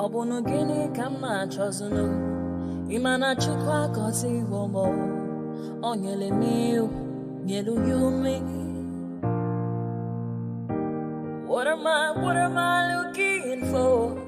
Obono gini kama chozunu Imana chukwa kosi womo Onyele miu Nyelu yumi What am I looking for?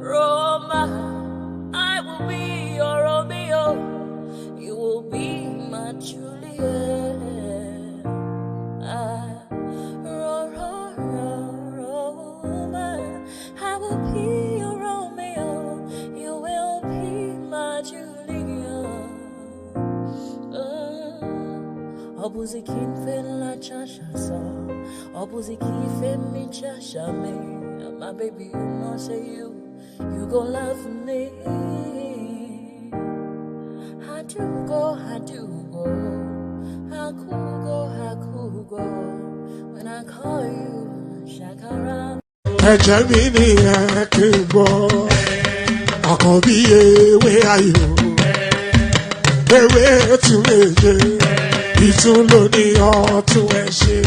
Roma, I will be your Romeo. You will be my Juliet. Roma, I will be your Romeo. You will be my Juliet. Obuzikin fela chasha sa, obuziki femi chasha me. My baby, you know, say you gon' love me. How do go, how cool go. When I call you, Shakara. Ejemini ekebo, akobiye where are you? Ewe tumeje, ituloni otu eshe.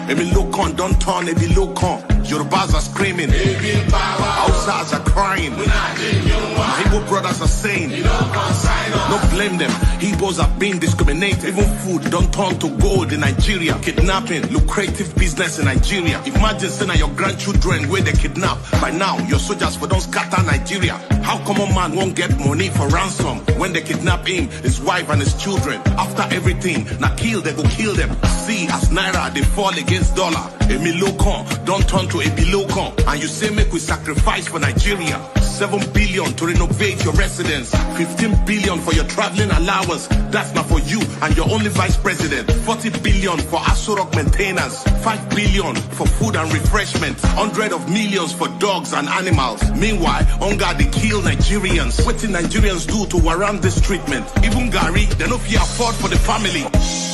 Emi look on, don't turn, emi look on. Yorubas are screaming, Hausas are crying, my Igbo brothers are saying, don't blame them, Igbos are being discriminated. Even food don't turn to gold in Nigeria. Kidnapping, lucrative business in Nigeria. Imagine saying your grandchildren where they kidnap. By now, your soldiers for don't scatter Nigeria. How come a man won't get money for ransom when they kidnap him, his wife and his children? After everything, now kill, they go kill them. See, as Naira, they fall against dollar. Emi Lokon, don't turn to Ebi Lokon. And you say make we sacrifice for Nigeria. 7 billion to renovate your residence. 15 billion for your traveling allowance. That's not for you and your only vice president. 40 billion for Asurok maintenance. 5 billion for food and refreshment. 100 of millions for dogs and animals. Meanwhile, hunger they kill Nigerians. What did Nigerians do to warrant this treatment? Even Gary, they no fit afford for the family.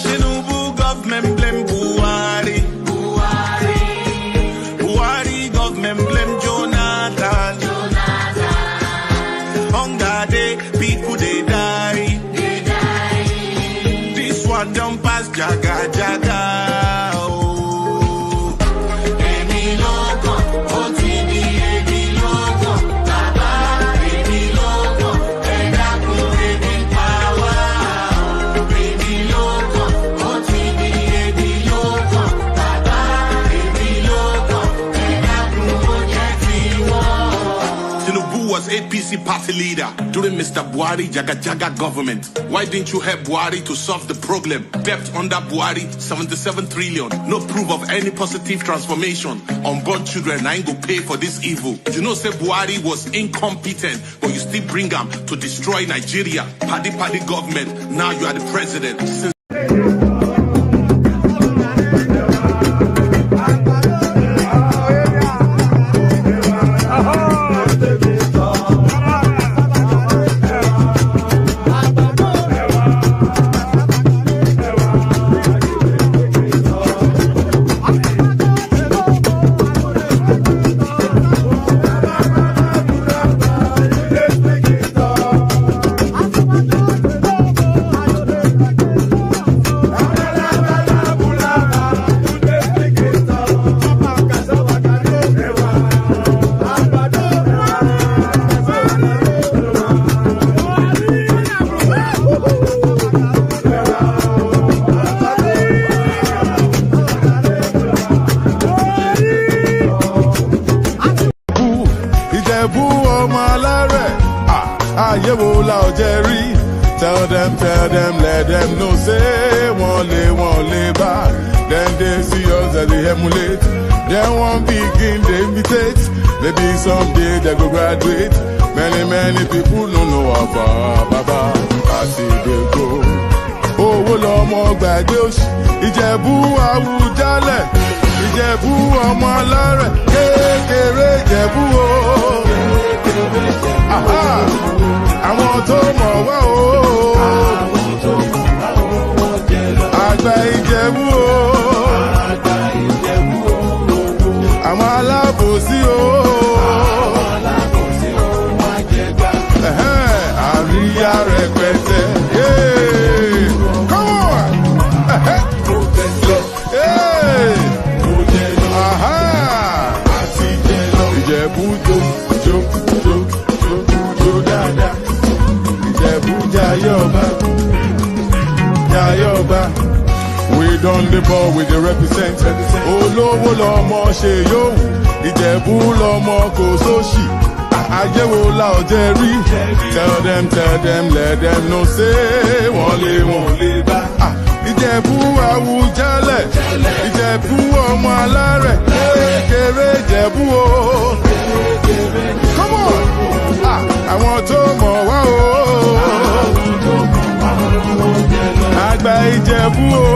Tinubu government blame Buhari. Buhari government blame Jonathan. Hunger day, people they die. This one don't farmers jaga jaga. Oh, Emi logo, Otini Emi logo, Baba Emi logo, Edaku Emi power. Emi logo, Otini Emi logo, Baba Emi logo, Edaku Ojetiwo. Tinubu was APC party leader during Mr. Buhari Jaga government. Why didn't you help Buhari to solve the problem? Debt under Buhari, 77 trillion. No proof of any positive transformation. Unborn children ain't go pay for this evil. You know, say Buhari was incompetent, but you still bring him to destroy Nigeria. Paddy government, now you are the president. Tell them, let them know, say, won't lay back. Then they see us as they emulate. Then one begin, they imitate. Maybe someday they go graduate. Many people don't know about Baba. I see they go. Oh, well, I'm glad you Ìjẹ̀bú Àwùjalẹ̀. Ìjẹ̀bú ọmọ alárẹ̀. Kékeré Ìjẹ̀bú o. Aha! Àwọn tó mọ̀ wá o. Àgbà Ìjẹ̀bú o. Àwọn alábòsí o. Àríyá rẹpẹtẹ. Come on! Ìjẹ̀bú jó dáadáa. Ìjẹ̀bú Jayọba. We done the ball with the represent. Olówó lọmọ ṣe yóò. Ìjẹ̀bú lọmọ kò sóṣì. Àjẹ́wò la ọ̀jẹ̀ rí. Tell them, let them know say wọ́n lè bá. Ìjẹ̀bú Àwùjalẹ̀. Ìjẹ̀bú ọmọ alárẹ̀. Kékeré Ìjẹ̀bú o. Come on! Àwọn tó mọ̀ wá o. Àgbà Ìjẹ̀bú o.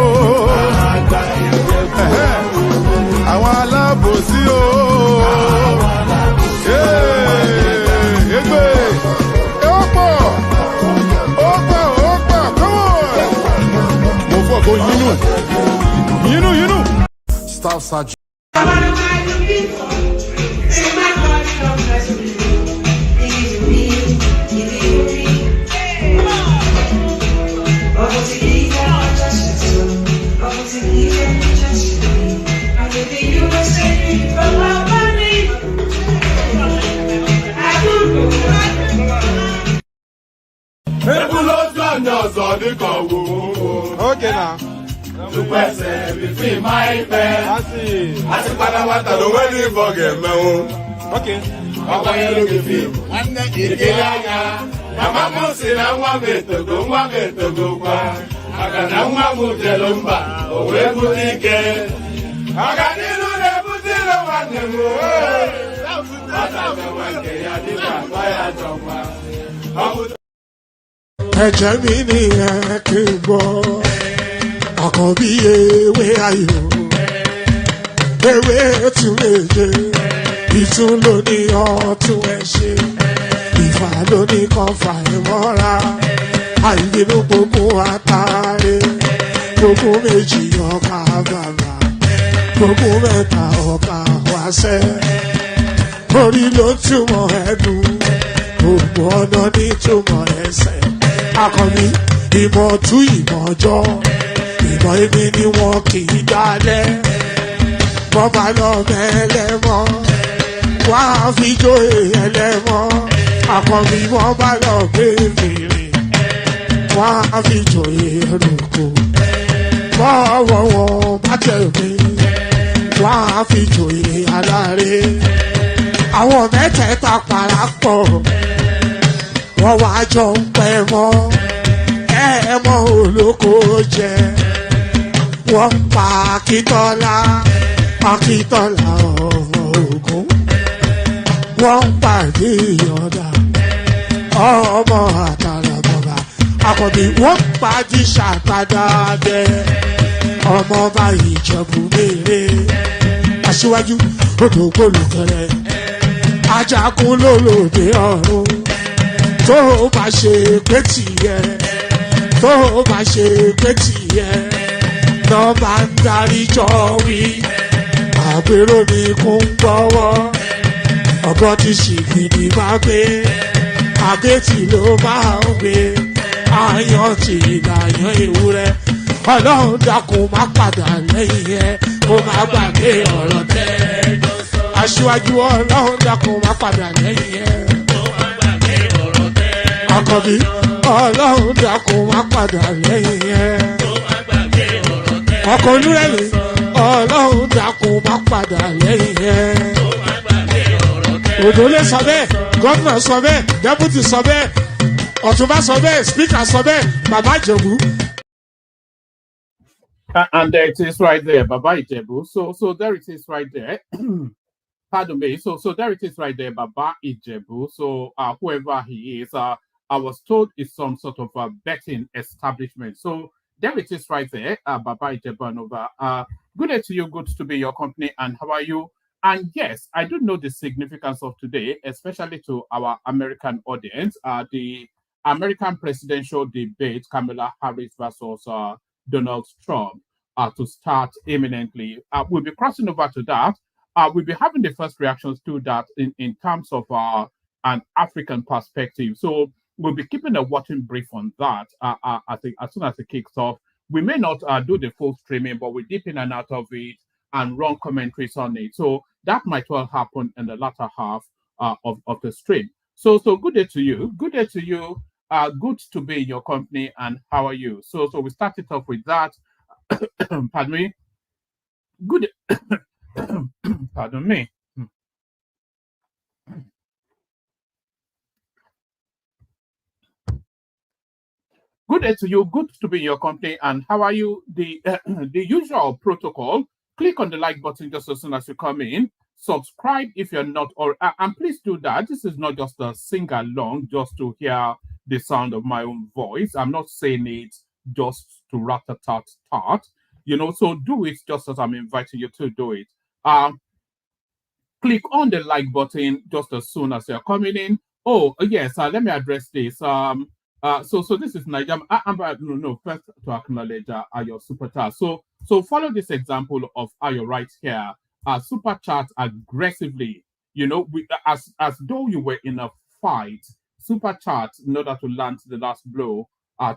Àwọn alábòsí o. Egbe. Ó pọ̀. Come on. Mo fọ́ kó yínú. Stop search. Okay now. To person between my pen. I see. I see Panamata the wedding for game. Okay. Papa yellow the film. One day Mama Musi na to go. Akana mwamu telomba. Owe butike. Akanilu ne butilo wanemu. Ẹ̀jẹ̀ mi ni ẹ kí n gbọ́, àkọ́bí ewé ayò, ewé tún léje, ìtún ló ní ọ̀tún ẹ̀ ṣe, ìfà ló ní kan fà ẹ̀ mọ́ra, àìbínú gbogbo àtàrẹ, gbogbo méjì ọkà bàbà, gbogbo mẹ́ta ọkà wáṣẹ́, orí ló túmọ̀ ẹ̀dùn, gbogbo ọ̀nà ní túmọ̀ ẹsẹ̀. Akọni ìmọ̀ tú ìmọ̀ ọjọ́, ìbọn ibi ni wọn kì í dalẹ̀ wọ́n bá lọ mẹ́lẹ́mọ́ wọ́n á fi jóye ẹlẹ́mọ́ àkànbí wọ́n bá lọ bèbèrè wọ́n á fi jóye ẹlòkó bọ́wọ́ wọn bá tẹ̀lé wọ́n á fi jóye aláre àwọn mẹ́tẹ̀ẹ̀ta parapọ̀ wọ́n wá jọ ń pẹ́ mọ́ ẹ̀ẹ́mọ́ olóko jẹ wọ́n pa Akíntọ́lá ọmọ Ògún wọ́n pàdé ìyọ̀dà ọmọ àtàlàbọ̀bà àkọ́bí wọ́n pàdé ṣàtàdàdẹ ọmọ ọba Ìjẹ̀bú Mèrè aṣíwájú odògbólùkẹrẹ ajagun lólòdì ọ̀run tó bá ṣe pé tìyẹ tó bá ṣe pé tìyẹ náà bá ń darí jọ wí àgbèrò ni kò ń gbọ́wọ́ ọgbọ́n tí ṣìgìdì máa gbé àgétì ló máa ń gbé àyàn tí ìlàyàn ewúrẹ́ ọlọ́run dákun má padà lẹ́yìn ẹ kó má gbàgbé ọ̀rọ̀ tẹ́ aṣíwájú ọlọ́run dákun má padà lẹ́yìn ẹ kó má gbàgbé ọ̀rọ̀ tẹ́ àkọ́bí ọlọ́run dákun má padà lẹ́yìn ẹ kó má gbàgbé ọ̀rọ̀ tẹ́ ọkọ̀ olúrẹ̀lẹ̀ ọlọ́run dákun má padà lẹ́yìn ẹ kó má gbàgbé ọ̀rọ̀ tẹ́ òdòlé sọ bẹ́ẹ̀ gọ́fúnà sọ bẹ́ẹ̀ dẹ́pútì sọ bẹ́ẹ̀ ọ̀túnba sọ bẹ́ẹ̀ spíkà sọ bẹ́ẹ̀ bàbá Ìjẹ̀bú. And there it is right there, Baba Ijebu. So there it is right there. Pardon me. So there it is right there, Baba Ijebu. So whoever he is, I was told is some sort of a betting establishment. So there it is right there, Baba Ijebu and over. Good day to you, good to be your company, and how are you? And yes, I do know the significance of today, especially to our American audience. The American presidential debate, Kamala Harris versus Donald Trump, to start imminently. We'll be crossing over to that. We'll be having the first reactions to that in terms of an African perspective. So we'll be keeping a watching brief on that as soon as it kicks off. We may not do the full streaming, but we dip in and out of it and run commentaries on it. So that might well happen in the latter half of the stream. So good day to you. Good day to you. Good to be in your company, and how are you? So we started off with that. Pardon me. Good. Pardon me. Good day to you. Good to be in your company, and how are you? The usual protocol. Click on the like button just as soon as you come in. Subscribe if you're not, and please do that. This is not just a sing along, just to hear the sound of my own voice. I'm not saying it just to rat-a-tat-tat, so do it just as I'm inviting you to do it. Click on the like button just as soon as you're coming in. Oh, yes, let me address this. So this is Nigerian. First to acknowledge your super chat. So follow this example of Ayo right here. Super chat aggressively, as though you were in a fight. Super chat in order to land the last blow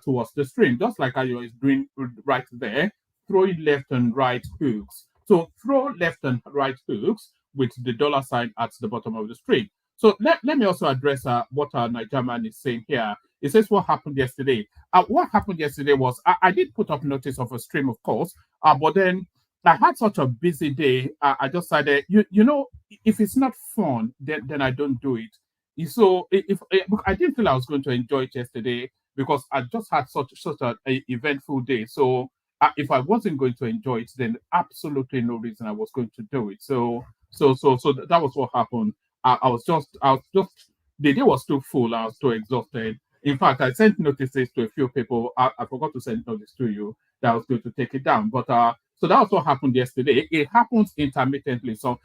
towards the stream, just like Ayo is doing right there, throwing left and right hooks. So throw left and right hooks with the dollar sign at the bottom of the stream. So let me also address what Nigerian is saying here. It says what happened yesterday. What happened yesterday was I did put up notice of a stream, of course, but then I had such a busy day. I just decided, if it's not fun, then I don't do it. So if I didn't feel I was going to enjoy it yesterday because I just had such an eventful day. So if I wasn't going to enjoy it, then absolutely no reason I was going to do it. So that was what happened. I was just the day was too full. I was too exhausted. In fact, I sent notices to a few people. I forgot to send notice to you that I was going to take it down. But so that was what happened yesterday. It happens intermittently. So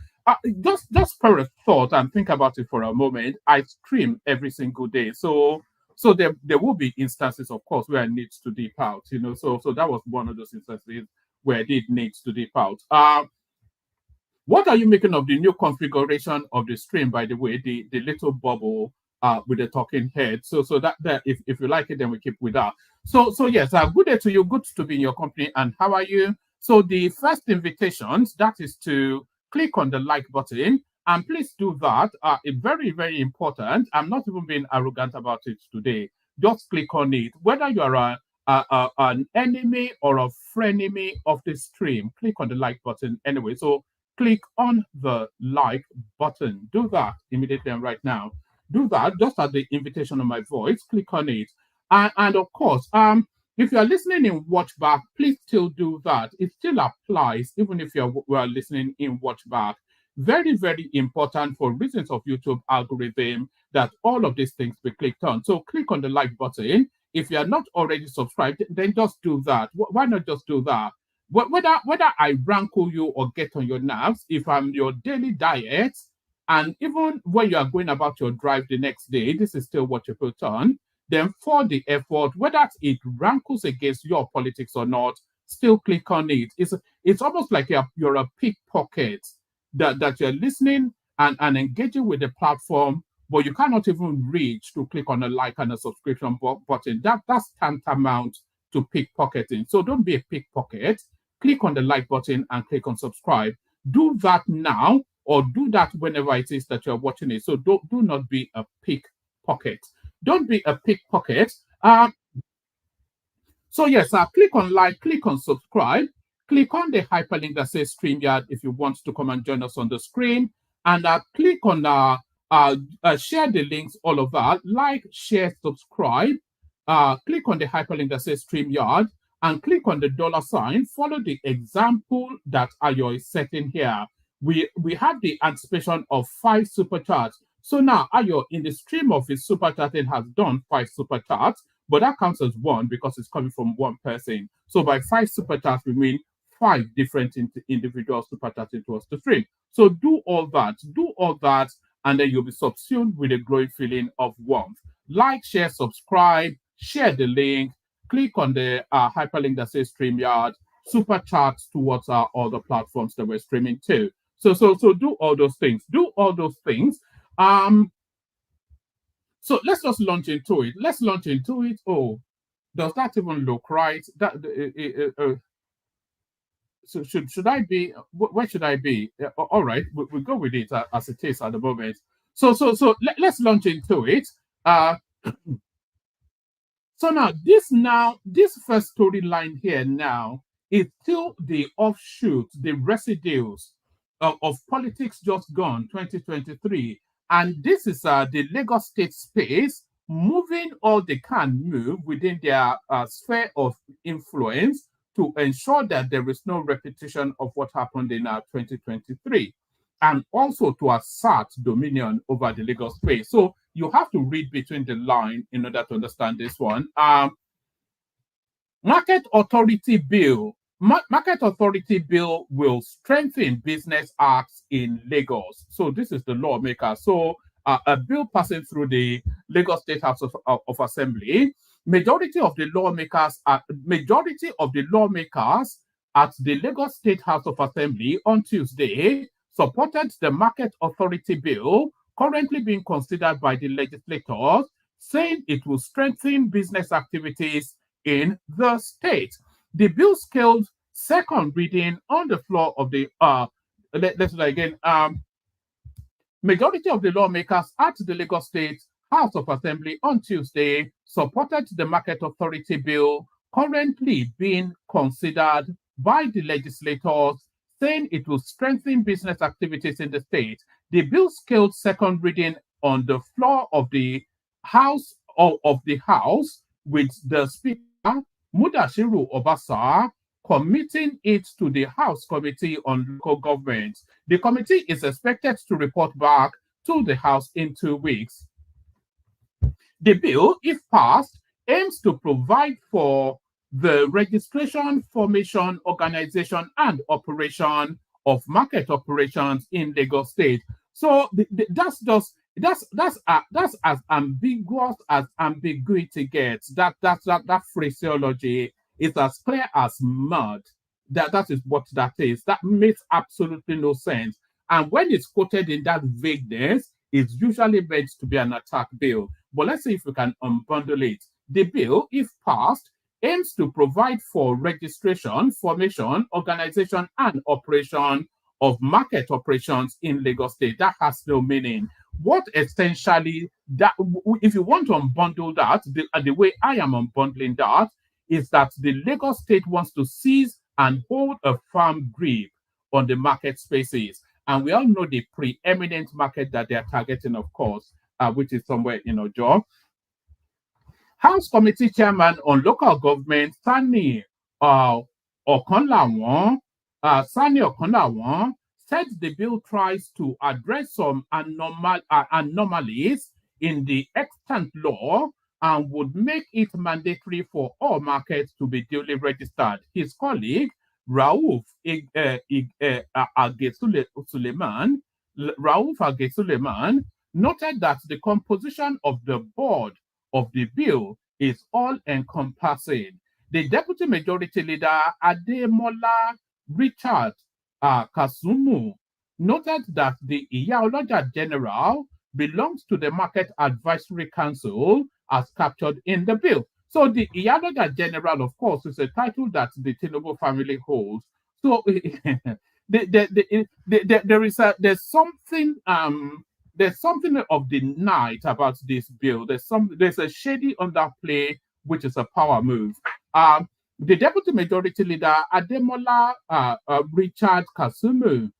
just for a thought and think about it for a moment. I stream every single day. So there will be instances, of course, where I need to dip out. So that was one of those instances where I did need to dip out. What are you making of the new configuration of the stream, by the way, the little bubble with the talking head. So that if you like it, then we keep with that. So yes, good day to you. Good to be in your company. And how are you? So the first invitations, that is to click on the like button, and please do that. It's very, very important. I'm not even being arrogant about it today. Just click on it. Whether you are an enemy or a frenemy of the stream, click on the like button anyway. So click on the like button. Do that immediately and right now. Do that just at the invitation of my voice. Click on it. And of course, if you are listening in watch back, please still do that. It still applies even if you are listening in watch back. Very, very important for reasons of YouTube algorithm that all of these things be clicked on. So click on the like button. If you are not already subscribed, then just do that. Why not just do that? Whether I rankle you or get on your nerves, if I'm your daily diet, and even when you are going about your drive the next day, this is still what you put on, then for the effort, whether it rankles against your politics or not, still click on it. It's almost like you're a pickpocket that you're listening and engaging with the platform, but you cannot even reach to click on a like and a subscription button. That's tantamount to pickpocketing. So don't be a pickpocket. Click on the like button and click on subscribe. Do that now, or do that whenever it is that you're watching it. So do not be a pickpocket. Don't be a pickpocket. So yes, click on like, click on subscribe, click on the hyperlink that says StreamYard if you want to come and join us on the screen, and click on share the links, all of that. Like, share, subscribe. Click on the hyperlink that says StreamYard and click on the $sign. Follow the example that Ayo is setting here. We have the anticipation of 5 super chats. So now Ayo, in the stream of his super chatting, has done 5 super chats, but that counts as 1 because it's coming from 1 person. So by 5 super chats, we mean 5 different individual super chatting towards the stream. So do all that, and then you'll be subsumed with a glowing feeling of warmth. Like, share, subscribe, share the link, click on the hyperlink that says StreamYard, super chats towards our other platforms that we're streaming to. So do all those things. Do all those things. So let's just launch into it. Let's launch into it. Oh, does that even look right? So should I be? Where should I be? All right, we'll go with it as it is at the moment. So let's launch into it. So now this first storyline here now is still the offshoot, the residues of politics just gone 2023. And this is the Lagos State space moving all they can move within their sphere of influence to ensure that there is no repetition of what happened in 2023, and also to assert dominion over the Lagos space. So you have to read between the lines in order to understand this one. Market Authority Bill will strengthen business acts in Lagos. So this is the lawmaker. So a bill passing through the Lagos State House of Assembly. Majority of the lawmakers at the Lagos State House of Assembly on Tuesday supported the Market Authority Bill currently being considered by the legislators, saying it will strengthen business activities in the state. The bill scaled second reading on the floor of the let's do that again. Majority of the lawmakers at the Lagos State House of Assembly on Tuesday supported the Market Authority Bill currently being considered by the legislators, saying it will strengthen business activities in the state. The bill scaled second reading on the floor of the House with the Speaker Mudashiru Obasa committing it to the House Committee on Local Government. The committee is expected to report back to the House in 2 weeks. The bill, if passed, aims to provide for the registration, formation, organization, and operation of market operations in Lagos State. So that's as ambiguous as ambiguity gets. That phraseology is as clear as mud. That is what that is. That makes absolutely no sense. And when it's quoted in that vagueness, is usually meant to be an attack bill. But let's see if we can unbundle it. The bill, if passed, aims to provide for registration, formation, organization, and operation of market operations in Lagos State. That has no meaning. What essentially, that if you want to unbundle that, the way I am unbundling that is that the Lagos State wants to seize and hold a firm grip on the market spaces. And we all know the preeminent market that they are targeting, of course, which is somewhere in Ojo. House Committee Chairman on Local Government, Sani Okanlawon, said the bill tries to address some anomalies in the extant law and would make it mandatory for all markets to be duly registered. His colleague, Rauf Suleiman, noted that the composition of the board of the bill is all-encompassing. The Deputy Majority Leader, Ademola Richard Kasumu, noted that the Iyaloja General belongs to the Market Advisory Council as captured in the bill. So the Iyaloja General, of course, is a title that the Tinubu family holds. So there's something of the night about this bill. There's a shady underplay, which is a power move. The Deputy Majority Leader, Ademola Richard Kasumu,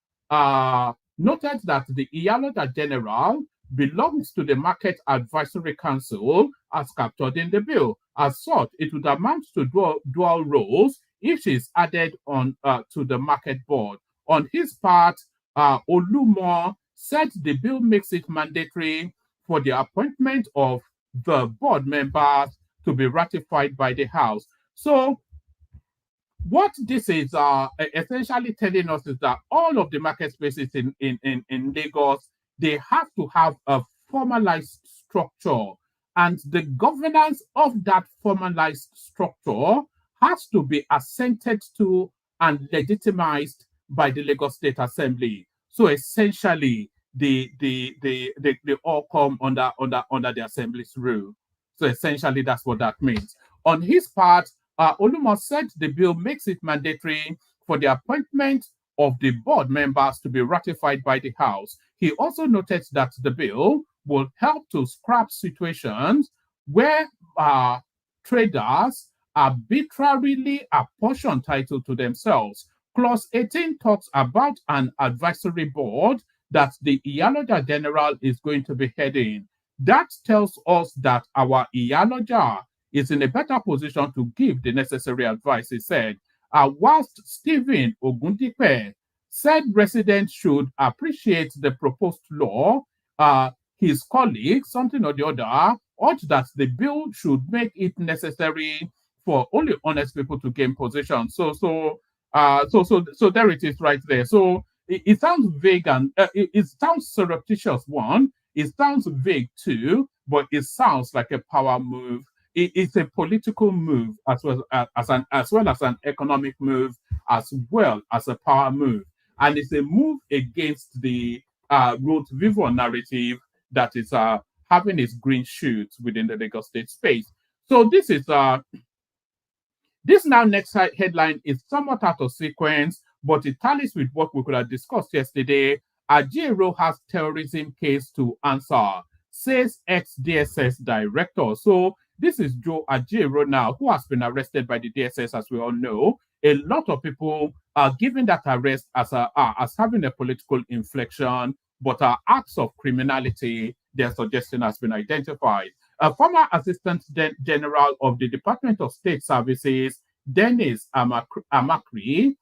noted that the Iyaloja General belongs to the Market Advisory Council as captured in the bill. As such, it would amount to dual roles if she's added on to the market board. On his part, Olumo said the bill makes it mandatory for the appointment of the board members to be ratified by the House. So what this is essentially telling us is that all of the market spaces in Lagos, they have to have a formalized structure, and the governance of that formalized structure has to be assented to and legitimized by the Lagos State Assembly. So essentially, they all come under the Assembly's rule. So essentially, that's what that means. On his part, Olumo said the bill makes it mandatory for the appointment of the board members to be ratified by the House. He also noted that the bill will help to scrap situations where traders arbitrarily apportion title to themselves. Clause 18 talks about an advisory board that the Iyaloja General is going to be heading. That tells us that our Iyaloja is in a better position to give the necessary advice, he said. Whilst Stephen Ogundipe said residents should appreciate the proposed law, his colleague, something or the other, urged that the bill should make it necessary for only honest people to gain position. So there it is right there. So it sounds vague and it sounds surreptitious, one. It sounds vague too, but it sounds like a power move. It's a political move as well as an economic move, as well as a power move. And it's a move against the Road Vivo narrative that is having its green shoots within the Lagos State space. So this is this now next headline is somewhat out of sequence, but it tallies with what we could have discussed yesterday. Ajero has terrorism case to answer, says ex-DSS director. So this is Joe Ajero now, who has been arrested by the DSS, as we all know. A lot of people are giving that arrest as having a political inflection, but acts of criminality they're suggesting has been identified. A former Assistant General of the Department of State Services, Dennis Amakri,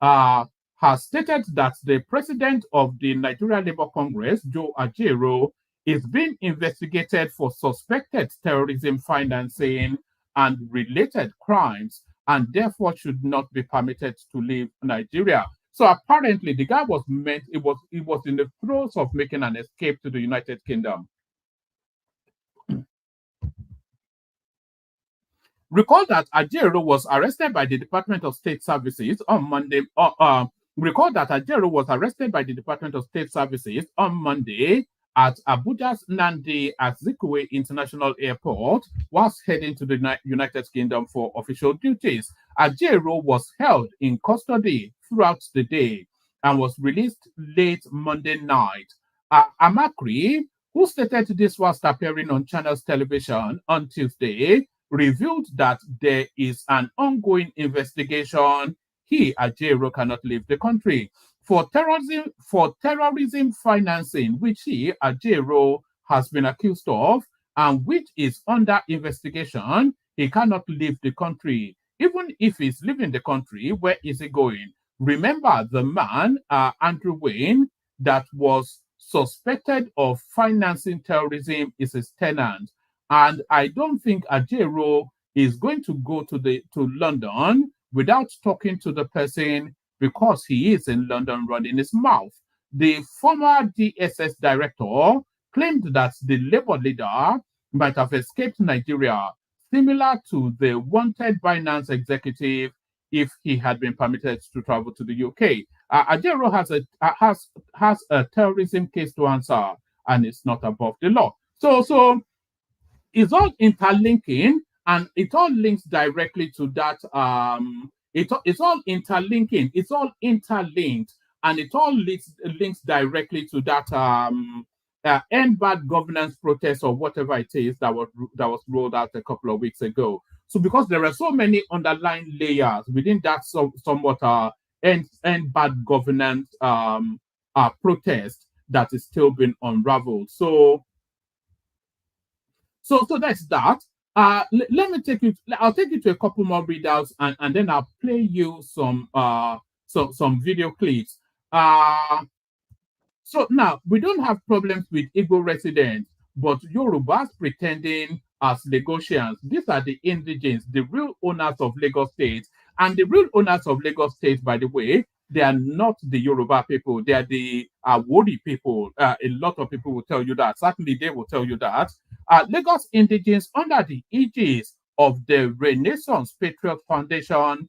has stated that the president of the Nigerian Labour Congress, Joe Ajero, is being investigated for suspected terrorism financing and related crimes, and therefore should not be permitted to leave Nigeria. So apparently the guy was in the throes of making an escape to the United Kingdom. Recall that Ajero was arrested by the Department of State Services on Monday. Recall that Ajero was arrested by the Department of State Services on Monday at Abuja's Nnamdi Azikiwe International Airport whilst heading to the United Kingdom for official duties. Ajero was held in custody throughout the day and was released late Monday night. Amakri, who stated this whilst appearing on Channels Television on Tuesday, revealed that there is an ongoing investigation. He, Ajero, cannot leave the country. For terrorism financing, which he, Ajero, has been accused of, and which is under investigation, he cannot leave the country. Even if he's leaving the country, where is he going? Remember the man, Andrew Wayne, that was suspected of financing terrorism is his tenant. And I don't think Ajero is going to go to London without talking to the person, because he is in London running his mouth. The former DSS director claimed that the Labour leader might have escaped Nigeria, similar to the wanted Binance executive, if he had been permitted to travel to the UK. Ajero has a terrorism case to answer, and it's not above the law. So it's all interlinking, and it all links directly to that. It's all interlinking. It's all interlinked, and it all links directly to that end bad governance protest or whatever it is that was rolled out a couple of weeks ago. So because there are so many underlying layers within that somewhat end bad governance protest that is still being unraveled. So that's that. Let me take you. I'll take you to a couple more readouts, and then I'll play you some video clips. So now we don't have problems with Igbo residents, but Yorubas pretending as Lagosians. These are the indigents, the real owners of Lagos State, and the real owners of Lagos State, by the way, they are not the Yoruba people. They are the Awori people. A lot of people will tell you that. Certainly, they will tell you that. Lagos indigents, under the aegis of the Renaissance Patriot Foundation,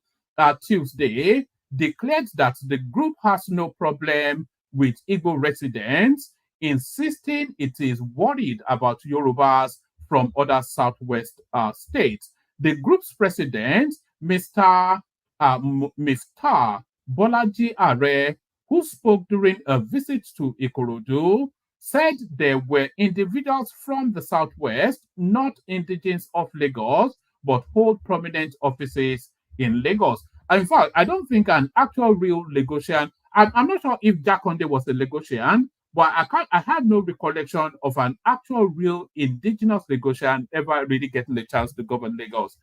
Tuesday, declared that the group has no problem with Igbo residents, insisting it is worried about Yorubas from other Southwest states. The group's president, Mr. Mr. Bolaji Are, who spoke during a visit to Ikorodu, said there were individuals from the Southwest, not indigents of Lagos, but hold prominent offices in Lagos. In fact, I don't think an actual real Lagosian, I'm not sure if Jakonde was a Lagosian, but I had no recollection of an actual real indigenous Lagosian ever really getting the chance to govern Lagos.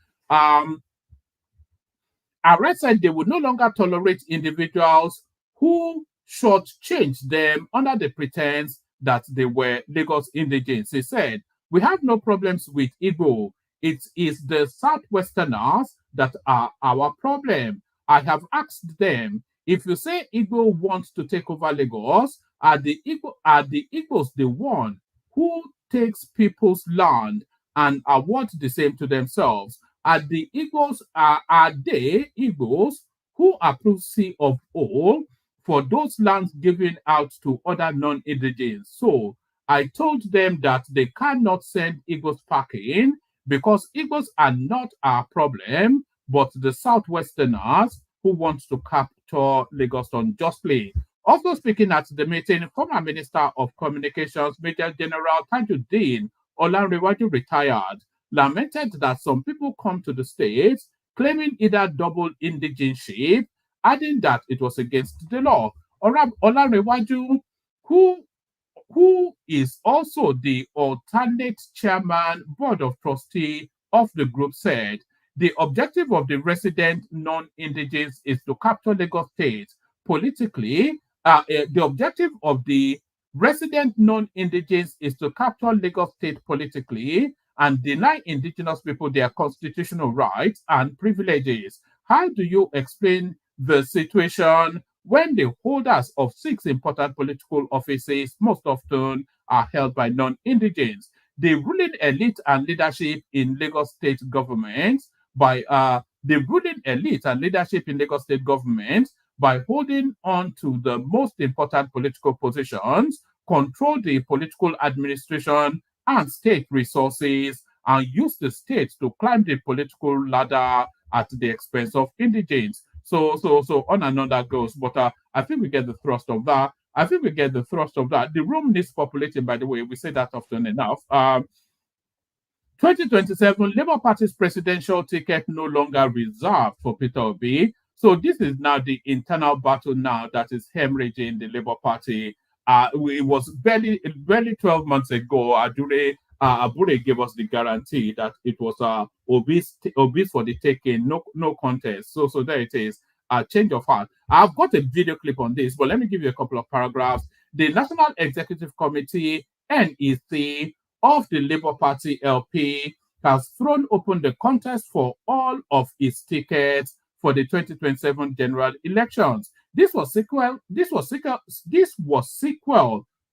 Arrest said they would no longer tolerate individuals who shortchanged them under the pretense that they were Lagos indigents. He said, "We have no problems with Igbo. It is the Southwesterners that are our problem. I have asked them, if you say Igbo wants to take over Lagos, are the Igbos the one who takes people's land and award the same to themselves? Are the Igbos, are they Igbos who approve C of O for those lands given out to other non-indigents? So I told them that they cannot send Igbos packing because Igbos are not our problem, but the Southwesterners who want to capture Lagos unjustly." Also speaking at the meeting, former Minister of Communications, Major General Tajuddin Olanrewaju, retired, lamented that some people come to the States claiming either double indigenship, adding that it was against the law. Olanrewaju, who is also the alternate chairman, board of trustee of the group, said, "The objective of the resident non-indigents is to capture Lagos State politically. The objective of the resident non-indigents is to capture Lagos State politically and deny indigenous people their constitutional rights and privileges. How do you explain the situation when the holders of 6 important political offices most often are held by non-indigents? The ruling elite and leadership in Lagos State government by by holding on to the most important political positions control the political administration and state resources, and use the state to climb the political ladder at the expense of indigents. So on and on that goes. But I think we get the thrust of that. The room needs populating, by the way. We say that often enough. 2027 Labour Party's presidential ticket no longer reserved for Peter Obi. So this is now the internal battle now that is hemorrhaging the Labour Party. It was barely 12 months ago, Abure gave us the guarantee that it was Obi's for the taking, no contest. So there it is. Change of heart. I've got a video clip on this, but let me give you a couple of paragraphs. The National Executive Committee, NEC, of the Labour Party LP has thrown open the contest for all of its tickets for the 2027 general elections. This was sequel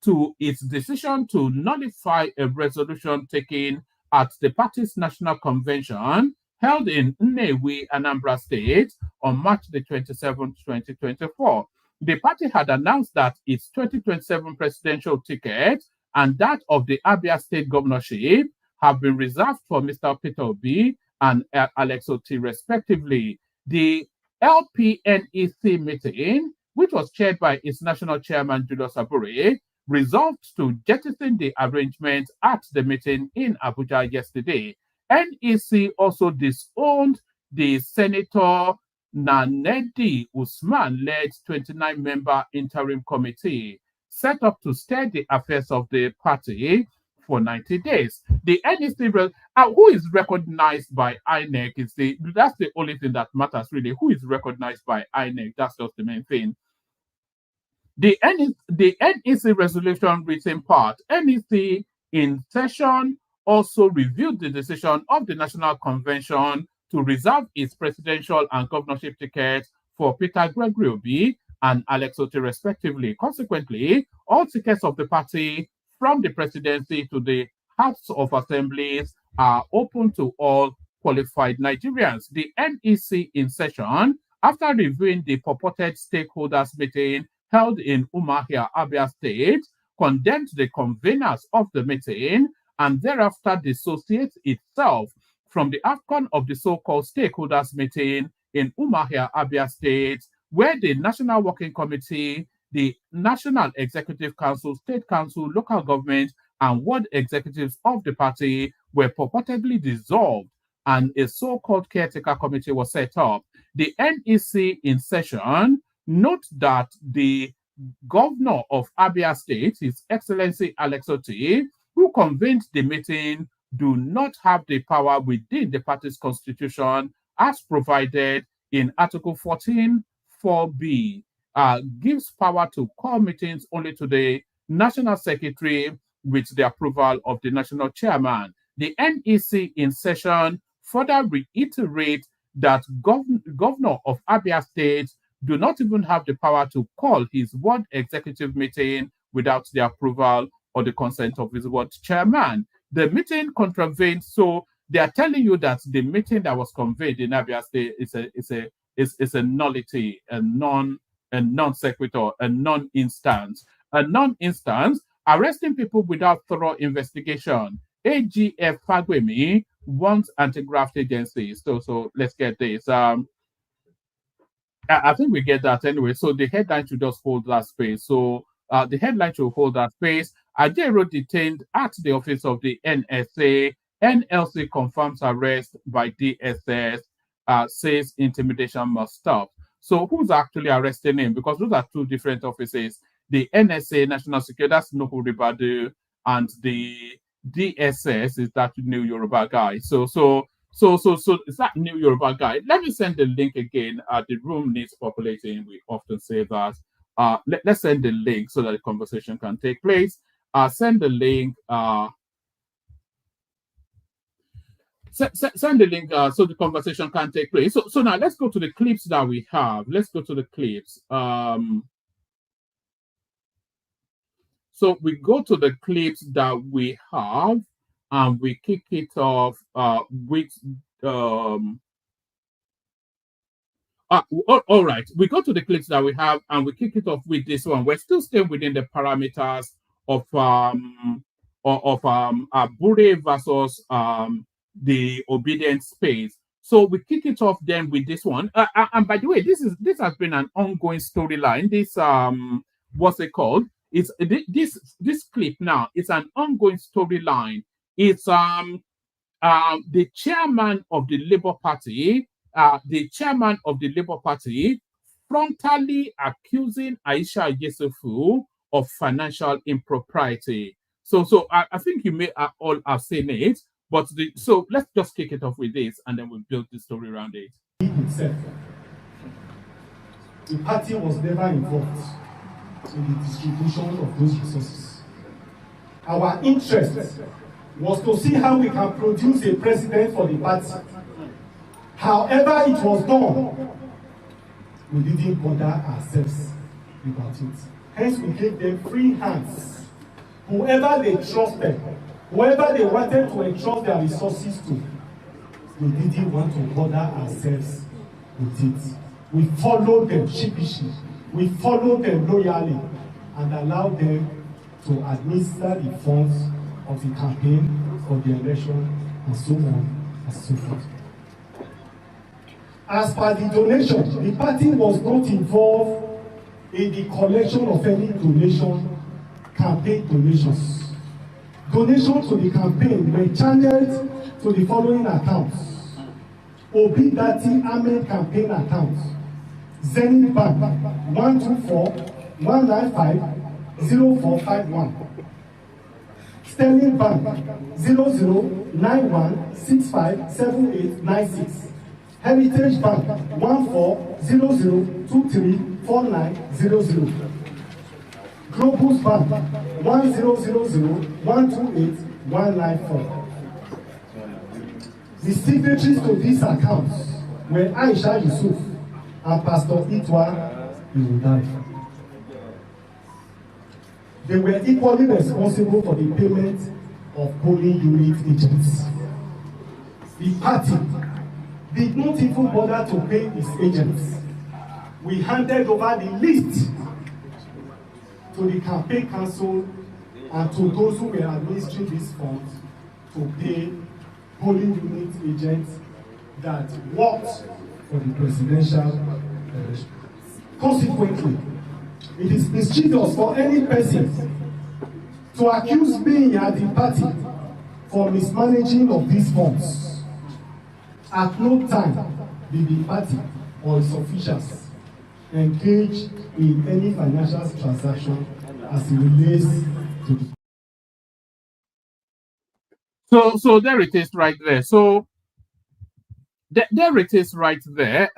to its decision to nullify a resolution taken at the party's national convention held in Nnewi, Anambra State on March the 27th, 2024. The party had announced that its 2027 presidential ticket and that of the Abia State governorship have been reserved for Mr. Peter Obi and Alex Oti, respectively. The LPNEC meeting, which was chaired by its national chairman, Julius Abure, resolved to jettison the arrangement at the meeting in Abuja yesterday. NEC also disowned the Senator Nanedi Usman-led 29-member interim committee set up to steer the affairs of the party for 90 days. The NEC, who is recognized by INEC, that's the only thing that matters, really. Who is recognized by INEC? That's just the main thing. The NEC resolution written part, NEC in session also reviewed the decision of the National Convention to reserve its presidential and governorship tickets for Peter Gregory Obi and Alex Oti, respectively. Consequently, all tickets of the party from the presidency to the House of Assemblies are open to all qualified Nigerians. The NEC in session, after reviewing the purported stakeholders meeting held in Umuahia, Abia State, condemned the conveners of the meeting and thereafter dissociates itself from the outcome of the so-called stakeholders meeting in Umuahia, Abia State, where the National Working Committee, the National Executive Council, State Council, local government, and ward executives of the party were purportedly dissolved and a so-called caretaker committee was set up. The NEC in session note that the governor of Abia State, His Excellency Alex Oti, who convened the meeting, do not have the power within the party's constitution as provided in Article 14(4)(b), gives power to call meetings only to the National Secretary with the approval of the National Chairman. The NEC in session further reiterates that governor of Abia State do not even have the power to call his ward executive meeting without the approval or the consent of his ward chairman. The meeting contravened, so they are telling you that the meeting that was convened in Abia State is a nullity, a non sequitur, a non-instance. A non-instance, arresting people without thorough investigation. AGF Fagwemi wants anti-graft agencies. So let's get this. I think we get that anyway. So the headline should just hold that space. So the headline should hold that space. Ajero detained at the office of the NSA. NLC confirms arrest by DSS, says intimidation must stop. So who's actually arresting him? Because those are two different offices. The NSA, National Security, that's Nuhu Ribadu, and the DSS is that new Yoruba guy. So is that new Yoruba guy? Let me send the link again. The room needs populating. We often say that. Let's send the link so that the conversation can take place. Send the link. Send the link so the conversation can take place. So now let's go to the clips that we have. Let's go to the clips. So we go to the clips that we have, and we kick it off with all right. We go to the clips that we have, and we kick it off with this one. We're still staying within the parameters Bure versus the obedient space. So we kick it off then with this one. And by the way, this has been an ongoing storyline. This what's it called? It's this clip now. It's an ongoing storyline. It's the chairman of the Labour Party, frontally accusing Aisha Yesufu of financial impropriety. So I think you may all have seen it, but so let's just kick it off with this, and then we'll build the story around it. Himself, the party was never involved in the distribution of those resources. Our interest was to see how we can produce a president for the party. However it was done, we didn't bother ourselves about it. Hence, we gave them free hands. Whoever they trusted, whoever they wanted to entrust their resources to, we didn't want to bother ourselves with it. We followed them sheepishly. We followed them loyally and allowed them to administer the funds of the campaign for the election and so on and so forth. As per the donation, the party was not involved in the collection of any donation, campaign donations. Donations to the campaign were channeled to the following accounts: Obi Dati Ahmed campaign account, Zenith Bank 124-195-0451, Sterling Bank 0091657896, Heritage Bank 1400234900, Globus Bank 1000128194. The signatories to these accounts were Aisha Yusuf and Pastor Itwa Irudai. They were equally responsible for the payment of polling unit agents. The party did not even bother to pay its agents. We handed over the list to the campaign council and to those who were administering these funds to pay polling unit agents that worked for the presidential election. Consequently, it is mischievous for any person to accuse me at the party for mismanaging of these funds. At no time did the party or its officials engage in any financial transaction as it relates to the. So there it is right there. So there it is right there.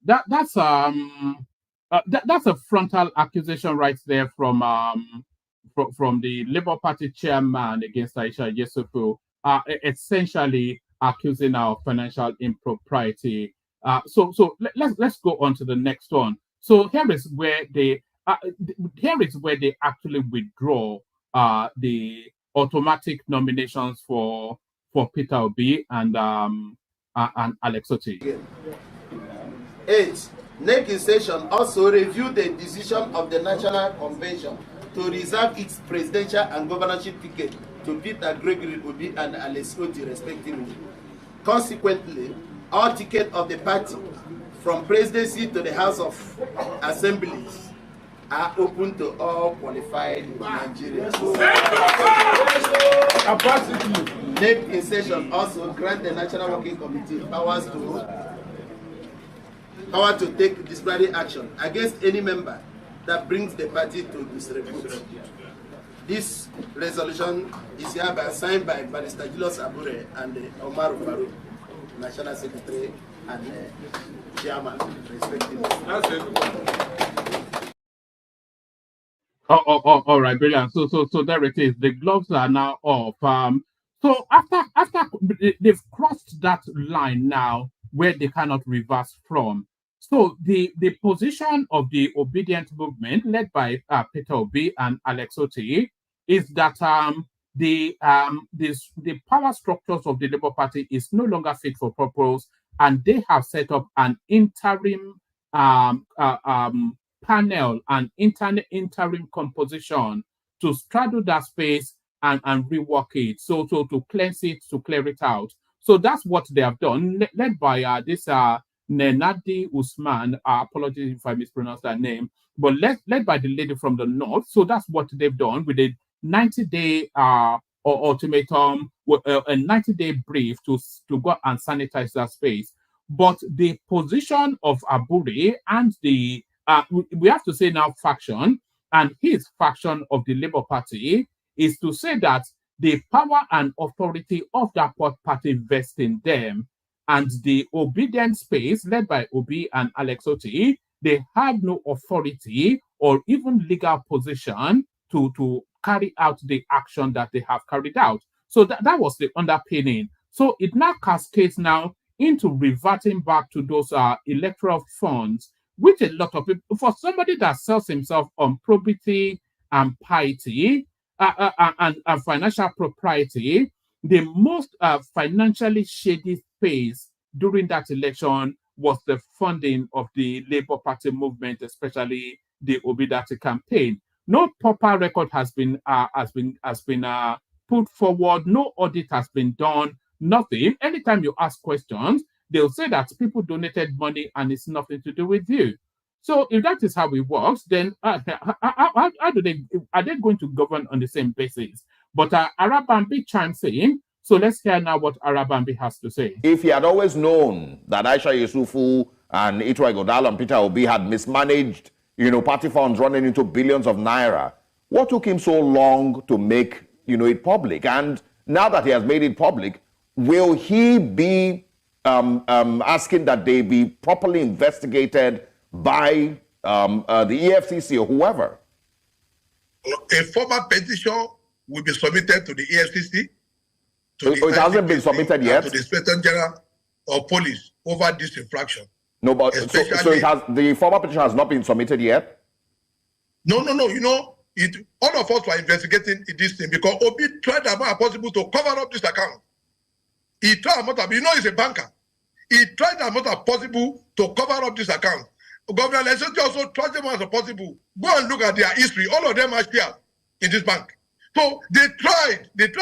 That's a frontal accusation right there from the Labour Party chairman against Aisha Yesufu, essentially accusing her of financial impropriety. So let's go on to the next one. So here is where they actually withdraw the automatic nominations for Peter Obi and Alex Otti. 8. NEC session also reviewed the decision of the National Convention to reserve its presidential and governorship ticket to Peter Gregory Obi and Alex Otti respectively. Consequently, all tickets of the party from presidency to the House of Assemblies are open to all qualified Nigerians. NEC in session also grant the National Working Committee power to take disciplinary action against any member that brings the party to disrepute. This resolution is hereby signed by Barrister Julius Abure and Omar Farouk, National Secretary and Chairman, respectively. All right, brilliant. So there it is. The gloves are now off. So after they've crossed that line now where they cannot reverse from. So the position of the obedient movement led by Peter Obi and Alex Otti is that the power structures of the Labour Party is no longer fit for purpose, and they have set up an interim panel an interim composition to straddle that space and rework it, so to cleanse it, to clear it out. So that's what they have done, led by this Nenadi Usman. Apologies if I mispronounce that name, but led by the lady from the north. So that's what they've done with a 90-day ultimatum, a 90-day brief to go and sanitize that space. But the position of Abure and the we have to say now faction and his faction of the Labour Party is to say that the power and authority of that party vests in them, and the obedient space led by Obi and Alex Oti, they have no authority or even legal position to carry out the action that they have carried out. So that was the underpinning. So it now cascades now into reverting back to those electoral funds, which a lot of people, for somebody that sells himself on probity and piety and financial propriety, the most financially shady space during that election was the funding of the Labour Party movement, especially the Obidati campaign. No proper record has been put forward. No audit has been done. Nothing. Anytime you ask questions, they'll say that people donated money and it's nothing to do with you. So if that is how it works, then how are they going to govern on the same basis? But Arabambi chimes in. So let's hear now what Arabambi has to say. If he had always known that Aisha Yusufu and Itwa Godal and Peter Obi had mismanaged, party funds running into billions of naira, what took him so long to make, it public? And now that he has made it public, will he be asking that they be properly investigated by the EFCC or whoever? A formal petition will be submitted to the EFCC. It hasn't been submitted yet? To the Inspector General of Police over this infraction. No, but so the formal petition has not been submitted yet? No. All of us were investigating this thing because Obi tried as much as possible to cover up this account. He tried as much as, he's a banker. He tried as much as possible to cover up this account. Governor Lesotho also tried as much as possible. Go and look at their history. All of them are shares in this bank. So they tried, but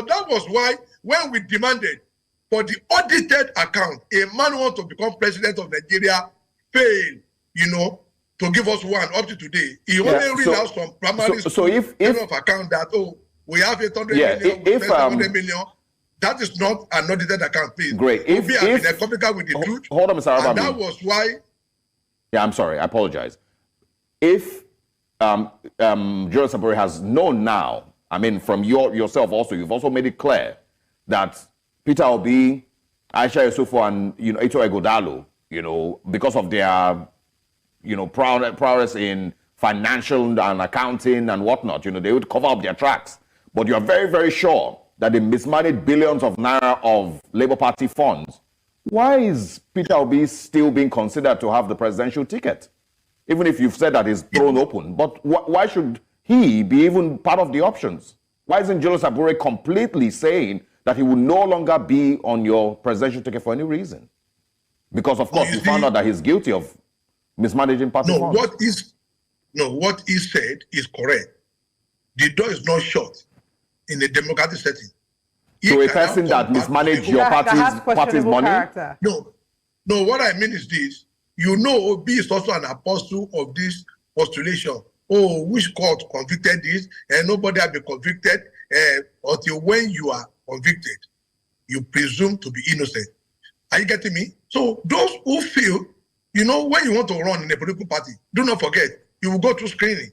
that was why when we demanded for the audited account, a man who wants to become president of Nigeria failed, to give us one up to today. He only read out some primary of account that, we have 800 million, 700 million. That is not an audited account, please. Great. If we have been complicated with the truth, hold on, Mr. Arabambi. And that was why. Yeah, I'm sorry. I apologize. If Julius Abure has known now, from yourself also, you've also made it clear that Peter Obi, Aisha Yusufu, and Ito Egodalo, because of their prowess in financial and accounting and whatnot, they would cover up their tracks. But you're very, very sure that they mismanaged billions of naira of Labour Party funds. Why is Peter Obi still being considered to have the presidential ticket? Even if you've said that it's thrown open. But why should he be even part of the options? Why isn't Julius Abure completely saying that he will no longer be on your presidential ticket for any reason? Because, of course, you found out that he's guilty of mismanaging party funds. What he said is correct. The door is not shut in a democratic setting. So a person that mismanaged your party's money? Character. No, what I mean is this. Obi is also an apostle of this postulation. Which court convicted this, and nobody has been convicted until when you are convicted, you presume to be innocent. Are you getting me? So those who feel, when you want to run in a political party, do not forget, you will go through screening.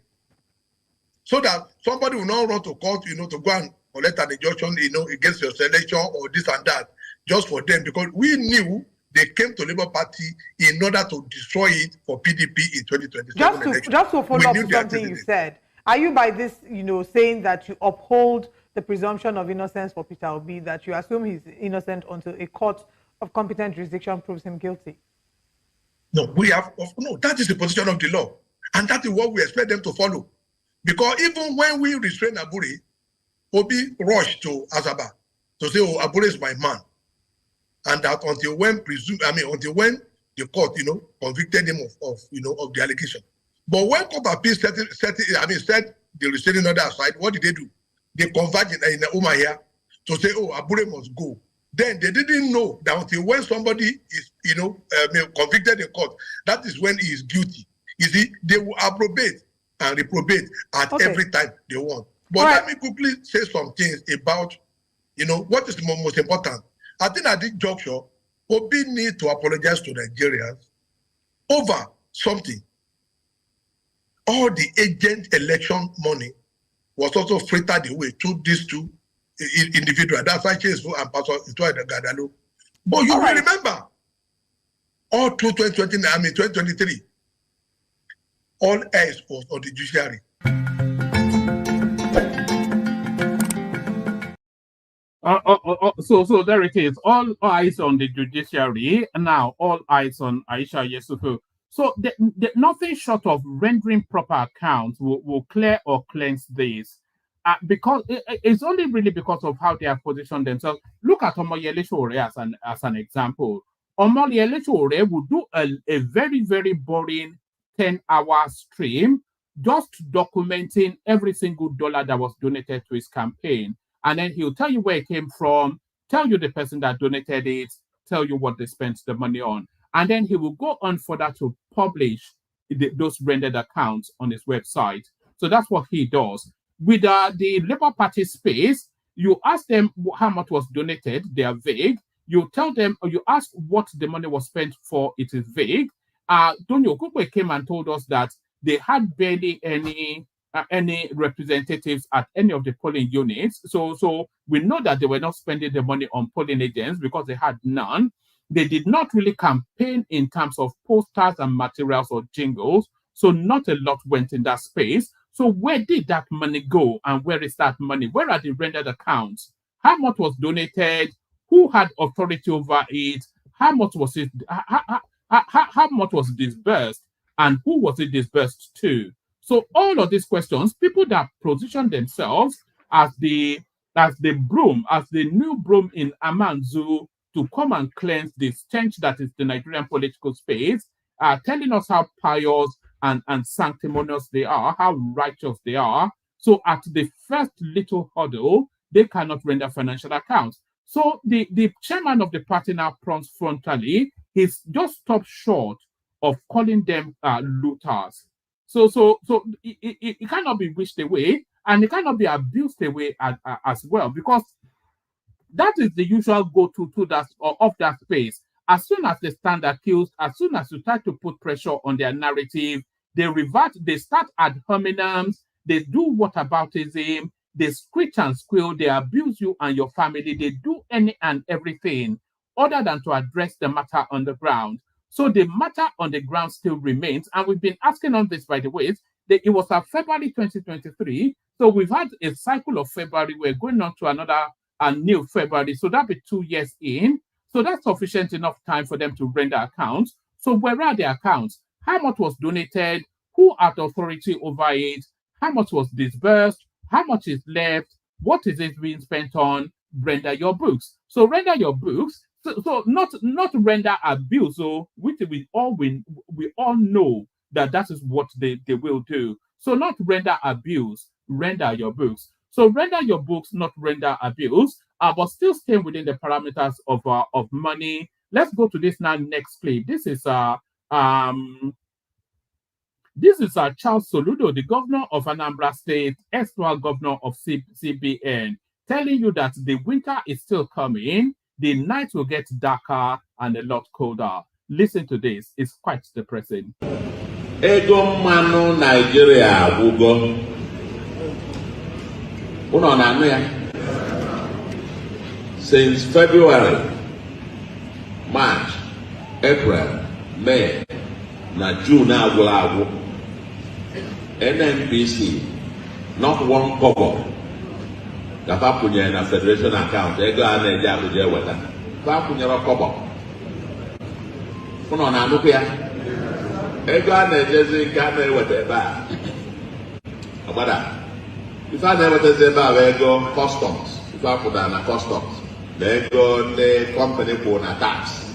So that somebody will not run to court, to go and collect an injunction, against your selection or this and that, just for them, because we knew they came to Labour Party in order to destroy it for PDP in 2027 Just to follow up to something you said, are you by this, saying that you uphold the presumption of innocence for Peter Obi, that you assume he's innocent until a court of competent jurisdiction proves him guilty? No, that is the position of the law. And that is what we expect them to follow. Because even when we restrain Abure, Obi rushed to Asaba to say, Abure is my man. And that until when the court, convicted him of the allegation. But when Court of Appeal set the restraining order aside, what did they do? They converged in Uma here to say, oh, Abure must go. Then they didn't know that until when somebody is, convicted in court, that is when he is guilty. You see, they will approbate and reprobate at every time they want. But let me quickly say some things about, what is the most important. I think at this juncture, Obi need to apologize to Nigerians over something. All the agent election money was also frittered away through these two individuals. That's why Chesu and Pastor Gadalo. But you will remember, all through 2023, all eyes was on the judiciary. So there it is. All eyes on the judiciary. Now, all eyes on Aisha Yesufu. So nothing short of rendering proper accounts will clear or cleanse this. Because it's only really because of how they have positioned themselves. Look at Omoyele Sowore as an example. Omoyele Sowore would do a very, very boring 10-hour stream just documenting every single dollar that was donated to his campaign. And then he'll tell you where it came from, tell you the person that donated it, tell you what they spent the money on. And then he will go on further to publish those rendered accounts on his website. So that's what he does. With the Labour Party space, you ask them how much was donated, they are vague. You tell them, or you ask what the money was spent for, it is vague. Tonyo Okokwe came and told us that they had barely any representatives at any of the polling units. So we know that they were not spending the money on polling agents because they had none. They did not really campaign in terms of posters and materials or jingles. So not a lot went in that space. So where did that money go and where is that money? Where are the rendered accounts? How much was donated? Who had authority over it? How much was it? How much was disbursed? And who was it disbursed to? So all of these questions, people that position themselves as the new broom in Amanzu to come and cleanse the stench that is the Nigerian political space, telling us how pious and sanctimonious they are, how righteous they are. So at the first little hurdle, they cannot render financial accounts. So the chairman of the party now prompts frontally, he's just stopped short of calling them looters. So it cannot be wished away, and it cannot be abused away as well, because that is the usual go-to of that space. As soon as they stand accused, as soon as you try to put pressure on their narrative, they revert, they start ad hominems, they do whataboutism, they screech and squeal, they abuse you and your family, they do any and everything other than to address the matter on the ground. So the matter on the ground still remains, and we've been asking on this, by the way, it was February 2023, so we've had a cycle of February, we're going on to another new February, so that'll be 2 years in, so that's sufficient enough time for them to render accounts. So where are the accounts? How much was donated? Who had authority over it? How much was disbursed? How much is left? What is it being spent on? Render your books. So render your books. So not render abuse. So which we all know that is what they will do. So not render abuse. Render your books. So render your books, not render abuse. But still staying within the parameters of money. Let's go to this now next clip. This is Charles Soludo, the governor of Anambra State, ex-governor governor of CBN, telling you that the winter is still coming, the night will get darker and a lot colder. Listen to this, it's quite depressing. Ego manu Nigeria wugo. Uno na ya. Since February, March, April, May, na June agwụ NNPC not one kobo gafa kwụnyere na federation account ego a na-eji Abuja eweta fa kwụnyere kobo ụnọ na-anụkwu ya ego a na-ejezi nke a na-eweta ebe a agbada ife a na-ewetazi ebe a bụ ego customs ife akwụda na customs na ego ndị company kwụ na tax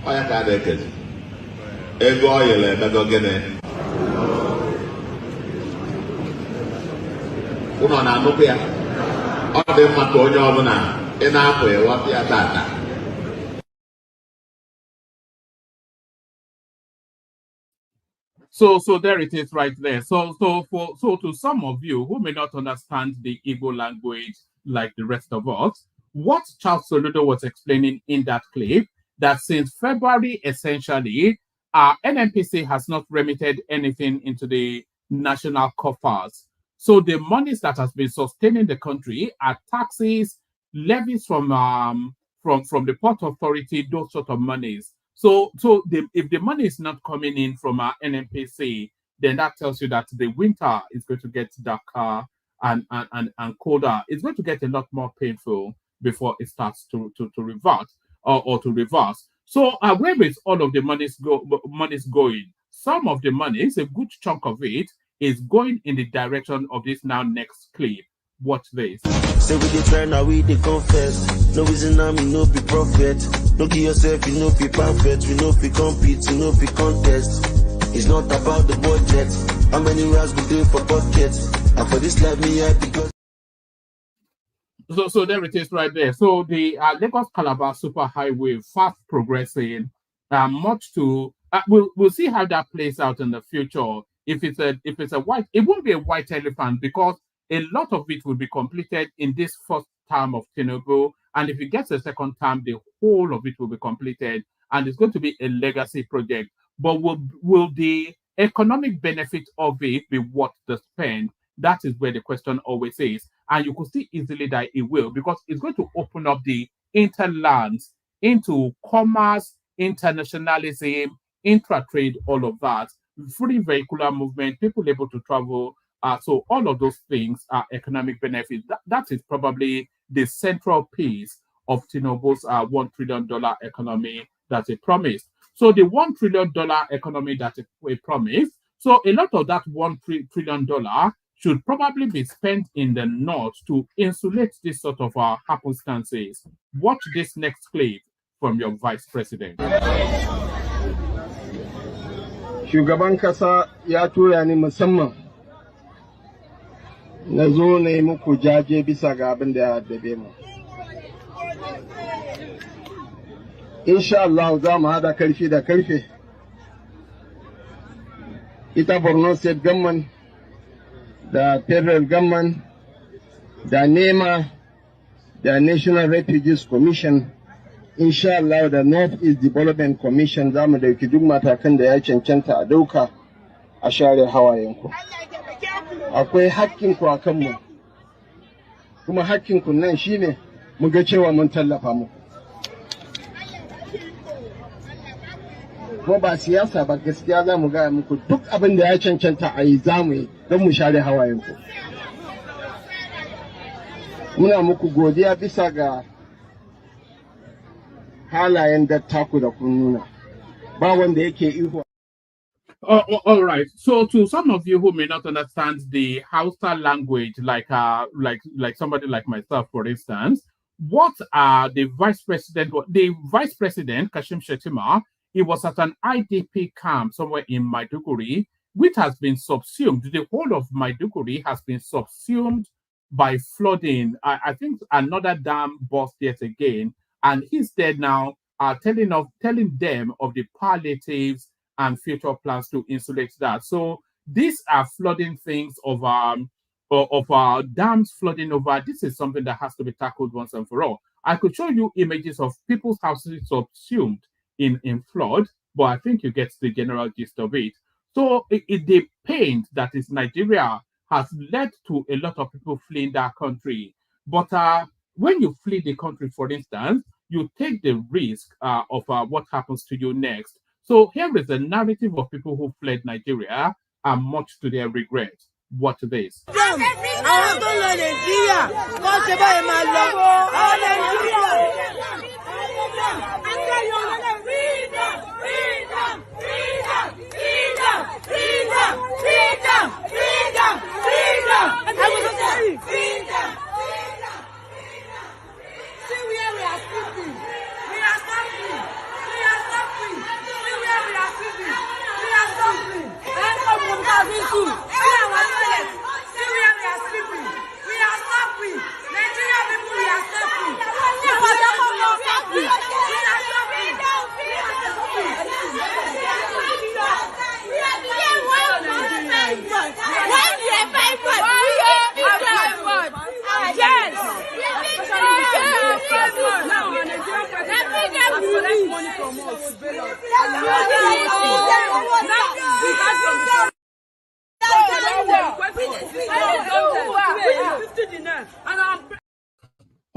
ọya ka a na-ekezi ego oyele emego gịnị uno na anụkwu ya ọ dị mma ka onye ọbụla ị na-apụ ịghọta ya tata. So there it is right there. So to some of you who may not understand the Igbo language like the rest of us, what Charles Soludo was explaining in that clip, that since February, essentially, our NNPC has not remitted anything into the national coffers. So the monies that has been sustaining the country are taxes, levies from the Port Authority, those sort of monies. So if the money is not coming in from our NNPC, then that tells you that the winter is going to get darker and colder. It's going to get a lot more painful before it starts to revert or to reverse. So where is all of the monies going? Some of the monies, a good chunk of it, is going in the direction of this now next clip. Watch this. Say we dey try now, we dey confess. No reason now, me no be prophet. Don't give yourself, you no be perfect. We no be compete, we no be contest. It's not about the budget. How many rounds we do for buckets? And for this life, me I because. So there it is right there. So the Lagos Calabar Superhighway, fast progressing, much to we'll see how that plays out in the future. If it's a white, it won't be a white elephant because a lot of it will be completed in this first term of Tinubu, and if it gets a second term, the whole of it will be completed, and it's going to be a legacy project. But will the economic benefit of it be worth the spend? That is where the question always is. And you could see easily that it will, because it's going to open up the interlands into commerce, internationalism, intra-trade, all of that. Free vehicular movement, people able to travel. So all of those things are economic benefits. That is probably the central piece of Tinubu's $1 trillion economy that he promised. So the $1 trillion economy that he promised, so a lot of that $1 trillion should probably be spent in the north to insulate this sort of happenstances. Watch this next clip from your vice president. Shugaban kasa ya tura ni musamman na zo na yi muku jaje bisa ga abin da ya addabe mu. Insha Allah za mu hada karfi da karfe. Ita Borno State Government da Federal Government da NEMA da National Refugees Commission, insha Allah da North East Development Commission za mu dauki duk matakan da ya cancanta a dauka a share hawayenku. Akwai hakkinku a kanmu, kuma hakkinku nan shine mu ga cewa mun tallafa muku. Ko ba siyasa ba, gaskiya za mu gaya muku duk abin da ya cancanta a yi za mu yi don mu share hawayenku. Muna muku godiya bisa ga halayen dattaku da kun nuna. Ba wanda yake ihu. All right. So to some of you who may not understand the Hausa language, like somebody like myself, for instance, what the vice president, Kashim Shettima, he was at an IDP camp somewhere in Maiduguri, which has been subsumed. The whole of Maiduguri has been subsumed by flooding. I think another dam burst yet again, and he's there now, telling them of the palliatives and future plans to insulate that. So these are flooding things of dams flooding over. This is something that has to be tackled once and for all. I could show you images of people's houses subsumed in flood, but I think you get the general gist of it. So the pain that is Nigeria has led to a lot of people fleeing that country. But when you flee the country, for instance, you take the risk of what happens to you next. So here is a narrative of people who fled Nigeria, and much to their regret. Watch this.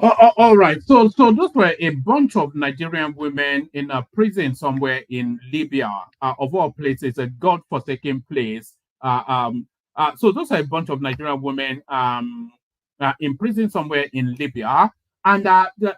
All right. So those were a bunch of Nigerian women in a prison somewhere in Libya, of all places, a godforsaken place. So those are a bunch of Nigerian women in prison somewhere in Libya, and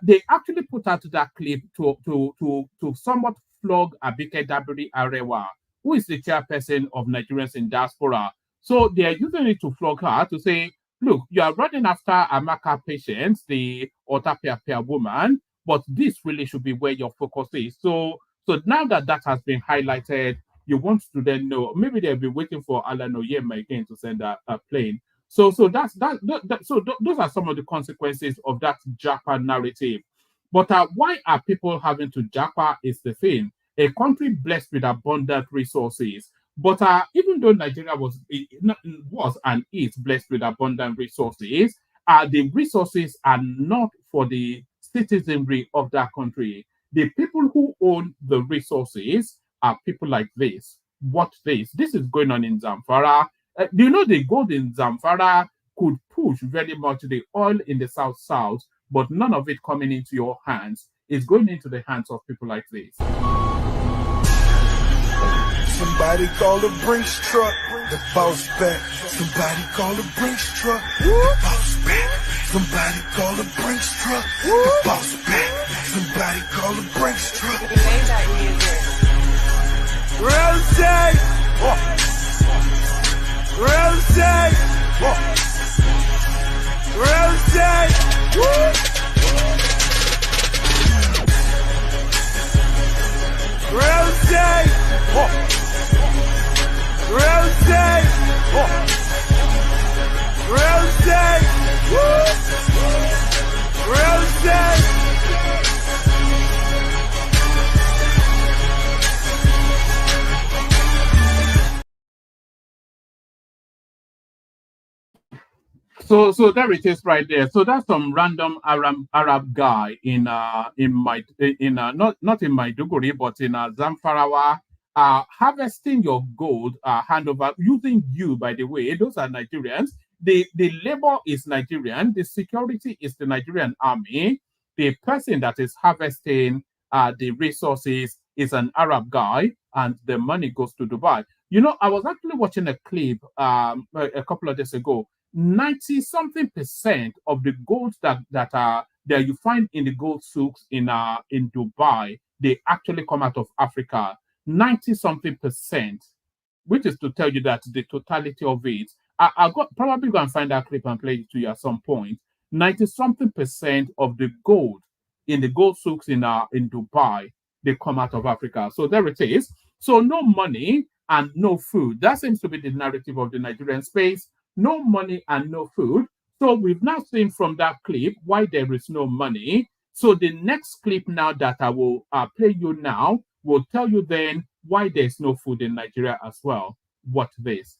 they actually put out that clip to somewhat flog Abike Dabiri Arewa, who is the chairperson of Nigerians in diaspora. So they are using it to flog her to say, look, you are running after Amaka patients, the Otapia woman, but this really should be where your focus is. So now that has been highlighted, you want to then know, maybe they've been waiting for Alan Oyema again to send a plane. So those are some of the consequences of that Japa narrative. But why are people having to Japa is the thing. A country blessed with abundant resources. But even though Nigeria was and is blessed with abundant resources, the resources are not for the citizenry of that country. The people who own the resources are people like this. What this? This is going on in Zamfara. Do you know the gold in Zamfara could push very much the oil in the south, but none of it coming into your hands. It's going into the hands of people like this. Somebody call the Brinks truck, the boss back. Somebody call the Brinks truck, the boss back. Somebody call the Brinks truck, the boss back. Somebody call the Brinks truck. Rose, Rose, Rose, So there it is right there. So that's some random Arab guy in not in Maiduguri, but in Zamfarawa, harvesting your gold, handover using you, by the way. Those are Nigerians. The labor is Nigerian. The security is the Nigerian army. The person that is harvesting the resources is an Arab guy, and the money goes to Dubai. You know, I was actually watching a clip a couple of days ago. 90-something% of the gold that you find in the gold souks in Dubai, they actually come out of Africa. 90-something%, which is to tell you that the totality of it. I'll probably go and find that clip and play it to you at some point. 90-something% of the gold in the gold souks in Dubai, they come out of Africa. So there it is. So no money and no food. That seems to be the narrative of the Nigerian space. No money and no food. So we've now seen from that clip why there is no money. So the next clip now that I will play you now will tell you then why there's no food in Nigeria as well. Watch this.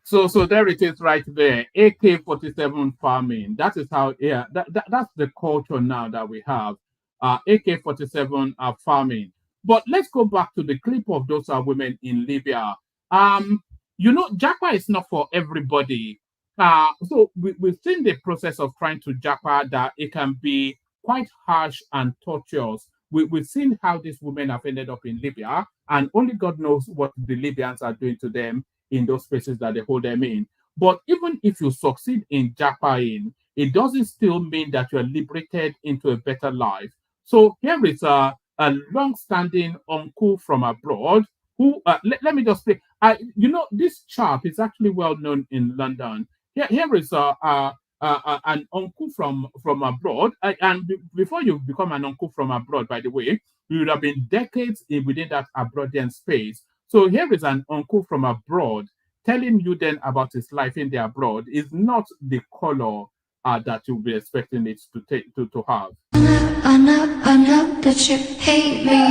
So there it is right there. AK-47 farming. That is how, that's the culture now that we have. AK-47 farming. But let's go back to the clip of those women in Libya. You know, Japa is not for everybody. So we've seen the process of trying to Japa, that it can be quite harsh and torturous. We've seen how these women have ended up in Libya, and only God knows what the Libyans are doing to them in those spaces that they hold them in. But even if you succeed in Japaing, it doesn't still mean that you're liberated into a better life. So here is a long-standing uncle from abroad who, let me just say, you know, this chap is actually well known in London. Here is an uncle from abroad. And before you become an uncle from abroad, by the way, you would have been decades within that abroadian space. So here is an uncle from abroad telling you then about his life in the abroad. Is not the color that you'll be expecting it to have. I know that you hate me.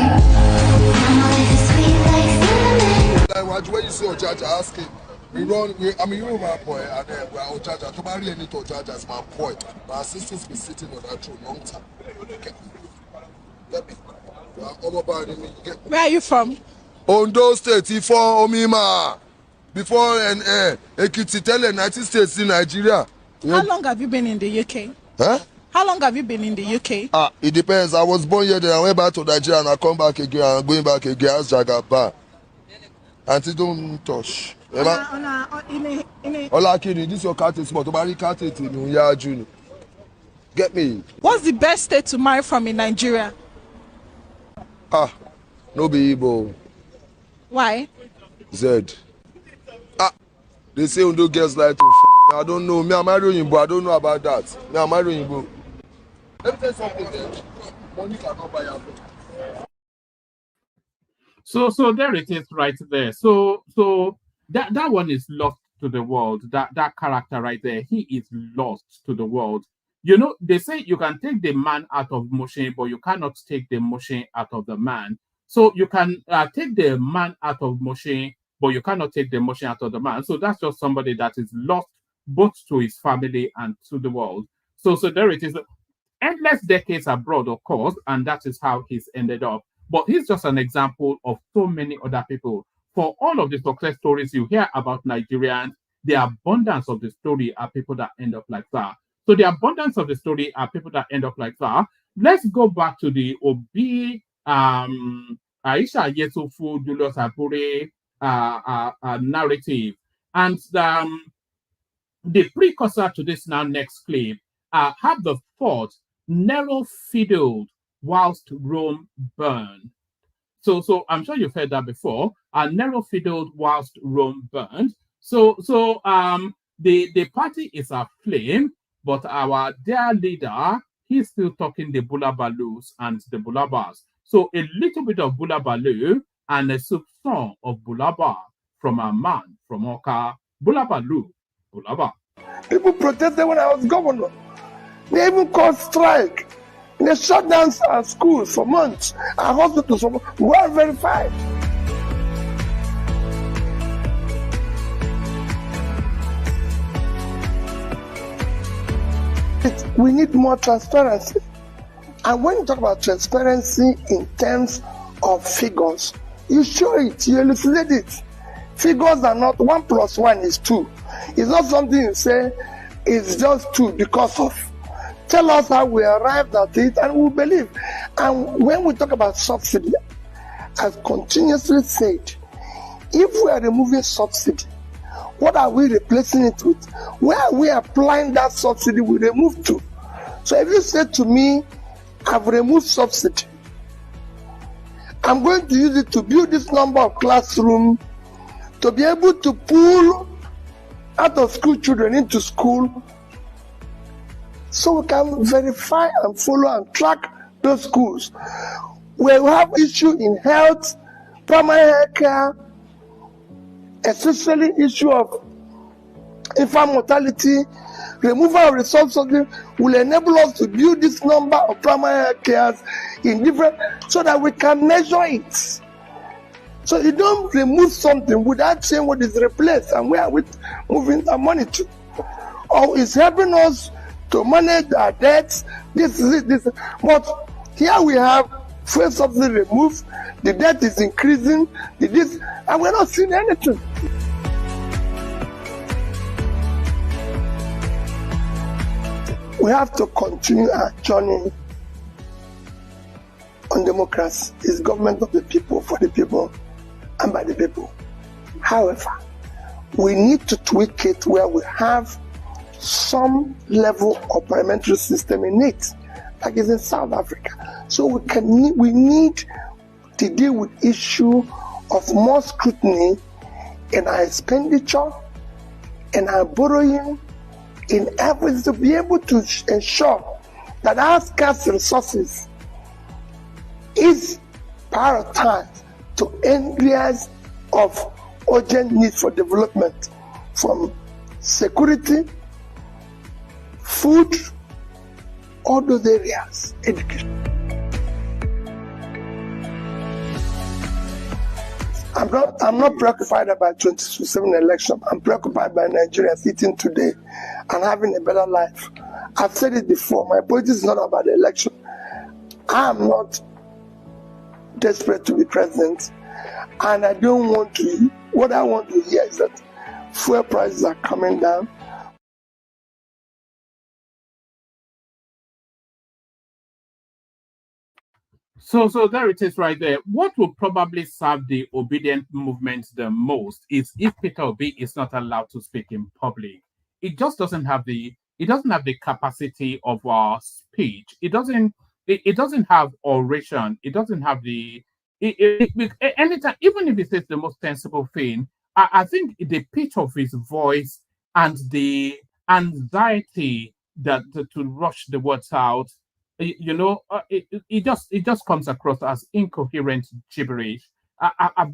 Like, why you see your judge asking? We run, I mean, you know my boy, and then we are on charger. To marry any to charger as my boy. My sister's been sitting on that throne long time. Get me. Where are you from? Ondo State, Ifo, Omima. Before Ekiti, tell 19 states in Nigeria. How long have you been in the UK? Huh? How long have you been in the UK? It depends. I was born here, then I went back to Nigeria and I come back again. I'm going back again as Jagaba. Auntie, don't touch. Ola Kini, this is your cat spot. Get me. What's the best state to marry from in Nigeria? No be Igbo. Why? Z. They say Undo girls like to I don't know. Me, I'm marrying Igbo. I don't know about that. Me, I'm marrying Igbo. Let me tell you something there. Money cannot buy your food. So there it is right there. So that one is lost to the world. That character right there, he is lost to the world. You know, they say you can take the man out of motion, but you cannot take the motion out of the man. So you can take the man out of motion, but you cannot take the motion out of the man. So that's just somebody that is lost both to his family and to the world. So there it is. Endless decades abroad, of course, and that is how he's ended up. But he's just an example of so many other people. For all of the success stories you hear about Nigerians, the abundance of the story are people that end up like that. So the abundance of the story are people that end up like that. Let's go back to the Obi, Aisha Yesufu, Julius Abure narrative. And the precursor to this now next clip have the thought, narrow fiddled whilst Rome burned. So I'm sure you've heard that before. Narrow fiddled whilst Rome burned. So the party is aflame, but our dear leader, he's still talking the Bulabalus and the Bulabas. So a little bit of Bulabalu and a song of Bulaba from a man from Oka. Bulabalu, Bulaba. People protested when I was governor. They even called strike. They shut down our schools for months, our hospitals for months, well verified. We need more transparency. And when you talk about transparency in terms of figures, you show it, you elucidate it. Figures are not 1 + 1 is 2. It's not something you say it's just 2 because of. Tell us how we arrived at it and we'll believe. And when we talk about subsidy, I've continuously said, if we are removing subsidy, what are we replacing it with? Where are we applying that subsidy we removed to? So if you say to me, I've removed subsidy, I'm going to use it to build this number of classrooms, to be able to pull out of school children into school, so we can verify and follow and track those schools. We have issue in health, primary health care, especially issue of infant mortality. Removal of resource subsidy will enable us to build this number of primary health cares in different, so that we can measure it. So you don't remove something without saying what is replaced and where are we moving our money to. Or it's helping us to manage our debts. This is it. This. But here we have fuel subsidy removed, the debt is increasing, and we're not seeing anything. We have to continue our journey on democracy. It's government of the people, for the people, and by the people. However, we need to tweak it where we have some level of parliamentary system in it, like it's in South Africa. So we need to deal with issue of more scrutiny in our expenditure, in our borrowing, in efforts to be able to ensure that our scarce resources is prioritized to areas of urgent need for development, from security, food, all those areas, education. I'm not preoccupied about 2027 election. I'm preoccupied by Nigerians eating today and having a better life. I've said it before. My politics is not about the election. I am not desperate to be president, and I don't want to. What I want to hear is that fuel prices are coming down. So there it is right there. What will probably serve the obedient movement the most is if Peter Obi is not allowed to speak in public. It just doesn't have the capacity of speech. It doesn't have oration. It doesn't have anytime, even if it says the most sensible thing, I think the pitch of his voice and the anxiety to rush the words out, it just comes across as incoherent gibberish. I've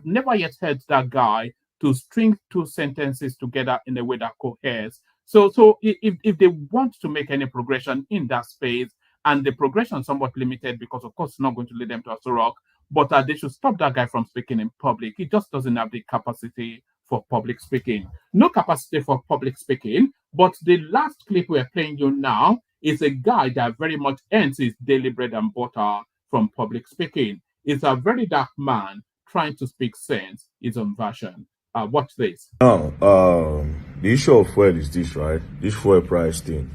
never yet heard that guy to string two sentences together in a way that coheres. So if they want to make any progression in that space, and the progression somewhat limited because of course it's not going to lead them to Aso Rock, but they should stop that guy from speaking in public. He just doesn't have the capacity for public speaking. No capacity for public speaking, but the last clip we're playing you now is a guy that very much earns his daily bread and butter from public speaking. It's a very dark man trying to speak sense, his own version. Watch this. Now, the issue of fuel is this, right? This fuel price thing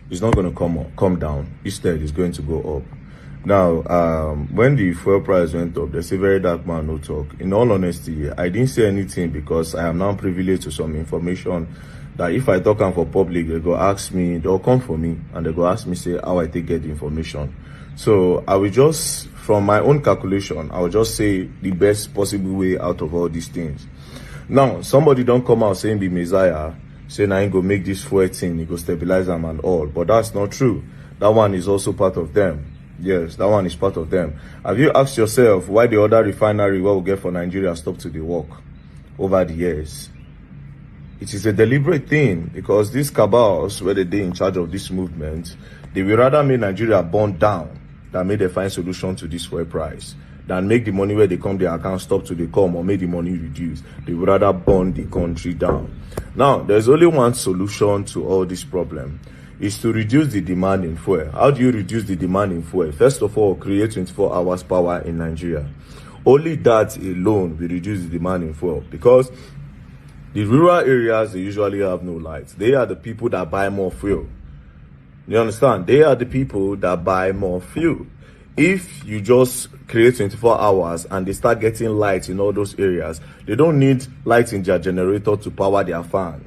is not going to come down. Instead, it's going to go up. Now, when the fuel price went up, there's a very dark man no talk. In all honesty, I didn't say anything because I am now privileged to some information that if I talk for public, they go ask me, they'll come for me and they go ask me, say, how I take get the information. So I will just, from my own calculation, I will just say the best possible way out of all these things. Now, somebody don't come out saying the Messiah, saying I ain't go make this fuel thing, he go stabilize them and all. But that's not true. That one is also part of them. Yes, that one is part of them. Have you asked yourself why the other refinery what we get for Nigeria stopped to the work over the years? It is a deliberate thing because these cabals, where they're in charge of this movement, they will rather make Nigeria burn down than make a fine solution to this fuel price, than make the money where they come their account stop to the come or make the money reduce. They would rather burn the country down. Now, there's only one solution to all this problem. Is to reduce the demand in fuel. How do you reduce the demand in fuel? First of all, create 24 hours power in Nigeria. Only that alone will reduce the demand in fuel because the rural areas, they usually have no lights. They are the people that buy more fuel. You understand? They are the people that buy more fuel. If you just create 24 hours and they start getting lights in all those areas, they don't need lights in their generator to power their fan.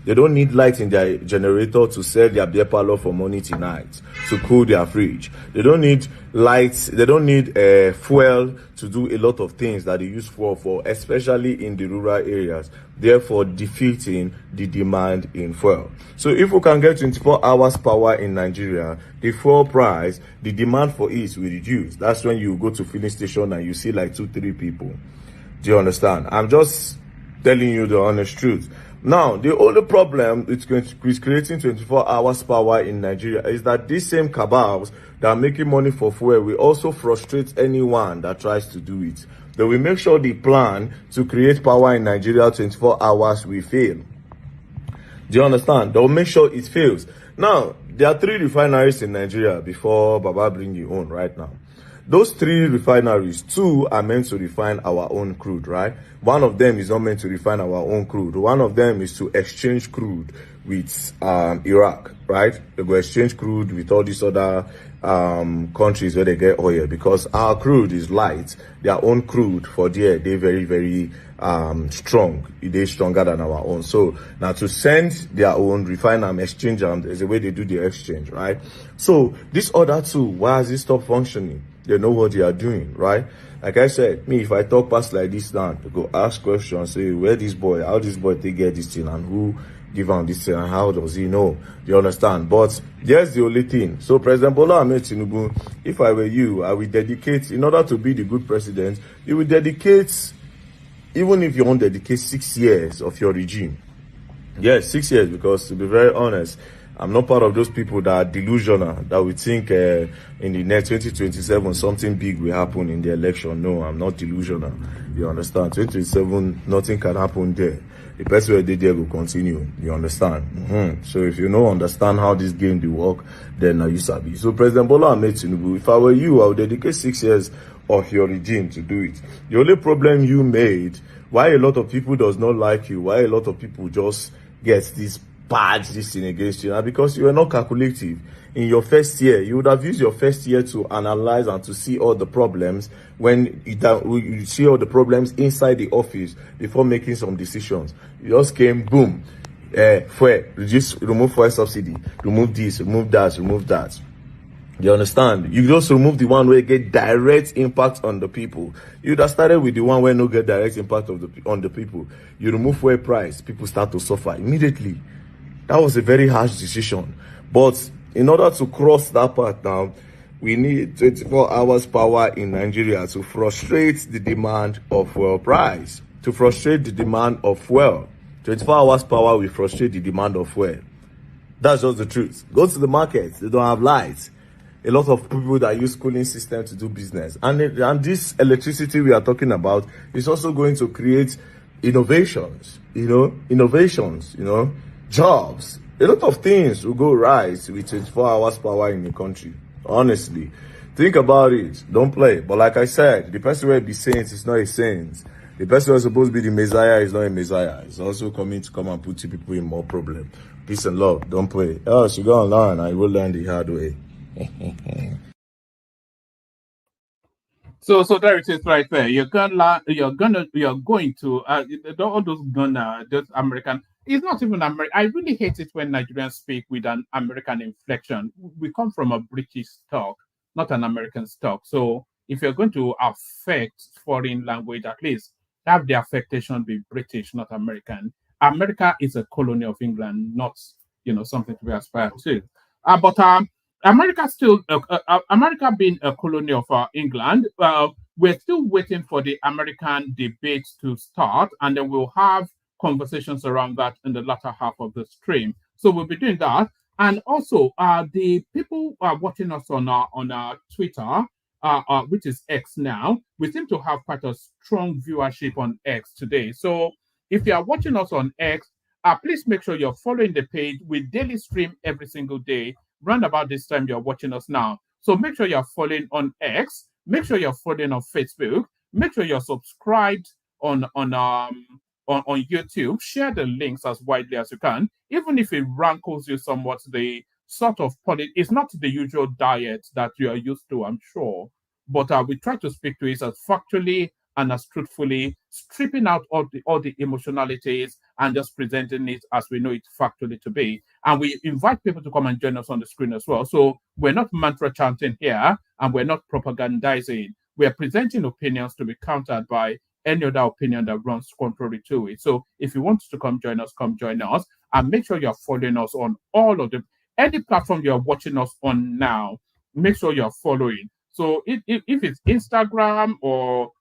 They don't need light in their generator to sell their beer parlor for money tonight, to cool their fridge. They don't need lights. They don't need fuel to do a lot of things that they use fuel for, especially in the rural areas, therefore defeating the demand in fuel. So if we can get 24 hours power in Nigeria, the fuel price, the demand for it will reduce. That's when you go to filling station and you see like 2-3 people. Do you understand? I'm just telling you the honest truth. Now, the only problem with creating 24 hours power in Nigeria is that these same cabals that are making money for fuel will also frustrate anyone that tries to do it. They will make sure the plan to create power in Nigeria 24 hours will fail. Do you understand? They'll make sure it fails. Now, there are 3 refineries in Nigeria before Baba bring you on right now. Those 3 refineries, 2 are meant to refine our own crude, right? One of them is not meant to refine our own crude. One of them is to exchange crude with Iraq, right? They go exchange crude with all these other countries where they get oil because our crude is light. Their own crude for there, they're very, very strong. They're stronger than our own. So now to send their own, refine and exchange them, there's a way they do the exchange, right? So this other 2, why has it stopped functioning? They know what they are doing, right? Like I said, me, if I talk past like this now, to go ask questions, say, where this boy, how this boy take get this thing, and who give him this thing, and how does he know? Do you understand? But here's the only thing. So President Bola Ahmed Tinubu, if I were you, I would dedicate, in order to be the good president, you would dedicate, even if you won't dedicate 6 years of your regime. Yes, 6 years, because to be very honest, I'm not part of those people that are delusional, that we think in the next 2027 something big will happen in the election. No, I'm not delusional. You understand? 2027, nothing can happen there. The best way they will continue. You understand? So if you don't understand how this game will work, then you sabi. So President Bola Ahmed Tinubu, if I were you, I would dedicate 6 years of your regime to do it. The only problem you made, why a lot of people does not like you, why a lot of people just get this thing against you, because you were not calculative. In your first year, you would have used your first year to analyze and to see all the problems when you see all the problems inside the office before making some decisions. You just came, boom, remove fuel subsidy, remove this, remove that, remove that. You understand? You just remove the one where you get direct impact on the people. You would have started with the one where no get direct impact on the people. You remove fuel price, people start to suffer immediately. That was a very harsh decision. But in order to cross that part now, we need 24 hours power in Nigeria to frustrate the demand of fuel price, to frustrate the demand of fuel. 24 hours power will frustrate the demand of fuel. That's just the truth. Go to the market, they don't have lights. A lot of people that use cooling system to do business. And this electricity we are talking about is also going to create innovations, jobs. A lot of things will go right with 24 hours power in the country. Honestly, think about it. Don't play. But like I said, the person who will be saint is not a saint. The person who is supposed to be the Messiah is not a Messiah. It's also coming to come and put you people in more problem. Peace and love. Don't play. Else you go and learn. I will learn the hard way. So there it is right there. You're going to all those those American. It's not even American. I really hate it when Nigerians speak with an American inflection. We come from a British stock, not an American stock. So if you're going to affect foreign language, at least have the affectation be British, not American. America is a colony of England, not something to be aspired to. But America still, America being a colony of England, we're still waiting for the American debate to start, and then we'll have conversations around that in the latter half of the stream. So we'll be doing that, and also the people watching us on Twitter, which is X now, we seem to have quite a strong viewership on X today. So if you are watching us on X, please make sure you're following the page. We daily stream every single day. Round about this time you're watching us now. So make sure you're following on X. Make sure you're following on Facebook. Make sure you're subscribed on YouTube. Share the links as widely as you can. Even if it rankles you somewhat, the sort of it's not the usual diet that you are used to, I'm sure. But we try to speak to it as factually and as truthfully, stripping out all the emotionalities and just presenting it as we know it factually to be. And we invite people to come and join us on the screen as well. So we're not mantra chanting here, and we're not propagandizing. We're presenting opinions to be countered by any other opinion that runs contrary to it. So if you want to come join us, come join us. And make sure you're following us on all of any platform you're watching us on now. Make sure you're following. So if it's Instagram or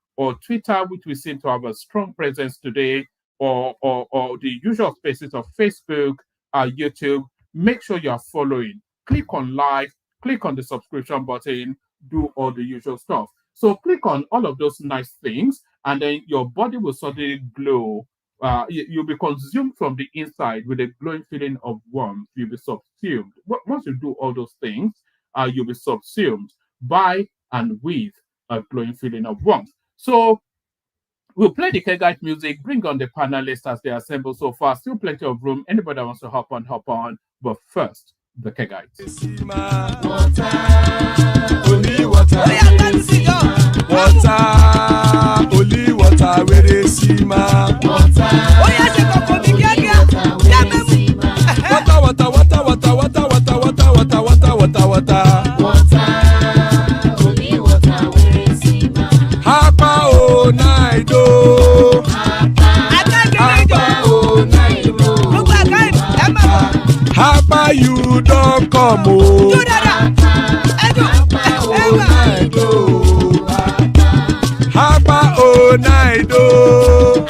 Twitter, which we seem to have a strong presence today, or the usual spaces of Facebook, YouTube, make sure you're following. Click on like, click on the subscription button, do all the usual stuff. So click on all of those nice things, and then your body will suddenly glow. You'll be consumed from the inside with a glowing feeling of warmth. You'll be subsumed. Once you do all those things, you'll be subsumed by and with a glowing feeling of warmth. So we'll play the Kegite music, bring on the panelists as they assemble so far. Still plenty of room. Anybody that wants to hop on. But first, the Kegites. Only water, where they see ma. Hapa you don't come oh. Hapa oh night oh.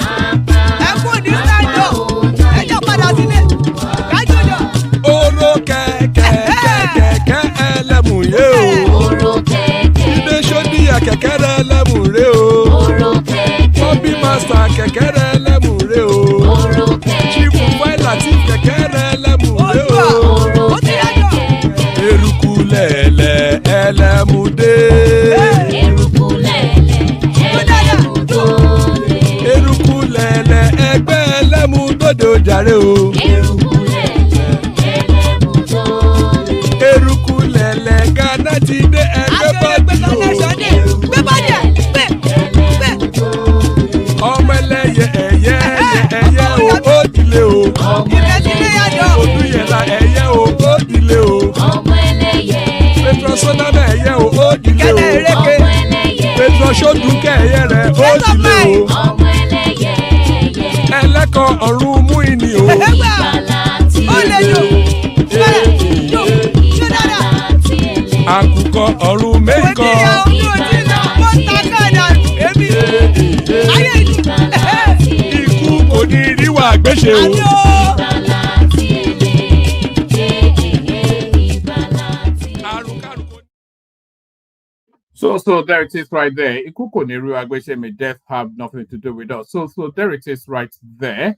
Oroke o jàre o. Eruku lẹ̀lẹ̀ Ghana ti dé ẹgbẹ́ bọ́dì o. Ọmọ ẹlẹ́yẹ ẹ̀yẹ ẹ̀yẹ o ó dilé o. Odúyẹ̀lá ẹ̀yẹ o ó dilé o. Petrosonama ẹ̀yẹ o ó dilé o. Petrosodúnkẹ́ ẹ̀yẹ rẹ̀ ó dilé o. Ẹlẹ́kọ̀ ọ̀run mú ìní o. Àkùkọ ọ̀run mẹ́kọ̀. Ikú kò ní ríwà gbéṣe o. So there it is right there. Ikuko Neru Agbeche may death have nothing to do with us. So there it is right there.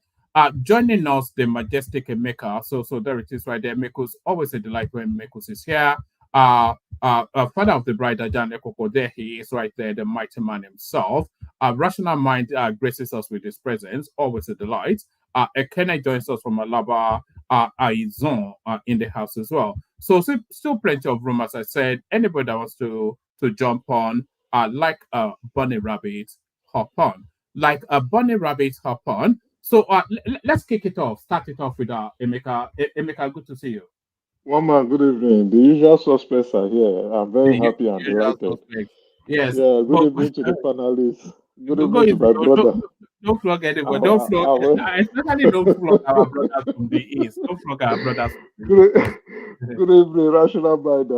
Joining us, the majestic Emeka. So there it is right there. Emeka's always a delight when Emeka is here. Father of the bride, Ajan Ekoko, there he is right there, the mighty man himself. Rational Mind graces us with his presence, always a delight. Ekene joins us from Alaba, Aizon in the house as well. So still plenty of room, as I said. Anybody that wants to jump on, like a bunny rabbit, hop on. Like a bunny rabbit, hop on. So let's kick it off. Start it off with Emeka. Emeka, good to see you. One man, good evening. The usual suspects are here. I'm very happy and delighted. Yes. Yeah, good evening to the panelists. Good evening to my brother. Don't flog anyone. Don't flog. Especially don't flog our brothers from the east. Don't flog our brothers. Good evening, Rational Mind.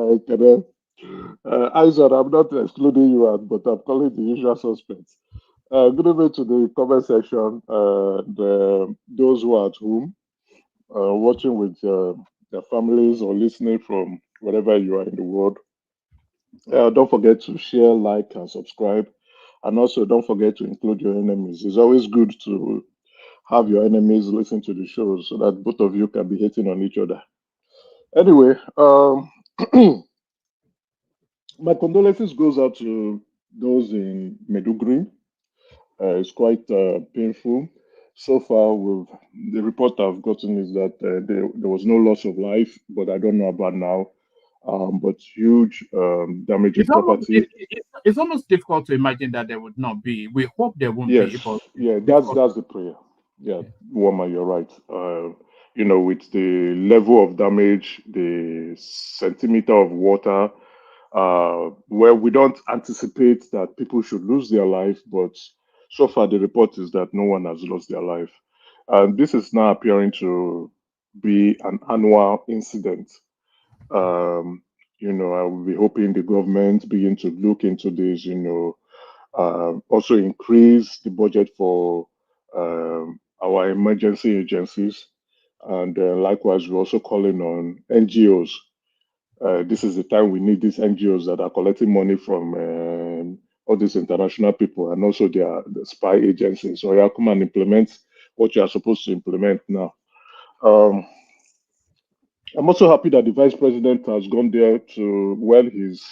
Aizon, I'm not excluding you, but I'm calling the usual suspects. Good evening to the comment section. Those who are at home, watching with their families or listening from wherever you are in the world. Don't forget to share, like, and subscribe. And also, don't forget to include your enemies. It's always good to have your enemies listen to the show so that both of you can be hating on each other. Anyway, my condolences goes out to those in Meduguri. It's quite painful. So far, the report I've gotten is that there was no loss of life, but I don't know about now. But huge damage in property. It's almost difficult to imagine that there would not be. We hope there won't be. But That's the prayer. Yeah, woman, you're right. With the level of damage, the centimeter of water, where we don't anticipate that people should lose their life, but so far the report is that no one has lost their life. And this is now appearing to be an annual incident. I will be hoping the government begin to look into this, also increase the budget for our emergency agencies. And likewise, we're also calling on NGOs. This is the time we need these NGOs that are collecting money from all these international people and also the spy agencies. So yeah, come and implement what you are supposed to implement now. I'm also happy that the vice president has gone there he's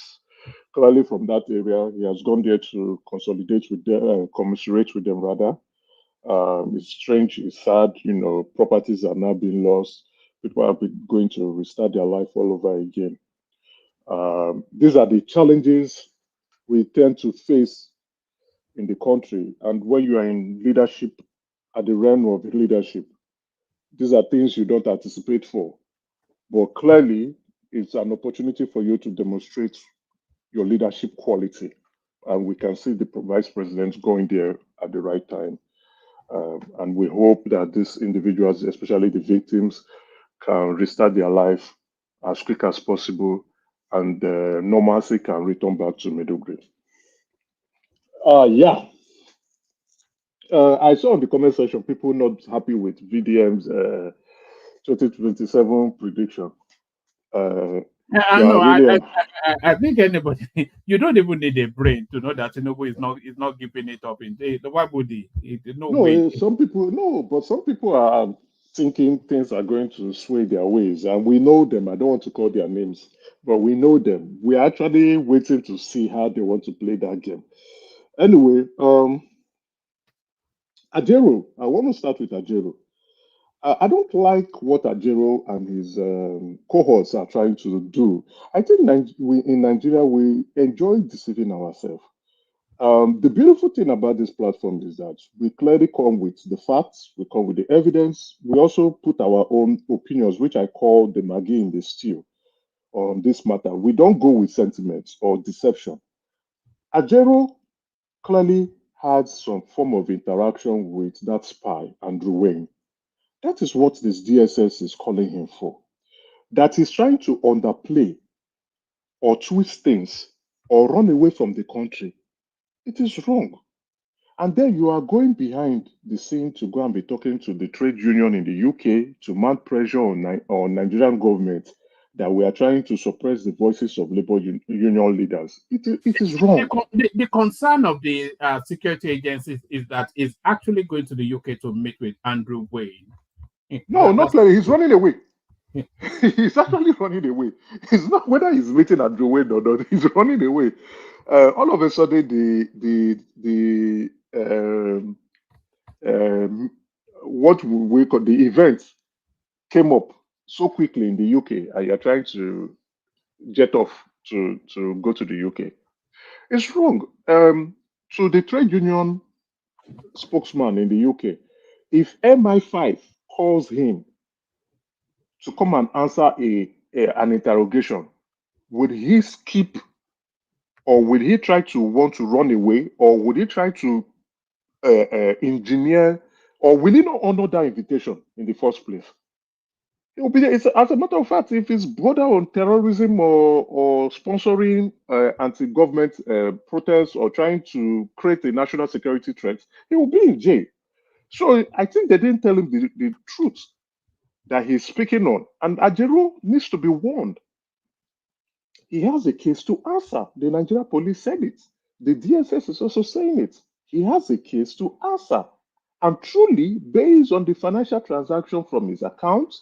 clearly from that area. He has gone there to consolidate with them, commiserate with them rather. It's strange, it's sad, properties are now being lost. People are going to restart their life all over again. These are the challenges we tend to face in the country. And when you are in leadership, at the realm of leadership, these are things you don't anticipate for. But clearly, it's an opportunity for you to demonstrate your leadership quality. And we can see the vice president going there at the right time. And we hope that these individuals, especially the victims, can restart their life as quick as possible and normalcy can return back to Meduguri. I saw in the comment section people not happy with VDM's 2027 prediction. I think anybody, you don't even need a brain to know that Tinubu is not giving it up. Why would he? Some people are thinking things are going to sway their ways, and we know them. I don't want to call their names, but we know them. We are actually waiting to see how they want to play that game. Anyway, Ajero, I want to start with Ajero. I don't like what Ajero and his cohorts are trying to do. I think in Nigeria, we enjoy deceiving ourselves. The beautiful thing about this platform is that we clearly come with the facts, we come with the evidence. We also put our own opinions, which I call the Maggie in the stew on this matter. We don't go with sentiments or deception. Ajero clearly had some form of interaction with that spy, Andrew Wayne. That is what this DSS is calling him for. That he's trying to underplay or twist things or run away from the country. It is wrong. And then you are going behind the scene to go and be talking to the trade union in the UK to mount pressure on Nigerian government that we are trying to suppress the voices of labor union leaders. It is wrong. The concern of the security agencies is that it's actually going to the UK to meet with Andrew Wayne. No, not clearly. He's running away. He's actually running away. It's not whether he's meeting Andrew Wayne or not. He's running away. All of a sudden, what we call the event came up so quickly in the UK, and you're trying to jet off to go to the UK. It's wrong. So the trade union spokesman in the UK, if MI5 calls him to come and answer an interrogation, would he skip, or would he try to want to run away, or would he try to engineer, or will he not honor that invitation in the first place? It will be, as a matter of fact, if it's border on terrorism or sponsoring anti-government protests or trying to create a national security threat, he will be in jail. So I think they didn't tell him the truth that he's speaking on. And Ajero needs to be warned. He has a case to answer. The Nigeria police said it. The DSS is also saying it. He has a case to answer. And truly, based on the financial transaction from his account,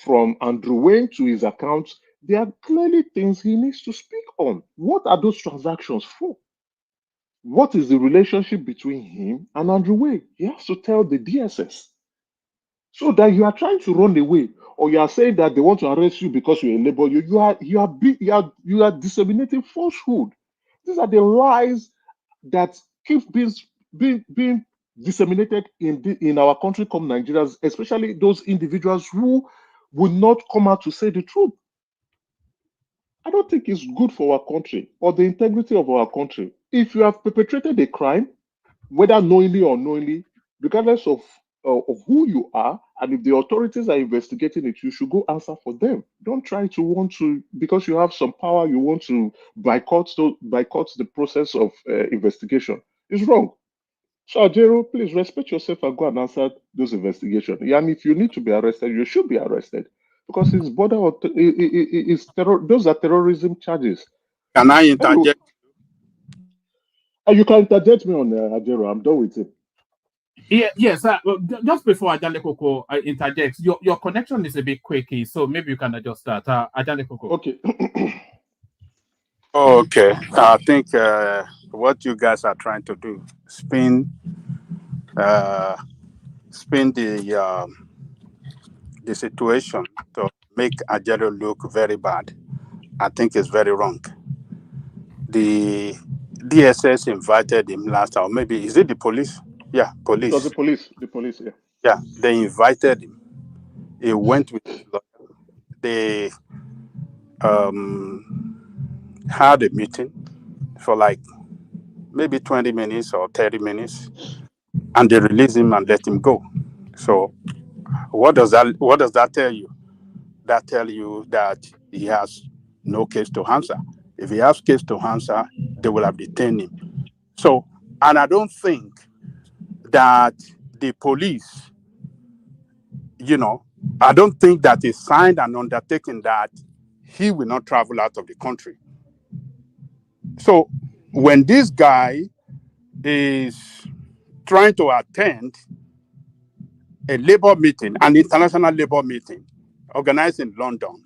from Andrew Wayne to his account, there are clearly things he needs to speak on. What are those transactions for? What is the relationship between him and Andrew Wayne? He has to tell the DSS. So that you are trying to run away, or you are saying that they want to arrest you because you're a labor, you are disseminating falsehood. These are the lies that keep being disseminated in our country called Nigerians, especially those individuals who would not come out to say the truth. I don't think it's good for our country or the integrity of our country. If you have perpetrated a crime, whether knowingly or unknowingly, regardless of who you are, and if the authorities are investigating it, you should go answer for them. Don't try to want to, because you have some power, you want to boycott the process of investigation. It's wrong. So, Ajero, please respect yourself and go and answer those investigations. And if you need to be arrested, you should be arrested, because it's those are terrorism charges. Can I interject? And you can interject me on Ajero. I'm done with it. Yes. Just before Ajale Koko interjects, your connection is a bit quaky, so maybe you can adjust that. Ajale Koko. Okay. Okay. I think what you guys are trying to do, spin the situation to make Ajero look very bad, I think is very wrong. The DSS invited him last time, or maybe is it the police? Yeah, police. It was the police, yeah. Yeah, they invited him. He went with his lawyer. They had a meeting for like maybe 20 minutes or 30 minutes, and they released him and let him go. So what does that tell you? That tells you that he has no case to answer. If he has case to answer, they will have detained him. So, and I don't think that the police, I don't think that he signed an undertaking that he will not travel out of the country. So when this guy is trying to attend a labor meeting, an international labor meeting organized in London,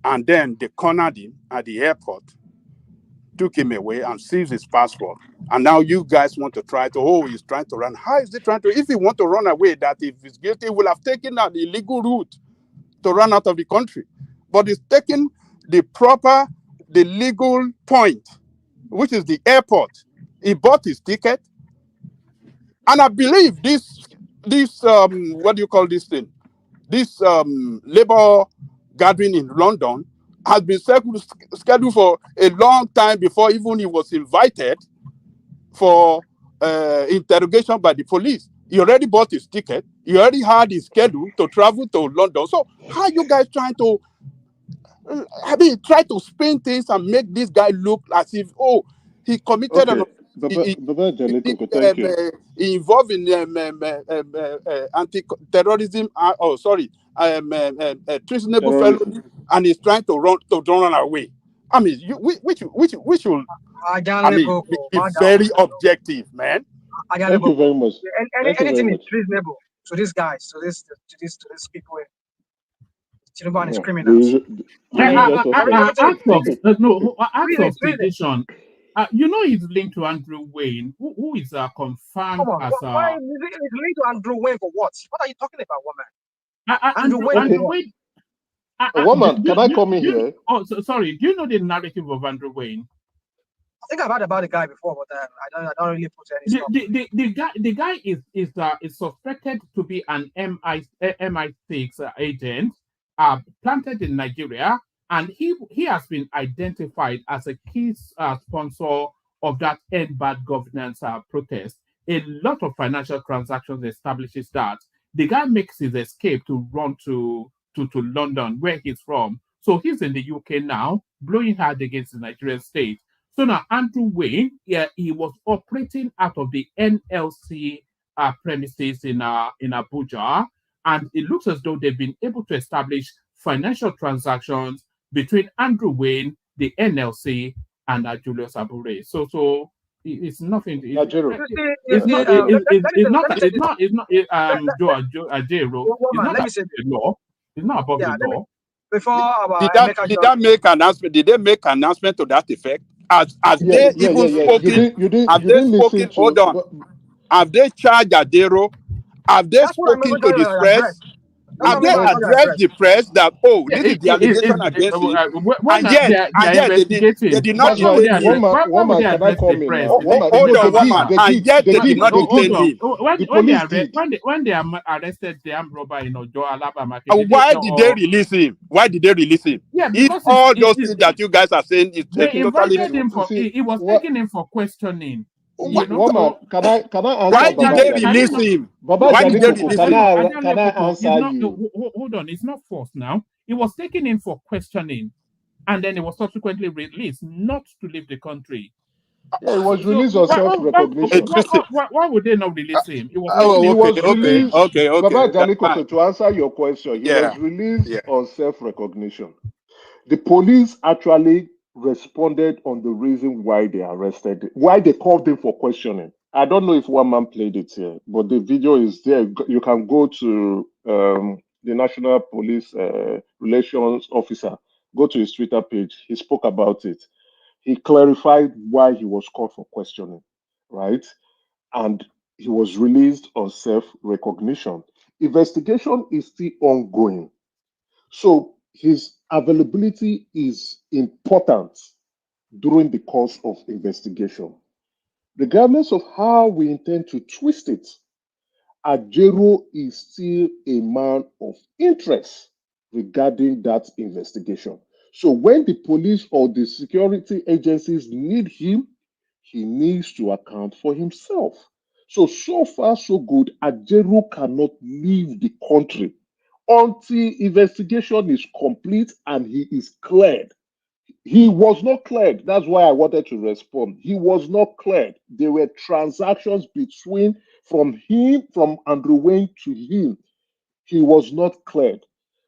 and then they cornered him at the airport took him away and seized his passport. And now you guys want to try to, oh, he's trying to run. How is he trying to? If he want to run away, that if he's guilty, he will have taken the illegal route to run out of the country. But he's taken the legal point, which is the airport. He bought his ticket. And I believe this what do you call this thing? This labor gathering in London has been scheduled for a long time before even he was invited for interrogation by the police. He already bought his ticket. He already had his schedule to travel to London. So how are you guys trying to, try to spin things and make this guy look as if, oh, he committed an thank you. involved in anti-terrorism, treasonable felony, and he's trying to run away. I mean, which will, be very objective, man. Thank you very much. Anything is reasonable to these guys, to these people. Tinubu and his criminals. Acts of sedition. You know he's linked to Andrew Wayne, who is confirmed Come on, as why is it linked to Andrew Wayne for what? What are you talking about, woman? Andrew Wayne. Woman, can I come in here? Oh, sorry. Do you know the narrative of Andrew Wayne? I think I've heard about the guy before, but I don't really put any stuff. The guy is suspected to be an MI6 agent, planted in Nigeria, and he has been identified as a key sponsor of that End Bad Governance protest. A lot of financial transactions establishes that. The guy makes his escape to run to London, where he's from. So he's in the UK now, blowing hard against the Nigerian state. So now Andrew Wayne, he was operating out of the NLC premises in Abuja, and it looks as though they've been able to establish financial transactions between Andrew Wayne, the NLC, and Julius Abure. So it's nothing. It's not above the law. Before did that make announcement? Did they make announcement to that effect? Have they spoken? Hold on. Have they charged Adero? Have they spoken to the press? Have they addressed the press that, oh, this is the allegation against him? And yet they did not detain him. Woman, can I come in now? Hold on, woman. And yet they did not detain him. When they arrested the armed robber in Ojo, Alabama. Why did they release him? Why did they release him? Yeah, if all those things that you guys are saying is totally he was taking him for questioning. Woman, can I answer? Why did they release him? Why did they release him? Can I answer you? Hold on, it's not forced now. He was taken in for questioning, and then he was subsequently released, not to leave the country. Yeah, he was released on self-recognition. Why would they not release him? He was released. Okay. Baba Jaliko, to answer your question, he was released on self-recognition. The police actually responded on the reason why they arrested, why they called him for questioning. I don't know if one man played it here, but the video is there. You can go to the National Police Relations Officer, go to his Twitter page. He spoke about it. He clarified why he was called for questioning, right? And he was released on self-recognition. Investigation is still ongoing. So his availability is important during the course of investigation. Regardless of how we intend to twist it, Ajero is still a man of interest regarding that investigation. So when the police or the security agencies need him, he needs to account for himself. So far, so good. Ajero cannot leave the country until investigation is complete and he is cleared. He was not cleared. That's why I wanted to respond. He was not cleared. There were transactions from Andrew Wayne to him. He was not cleared,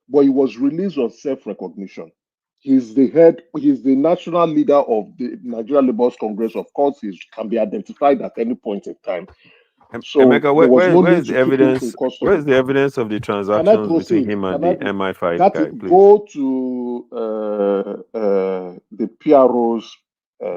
but he was released on self-recognition. He's the national leader of the Nigerian Labour Congress. Of course, he can be identified at any point in time. So Emeka, where's the evidence? Where's the evidence of the transactions between him and the MI5 guy? Please go to the PRO's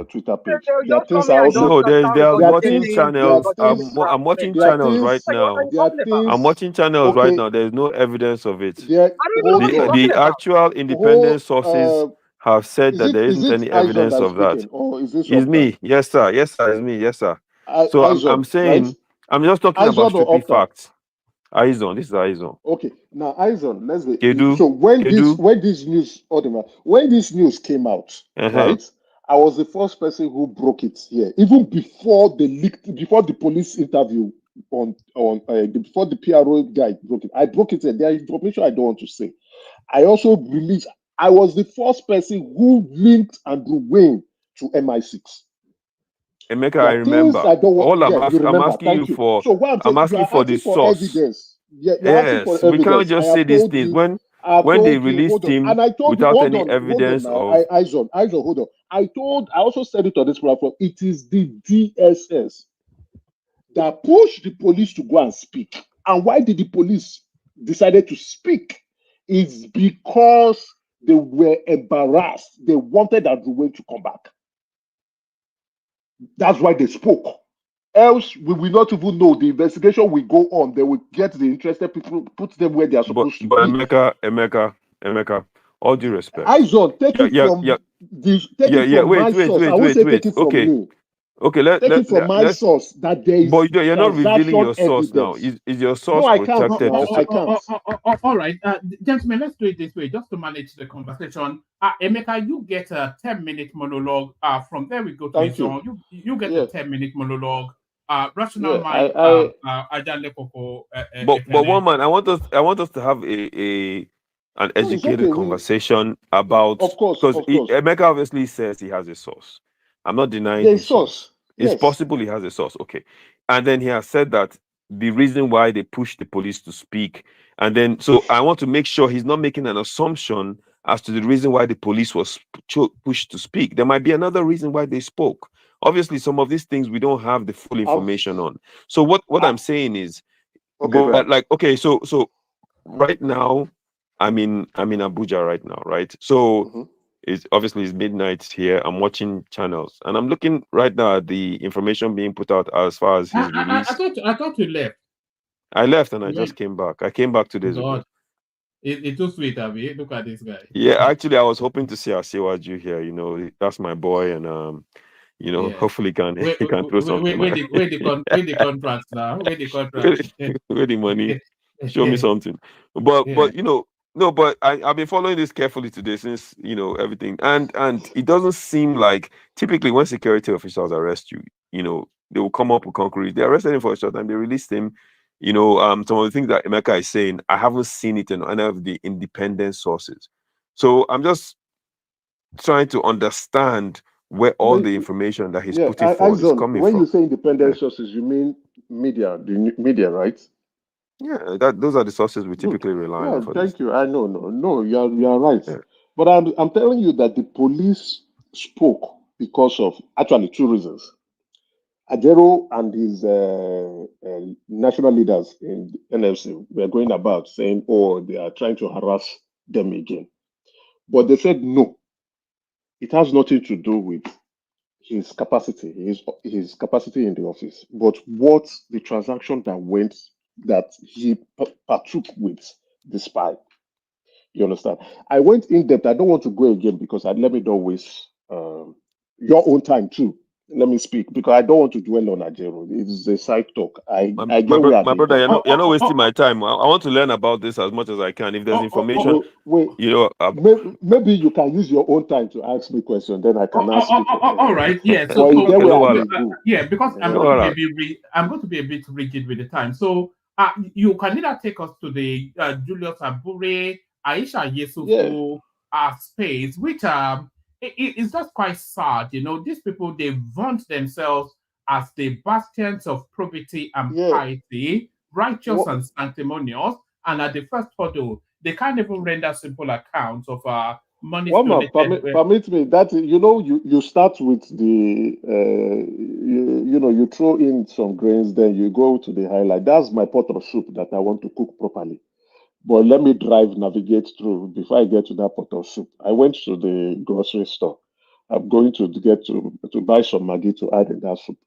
Twitter page. They'll There are just come things here I and just also. No, start they are There are watching things. saying There are channels. things. I'm watching There are channels right things. now. There are talking about? I'm things. watching channels right Okay. now. There's no evidence of it. There. I don't know what he's Hold on. talking The about. actual independent sources have said Is that there it isn't any Aizon evidence that is of that. speaking, or is it It's Opta? me. Yes, sir. Yes, sir. It's me. Yes, sir. So I'm Aizon, right? saying I'm just talking about Aizon or stupid Opta? facts. Aizon. This is Aizon. Okay, now Aizon, let's be Kedu. so when Kedu. this news, when this news came out, right? I was the first person who broke it here, even before before the police interview before the PRO guy broke it. I broke it. There is information I don't want to say. I also released. I was the first person who linked Andrew Wayne to MI6. Emeka, There I are things remember. I don't want. All Yeah, you I'm remember. asking you Thank you. for. So what I'm I'm saying, you asking are for the asking for source. evidence. Yeah, you're asking for Yes, we can't evidence. I just say have these told things you. I have when they told you. released Hold on, him and I told you. without Hold any on evidence now. of. Aizon, hold on. I also said it on this platform. It is the DSS that pushed the police to go and speak. And why did the police decided to speak? It's because they were embarrassed. They wanted Andrew Wayne to come back. That's why they spoke. Else, we will not even know. The investigation will go on. They will get the interested people, put them where they are supposed to But be. Emeka, all due respect. Aizon, take it from my source. I won't say take it from me. Okay, Take it from my source that there is but you're not revealing transaction your source now. evidence. Is your source No, I can't protected? now. I can't. All right, gentlemen, let's do it this way, just to manage the conversation. Emeka, you get a 10-minute monologue. From there we go to Thank Izon. You get a 10-minute monologue. Rational mind. Ajale Koko. But one man, I want us to have an educated conversation about, of course, because Emeka obviously says he has a source. I'm not denying his source. Yes. It's possible he has a source. Okay. And then he has said that the reason why they pushed the police to speak. And then, so I want to make sure he's not making an assumption as to the reason why the police was pushed to speak. There might be another reason why they spoke. Obviously, some of these things we don't have the full information on. So what I'm saying is, so right now, I'm in Abuja right now, right? So it's midnight here. I'm watching channels, and I'm looking right now at the information being put out as far as his release. I thought you left. I left and I just came back. I came back 2 days ago. It's too sweet, Abby. Look at this guy. Yeah, actually, I was hoping to see Asiwaju here. You know, that's my boy, and hopefully he can throw something. Where the contracts now? Where the contracts? Where the money? Show me something. But but I've been following this carefully today since everything, and it doesn't seem like typically when security officials arrest you, they will come up with concrete. They arrested him for a short time, they released him. Some of the things that Emeka is saying, I haven't seen it in any of the independent sources. So I'm just trying to understand where all the information that he's putting forward is coming when from. You say independent sources, you mean media, the media, right? Yeah, those are the sources we typically rely on. For thank you. I know, no, you are right. Yeah. But I'm telling you that the police spoke because of actually 2 reasons. Ajero and his national leaders in NFC were going about saying, "Oh, they are trying to harass them again," but they said no. It has nothing to do with his capacity, his capacity in the office, but what the transaction that he partook with the spy. You understand? I went in depth. I don't want to go again because let me not waste your own time too. Let me speak because I don't want to dwell on Ajero. It's a side talk. I get where my brother, you're not wasting my time. I want to learn about this as much as I can. If there's information, maybe you can use your own time to ask me questions. Then I can ask you. All right, yeah. So because I'm going to be a bit rigid with the time. So you can either take us to the Julius Abure, Aisha Yesufu space, which it's just quite sad. These people, they vaunt themselves as the bastions of probity and piety, righteous and sanctimonious, and at the first hurdle, they can't even render simple accounts of money. Permit me that you start with the you throw in some grains, then you go to the highlight. That's my pot of soup that I want to cook properly. But let me navigate through before I get to that pot of soup. I went to the grocery store I'm going to get to buy some Maggi to add in that soup.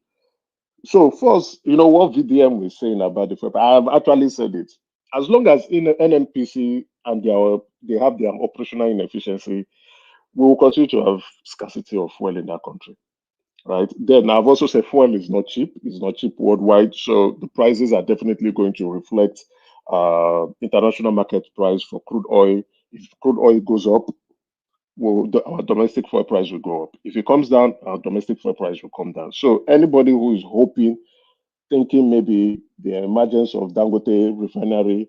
So first, you know what VDM was saying about the fuel. I've actually said it. As long as in NNPC and they have their operational inefficiency, we will continue to have scarcity of fuel in that country. Right. Then I've also said fuel is not cheap. It's not cheap worldwide. So the prices are definitely going to reflect international market price for crude oil. If crude oil goes up, our domestic fuel price will go up. If it comes down, our domestic fuel price will come down. So anybody who is thinking maybe the emergence of Dangote refinery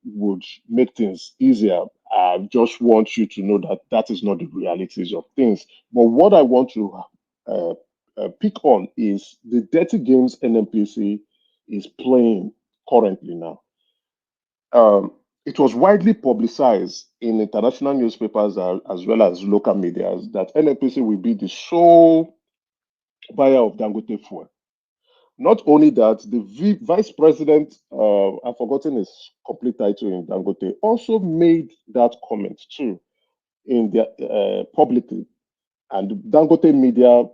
would make things easier, I just want you to know that that is not the realities of things. But what I want to pick on is the dirty games NNPC is playing currently now. It was widely publicized in international newspapers as well as local media that NNPC will be the sole buyer of Dangote fuel. Not only that, the vice president, I've forgotten his complete title in Dangote, also made that comment too in the publicly, and Dangote media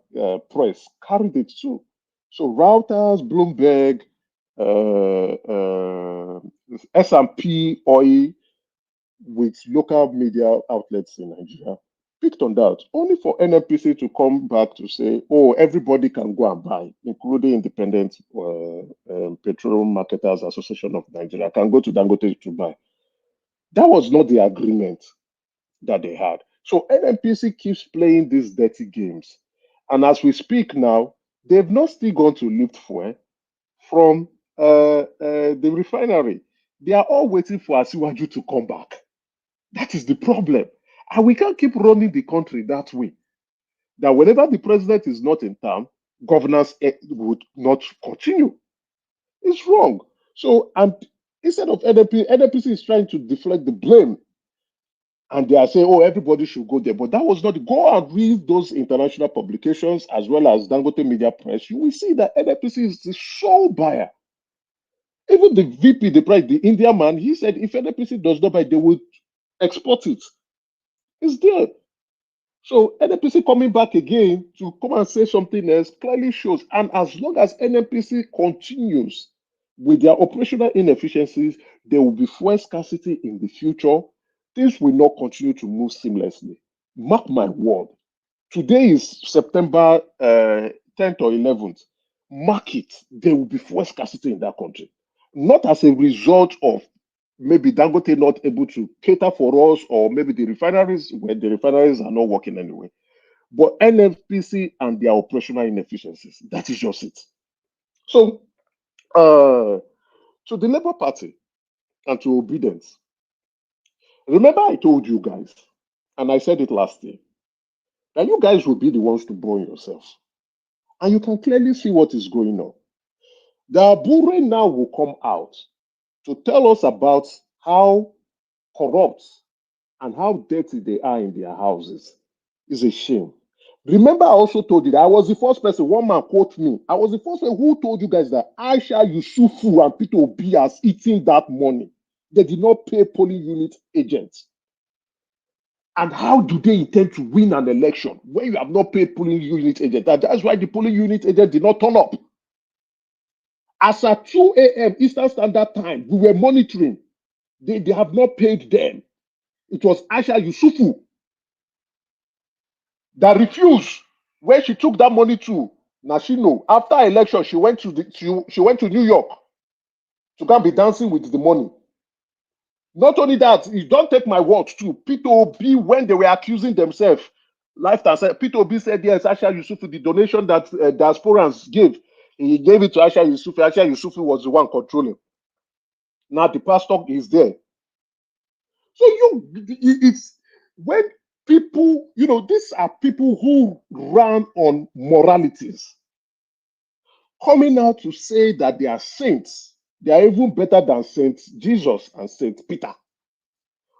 press carried it too. So Reuters, Bloomberg, S&P Oil, with local media outlets in Nigeria, picked on that, only for NNPC to come back to say, oh, everybody can go and buy, including independent petroleum marketers association of Nigeria can go to Dangote to buy. That was not the agreement that they had. So NNPC keeps playing these dirty games. And as we speak now, they've not still gone to lift fuel from the refinery. They are all waiting for Asiwaju to come back. That is the problem. And we can't keep running the country that way. That whenever the president is not in town, governance would not continue. It's wrong. So, and instead of NNPC is trying to deflect the blame. And they are saying, oh, everybody should go there. But that was not. Go and read those international publications as well as Dangote Media Press. You will see that NNPC is the sole buyer. Even the VP, the Indian man, he said if NNPC does not buy, they will export it. It's there. So NNPC coming back again to come and say something else clearly shows. And as long as NNPC continues with their operational inefficiencies, there will be fuel scarcity in the future. Things will not continue to move seamlessly. Mark my word. Today is September 10th or 11th. Mark it. There will be fuel scarcity in that country. Not as a result of maybe Dangote not able to cater for us, or maybe the refineries are not working anyway. But NNPC and their operational inefficiencies, that is just it. So, to the Labour Party and to obedience, remember I told you guys, and I said it last year, that you guys will be the ones to burn yourselves. And you can clearly see what is going on. The Abure now will come out to tell us about how corrupt and how dirty they are in their houses. It's a shame. Remember, I also told you that I was the first person, one man quote me, I was the first one who told you guys that Aisha Yusufu and Peter Obi has eaten that money. They did not pay polling unit agents. And how do they intend to win an election when you have not paid polling unit agent? That's why the polling unit agent did not turn up. As at 2 a.m. Eastern Standard Time, we were monitoring. They have not paid them. It was Aisha Yusufu that refused when she took that money to Nashino. After election, she went to New York to go and be dancing with the money. Not only that, you don't take my word too. Peter Obi, when they were accusing themselves, Peter Obi said, yes, Aisha Yusufu, the donation that diasporans gave, he gave it to Aisha Yusufu. Aisha Yusufu was the one controlling. Now the pastor is there. So it's when people, these are people who run on moralities, coming out to say that they are saints. They are even better than Saint Jesus and Saint Peter.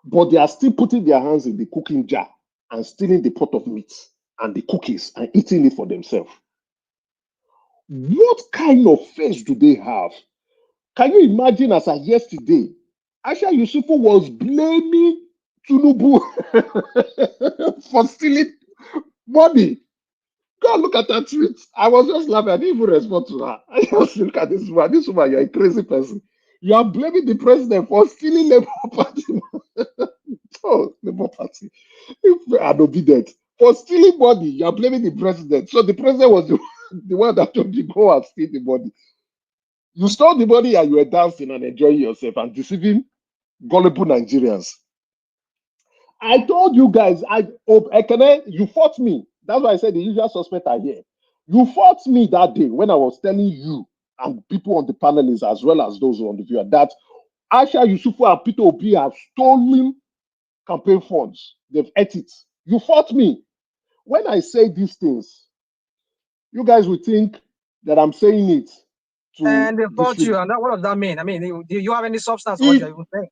But they are still putting their hands in the cooking jar and stealing the pot of meat and the cookies and eating it for themselves. What kind of face do they have? Can you imagine, as of yesterday, Aisha Yusufu was blaming Tinubu for stealing Money. Go and look at that tweet. I was just laughing. I didn't even respond to her. I just look at this woman. This woman, you're a crazy person. You are blaming the president for stealing Labour Party. Oh, Labour Party. I'm obedient. For stealing money, you are blaming the president. So the president was the one that told you go and steal the money. You stole the money and you were dancing and enjoying yourself and deceiving gullible Nigerians. I told you guys, you fought me. That's why I said the usual suspects are here. You fought me that day when I was telling you and people on the panelists as well as those on the viewer that Aisha Yusufu and Peter Obi have stolen campaign funds. They've ate it. You fought me. When I say these things, you guys will think that I'm saying it to and they fought you. And what does that mean? I mean, do you have any substance to what you're even saying?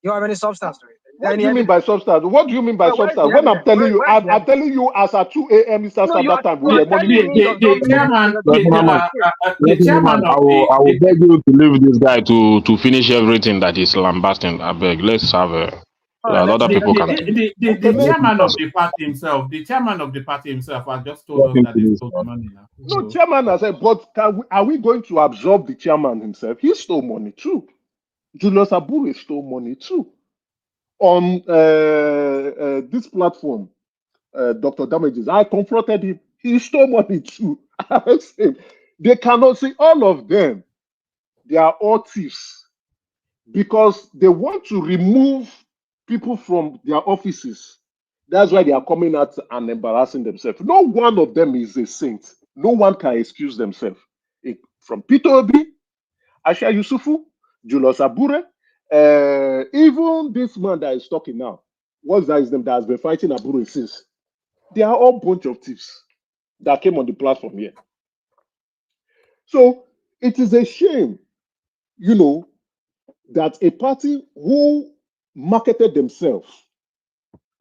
You have any substance to it? What do you mean by substance? What do you mean by substance? When I'm telling you, I'm telling you as at 2 a.m. Eastern Standard Time, we were monitoring the chairman I of will beg you to leave this guy to finish everything that is lambasting. I beg. Let's have other people can. The chairman of the party himself. The chairman of the party himself has just told us that he stole the money now. No, chairman has said, but are we going to absorb the chairman himself? He stole money too. Julius Abure stole money too. On this platform, Dr. Damages, I confronted him. He stole money too. I said, they cannot see all of them. They are all thieves because they want to remove people from their offices. That's why they are coming out and embarrassing themselves. No one of them is a saint. No one can excuse themselves. From Peter Obi, Aisha Yusufu, Julius Abure, even this man that is talking now, what's that his name, that has been fighting Abure since? They are all bunch of thieves that came on the platform here. So it is a shame, that a party who marketed themselves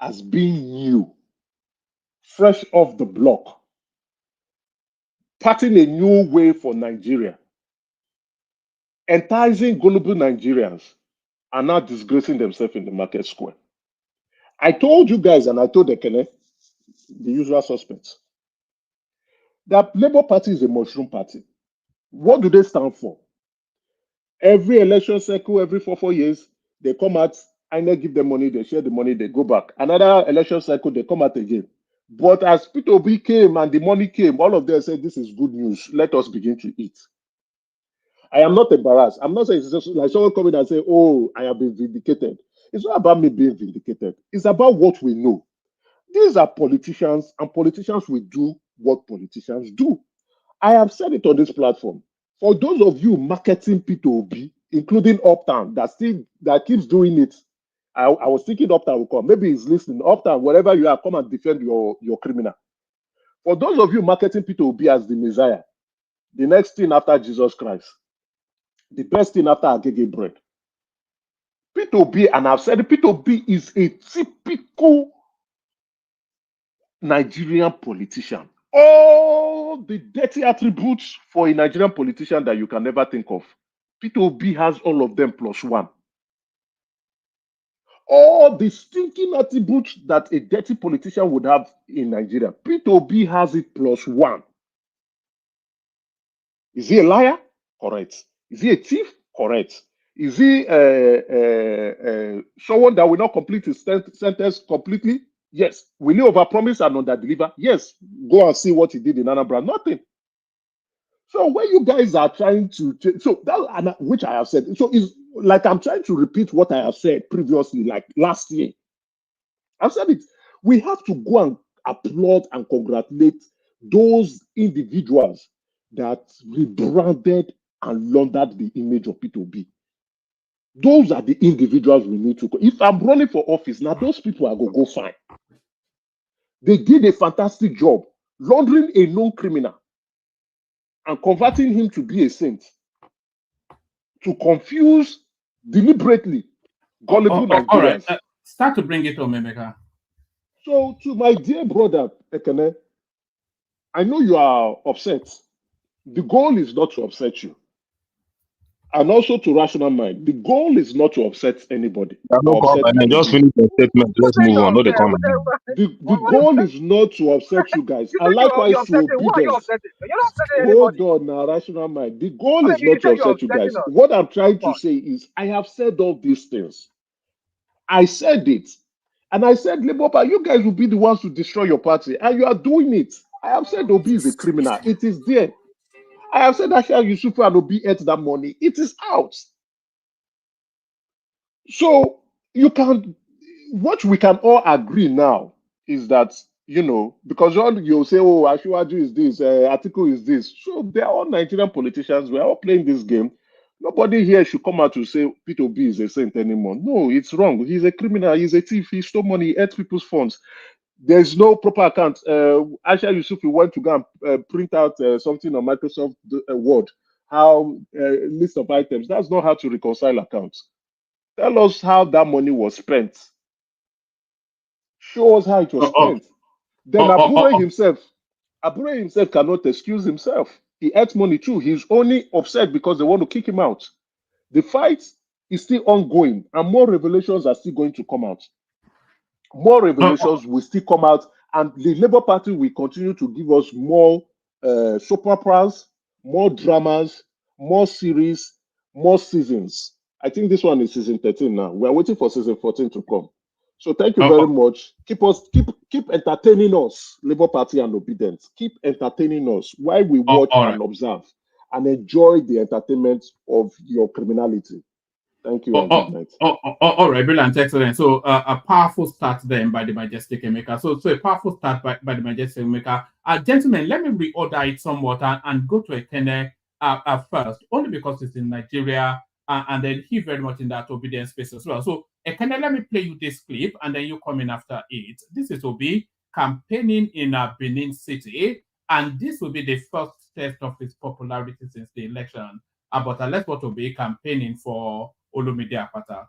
as being new, fresh off the block, parting a new way for Nigeria, enticing gullible Nigerians, are now disgracing themselves in the market square. I told you guys, and I told Ekene, the usual suspects, that Labour Party is a mushroom party. What do they stand for? Every election cycle, every 4 years, they come out, INEC give them money, they share the money, they go back. Another election cycle, they come out again. But as Peter Obi came and the money came, all of them said, this is good news. Let us begin to eat. I am not embarrassed. I'm not saying it's just like someone coming and say, oh, I have been vindicated. It's not about me being vindicated. It's about what we know. These are politicians, and politicians will do what politicians do. I have said it on this platform. For those of you marketing P2B, including Uptown, that keeps doing it, I was thinking Uptown will come. Maybe he's listening. Uptown, wherever you are, come and defend your criminal. For those of you marketing P2B as the Messiah, the next thing after Jesus Christ, the best thing after Agege bread, P2B, and I've said P2B is a typical Nigerian politician. All the dirty attributes for a Nigerian politician that you can never think of. P2B has all of them plus one. All the stinking attributes that a dirty politician would have in Nigeria, P2B has it plus one. Is he a liar? Correct. Is he a thief? Correct. Is he someone that will not complete his sentence completely? Yes. Will he overpromise and underdeliver? Yes. Go and see what he did in Anambra. Nothing. So when you guys are trying to, which I have said, so it's like I'm trying to repeat what I have said previously, like last year. I've said it. We have to go and applaud and congratulate those individuals that rebranded and laundered the image of P2B. Those are the individuals we need to go. If I'm running for office, now those people are going to go fine. They did a fantastic job laundering a known criminal and converting him to be a saint, to confuse deliberately gullible Nigerians. All right, start to bring it home, Emeka. So to my dear brother, Ekene, I know you are upset. The goal is not to upset you. And also to rational mind, the goal is not to upset anybody No or upset comment. Just anybody. finish the statement. Let's move on. No, the comment. The goal is not to upset you guys. You And think likewise you're to upsetting? Who are you obedience. upsetting? You're not upsetting Hold anybody. on now, rational mind. The goal I is mean, you not to said you're upset you upsetting guys. us. What I'm trying Come to on. say is, I have said all these things. I said it. And I said, Labour Party, you guys will be the ones to destroy your party. And you are doing it. I have said Obi is a criminal. It is there. I have said Asha Yusufu and Obi ate that money. It is out. So you can, what we can all agree now is that, because all you'll say, oh, Ashwaju is this, Atiku is this. So they are all Nigerian politicians. We are all playing this game. Nobody here should come out to say Peter Obi is a saint anymore. No, it's wrong. He's a criminal. He's a thief. He stole money. He ate people's funds. There's no proper account. Aisha Yusufi went to go and print out something on Microsoft Word, how list of items. That's not how to reconcile accounts. Tell us how that money was spent. Show us how it was spent. Then Abure himself cannot excuse himself. He ate money too. He's only upset because they want to kick him out. The fight is still ongoing, and more revelations are still going to come out. More revelations will still come out, and the Labour Party will continue to give us more soap operas, more dramas, more series, more seasons. I think this one is season 13 now. We are waiting for season 14 to come. So thank you very much. Keep entertaining us, Labour Party and Obedience. Keep entertaining us while we watch and observe and enjoy the entertainment of your criminality. Thank you and good night. All right, brilliant, excellent. So a powerful start then by the Majestic Emeka. So a powerful start by the Majestic Emeka. Gentlemen, let me reorder it somewhat and go to Ekene first, only because it's in Nigeria, and then he very much in that obedience space as well. So Ekene, let me play you this clip, and then you come in after it. This is Obi campaigning in Benin City, and this will be the first test of his popularity since the election. But let's go to Obi campaigning for Olumide Akpata.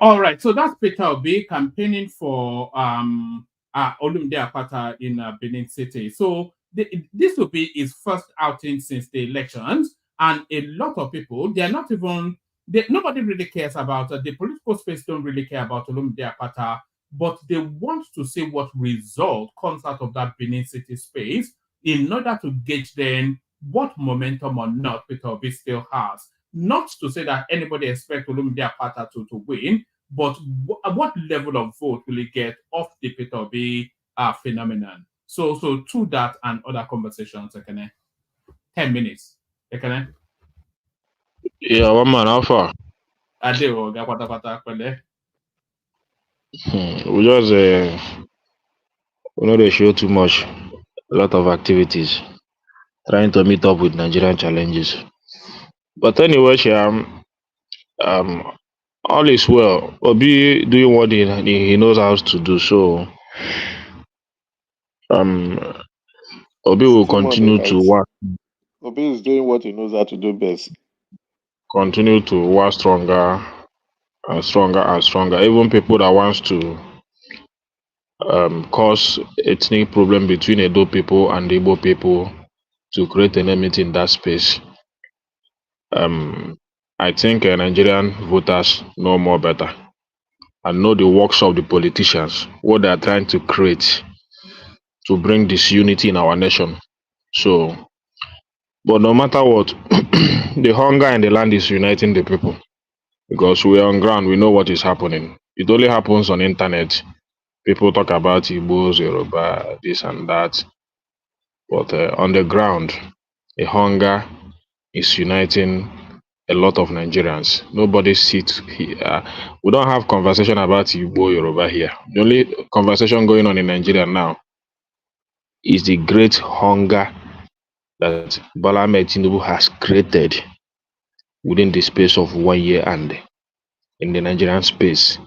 All right, so that's Peter Obi campaigning for Olumide Akpata in Benin City. So this will be his first outing since the elections, and a lot of people, they're not even, nobody really cares about the political space. Don't really care about Olumide Akpata, but they want to see what result comes out of that Benin City space in order to gauge then what momentum or not Peter Obi still has. Not to say that anybody expects Olumide Akpata to win, but what level of vote will he get off the Peter Obi phenomenon? So to that and other conversations, Ekene. 10 minutes. Ekene. Yeah, one man, how far? Adeo, pata pele. We just we know they show too much, a lot of activities, trying to meet up with Nigerian challenges. But anyway, all is well. Obi doing what he knows how to do. So Obi will continue to work. Obi is doing what he knows how to do best. Continue to work stronger and stronger and stronger. Even people that wants to cause ethnic problem between Edo people and Igbo people to create an enmity in that space. I think Nigerian voters know more better and know the works of the politicians, what they are trying to create to bring disunity in our nation. So, but no matter what, the hunger in the land is uniting the people because we are on ground, we know what is happening. It only happens on internet. People talk about Igbos, Yoruba, this and that. But on the ground, the hunger is uniting a lot of Nigerians. Nobody sits here. We don't have conversation about Igbo Yoruba here. The only conversation going on in Nigeria now is the great hunger that Bola Ahmed Tinubu has created within the space of 1 year and in the Nigerian space.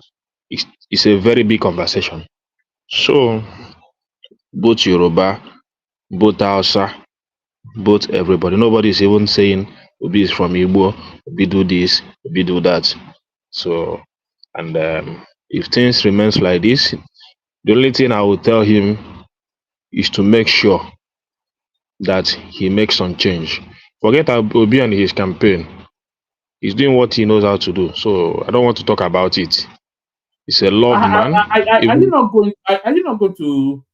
It's a very big conversation. So both Yoruba, both Hausa, both everybody. Nobody is even saying Obi is from Igbo, Obi do this, Obi do that. So, and if things remains like this, the only thing I will tell him is to make sure that he makes some change. Forget Obi and his campaign. He's doing what he knows how to do. So I don't want to talk about it. He's a loved man. Are you not going? Are you not going to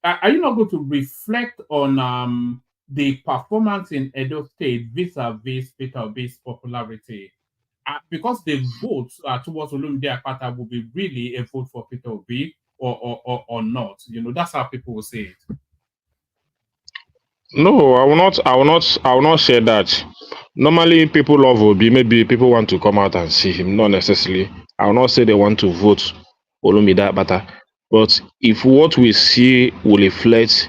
Are you not going to reflect on the performance in Edo State vis-a-vis Peter Obi's popularity? Because the votes towards Olumide Akpata will be really a vote for Peter Obi or not. You know, that's how people will say it. No, I will not say that. Normally people love Obi. Maybe people want to come out and see him, not necessarily. I will not say they want to vote Olumide Akpata. But if what we see will reflect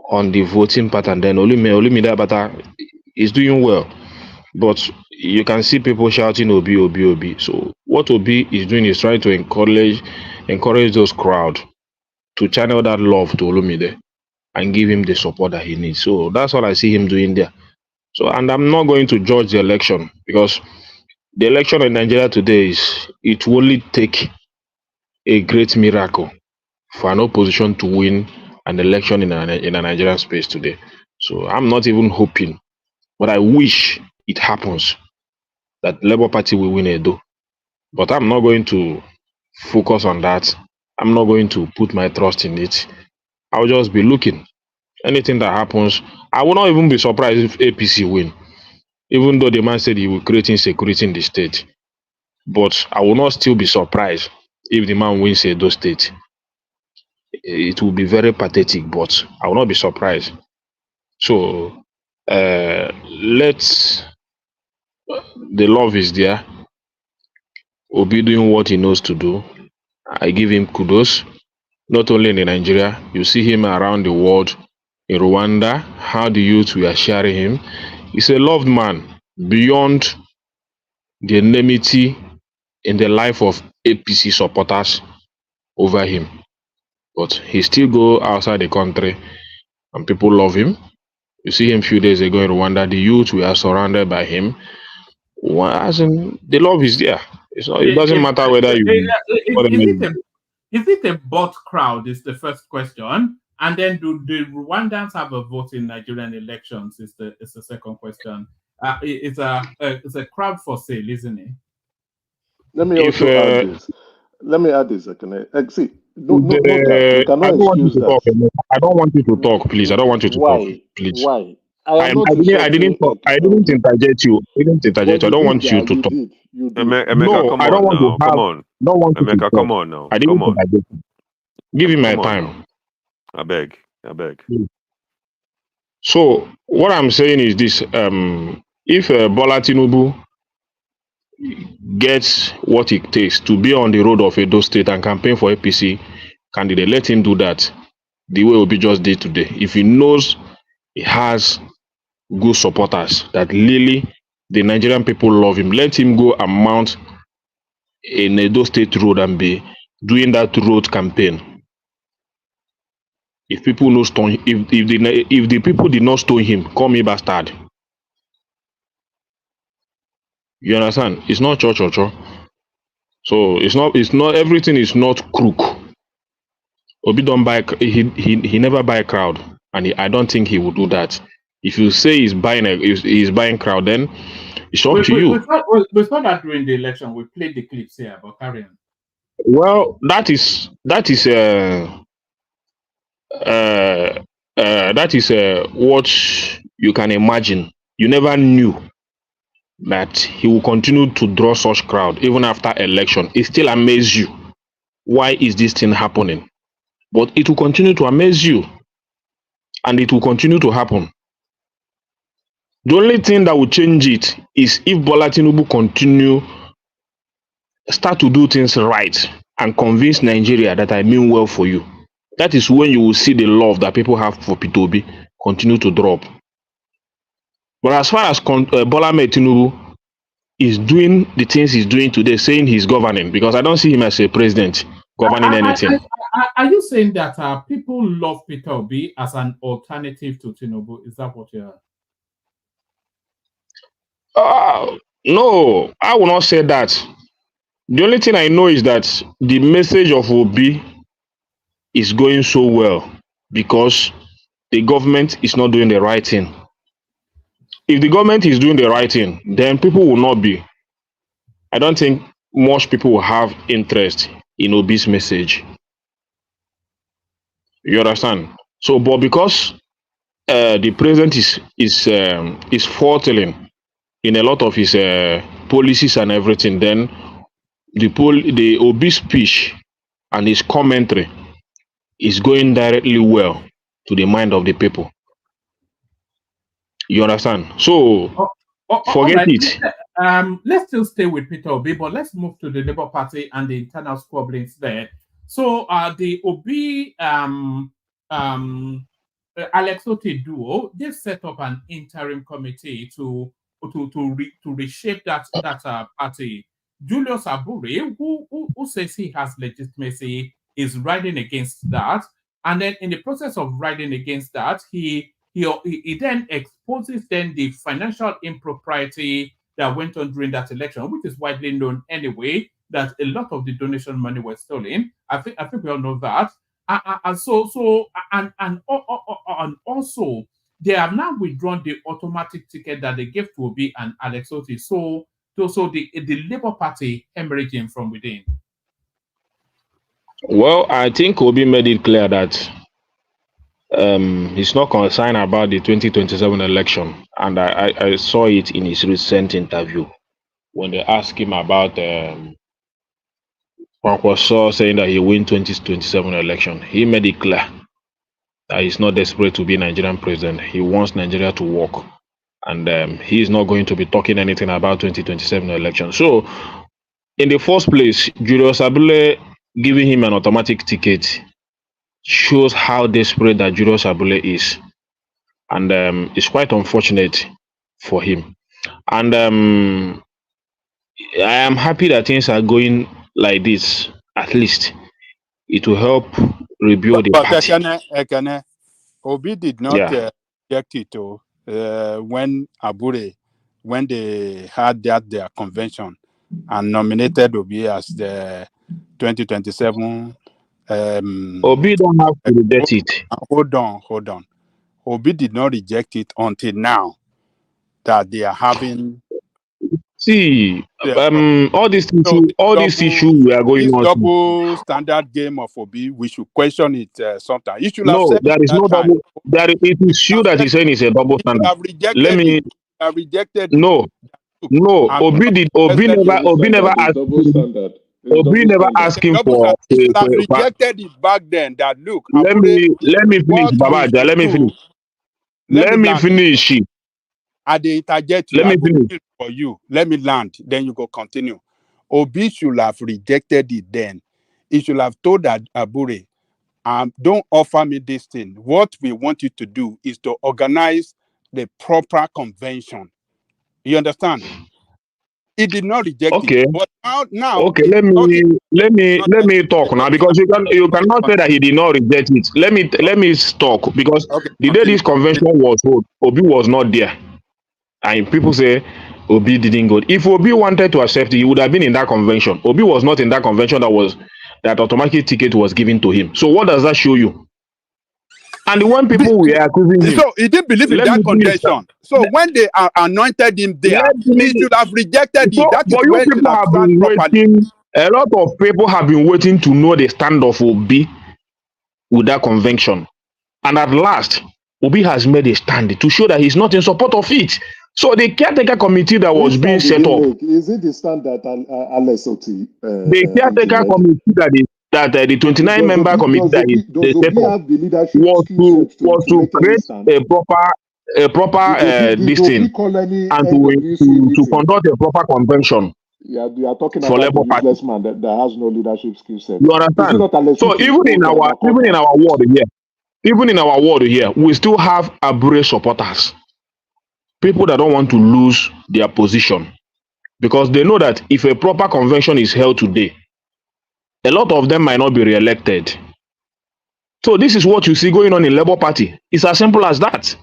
on the voting pattern, then Olumide Akpata is doing well. But you can see people shouting Obi, Obi, Obi. So what Obi is doing is trying to encourage those crowd to channel that love to Olumide and give him the support that he needs. So that's what I see him doing there. So, and I'm not going to judge the election because the election in Nigeria today it will only take a great miracle for an opposition to win an election in a Nigerian space today. So I'm not even hoping, but I wish it happens that Labour Party will win Edo. But I'm not going to focus on that. I'm not going to put my trust in it. I'll just be looking. Anything that happens, I will not even be surprised if APC win. Even though the man said he will create insecurity in the state. But I will not still be surprised if the man wins Edo State. It will be very pathetic, but I will not be surprised. So let's the love is there. Obi doing what he knows to do. I give him kudos. Not only in Nigeria, you see him around the world. In Rwanda, how the youth were sharing him. He's a loved man beyond the enmity in the life of APC supporters over him. But he still go outside the country and people love him. You see him a few days ago in Rwanda, the youth were surrounded by him. As in, the love is there. It doesn't matter whether you... Is it a bot crowd is the first question. And then do the Rwandans have a vote in Nigerian elections is the second question. It's a crowd for sale, isn't it? Let me also add this. Let me add this. See, no doubt. You cannot excuse that. I don't want you to talk, please. I don't want you to talk, please. Why? I didn't interject you. I don't want you to talk. Emeka, no, I don't want to have. Come on. Don't want Emeka, to come on now. I didn't interject. Give him my time. Now. I beg. So what I'm saying is this: if Bola Tinubu gets what it takes to be on the road of Edo State and campaign for APC candidate, let him do that the way Obi just did today. If he knows he has good supporters, that really the Nigerian people love him, let him go and mount an Edo State road and be doing that road campaign. If people no stone, if the people did not stone him, call me bastard. You understand? It's not church. So it's not everything is not crook. Obi don't buy. He never buy a crowd, and I don't think he would do that. If you say he's buying crowd, then it's up to you. We saw that during the election. We played the clips here about carrying. Well, that is what you can imagine. You never knew that he will continue to draw such crowd even after election. It still amazes you. Why is this thing happening? But it will continue to amaze you and it will continue to happen. The only thing that will change it is if Bola Tinubu start to do things right and convince Nigeria that I mean well for you. That is when you will see the love that people have for P2B continue to drop. But as far as Bola Ahmed Tinubu is doing the things he's doing today, saying he's governing, because I don't see him as a president governing anything. Are you saying that people love Peter Obi as an alternative to Tinubu? Is that what you're... No, I will not say that. The only thing I know is that the message of Obi is going so well because the government is not doing the right thing. If the government is doing the right thing, then people will not be. I don't think most people will have interest in Obi's message. You understand? So, but because the president is faltering in a lot of his policies and everything, then the Obi speech and his commentary is going directly well to the mind of the people. You understand? So forget it. Let's still stay with Peter Obi, but let's move to the Labour Party and the internal squabblings there. So the Obi Alex Otti duo, they set up an interim committee to reshape that party. Julius Abure, who says he has legitimacy, is riding against that, and then in the process of riding against that, he then exposes then the financial impropriety that went on during that election, which is widely known anyway, that a lot of the donation money was stolen. I think we all know that. And also they have now withdrawn the automatic ticket that they gave to Obi and Alex Otti. So the Labour Party hemorrhaging from within. Well, I think Obi made it clear that he's not concerned about the 2027 election, and I saw it in his recent interview when they asked him about Kwankwaso saying that he win 2027 election. He made it clear that he's not desperate to be Nigerian president. He wants Nigeria to work, and he is not going to be talking anything about 2027 election. So, in the first place, Julius Abule giving him an automatic ticket shows how desperate that Julius Abule is, and it's quite unfortunate for him. And I am happy that things are going like this. At least it will help rebuild the party. Ekene, Obi did not reject it when they had their convention and nominated Obi as the 2027. Obi don't have to reject it. Hold on. Obi did not reject it until now that they are having. See, all these issues we are going on. Double standard game of Obi, we should question it sometimes. You should have said there is no double. It is you that is saying it's a double standard. Have rejected. No. Obi never asked. Obi never asked him for. He have rejected it back then. That look. Let me finish, Babaja. Let me finish. Let me finish. I interject you. Let me finish for you. Let me land. Then you go continue. Obi should have rejected it then. He should have told that Abure, don't offer me this thing. What we want you to do is to organize the proper convention. You understand? He did not reject it. But now okay, let me talk now, because you cannot say that he did not reject it. Let me talk, because the day this convention was held, Obi was not there. And people say Obi didn't go. If Obi wanted to accept it, he would have been in that convention. Obi was not in that convention that automatic ticket was given to him. So what does that show you? And when people were accusing him, so he didn't believe in that convention. So when they anointed him there, he should have rejected it. That is when people have been waiting. A lot of people have been waiting to know the stand of Obi with that convention, and at last, Obi has made a stand to show that he's not in support of it. So the caretaker committee that was being set up, is it the stand that Alex Otti? The caretaker committee that the 29 member committee that they set up have the leadership was skill set to to make any create stand? a proper Did this Obi thing call any and NWC to meeting? conduct a proper convention You are talking for about a Labour Party. useless man that has no leadership skill set. You Is it understand? not Alex So Uche even in or our world here, we still have Abure supporters, people that don't want to lose their position because they know that if a proper convention is held today, a lot of them might not be re-elected. So this is what you see going on in Labour Party. It's as simple as that.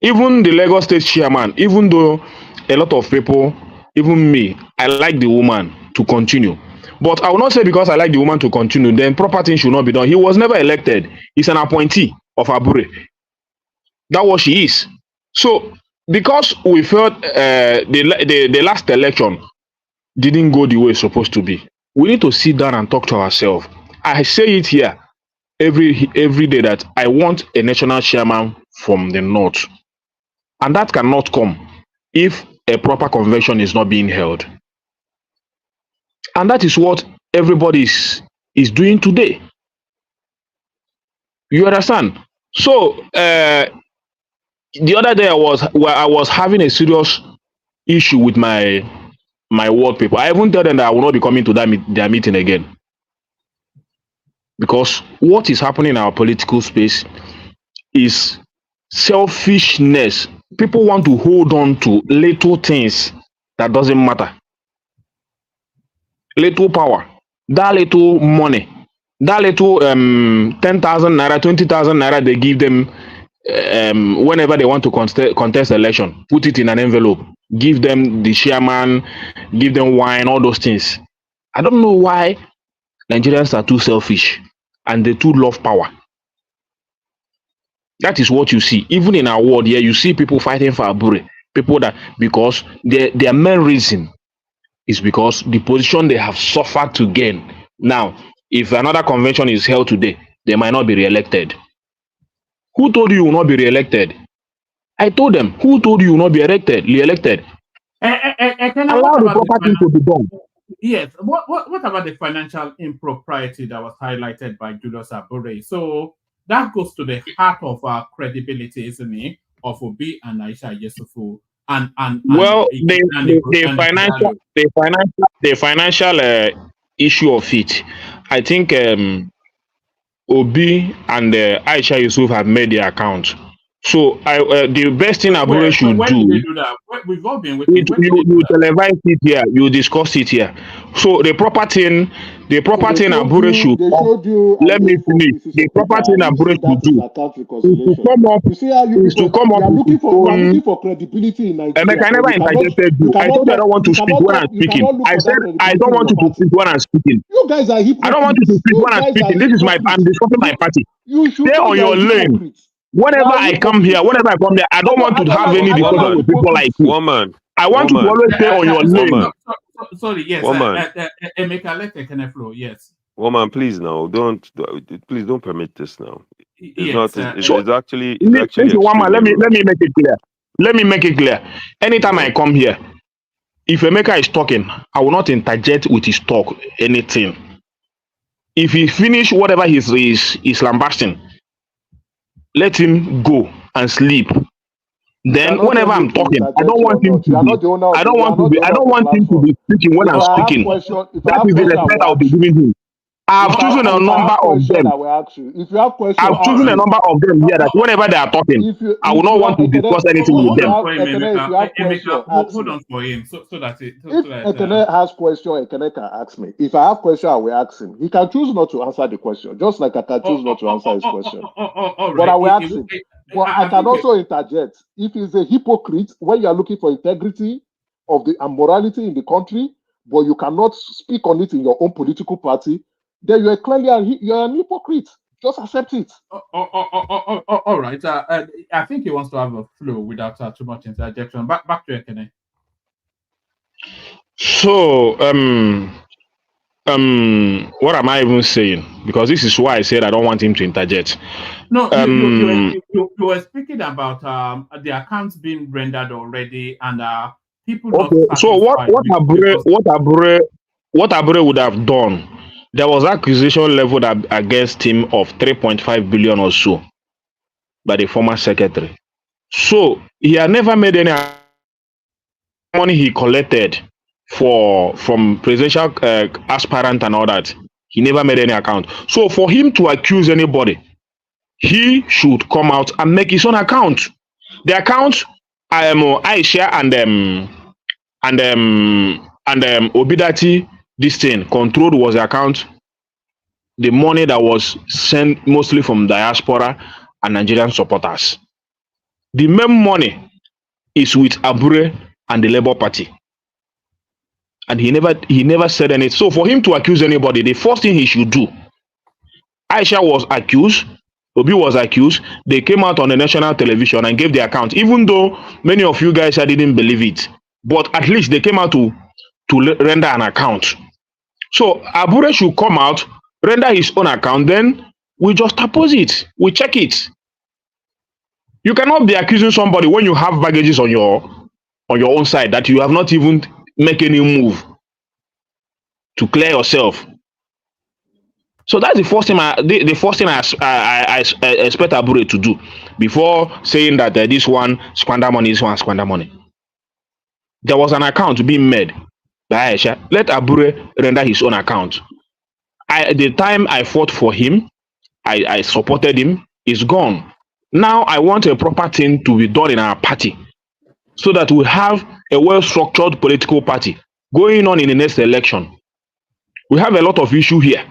Even the Lagos State chairman, even though a lot of people, even me, I like the woman to continue. But I will not say because I like the woman to continue, then proper things should not be done. He was never elected. He's an appointee of Abure. That's what she is. So because we felt the last election didn't go the way it's supposed to be, we need to sit down and talk to ourselves. I say it here every day that I want a national chairman from the north. And that cannot come if a proper convention is not being held. And that is what everybody is doing today. You understand? So the other day I was having a serious issue with my work people. I even tell them that I will not be coming to their meeting again. Because what is happening in our political space is selfishness. People want to hold on to little things that doesn't matter. Little power, that little money, that little 10,000 naira, 20,000 naira they give them whenever they want to contest election, put it in an envelope, give them the chairman, give them wine, all those things. I don't know why Nigerians are too selfish and they too love power. That is what you see. Even in our world here, you see people fighting for Abure. People that, because their main reason is because the position they have suffered to gain. Now, if another convention is held today, they might not be re-elected. Who told you will not be re-elected? I told them, who told you will not be re-elected? Allow the proper thing to be done. Yes. What about the financial impropriety that was highlighted by Julius Abure? So that goes to the heart of our credibility, isn't it? Of Obi and Aisha Yesufu. The financial issue of it, I think Obi and Aisha Yusuf have made their account. So the best thing Abure should when do. did they do that? We've all been waiting. You televise it here, you discuss it here. So the proper thing Abure should let me finish. The proper thing Abure should do is to come up with his own. You are looking for credibility in Nigeria. I never interjected you. I told you I don't want to speak when I'm speaking. I said I don't want you to speak when I'm speaking. You guys are hypocrites. I don't want you to speak when I'm speaking. This is I'm discussing my party. Stay on your lane. Whenever I come here, I don't want to have any discussion with people like you. I want you to always stay on your lane. Sorry, yes. Emeka, let the flow. Yes. Woman, please now, please don't permit this now. It's actually. Listen, woman, let me make it clear. Let me make it clear. Anytime I come here, if Emeka is talking, I will not interject with his talk anything. If he finish whatever he's lambasting, let him go and sleep. Then whenever I'm talking, I don't want him to be speaking when I'm speaking. That is the respect I'll be giving him. I've chosen a number of them. I've chosen a number of them here that whenever they are talking, I will not want to discuss anything with them. Hold on for him, so that if Ekene has question, Ekene can ask me. If I have question, I will ask him. He can choose not to answer the question, just like I can choose not to answer his question. But I will ask him. But I can also interject. If he's a hypocrite, when you are looking for integrity and morality in the country, but you cannot speak on it in your own political party, then you are clearly you're an hypocrite. Just accept it. All right. I think he wants to have a flow without too much interjection. Back to Ekene. So what am I even saying? Because this is why I said I don't want him to interject. No, you were speaking about the accounts being rendered already and people. Okay. So what Abure what Abure would have done, there was accusation leveled against him of 3.5 billion or so by the former secretary. So he had never made any money he collected from presidential aspirant and all that. He never made any account. So for him to accuse anybody, he should come out and make his own account. The account Aisha and Obidati, this thing controlled was the account. The money that was sent mostly from diaspora and Nigerian supporters. The main money is with Abure and the Labour Party. And he never said anything. So for him to accuse anybody, the first thing he should do, Aisha was accused, Obi was accused, they came out on the national television and gave the account, even though many of you guys didn't believe it. But at least they came out to render an account. So Abure should come out, render his own account, then we just oppose it. We check it. You cannot be accusing somebody when you have baggages on your own side that you have not even make any move to clear yourself. So that's the first thing I expect Abure to do before saying that this one squander money, this one squander money. There was an account being made by Aisha. Let Abure render his own account. The time I fought for him, I supported him, is gone. Now I want a proper thing to be done in our party so that we have a well-structured political party going on in the next election. We have a lot of issue here.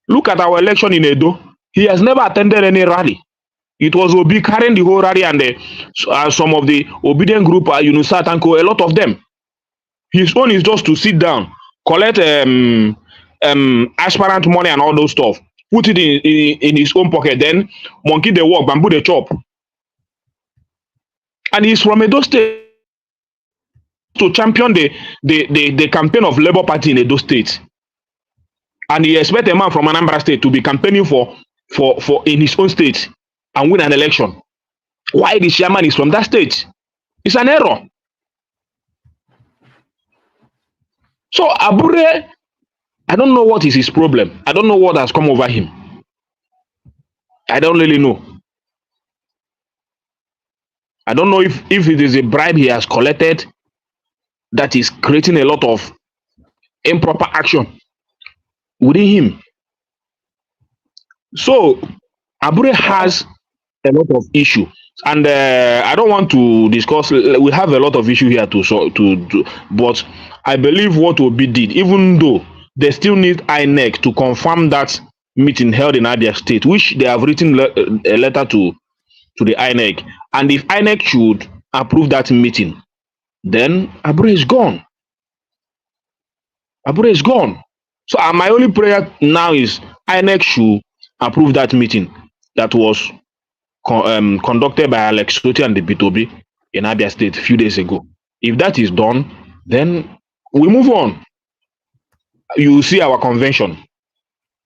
Look at our election in Edo. He has never attended any rally. It was Obi carrying the whole rally and some of the obedient group, Unusat and Co, a lot of them. His own is just to sit down, collect aspirant money and all those stuff, put it in his own pocket, then monkey the walk, bamboo the chop. And he's from Edo State to champion the campaign of Labour Party in Edo State. And he expects a man from Anambra State to be campaigning for in his own state and win an election. Why the chairman is from that state? It's an error. So Abure, I don't know what is his problem. I don't know what has come over him. I don't really know. I don't know if it is a bribe he has collected that is creating a lot of improper action within him. So Abure has a lot of issue, and I don't want to discuss. We have a lot of issue here but I believe what Obi did, even though they still need INEC to confirm that meeting held in Abia State, which they have written a letter to the INEC, and if INEC should approve that meeting, then Abure is gone. Abure is gone. So my only prayer now is INEC should approve that meeting that was conducted by Alex Soti and Debatedebate in Abia State a few days ago. If that is done, then we move on. You see our convention.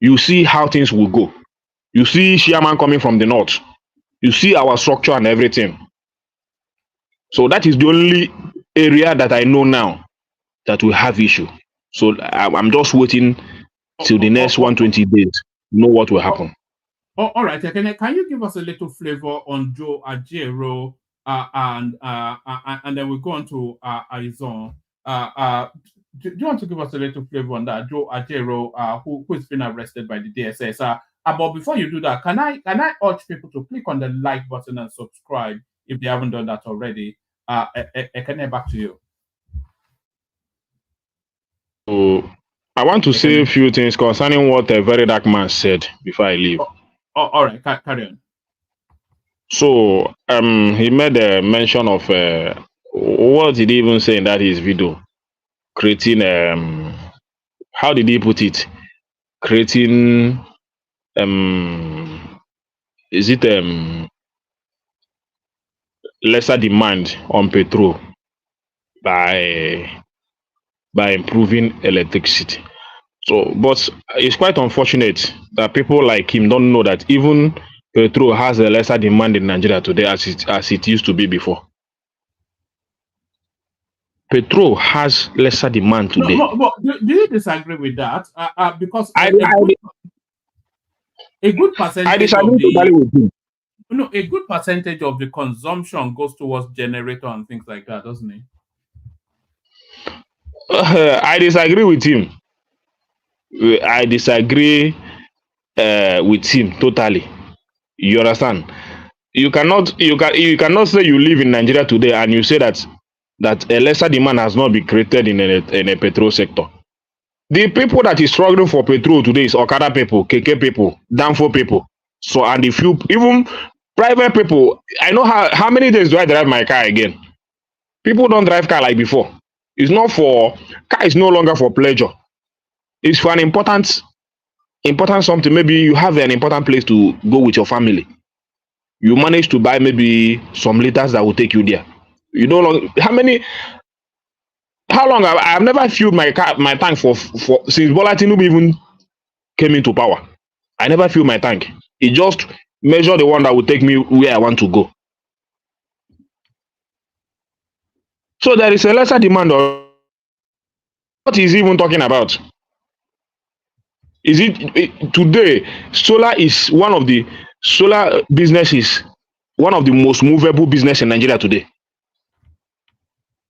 You see how things will go. You see chairman coming from the north. You see our structure and everything. So that is the only area that I know now that will have issue. So I'm just waiting till the next 120 days to know what will happen. All right, can you give us a little flavor on Joe Ajero and then we'll go on to Arizona. Do you want to give us a little flavor on that, Joe Ajero, who has been arrested by the DSS? But before you do that, can I urge people to click on the like button and subscribe if they haven't done that already? Ekene, back to you. So I want to say a few things concerning what a very dark man said before I leave. All right, carry on. So he made a mention of what did he even say in that his video? Creating how did he put it? Creating is it lesser demand on petrol by improving electricity. So, but it's quite unfortunate that people like him don't know that even petrol has a lesser demand in Nigeria today as it used to be before. petrol has lesser demand today. No, but do you disagree with that? Because I good percentage disagree of totally with you. No, a good percentage of the consumption goes towards generator and things like that, doesn't it? I disagree with him. I disagree with him totally. You understand? You cannot say you live in Nigeria today and you say that a lesser demand has not been created in a petrol sector. The people that is struggling for petrol today is Okada people, KK people, Danfo people. So and if you even private people, I know how many days do I drive my car again? People don't drive car like before. It's not for car is no longer for pleasure. It's for an important something. Maybe you have an important place to go with your family. You manage to buy maybe some liters that will take you there. You don't know how long I've never filled my tank for since Bola Tinubu even came into power. I never filled my tank. It just measure the one that will take me where I want to go. So there is a lesser demand of what is he even talking about? Is it today? Solar is one of the one of the most movable business in Nigeria today.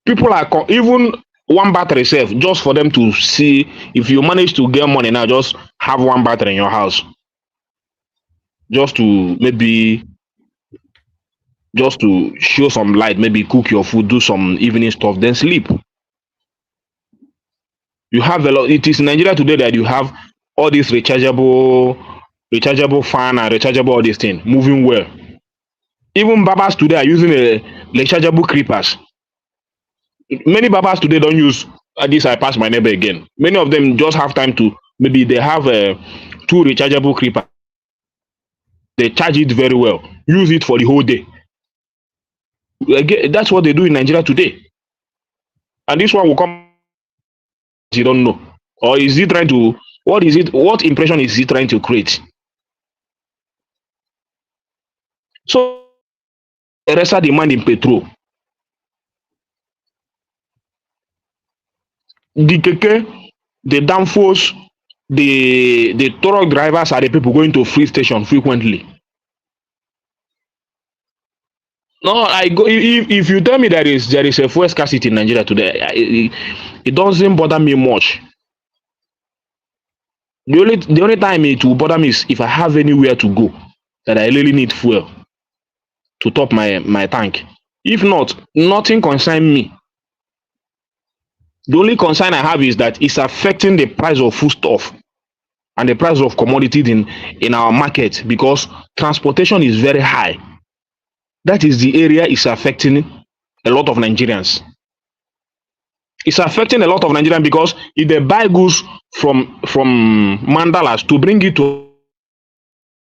People are even one battery self just for them to see if you manage to get money now. Just have one battery in your house, just to show some light, maybe cook your food, do some evening stuff, then sleep. You have a lot. It is in Nigeria today that you have all these rechargeable fan and rechargeable all these things moving well. Even barbers today are using a rechargeable clippers. Many barbers today don't use this. I pass my neighbor again. Many of them just have time to maybe they have 2 rechargeable clippers. They charge it very well. Use it for the whole day. Again, that's what they do in Nigeria today. And this one will come. You don't know, or is he trying to? What is it? What impression is he trying to create? So, a lesser demand in petrol. The keke, the danfos, the truck drivers are the people going to free station frequently. No, I go. If you tell me there is a fuel scarcity in Nigeria today, it doesn't bother me much. The only time it will bother me is if I have anywhere to go that I really need fuel to top my tank. If not, nothing concerns me. The only concern I have is that it's affecting the price of foodstuff and the price of commodities in our market, because transportation is very high. That is the area it's affecting a lot of Nigerians. It's affecting a lot of Nigerians because if they buy goods from Mandalas to bring it to,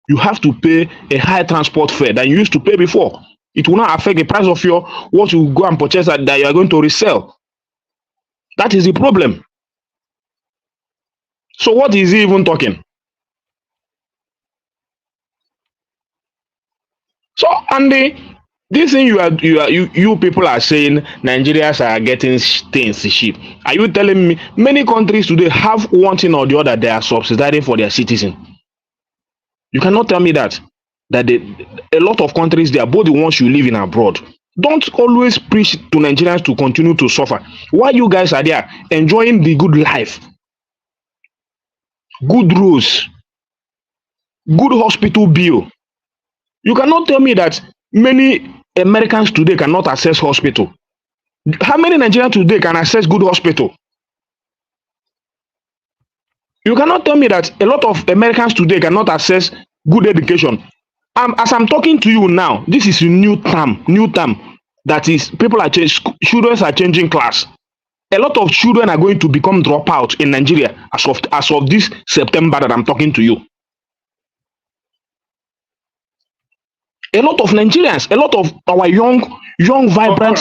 you have to pay a high transport fare than you used to pay before. It will not affect the price of what you go and purchase that you are going to resell. That is the problem. So what is he even talking? So Andy, this thing you people are saying Nigerians are getting things cheap. Are you telling me many countries today have one thing or the other they are subsidizing for their citizens? You cannot tell me that a lot of countries, they are both the ones you live in abroad. Don't always preach to Nigerians to continue to suffer. While you guys are there enjoying the good life, good roads, good hospital bill. You cannot tell me that many Americans today cannot access hospital. How many Nigerians today can access good hospital? You cannot tell me that a lot of Americans today cannot access good education. As I'm talking to you now, this is a new term. That is, children are changing class. A lot of children are going to become dropouts in Nigeria as of this September that I'm talking to you. A lot of Nigerians, a lot of our young, vibrant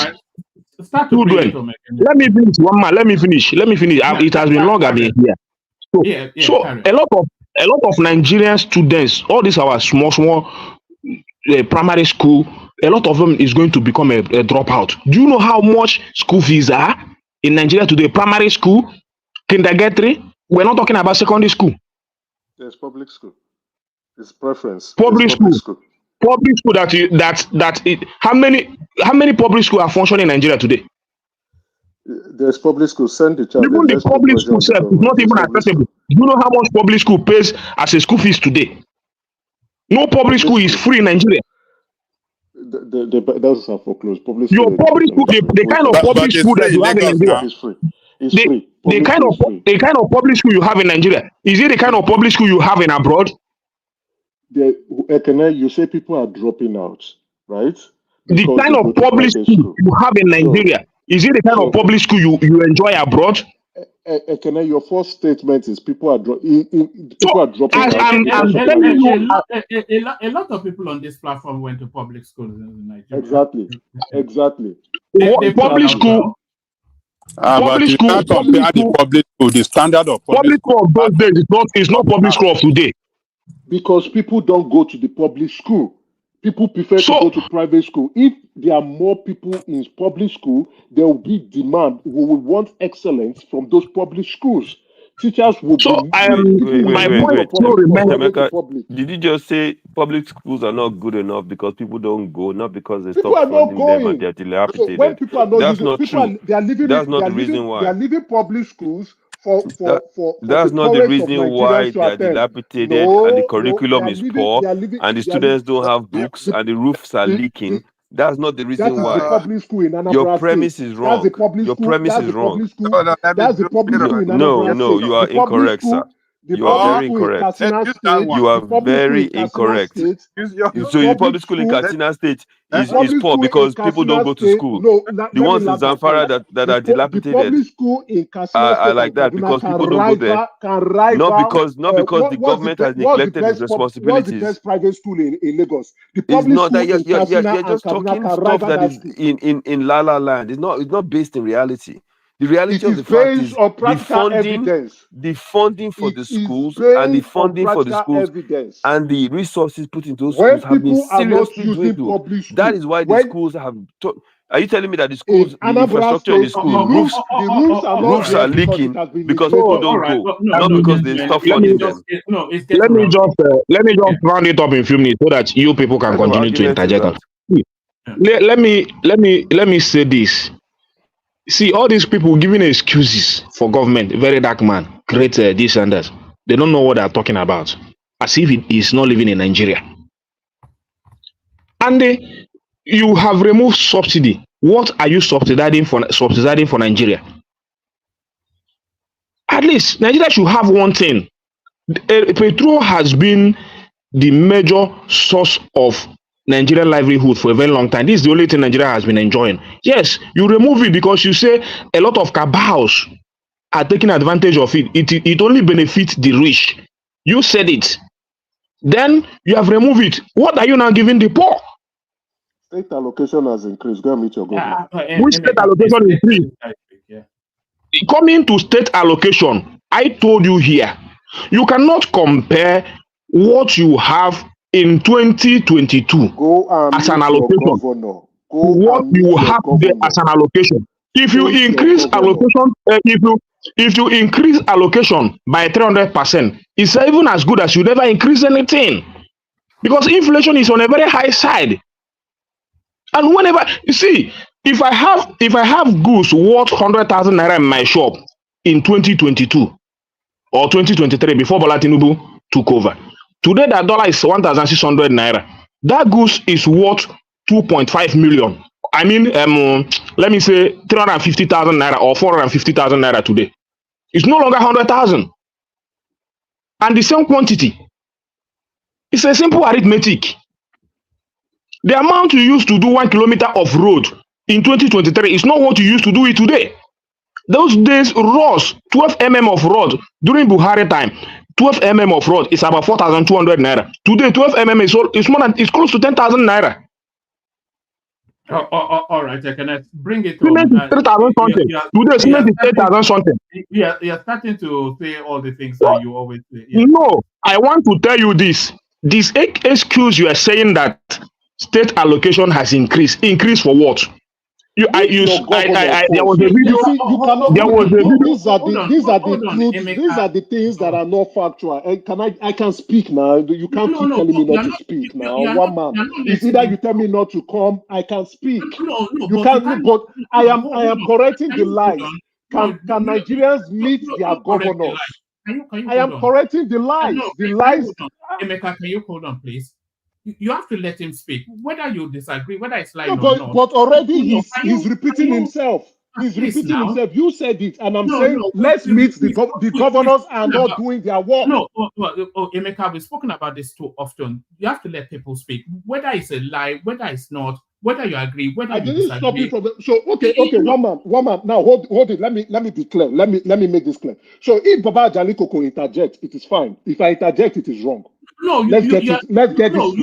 children. Let me finish one man. Let me finish. It has been long I've been here. So a lot of Nigerian students, all these our small primary school, a lot of them is going to become a dropout. Do you know how much school fees are? in Nigeria today? Primary school, kindergarten. We're not talking about secondary school. There's public school. It's preference. Public There's public school. school. Public school how many public school are functioning in Nigeria today? There's public school. Send the child. Even the Let's put public pressure school on the itself is government. not There's even public accessible. school. Do you know how much public school pays as a school fees today? No public school is free in Nigeria. Those are foreclosed. Public Your school. public school, the kind of public school that you have in Nigeria, It's free. It's free. the kind of public school you have in Nigeria, is it the kind of public school you have in abroad? You say people are dropping out, right? The kind of public school you have in Nigeria, is it the kind of public school you enjoy abroad? Your first statement is people are dropping out. A lot of people on this platform went to public schools in Nigeria. Exactly. Public school. Public school, the standard of public school of those days is not public school of today. Because people don't go to the public school. People prefer to go to private school. If there are more people in public school, there will be demand. We will want excellence from those public schools. Teachers will Did you just say public schools are not good enough because people don't go, not because they people stop are not funding them and going. they're dilapidated? So when people are not That's using, not people true. They are leaving. That's not the reason why. They are leaving public schools for that's the not the poorest of reason why Nigerians to they are attend. dilapidated and the curriculum is poor and the students don't have books and the roofs are leaking. That's not the reason why. The public school in Anambra Your premise State. is wrong. That's the public Your school. premise That's is the wrong. public school. That's the public school in Anambra State. No, you are The public incorrect, school, sir. The You are public very school in incorrect. Katsina State, You are the public very school in Katsina incorrect. State, So the public school in Katsina State is poor because people don't go to school. The ones in Zamfara that are dilapidated the public school in Katsina State are like that because people don't go there. Not because the government has neglected its responsibilities. What's the best private school in Lagos? The It's public not school that in Katsina you're just and talking Kaduna stuff can that rival is school. in La La Land. It's not based in reality. The reality It of is the fact based is on practical evidence. the funding for It the is schools and the based on funding for the practical schools evidence. and the resources put into those When schools have been people are not seriously using dwindled. public school, That is why the when schools have. Are you telling me that the schools, the Anambra infrastructure in the State, schools, the roofs are not leaking because because people don't go, not because they stop funding them? Let me just round it up in a few minutes so that you people can continue to interject. Let me say this. See, all these people giving excuses for government, very dark man, great this and that. They don't know what they're talking about, as if he is not living in Nigeria. And you have removed subsidy. What are you subsidizing for Nigeria? At least Nigeria should have one thing. Petrol has been the major source of Nigerian livelihood for a very long time. This is the only thing Nigeria has been enjoying. Yes, you remove it because you say a lot of cabals are taking advantage of it. It only benefits the rich. You said it. Then you have removed it. What are you now giving the poor? State allocation has increased. Go and meet your government. Which state allocation increased? Coming to state allocation, I told you here, you cannot compare what you have in 2022 as an allocation. What you have there as an allocation. If you increase allocation, if you increase allocation by 300%, it's even as good as you never increase anything, because inflation is on a very high side. And whenever you see, if I have goods worth 100,000 naira in my shop in 2022 or 2023 before Bola Tinubu took over, today that dollar is 1,600 naira. That goods is worth 2.5 million. I mean, let me say 350,000 naira or 450,000 naira today. It's no longer 100,000, and the same quantity. It's a simple arithmetic. The amount you used to do 1 kilometer of road in 2023 is not what you used to do it today. Those days, Ross, 12 mm of road during Buhari time, 12 mm of road is about 4,200 naira. Today, 12 mm is more than, it's close to 10,000 naira. All right, I can bring it home. 3,000 something. Today, cement is 8,000 something. You're starting to say all the things that you always say. Yeah. No, I want to tell you this. This excuse you are saying that state allocation has increased. Increased for what? There was a video. You see, you cannot. There was a video. These are the truths. These are the things that are not factual. And I can speak now. You can't keep telling me not to speak now. One man. It's either you tell me not to come, I can speak. You can't. But I am correcting the lies. Can Nigerians meet their governors? I am correcting the lies. The lies. Emeka, can you hold on, please? You have to let him speak, whether you disagree, whether it's lying or not. But already he's repeating himself. He's repeating himself. You said it, and I'm saying let's meet the governors are not doing their work. No, Emeka, we've spoken about this too often. You have to let people speak, whether it's a lie, whether it's not, whether you agree, whether you disagree. Stop you from so okay, one man. Now hold it. Let me be clear. Let me make this clear. So if Baba Ajani Koko interject, it is fine. If I interject, it is wrong. No, let's get this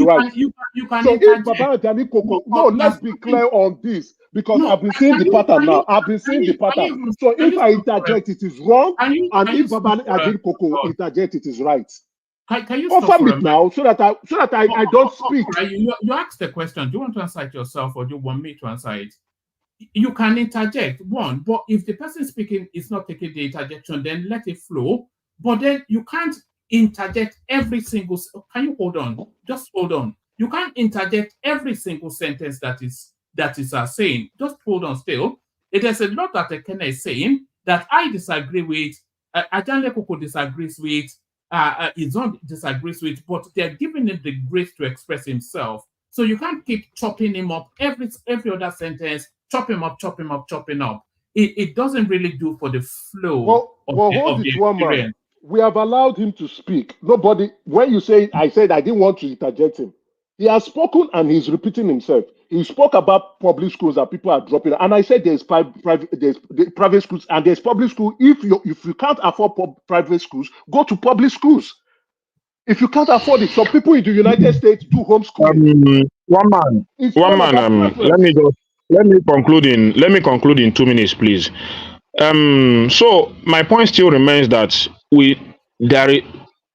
right. You can so if Baba Ajani Koko, let's be clear on this, because I've been seeing the pattern now. I've been seeing the pattern. So if I interject, it is wrong, and if Baba Ajani Koko interject, it is right. Can you confirm it now so that I don't speak? You asked the question. Do you want to answer it yourself, or do you want me to answer it? You can interject, one, but if the person speaking is not taking the interjection, then let it flow. But then you can't interject every single. Can you hold on? Just hold on. You can't interject every single sentence that is saying. Just hold on still. There's a lot that Ekene is saying that I disagree with. Ajani Koko disagrees with. Izon disagrees with, but they're giving him the grace to express himself. So you can't keep chopping him up every other sentence. Chop him up. It doesn't really do for the flow of the experience. We have allowed him to speak. Nobody, when you say, I said I didn't want to interject him. He has spoken and he's repeating himself. He spoke about public schools that people are dropping. And I said there's private schools and there's public school. If you can't afford private schools, go to public schools. If you can't afford it, some people in the United States do homeschooling. One man. Let me conclude in 2 minutes, please. So my point still remains that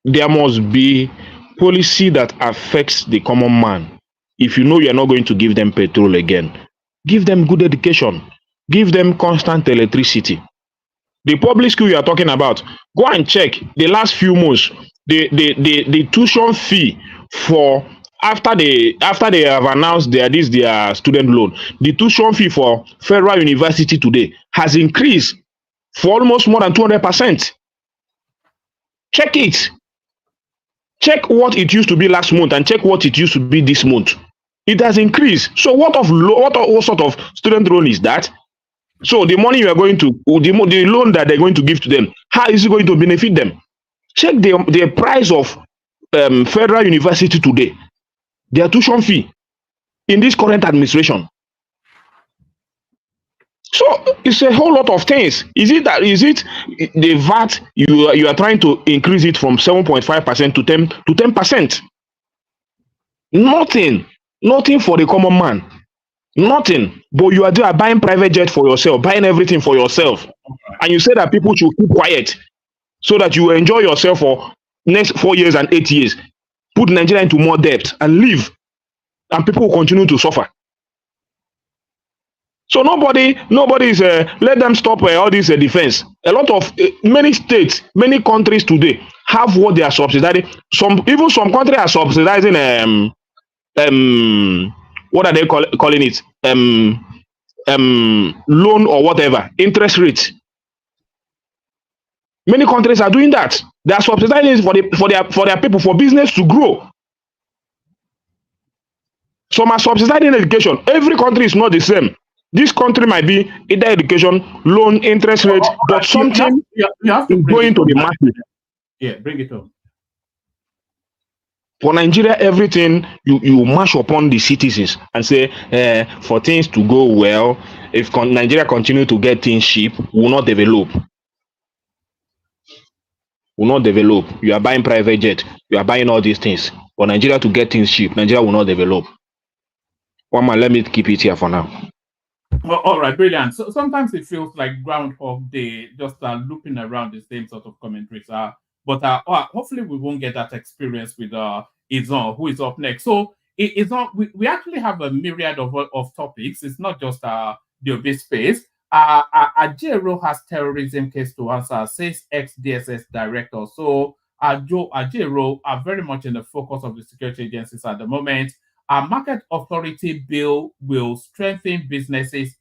there must be policy that affects the common man. If you know you're not going to give them petrol again, give them good education, give them constant electricity. The public school you are talking about, go and check the last few months, the tuition fee for after they have announced their student loan, the tuition fee for Federal University today has increased for almost more than 200%. Check it. Check what it used to be last month and check what it used to be this month. It has increased. So what sort of student loan is that? So the money you are going to, the loan that they're going to give to them, how is it going to benefit them? Check the price of Federal University today, their tuition fee in this current administration. So it's a whole lot of things. Is it the VAT you are trying to increase it from 7.5% to 10%? Nothing for the common man. Nothing. But you are buying private jet for yourself, buying everything for yourself, and you say that people should keep quiet so that you enjoy yourself for next 4 years and 8 years. Put Nigeria into more debt and leave, and people will continue to suffer. So nobody is let them stop all this defense. A lot of many states, many countries today have what they are subsidizing. Some countries are subsidizing what are they calling it? Loan or whatever, interest rate. Many countries are doing that. They are subsidizing for their people, for business to grow. Some are subsidizing education. Every country is not the same. This country might be either education, loan, interest rate, but something you have to is going to the masses. Yeah, bring it up. For Nigeria, everything you mash upon the citizens and say, for things to go well, if Nigeria continue to get things cheap, will not develop. Will not develop. You are buying private jet, you are buying all these things. For Nigeria to get things cheap, Nigeria will not develop. One man, let me keep it here for now. Well, all right, brilliant. So sometimes it feels like Groundhog Day, just looping around the same sort of commentaries. But hopefully we won't get that experience with Izon, who is up next. So Izon, we actually have a myriad of topics. It's not just the Obi space. Ajero has terrorism case to answer, says ex-DSS director. So Ajero are very much in the focus of the security agencies at the moment. A market authority bill will strengthen businesses,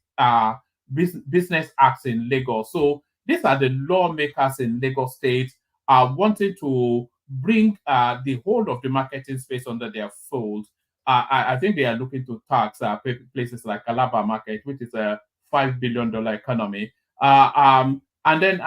business acts in Lagos. So these are the lawmakers in Lagos State wanting to bring the whole of the marketing space under their fold. I think they are looking to tax places like Calabar Market, which is a $5 billion economy. And then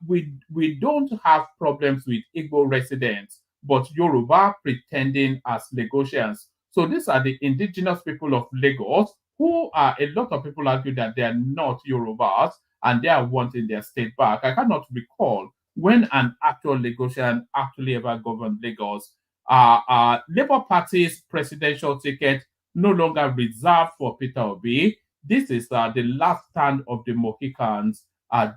we don't have problems with Igbo residents, but Yoruba pretending as Lagosians. So these are the indigenous people of Lagos who are, a lot of people argue that they are not Yorubas and they are wanting their state back. I cannot recall when an actual Lagosian actually ever governed Lagos. Labour Party's presidential ticket no longer reserved for Peter Obi. This is the last stand of the Mohicans.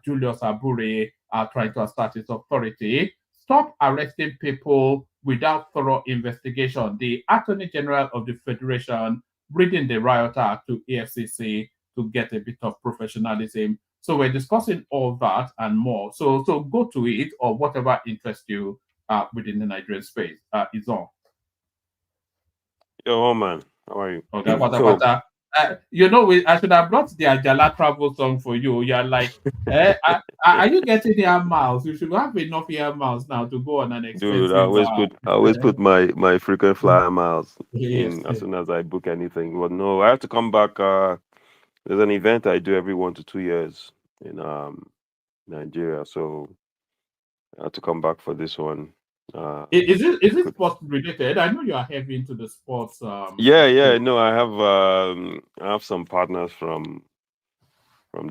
Julius Abure trying to assert his authority. Stop arresting people without thorough investigation. The Attorney General of the Federation reading the Riot Act to EFCC to get a bit of professionalism. So we're discussing all that and more. So go to it, or whatever interests you within the Nigerian space. Is on. Yo, man, how are you? Okay, I should have brought the Ajala travel song for you. You're like, are you getting ear miles? You should have enough ear miles now to go on an expensive. Dude, I always put my frequent flyer miles Yes. in as soon as I book anything. But no, I have to come back. There's an event I do every 1 to 2 years in Nigeria, so I have to come back for this one. Is it sports related? I know you are heavy into the sports. Yeah. No, I have some partners from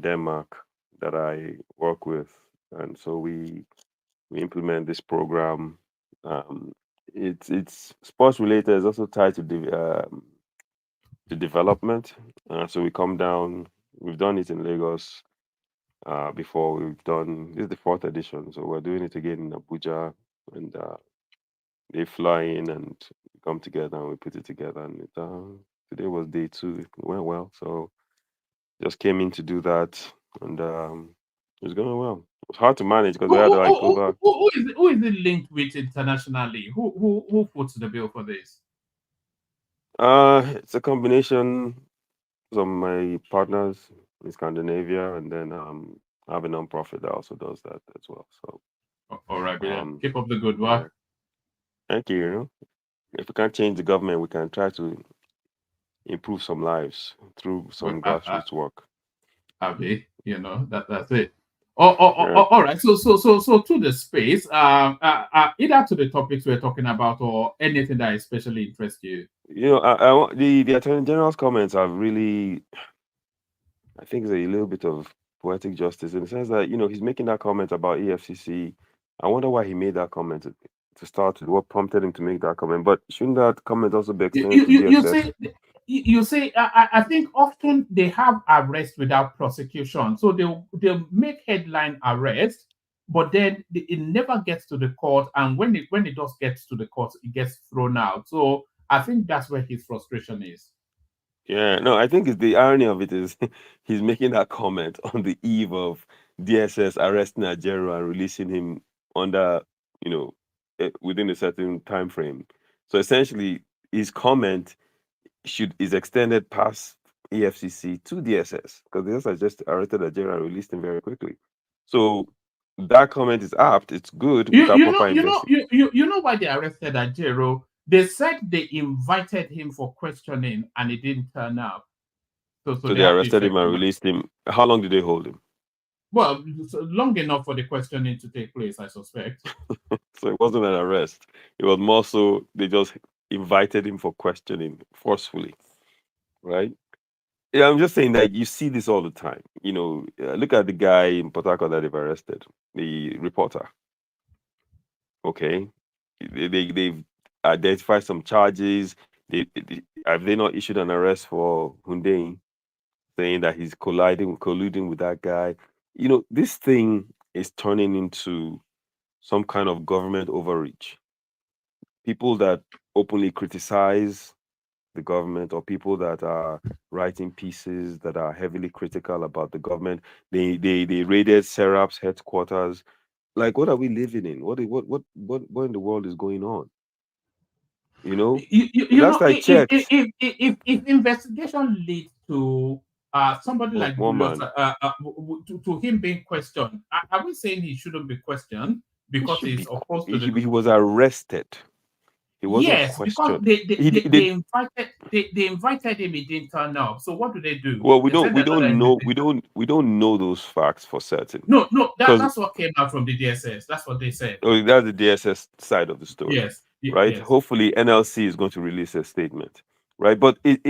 Denmark that I work with, and so we implement this program. It's sports related. It's also tied to the development. So we come down. We've done it in Lagos before. This is the 4th edition, so we're doing it again in Abuja, and they fly in and we come together and we put it together. And today was day 2. It went well, so just came in to do that, and it was going well. It was hard to manage because we had like over. Who is it linked with internationally? Who puts the bill for this? It's a combination of my partners in Scandinavia, and then I have a non-profit that also does that as well. So, all right, keep up the good work. Yeah. Thank you. You know, if we can't change the government, we can try to improve some lives through some grassroots work. Abby, that's it. All right. So to the space, either to the topics we're talking about or anything that especially interests you. I want the Attorney General's comments are really, I think, it's a little bit of poetic justice in the sense that he's making that comment about EFCC. I wonder why he made that comment to start with. What prompted him to make that comment? But shouldn't that comment also be extended to DSS? You say I think often they have arrest without prosecution, so they'll make headline arrest, but then it never gets to the court, and when it does get to the court, it gets thrown out. So I think that's where his frustration is. Yeah, no, I think the irony of it is he's making that comment on the eve of DSS arresting Ajero and releasing him under, within a certain time frame. So essentially, his comment is extended past EFCC to DSS because DSS just arrested Ajero and released him very quickly. So that comment is apt. It's good. You know why they arrested Ajero? They said they invited him for questioning and he didn't turn up. So they arrested him and released him. How long did they hold him? Well, long enough for the questioning to take place, I suspect. So it wasn't an arrest. It was more so they just invited him for questioning forcefully, right? Yeah, I'm just saying that you see this all the time. Look at the guy in Port Harcourt that they've arrested, the reporter. Okay, they've identified some charges. Have they not issued an arrest for Hundein, saying that he's colluding with that guy? This thing is turning into some kind of government overreach. People that openly criticize the government, or people that are writing pieces that are heavily critical about the government. They raided Serap's headquarters. Like, what are we living in? What in the world is going on? You know, You last know, I checked, if investigation leads to somebody like one Julius man, to him being questioned, are we saying he shouldn't be questioned because he's opposed to he the? was arrested. He wasn't Yes, because questioned. they invited him, he didn't turn up. So what do they do? Well, we They don't send another invitation. we don't know those facts for certain. No, Because that's what came out from the DSS. That's what they said. that's the DSS side of the story, Yes, right? yes. Hopefully, NLC is going to release a statement, right? But it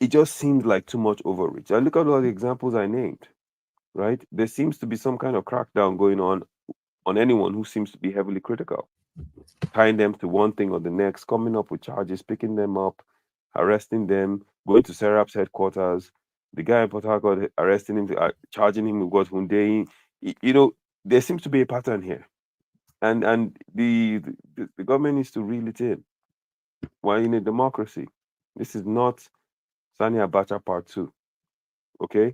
just seems like too much overreach. And look at all the examples I named, right? There seems to be some kind of crackdown going on anyone who seems to be heavily critical, tying them to one thing or the next, coming up with charges, picking them up, arresting them, going to Serap's headquarters. The guy in Port Harcourt, arresting him, charging him with what Hyundai. You know, there seems to be a pattern here, and the government needs to reel it in. Why in a democracy? This is not Sani Abacha Part 2. Okay?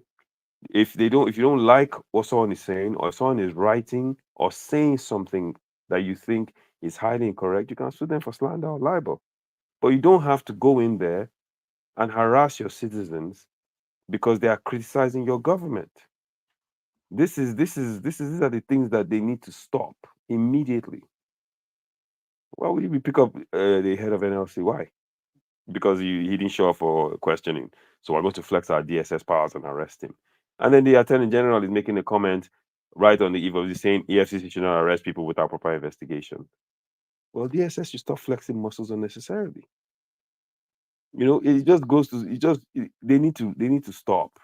If you don't like what someone is saying, or someone is writing or saying something that you think is highly incorrect, you can sue them for slander or libel. But you don't have to go in there and harass your citizens because they are criticizing your government. These are the things that they need to stop immediately. Why would you pick up the head of NLC? Why? Because he didn't show up for questioning. So we're going to flex our DSS powers and arrest him. And then the Attorney General is making a comment right on the eve of this, saying EFCC should not arrest people without proper investigation. Well, DSS should stop flexing muscles unnecessarily. You know, it just goes to they need to stop.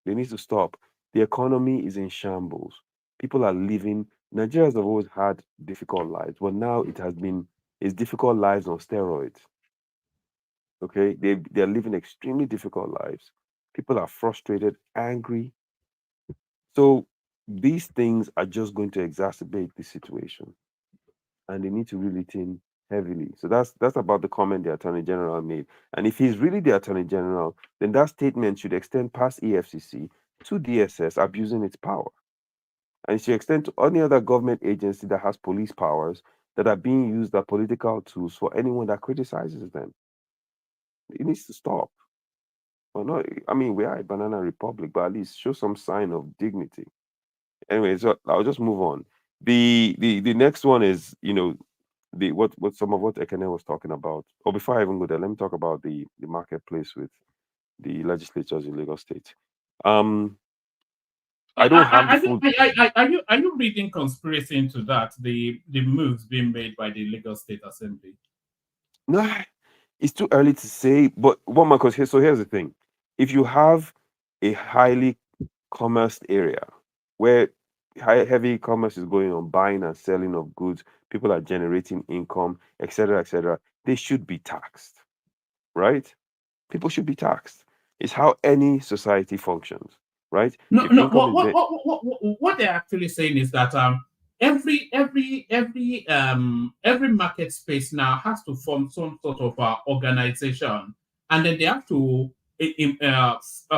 They need to stop. The economy is in shambles. People are living. Nigerians have always had difficult lives, but now it's difficult lives on steroids. Okay, they're living extremely difficult lives. People are frustrated, angry. So these things are just going to exacerbate the situation, and they need to reel it in heavily. So that's about the comment the Attorney General made. And if he's really the Attorney General, then that statement should extend past EFCC to DSS abusing its power, and it should extend to any other government agency that has police powers that are being used as political tools for anyone that criticizes them. It needs to stop. Well, no, I mean, we are a banana republic, but at least show some sign of dignity. Anyway, so I'll just move on. The next one is, you know, what some of what Ekene was talking about. Or before I even go there, let me talk about the marketplace with the legislatures in Lagos State. I don't have the full. Are you reading conspiracy into that? The moves being made by the Lagos State Assembly. No, it's too early to say. But one more question. So here's the thing: if you have a highly commerced area where heavy commerce is going on, buying and selling of goods, people are generating income, etc., they should be taxed, right? People should be taxed. It's how any society functions, right? No. What they're actually saying is that every market space now has to form some sort of organization, and then they have to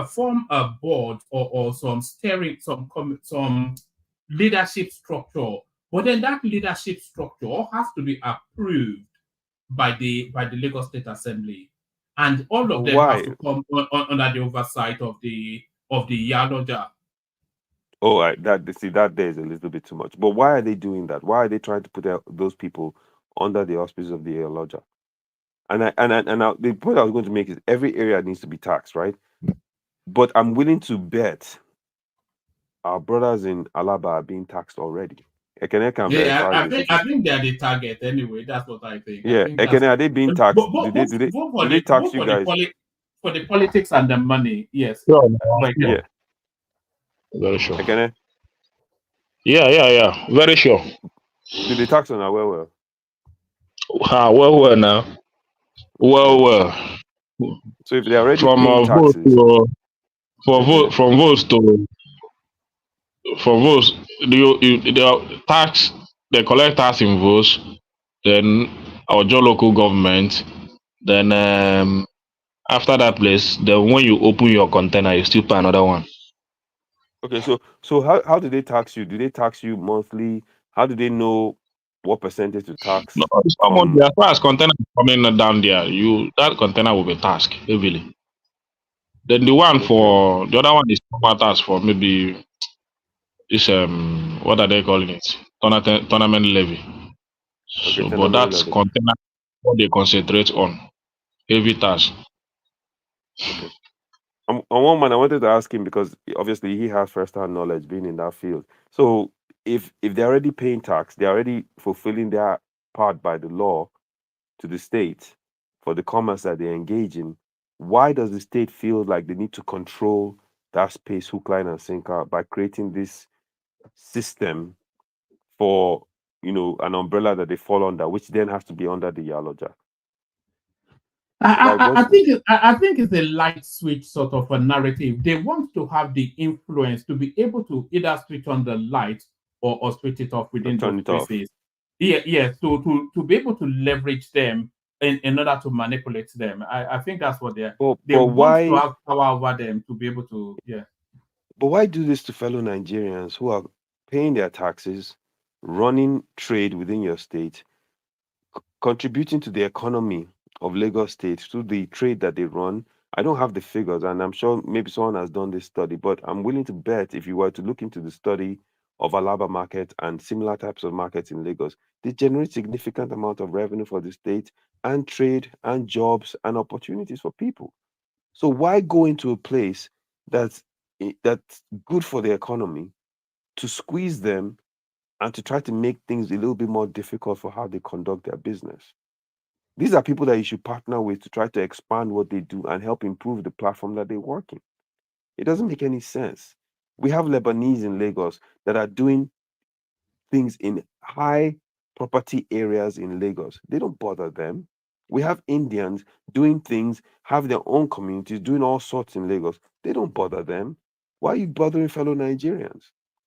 form a board or some steering, some leadership structure. But then that leadership structure has to be approved by the Lagos State Assembly, and all of them have to come under the oversight of the Yaloja. Oh, that there is a little bit too much. But why are they doing that? Why are they trying to put those people under the auspices of the Yaloja? And the point I was going to make is every area needs to be taxed, right? But I'm willing to bet our brothers in Alaba are being taxed already. Ekene can verify this. I think they are the target anyway. That's what I think. Yeah, Ekene, are they being taxed? Do they tax you guys? For the politics and the money, yes. Sure. Yeah. Very sure. Ekene? Yeah. Very sure. Do they tax on our well? Well now. Well. So if they're already from paying taxes, from votes, the tax, they collect tax in votes, then our local government, Then after that place, then when you open your container, you still pay another one. Okay, so how do they tax you? Do they tax you monthly? How do they know what percentage to tax No, it's not on? monthly. As far as container is coming down there, that container will be taxed heavily. Then the one Okay, for the other one is normal tax for maybe this what are they calling it? Tournament levy. okay, So but tournament that's levy. container what they concentrate on. Heavy tax. Okay. On one man, I wanted to ask him because obviously he has first-hand knowledge being in that field. So if they're already paying tax, they're already fulfilling their part by the law to the state for the commerce that they engage in. Why does the state feel like they need to control that space, hook, line, and sinker, by creating this system for an umbrella that they fall under, which then has to be under the Yaloja? Like I what's think I think it's a light switch sort of a narrative. They want to have the influence to be able to either switch on the light or switch it off within turn those it off? spaces. Yeah. So to be able to leverage them in order to manipulate them. I think that's what they But want to why? have power over them to be able to But why do this to fellow Nigerians who are paying their taxes, running trade within your state, contributing to the economy of Lagos State through the trade that they run? I don't have the figures, and I'm sure maybe someone has done this study, but I'm willing to bet if you were to look into the study of Alaba market and similar types of markets in Lagos, they generate significant amount of revenue for the state and trade and jobs and opportunities for people. So why go into a place that's good for the economy to squeeze them and to try to make things a little bit more difficult for how they conduct their business? These are people that you should partner with to try to expand what they do and help improve the platform that they work in. It doesn't make any sense. We have Lebanese in Lagos that are doing things in high property areas in Lagos. They don't bother them. We have Indians doing things, have their own communities, doing all sorts in Lagos. They don't bother them. Why are you bothering fellow Nigerians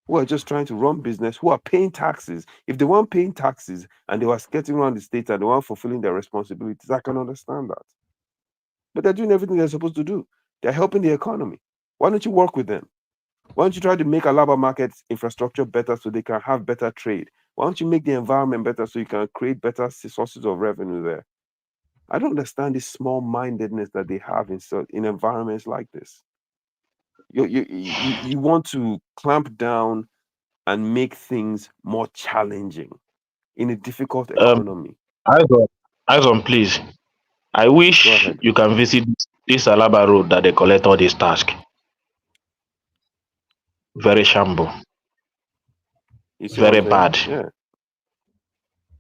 who are just trying to run business, who are paying taxes? If they weren't paying taxes and they were skirting around the state and they weren't fulfilling their responsibilities, I can understand that. But they're doing everything they're supposed to do. They're helping the economy. Why don't you work with them? Why don't you try to make Alaba market's infrastructure better so they can have better trade? Why don't you make the environment better so you can create better sources of revenue there? I don't understand this small-mindedness that they have in environments like this. You want to clamp down and make things more challenging in a difficult economy. Eyes on, please. I Go wish ahead. you can visit this Alaba road that they collect all these tasks. Very shamble. You see what Very I'm saying? bad. Yeah.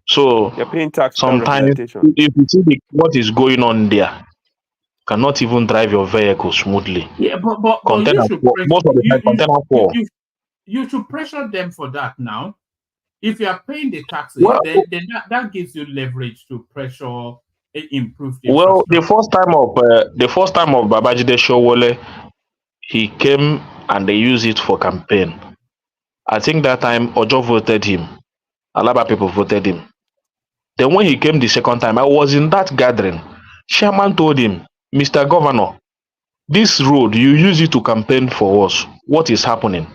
So They're paying tax without sometimes representation. if you see what is going on there, cannot even drive your vehicle smoothly. Yeah, but you Container should fall. Most of the time, container fall. you should pressure them for that now. If you are paying the taxes, Well, then that gives you leverage to pressure improve the well, infrastructure. the first time of Babajide Showole, he came and they used it for campaign. I think that time Ojo voted him. Alaba people voted him. Then when he came the second time, I was in that gathering. Chairman told him, Mr. Governor, this road, you use it to campaign for us. What is happening?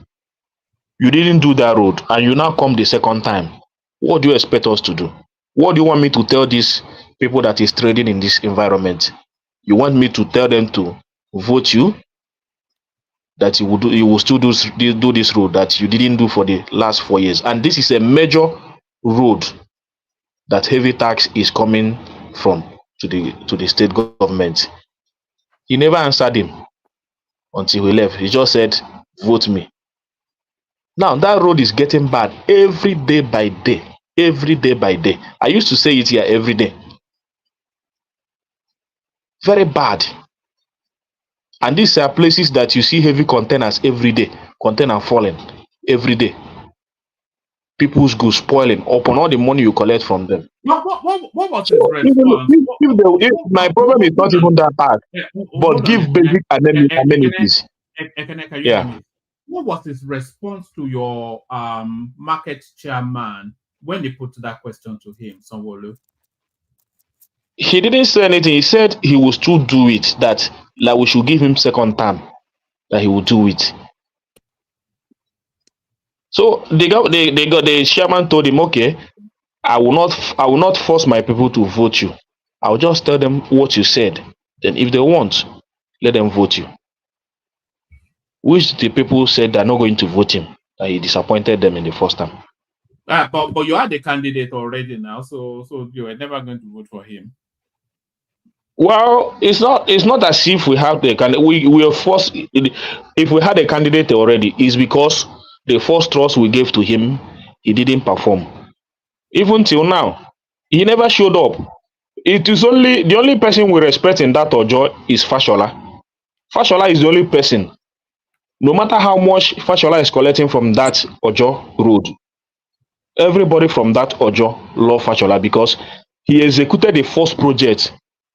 You didn't do that road, and you now come the second time. What do you expect us to do? What do you want me to tell these people that is trading in this environment? You want me to tell them to vote you? That you will still do this road that you didn't do for the last 4 years. And this is a major road that heavy tax is coming from to the state government. He never answered him until he left. He just said, vote me. Now that road is getting bad every day by day. Every day by day. I used to say it here every day. Very bad. And these are places that you see heavy containers every day. Container falling every day. People's goods spoiling upon all the money you collect from them. What was his So response? my problem is not even that bad, but Hold on, give basic amenities. Ekeneka, you hear Yeah. me? What was his response to your market chairman when they put that question to him, Sanwo-Olu? He didn't say anything. He said he will still do it. That like we should give him second term. That he will do it. So the chairman told him, okay, I will not force my people to vote you. I'll just tell them what you said. Then if they want, let them vote you. Which the people said they're not going to vote him. That he disappointed them in the first time. But you had a candidate already now, so you were never going to vote for him. Well, it's not as if we have the candidate. We are forced. If we had a candidate already, it's because the first trust we gave to him, he didn't perform. Even till now, he never showed up. It is only the only person we respect in that Ojo is Fashola. Fashola is the only person. No matter how much Fashola is collecting from that Ojo road, everybody from that Ojo love Fashola because he executed the first project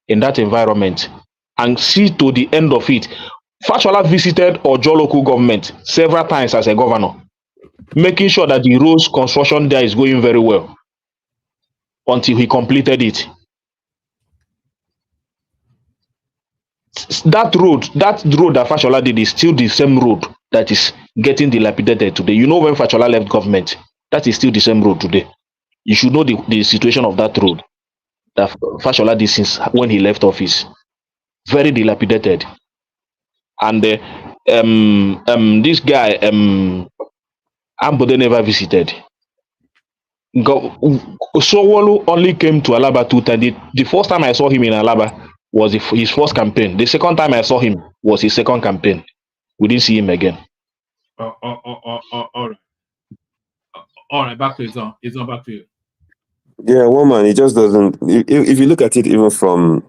in that environment and see to the end of it. Fashola visited Ojo local government several times as a governor, making sure that the roads construction there is going very well until he completed it. That road that Fashola did is still the same road that is getting dilapidated today. You know, when Fashola left government, that is still the same road today. You should know the situation of that road that Fashola did since when he left office. Very dilapidated. And this guy Ambode never visited. Sowolu only came to Alaba 2 times. The first time I saw him in Alaba was his first campaign. The second time I saw him was his second campaign. We didn't see him again. All right. All right, back to Izon. Izon, back to you. Yeah, one man, it just doesn't. If you look at it, even from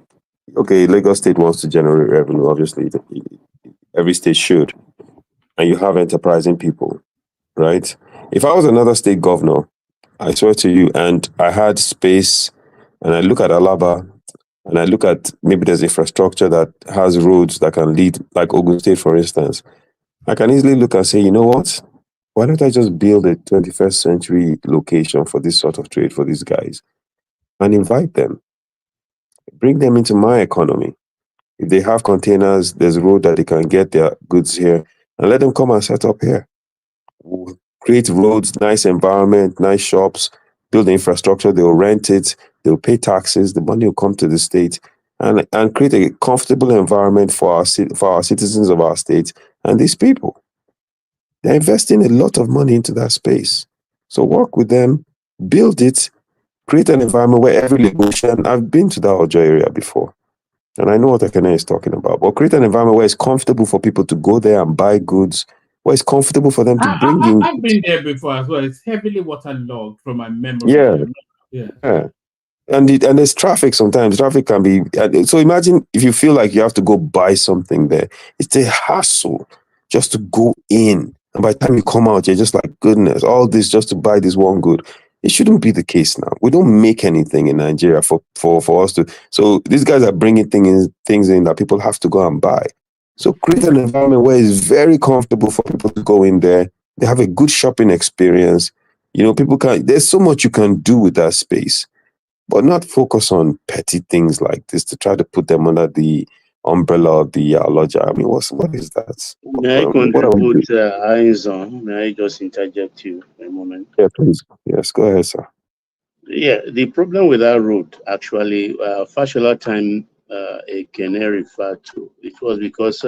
Lagos State wants to generate revenue. Obviously, every state should, and you have enterprising people, right? If I was another state governor, I swear to you, and I had space, and I look at Alaba, and I look at maybe there's infrastructure that has roads that can lead, like Ogun State, for instance, I can easily look and say, you know what? Why don't I just build a 21st century location for this sort of trade for these guys and invite them, bring them into my economy. If they have containers, there's a road that they can get their goods here and let them come and set up here. We'll create roads, nice environment, nice shops, build the infrastructure, they'll rent it, they'll pay taxes, the money will come to the state and create a comfortable environment for our citizens of our state and these people. They're investing a lot of money into that space. So work with them, build it, create an environment where every Lagosian, I've been to that Ojo area before, and I know what Akene is talking about, but create an environment where it's comfortable for people to go there and buy goods, where it's comfortable for them to bring in. I've been there before as well. It's heavily waterlogged from my memory. Yeah. And there's traffic sometimes. Traffic can be... So imagine if you feel like you have to go buy something there. It's a hassle just to go in. And by the time you come out, you're just like, goodness, all this just to buy this one good. It shouldn't be the case now. We don't make anything in Nigeria for us to... So these guys are bringing things in that people have to go and buy. So create an environment where it's very comfortable for people to go in there. They have a good shopping experience. You know, people can... There's so much you can do with that space. But not focus on petty things like this to try to put them under the umbrella of the lodger. I mean, what is that? May I contribute eyes on? May I just interject you for a moment? Yeah, please. Yes, go ahead, sir. Yeah, the problem with that road, actually, Fashola time, Ekene referred to, it was because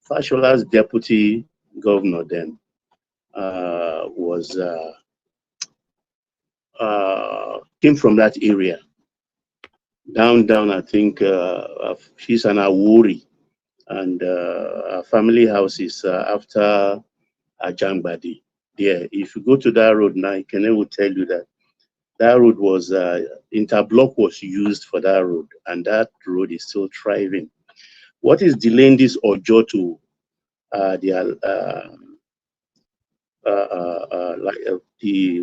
Fashola's deputy governor then came from that area. Down, I think she's an Awori, and her family house is after Ajangbadi. Yeah, if you go to that road now, Kene will tell you that road was, interblock was used for that road, and that road is still thriving. What is delaying this Ojo to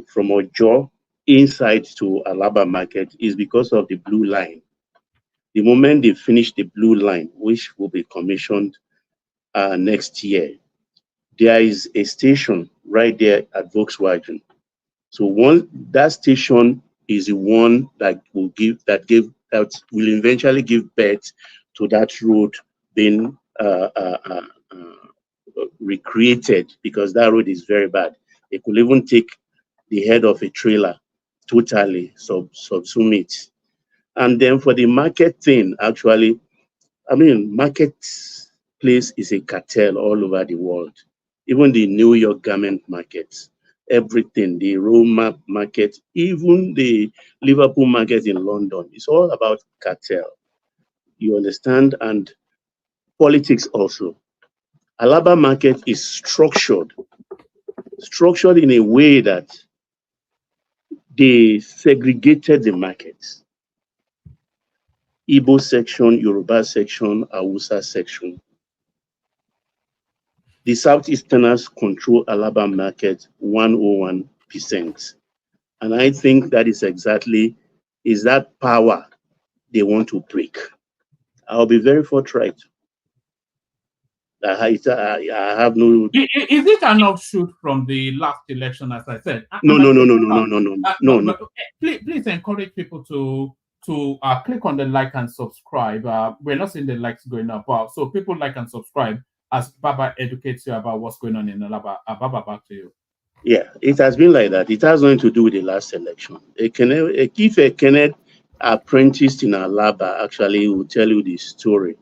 from Ojo inside to Alaba market is because of the blue line. The moment they finish the blue line, which will be commissioned next year, there is a station right there at Volkswagen. So that station is the one that that will eventually give birth to that road being recreated, because that road is very bad. It could even take the head of a trailer, totally subsume it. And then for the market thing, actually, I mean, marketplace is a cartel all over the world. Even the New York garment markets, everything, the Roma market, even the Liverpool market in London, it's all about cartel. You understand? And politics also. Alaba market is structured in a way that they segregated the markets. Igbo section, Yoruba section, Hausa section. The Southeasterners control Alaba market 101%. And I think that is that power they want to break. I'll be very forthright. I have no. Is it an offshoot from the last election, as I said? No. Please encourage people to click on the like and subscribe. We're not seeing the likes going up, so people like and subscribe as Baba educates you about what's going on in Alaba. Baba, back to you. Yeah, it has been like that. It has nothing to do with the last election. If a Kenneth apprenticed in Alaba actually will tell you the story.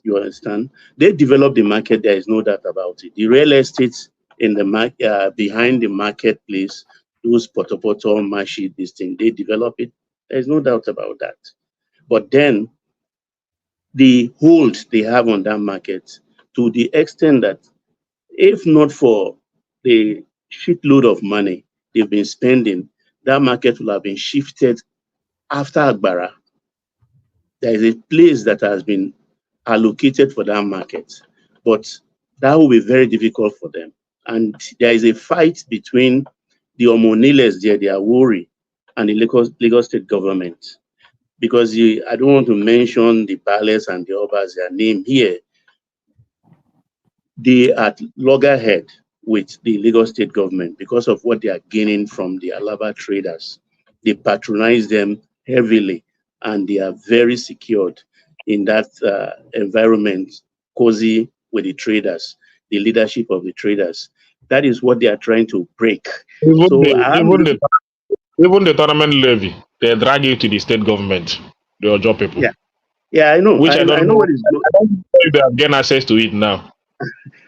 You understand? They developed the market. There is no doubt about it. The real estate in the behind the marketplace, those poto, mashi, this thing, they develop it. There is no doubt about that. But then the hold they have on that market, to the extent that if not for the shitload of money they've been spending, that market will have been shifted after Agbara. There is a place that has been allocated for that market, but that will be very difficult for them. And there is a fight between the Omoniles there, the Awori, and the Lagos State government. Because I don't want to mention the Bales and the Obas, their name here. They are loggerhead with the Lagos State government because of what they are gaining from the Alaba traders. They patronize them heavily, and they are very secured in that environment, cozy with the traders, the leadership of the traders. That is what they are trying to break. Even the tournament levy, they drag it to the state government, the Ojo people. Yeah, I know. Which I don't know what is going on. I don't know if they have gained access to it now,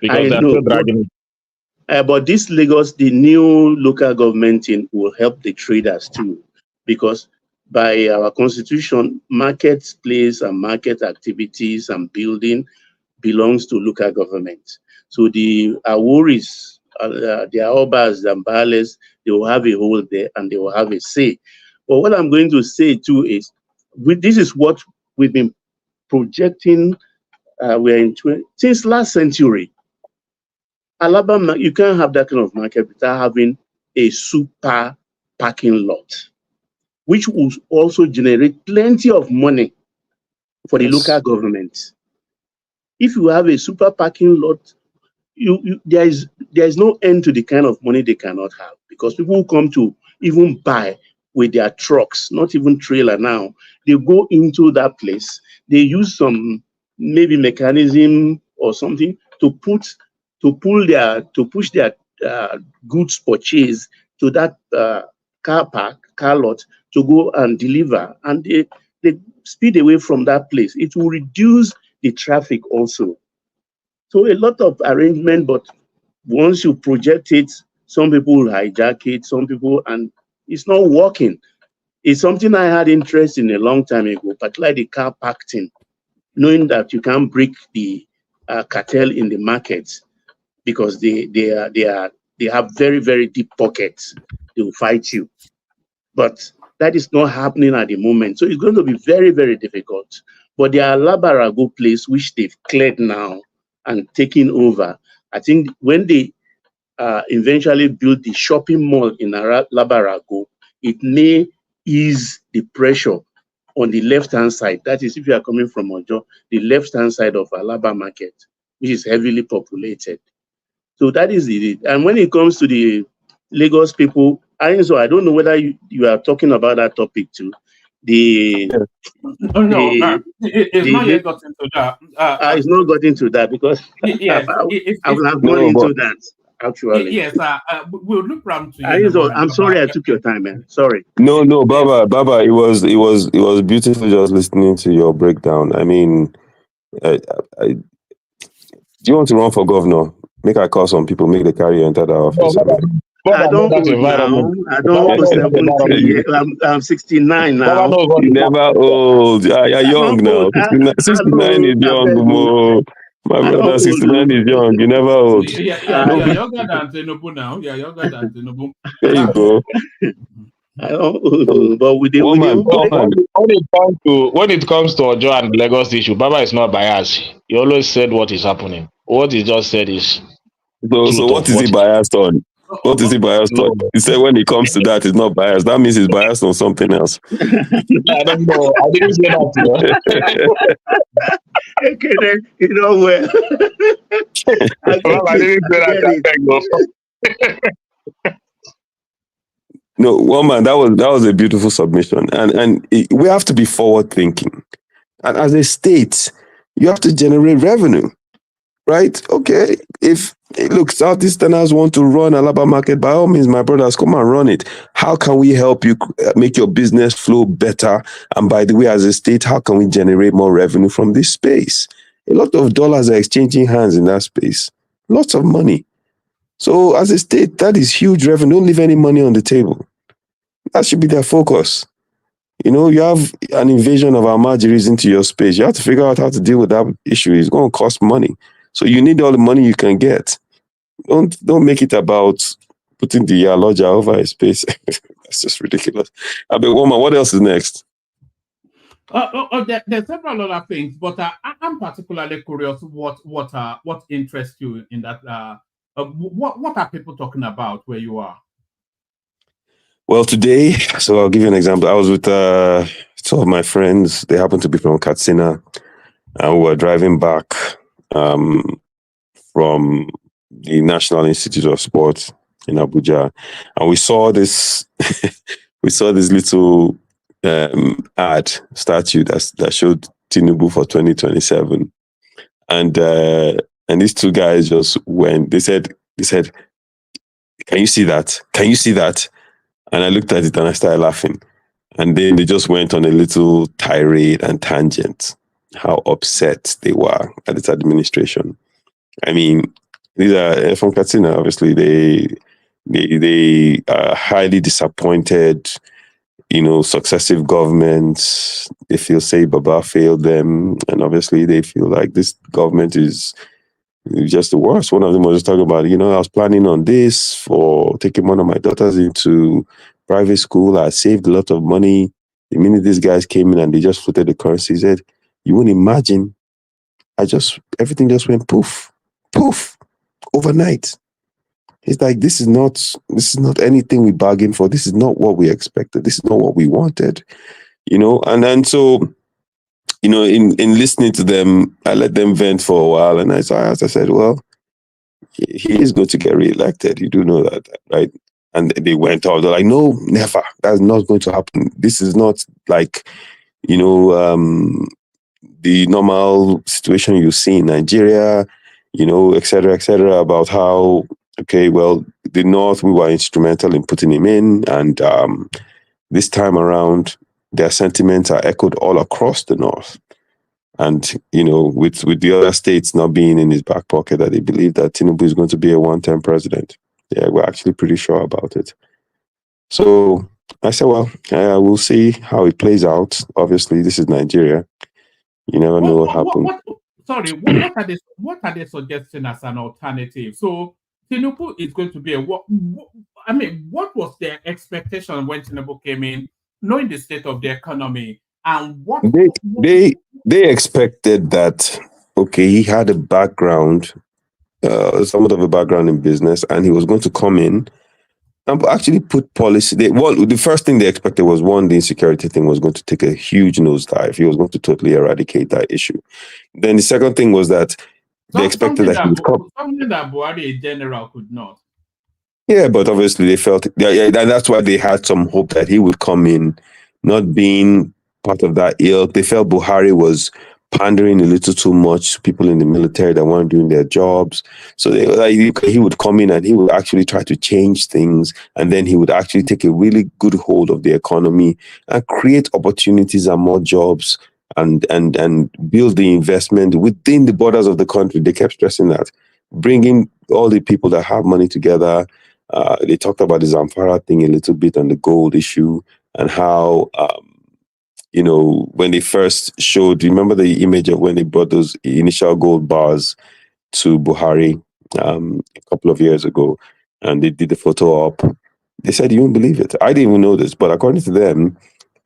because they're still dragging it. But this Lagos, the new local government thing will help the traders too, because by our constitution, marketplace and market activities and building belongs to local government. So the Aworis, the Aobas, the Mbales, they will have a hold there and they will have a say. But what I'm going to say too is, this is what we've been projecting. We're in since last century. Alaba, you can't have that kind of market without having a super parking lot, which will also generate plenty of money for the local government. If you have a super parking lot, there is no end to the kind of money they cannot have, because people who come to even buy with their trucks, not even trailer now, they go into that place, they use some maybe mechanism or something to push their goods purchase to that car lot to go and deliver, and they speed away from that place. It will reduce the traffic also. So a lot of arrangement, but once you project it, some people will hijack it, some people, and it's not working. It's something I had interest in a long time ago, particularly the car park thing, knowing that you can't break the cartel in the markets, because they have very, very deep pockets. They will fight you. But that is not happening at the moment. So it's going to be very, very difficult. But the Alabarago place, which they've cleared now and taken over, I think when they eventually build the shopping mall in Alabarago, it may ease the pressure on the left-hand side. That is, if you are coming from Ojo, the left-hand side of Alaba market, which is heavily populated. So that is it. And when it comes to the Lagos people, I don't know whether you are talking about that topic too. the it's not yet got into that. it's not got into that because Yes, I will have gone into that actually. Yes, we'll look round to you. In a moment, I'm sorry I took your time, man. Sorry. No, Baba, it was beautiful just listening to your breakdown. I mean, do you want to run for governor? Make I call some people, make the carry enter the office. I don't old now. I don't old 70 years. I'm 69 now. You never old. You're young now. 69 is young, Mo. My brother, 69 is young. You never old. You're younger than Tinubu now. You're younger than Tinubu. There you go. But with the when it comes to Ojo and Lagos issue, Baba is not biased. He always said what is happening. What he just said is so what is he biased on? What is he biased on? He said when it comes to that, he's not biased. That means he's biased on something else. I don't know. I didn't say that. Okay, then you know where. I didn't say that. No, well, man, that was a beautiful submission, and we have to be forward thinking. And as a state, you have to generate revenue, right? Okay, if Southeasterners want to run Alaba Market, by all means, my brothers, come and run it. How can we help you make your business flow better? And by the way, as a state, how can we generate more revenue from this space? A lot of dollars are exchanging hands in that space. Lots of money. So as a state, that is huge revenue. Don't leave any money on the table. That should be their focus. You have an invasion of Almajiris into your space. You have to figure out how to deal with that issue. It's going to cost money. So you need all the money you can get. Don't make it about putting the Yaloja over a space. That's just ridiculous. Woman, what else is next? There's several other things, but I'm particularly curious what interests you in that. What are people talking about where you are? Well, today, so I'll give you an example. I was with two of my friends. They happen to be from Katsina, and we were driving back from the National Institute of Sport in Abuja, and we saw this little ad statue that showed Tinubu for 2027, and these two guys just went. They said, "Can you see that? Can you see that?" And I looked at it and I started laughing. And then they just went on a little tirade and tangent, how upset they were at this administration. I mean, these are from Katsina, obviously. They are highly disappointed, successive governments. They feel say Baba failed them. And obviously they feel like this government is just the worst. One of them was just talking about, I was planning on this for taking one of my daughters into private school. I saved a lot of money. The minute these guys came in and they just floated the currency, he said, you wouldn't imagine. Everything just went poof, overnight. It's like, this is not anything we bargained for. This is not what we expected. This is not what we wanted, and then so, in listening to them, I let them vent for a while, and I said, well, he is going to get reelected. You do know that, right? And they went out. They're like, no, never. That's not going to happen. This is not like, the normal situation you see in Nigeria, et cetera, about how, okay, well, the North, we were instrumental in putting him in. And this time around, their sentiments are echoed all across the North. And, with the other states not being in his back pocket, that they believe that Tinubu is going to be a one-term president. Yeah, we're actually pretty sure about it. So I said, well, we'll see how it plays out. Obviously, this is Nigeria. You never know what happens. What are they suggesting as an alternative? So Tinubu is going to be what was their expectation when Tinubu came in, knowing the state of the economy? And what they expected that, okay, he had a background, somewhat of a background in business, and he was going to come in and actually put policy. The first thing they expected was, one, the insecurity thing was going to take a huge nosedive. He was going to totally eradicate that issue. Then the second thing was that they expected that he would come. Something that Buhari, a general, could not. Yeah, but obviously they felt, and that's why they had some hope that he would come in, not being part of that ilk. They felt Buhari was pandering a little too much to people in the military that weren't doing their jobs. So he would come in and he would actually try to change things, and then he would actually take a really good hold of the economy and create opportunities and more jobs and build the investment within the borders of the country. They kept stressing that, bringing all the people that have money together. They talked about the Zamfara thing a little bit on the gold issue and how when they first showed, remember the image of when they brought those initial gold bars to Buhari a couple of years ago, and they did the photo op. They said, you won't believe it. I didn't even know this, but according to them,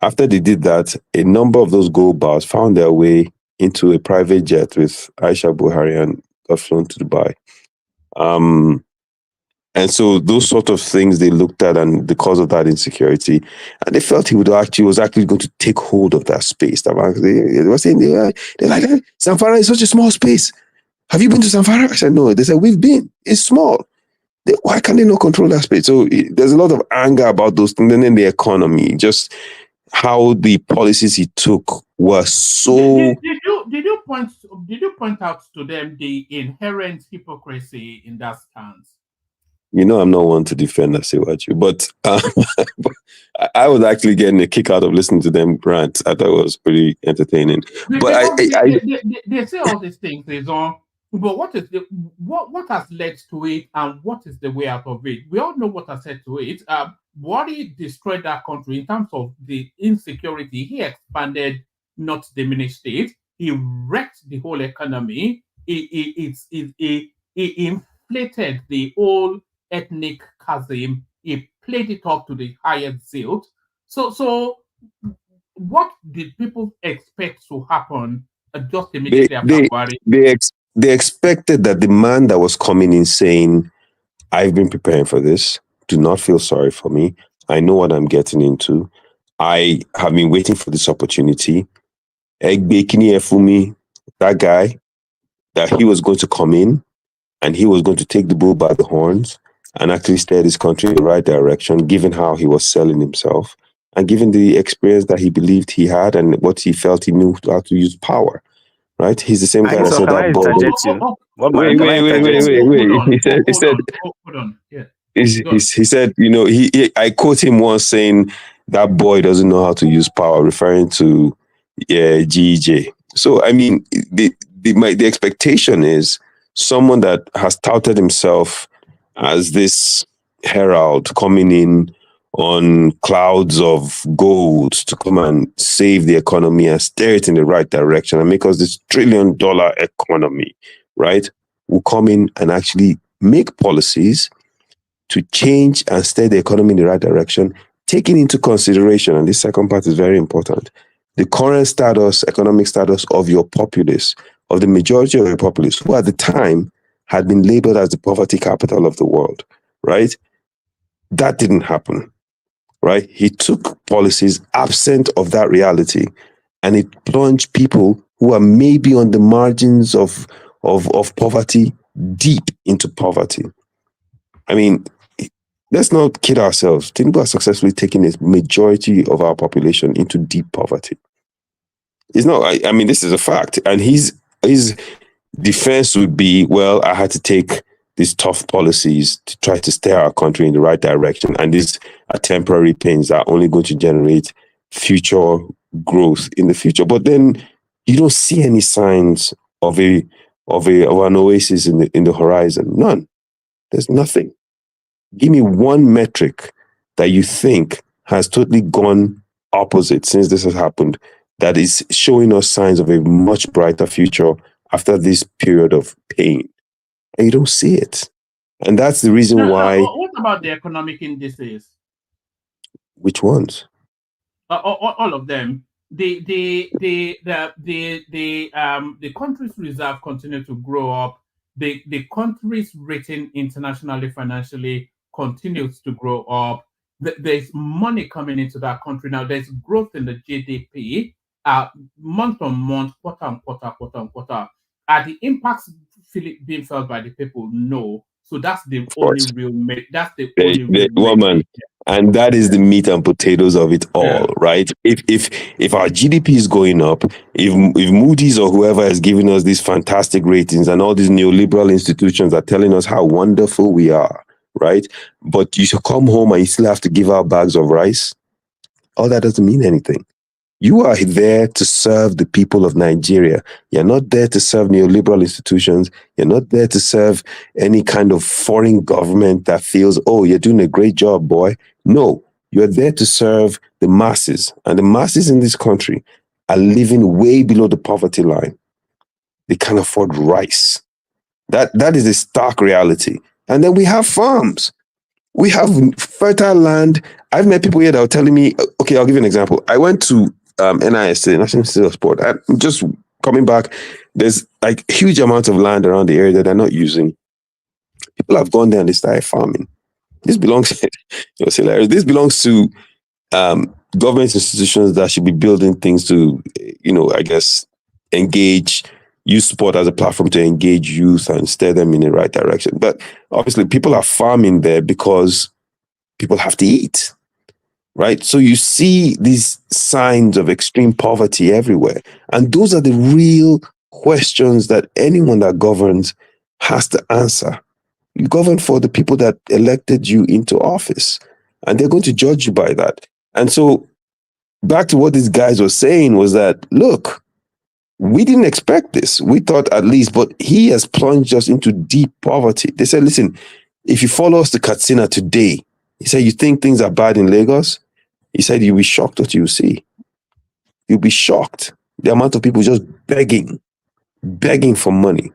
after they did that, a number of those gold bars found their way into a private jet with Aisha Buhari and got flown to Dubai. And so those sort of things they looked at, and because of that insecurity, and they felt he was actually going to take hold of that space. They were saying, they're like, Zamfara is such a small space. Have you been to Zamfara? I said, no. They said, we've been. It's small. Why can't they not control that space? So there's a lot of anger about those things. And then the economy, just how the policies he took were so... Did you point out to them the inherent hypocrisy in that stance? I'm not one to defend Asiwaju, but I was actually getting a kick out of listening to them rant. I thought it was pretty entertaining. But they say all these things, but what has led to it, and what is the way out of it? We all know what has led to it. Buhari destroyed that country in terms of the insecurity. He expanded, not diminished it. He wrecked the whole economy. He inflated the whole ethnic chasm. He played it up to the highest zilt. So what did people expect to happen just immediately after Buhari? They expected that the man that was coming in saying, I've been preparing for this, do not feel sorry for me, I know what I'm getting into, I have been waiting for this opportunity, that guy, that he was going to come in and he was going to take the bull by the horns and actually steer this country in the right direction, given how he was selling himself and given the experience that he believed he had and what he felt he knew how to use power. Right? He's the same guy that said that boy. He said, I quote him once saying that boy doesn't know how to use power, referring to GEJ. So, I mean, the expectation is someone that has touted himself as this herald coming in on clouds of gold to come and save the economy and steer it in the right direction and make us this $1 trillion economy, right? Will come in and actually make policies to change and steer the economy in the right direction, taking into consideration, and this second part is very important, the current status, economic status of your populace, of the majority of your populace, who at the time had been labeled as the poverty capital of the world, right? That didn't happen. Right? He took policies absent of that reality, and it plunged people who are maybe on the margins of poverty deep into poverty. I mean, let's not kid ourselves. Tinubu has successfully taken a majority of our population into deep poverty. It's not, I mean, this is a fact. And his defense would be, well, I had to take these tough policies to try to steer our country in the right direction. And these are temporary pains that are only going to generate future growth in the future. But then you don't see any signs of an oasis in the horizon. None. There's nothing. Give me one metric that you think has totally gone opposite since this has happened, that is showing us signs of a much brighter future after this period of pain. And you don't see it. And that's the reason why... What about the economic indices? Which ones? All of them. The country's reserve continue to grow up. The country's rating internationally, financially continues to grow up. There's money coming into that country now. There's growth in the GDP, month on month, quarter on quarter. Are the impacts being felt by the people? No. So that's the only real. That's the only real. Woman, And that is the meat and potatoes of it all, right? If our GDP is going up, if Moody's or whoever is giving us these fantastic ratings and all these neoliberal institutions are telling us how wonderful we are, right? But you should come home and you still have to give out bags of rice. All that doesn't mean anything. You are there to serve the people of Nigeria. You're not there to serve neoliberal institutions. You're not there to serve any kind of foreign government that feels, oh, you're doing a great job, boy. No, you're there to serve the masses. And the masses in this country are living way below the poverty line. They can't afford rice. That is a stark reality. And then we have farms. We have fertile land. I've met people here that are telling me, okay, I'll give you an example. I went to NISA, National Institute of Sport. I'm just coming back. There's like huge amounts of land around the area that they're not using. People have gone there and they started farming. This belongs, this belongs to government institutions that should be building things to, I guess, use sport as a platform to engage youth and steer them in the right direction. But obviously people are farming there because people have to eat, right? So you see these signs of extreme poverty everywhere. And those are the real questions that anyone that governs has to answer. You govern for the people that elected you into office, and they're going to judge you by that. And so back to what these guys were saying was that, look, we didn't expect this. We thought at least, but he has plunged us into deep poverty. They said, listen, if you follow us to Katsina today, he said, you think things are bad in Lagos? He said, you'll be shocked what you see. You'll be shocked. The amount of people just begging for money,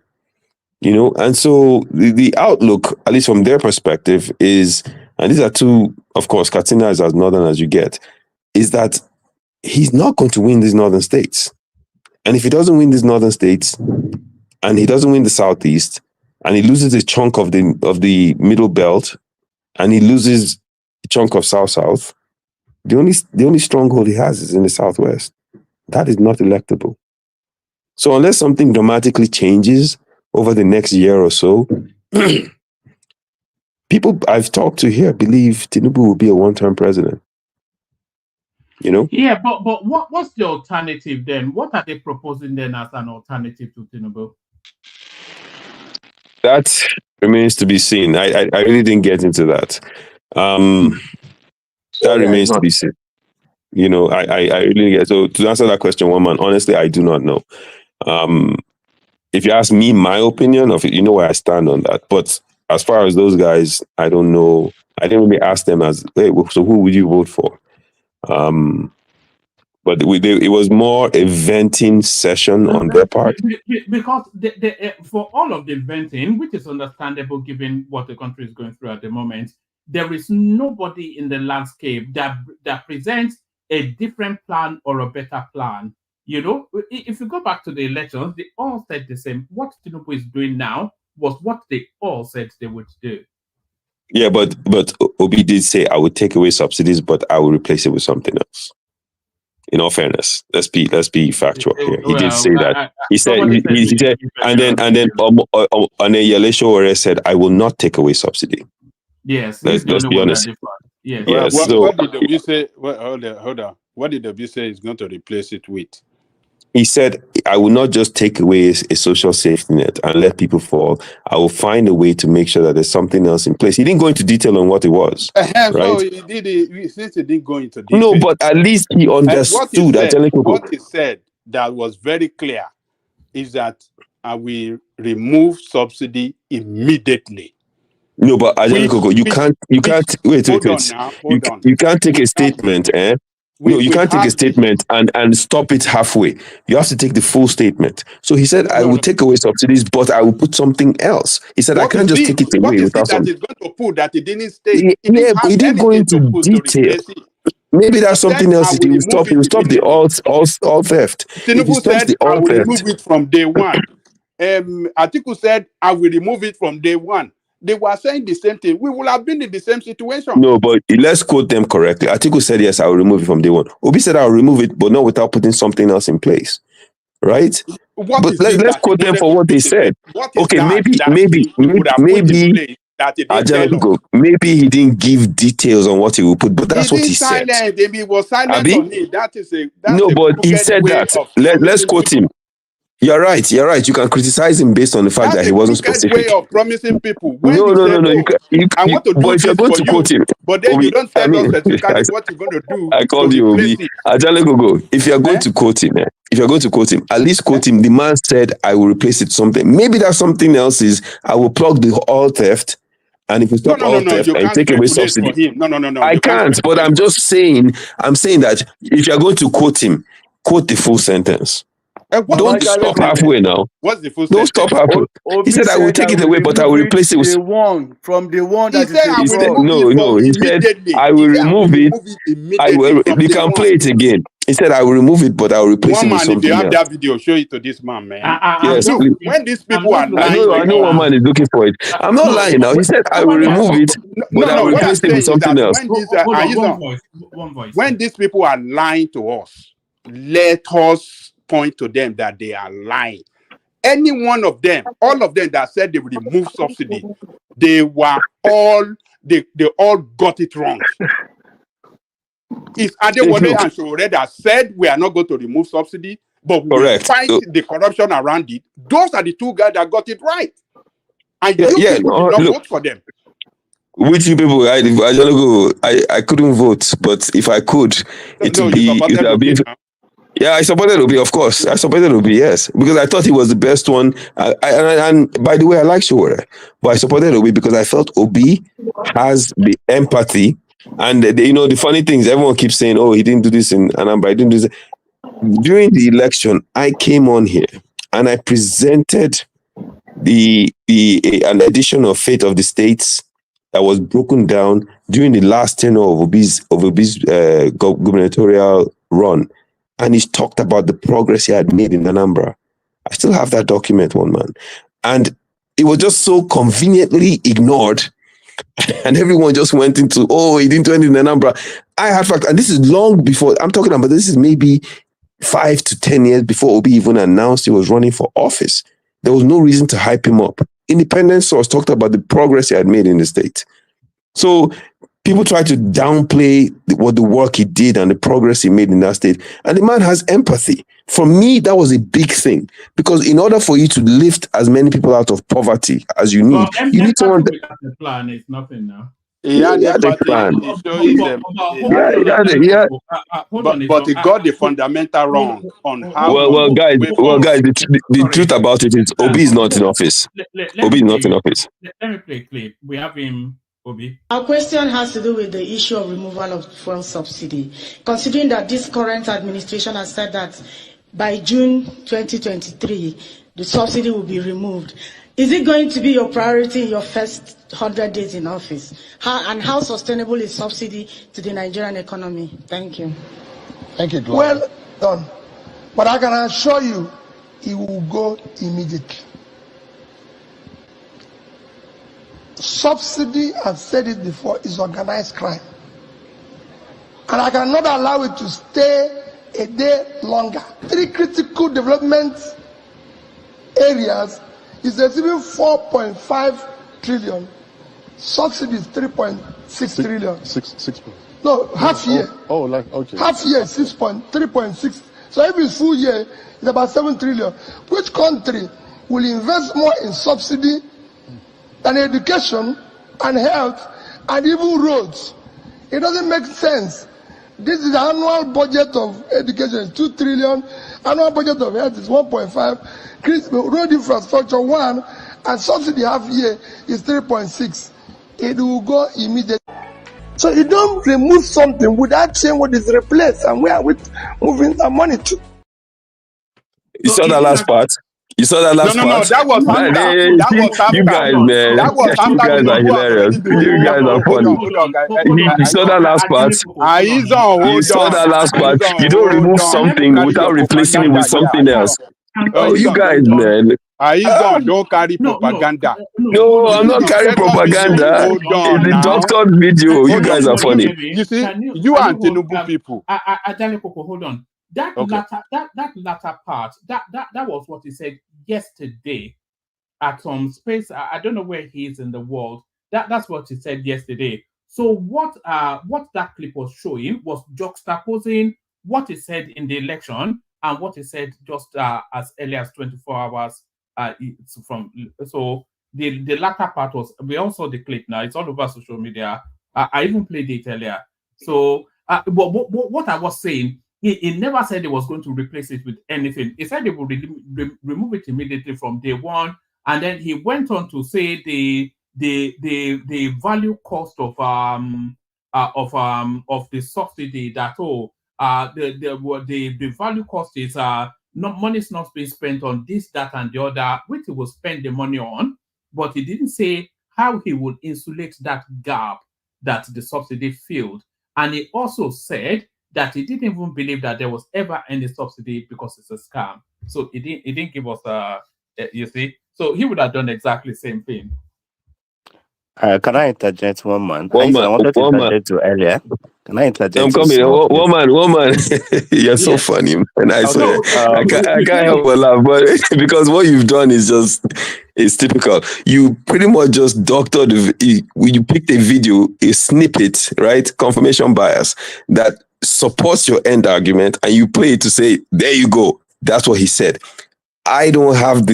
And so the outlook, at least from their perspective, is, and these are two, of course, Katsina is as northern as you get, is that he's not going to win these northern states. And if he doesn't win these northern states, and he doesn't win the southeast, and he loses a chunk of the middle belt, and he loses a chunk of south, the only stronghold he has is in the southwest. That is not electable. So unless something dramatically changes over the next year or so, people I've talked to here believe Tinubu will be a one-term president. Yeah, but what's the alternative then? What are they proposing then as an alternative to Tinubu? That remains to be seen. I really didn't get into that. That remains to be seen. I really get. So to answer that question, one man, honestly, I do not know. If you ask me my opinion of it, you know where I stand on that. But as far as those guys, I don't know. I didn't really ask them as, hey, so who would you vote for? But it was more a venting session on their part. Because for all of the venting, which is understandable given what the country is going through at the moment, there is nobody in the landscape that presents a different plan or a better plan. If you go back to the elections, they all said the same. What Tinubu is doing now was what they all said they would do. Yeah, but Obi did say, I would take away subsidies, but I will replace it with something else. In all fairness, let's be factual here. He did say that. He said, and then Yele Sowore said, I will not take away subsidy. Yes, let's be honest. Yes. What did Obi say? Hold on. What did Obi say is going to replace it with? He said, I will not just take away a social safety net and let people fall. I will find a way to make sure that there's something else in place. He didn't go into detail on what it was. Right? So since he didn't go into detail. No, but at least he understood. What he said that was very clear is that I will remove subsidy immediately. No, but you can't wait. You can't take a statement, you can't take a statement and stop it halfway. You have to take the full statement. So he said, I will take away subsidies, but I will put something else. He said, I can't just take it away without something. What is it that he's going to put that he didn't state? But he didn't go into detail. Maybe that's something else. He will stop the all theft. Tinubu said, I will remove it from day one. Atiku said, I will remove it from day one. They were saying the same thing. We will have been in the same situation. No, but let's quote them correctly. Atiku said, yes, I will remove it from day one. Obi said, I'll remove it, but not without putting something else in place. Right? But let's quote them for what they said. Okay, maybe that he didn't tell us. Maybe he didn't give details on what he will put, but that's what he said. He was silent on it. That is a but he said that. Let's quote him. You're right. You can criticize him based on the fact that he wasn't specific. Way of promising people. No. I want to do this for you, him, but then you don't tell us specifically what you're going to do. I called you Obi. Ajale, if you're going to quote him, at least quote him. The man said, "I will replace it with something." Maybe that something else is, "I will plug the all theft." And if you stop all theft and take away subsidy, no, I can't. But I'm just saying. I'm saying that if you're going to quote him, quote the full sentence. Don't stop halfway now. What's the full Don't stop halfway. He said, "I will take it away, but I will replace it with the one that he said, no. He said, "I will remove it. I will. You can play it again." He said, "I will remove it, but I will replace it with something else." If you have that video, show it to this man, man. Yes, look, when these people are lying, I know one man is looking for it. I'm not lying now. He said, "I will remove it, but I will replace it with something else." When these people are lying to us, let us point to them that they are lying. Any one of them, all of them that said they will remove subsidy, they all got it wrong. It's Adewale and Sowore that said we are not going to remove subsidy, but we will fight the corruption around it. Those are the two guys that got it right. And people did not vote for them. Which people? I couldn't vote, but if I could, it would have been. Yeah, I supported Obi, of course. I supported Obi, yes, because I thought he was the best one. And by the way, I like Sowore, but I supported Obi because I felt Obi has the empathy. And the funny things, everyone keeps saying, "Oh, he didn't do this in Anambra, he didn't do this." During the election, I came on here and I presented an edition of Fate of the States that was broken down during the last tenure of Obi's gubernatorial run. And he talked about the progress he had made in Anambra. I still have that document, one man. And it was just so conveniently ignored. And everyone just went into, "Oh, he didn't do anything in Anambra." I had fact, and this is long before, I'm talking about, this is maybe 5 to 10 years before Obi even announced he was running for office. There was no reason to hype him up. Independent source talked about the progress he had made in the state. So people try to downplay the work he did and the progress he made in that state. And the man has empathy. For me, that was a big thing. Because in order for you to lift as many people out of poverty as you need, you need someone... The plan is nothing now. He had the plan. But he got the fundamental wrong on how... Well, guys, the truth about it is Obi is not in office. Obi is not in office. Let me play a clip. We have him... Obi. Our question has to do with the issue of removal of fuel subsidy. Considering that this current administration has said that by June 2023, the subsidy will be removed, is it going to be your priority in your first 100 days in office? How sustainable is subsidy to the Nigerian economy? Thank you. Thank you, Glenn. Well done. But I can assure you, it will go immediately. Subsidy, I've said it before, is organized crime. And I cannot allow it to stay a day longer. 3 critical development areas is receiving 4.5 trillion. Subsidy is 3.6 trillion. Six. No, half year. Okay. Half year, 3.6. So every full year is about 7 trillion. Which country will invest more in subsidy than education and health and even roads? It doesn't make sense. This is the annual budget of education, 2 trillion. Annual budget of health is 1.5. Road infrastructure 1, and subsidy half year is 3.6. It will go immediately. So you don't remove something without saying what is replaced and where are we moving our money to. You saw that last part? You saw that last part? No, that was after. You guys, man. That was after. You guys are hilarious. You guys are funny. You saw that last part? You saw that last part? You don't remove something without replacing it with something else. Oh, you guys, man. Don't carry propaganda. No, I'm not carrying propaganda. It's the doctored video. You guys are funny. You see, you are Tinubu people. Hold on. That latter part, that was what he said yesterday at some space. I don't know where he is in the world. That's what he said yesterday. So what that clip was showing was juxtaposing what he said in the election and what he said just as early as 24 hours it's from. So the latter part was, we also the clip now, it's all over social media. I even played it earlier. So what I was saying, he never said he was going to replace it with anything. He said he would remove it immediately from day one, and then he went on to say the value cost of the subsidy, that the value cost is money is not being spent on this, that, and the other, which he will spend the money on, but he didn't say how he would insulate that gap that the subsidy filled. And he also said that he didn't even believe that there was ever any subsidy because it's a scam. So he didn't give us you see. So he would have done exactly the same thing. Can I interject one man? I One man, wanted to one man. interject to earlier. Can I interject I'm to coming. small, please? One man. You're so Yes. funny, man. I Okay, swear. I we can't say help but laugh, but because what you've done is it's typical. You pretty much just doctored. You picked a video, a snippet, right? Confirmation bias that supports your end argument, and you play it to say, "There you go." That's what he said. I don't have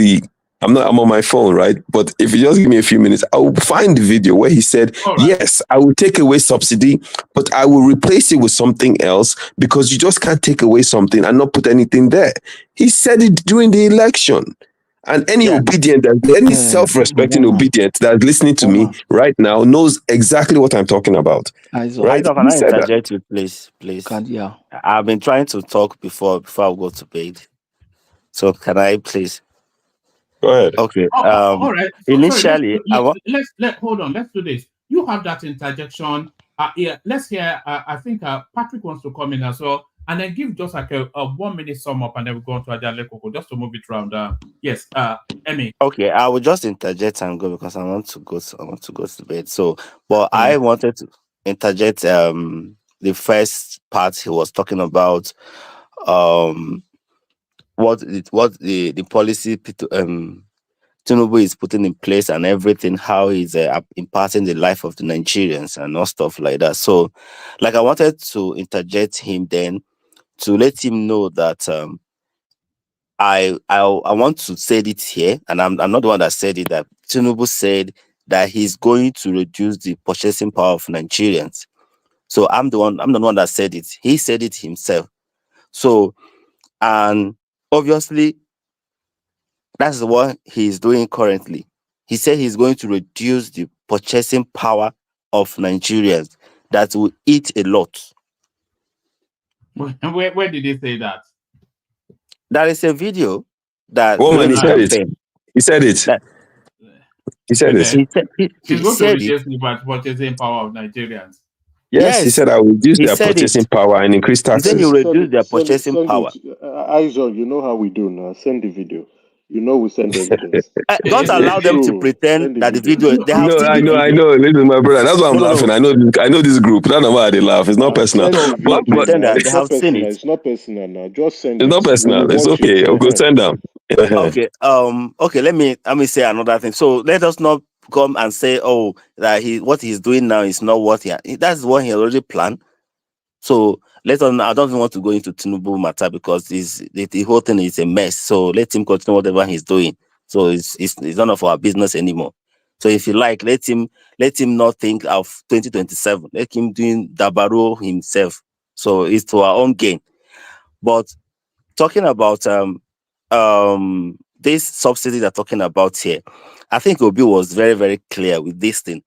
I'm on my phone, right? But if you just give me a few minutes, I will find the video where he said, yes, I will take away subsidy, but I will replace it with something else because you just can't take away something and not put anything there. He said it during the election. And any any self-respecting obedient that's listening to me right now knows exactly what I'm talking about. Right? Can I interject you, please? I've been trying to talk before I go to bed. So can I please? Go ahead. Okay. All right. So, Initially, let's hold on. Let's do this. You have that interjection. Yeah. Let's hear. I think Patrick wants to come in as well, and then give just like a 1 minute sum up, and then we go on to Ajale Koko just to move it around. Yes. Emmy. Okay, I will just interject and go because I want to go to bed. So, but I wanted to interject. The first part he was talking about, what the policy Tinubu is putting in place and everything, how he's imparting the life of the Nigerians and all stuff like that. So, like, I wanted to interject him then to let him know that I want to say it here, and I'm not the one that said it, that Tinubu said that he's going to reduce the purchasing power of Nigerians. So I'm the one that said it. He said it himself. So, and obviously that's what he's doing currently. He said he's going to reduce the purchasing power of Nigerians that will eat a lot. Where did he say that? There is a video that Woman, he said it. He said it. He said it. He's going to reduce the purchasing power of Nigerians. Yes, he said I will reduce their purchasing power and increase taxes. He said he will reduce their purchasing power. Aizo, you know how we do now. Send the video. You know we send evidence. Don't allow them to pretend that the video. They have seen the video. I know. Listen, my brother. That's why I'm laughing. I know this group. That's not why they laugh. It's not personal. Don't pretend that they have seen it. It's not personal now. Just send it. It's not personal. It's okay. I'll go send them. Okay. Okay. Let me say another thing. So let us not come and say, oh, that what he's doing now is not what that's what he already planned. So I don't want to go into Tinubu matter because the whole thing is a mess. So let him continue whatever he's doing. So it's none of our business anymore. So if you like, let him not think of 2027. Let him doing Dabaro himself. So it's to our own gain. But talking about this subsidy they're talking about here, I think Obi was very, very clear with this thing.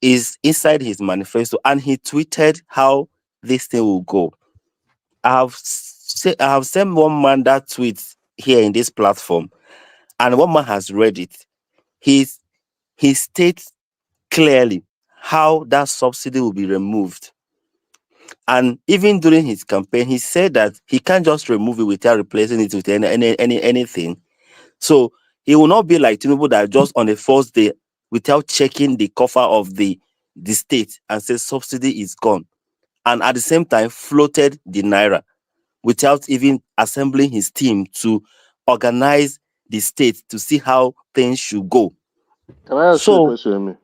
Is inside his manifesto, and he tweeted how this thing will go. I have sent one man that tweet here in this platform, and one man has read it. He states clearly how that subsidy will be removed. And even during his campaign, he said that he can't just remove it without replacing it with anything. So he will not be like Tinubu that just on the first day, without checking the coffer of the state and say subsidy is gone, and at the same time floated the naira without even assembling his team to organize the state to see how things should go. Can I ask you a question, Amy?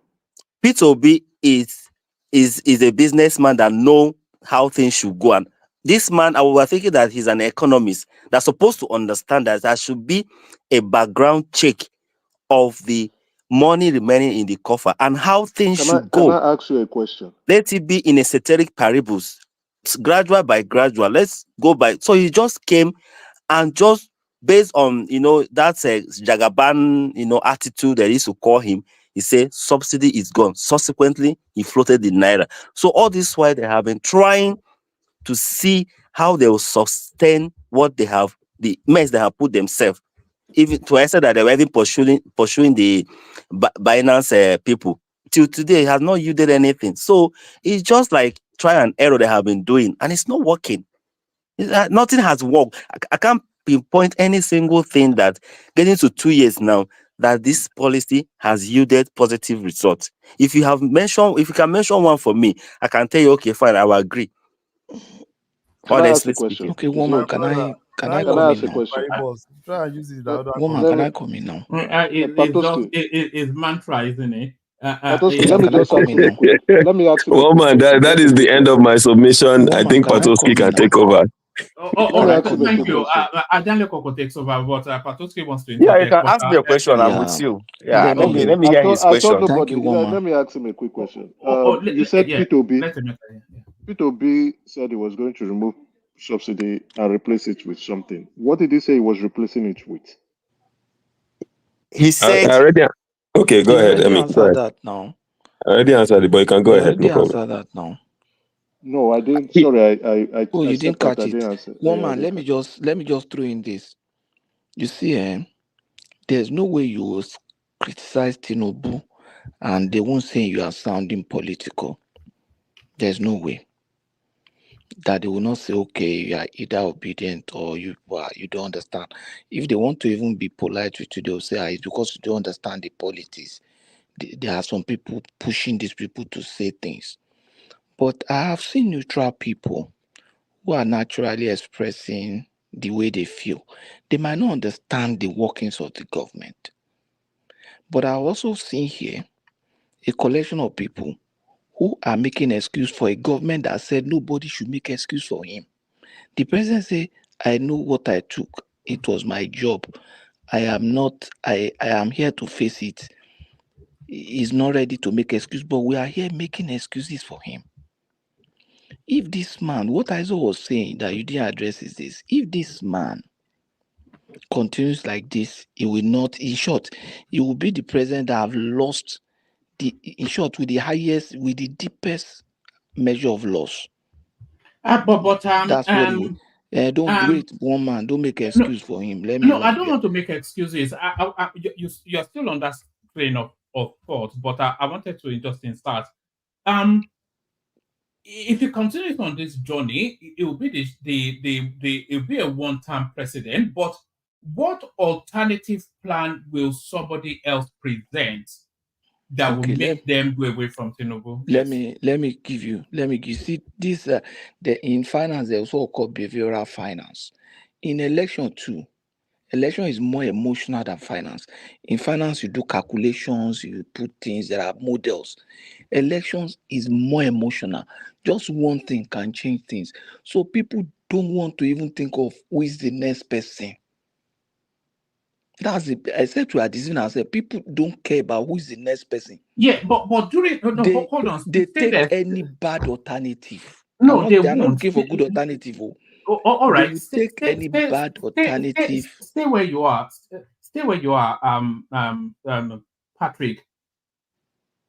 Peter Obi is a businessman that know how things should go. And this man, I was thinking that he's an economist that's supposed to understand that there should be a background check of the money remaining in the coffer and how things should Can go. I ask you a question? Let it be in a ceteris paribus, gradual by gradual. Let's go by. So he just came and just based on, that's a Jagaban, attitude that used to call him. He said subsidy is gone. Subsequently, he floated the naira. So all this while they have been trying to see how they will sustain what they have, the mess they have put themselves. Even to answer that they were even pursuing the Binance people. Till today, it has not yielded anything. So it's just like try and error they have been doing, and it's not working. Nothing has worked. I can't pinpoint any single thing that getting to 2 years now that this policy has yielded positive results. If you can mention one for me, I can tell you, okay, fine, I will agree. Can I ask a question? Okay, woman, can I Can come I in ask a now? question? Try and use it in another Woman, can I come in now? It's mantra, isn't it? Patoski, let me just ask him a quick. Let me ask him a Well, quick man, question. that Just a is the quick end of question. my submission. I think Can I Patoski come in can now? take over. All right, thank you. Adanle Koko takes over, but Patoski wants to Yeah, you interject. can ask me a question. I'm with you. Yeah, let me hear his I thought question. nobody. Let me ask him a quick question. You said yeah, P2B. let him P2B said he was going to remove subsidy and replace it with something. What did he say he was replacing it with? He said. Okay, go ahead. Go ahead. That now. I already answered it, but you can go ahead. No problem. Answer that now. No, I didn't. Sorry, I you didn't stepped out. catch I didn't it. answer. Woman, let me just throw in this. You see, there's no way you will criticize Tinubu and they won't say you are sounding political. There's no way that they will not say, okay, you are either obedient or you don't understand. If they want to even be polite with you, they'll say, it's because you don't understand the politics. There are some people pushing these people to say things. But I have seen neutral people who are naturally expressing the way they feel. They might not understand the workings of the government. But I've also seen here a collection of people who are making excuse for a government that said nobody should make excuse for him. The president said, I know what I took. It was my job. I am here to face it. He's not ready to make excuse, but we are here making excuses for him. If this man, what Iso was saying that you didn't address is this, if this man continues like this, he will not, in short, he will be the president that have lost in short, with the deepest measure of loss. That's what he don't wait one man, don't make excuse for him. Let me I don't want to make excuses. You're still on that train of thought, but I wanted to just start. If he continues on this journey, it will be it will be a one-term president. But what alternative plan will somebody else present that will make them go away from Tinubu? Let me see this. In finance, they also called behavioral finance. In election too, election is more emotional than finance. In finance, you do calculations, you put things, there are models. Elections is more emotional. Just one thing can change things. So people don't want to even think of who is the next person. That's it. Except we are deceiving ourselves. People don't care about who is the next person. Yeah, but during hold on. They take any bad alternative. No, they are not looking for good alternative. All right. They will take any bad alternative. Stay where you are. Stay where you are, Patrick.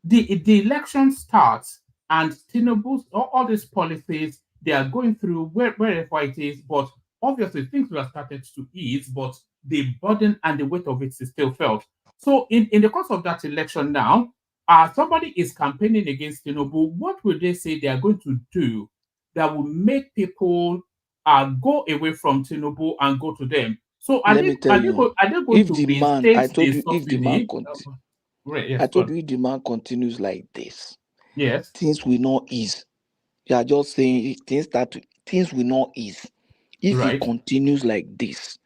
The election starts, and Tinubu's all these policies they are going through wherever it is, but obviously things will have started to ease, but the burden and the weight of it is still felt. So in the course of that election now, somebody is campaigning against Tinubu. What will they say they are going to do that will make people go away from Tinubu and go to them? So are they going to reinstate the subsidy? I told you, if the man continues like this, yes, things will not ease. You are just saying things will not ease. If he continues like this,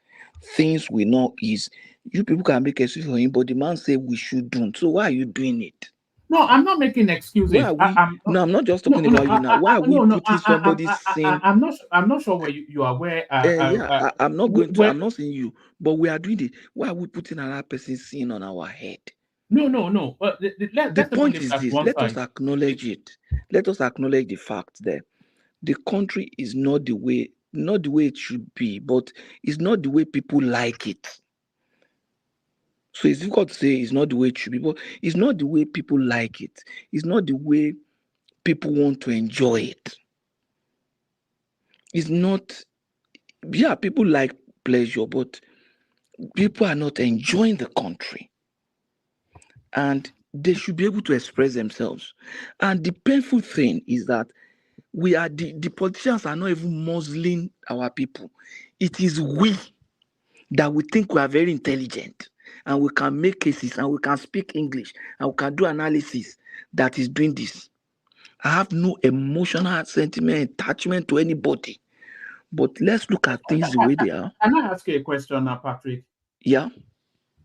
things will not ease. You people can make excuses for him, but the man said we shouldn't. So why are you doing it? No, I'm not making excuses. Why are we? I'm not just talking about you now. Why are we putting somebody's sin? I'm not sure where you are. Where I'm not going to. I'm not saying you, but we are doing it. Why are we putting another person's sin on our head? No. The point is this: let us acknowledge it. Let us acknowledge the fact that the country is not the way it should be, but it's not the way people like it. So it's difficult to say it's not the way it should be, but it's not the way people like it. It's not the way people want to enjoy it. It's not, people like pleasure, but people are not enjoying the country. And they should be able to express themselves. And the painful thing is that the politicians are not even muzzling our people. It is we that we think we are very intelligent and we can make cases and we can speak English and we can do analysis that is doing this. I have no emotional sentiment, attachment to anybody. But let's look at things the way they are. Can I ask you a question now, Patrick? Yeah.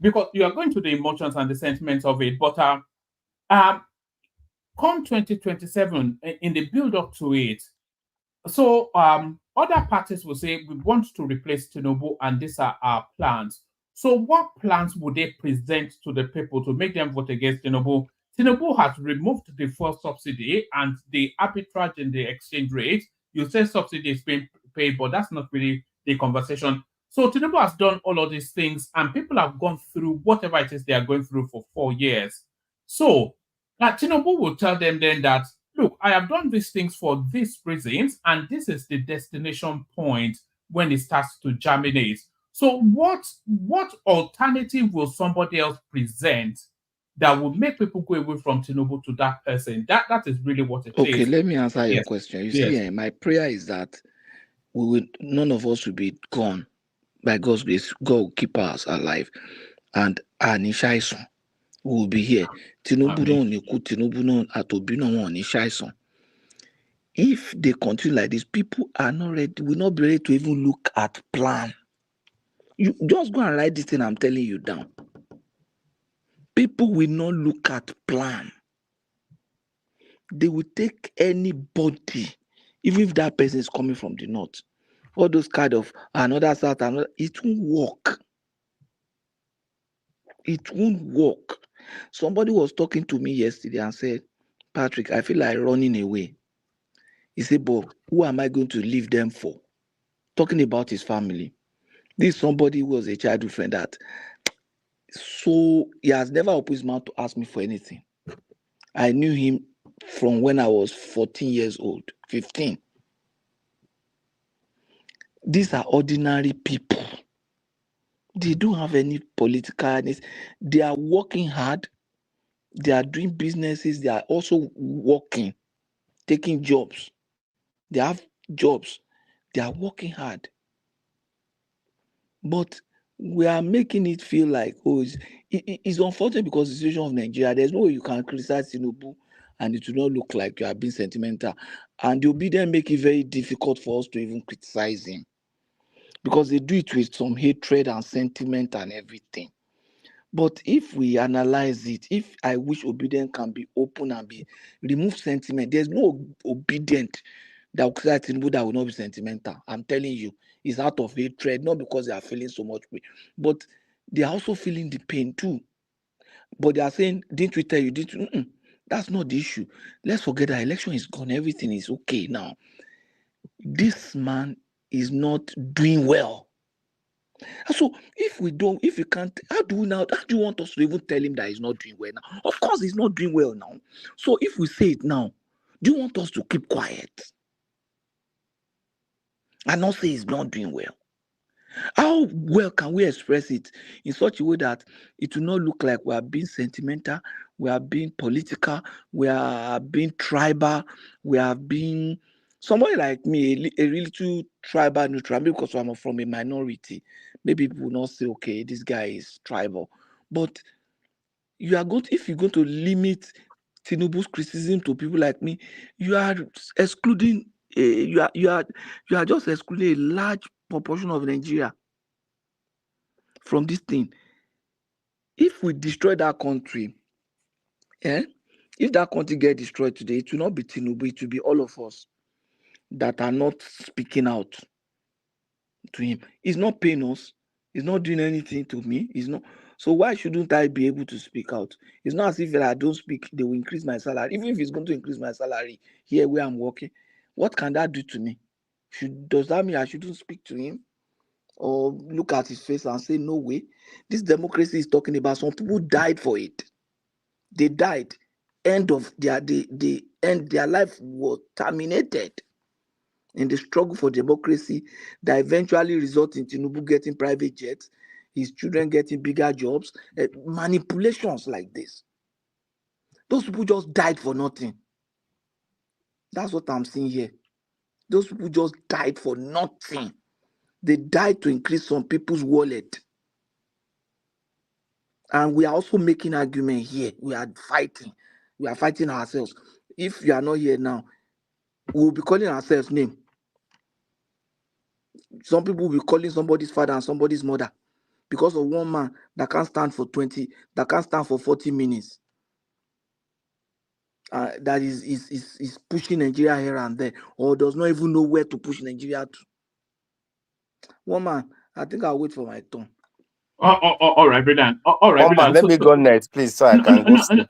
Because you are going to the emotions and the sentiments of it, but come 2027, in the build-up to it, so other parties will say we want to replace Tinubu and these are our plans. So what plans would they present to the people to make them vote against Tinubu? Tinubu has removed the fuel subsidy and the arbitrage in the exchange rate. You say subsidy is being paid, but that's not really the conversation. So Tinubu has done all of these things and people have gone through whatever it is they are going through for 4 years. So Tinubu will tell them then that, look, I have done these things for these reasons, and this is the destination point when it starts to germinate. So what alternative will somebody else present that will make people go away from Tinubu to that person? That is really what it is. Okay, let me answer your question. You see, my prayer is that none of us will be gone. By God's grace, God will keep us alive. And Anishaison will be here. Tinubu no Atobi no Anishaison. If they continue like this, people are not ready, will not be ready to even look at plan. You just go and write this thing I'm telling you down. People will not look at plan. They will take anybody, even if that person is coming from the north. All those kind of another south, it won't work. It won't work. Somebody was talking to me yesterday and said, Patrick, I feel like running away. He said, but who am I going to leave them for? Talking about his family. This somebody who was a childhood friend that, so he has never opened his mouth to ask me for anything. I knew him from when I was 14 years old, 15. These are ordinary people. They don't have any politicalness. They are working hard. They are doing businesses. They are also working, taking jobs. They have jobs. They are working hard. But we are making it feel like, it's unfortunate because the situation of Nigeria, there's no way you can criticize Tinubu and it will not look like you are being sentimental. And they'll be then make it very difficult for us to even criticize him. Because they do it with some hatred and sentiment and everything. But if we analyze it, if I wish obedience can be open and remove sentiment, there's no obedient that will criticize Tinubu that will not be sentimental. I'm telling you, it's out of hatred, not because they are feeling so much pain, but they are also feeling the pain too. But they are saying, didn't we tell you? That's not the issue. Let's forget that election is gone. Everything is okay now. This man is not doing well. So if we can't, how do you want us to even tell him that he's not doing well now? Of course he's not doing well now. So if we say it now, do you want us to keep quiet and not say he's not doing well? How well can we express it in such a way that it will not look like we are being sentimental, we are being political, we are being tribal, we are being somebody like me, a really too tribal neutral, because I'm from a minority. Maybe people will not say, okay, this guy is tribal. But if you're going to limit Tinubu's criticism to people like me, you are excluding you are just excluding a large proportion of Nigeria from this thing. If we destroy that country, If that country get destroyed today, it will not be Tinubu, it will be all of us that are not speaking out to him. He's not paying us. He's not doing anything to me. He's not. So why shouldn't I be able to speak out? It's not as if I don't speak, they will increase my salary. Even if it's going to increase my salary here where I'm working, what can that do to me? Does that mean I shouldn't speak to him or look at his face and say, no way? This democracy is talking about, some people died for it. They died. End of their their life was terminated in the struggle for democracy that eventually results in Tinubu getting private jets, his children getting bigger jobs, manipulations like this. Those people just died for nothing. That's what I'm seeing here. Those people just died for nothing. They died to increase some people's wallet. And we are also making argument here. We are fighting. We are fighting ourselves. If you are not here now, we will be calling ourselves name. Some people will be calling somebody's father and somebody's mother because of one man that can't stand for 40 minutes. That is pushing Nigeria here and there, or does not even know where to push Nigeria to. One man, I think I'll wait for my turn. All right, Brian. All right, One man, let me go next, please, so I can go sleep.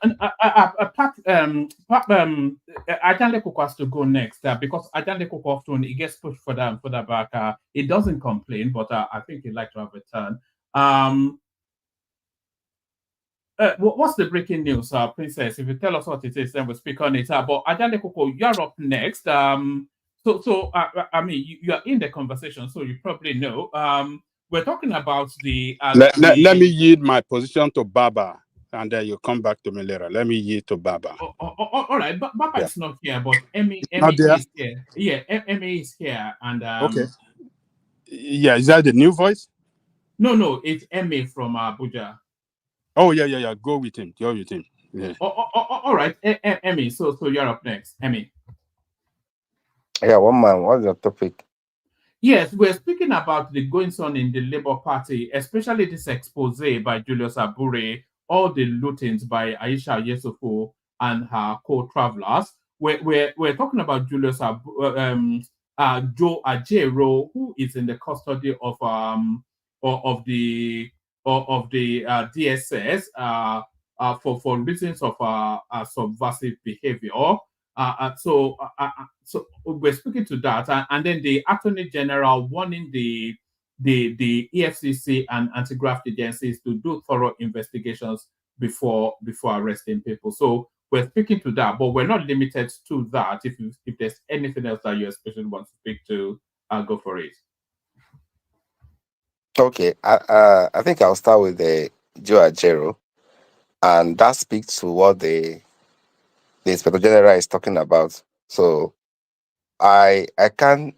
Ajande Koko has to go next because Ajande Koko often he gets pushed further back. He doesn't complain, but I think he'd like to have a turn. What's the breaking news, Princess? If you tell us what it is, then we'll speak on it. But Ajande Koko, you're up next. I mean, you are in the conversation, so you probably know. We're talking about the. Let me yield my position to Baba, and then you come back to me later. Let me yield to Baba. All right, but Baba is not here, but Emmy is here. Yeah, Emmy is here, and okay. Yeah, is that the new voice? No, it's Emmy from Abuja. Oh yeah. Go with him. Yeah. All right, Emmy. So you're up next, Emmy. Yeah, one man. What's your topic? Yes, we're speaking about the goings on in the Labour Party, especially this expose by Julius Abure, all the lootings by Aisha Yesufu and her co-travelers. We're talking about Julius Joe Ajero, who is in the custody of the DSS for reasons of subversive behavior. So we're speaking to that, and then the Attorney General warning the EFCC and anti-graft agencies to do thorough investigations before arresting people. So we're speaking to that, but we're not limited to that. If there's anything else that you especially want to speak to, go for it. Okay, I think I'll start with the Joe Ajero, and that speaks to what the Inspector General is talking about. So I can't.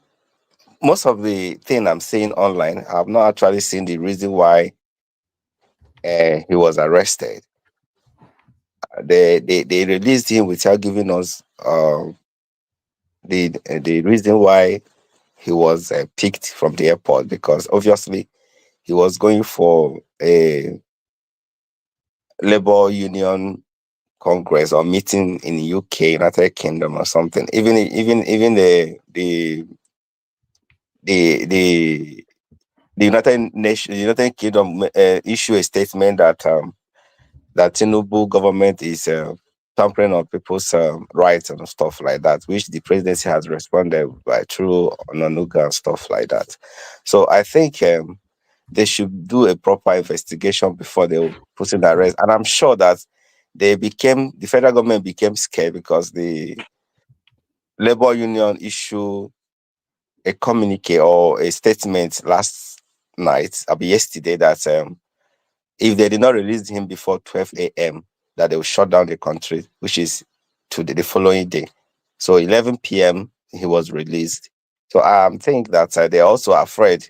Most of the thing I'm seeing online, I've not actually seen the reason why he was arrested. They released him without giving us the reason why he was picked from the airport, because obviously he was going for a labor union congress or meeting in the UK, United Kingdom or something. Even the United Kingdom issue a statement that that Tinubu government is tampering on people's rights and stuff like that, which the presidency has responded by through Onanuga and stuff like that. So I think they should do a proper investigation before they put in the arrest. And I'm sure that the federal government became scared because the labor union issued a communique or a statement last night, yesterday, that if they did not release him before 12 a.m., that they will shut down the country, which is to the following day. So 11 p.m., he was released. So I think that they're also afraid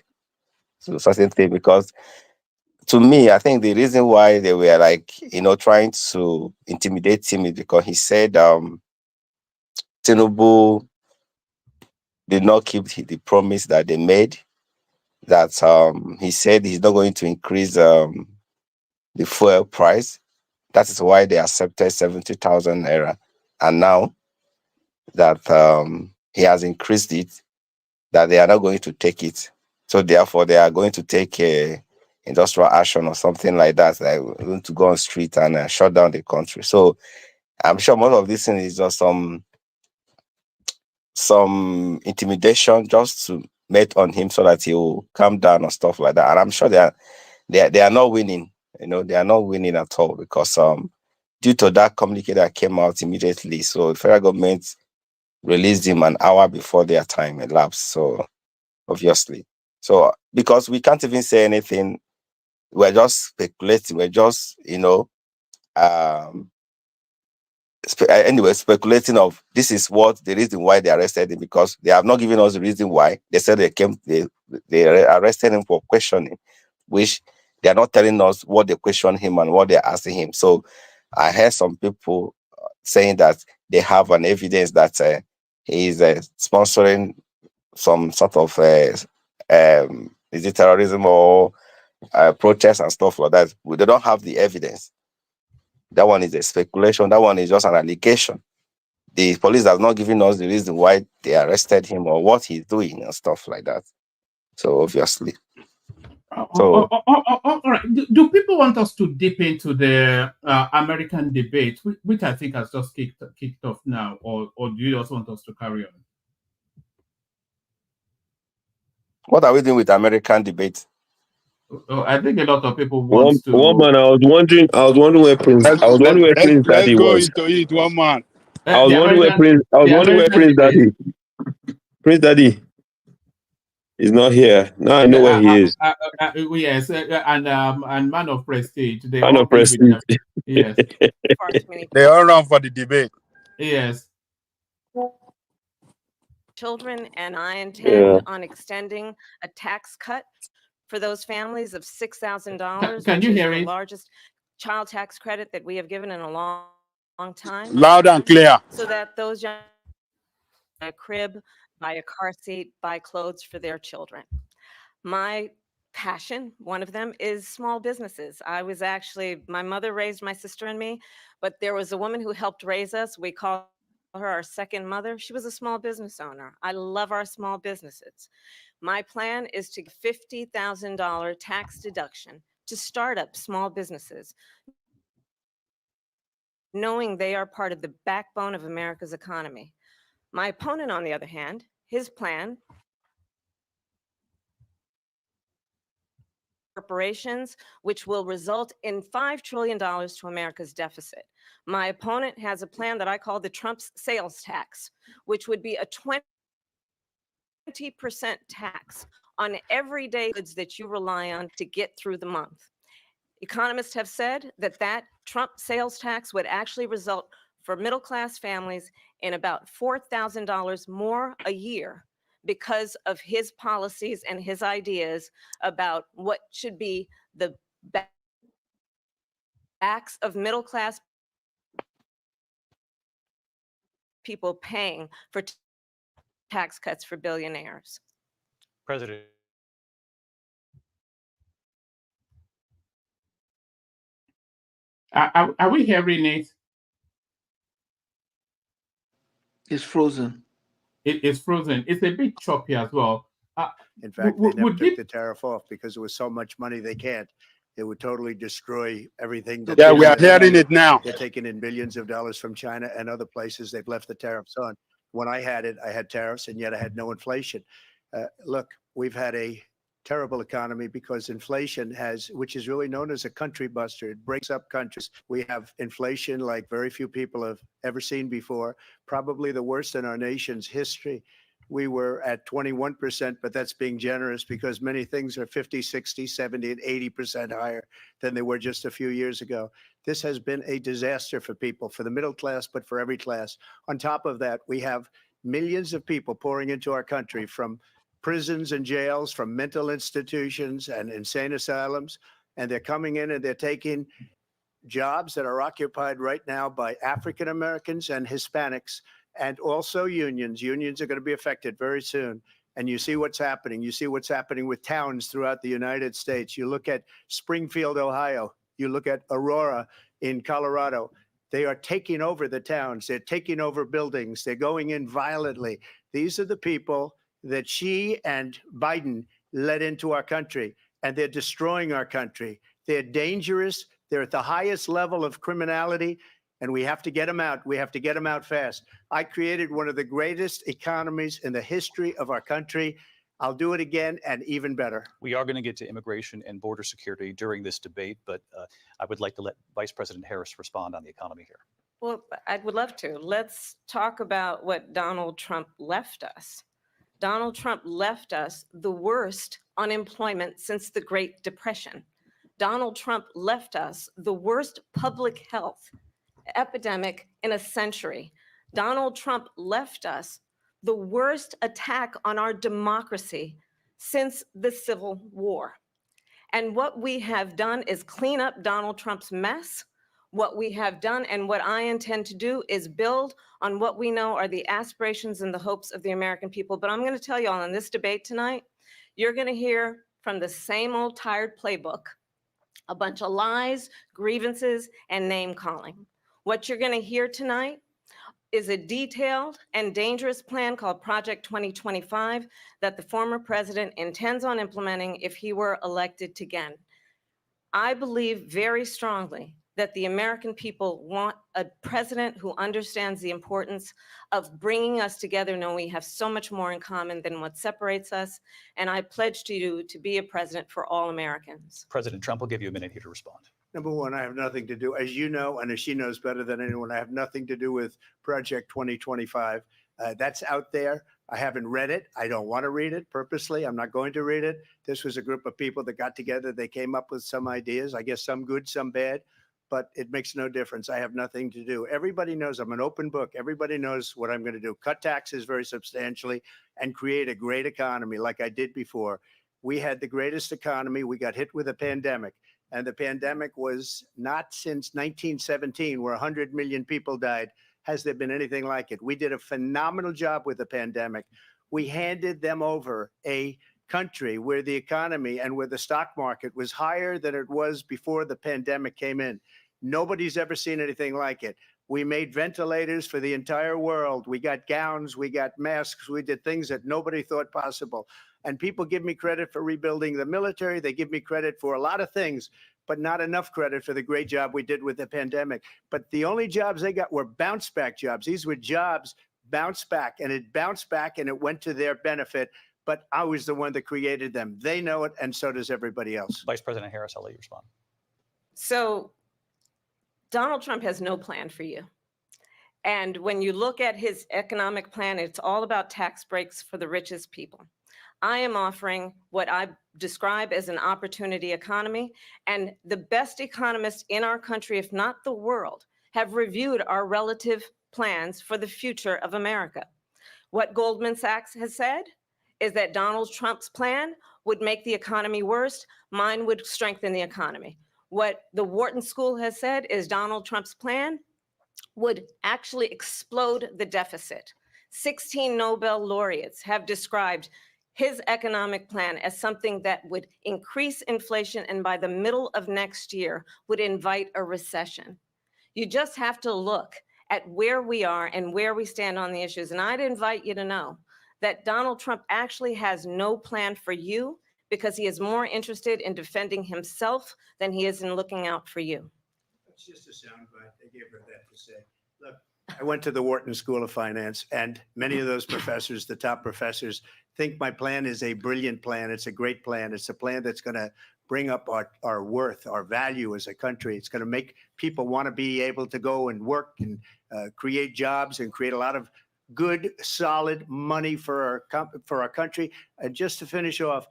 to certain things, because to me, I think the reason why they were trying to intimidate him is because he said Tinubu did not keep the promise that they made, that he said he's not going to increase the fuel price That is why they accepted 70,000 naira. And now that he has increased it, that they are not going to take it. So therefore, they are going to take industrial action or something like that. They're going to go on street and shut down the country. So I'm sure most of this thing is just some intimidation just to make on him so that he will calm down or stuff like that. And I'm sure they are not winning. They are not winning at all because due to that communique that came out immediately, so the federal government released him an hour before their time elapsed. So obviously, so because we can't even say anything, we're just speculating. We're just speculating of this is what the reason why they arrested him, because they have not given us the reason why. They said they arrested him for questioning, which they are not telling us what they questioned him and what they're asking him. So I heard some people saying that they have an evidence that he is sponsoring some sort of is it terrorism or protests and stuff like that. They don't have the evidence. That one is a speculation. That one is just an allegation. The police has not given us the reason why they arrested him or what he's doing and stuff like that. So obviously. All right. Do people want us to dip into the American debate, which I think has just kicked off now, or do you also want us to carry on? What are we doing with American debate? I think a lot of people want to. One man, I was wondering where Prince. I was wondering where Prince Daddy was. Let's go into it, one man. I was wondering where Prince. I was wondering where Prince Daddy. Prince Daddy is not here. Now I know where he is. Yes, and Man of Prestige. They Man all of Prestige. Yes. They all run for the debate. Yes. Children, and I intend on extending a tax cut for those families of $6,000. Can you hear the it? largest child tax credit that we have given in a long time. Loud and clear. So that those young buy a crib, buy a car seat, buy clothes for their children. My passion, one of them, is small businesses. My mother raised my sister and me, but there was a woman who helped raise us. We call her our second mother. She was a small business owner. I love our small businesses. My plan is to give $50,000 tax deduction to start up small businesses, knowing they are part of the backbone of America's economy. My opponent, on the other hand, his plan, corporations, which will result in $5 trillion to America's deficit. My opponent has a plan that I call the Trump's sales tax, which would be a 20% tax on everyday goods that you rely on to get through the month. Economists have said that Trump sales tax would actually result for middle-class families in about $4,000 more a year because of his policies and his ideas about what should be the backs of middle-class people paying for tax cuts for billionaires. President. Are we hearing it? It's frozen. It is frozen. It's a bit choppy as well. In fact, they never took the tariff off because it was so much money they can't. It would totally destroy everything. Yeah, we are hearing it now. They're taking in billions of dollars from China and other places. They've left the tariffs on. When I had it, I had tariffs, and yet I had no inflation. Look, we've had a terrible economy because inflation which is really known as a country buster. It breaks up countries. We have inflation like very few people have ever seen before, probably the worst in our nation's history. We were at 21%, but that's being generous because many things are 50, 60, 70, and 80% higher than they were just a few years ago. This has been a disaster for people, for the middle class, but for every class. On top of that, we have millions of people pouring into our country from prisons and jails, from mental institutions and insane asylums, and they're coming in and they're taking jobs that are occupied right now by African Americans and Hispanics, and also unions. Unions are going to be affected very soon. And you see what's happening. You see what's happening with towns throughout the United States. You look at Springfield, Ohio. You look at Aurora in Colorado. They are taking over the towns. They're taking over buildings. They're going in violently. These are the people that Xi and Biden led into our country, and they're destroying our country. They're dangerous. They're at the highest level of criminality, and we have to get them out. We have to get them out fast. I created one of the greatest economies in the history of our country. I'll do it again and even better. We are going to get to immigration and border security during this debate, but I would like to let Vice President Harris respond on the economy here. Well, I would love to. Let's talk about what Donald Trump left us. Donald Trump left us the worst unemployment since the Great Depression. Donald Trump left us the worst public health epidemic in a century. Donald Trump left us the worst attack on our democracy since the Civil War. And what we have done is clean up Donald Trump's mess. What we have done and what I intend to do is build on what we know are the aspirations and the hopes of the American people. But I'm going to tell you all in this debate tonight, you're going to hear from the same old tired playbook, a bunch of lies, grievances, and name calling. What you're going to hear tonight is a detailed and dangerous plan called Project 2025 that the former president intends on implementing if he were elected again. I believe very strongly that the American people want a president who understands the importance of bringing us together, knowing we have so much more in common than what separates us. And I pledge to you to be a president for all Americans. President Trump, will give you a minute here to respond. Number one, I have nothing to do, as you know, and as she knows better than anyone, I have nothing to do with Project 2025. That's out there. I haven't read it. I don't want to read it purposely. I'm not going to read it. This was a group of people that got together. They came up with some ideas, I guess some good, some bad, but it makes no difference. I have nothing to do. Everybody knows I'm an open book. Everybody knows what I'm going to do. Cut taxes very substantially and create a great economy like I did before. We had the greatest economy. We got hit with a pandemic. And the pandemic was not since 1917, where 100 million people died, has there been anything like it. We did a phenomenal job with the pandemic. We handed them over a country where the economy and where the stock market was higher than it was before the pandemic came in. Nobody's ever seen anything like it. We made ventilators for the entire world. We got gowns, we got masks, we did things that nobody thought possible. And people give me credit for rebuilding the military. They give me credit for a lot of things, but not enough credit for the great job we did with the pandemic. But the only jobs they got were bounce back jobs. These were jobs bounced back, and it bounced back and it went to their benefit. But I was the one that created them. They know it, and so does everybody else. Vice President Harris, I'll let you respond. So Donald Trump has no plan for you. And when you look at his economic plan, it's all about tax breaks for the richest people. I am offering what I describe as an opportunity economy, and the best economists in our country, if not the world, have reviewed our relative plans for the future of America. What Goldman Sachs has said is that Donald Trump's plan would make the economy worse. Mine would strengthen the economy. What the Wharton School has said is Donald Trump's plan would actually explode the deficit. 16 Nobel laureates have described his economic plan as something that would increase inflation and by the middle of next year would invite a recession. You just have to look at where we are and where we stand on the issues. And I'd invite you to know that Donald Trump actually has no plan for you because he is more interested in defending himself than he is in looking out for you. It's just a soundbite. They gave her that to say. Look, I went to the Wharton School of Finance, and many of those professors, the top professors, think my plan is a brilliant plan. It's a great plan. It's a plan that's going to bring up our worth, our value as a country. It's going to make people want to be able to go and work and create jobs and create a lot of good, solid money for our country. And just to finish off,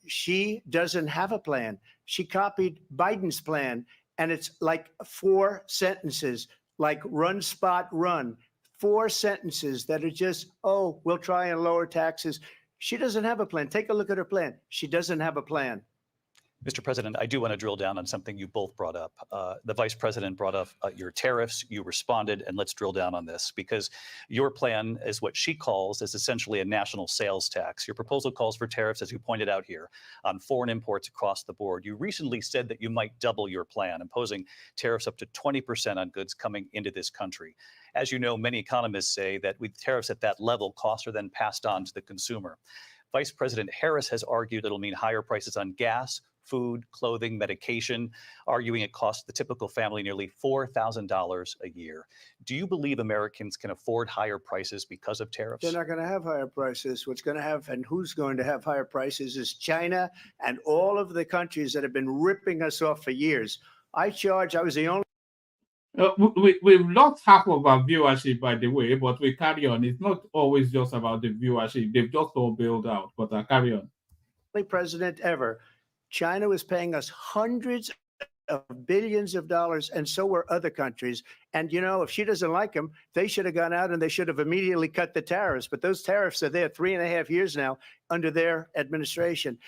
she doesn't have a plan. She copied Biden's plan, and it's like 4 sentences, like run, spot, run. 4 sentences that are just, oh, we'll try and lower taxes. She doesn't have a plan. Take a look at her plan. She doesn't have a plan. Mr. President, I do want to drill down on something you both brought up. The Vice President brought up your tariffs. You responded, and let's drill down on this because your plan is what she calls is essentially a national sales tax. Your proposal calls for tariffs, as you pointed out here, on foreign imports across the board. You recently said that you might double your plan, imposing tariffs up to 20% on goods coming into this country. As you know, many economists say that with tariffs at that level, costs are then passed on to the consumer. Vice President Harris has argued it'll mean higher prices on gas, food, clothing, medication, arguing it costs the typical family nearly $4,000 a year. Do you believe Americans can afford higher prices because of tariffs? They're not going to have higher prices. What's going to have and who's going to have higher prices is China and all of the countries that have been ripping us off for years. I was the only. We've lost half of our viewership, by the way, but we carry on. It's not always just about the viewership. They've just all bailed out, but I carry on. President ever. China was paying us hundreds of billions of dollars, and so were other countries. And, you know, if she doesn't like them, they should have gone out and they should have immediately cut the tariffs. But those tariffs are there 3.5 years now under their administration.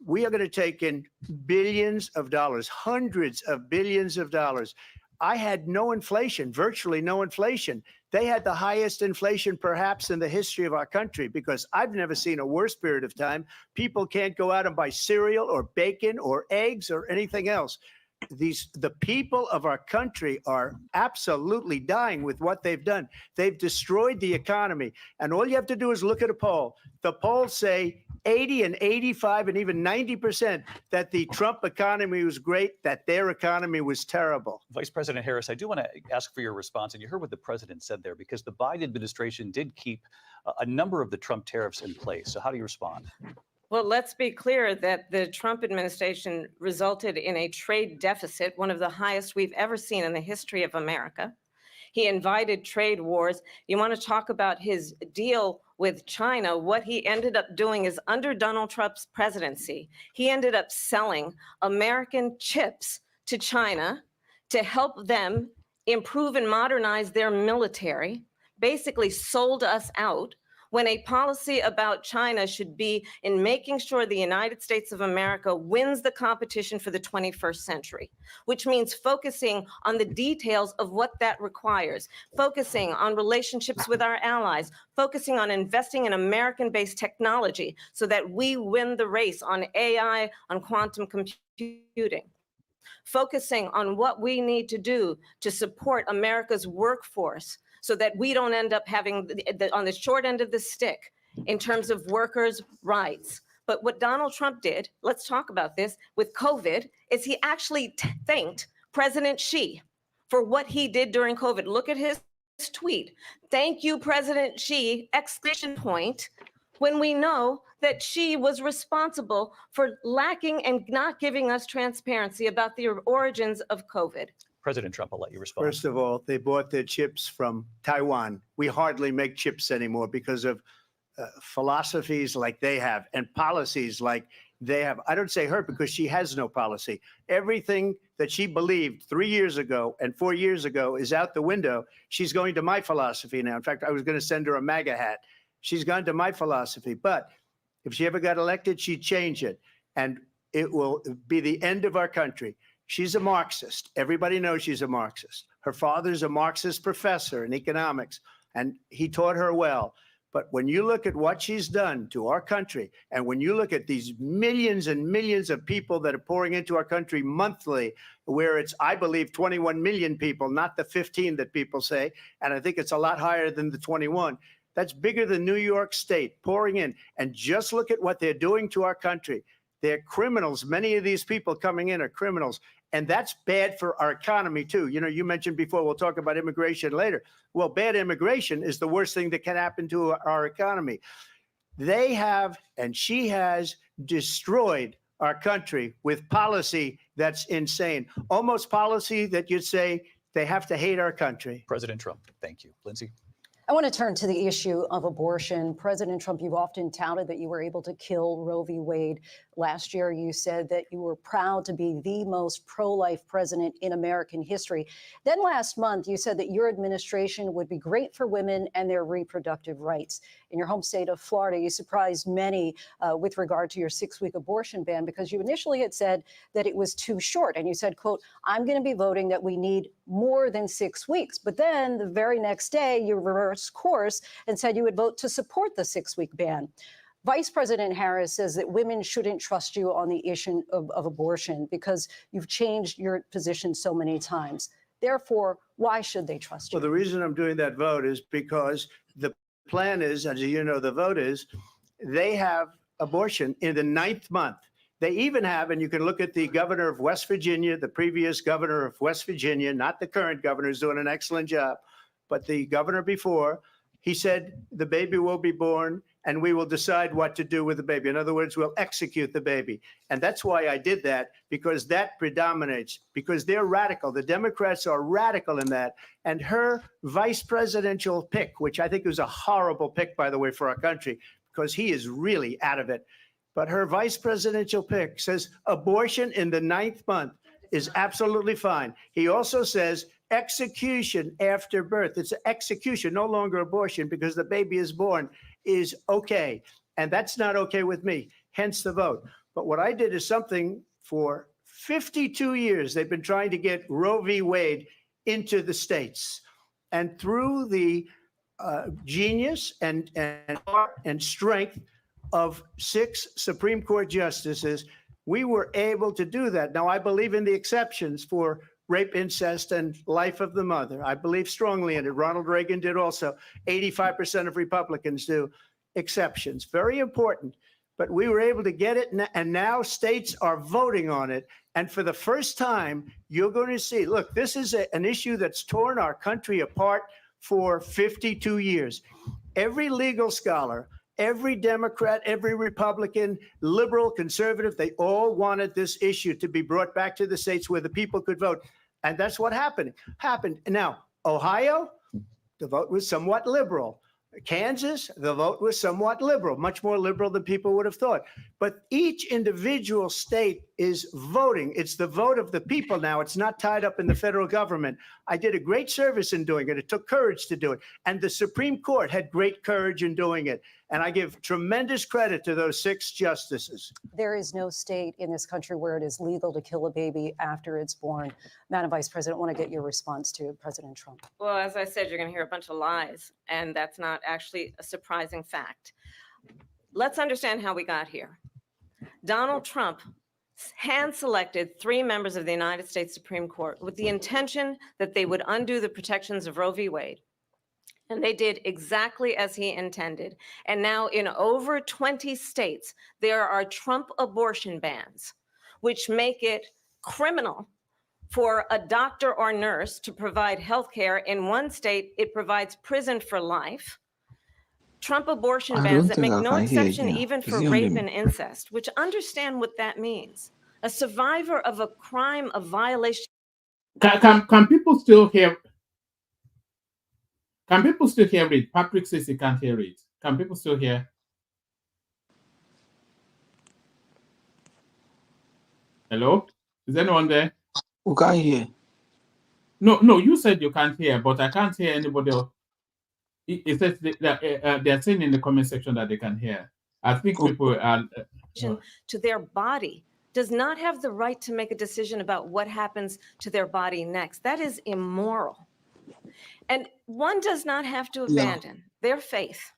We are going to take in billions of dollars, hundreds of billions of dollars. I had no inflation, virtually no inflation. They had the highest inflation perhaps in the history of our country because I've never seen a worse period of time. People can't go out and buy cereal or bacon or eggs or anything else. The people of our country are absolutely dying with what they've done. They've destroyed the economy. And all you have to do is look at a poll. The polls say 80 and 85 and even 90% that the Trump economy was great, that their economy was terrible. Vice President Harris, I do want to ask for your response. And you heard what the president said there, because the Biden administration did keep a number of the Trump tariffs in place. So how do you respond? Well, let's be clear that the Trump administration resulted in a trade deficit, one of the highest we've ever seen in the history of America. He invited trade wars. You want to talk about his deal with China? What he ended up doing is under Donald Trump's presidency, he ended up selling American chips to China to help them improve and modernize their military, basically sold us out, when a policy about China should be in making sure the United States of America wins the competition for the 21st century, which means focusing on the details of what that requires, focusing on relationships with our allies, focusing on investing in American-based technology so that we win the race on AI, on quantum computing, focusing on what we need to do to support America's workforce so that we don't end up having on the short end of the stick in terms of workers' rights. But what Donald Trump did, let's talk about this, with COVID, is he actually thanked President Xi for what he did during COVID. Look at his tweet. Thank you, President Xi, exclamation point, when we know that Xi was responsible for lacking and not giving us transparency about the origins of COVID. President Trump, I'll let you respond. First of all, they bought their chips from Taiwan. We hardly make chips anymore because of philosophies like they have and policies like they have. I don't say her because she has no policy. Everything that she believed 3 years ago and 4 years ago is out the window. She's going to my philosophy now. In fact, I was going to send her a MAGA hat. She's gone to my philosophy. But if she ever got elected, she'd change it. And it will be the end of our country. She's a Marxist. Everybody knows she's a Marxist. Her father's a Marxist professor in economics, and he taught her well. But when you look at what she's done to our country, and when you look at these millions and millions of people that are pouring into our country monthly, where it's, I believe, 21 million people, not the 15 that people say, and I think it's a lot higher than the 21. That's bigger than New York State pouring in. And just look at what they're doing to our country. They're criminals. Many of these people coming in are criminals. And that's bad for our economy, too. You know, you mentioned before, we'll talk about immigration later. Well, bad immigration is the worst thing that can happen to our economy. They have, and she has, destroyed our country with policy that's insane. Almost policy that you'd say they have to hate our country. President Trump, thank you. Lindsay? I want to turn to the issue of abortion. President Trump, you've often touted that you were able to kill Roe v. Wade. Last year, you said that you were proud to be the most pro-life president in American history. Then last month, you said that your administration would be great for women and their reproductive rights. In your home state of Florida, you surprised many with regard to your 6-week abortion ban, because you initially had said that it was too short. And you said, quote, I'm going to be voting that we need more than 6 weeks. But then the very next day, you reversed course and said you would vote to support the 6-week ban. Vice President Harris says that women shouldn't trust you on the issue of abortion because you've changed your position so many times. Therefore, why should they trust you? Well, the reason I'm doing that vote is because the plan is, as you know, the vote is, they have abortion in the 9th month. They even have, and you can look at the governor of West Virginia, the previous governor of West Virginia, not the current governor, who's doing an excellent job, but the governor before, he said the baby will be born and we will decide what to do with the baby. In other words, we'll execute the baby. And that's why I did that, because that predominates, because they're radical. The Democrats are radical in that. And her vice presidential pick, which I think was a horrible pick, by the way, for our country, because he is really out of it. But her vice presidential pick says abortion in the 9th month is absolutely fine. He also says execution after birth. It's execution, no longer abortion, because the baby is born, is okay. And that's not okay with me, hence the vote. But what I did is something for 52 years. They've been trying to get Roe v. Wade into the states. And through the genius and strength of 6 Supreme Court justices, we were able to do that. Now, I believe in the exceptions for rape, incest, and life of the mother. I believe strongly in it. Ronald Reagan did also. 85% of Republicans do. Exceptions, very important. But we were able to get it, and now states are voting on it. And for the first time, you're going to see, look, this is an issue that's torn our country apart for 52 years. Every legal scholar, every Democrat, every Republican, liberal, conservative, they all wanted this issue to be brought back to the states where the people could vote. And that's what happened. Now, Ohio, the vote was somewhat liberal. Kansas, the vote was somewhat liberal, much more liberal than people would have thought. But each individual state is voting. It's the vote of the people now. It's not tied up in the federal government. I did a great service in doing it. It took courage to do it. And the Supreme Court had great courage in doing it. And I give tremendous credit to those 6 justices. There is no state in this country where it is legal to kill a baby after it's born. Madam Vice President, I want to get your response to President Trump. Well, as I said, you're going to hear a bunch of lies, and that's not actually a surprising fact. Let's understand how we got here. Donald Trump hand-selected 3 members of the United States Supreme Court with the intention that they would undo the protections of Roe v. Wade. And they did exactly as he intended. And now in over 20 states, there are Trump abortion bans, which make it criminal for a doctor or nurse to provide health care. In one state, it provides prison for life. Trump abortion bans that make no exception even for rape and incest, which understand what that means. A survivor of a crime of violation. Can people still hear? Can people still hear it? Patrick says he can't hear it. Can people still hear? Hello? Is anyone there? Who can't hear? No, you said you can't hear, but I can't hear anybody else. It says they're saying in the comment section that they can hear. I think people are... to their body does not have the right to make a decision about what happens to their body next. That is immoral. And one does not have to abandon their faith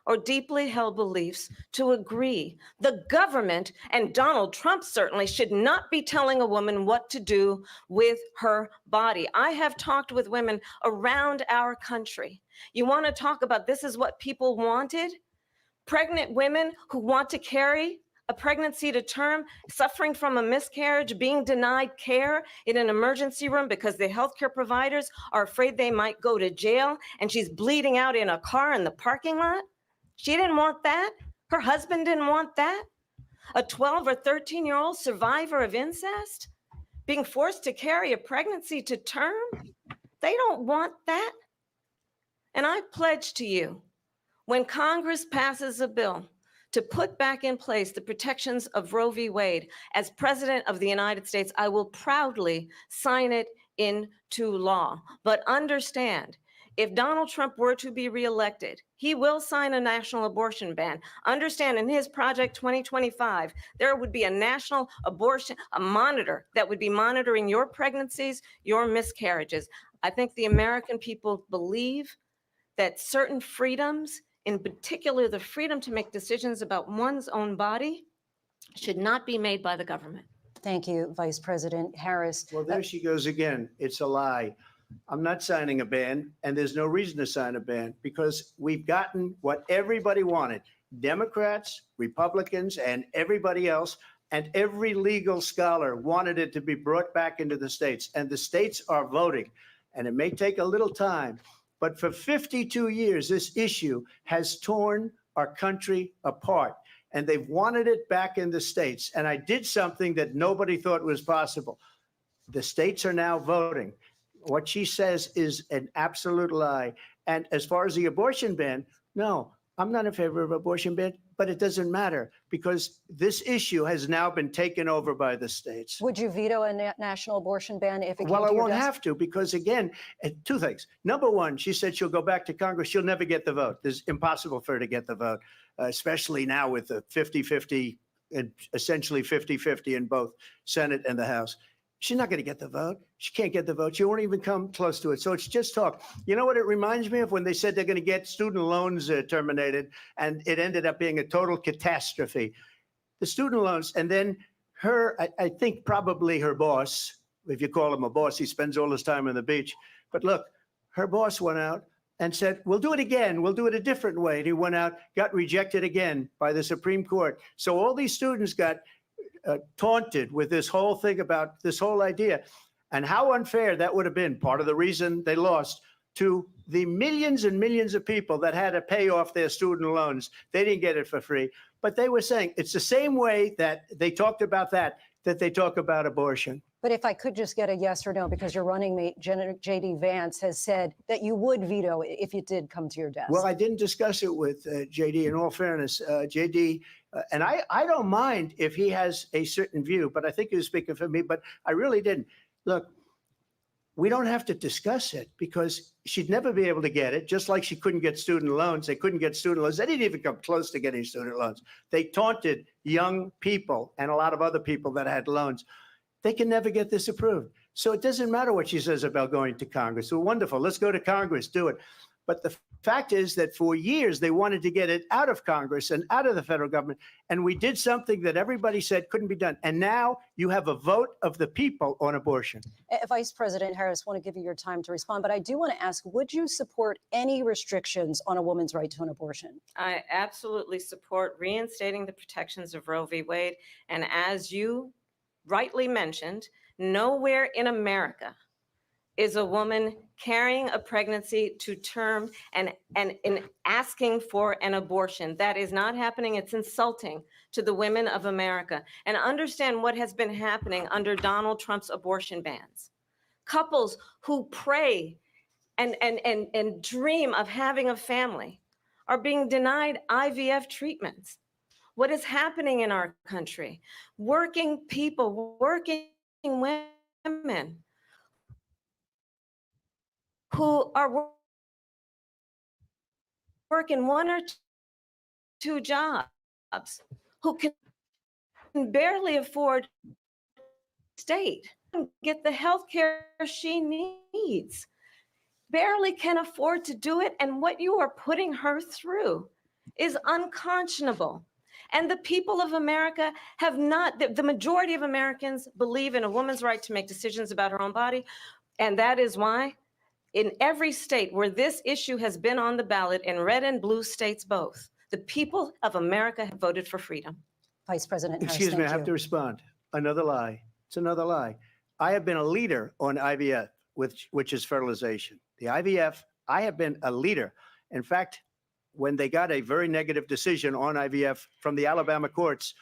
or deeply held beliefs to agree. The government, and Donald Trump certainly, should not be telling a woman what to do with her body. I have talked with women around our country. You want to talk about this is what people wanted? Pregnant women who want to carry a pregnancy to term, suffering from a miscarriage, being denied care in an emergency room because the healthcare providers are afraid they might go to jail, and she's bleeding out in a car in the parking lot. She didn't want that. Her husband didn't want that. A 12 or 13-year-old survivor of incest being forced to carry a pregnancy to term. They don't want that. And I pledge to you, when Congress passes a bill to put back in place the protections of Roe v. Wade. As President of the United States, I will proudly sign it into law. But understand, if Donald Trump were to be reelected, he will sign a national abortion ban. Understand, in his Project 2025, there would be a national abortion, a monitor that would be monitoring your pregnancies, your miscarriages. I think the American people believe that certain freedoms, in particular the freedom to make decisions about one's own body, should not be made by the government. Thank you, Vice President Harris. Well, there she goes again. It's a lie. I'm not signing a ban, and there's no reason to sign a ban because we've gotten what everybody wanted. Democrats, Republicans, and everybody else, and every legal scholar wanted it to be brought back into the states, and the states are voting. And it may take a little time, but for 52 years, this issue has torn our country apart, and they've wanted it back in the states. And I did something that nobody thought was possible. The states are now voting. What she says is an absolute lie. And as far as the abortion ban, no, I'm not in favor of abortion ban, but it doesn't matter because this issue has now been taken over by the states. Would you veto a national abortion ban if it came Well, to I your won't desk? have to because, again, two things. Number one, she said she'll go back to Congress. She'll never get the vote. It's impossible for her to get the vote, especially now with the 50-50 and essentially 50-50 in both Senate and the House. She's not going to get the vote. She can't get the vote. She won't even come close to it. So it's just talk. You know what it reminds me of? When they said they're going to get student loans terminated, and it ended up being a total catastrophe. The student loans, and then her, I think probably her boss, if you call him a boss, he spends all his time on the beach. But look, her boss went out and said, we'll do it again. We'll do it a different way. And he went out, got rejected again by the Supreme Court. So all these students got taunted with this whole thing about this whole idea and how unfair that would have been. Part of the reason they lost to the millions and millions of people that had to pay off their student loans. They didn't get it for free, but they were saying it's the same way that they talked about that they talk about abortion. But if I could just get a yes or no, because your running mate, J.D. Vance, has said that you would veto it if it did come to your desk. Well, I didn't discuss it with J.D. In all fairness, J.D., and I don't mind if he has a certain view, but I think he was speaking for me, but I really didn't. Look, we don't have to discuss it because she'd never be able to get it, just like she couldn't get student loans. They couldn't get student loans. They didn't even come close to getting student loans. They taunted young people and a lot of other people that had loans. They can never get this approved. So it doesn't matter what she says about going to Congress. So wonderful. Let's go to Congress, do it. But the fact is that for years, they wanted to get it out of Congress and out of the federal government. And we did something that everybody said couldn't be done. And now you have a vote of the people on abortion. Vice President Harris, I want to give you your time to respond, but I do want to ask, would you support any restrictions on a woman's right to an abortion? I absolutely support reinstating the protections of Roe v. Wade. And as you rightly mentioned, nowhere in America is a woman carrying a pregnancy to term and in asking for an abortion. That is not happening. It's insulting to the women of America. And understand what has been happening under Donald Trump's abortion bans. Couples who pray and dream of having a family are being denied IVF treatments. What is happening in our country? Working people, working women who are working one or two jobs, who can barely afford state, get the health care she needs, barely can afford to do it. And what you are putting her through is unconscionable. And the people of America have not, the majority of Americans believe in a woman's right to make decisions about her own body. And that is why in every state where this issue has been on the ballot, in red and blue states both, the people of America have voted for freedom. Vice President Harris, Excuse me, I have you. to respond. Another lie. It's another lie. I have been a leader on IVF, which is fertilization. The IVF, I have been a leader. In fact, when they got a very negative decision on IVF from the Alabama courts,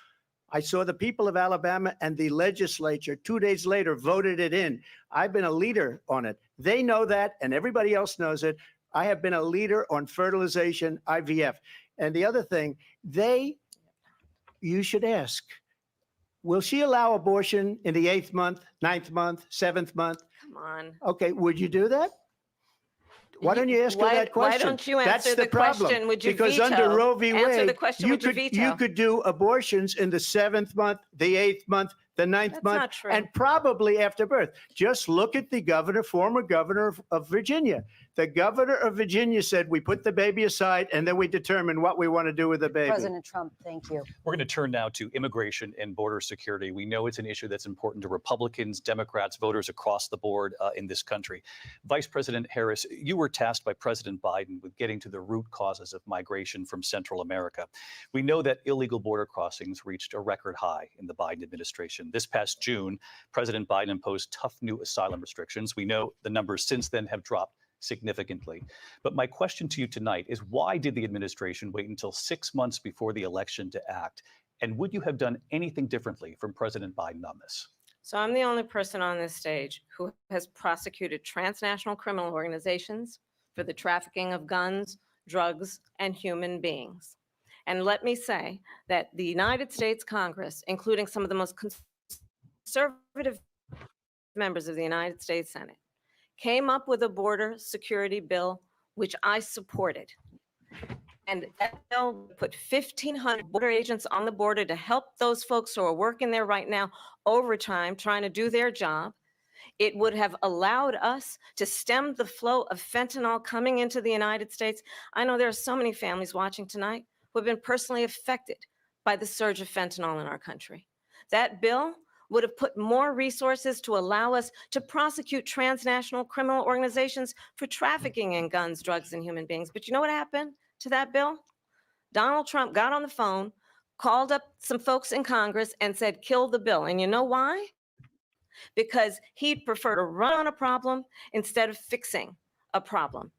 I saw the people of Alabama and the legislature 2 days later voted it in. I've been a leader on it. They know that, and everybody else knows it. I have been a leader on fertilization, IVF. And the other thing, they you should ask, will she allow abortion in the 8th month, 9th month, 7th month? Come on. Okay, would you do that? Why don't you ask her that question? Why don't you answer That's the problem. question? Would you because veto? under Roe v. Answer Wade, the question, you would you could veto? you could do abortions in the 7th month, the 8th month, the 9th That's month, not true. and probably after birth. Just look at the governor, former governor of Virginia. The governor of Virginia said, we put the baby aside and then we determine what we want to do with the baby. President Trump, thank you. We're going to turn now to immigration and border security. We know it's an issue that's important to Republicans, Democrats, voters across the board in this country. Vice President Harris, you were tasked by President Biden with getting to the root causes of migration from Central America. We know that illegal border crossings reached a record high in the Biden administration. This past June, President Biden imposed tough new asylum restrictions. We know the numbers since then have dropped significantly. But my question to you tonight is, why did the administration wait until 6 months before the election to act? And would you have done anything differently from President Biden on this? So I'm the only person on this stage who has prosecuted transnational criminal organizations for the trafficking of guns, drugs, and human beings. And let me say that the United States Congress, including some of the most conservative members of the United States Senate, came up with a border security bill, which I supported. And that bill put 1,500 border agents on the border to help those folks who are working there right now overtime, trying to do their job. It would have allowed us to stem the flow of fentanyl coming into the United States. I know there are so many families watching tonight who have been personally affected by the surge of fentanyl in our country. That bill would have put more resources to allow us to prosecute transnational criminal organizations for trafficking in guns, drugs, and human beings. But you know what happened to that bill? Donald Trump got on the phone, called up some folks in Congress and said, kill the bill. And you know why? Because he'd prefer to run on a problem instead of fixing a problem.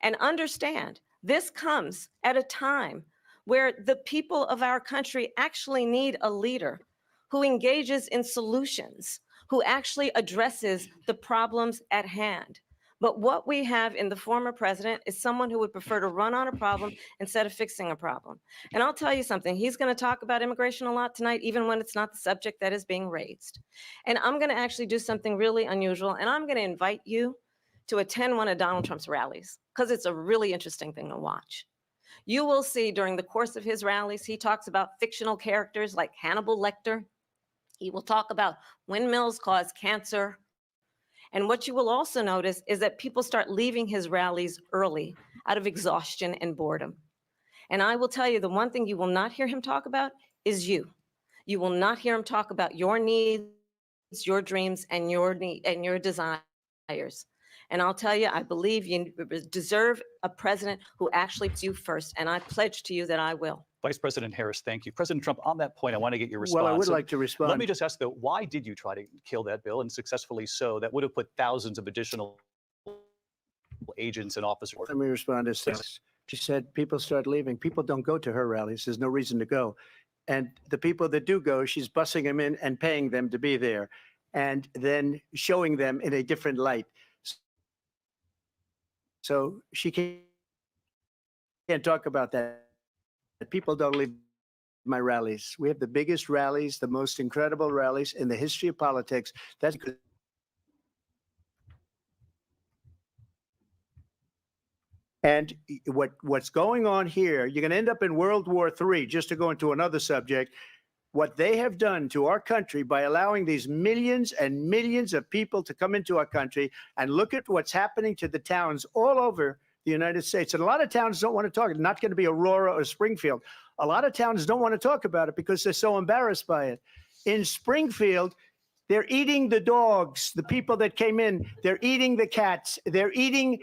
And understand, this comes at a time where the people of our country actually need a leader who engages in solutions, who actually addresses the problems at hand. But what we have in the former president is someone who would prefer to run on a problem instead of fixing a problem. And I'll tell you something, he's going to talk about immigration a lot tonight, even when it's not the subject that is being raised. And I'm going to actually do something really unusual, and I'm going to invite you to attend one of Donald Trump's rallies, because it's a really interesting thing to watch. You will see during the course of his rallies, he talks about fictional characters like Hannibal Lecter. He will talk about windmills cause cancer. And what you will also notice is that people start leaving his rallies early out of exhaustion and boredom. And I will tell you, the one thing you will not hear him talk about is you. You will not hear him talk about your needs, your dreams, and your desires. And I'll tell you, I believe you deserve a president who actually puts you first. And I pledge to you that I will. Vice President Harris, thank you. President Trump, on that point, I want to get your response. Well, I would like to respond. Let me just ask, though, why did you try to kill that bill, and successfully so? That would have put thousands of additional agents and officers. Let me respond to this. She said people start leaving. People don't go to her rallies. There's no reason to go. And the people that do go, she's bussing them in and paying them to be there, and then showing them in a different light. So she can't talk about that. People don't leave my rallies. We have the biggest rallies, the most incredible rallies in the history of politics. That's good. And what's going on here, you're going to end up in World War III, just to go into another subject. What they have done to our country by allowing these millions and millions of people to come into our country, and look at what's happening to the towns all over the United States. And a lot of towns don't want to talk. It's not going to be Aurora or Springfield. A lot of towns don't want to talk about it because they're so embarrassed by it. In Springfield, they're eating the dogs, the people that came in. They're eating the cats. They're eating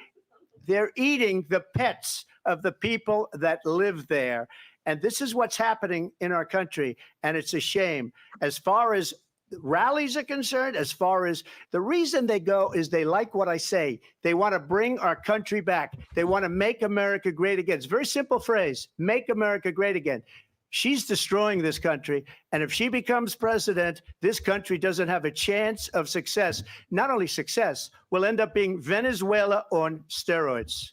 the pets of the people that live there. And this is what's happening in our country. And it's a shame. As far as rallies are concerned, as far as the reason they go is they like what I say. They want to bring our country back. They want to make America great again. It's a very simple phrase, make America great again. She's destroying this country. And if she becomes president, this country doesn't have a chance of success. Not only success, we'll end up being Venezuela on steroids.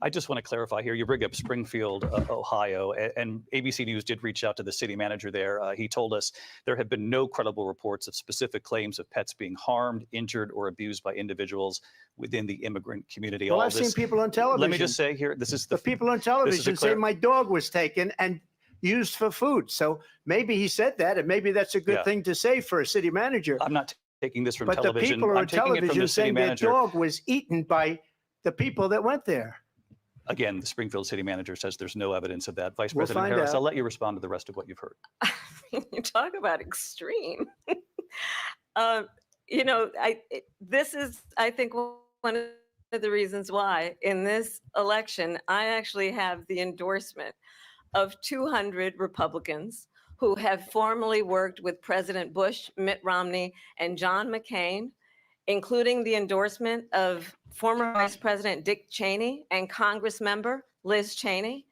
I just want to clarify here. You bring up Springfield, Ohio, and ABC News did reach out to the city manager there. He told us there have been no credible reports of specific claims of pets being harmed, injured, or abused by individuals within the immigrant community. Well, All I've this, seen people on television. Let me just say here, this is the people on television say my dog was taken and used for food. So maybe he said that, and maybe that's a good thing to say for a city manager. I'm not taking this from but television. The people I'm on taking it from television the city saying manager. their dog was eaten by the people that went there. Again, the Springfield city manager says there's no evidence of that. Vice We'll President find Harris, out. I'll let you respond to the rest of what you've heard. You talk about extreme. This is, I think, one of the reasons why in this election, I actually have the endorsement of 200 Republicans who have formerly worked with President Bush, Mitt Romney, and John McCain, including the endorsement of former Vice President Dick Cheney and Congress member Liz Cheney.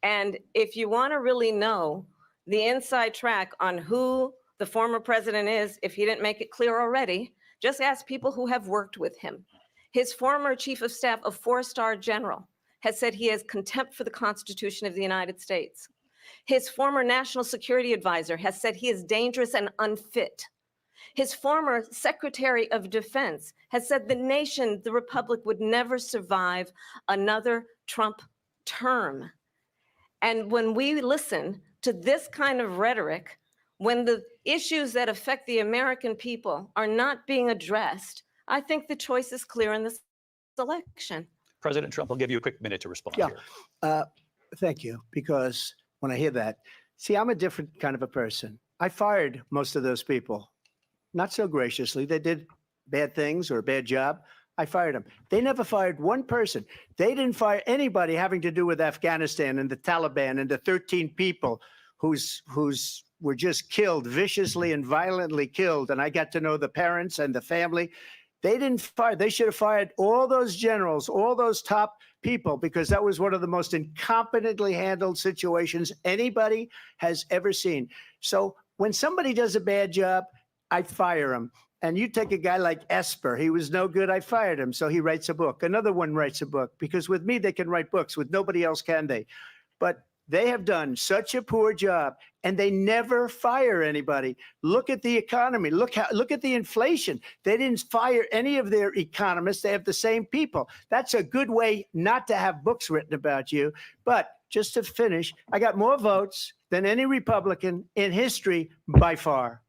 And if you want to really know the inside track on who the former president is, if he didn't make it clear already, just ask people who have worked with him. His former chief of staff, a 4-star general, has said he has contempt for the Constitution of the United States. His former national security advisor has said he is dangerous and unfit. His former Secretary of Defense has said the nation, the republic, would never survive another Trump term. And when we listen to this kind of rhetoric, when the issues that affect the American people are not being addressed, I think the choice is clear in this election. President Trump, I'll give you a quick minute to respond here. Thank you, because when I hear that, see, I'm a different kind of a person. I fired most of those people. Not so graciously. They did bad things or a bad job. I fired them. They never fired one person. They didn't fire anybody having to do with Afghanistan and the Taliban and the 13 people who's were just killed, viciously and violently killed. And I got to know the parents and the family. They didn't fire. They should have fired all those generals, all those top people, because that was one of the most incompetently handled situations anybody has ever seen. So when somebody does a bad job, I fire him. And you take a guy like Esper, he was no good, I fired him. So he writes a book. Another one writes a book, because with me, they can write books. With nobody else can they? But they have done such a poor job, and they never fire anybody. Look at the economy. Look at the inflation. They didn't fire any of their economists. They have the same people. That's a good way not to have books written about you. But just to finish, I got more votes than any Republican in history by far.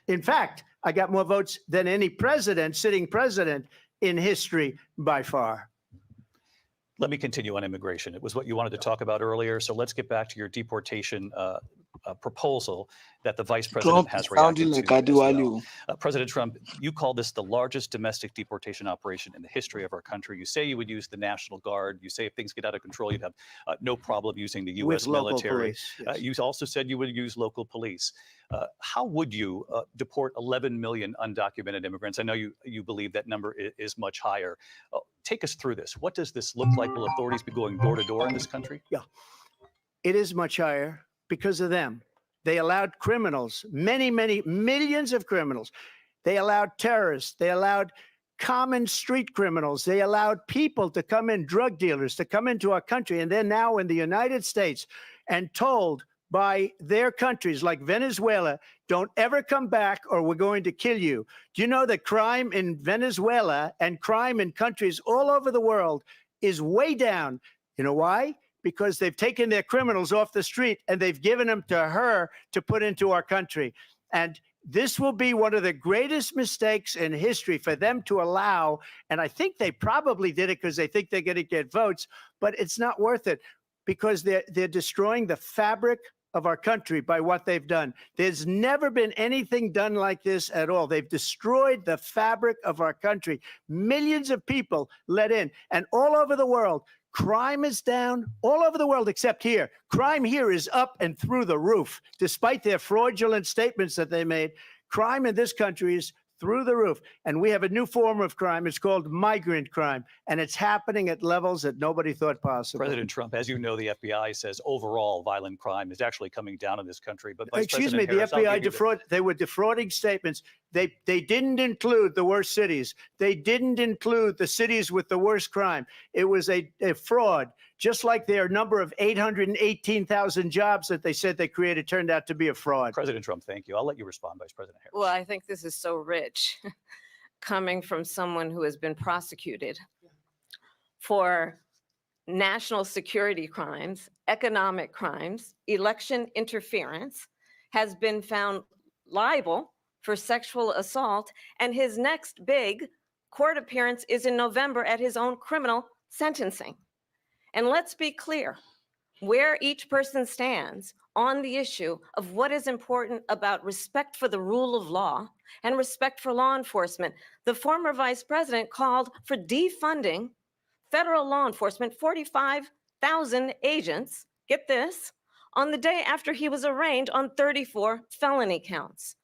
In fact, I got more votes than any president, sitting president in history by far. Let me continue on immigration. It was what you wanted to talk about earlier. So let's get back to your deportation proposal that the vice president Trump has is reacted sounding to. like as well. Adewale. President Trump, you call this the largest domestic deportation operation in the history of our country. You say you would use the National Guard. You say if things get out of control, you'd have no problem using the U.S. With local military. police, yes. You also said you would use local police. How would you deport 11 million undocumented immigrants? I know you believe that number is much higher. Take us through this. What does this look like? Will authorities be going door to door in this country? Yeah, it is much higher because of them. They allowed criminals, many, many millions of criminals. They allowed terrorists. They allowed common street criminals. They allowed people to come in, drug dealers, to come into our country. And they're now in the United States and told by their countries like Venezuela, don't ever come back or we're going to kill you. Do you know that crime in Venezuela and crime in countries all over the world is way down? You know why? Because they've taken their criminals off the street and they've given them to her to put into our country. And this will be one of the greatest mistakes in history for them to allow. And I think they probably did it because they think they're going to get votes, but it's not worth it because they're destroying the fabric of our country by what they've done. There's never been anything done like this at all. They've destroyed the fabric of our country. Millions of people let in, and all over the world, crime is down all over the world except here. Crime here is up and through the roof. Despite their fraudulent statements that they made, crime in this country is through the roof. And we have a new form of crime. It's called migrant crime. And it's happening at levels that nobody thought possible. President Trump, as you know, the FBI says overall violent crime is actually coming down in this country. But Vice Excuse me, President the Harris, FBI they were defrauding statements. They didn't include the worst cities. They didn't include the cities with the worst crime. It was a fraud, just like their number of 818,000 jobs that they said they created turned out to be a fraud. President Trump, thank you. I'll let you respond, Vice President Harris. Well, I think this is so rich coming from someone who has been prosecuted for national security crimes, economic crimes, election interference, has been found liable for sexual assault, and his next big court appearance is in November at his own criminal sentencing. And let's be clear where each person stands on the issue of what is important about respect for the rule of law and respect for law enforcement. The former vice president called for defunding federal law enforcement, 45,000 agents, get this, on the day after he was arraigned on 34 felony counts.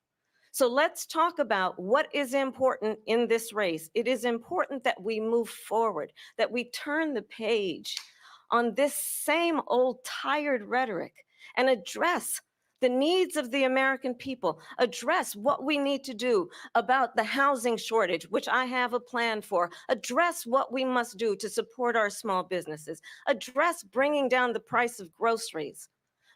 So let's talk about what is important in this race. It is important that we move forward, that we turn the page on this same old tired rhetoric and address the needs of the American people, address what we need to do about the housing shortage, which I have a plan for, address what we must do to support our small businesses, address bringing down the price of groceries.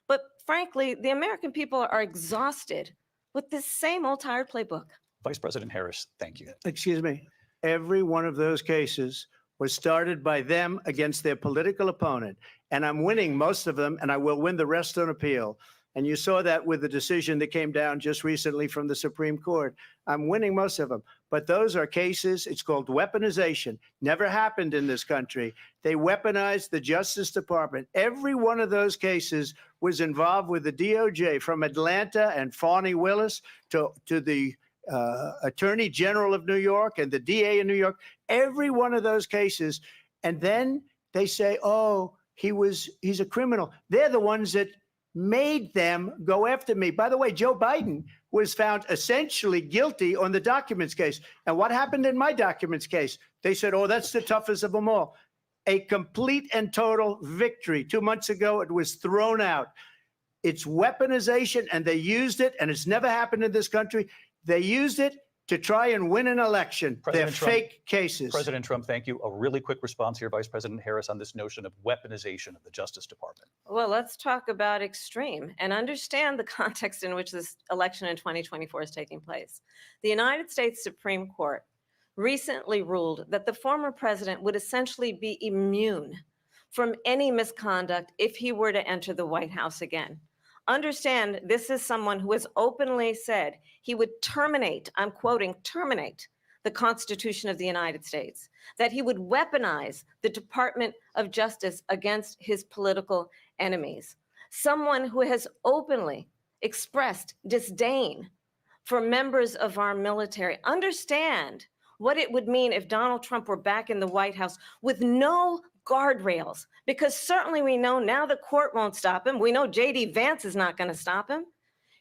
But frankly, the American people are exhausted with this same old tired playbook. Vice President Harris, thank you. Excuse me. Every one of those cases was started by them against their political opponent. And I'm winning most of them, and I will win the rest on appeal. And you saw that with the decision that came down just recently from the Supreme Court. I'm winning most of them. But those are cases, it's called weaponization. Never happened in this country. They weaponized the Justice Department. Every one of those cases was involved with the DOJ, from Atlanta and Fani Willis to the Attorney General of New York and the DA in New York. Every one of those cases. And then they say, oh, he's a criminal. They're the ones that made them go after me. By the way, Joe Biden was found essentially guilty on the documents case. And what happened in my documents case? They said, oh, that's the toughest of them all. A complete and total victory. 2 months ago, it was thrown out. It's weaponization, and they used it, and it's never happened in this country. They used it to try and win an election. They're fake cases. President Trump, thank you. A really quick response here, Vice President Harris, on this notion of weaponization of the Justice Department. Well, let's talk about extreme and understand the context in which this election in 2024 is taking place. The United States Supreme Court recently ruled that the former president would essentially be immune from any misconduct if he were to enter the White House again. Understand, this is someone who has openly said he would terminate, I'm quoting, terminate the Constitution of the United States, that he would weaponize the Department of Justice against his political enemies. Someone who has openly expressed disdain for members of our military. Understand what it would mean if Donald Trump were back in the White House with no guardrails, because certainly we know now the court won't stop him. We know J.D. Vance is not going to stop him.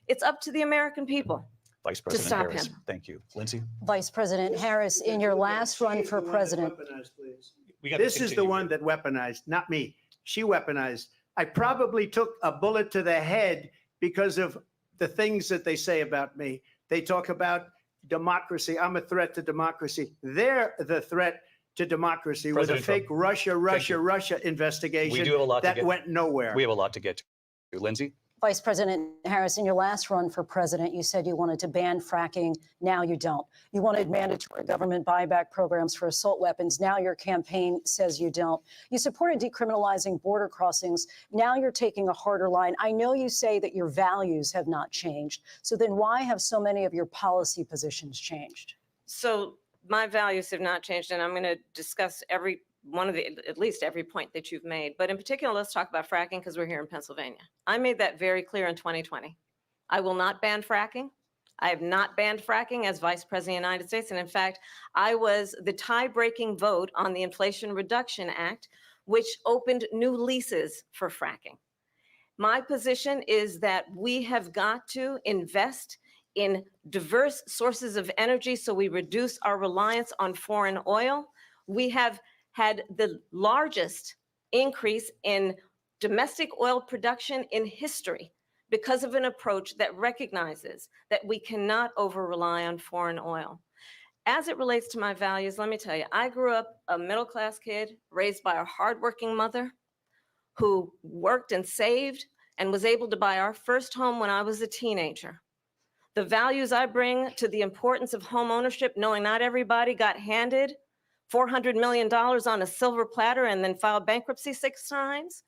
It's up to the American people Vice to President stop Harris, him. thank you. Lindsay? Vice President Harris, in your last run for president. This is the one that weaponized, not me. She weaponized. I probably took a bullet to the head because of the things that they say about me. They talk about democracy. I'm a threat to democracy. They're the threat to democracy with a fake Russia investigation We do have a lot that to get, went nowhere. We have a lot to get to. Lindsay? Vice President Harris, in your last run for president, you said you wanted to ban fracking. Now you don't. You wanted mandatory government buyback programs for assault weapons. Now your campaign says you don't. You supported decriminalizing border crossings. Now you're taking a harder line. I know you say that your values have not changed. So then why have so many of your policy positions changed? So my values have not changed, and I'm going to discuss at least every point that you've made. But in particular, let's talk about fracking, because we're here in Pennsylvania. I made that very clear in 2020. I will not ban fracking. I have not banned fracking as Vice President of the United States. And in fact, I was the tie-breaking vote on the Inflation Reduction Act, which opened new leases for fracking. My position is that we have got to invest in diverse sources of energy so we reduce our reliance on foreign oil. We have had the largest increase in domestic oil production in history because of an approach that recognizes that we cannot over-rely on foreign oil. As it relates to my values, let me tell you, I grew up a middle-class kid raised by a hardworking mother who worked and saved and was able to buy our first home when I was a teenager. The values I bring to the importance of home ownership, knowing not everybody got handed $400 million on a silver platter and then filed bankruptcy 6 times,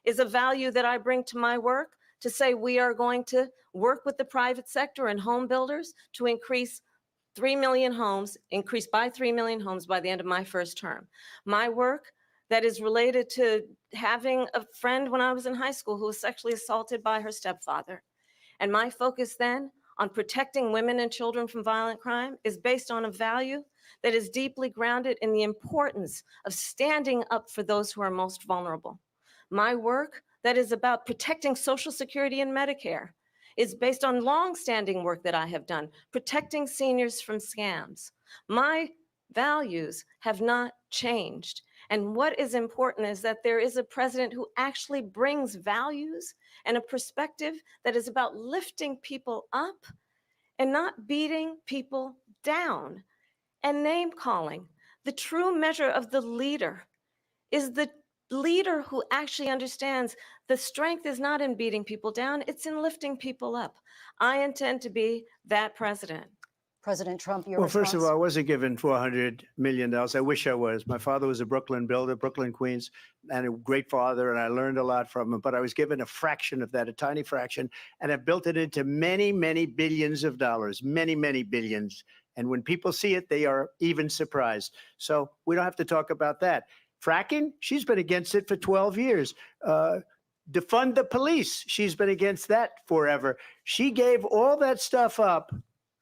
is a value that I bring to my work to say we are going to work with the private sector and home builders to increase 3 million homes, increase by 3 million homes by the end of my first term. My work that is related to having a friend when I was in high school who was sexually assaulted by her stepfather. And my focus then on protecting women and children from violent crime is based on a value that is deeply grounded in the importance of standing up for those who are most vulnerable. My work that is about protecting Social Security and Medicare is based on long-standing work that I have done, protecting seniors from scams. My values have not changed. And what is important is that there is a president who actually brings values and a perspective that is about lifting people up and not beating people down and name calling. The true measure of the leader is the leader who actually understands the strength is not in beating people down, it's in lifting people up. I intend to be that president. President Trump, your Well, response? first of all, I wasn't given $400 million. I wish I was. My father was a Brooklyn builder, Brooklyn, Queens, and a great father, and I learned a lot from him. But I was given a fraction of that, a tiny fraction, and I've built it into many, many billions of dollars, many, many billions. And when people see it, they are even surprised. So we don't have to talk about that. Fracking, she's been against it for 12 years. Defund the police, she's been against that forever. She gave all that stuff up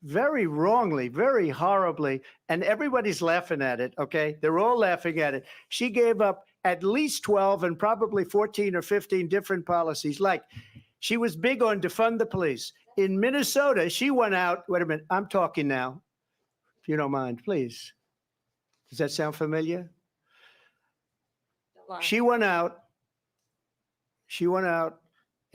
very wrongly, very horribly, and everybody's laughing at it, okay? They're all laughing at it. She gave up at least 12 and probably 14 or 15 different policies. Like, she was big on defund the police. In Minnesota, she went out, wait a minute, I'm talking now, if you don't mind, please. Does that sound familiar? She went out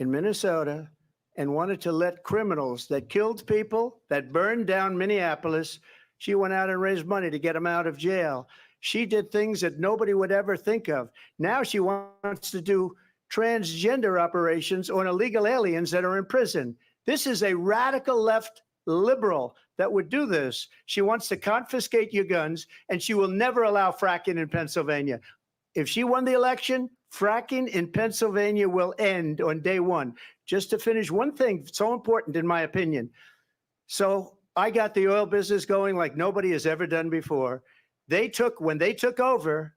in Minnesota and wanted to let criminals that killed people, that burned down Minneapolis, she went out and raised money to get them out of jail. She did things that nobody would ever think of. Now she wants to do transgender operations on illegal aliens that are in prison. This is a radical left liberal that would do this. She wants to confiscate your guns, and she will never allow fracking in Pennsylvania. If she won the election, fracking in Pennsylvania will end on day one. Just to finish, one thing so important in my opinion. So I got the oil business going like nobody has ever done before. When they took over,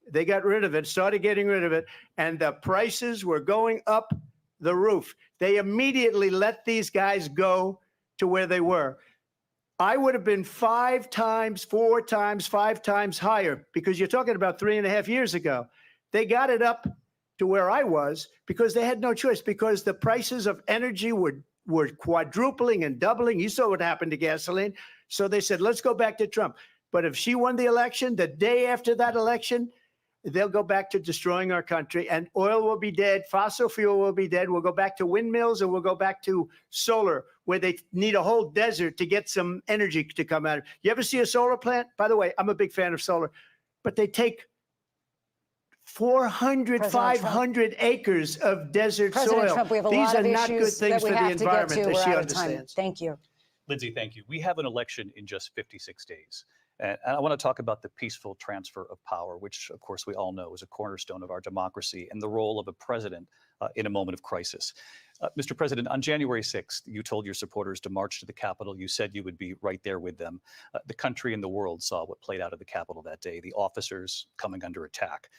they got rid of it, started getting rid of it, and the prices were going up the roof. They immediately let these guys go to where they were. I would have been 5 times, 4 times, 5 times higher, because you're talking about 3.5 years ago. They got it up to where I was because they had no choice, because the prices of energy were quadrupling and doubling. You saw what happened to gasoline. So they said, let's go back to Trump. But if she won the election, the day after that election, they'll go back to destroying our country, and oil will be dead. Fossil fuel will be dead. We'll go back to windmills, and we'll go back to solar, where they need a whole desert to get some energy to come out of. You ever see a solar plant? By the way, I'm a big fan of solar, but they take 400, 500 acres of desert President soil. Trump, we have a These lot are of not good issues things that we for the have to get to. environment, as We're she out of time. understands. Thank you. Lindsay, thank you. We have an election in just 56 days. And I want to talk about the peaceful transfer of power, which, of course, we all know is a cornerstone of our democracy, and the role of a president in a moment of crisis. Mr. President, on January 6th, you told your supporters to march to the Capitol. You said you would be right there with them. The country and the world saw what played out at the Capitol that day, the officers coming under attack.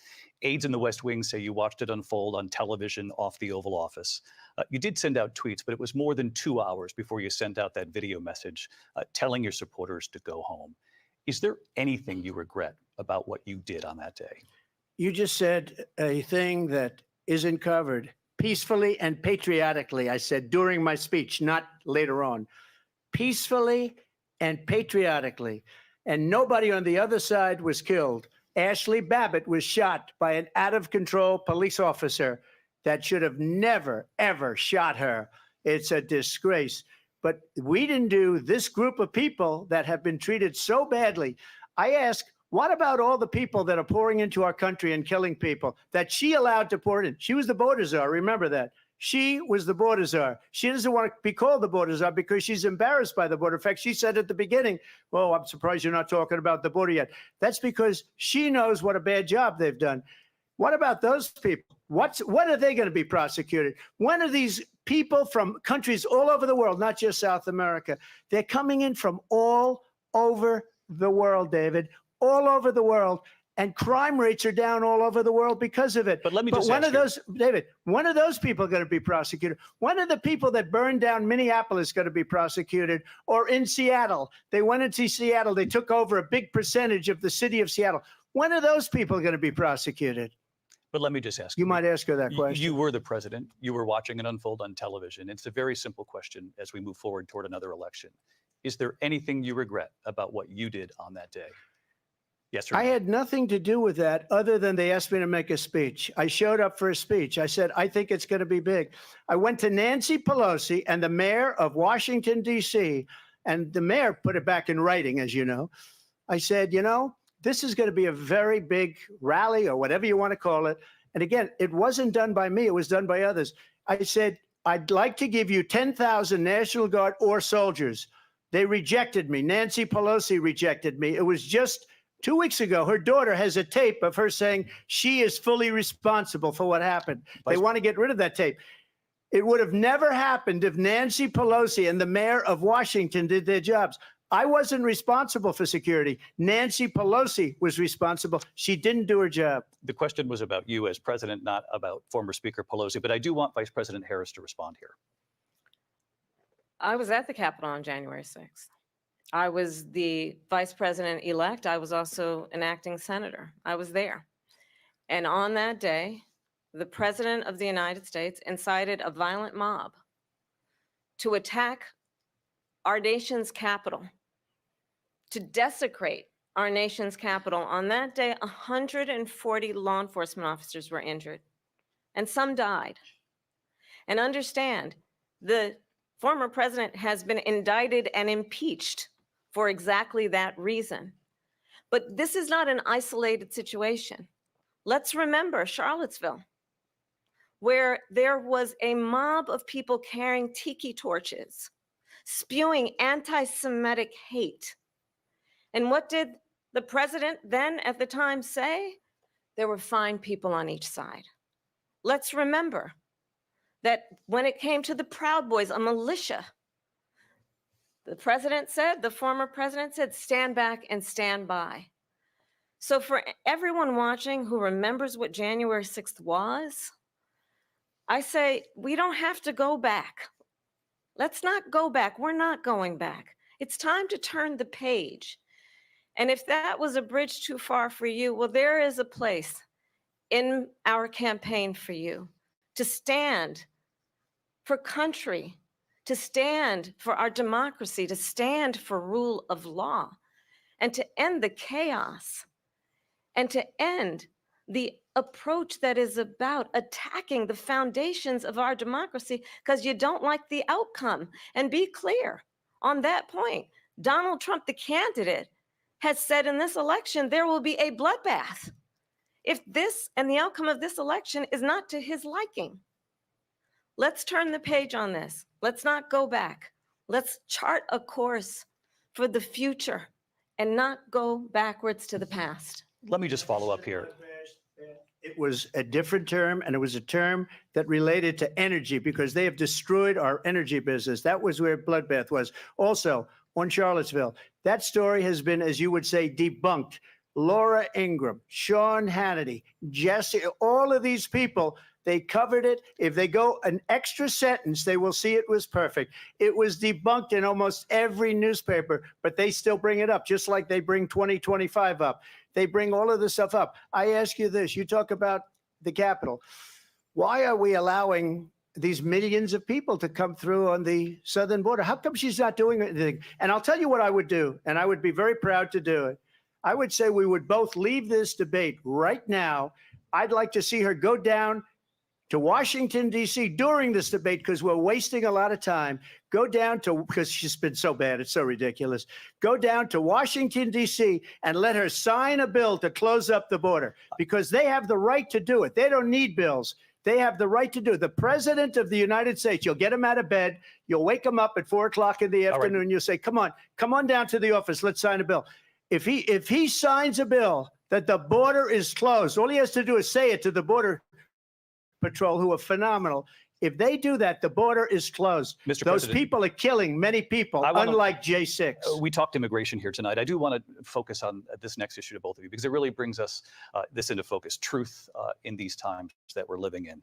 Aides in the West Wing say you watched it unfold on television off the Oval Office. You did send out tweets, but it was more than 2 hours before you sent out that video message telling your supporters to go home. Is there anything you regret about what you did on that day? You just said a thing that isn't covered. Peacefully and patriotically, I said during my speech, not later on. peacefully and patriotically. And nobody on the other side was killed. Ashley Babbitt was shot by an out-of-control police officer that should have never, ever shot her. It's a disgrace. But we didn't do this group of people that have been treated so badly. I ask, what about all the people that are pouring into our country and killing people that she allowed to pour in? She was the border czar. Remember that. She was the border czar. She doesn't want to be called the border czar because she's embarrassed by the border. In fact, she said at the beginning, well, I'm surprised you're not talking about the border yet. That's because she knows what a bad job they've done. What about those people? When are they going to be prosecuted? When are these people from countries all over the world, not just South America, they're coming in from all over the world, David, all over the world. And crime rates are down all over the world because of it. But let me just when ask are those, David, when are those people going to be prosecuted? When are the people that burned down Minneapolis going to be prosecuted? Or in Seattle, they went into Seattle, they took over a big percentage of the city of Seattle. When are those people going to be prosecuted? But let me just ask you. Might ask her that question. You were the president. You were watching it unfold on television. It's a very simple question as we move forward toward another election. Is there anything you regret about what you did on that day? Yes or no? I had nothing to do with that other than they asked me to make a speech. I showed up for a speech. I said, I think it's going to be big. I went to Nancy Pelosi and the mayor of Washington, D.C., and the mayor put it back in writing, as you know. I said, you know, this is going to be a very big rally or whatever you want to call it. And again, it wasn't done by me. It was done by others. I said, I'd like to give you 10,000 National Guard or soldiers. They rejected me. Nancy Pelosi rejected me. It was just 2 weeks ago. Her daughter has a tape of her saying she is fully responsible for what happened. They want to get rid of that tape. It would have never happened if Nancy Pelosi and the mayor of Washington did their jobs. I wasn't responsible for security. Nancy Pelosi was responsible. She didn't do her job. The question was about you as president, not about former Speaker Pelosi. But I do want Vice President Harris to respond here. I was at the Capitol on January 6th. I was the vice president-elect. I was also an acting senator. I was there. And on that day, the president of the United States incited a violent mob to attack our nation's capital, to desecrate our nation's capital. On that day, 140 law enforcement officers were injured, and some died. And understand, the former president has been indicted and impeached for exactly that reason. But this is not an isolated situation. Let's remember Charlottesville, where there was a mob of people carrying tiki torches, spewing anti-Semitic hate. And what did the president then at the time say? There were fine people on each side. Let's remember that when it came to the Proud Boys, a militia, the president said, the former president said, stand back and stand by. So for everyone watching who remembers what January 6th was, I say, we don't have to go back. Let's not go back. We're not going back. It's time to turn the page. And if that was a bridge too far for you, well, there is a place in our campaign for you to stand for country, to stand for our democracy, to stand for rule of law, and to end the chaos, and to end the approach that is about attacking the foundations of our democracy because you don't like the outcome. And be clear on that point. Donald Trump, the candidate, has said in this election there will be a bloodbath if this and the outcome of this election is not to his liking. Let's turn the page on this. Let's not go back. Let's chart a course for the future and not go backwards to the past. Let me just follow up here. It was a different term, and it was a term that related to energy because they have destroyed our energy business. That was where bloodbath was. Also, on Charlottesville, that story has been, as you would say, debunked. Laura Ingraham, Sean Hannity, Jesse, all of these people, they covered it. If they go an extra sentence, they will see it was perfect. It was debunked in almost every newspaper, but they still bring it up, just like they bring 2025 up. They bring all of this stuff up. I ask you this. You talk about the Capitol. Why are we allowing these millions of people to come through on the southern border. How come she's not doing anything? And I'll tell you what I would do, and I would be very proud to do it. I would say we would both leave this debate right now. I'd like to see her go down to Washington, D.C. during this debate, because we're wasting a lot of time. Go down to, because she's been so bad, it's so ridiculous. Go down to Washington, D.C. and let her sign a bill to close up the border, because they have the right to do it. They don't need bills. They have the right to do it. The president of the United States, you'll get him out of bed. You'll wake him up at 4 o'clock in the afternoon. Right. You'll say, come on down to the office. Let's sign a bill. If he signs a bill that the border is closed, all he has to do is say it to the Border Patrol, who are phenomenal. If they do that, the border is closed. Mr. Those President, people are killing many people, unlike J6. We talked immigration here tonight. I do want to focus on this next issue to both of you, because it really brings us this into focus, truth in these times that we're living in.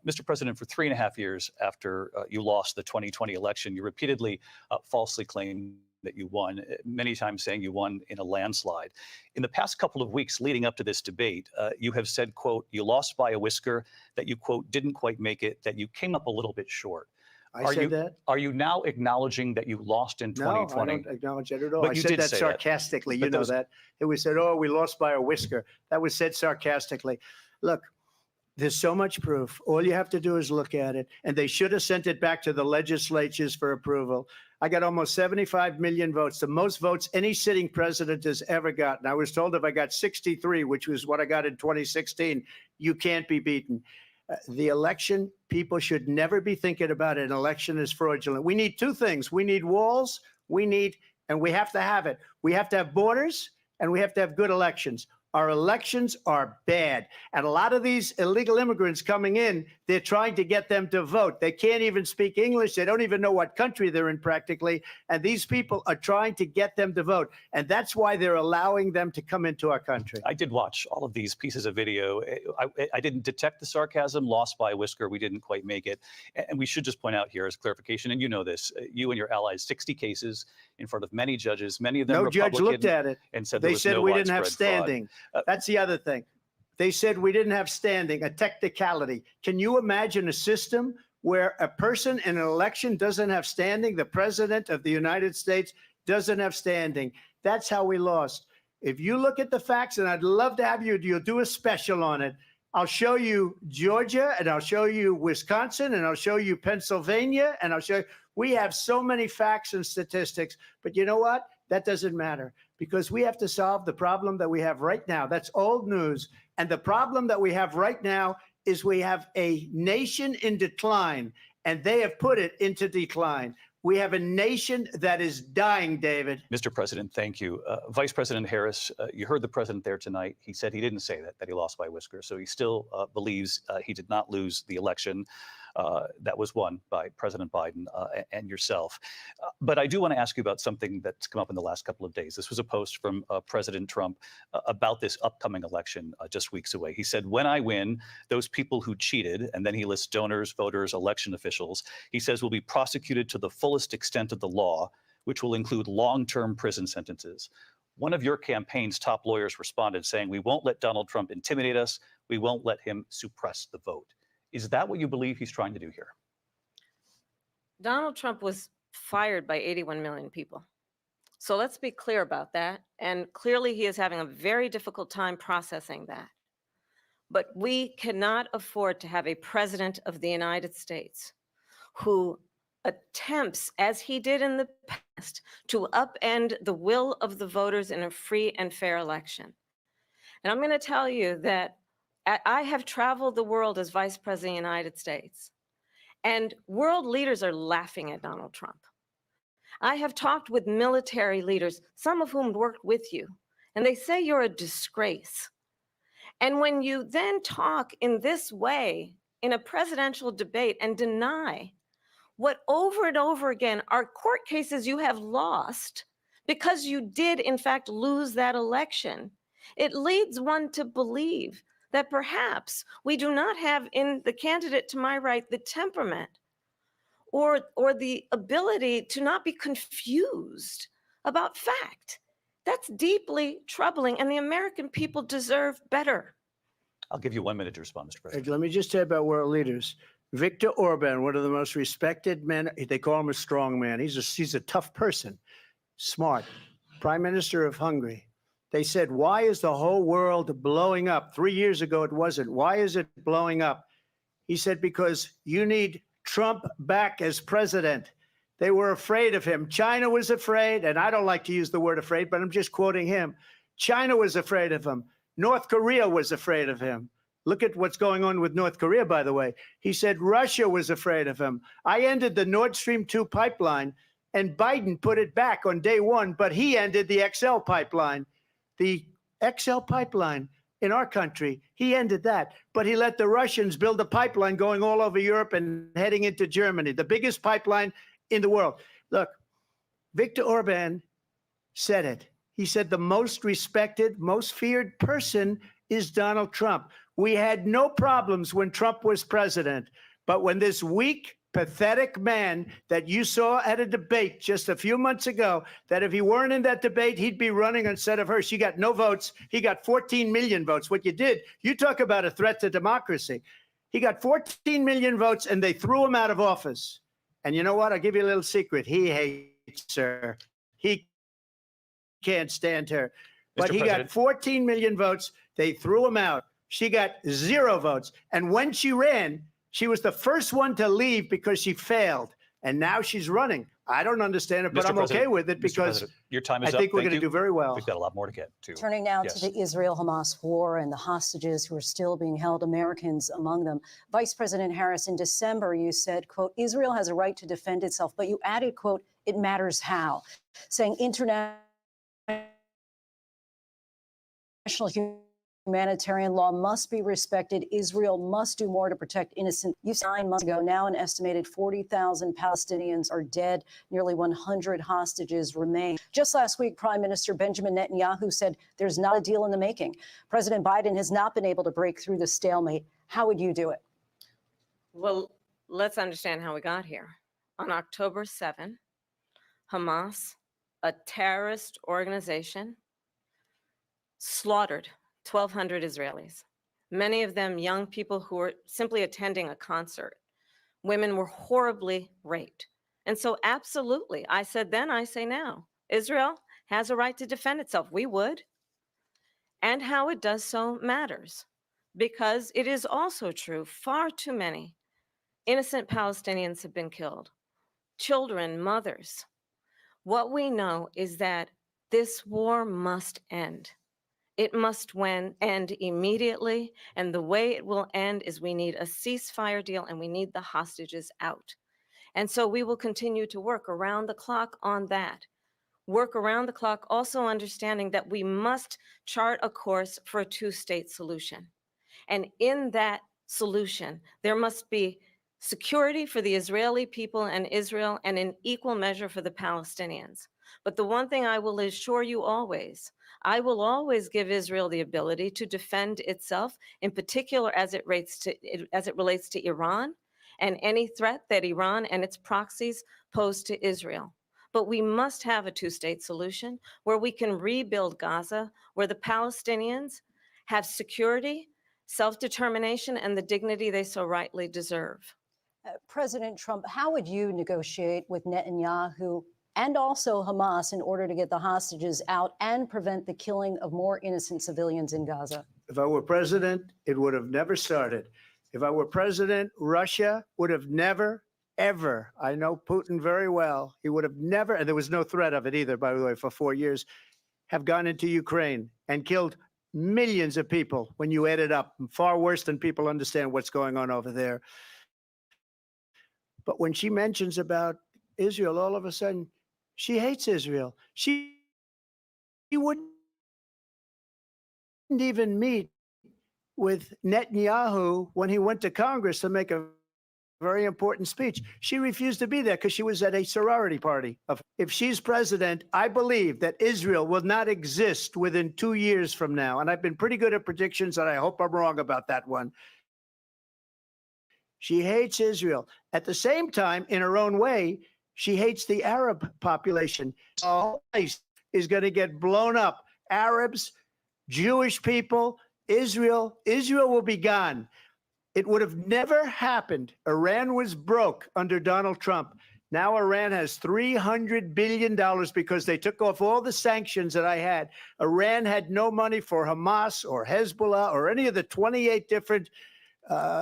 Mr. President, for 3.5 years after you lost the 2020 election, you repeatedly falsely claimed that you won, many times saying you won in a landslide. In the past couple of weeks leading up to this debate, you have said, quote, you lost by a whisker, that you, quote, didn't quite make it, that you came up a little bit short. I said that? Are you now acknowledging that you lost in 2020? No, I don't acknowledge that at all. But I you said did that say sarcastically. That. You know that. It was said, oh, we lost by a whisker. That was said sarcastically. Look, there's so much proof. All you have to do is look at it. And they should have sent it back to the legislatures for approval. I got almost 75 million votes, the most votes any sitting president has ever gotten. I was told if I got 63, which was what I got in 2016, you can't be beaten. The election, people should never be thinking about an election as fraudulent. We need two things. We need walls, and we have to have it. We have to have borders, and we have to have good elections. Our elections are bad. And a lot of these illegal immigrants coming in, they're trying to get them to vote. They can't even speak English. They don't even know what country they're in practically. And these people are trying to get them to vote. And that's why they're allowing them to come into our country. I did watch all of these pieces of video. I didn't detect the sarcasm, lost by a whisker. We didn't quite make it. And we should just point out here as clarification, and you know this, you and your allies, 60 cases in front of many judges, many of them Republican. No judge looked at it. And said they there was said no we didn't have widespread fraud. standing. That's the other thing. They said we didn't have standing, a technicality. Can you imagine a system where a person in an election doesn't have standing? The president of the United States doesn't have standing. That's how we lost. If you look at the facts, and I'd love to have you'll do a special on it. I'll show you Georgia, and I'll show you Wisconsin, and I'll show you Pennsylvania, and I'll show you. We have so many facts and statistics, but you know what? That doesn't matter, because we have to solve the problem that we have right now. That's old news. And the problem that we have right now is we have a nation in decline, and they have put it into decline. We have a nation that is dying, David. Mr. President, thank you. Vice President Harris, you heard the president there tonight. He said he didn't say that he lost by a whisker. So he still believes he did not lose the election that was won by President Biden and yourself. But I do want to ask you about something that's come up in the last couple of days. This was a post from President Trump about this upcoming election just weeks away. He said, when I win, those people who cheated, and then he lists donors, voters, election officials, he says will be prosecuted to the fullest extent of the law, which will include long-term prison sentences. One of your campaign's top lawyers responded saying, we won't let Donald Trump intimidate us. We won't let him suppress the vote. Is that what you believe he's trying to do here? Donald Trump was fired by 81 million people. So let's be clear about that. And clearly he is having a very difficult time processing that. But we cannot afford to have a president of the United States who attempts, as he did in the past, to upend the will of the voters in a free and fair election. And I'm going to tell you that I have traveled the world as Vice President of the United States, and world leaders are laughing at Donald Trump. I have talked with military leaders, some of whom worked with you, and they say you're a disgrace. And when you then talk in this way in a presidential debate and deny what over and over again are court cases you have lost because you did in fact lose that election, it leads one to believe that perhaps we do not have in the candidate to my right the temperament or the ability to not be confused about fact. That's deeply troubling, and the American people deserve better. I'll give you 1 minute to respond, Mr. President. Let me just say about world leaders. Viktor Orban, one of the most respected men, they call him a strong man. He's a tough person, smart, Prime Minister of Hungary. They said, why is the whole world blowing up? 3 years ago, it wasn't. Why is it blowing up? He said, because you need Trump back as president. They were afraid of him. China was afraid, and I don't like to use the word afraid, but I'm just quoting him. China was afraid of him. North Korea was afraid of him. Look at what's going on with North Korea, by the way. He said Russia was afraid of him. I ended the Nord Stream 2 pipeline, and Biden put it back on day one, but he ended the XL pipeline. The XL pipeline in our country, he ended that. But he let the Russians build a pipeline going all over Europe and heading into Germany, the biggest pipeline in the world. Look, Viktor Orban said it. He said the most respected, most feared person is Donald Trump. We had no problems when Trump was president, but when this weak, pathetic man that you saw at a debate just a few months ago, that if he weren't in that debate, he'd be running instead of her. She got no votes. He got 14 million votes. What you did, you talk about a threat to democracy. He got 14 million votes, and they threw him out of office. And you know what? I'll give you a little secret. He hates her. He can't stand her. But he got 14 million votes. They threw him out. She got 0 votes. And when she ran, she was the first one to leave because she failed. And now she's running. I don't understand it, but I'm okay with it because your time is I think up. we're Thank going to you. do very well. We've got a lot more to get to. Turning now Yes. to the Israel-Hamas war and the hostages who are still being held, Americans among them. Vice President Harris, in December, you said, quote, Israel has a right to defend itself, but you added, quote, it matters how, saying international humanitarian law must be respected. Israel must do more to protect innocent. You said 9 months ago, now an estimated 40,000 Palestinians are dead. Nearly 100 hostages remain. Just last week, Prime Minister Benjamin Netanyahu said there's not a deal in the making. President Biden has not been able to break through the stalemate. How would you do it? Well, let's understand how we got here. On October 7, Hamas, a terrorist organization, slaughtered 1,200 Israelis, many of them young people who were simply attending a concert. Women were horribly raped. And so absolutely, I said then, I say now, Israel has a right to defend itself. We would. And how it does so matters, because it is also true, far too many innocent Palestinians have been killed, children, mothers. What we know is that this war must end. It must end immediately, and the way it will end is we need a ceasefire deal and we need the hostages out. And so we will continue to work around the clock on that. Work around the clock, also understanding that we must chart a course for a two-state solution. And in that solution, there must be security for the Israeli people and Israel, and in equal measure for the Palestinians. But the one thing I will assure you always, I will always give Israel the ability to defend itself, in particular as it relates to Iran and any threat that Iran and its proxies pose to Israel. But we must have a two-state solution where we can rebuild Gaza, where the Palestinians have security, self-determination, and the dignity they so rightly deserve. President Trump, how would you negotiate with Netanyahu and also Hamas in order to get the hostages out and prevent the killing of more innocent civilians in Gaza? If I were president, it would have never started. If I were president, Russia would have never, ever, I know Putin very well, he would have never, and there was no threat of it either, by the way, for 4 years, have gone into Ukraine and killed millions of people when you add it up, far worse than people understand what's going on over there. But when she mentions about Israel, all of a sudden, she hates Israel. She wouldn't even meet with Netanyahu when he went to Congress to make a very important speech. She refused to be there because she was at a sorority party. If she's president, I believe that Israel will not exist within 2 years from now. And I've been pretty good at predictions, and I hope I'm wrong about that one. She hates Israel. At the same time, in her own way, she hates the Arab population. The whole place is going to get blown up. Arabs, Jewish people, Israel will be gone. It would have never happened. Iran was broke under Donald Trump. Now Iran has $300 billion because they took off all the sanctions that I had. Iran had no money for Hamas or Hezbollah or any of the 28 different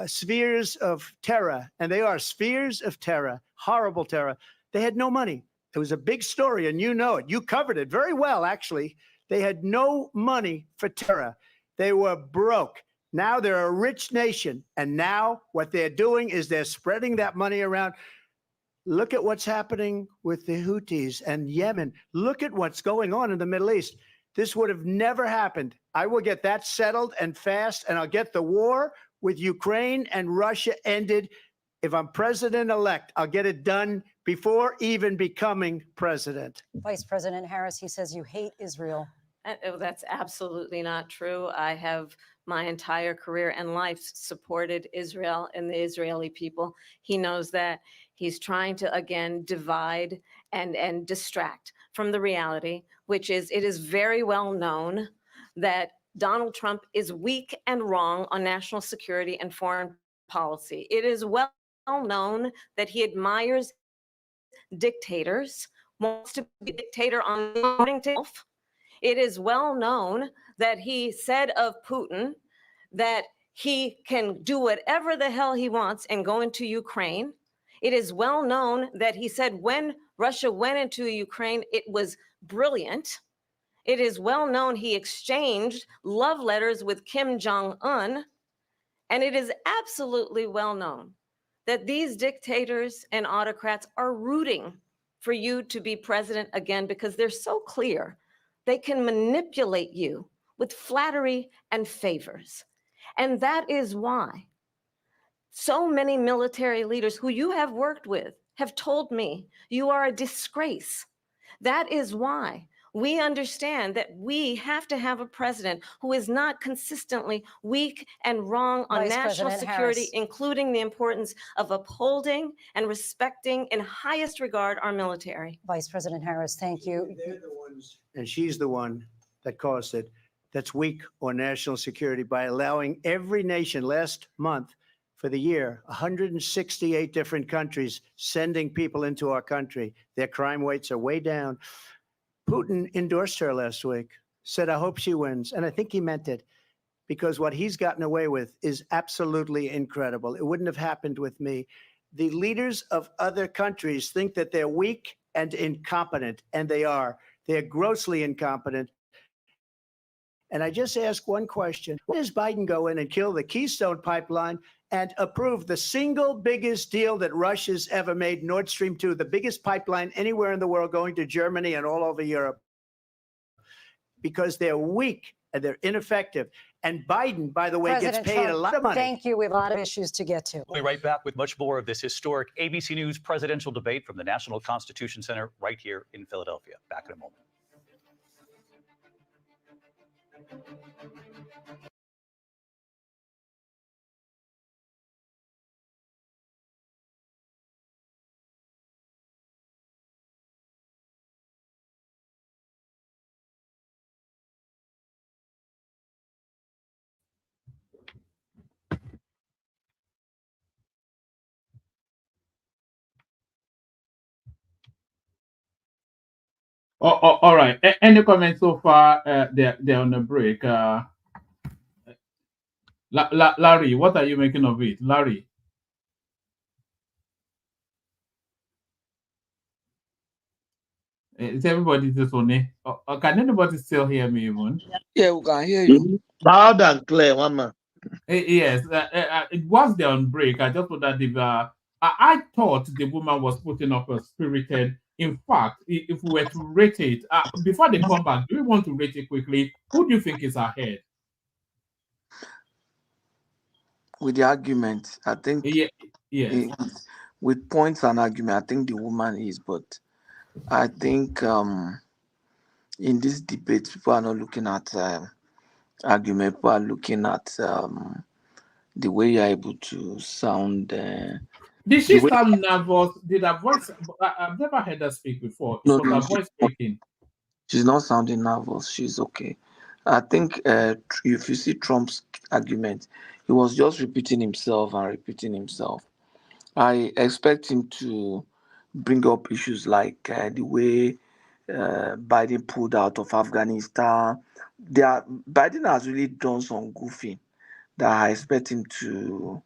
spheres of terror. And they are spheres of terror, horrible terror. They had no money. It was a big story, and you know it. You covered it very well, actually. They had no money for terror. They were broke. Now they're a rich nation. And now what they're doing is they're spreading that money around. Look at what's happening with the Houthis and Yemen. Look at what's going on in the Middle East. This would have never happened. I will get that settled and fast, and I'll get the war with Ukraine and Russia ended. If I'm president-elect, I'll get it done before even becoming president. Vice President Harris, he says you hate Israel. That's absolutely not true. I have my entire career and life supported Israel and the Israeli people. He knows that. He's trying to, again, divide and distract from the reality, which is it is very well known that Donald Trump is weak and wrong on national security and foreign policy. It is well known that he admires dictators, wants to be a dictator on himself. It is well known that he said of Putin that he can do whatever the hell he wants and go into Ukraine. It is well known that he said when Russia went into Ukraine, it was brilliant. It is well known he exchanged love letters with Kim Jong-un. And it is absolutely well known that these dictators and autocrats are rooting for you to be president again because they're so clear. They can manipulate you with flattery and favors. And that is why so many military leaders who you have worked with have told me you are a disgrace. That is why we understand that we have to have a president who is not consistently weak and wrong on national security, including the importance of upholding and respecting in highest regard our military. Vice President Harris, thank you. They're the ones, and she's the one that caused it, that's weak on national security by allowing every nation last month for the year, 168 different countries sending people into our country. Their crime rates are way down. Putin endorsed her last week, said, I hope she wins. And I think he meant it because what he's gotten away with is absolutely incredible. It wouldn't have happened with me. The leaders of other countries think that they're weak and incompetent, and they are. They're grossly incompetent. And I just ask one question. Why does Biden go in and kill the Keystone Pipeline and approve the single biggest deal that Russia's ever made, Nord Stream 2, the biggest pipeline anywhere in the world going to Germany and all over Europe? Because they're weak and they're ineffective. And Biden, by the way, President gets paid Trump, a lot of money. Thank you. We have a lot of issues to get to. We'll be right back with much more of this historic ABC News presidential debate from the National Constitution Center right here in Philadelphia. Back in a moment. All right. Any comments so far? They're on a break. Larry, what are you making of it? Larry? Is everybody just on it? Can anybody still hear me even? Yeah, we can hear you. Loud and clear, one man. Yes. Whilst they're on break, I just thought that if I thought the woman was putting up a spirited. In fact, if we were to rate it, before they come back, do we want to rate it quickly? Who do you think is ahead? With the argument, I think. Yes. With points and argument, I think the woman is, but I think in this debate, people are not looking at argument. People are looking at the way you're able to sound. Did she sound nervous? Did her voice? I've never heard her speak before. No, her voice speaking. She's not sounding nervous. She's okay. I think if you see Trump's argument, he was just repeating himself and repeating himself. I expect him to bring up issues like the way Biden pulled out of Afghanistan. Biden has really done some goofing that I expect him to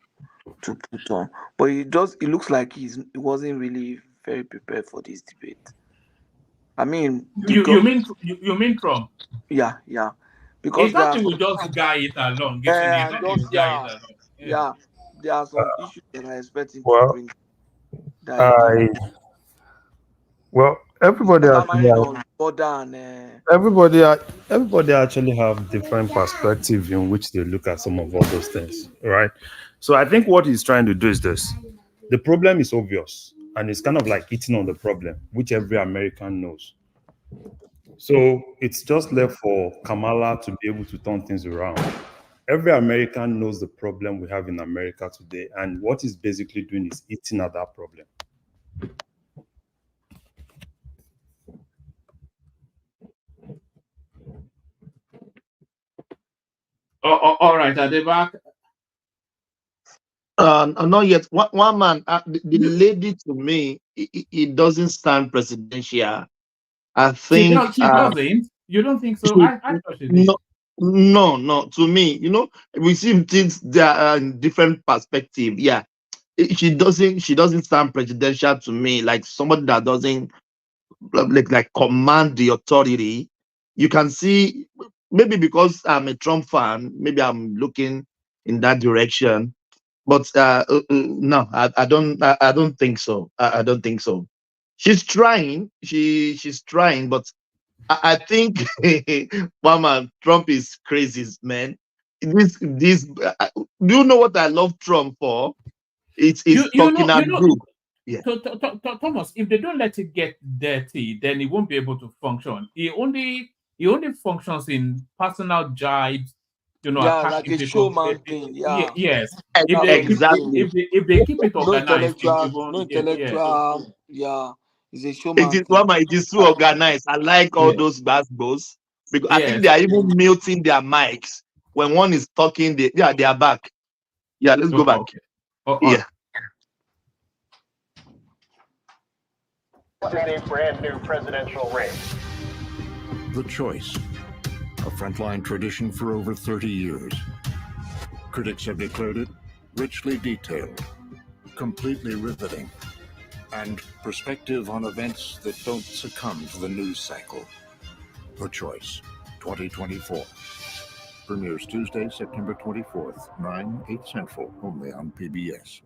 put on. But it looks like he wasn't really very prepared for this debate. I mean, You mean Trump? yeah, He because there thought are he some, would just guy it along, isn't he? He thought he would guy it along. yeah, there are some issues that I expect him to Well, bring that he didn't. He's everybody actually stammering has, on border and everybody actually have different perspective in which they look at some of all those things, right? So I think what he's trying to do is this: the problem is obvious, and it's kind of like eating on the problem, which every American knows. So it's just left for Kamala to be able to turn things around. Every American knows the problem we have in America today, and what he's basically doing is eating at that problem. All right, at the back. Not yet. One man, the lady to me, it doesn't stand presidential. I think She doesn't. You don't think so? she- I thought she did. no. To me, we see things that are in different perspective. Yeah, she doesn't stand presidential to me. Like somebody that doesn't like command the authority. You can see maybe because I'm a Trump fan, maybe I'm looking in that direction. But no, I don't think so. I don't think so. She's trying. She's trying, but I think Mama, Trump is crazy, man. This do you know what I love Trump for? It's talking and good. Yeah. Thomas, if they don't let it get dirty, then he won't be able to function. He only functions in personal jibes, like attacking a people. showman thing. Yeah, Yes. Exactly. If they keep it no organized, it intellectual, won't. Yeah. Yeah, it's a It showman is, thing. Mama, it is too organized. I like all those basketballs because I think Yes. they are even muting their mics when one is talking. They are back. Yeah, let's go back. Okay. All Yeah. A brand new presidential race. The Choice, a frontline tradition for over 30 years. Critics have declared it richly detailed, completely riveting, and perspective on events that don't succumb to the news cycle. The Choice, 2024. Premieres Tuesday, September 24th, 8 Central, only on PBS.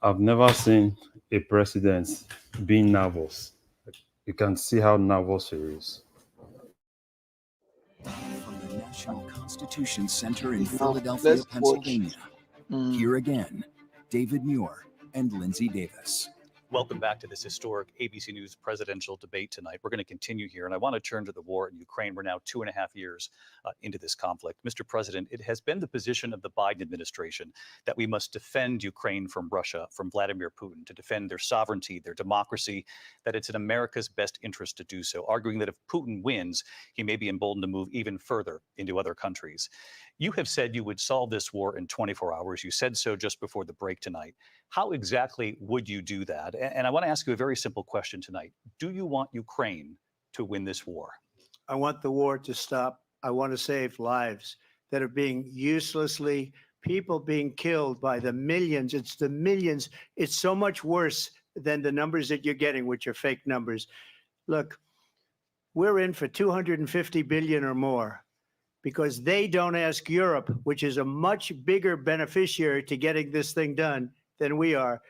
I've never seen a president being nervous. You can see how nervous he is. From the National Constitution Center in Philadelphia, Pennsylvania. Here again, David Muir and Lindsay Davis. Welcome back to this historic ABC News presidential debate tonight. We're going to continue here, and I want to turn to the war in Ukraine. We're now 2.5 years into this conflict. Mr. President, it has been the position of the Biden administration that we must defend Ukraine from Russia, from Vladimir Putin, to defend their sovereignty, their democracy, that it's in America's best interest to do so, arguing that if Putin wins, he may be emboldened to move even further into other countries. You have said you would solve this war in 24 hours. You said so just before the break tonight. How exactly would you do that? And I want to ask you a very simple question tonight. Do you want Ukraine to win this war? I want the war to stop. I want to save lives that are being uselessly, people being killed by the millions. It's the millions. It's so much worse than the numbers that you're getting, which are fake numbers. Look, we're in for 250 billion or more, because they don't ask Europe, which is a much bigger beneficiary to getting this thing done than we are.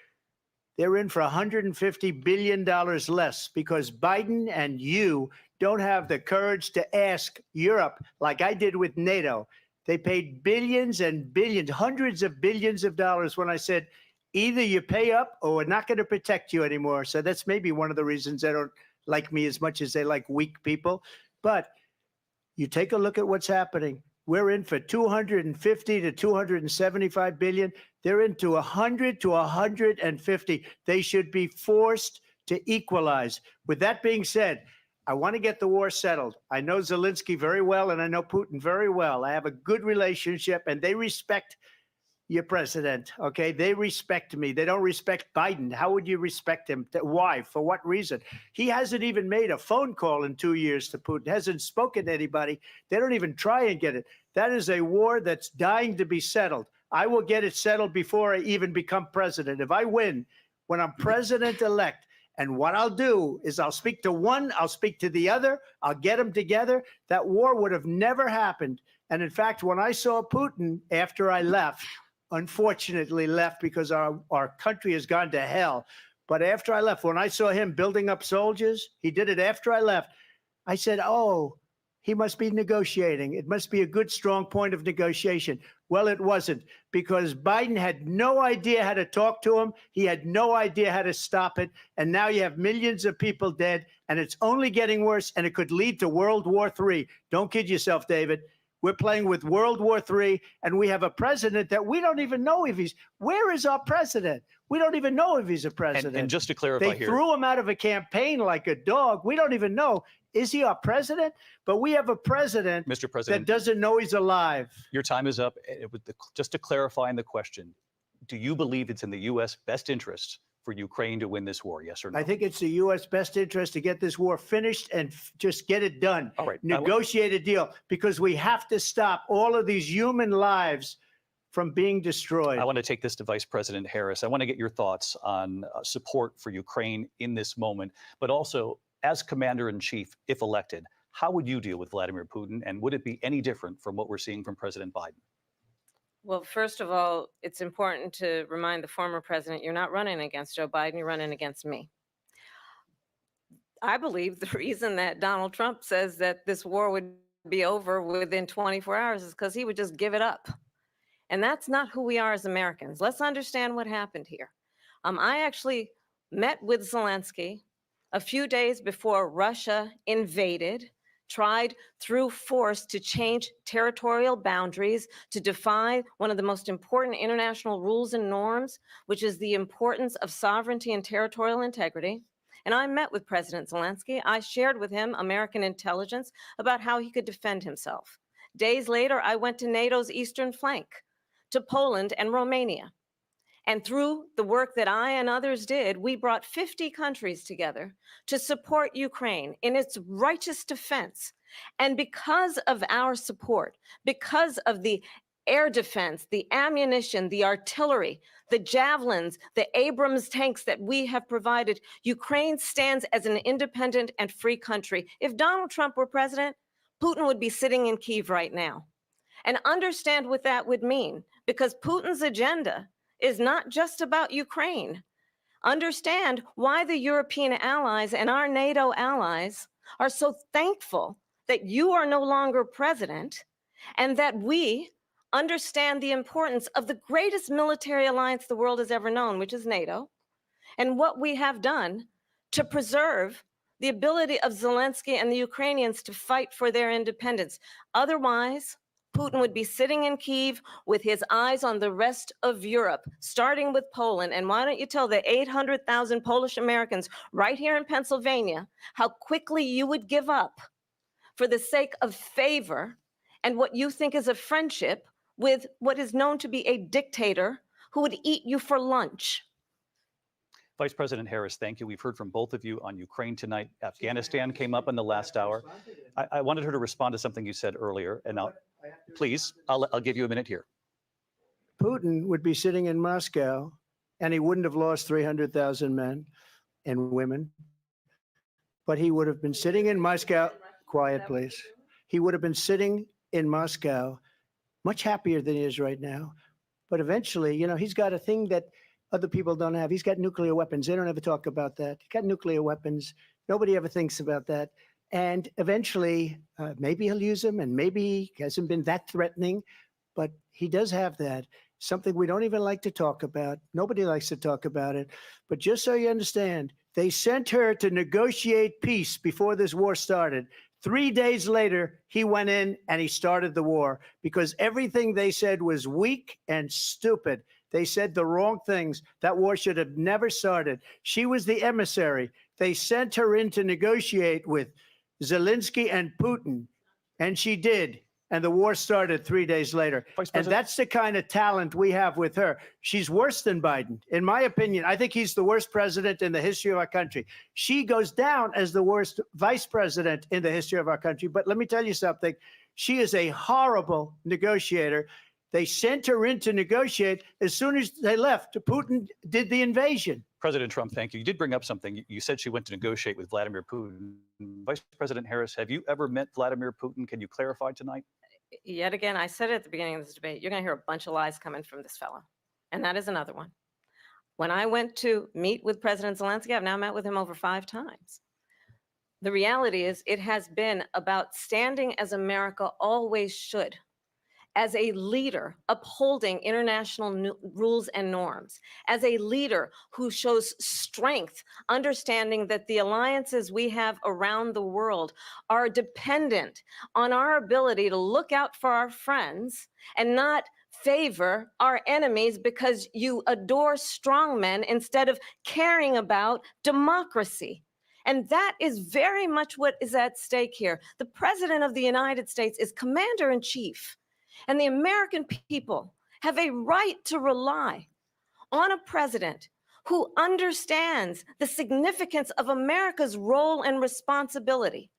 They're in for $150 billion less because Biden and you don't have the courage to ask Europe like I did with NATO. They paid billions and billions, hundreds of billions of dollars when I said, either you pay up or we're not going to protect you anymore. So that's maybe one of the reasons they don't like me as much as they like weak people. But you take a look at what's happening. We're in for 250 to 275 billion. They're into 100 to 150. They should be forced to equalize. With that being said, I want to get the war settled. I know Zelensky very well, and I know Putin very well. I have a good relationship, and they respect your president, okay? They respect me. They don't respect Biden. How would you respect him? Why? For what reason? He hasn't even made a phone call in 2 years to Putin, hasn't spoken to anybody. They don't even try and get it. That is a war that's dying to be settled. I will get it settled before I even become president. If I win, when I'm president-elect, and what I'll do is I'll speak to one, I'll speak to the other, I'll get them together. That war would have never happened. And in fact, when I saw Putin after I left, unfortunately left because our country has gone to hell. But after I left, when I saw him building up soldiers, he did it after I left. I said, oh, he must be negotiating. It must be a good, strong point of negotiation. Well, it wasn't, because Biden had no idea how to talk to him. He had no idea how to stop it. And now you have millions of people dead, and it's only getting worse, and it could lead to World War III. Don't kid yourself, David. We're playing with World War III, and we have a president that we don't even know if where is our president? We don't even know if he's a president. And just to clarify they here, threw him out of a campaign like a dog. We don't even know. Is he our president? But we have a president, Mr. President, that doesn't know he's alive. your time is up. Just to clarify in the question, do you believe it's in the U.S. best interest for Ukraine to win this war, yes or no? I think it's the U.S. best interest to get this war finished and just get it done. All right. Negotiate a deal, because we have to stop all of these human lives from being destroyed. I want to take this to Vice President Harris. I want to get your thoughts on support for Ukraine in this moment, but also as Commander-in-Chief, if elected, how would you deal with Vladimir Putin, and would it be any different from what we're seeing from President Biden? Well, first of all, it's important to remind the former president, you're not running against Joe Biden, you're running against me. I believe the reason that Donald Trump says that this war would be over within 24 hours is because he would just give it up. And that's not who we are as Americans. Let's understand what happened here. I actually met with Zelensky a few days before Russia invaded, tried through force to change territorial boundaries, to defy one of the most important international rules and norms, which is the importance of sovereignty and territorial integrity. And I met with President Zelensky. I shared with him American intelligence about how he could defend himself. Days later, I went to NATO's eastern flank, to Poland and Romania. And through the work that I and others did, we brought 50 countries together to support Ukraine in its righteous defense. And because of our support, because of the air defense, the ammunition, the artillery, the javelins, the Abrams tanks that we have provided, Ukraine stands as an independent and free country. If Donald Trump were president, Putin would be sitting in Kyiv right now. And understand what that would mean, because Putin's agenda is not just about Ukraine. Understand why the European allies and our NATO allies are so thankful that you are no longer president, and that we understand the importance of the greatest military alliance the world has ever known, which is NATO, and what we have done to preserve the ability of Zelensky and the Ukrainians to fight for their independence. Otherwise, Putin would be sitting in Kyiv with his eyes on the rest of Europe, starting with Poland. And why don't you tell the 800,000 Polish Americans right here in Pennsylvania how quickly you would give up for the sake of favor and what you think is a friendship with what is known to be a dictator who would eat you for lunch? Vice President Harris, thank you. We've heard from both of you on Ukraine tonight. Afghanistan came up in the last hour. I wanted her to respond to something you said earlier, and please, I'll give you a minute here. Putin would be sitting in Moscow, and he wouldn't have lost 300,000 men and women, but he would have been sitting in Moscow. Quiet, please. He would have been sitting in Moscow much happier than he is right now. But eventually, you know, he's got a thing that other people don't have. He's got nuclear weapons. They don't ever talk about that. He's got nuclear weapons. Nobody ever thinks about that. And eventually, maybe he'll use them, and maybe he hasn't been that threatening, but he does have that. Something we don't even like to talk about. Nobody likes to talk about it. But just so you understand, they sent her to negotiate peace before this war started. 3 days later, he went in and he started the war because everything they said was weak and stupid. They said the wrong things. That war should have never started. She was the emissary. They sent her in to negotiate with Zelensky and Putin, and she did. And the war started 3 days later. And that's the kind of talent we have with her. She's worse than Biden. In my opinion, I think he's the worst president in the history of our country. She goes down as the worst vice president in the history of our country. But let me tell you something. She is a horrible negotiator. They sent her in to negotiate. As soon as they left, Putin did the invasion. President Trump, thank you. You did bring up something. You said she went to negotiate with Vladimir Putin. Vice President Harris, have you ever met Vladimir Putin? Can you clarify tonight? Yet again, I said it at the beginning of this debate, you're going to hear a bunch of lies coming from this fellow. And that is another one. When I went to meet with President Zelensky, I've now met with him over 5 times. The reality is it has been about standing as America always should, as a leader upholding international rules and norms, as a leader who shows strength, understanding that the alliances we have around the world are dependent on our ability to look out for our friends and not favor our enemies because you adore strong men instead of caring about democracy. And that is very much what is at stake here. The President of the United States is commander-in-chief. And the American people have a right to rely on a president who understands the significance of America's role and responsibility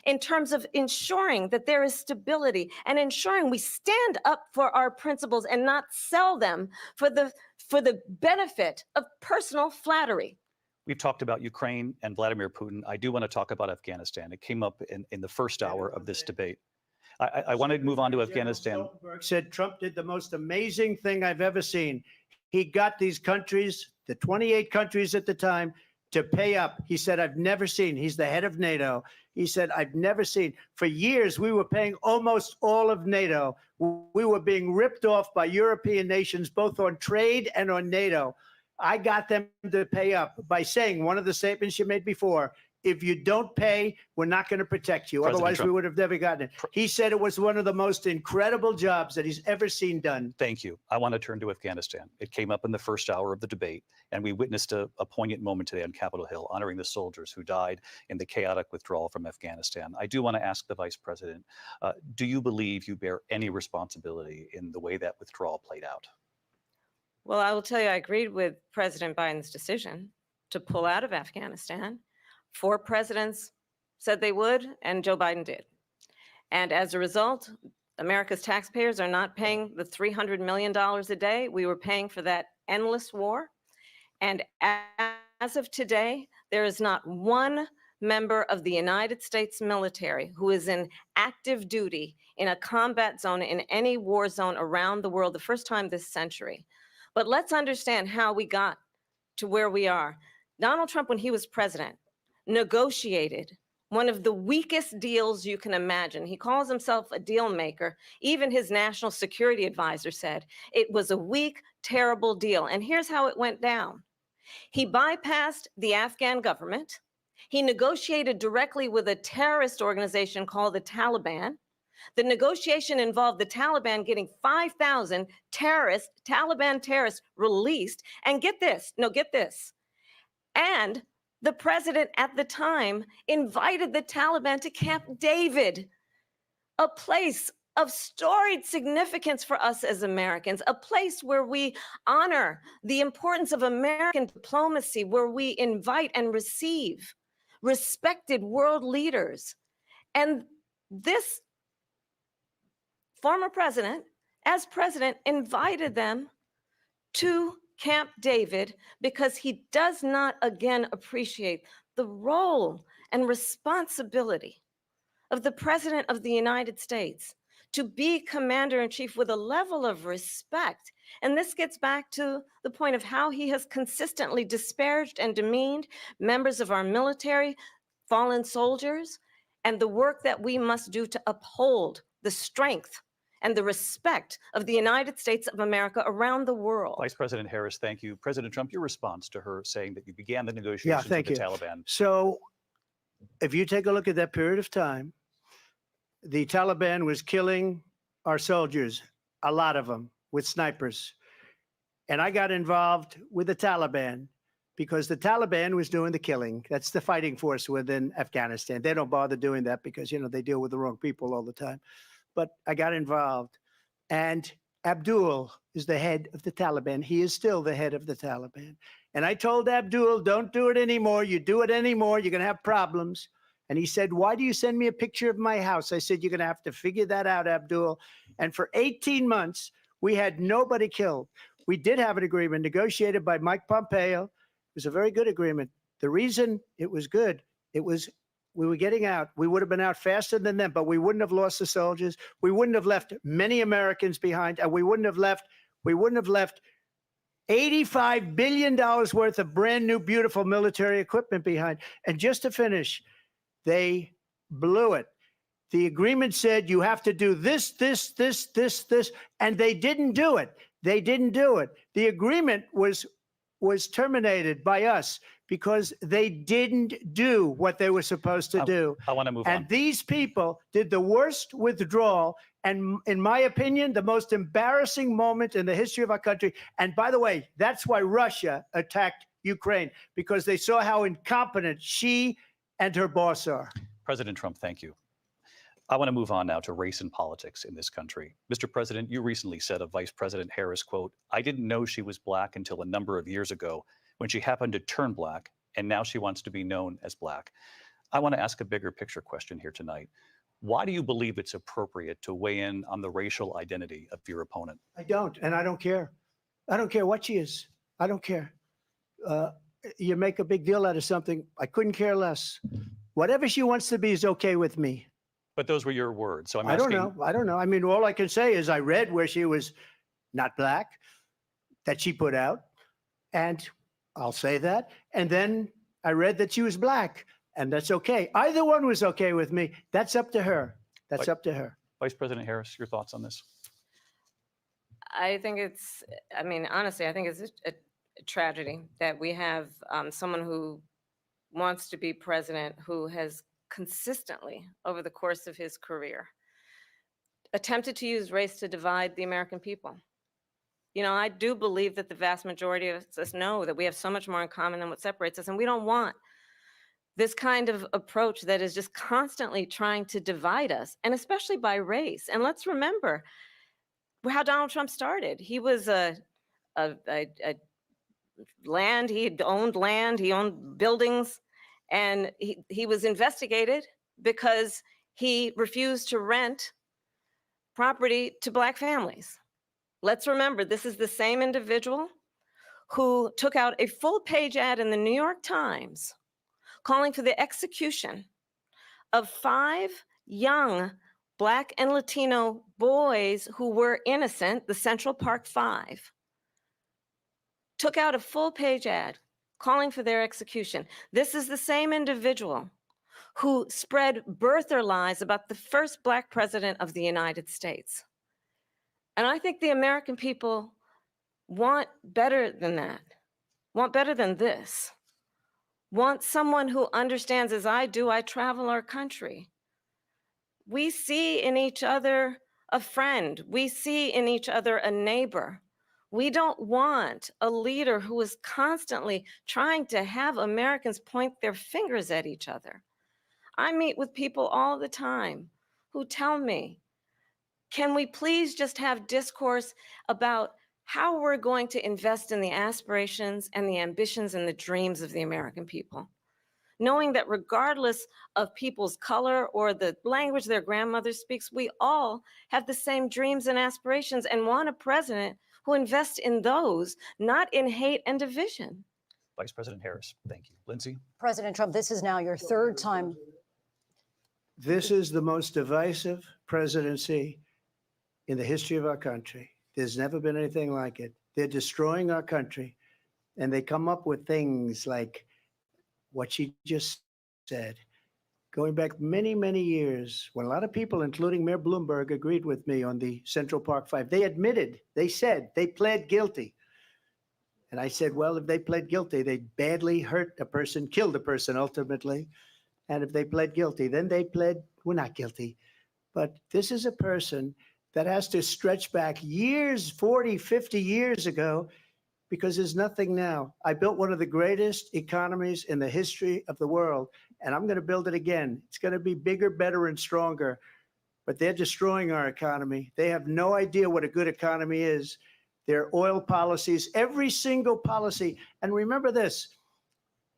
in terms of ensuring that there is stability and ensuring we stand up for our principles and not sell them for the benefit of personal flattery. We've talked about Ukraine and Vladimir Putin. I do want to talk about Afghanistan. It came up in the first hour of this debate. I want to move on to Afghanistan. Stoltenberg said Trump did the most amazing thing I've ever seen. He got these countries, the 28 countries at the time, to pay up. He said, I've never seen. He's the head of NATO. He said, I've never seen. For years, we were paying almost all of NATO. We were being ripped off by European nations, both on trade and on NATO. I got them to pay up by saying one of the statements you made before, if you don't pay, we're not going to protect you. President Otherwise, Trump. we would have never gotten it. He said it was one of the most incredible jobs that he's ever seen done. Thank you. I want to turn to Afghanistan. It came up in the first hour of the debate, and we witnessed a poignant moment today on Capitol Hill, honoring the soldiers who died in the chaotic withdrawal from Afghanistan. I do want to ask the Vice President, do you believe you bear any responsibility in the way that withdrawal played out? Well, I will tell you, I agreed with President Biden's decision to pull out of Afghanistan. 4 presidents said they would, and Joe Biden did. And as a result, America's taxpayers are not paying the $300 million a day we were paying for that endless war. And as of today, there is not one member of the United States military who is in active duty in a combat zone in any war zone around the world, the first time this century. But let's understand how we got to where we are. Donald Trump, when he was president, negotiated one of the weakest deals you can imagine. He calls himself a deal maker. Even his national security advisor said it was a weak, terrible deal. And here's how it went down. He bypassed the Afghan government. He negotiated directly with a terrorist organization called the Taliban. The negotiation involved the Taliban getting 5,000 Taliban terrorists released. And get this, and the president at the time invited the Taliban to Camp David, a place of storied significance for us as Americans, a place where we honor the importance of American diplomacy, where we invite and receive respected world leaders. And this former president, as president, invited them to Camp David because he does not again appreciate the role and responsibility of the President of the United States to be commander-in-chief with a level of respect. And this gets back to the point of how he has consistently disparaged and demeaned members of our military, fallen soldiers, and the work that we must do to uphold the strength and the respect of the United States of America around the world. Vice President Harris, thank you. President Trump, your response to her saying that you began the negotiations with the Taliban. So if you take a look at that period of time, the Taliban was killing our soldiers, a lot of them, with snipers. And I got involved with the Taliban because the Taliban was doing the killing. That's the fighting force within Afghanistan. They don't bother doing that because, you know, they deal with the wrong people all the time. But I got involved. And Abdul is the head of the Taliban. He is still the head of the Taliban. And I told Abdul, don't do it anymore. You do it anymore, you're going to have problems. And he said, why do you send me a picture of my house? I said, you're going to have to figure that out, Abdul. And for 18 months, we had nobody killed. We did have an agreement negotiated by Mike Pompeo. It was a very good agreement. The reason it was good, it was we were getting out. We would have been out faster than them, but we wouldn't have lost the soldiers. We wouldn't have left many Americans behind, and we wouldn't have left $85 billion worth of brand new, beautiful military equipment behind. And just to finish, they blew it. The agreement said you have to do this, and they didn't do it. They didn't do it. The agreement was terminated by us because they didn't do what they were supposed to do. I want to move on. And these people did the worst withdrawal, and in my opinion, the most embarrassing moment in the history of our country. And by the way, that's why Russia attacked Ukraine, because they saw how incompetent she and her boss are. President Trump, thank you. I want to move on now to race and politics in this country. Mr. President, you recently said of Vice President Harris, quote, I didn't know she was black until a number of years ago when she happened to turn black, and now she wants to be known as black. I want to ask a bigger picture question here tonight. Why do you believe it's appropriate to weigh in on the racial identity of your opponent? I don't, and I don't care. I don't care what she is. I don't care. You make a big deal out of something. I couldn't care less. Whatever she wants to be is okay with me. But those were your words. So I'm I asking. don't know. I mean, all I can say is I read where she was not black, that she put out, and I'll say that. And then I read that she was black, and that's okay. Either one was okay with me. That's up to her. That's up to her. Vice President Harris, your thoughts on this? I think it's, I mean, honestly, I think it's a tragedy that we have someone who wants to be president who has consistently over the course of his career attempted to use race to divide the American people. You know, I do believe that the vast majority of us know that we have so much more in common than what separates us, and we don't want this kind of approach that is just constantly trying to divide us, and especially by race. And let's remember how Donald Trump started. He was land, he owned buildings, and he was investigated because he refused to rent property to black families. Let's remember, this is the same individual who took out a full-page ad in the New York Times calling for the execution of 5 young Black and Latino boys who were innocent, the Central Park 5. Took out a full-page ad calling for their execution. This is the same individual who spread birther lies about the first Black president of the United States. And I think the American people want better than that, want better than this, want someone who understands, as I do, I travel our country. We see in each other a friend. We see in each other a neighbor. We don't want a leader who is constantly trying to have Americans point their fingers at each other. I meet with people all the time who tell me, can we please just have discourse about how we're going to invest in the aspirations and the ambitions and the dreams of the American people? Knowing that regardless of people's color or the language their grandmother speaks, we all have the same dreams and aspirations and want a president who invests in those, not in hate and division. Vice President Harris, thank you. Lindsay? President Trump, this is now your 3rd time. This is the most divisive presidency in the history of our country. There's never been anything like it. They're destroying our country, and they come up with things like what she just said. Going back many, many years, when a lot of people, including Mayor Bloomberg, agreed with me on the Central Park 5, they admitted, they said, they pled guilty. And I said, well, if they pled guilty, they badly hurt a person, killed a person ultimately. And if they pled guilty, then they pled, we're not guilty. But this is a person that has to stretch back years, 40, 50 years ago, because there's nothing now. I built one of the greatest economies in the history of the world, and I'm going to build it again. It's going to be bigger, better, and stronger. But they're destroying our economy. They have no idea what a good economy is. Their oil policies, every single policy. And remember this,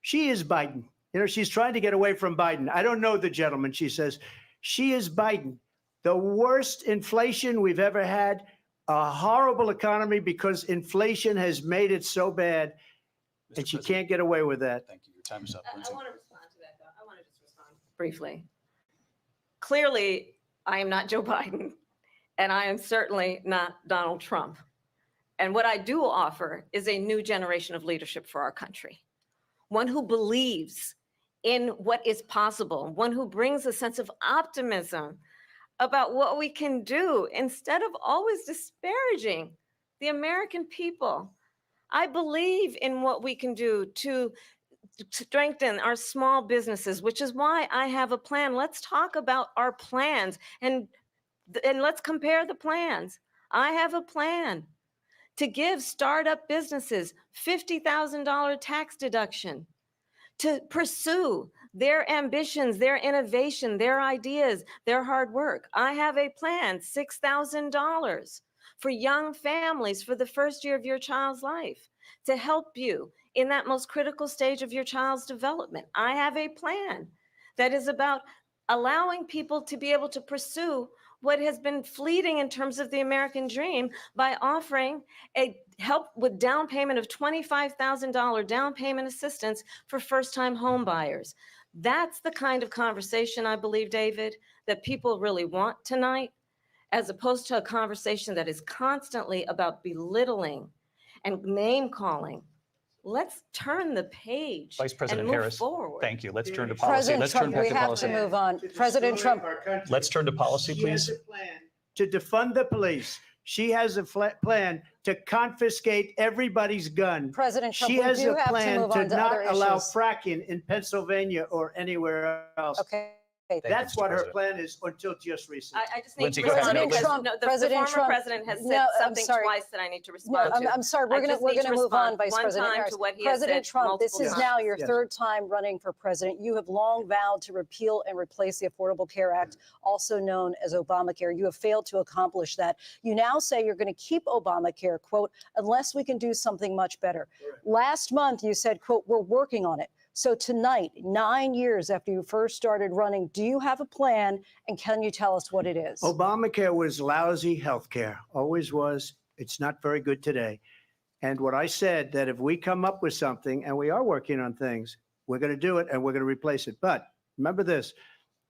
she is Biden. You know, she's trying to get away from Biden. I don't know the gentleman, she says. She is Biden. The worst inflation we've ever had, a horrible economy because inflation has made it so bad, and she can't get away with that. Thank you. Your time is up. I want to respond to that, though. I want to just respond briefly. Clearly, I am not Joe Biden, and I am certainly not Donald Trump. And what I do offer is a new generation of leadership for our country, one who believes in what is possible, one who brings a sense of optimism about what we can do instead of always disparaging the American people. I believe in what we can do to strengthen our small businesses, which is why I have a plan. Let's talk about our plans and let's compare the plans. I have a plan to give startup businesses $50,000 tax deduction to pursue their ambitions, their innovation, their ideas, their hard work. I have a plan, $6,000 for young families for the first year of your child's life to help you in that most critical stage of your child's development. I have a plan that is about allowing people to be able to pursue what has been fleeting in terms of the American dream by offering a help with down payment of $25,000 down payment assistance for first-time home buyers. That's the kind of conversation, I believe, David, that people really want tonight, as opposed to a conversation that is constantly about belittling and name-calling. Let's turn the page Vice President and move Harris, forward. thank you. Let's turn to policy. President Let's Trump, turn back we to have policy. to move on. President Trump. Let's turn to policy, She has please. a plan to defund the police. She has a plan to confiscate everybody's gun. President Trump, she we has do a have to plan move to on to not other allow issues. fracking in Pennsylvania or anywhere else. Okay. That's what her plan is until just recently. I just need Lindsey, to go ahead. respond President because Trump, no, the President former Trump, president has said no, I'm something sorry. twice that I need to No, respond to. I'm sorry. I We're just going need to to move on, respond Vice one President time Harris. to what he has President said Trump, this multiple is times. now your Yes. third time running for president. You have long vowed to repeal and replace the Affordable Care Act, also known as Obamacare. You have failed to accomplish that. You now say you're going to keep Obamacare, quote, unless we can do something much better. Correct. Last month, you said, quote, we're working on it. So tonight, 9 years after you first started running, do you have a plan, and can you tell us what it is? Obamacare was lousy health care, always was. It's not very good today. And what I said, that if we come up with something, and we are working on things, we're going to do it and we're going to replace it. But remember this,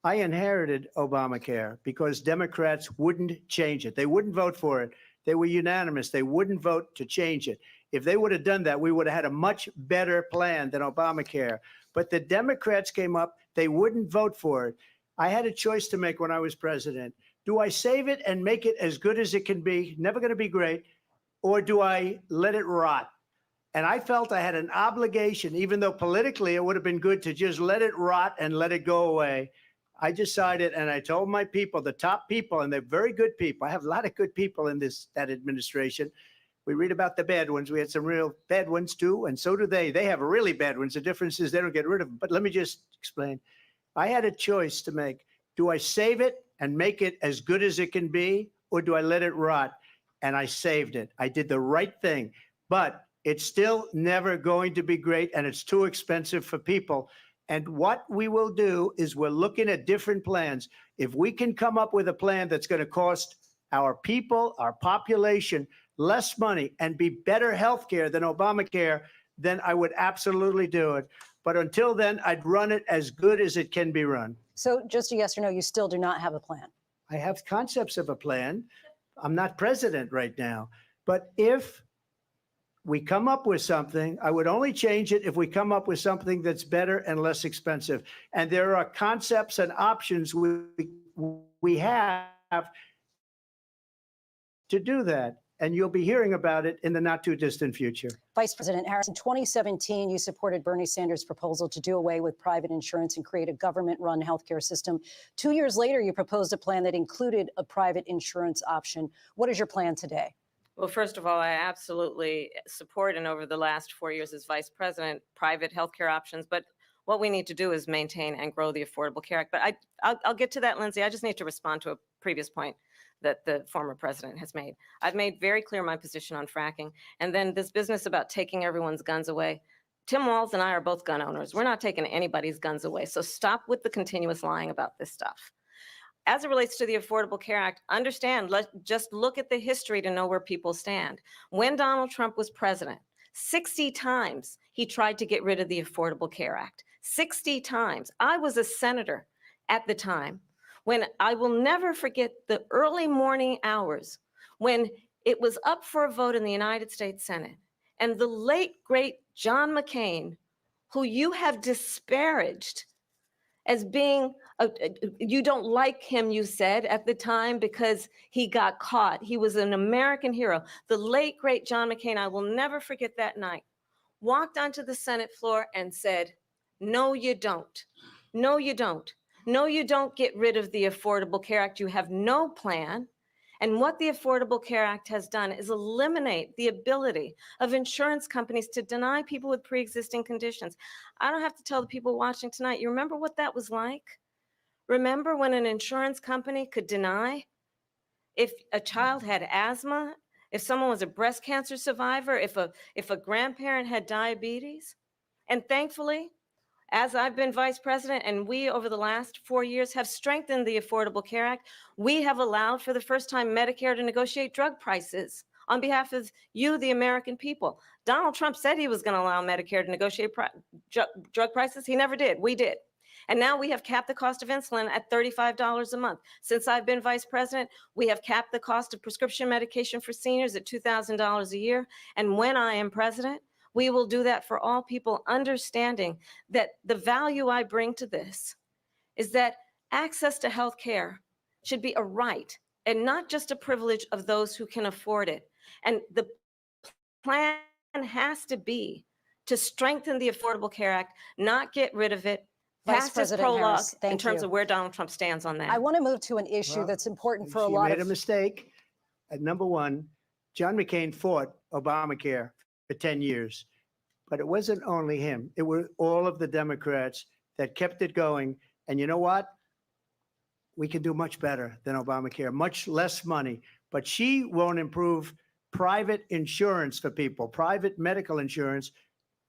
I inherited Obamacare because Democrats wouldn't change it. They wouldn't vote for it. They were unanimous. They wouldn't vote to change it. If they would have done that, we would have had a much better plan than Obamacare. But the Democrats came up. They wouldn't vote for it. I had a choice to make when I was president. Do I save it and make it as good as it can be, never going to be great, or do I let it rot? And I felt I had an obligation, even though politically it would have been good to just let it rot and let it go away. I decided, and I told my people, the top people, and they're very good people. I have a lot of good people in that administration. We read about the bad ones. We had some real bad ones too, and so do they. They have really bad ones. The difference is they don't get rid of them. But let me just explain. I had a choice to make. Do I save it and make it as good as it can be, or do I let it rot? And I saved it. I did the right thing. But it's still never going to be great, and it's too expensive for people. And what we will do is we're looking at different plans. If we can come up with a plan that's going to cost our people, our population, less money and be better health care than Obamacare, then I would absolutely do it. But until then, I'd run it as good as it can be run. So just a yes or no, you still do not have a plan. I have concepts of a plan. I'm not president right now. But if we come up with something, I would only change it if we come up with something that's better and less expensive. And there are concepts and options we have to do that. And you'll be hearing about it in the not too distant future. Vice President Harris, in 2017, you supported Bernie Sanders' proposal to do away with private insurance and create a government-run healthcare system. 2 years later, you proposed a plan that included a private insurance option. What is your plan today? Well, first of all, I absolutely support, and over the last 4 years as vice president, private healthcare options. But what we need to do is maintain and grow the Affordable Care Act. But I'll get to that, Lindsay. I just need to respond to a previous point that the former president has made. I've made very clear my position on fracking. And then this business about taking everyone's guns away. Tim Walz and I are both gun owners. We're not taking anybody's guns away. So stop with the continuous lying about this stuff. As it relates to the Affordable Care Act, understand, just look at the history to know where people stand. When Donald Trump was president, 60 times he tried to get rid of the Affordable Care Act. 60 times. I was a senator at the time when I will never forget the early morning hours when it was up for a vote in the United States Senate. And the late, great John McCain, who you have disparaged as being, you don't like him, you said at the time, because he got caught. He was an American hero. The late, great John McCain, I will never forget that night, walked onto the Senate floor and said, no, you don't. No, you don't. No, you don't get rid of the Affordable Care Act. You have no plan. And what the Affordable Care Act has done is eliminate the ability of insurance companies to deny people with pre-existing conditions. I don't have to tell the people watching tonight, you remember what that was like? Remember when an insurance company could deny if a child had asthma, if someone was a breast cancer survivor, if a grandparent had diabetes? And thankfully, as I've been vice president and we over the last 4 years have strengthened the Affordable Care Act, we have allowed for the first time Medicare to negotiate drug prices on behalf of you, the American people. Donald Trump said he was going to allow Medicare to negotiate drug prices. He never did. We did. And now we have capped the cost of insulin at $35 a month. Since I've been vice president, we have capped the cost of prescription medication for seniors at $2,000 a year. And when I am president, we will do that for all people, understanding that the value I bring to this is that access to health care should be a right and not just a privilege of those who can afford it. And the plan has to be to strengthen the Affordable Care Act, not get rid of it. Vice Past President prologue Harris, in thank terms you. of where Donald Trump stands on that. I want to move to an issue that's important for a lot She made of a mistake. Number one, John McCain fought Obamacare for 10 years. But it wasn't only him. It were all of the Democrats that kept it going. And you know what? We can do much better than Obamacare, much less money. But she won't improve private insurance for people, private medical insurance.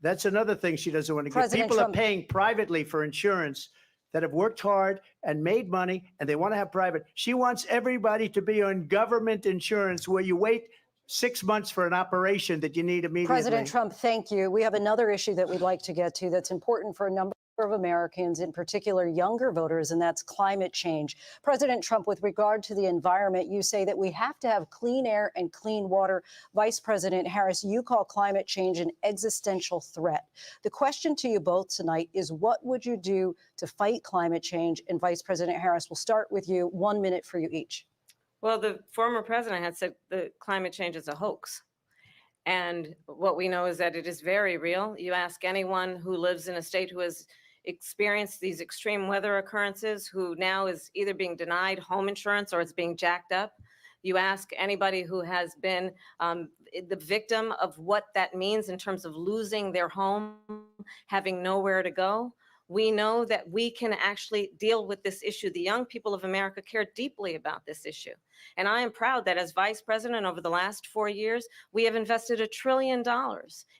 That's another thing she doesn't want to get. People are paying privately for insurance that have worked hard and made money, and they want to have private. She wants everybody to be on government insurance where you wait 6 months for an operation that you need immediately. President Trump, thank you. We have another issue that we'd like to get to that's important for a number of Americans, in particular younger voters, and that's climate change. President Trump, with regard to the environment, you say that we have to have clean air and clean water. Vice President Harris, you call climate change an existential threat. The question to you both tonight is, what would you do to fight climate change? And Vice President Harris, we'll start with you. 1 minute for you each. Well, the former president had said that climate change is a hoax. And what we know is that it is very real. You ask anyone who lives in a state who has experienced these extreme weather occurrences, who now is either being denied home insurance or it's being jacked up. You ask anybody who has been the victim of what that means in terms of losing their home, having nowhere to go. We know that we can actually deal with this issue. The young people of America care deeply about this issue. And I am proud that as vice president over the last 4 years, we have invested $1 trillion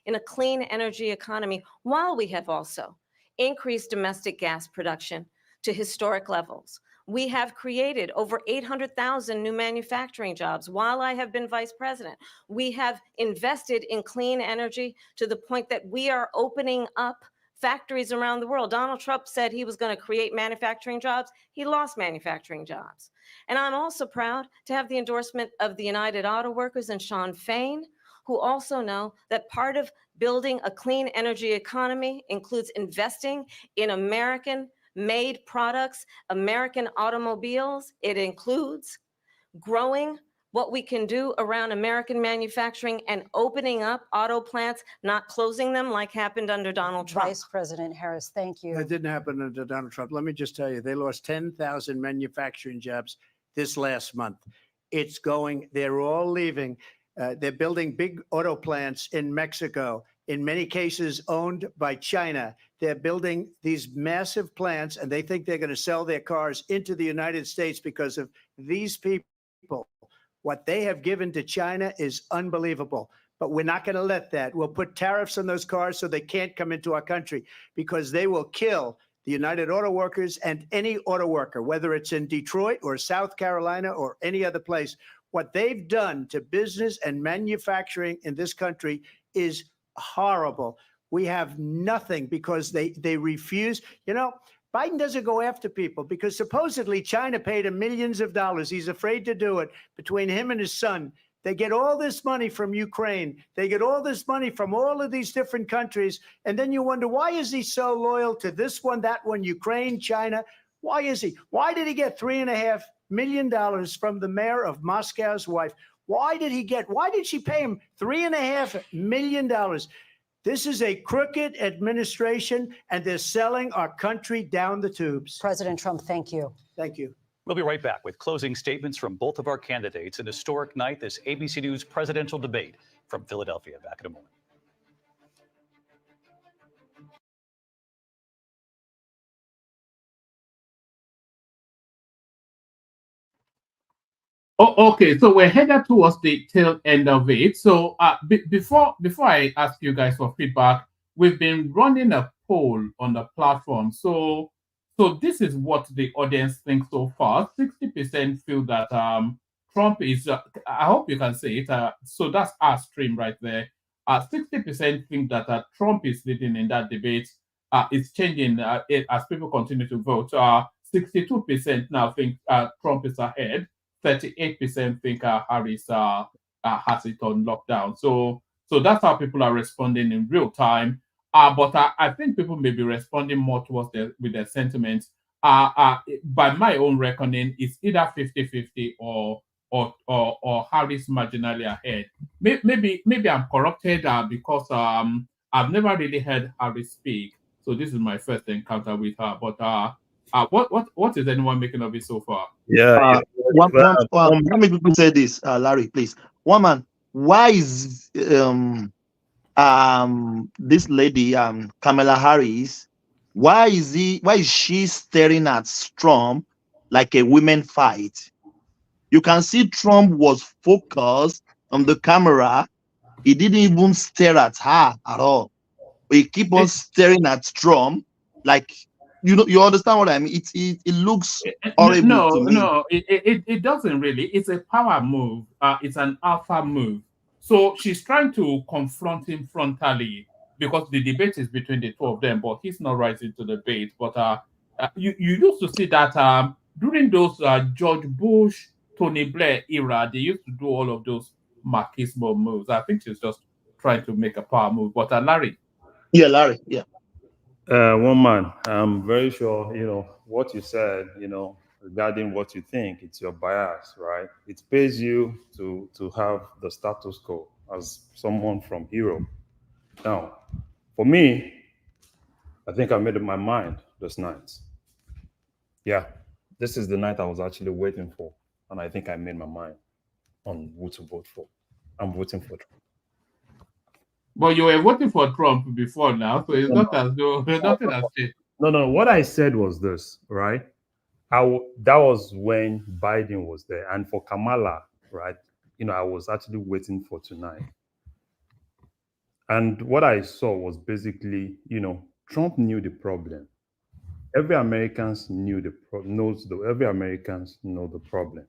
in a clean energy economy, while we have also increased domestic gas production to historic levels. We have created over 800,000 new manufacturing jobs while I have been vice president. We have invested in clean energy to the point that we are opening up factories around the world. Donald Trump said he was going to create manufacturing jobs. He lost manufacturing jobs. And I'm also proud to have the endorsement of the United Auto Workers and Sean Fain, who also know that part of building a clean energy economy includes investing in American-made products, American automobiles. It includes growing what we can do around American manufacturing and opening up auto plants, not closing them like happened under Donald Trump. Vice President Harris, thank you. That didn't happen under Donald Trump. Let me just tell you, they lost 10,000 manufacturing jobs this last month. It's going, they're all leaving. They're building big auto plants in Mexico, in many cases owned by China. They're building these massive plants, and they think they're going to sell their cars into the United States because of these people. What they have given to China is unbelievable. But we're not going to let that. We'll put tariffs on those cars so they can't come into our country, because they will kill the United Auto Workers and any auto worker, whether it's in Detroit or South Carolina or any other place. What they've done to business and manufacturing in this country is horrible. We have nothing because they refuse. You know, Biden doesn't go after people because supposedly China paid him millions of dollars. He's afraid to do it. Between him and his son, they get all this money from Ukraine. They get all this money from all of these different countries. And then you wonder, why is he so loyal to this one, that one, Ukraine, China? Why is he? Why did he get $3.5 million from the mayor of Moscow's wife? Why did she pay him $3.5 million? This is a crooked administration, and they're selling our country down the tubes. President Trump, thank you. Thank you. We'll be right back with closing statements from both of our candidates. An historic night, this ABC News presidential debate from Philadelphia. Back in a moment. Oh, okay, so we're headed towards the tail end of it. So before I ask you guys for feedback, we've been running a poll on the platform. So this is what the audience thinks so far. 60% feel that Trump is. I hope you can see it. So that's our stream right there. 60% think that Trump is leading in that debate. It's changing as people continue to vote. 62% now think Trump is ahead. 38% think Harris has it on lockdown. So that's how people are responding in real time. But I think people may be responding more towards with their sentiments. By my own reckoning, it's either 50-50 or Harris marginally ahead. Maybe I'm corrupted because I've never really heard Harris speak. So this is my first encounter with her. But what is anyone making of it so far? Let me quickly say this, Larry, please. One man, why is this lady Kamala Harris, why is she staring at Trump like a women fight? You can see Trump was focused on the camera. He didn't even stare at her at all. He keep on staring at Trump like, you understand what I mean? It looks horrible to me. No, it doesn't really. It's a power move. It's an alpha move. So she's trying to confront him frontally because the debate is between the two of them, but he's not rising to the debate. But you used to see that during those George Bush, Tony Blair era, they used to do all of those machismo moves. I think she's just trying to make a power move. But Larry. Yeah, Larry. Yeah. One man, I'm very sure, what you said, regarding what you think, it's your bias, right? It pays you to have the status quo as someone from Europe. Now, for me, I think I made up my mind this night. Yeah, this is the night I was actually waiting for. And I think I made my mind on who to vote for. I'm voting for Trump. But you were voting for Trump before now, so it's not as though nothing has changed. No. What I said was this, right? That was when Biden was there. And for Kamala, right, I was actually waiting for tonight. And what I saw was basically, Trump knew the problem. Every Americans every Americans know the problem.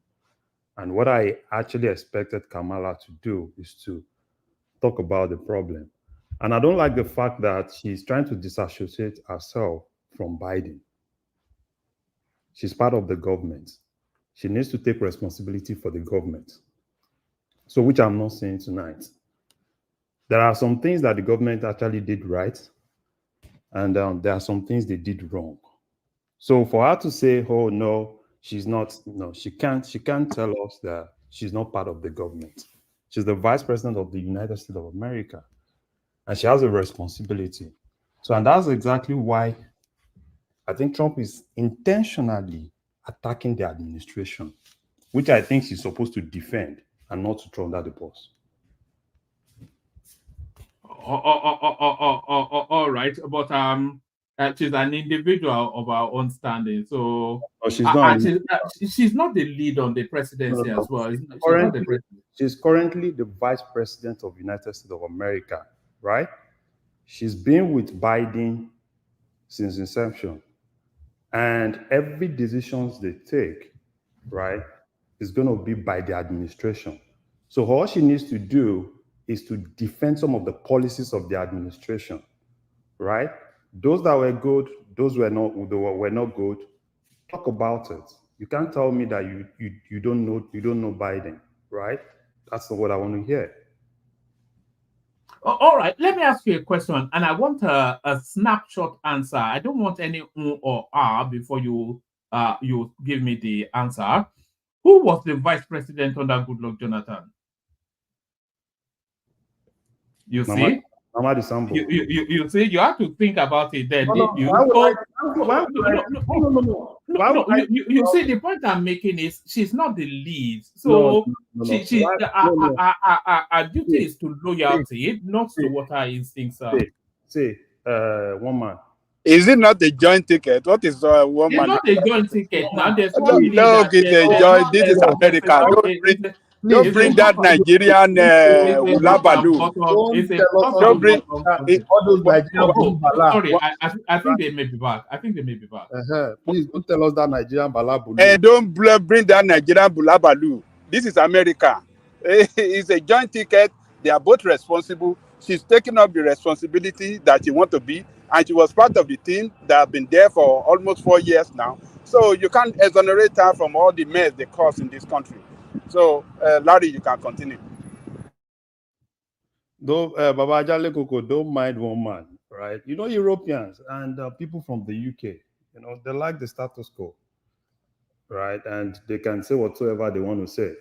And what I actually expected Kamala to do is to talk about the problem. And I don't like the fact that she's trying to disassociate herself from Biden. She's part of the government. She needs to take responsibility for the government. So, which I'm not saying tonight. There are some things that the government actually did right, and there are some things they did wrong. So for her to say, oh, no, she's not, she can't tell us that she's not part of the government. She's the vice president of the United States of America, and she has a responsibility. So, and that's exactly why I think Trump is intentionally attacking the administration, which I think she's supposed to defend and not to throw under the bus. All right, but she's an individual of our own standing, so Oh, she's not. she's not the lead on the presidency as well. She's not the president. She's currently the vice president of the United States of America, right? She's been with Biden since inception, and every decisions they take, right, is going to be by the administration. So all she needs to do is to defend some of the policies of the administration, right? Those that were good, those were not good. Talk about it. You can't tell me that you don't know Biden, right? That's not what I want to hear. All right, let me ask you a question, and I want a snapshot answer. I don't want any or before you give me the answer. Who was the vice president under Goodluck Jonathan? You see? You see, you have to think about it then. You see, the point I'm making is she's not the lead. So her duty is to loyalty, not to what her instincts are. One man. Is it not a joint ticket? What is one man? It's not a joint ticket now. There's one leader. No, it's a joint. This is America. Don't bring that Nigerian Labalu. Don't bring all those Nigerian. Sorry, I think they may be back. Please don't tell us that Nigerian Balabalu. And don't bring that Nigerian Bulabalu. This is America. It's a joint ticket. They are both responsible. She's taking up the responsibility that she wants to be, and she was part of the team that have been there for almost 4 years now. So you can't exonerate her from all the mess they cause in this country. So, Larry, you can continue. Baba Ajale Koko, don't mind one man, right? You know, Europeans and people from the UK, you know, they like the status quo, right? And they can say whatsoever they want to say,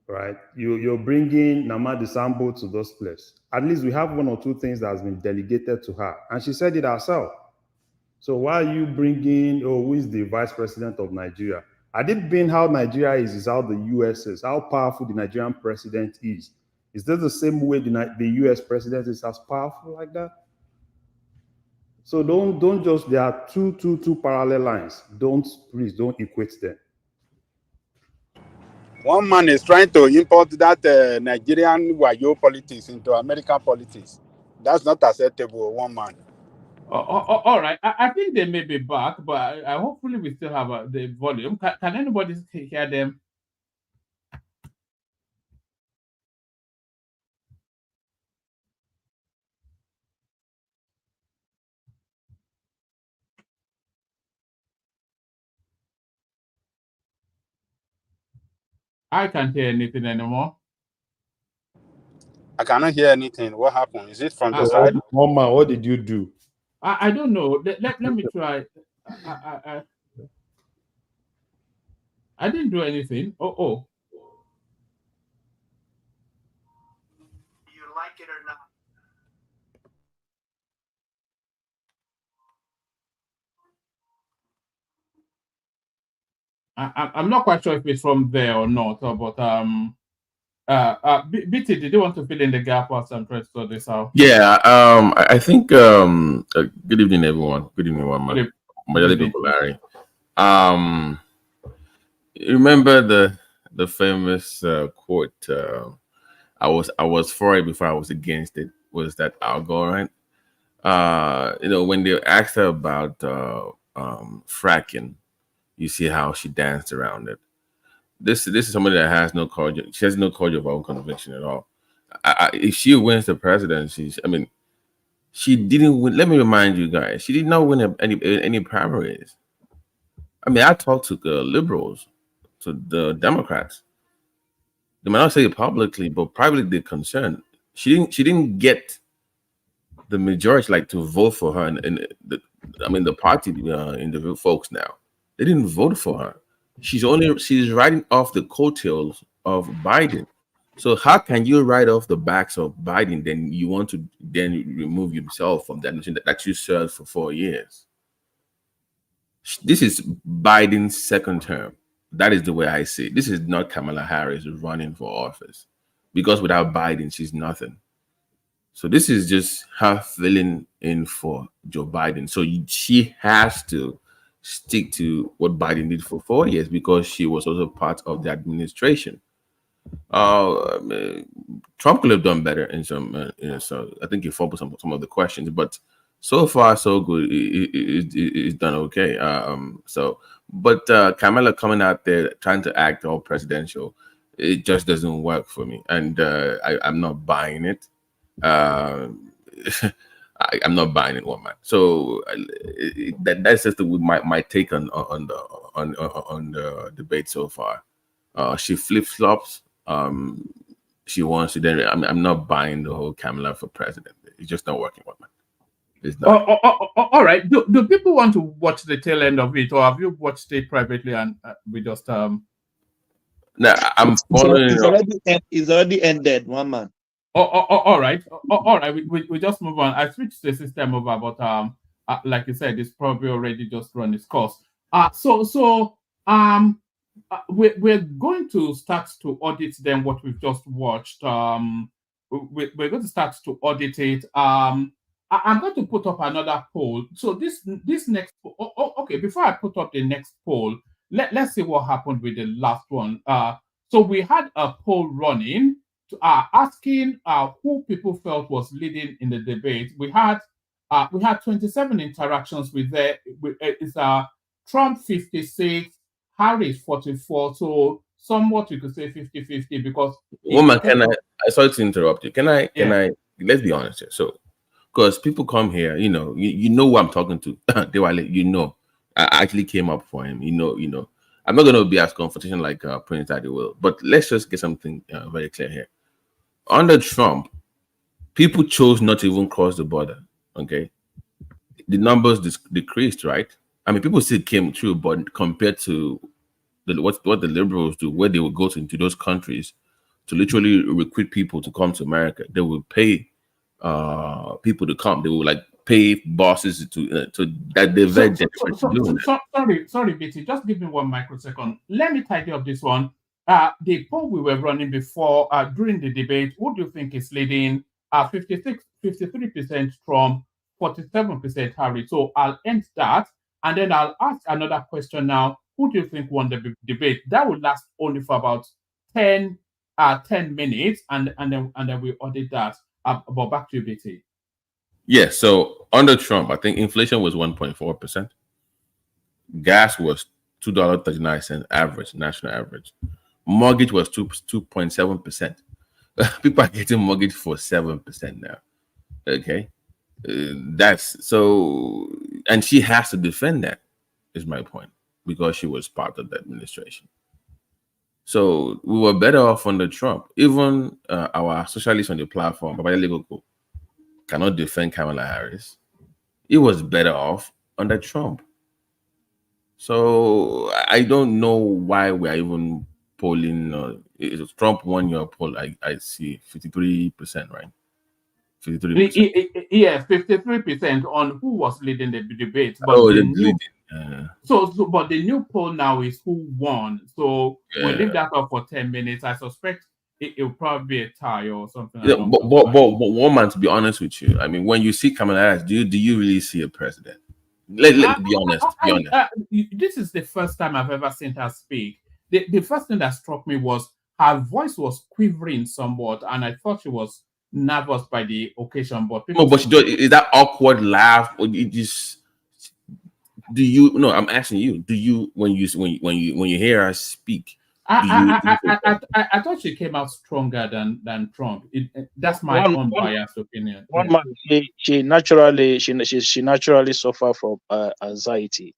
right? You're bringing Namadi Sambo to those places. At least we have one or two things that has been delegated to her, and she said it herself. So why are you bringing, who is the vice president of Nigeria? Had it been how Nigeria is how the US is, how powerful the Nigerian president is this the same way the US president is as powerful like that? So don't just, there are two parallel lines. Please don't equate them. One man is trying to import that Nigerian Wayo politics into American politics. That's not acceptable, one man. All right, I think they may be back, but hopefully we still have the volume. Can anybody hear them? I can't hear anything anymore. I cannot hear anything. What happened? Is it from the side? Mama, what did you do? I don't know. Let me try. I didn't do anything. Oh. You like it or not? I'm not quite sure if it's from there or not. But BT, did you want to fill in the gap whilst I'm trying to sort this out? Yeah. I think. Good evening, everyone. Good evening, one man. Larry. Remember the famous quote? I was for it before I was against it. Was that Al Gore, right? You know, when they asked her about fracking, you see how she danced around it. This is somebody that has no courage. She has no courage of her own conviction at all. If she wins the presidency, she didn't win. Let me remind you guys, she did not win any primaries. I mean, I talked to the liberals, to the Democrats. They might not say it publicly, but privately they're concerned. She didn't get the majority like to vote for her, and the party, individual folks now, they didn't vote for her. She's riding off the coattails of Biden. So how can you ride off the backs of Biden? Then you want to remove yourself from that mission that you served for 4 years. This is Biden's second term. That is the way I see it. This is not Kamala Harris running for office, because without Biden, she's nothing. So this is just her filling in for Joe Biden. So she has to stick to what Biden did for 4 years because she was also part of the administration. Trump could have done better in some, so I think he fumbled some of the questions, but so far so good. It's done okay. But Kamala coming out there trying to act all presidential, it just doesn't work for me, and I'm not buying it. I'm not buying it, woman. So that's just my take on the debate so far. She flip flops. She wants to. Then I'm not buying the whole Kamala for president. It's just not working, woman. It's not. All right. Do people want to watch the tail end of it, or have you watched it privately and we just No, I'm following. It's already ended, one man. All right. All right. We just move on. I switched the system over, but like you said, it's probably already just run its course. We're going to start to audit then what we've just watched. We're going to start to audit it. I'm going to put up another poll. So this next okay, before I put up the next poll, let's see what happened with the last one. So we had a poll running asking who people felt was leading in the debate. We had 27 interactions with it's Trump 56, Harris 44. So somewhat you could say 50-50 because Woman, I sorry to interrupt you. Can I let's be honest here. So because people come here, you know who I'm talking to. They were like, I actually came up for him. I'm not gonna be as confrontation like Prince Daddy will, but let's just get something very clear here. Under Trump, people chose not to even cross the border. Okay, the numbers decreased, right? I mean, people still came through, but compared to what the liberals do, where they would go into those countries to literally recruit people to come to America, they would pay people to come. They would like pay bosses to that they vet them. Sorry, BT. Just give me 1 microsecond. Let me tidy up this one. The poll we were running before during the debate, who do you think is leading? 53% Trump, 47% Harris. So I'll end that, and then I'll ask another question now. Who do you think won the debate? That will last only for about 10 minutes, and then we audit that. But back to you, BT. Yeah. So under Trump, I think inflation was 1.4%. Gas was $2.39 average, national average. Mortgage was 2.7%. People are getting mortgage for 7% now. Okay, that's so, and she has to defend that. Is my point, because she was part of the administration. So we were better off under Trump. Even our socialists on the platform, cannot defend Kamala Harris. It was better off under Trump. So I don't know why we are even polling. Trump won your poll. I see 53%, right? 53%. Yeah, 53% on who was leading the debate. But but the new poll now is who won. So we'll leave that up for 10 minutes. I suspect it will probably be a tie or something. Yeah, but woman, to be honest with you, I mean, when you see Kamala Harris, do you really see a president? Let's be honest. This is the first time I've ever seen her speak. The first thing that struck me was her voice was quivering somewhat, and I thought she was nervous by the occasion. But she does. Is that awkward laugh, or you just? Do you? No, I'm asking you. Do you when you hear her speak? I thought she came out stronger than Trump. That's my unbiased opinion. One man, she naturally suffer from anxiety.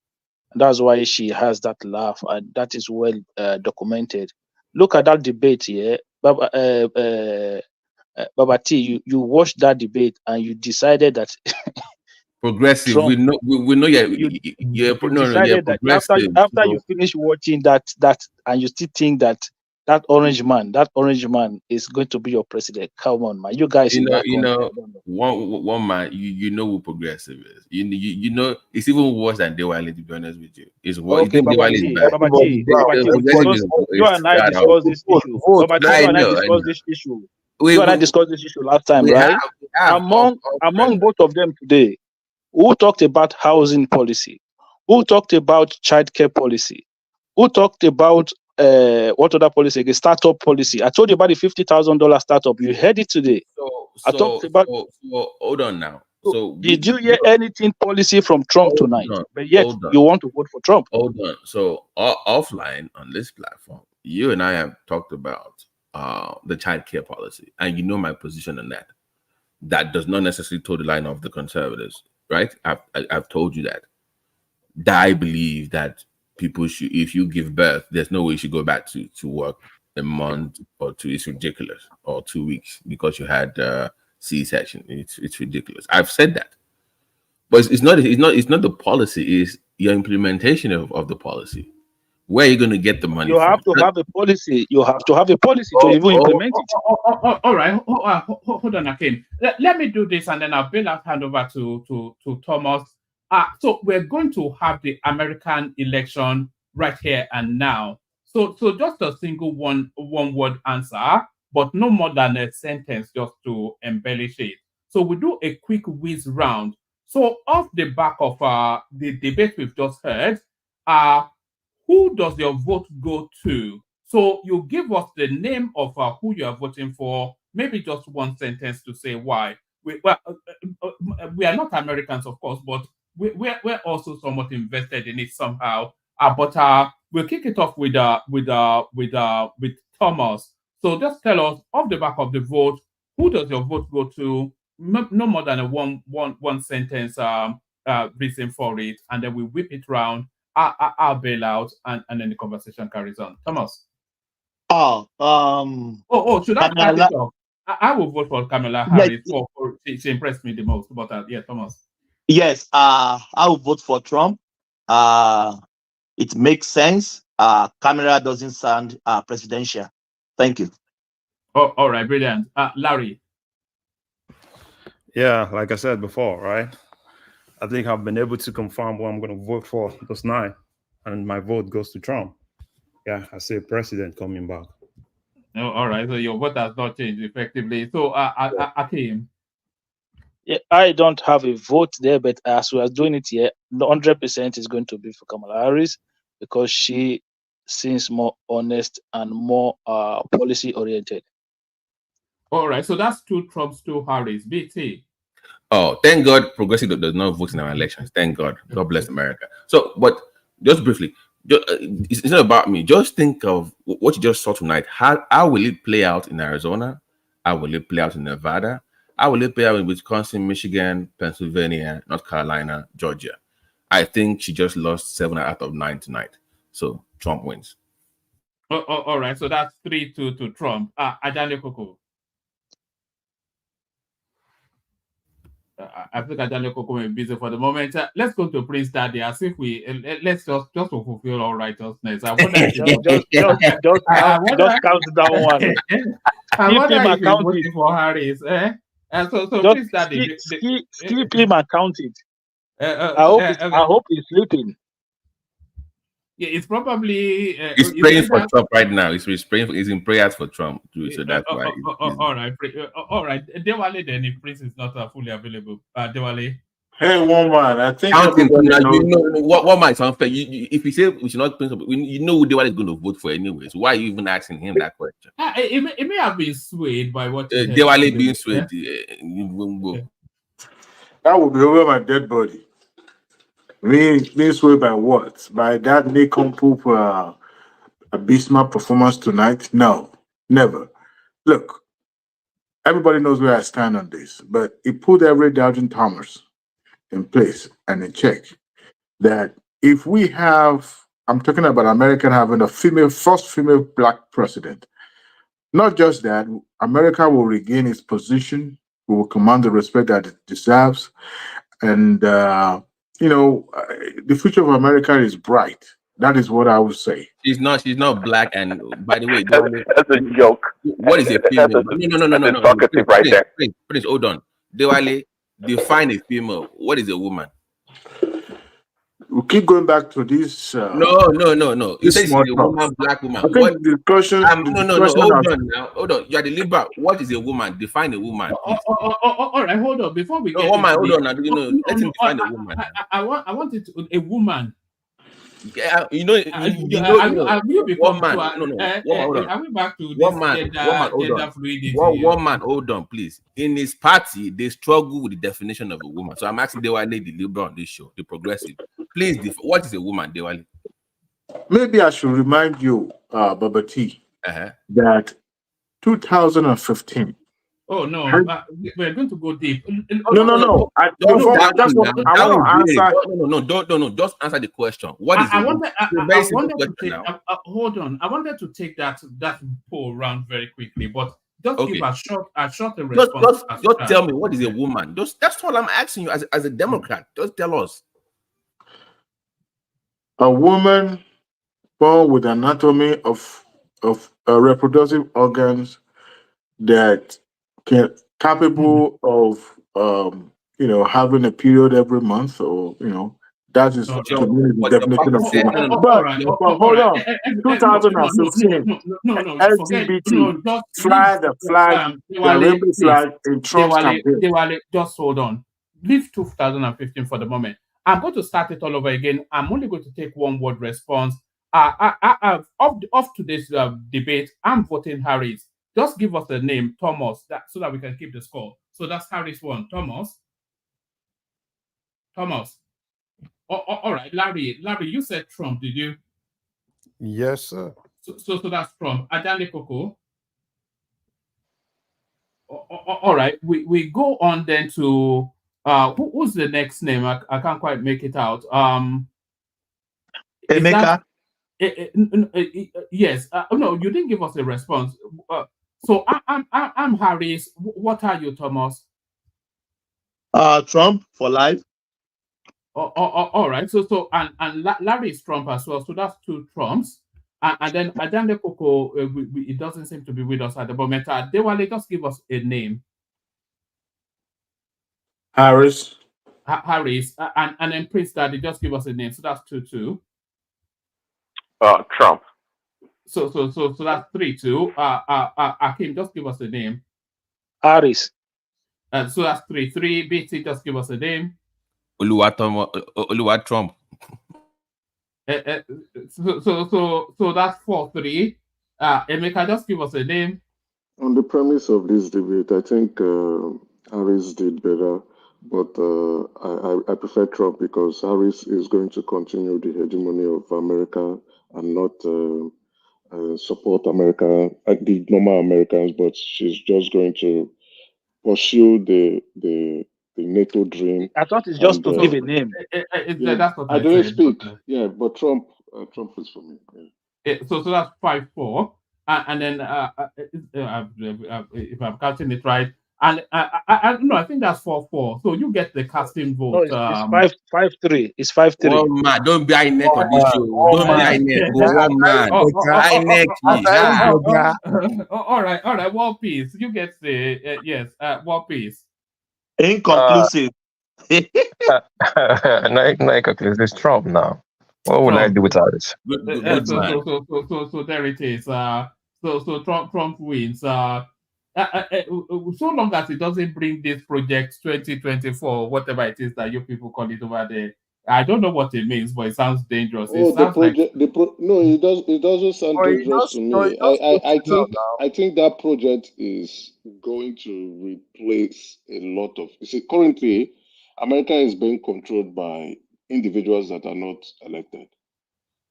That's why she has that laugh, and that is well documented. Look at that debate here, Baba T. You watched that debate and you decided that progressive. Trump, we know you're progressive. That after you finish watching that and you still think that orange man is going to be your president. Come on, man. You guys, one man, who progressive is. You know it's even worse than Dewale, to be honest with you. It's worse. Okay, Baba T, you and I discuss this issue. Baba T, you and I discuss this issue. You and I discussed this issue last time, right? Among both of them today, who talked about housing policy? Who talked about childcare policy? Who talked about what other policy? The startup policy. I told you about the $50,000 startup. You heard it today. I talked about. So hold on now. So did you hear anything policy from Trump tonight? But yet you want to vote for Trump. Hold on. So offline on this platform, you and I have talked about the childcare policy, and you know my position on that. That does not necessarily toe the line of the conservatives, right? I've told you that. I believe that people should, if you give birth, there's no way you should go back to work a month or two. It's ridiculous, or 2 weeks because you had C-section. It's ridiculous. I've said that, but it's not the policy. It's your implementation of the policy. Where are you going to get the money? You have to have a policy. You have to have a policy to even implement it. All right. Hold on, Akim. Let me do this, and then I'll hand over to Thomas. So we're going to have the American election right here and now. So just a single one word answer, but no more than a sentence just to embellish it. So we do a quick whiz round. So off the back of the debate we've just heard, who does your vote go to? So you give us the name of who you are voting for, maybe just one sentence to say why. We are not Americans, of course, but we're also somewhat invested in it somehow. But we'll kick it off with Thomas. So just tell us, off the back of the vote, who does your vote go to? No more than a one sentence reason for it, and then we whip it round. I'll bail out, and then the conversation carries on. Thomas. Should I start it off? I will vote for Kamala Harris. She impressed me the most. But yeah, Thomas. Yes, I will vote for Trump. It makes sense. Kamala doesn't sound presidential. Thank you. Oh, all right, brilliant. Larry. Yeah, like I said before, right? I think I've been able to confirm what I'm going to vote for this night, and my vote goes to Trump. Yeah, I see a president coming back. Oh, all right, so your vote has not changed effectively. So, Akim. Yeah, I don't have a vote there, but as we are doing it here, 100% is going to be for Kamala Harris because she seems more honest and more policy oriented. All right, so that's 2 Trumps, 2 Harris. BT. Oh, thank God progressive does not vote in our elections. Thank God. God bless America. So, but just briefly, it's not about me. Just think of what you just saw tonight. How will it play out in Arizona? How will it play out in Nevada? How will it play out in Wisconsin, Michigan, Pennsylvania, North Carolina, Georgia? I think she just lost 7 out of 9 tonight. So Trump wins. All right. So that's 3-2 to Trump. Ajane Koko. I think Ajane Koko may be busy for the moment. Let's go to Prince Daddy. As if let's just to fulfill all righteousness. I wonder just count down one. I wonder if you're voting for Harris. So Prince Daddy. Skip him and count it. I hope he's sleeping. Yeah, it's probably he's praying for Trump right now. He's praying. He's in prayers for Trump too. So that's why. All right. Dewale, then if Prince is not fully available, Dewale. Hey, one man. I think what might sound fair. If we say we should not, you know who Dewale is going to vote for anyways. Why are you even asking him that question? It may have been swayed by what Dewale being swayed. That would be over my dead body. Being swayed by what? By that nincompoop abysmal performance tonight? No, never. Look, everybody knows where I stand on this, but it put every doubting Thomas in place and in check. That if we have, I'm talking about America having a first female black president, not just that, America will regain its position, we will command the respect that it deserves, and the future of America is bright. That is what I would say. She's not black, and by the way, that's a joke. What is a female? No. Talkative right there. Please, hold on. Dewale, define a female. What is a woman? we keep going back to this. No. You This say she's small a talk. woman, black woman. I think the question. No. Hold on. You are the liberal. What is a woman? Define a woman, please. All right, hold on. Before we get woman, into hold on. Now, let him define a woman. I want it to a woman. Yeah, Are we one man. Hold on. Are we back to One this man, gender fluidity? One man, hold on, please. In his party, they struggle with the definition of a woman. So I'm asking Dewale, the liberal on this show, the progressive. Please, what is a woman, Dewale? Maybe I should remind you, Baba T, that 2015. Oh no, we're going to go deep. No. I want to answer. No. Just answer the question. What is I wanted to hold on. I wanted to take that poll round very quickly, but just give a short response. Just tell me, what is a woman? That's all I'm asking you as a Democrat. Just tell us. A woman born with anatomy of reproductive organs that capable of having a period every month, or that is to me the definition of woman. But hold on, 2015, LGBT fly the flag, the rainbow flag in Trump's campaign. Just hold on. Leave 2015 for the moment. I'm going to start it all over again. I'm only going to take one word response. Of today's debate, I'm voting Harris. Just give us the name, Thomas, so that we can keep the score. So that's Harris 1. Thomas. All right, Larry, you said Trump, did you? Yes, sir. So that's Trump. Adani Koko. All right, we go on then to who's the next name? I can't quite make it out. Emeka. Yes. No, you didn't give us a response. So I'm Harris. What are you, Thomas? Trump for life. All right. So Larry is Trump as well. So that's 2 Trumps. And then Adande Koko, it doesn't seem to be with us at the moment. Dewale, just give us a name. Harris. And then Prince Daddy, just give us a name. So that's 2-2. Trump. So that's 3-2. Akim, just give us a name. Harris. So that's 3-3. BT, just give us a name. Oluwa Trump. So that's 4-3. Emeka, just give us a name. On the premise of this debate, I think Harris did better, but I prefer Trump because Harris is going to continue the hegemony of America and not support America, the normal Americans, but she's just going to pursue the NATO dream. I thought it's just to give a name. That's what I didn't speak. Yeah, but Trump is for me. Yeah. So that's 5-4, and then if I'm counting it right, and I think that's 4-4. So you get the casting vote. No, it's 5-3. It's 5-3. One man, don't be a neck on this show. Don't be a neck. One man. All right. War Peace. You get the yes. War Peace. Inconclusive. No inconclusive. It's Trump now. What will I do without it? So there it is. So Trump wins. So long as it doesn't bring this project 2024, whatever it is that you people call it over there. I don't know what it means, but it sounds dangerous. Oh, the project. No, it doesn't sound dangerous to me. I think that project is going to replace a lot of. You see, currently, America is being controlled by individuals that are not elected.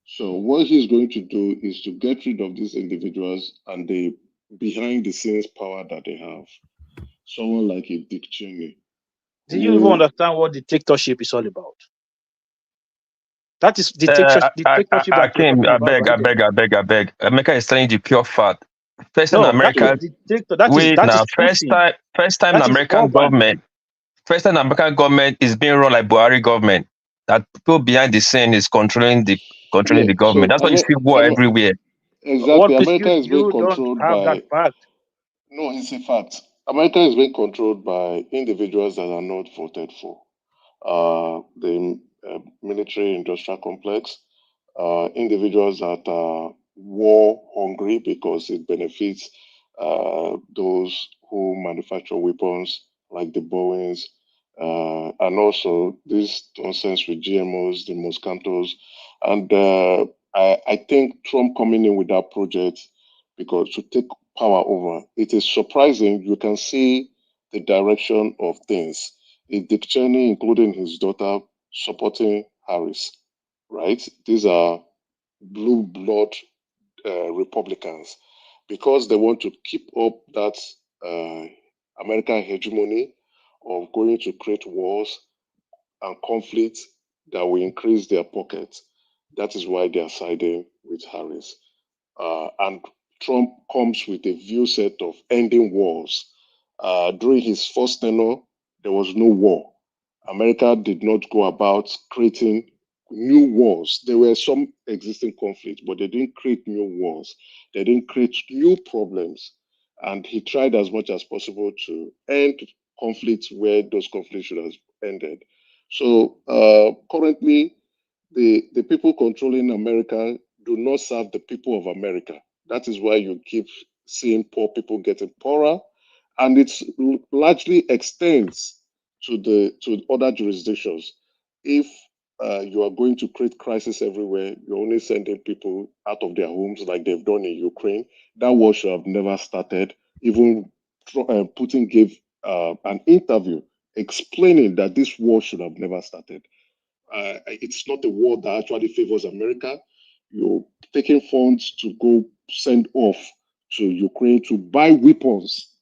So what he's going to do is to get rid of these individuals and the behind the scenes power that they have. Someone like a Dick Cheney. Do you even understand what dictatorship is all about? That is dictatorship. I beg. America is telling you the pure fact. First time American government is being run like Buhari government. That people behind the scene is controlling the government. That's why you see war everywhere. Exactly. America is being controlled by that fact. No, it's a fact. America is being controlled by individuals that are not voted for. The military-industrial complex, individuals that are war hungry because it benefits those who manufacture weapons like the Boeings, and also this nonsense with GMOs, the Monsantos, and I think Trump coming in with that project because to take power over, it is surprising. You can see the direction of things. Dick Cheney, including his daughter, supporting Harris, right? These are blue blood Republicans because they want to keep up that American hegemony of going to create wars and conflicts that will increase their pockets. That is why they are siding with Harris. And Trump comes with a view set of ending wars. During his first tenure, there was no war. America did not go about creating new wars. There were some existing conflicts, but they didn't create new wars. They didn't create new problems. And he tried as much as possible to end conflicts where those conflicts should have ended. So currently, the people controlling America do not serve the people of America. That is why you keep seeing poor people getting poorer, and it largely extends to other jurisdictions. If you are going to create crisis everywhere, you're only sending people out of their homes like they've done in Ukraine. That war should have never started. Even Putin gave an interview explaining that this war should have never started. It's not a war that actually favors America. You're taking funds to go send off to Ukraine to buy weapons.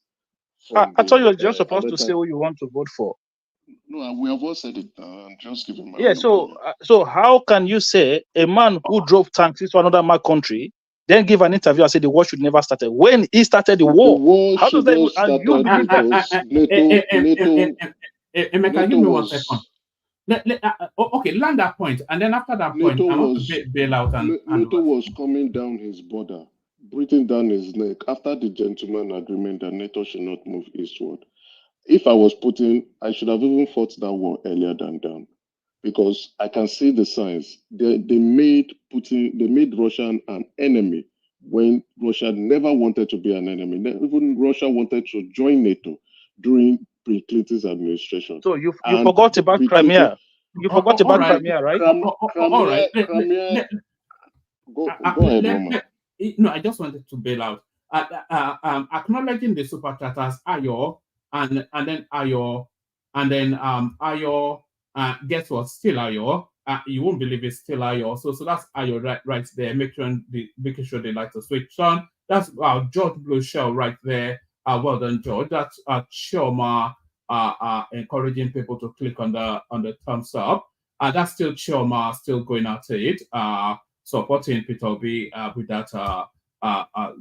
I thought you were just supposed to say who you want to vote for. No, we have all said it. I'm just giving my Yeah, so how can you say a man who drove tanks into another country then give an interview and say the war should never started when he started the war? The war How does that even, and you believe that? Emeka, give me 1 second. Okay, land that point, and then after that point, I want to bail out and NATO was coming down his border, breathing down his neck after the gentleman agreement that NATO should not move eastward. If I was Putin, I should have even fought that war earlier than down, because I can see the signs. They made Putin, they made Russia an enemy when Russia never wanted to be an enemy. Even Russia wanted to join NATO during Clinton's administration. So you forgot about Crimea. You forgot about Crimea, right? Crimea. Go ahead, Roman. No, I just wanted to bail out. Acknowledging the super chat as Ayo, and then Ayo, and then Ayo. Guess what? Still Ayo. You won't believe it's still Ayo. So that's Ayo right there. Making sure they like to switch on. That's George Blue Shell right there. Well done, George. That's Chioma encouraging people to click on the thumbs up. That's still Chioma still going at it. Supporting Peter Obi with that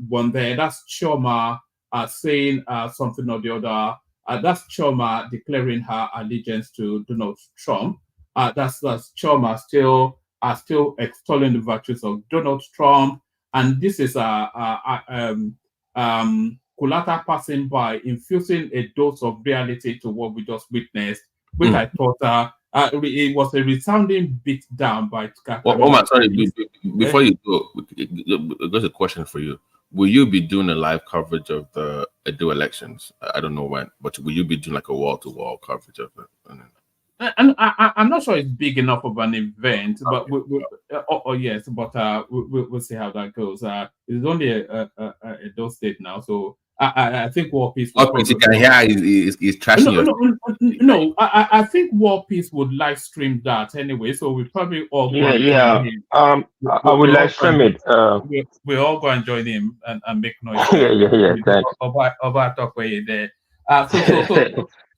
one there. That's Chioma saying something or the other. That's Chioma declaring her allegiance to Donald Trump. That's Chioma still extolling the virtues of Donald Trump. And this is Kulata passing by, infusing a dose of reality to what we just witnessed, which I thought it was a resounding beat down by Omar, sorry, before you go, there's a question for you. Will you be doing a live coverage of the Edo elections? I don't know when, but will you be doing like a wall-to-wall coverage of it? And I'm not sure it's big enough of an event, but yes, but we'll see how that goes. It's only a Edo state now, so I think War Peace. You can hear he's trashing No, I think War Peace would live stream that anyway, so we probably all go and join him. I will live stream it. We all go and join him and make noise. Yeah. Thanks. Over talk where you're there.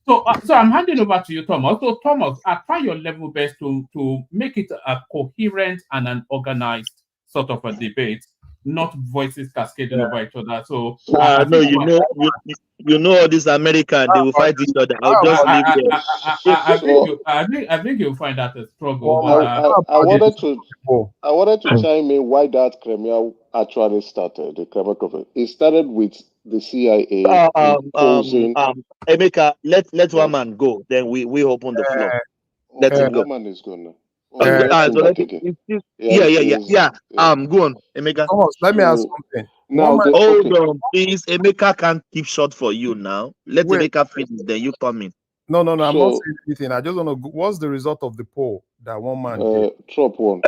So I'm handing over to you, Thomas. So Thomas, try your level best to make it a coherent and an organized sort of a debate, not voices cascading over each other. So no, you know all this American, they will fight each other. I'll just leave them. I think you'll find that a struggle. I wanted to chime in why that Crimea actually started. The Crimea conflict. It started with the CIA imposing. Emeka, let one man go. Then we open the floor. Let him go. One man is gonna. Yeah. Go on, Emeka. Thomas, let me ask something. Now, Hold on, please. Emeka can't keep short for you now. Let Wait. Emeka finish, then you come in. No. I'm not saying anything. I just want to. What's the result of the poll that one man did? Trump won.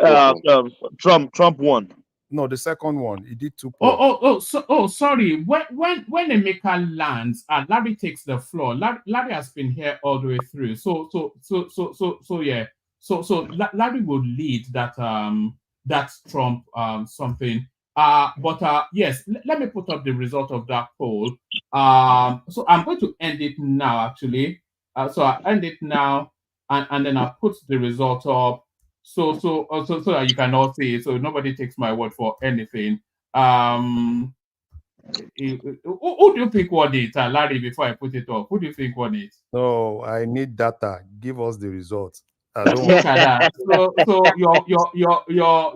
Trump won. No, the second one. He did 2 polls. Sorry. When Emeka lands and Larry takes the floor, Larry has been here all the way through. So yeah. So Larry will lead that Trump something. But yes, let me put up the result of that poll. So I'm going to end it now. Actually, so I end it now, and then I put the result up. So that you can all see it, so nobody takes my word for anything. Who do you think won it, Larry? Before I put it up, who do you think won it? No, I need data. Give us the results. I don't Look at that. So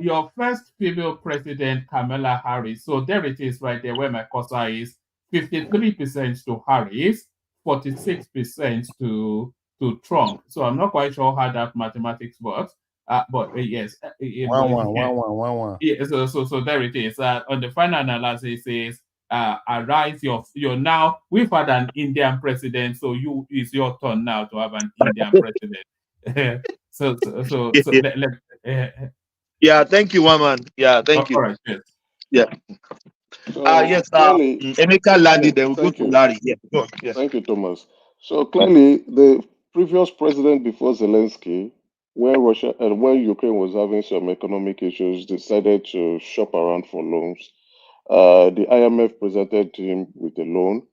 your first female president, Kamala Harris. So there it is, right there, where my cursor is. 53% to Harris, 46% to Trump. So I'm not quite sure how that mathematics works. But yes, 1-1. Yeah, so there it is. On the final analysis is arise. You're now, we've had an Indian president, so it's your turn now to have an Indian president. Yeah, thank you, Waman. Yeah, thank you. All right, yes. Yeah. Yes. Emeka landed. Then we'll go to Larry. Yeah. Go on. Yes. Thank you, Thomas. So clearly, the previous president before Zelensky, when Russia and when Ukraine was having some economic issues, decided to shop around for loans. The IMF presented him with a loan,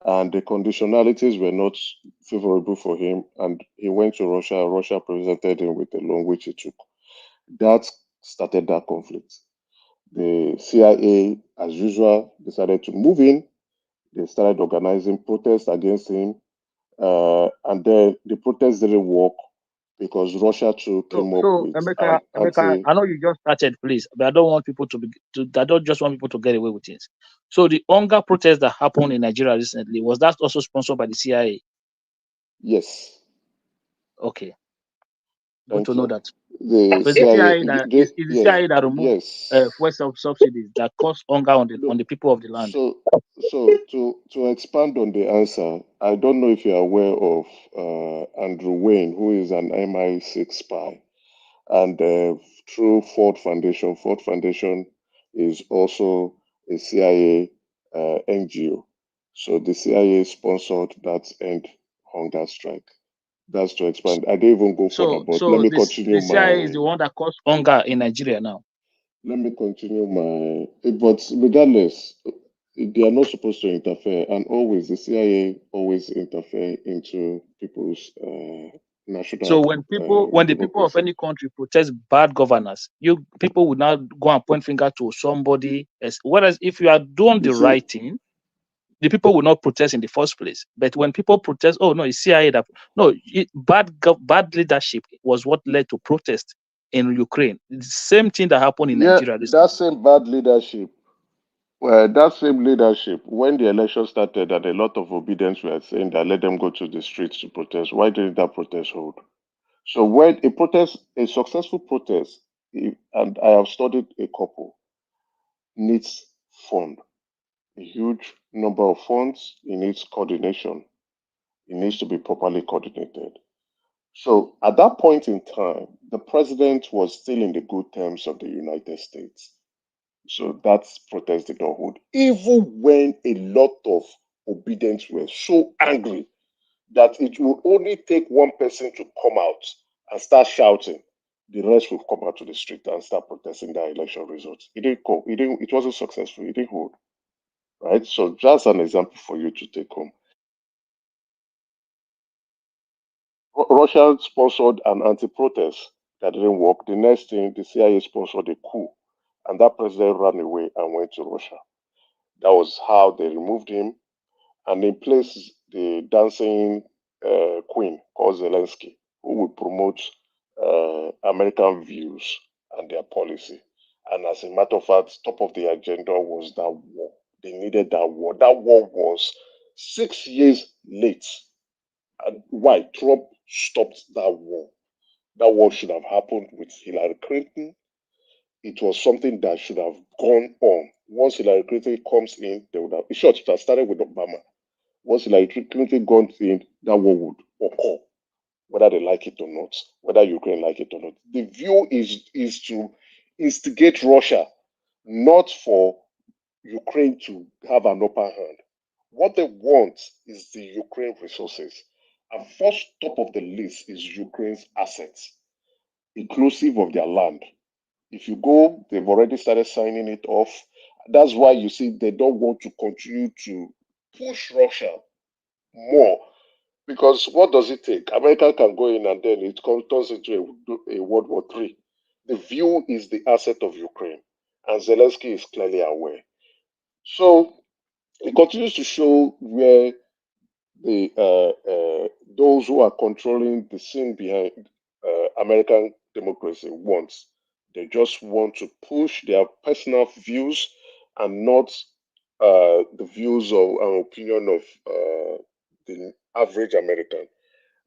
and the conditionalities were not favorable for him, and he went to Russia. Russia presented him with a loan, which he took. That started that conflict. The CIA, as usual, decided to move in. They started organizing protests against him, and then the protests didn't work because Russia too came up with. Emeka, I know you just started, please, but I don't want people I don't just want people to get away with it. So the hunger protest that happened in Nigeria recently, was that also sponsored by the CIA? Yes. Okay. Good to know that. The CIA that removed fuel subsidies that caused hunger on the people of the land. So to expand on the answer, I don't know if you're aware of Andrew Wayne, who is an MI6 spy, and through Ford Foundation. Ford Foundation is also a CIA NGO. So the CIA sponsored that end hunger strike. That's to expand. I didn't even go further, but let me continue. The CIA is the one that caused hunger in Nigeria now. Let me continue but regardless, they are not supposed to interfere, and always the CIA always interfere into people's national. So when the people of any country protest bad governance, people would now go and point finger to somebody else. Whereas if you are doing the right thing, the people will not protest in the first place. But when people protest, oh no, it's CIA that bad leadership was what led to protest in Ukraine. The same thing that happened in Nigeria. That same bad leadership. Well, that same leadership, when the election started and a lot of obedience were saying that let them go to the streets to protest, why didn't that protest hold? So when a successful protest, and I have studied a couple, needs fund, a huge number of funds, it needs coordination, it needs to be properly coordinated. So at that point in time, the president was still in the good terms of the United States. So that protest did not hold. Even when a lot of obedience were so angry that it would only take one person to come out and start shouting, the rest will come out to the street and start protesting their election results. It didn't go. It wasn't successful. It didn't hold. Right? So just an example for you to take home. Russia sponsored an anti-protest that didn't work. The next thing, the CIA sponsored a coup, and that president ran away and went to Russia. That was how they removed him, and in place the dancing queen called Zelensky, who would promote American views and their policy. And as a matter of fact, top of the agenda was that war. They needed that war. That war was 6 years late. And why? Trump stopped that war. That war should have happened with Hillary Clinton. It was something that should have gone on. Once Hillary Clinton comes in, they would have, in short, it has started with Obama. Once Hillary Clinton gone in, that war would occur, whether they like it or not, whether Ukraine like it or not. The view is to instigate Russia, not for Ukraine to have an upper hand. What they want is the Ukraine resources. And first top of the list is Ukraine's assets, inclusive of their land. If you go, they've already started signing it off. That's why you see they don't want to continue to push Russia more. Because what does it take? America can go in and then it turns into a World War III. The view is the asset of Ukraine. And Zelensky is clearly aware. So it continues to show where those who are controlling the scene behind American democracy wants. They just want to push their personal views and not the views or an opinion of the average American.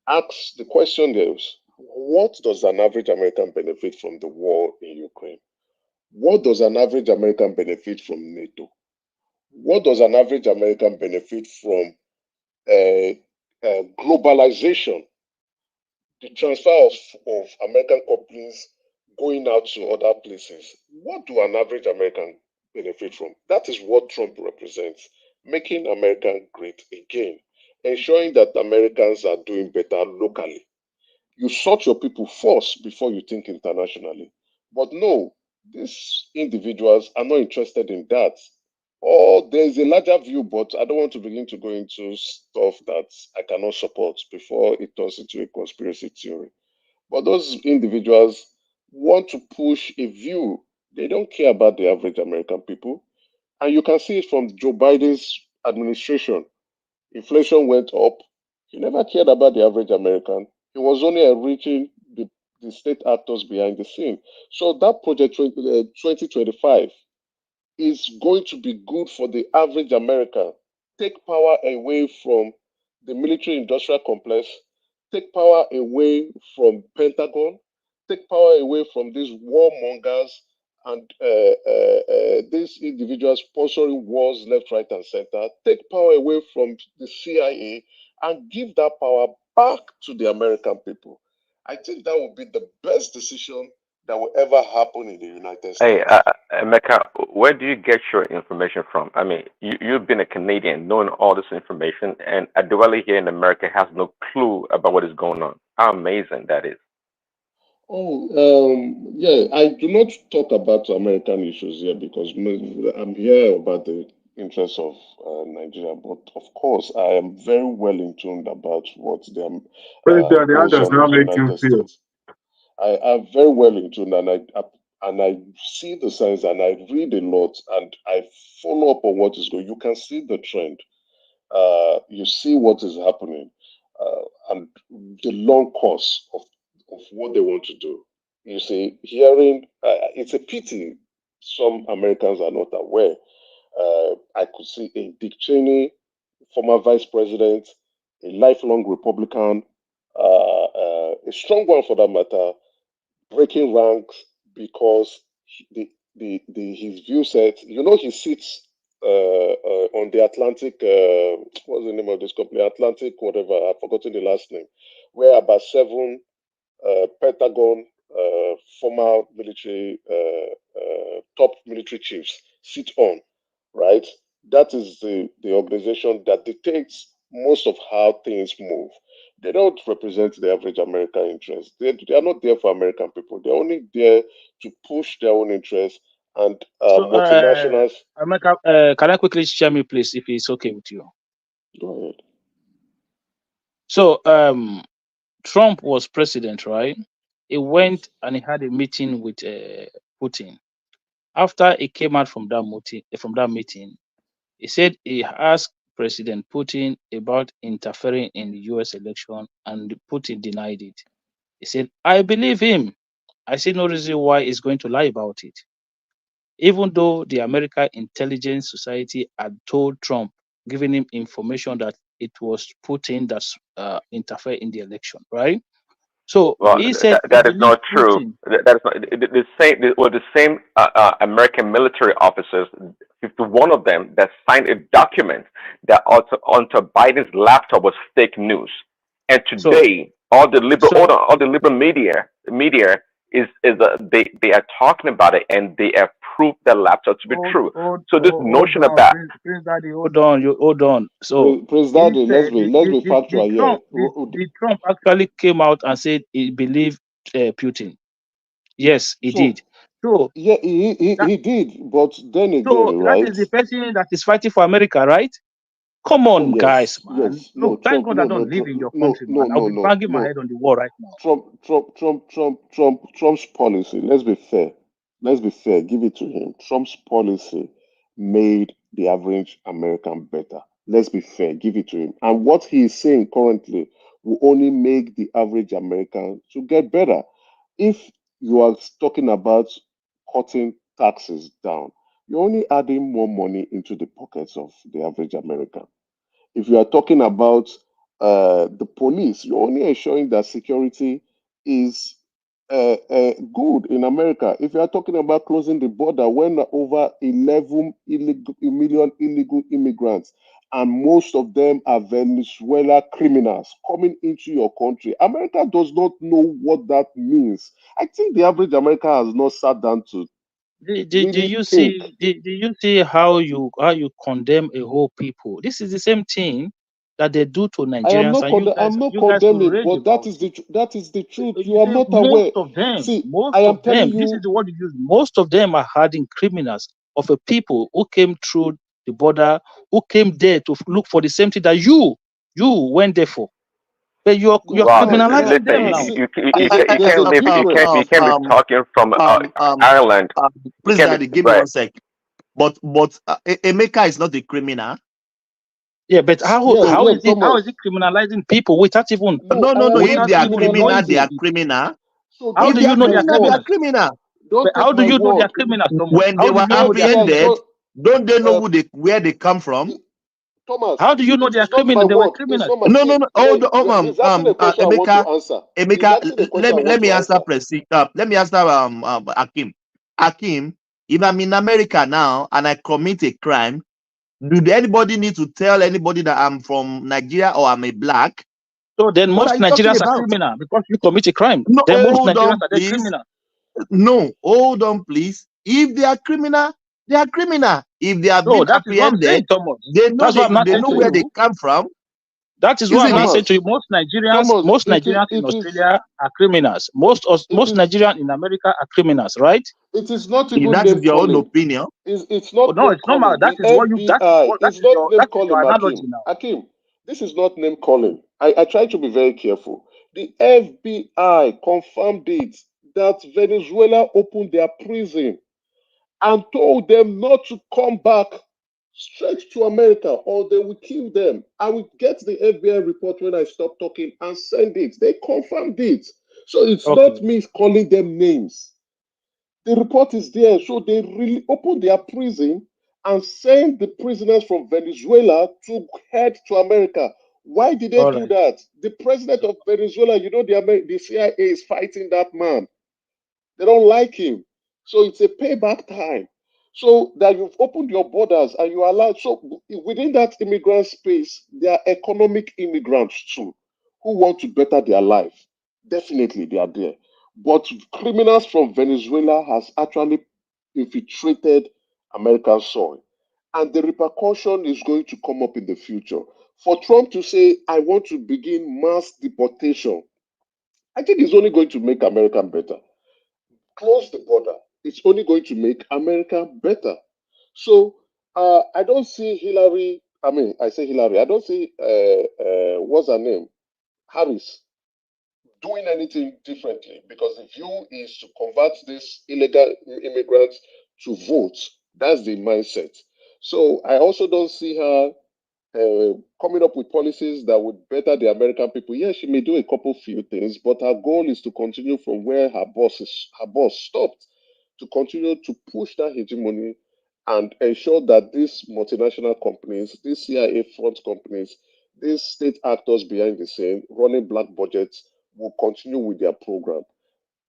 Ask the question is, what does an average American benefit from the war in Ukraine? What does an average American benefit from NATO? What does an average American benefit from globalization, the transfer of American companies going out to other places? What do an average American benefit from? That is what Trump represents, making America great again, ensuring that Americans are doing better locally. You sort your people first before you think internationally. But no, these individuals are not interested in that. Or there's a larger view, but I don't want to begin to go into stuff that I cannot support before it turns into a conspiracy theory. But those individuals want to push a view. They don't care about the average American people. And you can see it from Joe Biden's administration. Inflation went up. He never cared about the average American. He was only enriching the state actors behind the scene. So that project 2025 is going to be good for the average American. Take power away from the military industrial complex, take power away from Pentagon, take power away from these warmongers and these individuals sponsoring wars left, right, and center. Take power away from the CIA and give that power back to the American people. I think that would be the best decision that will ever happen in the United States. Hey, Emeka, where do you get your information from? I mean, you've been a Canadian, knowing all this information, and Adewale here in America has no clue about what is going on. How amazing that is. Yeah, I do not talk about American issues here because I'm here about the interests of Nigeria. But of course, I am very well in tune about what How goes does on that in the make you United feel? States. I am very well in tune, and I see the signs, and I read a lot, and I follow up on what is going. You can see the trend. You see what is happening, and the long course of what they want to do. You see, hearing, it's a pity some Americans are not aware. I could see a Dick Cheney, former vice president, a lifelong Republican, a strong one for that matter, breaking ranks because his view set, he sits on the Atlantic, what's the name of this company? Atlantic, whatever, I've forgotten the last name, where about seven Pentagon former military, top military chiefs sit on, right? That is the organization that dictates most of how things move. They don't represent the average American interest. They are not there for American people. They're only there to push their own interests and multinationals. America, can I quickly share me, please, if it's okay with you? Go ahead. So, Trump was president, right? He went and he had a meeting with Putin. After he came out from that meeting, he said he asked President Putin about interfering in the U.S. election, and Putin denied it. He said, "I believe him. I see no reason why he's going to lie about it." Even though the American intelligence society had told Trump, giving him information that it was Putin that interfered in the election, right? So Well, he said that he is not believes true. Putin. That is not the same American military officers. 51 of them that signed a document that onto Biden's laptop was fake news. And today, all the liberal media is they are talking about it, and they have proved the laptop to be true. So this Hold notion on, about Prince Daddy, hold on, hold on. So Prince he Daddy, let's said be factual here. the Trump actually came out and said he believed Putin. Yes, he did. So yeah, he did, but then so again, that right? is the person that is fighting for America, right? Come on, guys, man. No, Thank Trump, God I don't live in your country, man. I'll be no, banging my head on the wall right now. Trump's policy. Let's be fair. Let's be fair. Give it to him. Trump's policy made the average American better. Let's be fair. Give it to him. And what he is saying currently will only make the average American to get better. If you are talking about cutting taxes down, you're only adding more money into the pockets of the average American. If you are talking about the police, you're only ensuring that security is good in America. If you are talking about closing the border when over 11 million illegal immigrants, and most of them are Venezuela criminals coming into your country, America does not know what that means. I think the average American has not sat down to Do you see do you see how you condemn a whole people? This is the same thing that they do to Nigerians, and I'm not you guys will condemning, rage but about that is the truth. it. You You are see, not aware. most I am of telling them, this you, is the word you use. Most of them are hardened criminals of a people who came through the border, who came there to look for the same thing that you went there for. But you're well, criminalizing them now. listen, you can't be talking from Ireland. Please, Daddy, give me 1 sec. But Emeka is not a criminal. Yeah, but how is it criminalizing people without even no. If they are criminal, they are criminal. So how do you know they are criminals? They are criminal. But how do you know they are criminals, Thomas? When they were apprehended, don't they know where they come from? Thomas, how do you know they are criminals? They were criminals. No. Hold on, he's asking a question I want to answer. Let me answer let me answer Hakim. Hakim, if I'm in America now and I commit a crime, do anybody need to tell anybody that I'm from Nigeria or I'm a black? So then most Nigerians are criminal because you commit a crime. No, then most hold Nigerians on, are please. criminal. No, hold on, please. If they are criminal, they are criminal. If they have been apprehended, they know they know where they come from. That is what I'm not saying to you. Most Nigerians in Australia are criminals. Most Nigerians in America are criminals, right? It is not even that is your own opinion. It's not. No, it's not. That is what you. That is your analogy now. Hakim, this is not name calling. I try to be very careful. The FBI confirmed it that Venezuela opened their prison and told them not to come back straight to America or they will kill them. I will get the FBI report when I stop talking and send it. They confirmed it. So it's not me calling them names. The report is there. So they really opened their prison and sent the prisoners from Venezuela to head to America. Why did they do that? The president of Venezuela, the CIA is fighting that man. They don't like him. So it's a payback time. So that you've opened your borders and you allowed. So within that immigrant space, there are economic immigrants too who want to better their life. Definitely they are there. But criminals from Venezuela has actually infiltrated American soil. And the repercussion is going to come up in the future. For Trump to say, I want to begin mass deportation, I think it's only going to make America better. Close the border. It's only going to make America better. So I don't see Hillary. I mean, I say Hillary. I don't see what's her name, Harris, doing anything differently because the view is to convert these illegal immigrants to votes. That's the mindset. So I also don't see her coming up with policies that would better the American people. Yes, she may do a couple few things, but her goal is to continue from where her boss stopped, to continue to push that hegemony and ensure that these multinational companies, these CIA front companies, these state actors behind the scene running black budgets will continue with their program.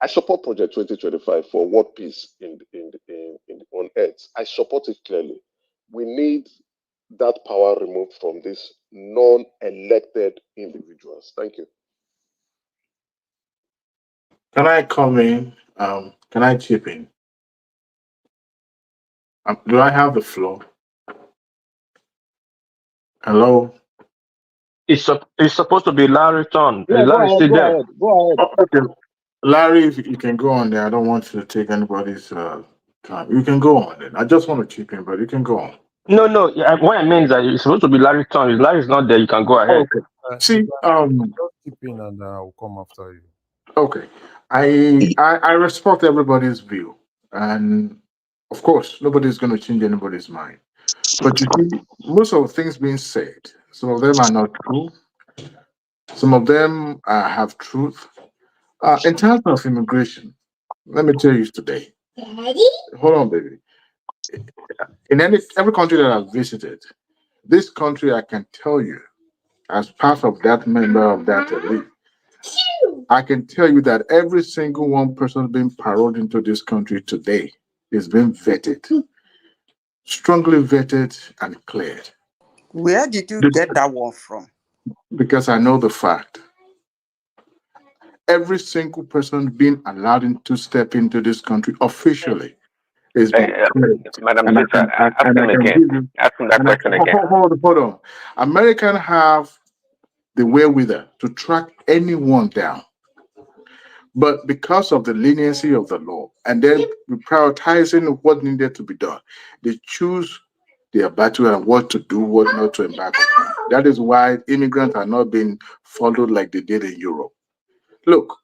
I support Project 2025 for world peace on earth. I support it clearly. We need that power removed from these non-elected individuals. Thank you. Can I come in? Can I chip in? Do I have the floor? Hello? It's supposed to be Larry's turn. Yeah, Larry's still go there. ahead. Go ahead. Oh, okay. Larry, if you can go on there. I don't want you to take anybody's time. You can go on then. I just want to chip in, but you can go on. No. What I mean is that it's supposed to be Larry's turn. If Larry's not there, you can go ahead. Okay. See, just chip in and I'll come after you. Okay. I respect everybody's view. And of course, nobody's going to change anybody's mind. But you see, most of the things being said, some of them are not true. Some of them have truth. In terms of immigration, let me tell you today. Hold on, baby. In every country that I've visited, this country, I can tell you, as part of that member of that elite, I can tell you that every single one person being paroled into this country today is being vetted, strongly vetted and cleared. Where did you get that one from? Because I know the fact. Every single person being allowed to step into this country officially is being cleared. Madam And I Lisa, can, ask and I him can again. give you. Ask him that And I, question again. hold on. Americans have the wherewithal to track anyone down. But because of the leniency of the law and then prioritizing what needed to be done, they choose their battle and what to do, what not to embark on. That is why immigrants are not being followed like they did in Europe. Look,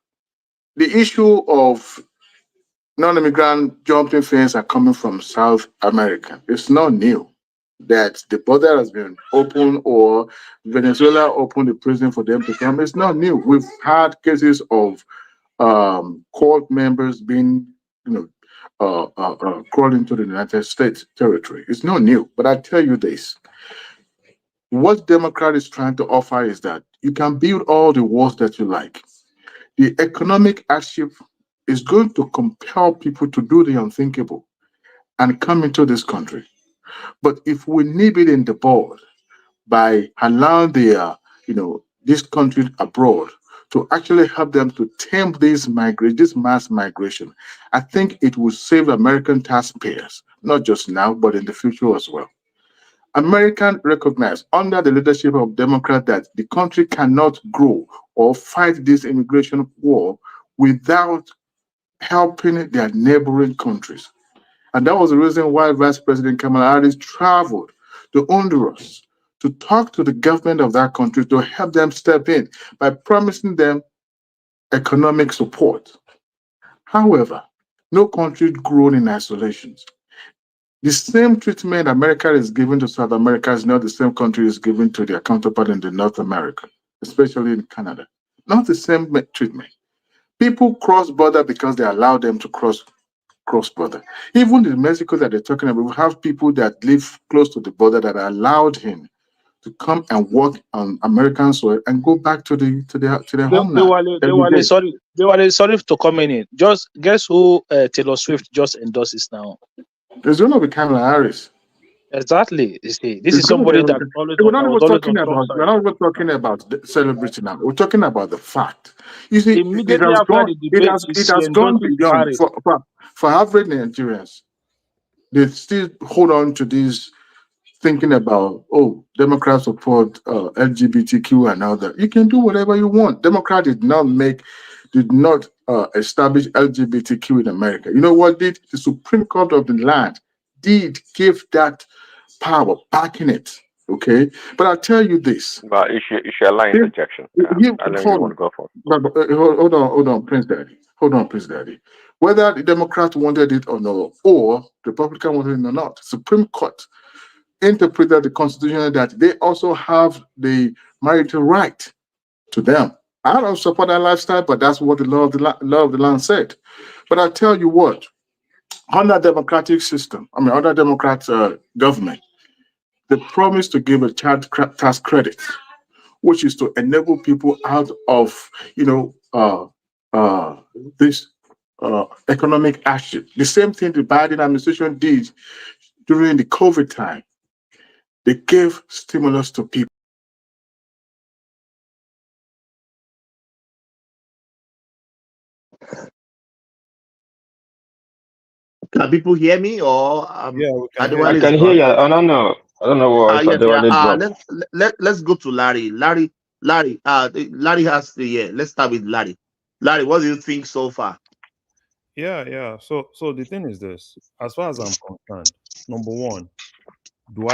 the issue of non-immigrant jumping fence are coming from South America. It's not new that the border has been open or Venezuela opened the prison for them to come. It's not new. We've had cases of court members being, crawled into the United States territory. It's not new, but I tell you this. What Democrat is trying to offer is that you can build all the walls that you like. The economic hardship is going to compel people to do the unthinkable and come into this country. But if we nip it in the bud by allowing this country abroad to actually help them to tame this mass migration, I think it will save American taxpayers, not just now, but in the future as well. Americans recognize under the leadership of Democrats that the country cannot grow or fight this immigration war without helping their neighboring countries. And that was the reason why Vice President Kamala Harris traveled to Honduras to talk to the government of that country to help them step in by promising them economic support. However, no country grown in isolation. The same treatment America is giving to South America is not the same country is giving to their counterpart in the North America, especially in Canada. Not the same treatment. People cross border because they allow them to cross border. Even in Mexico that they're talking about, we have people that live close to the border that are allowed him to come and work on American soil and go back to their homeland. They were sorry to come in. Just guess who Taylor Swift just endorses now? It's going to be Kamala Harris. Exactly. You see, this is somebody that always. We're not even talking about the celebrity now. We're talking about the fact. You see, immediately after the debate, it has gone beyond for average Nigerians. They still hold on to this thinking about, Democrats support LGBTQ and all that. You can do whatever you want. Democrats did not establish LGBTQ in America. You know what did? The Supreme Court of the land did give that power backing it. Okay, but I'll tell you this. Well, you should allow interjection. I don't know you want to go for. Hold on, Prince Daddy. Hold on, Prince Daddy. Whether the Democrats wanted it or not, or the Republican wanted it or not, Supreme Court interpreted the Constitution that they also have the marital right to them. I don't support that lifestyle, but that's what the law of the land said. But I tell you what, under democratic system, under Democrat government, they promise to give a child tax credit, which is to enable people out of, this economic action. The same thing the Biden administration did during the COVID time. They gave stimulus to people. Can people hear me or Yeah, we can hear I Adewale you. is can hear gone? you. I don't know. I don't know why if Yes, yeah. Adewale dropped. Let's go to Larry. Larry. Larry has the Let's start with Larry. Larry, what do you think so far? Yeah. So the thing is this: as far as I'm concerned, number one, do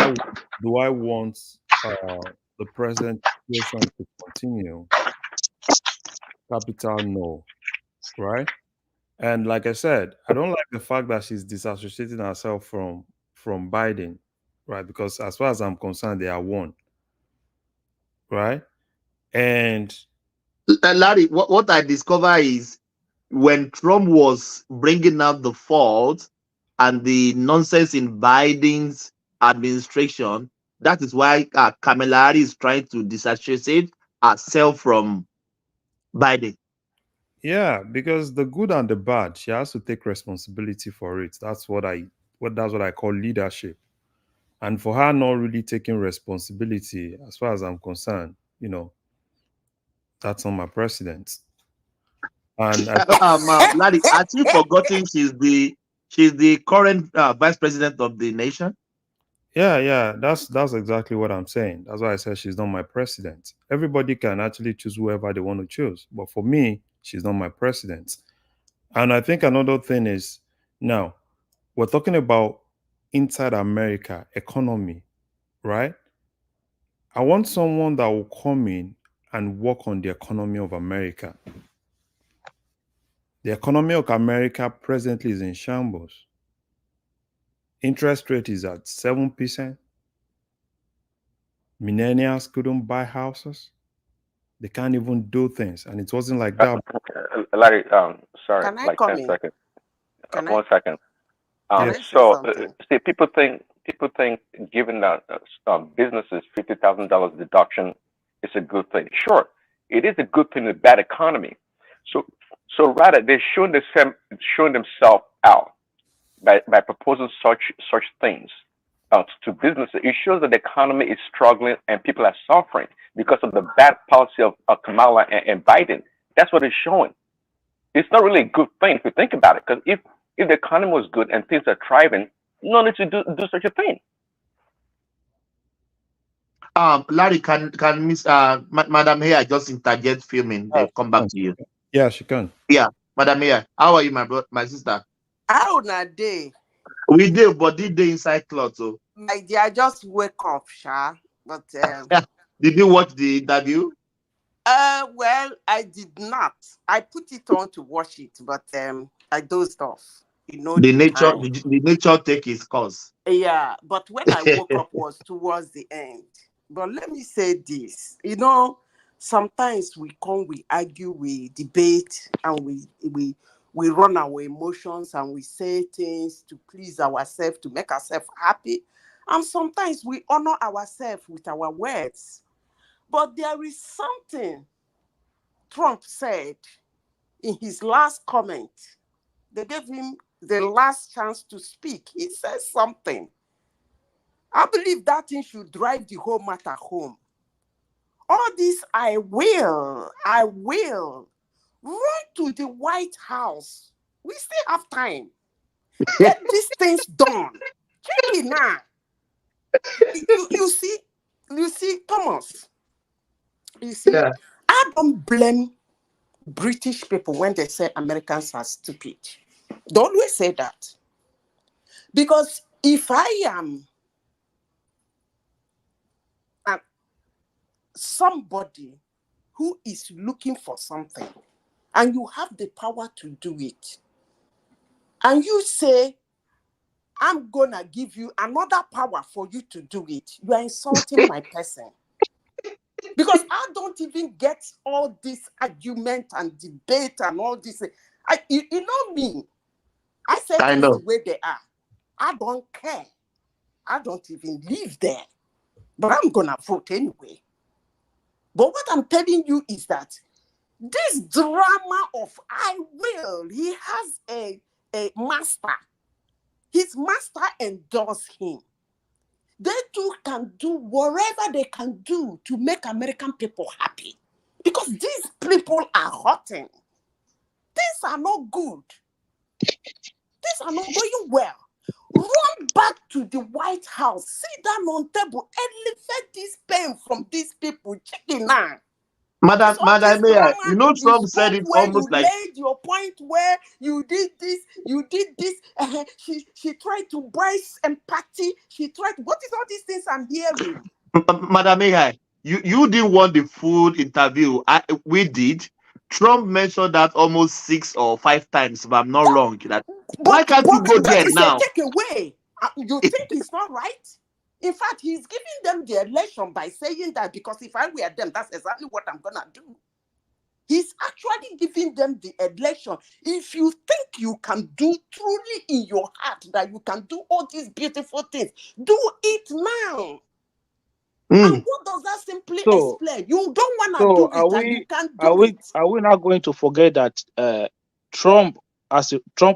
I want the present situation to continue? Capital no, right? And like I said, I don't like the fact that she's disassociating herself from Biden, right? Because as far as I'm concerned, they are one, right? And Larry, what I discover is when Trump was bringing out the faults and the nonsense in Biden's administration, that is why Kamala Harris is trying to disassociate herself from Biden. yeah, because the good and the bad, she has to take responsibility for it. That's what I call leadership. And for her not really taking responsibility, as far as I'm concerned, that's on my president. And Larry, has she forgotten she's the current vice president of the nation? yeah, that's exactly what I'm saying. That's why I said she's not my president. Everybody can actually choose whoever they want to choose, but for me, she's not my president. And I think another thing is now we're talking about inside America economy, right? I want someone that will come in and work on the economy of America. The economy of America presently is in shambles. Interest rate is at 7%. Millennials couldn't buy houses. They can't even do things. And it wasn't like that. Larry, sorry, Can I like come 10 in? seconds. Can I? 1 second. Can Yes. I say So, something? see, people think giving businesses $50,000 deduction is a good thing. Sure, it is a good thing in a bad economy. So rather they're showing themselves out by proposing such things to businesses. It shows that the economy is struggling and people are suffering because of the bad policy of Kamala and Biden. That's what it's showing. It's not really a good thing if you think about it, because if the economy was good and things are thriving, no need to do such a thing. Larry, can Miss Madam here just interject filming? They'll come back to you. Yeah, she can. Yeah, Madam here, how are you, my sister? How na day? We did, but did they inside cloth? So My dear, I just wake up, Sha. But did you watch the interview? well, I did not. I put it on to watch it, but I dozed off. The nature, time. the nature take its course. Yeah, but when I woke up was towards the end. But let me say this, sometimes we argue, we debate, and we run our emotions and we say things to please ourselves, to make ourselves happy. And sometimes we honor ourselves with our words. But there is something Trump said in his last comment. They gave him the last chance to speak. He said something. I believe that thing should drive the whole matter home. All this, I will run to the White House. We still have time. Get these things done. Check it now. You see, Thomas. You see, Yeah. I don't blame British people when they say Americans are stupid. They always say that. Because if I am somebody who is looking for something and you have the power to do it, and you say, I'm going to give you another power for you to do it, you are insulting my person. Because I don't even get all this argument and debate and all this. You know me. I say things the way they are. I don't care. I don't even live there. But I'm going to vote anyway. But what I'm telling you is that This drama of I will, he has a master. His master endorses him. They too can do whatever they can do to make American people happy. Because these people are hurting. Things are not good. Things are not going well. Run back to the White House. Sit down on table. Elevate this pain from these people. Check it now. Madam Mayor, you know You Trump said spoke it where you almost like made your point where you did this. She tried to brace empathy. She tried. What is all these things I'm hearing? Madam Mayor, you didn't want the full interview. We did. Trump mentioned that almost 6 or 5 times, if I'm not wrong. Why can't you go But that there is now? a takeaway. You think it's not right? In fact, he's giving them the election by saying that, because if I were them, that's exactly what I'm gonna do. He's actually giving them the election. If you think you can do truly in your heart that you can do all these beautiful things, do it now. And what does that simply explain? You don't want to do it and you can't do it. Are we not going to forget that Trump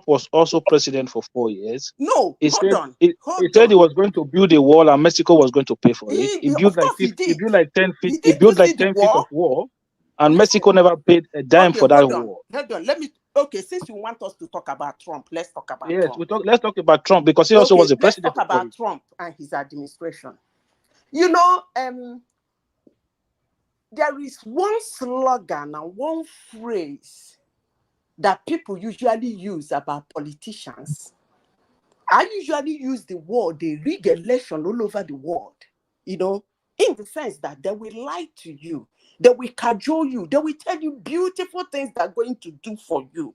was also president for 4 years? No, He hold said on. he said he was going to build a wall and Mexico was going to pay for it. He built like 10 feet. He built like 10 feet of wall, and Mexico never paid a dime for that wall. Hold on. Let me. Okay, since you want us to talk about Trump, let's talk about Trump. Let's talk about Trump because he also was a president. Let's talk about Trump and his administration. You know, there is one slogan and one phrase that people usually use about politicians. I usually use the word they rig election all over the world, you know, in the sense that they will lie to you, they will cajole you, they will tell you beautiful things they're going to do for you.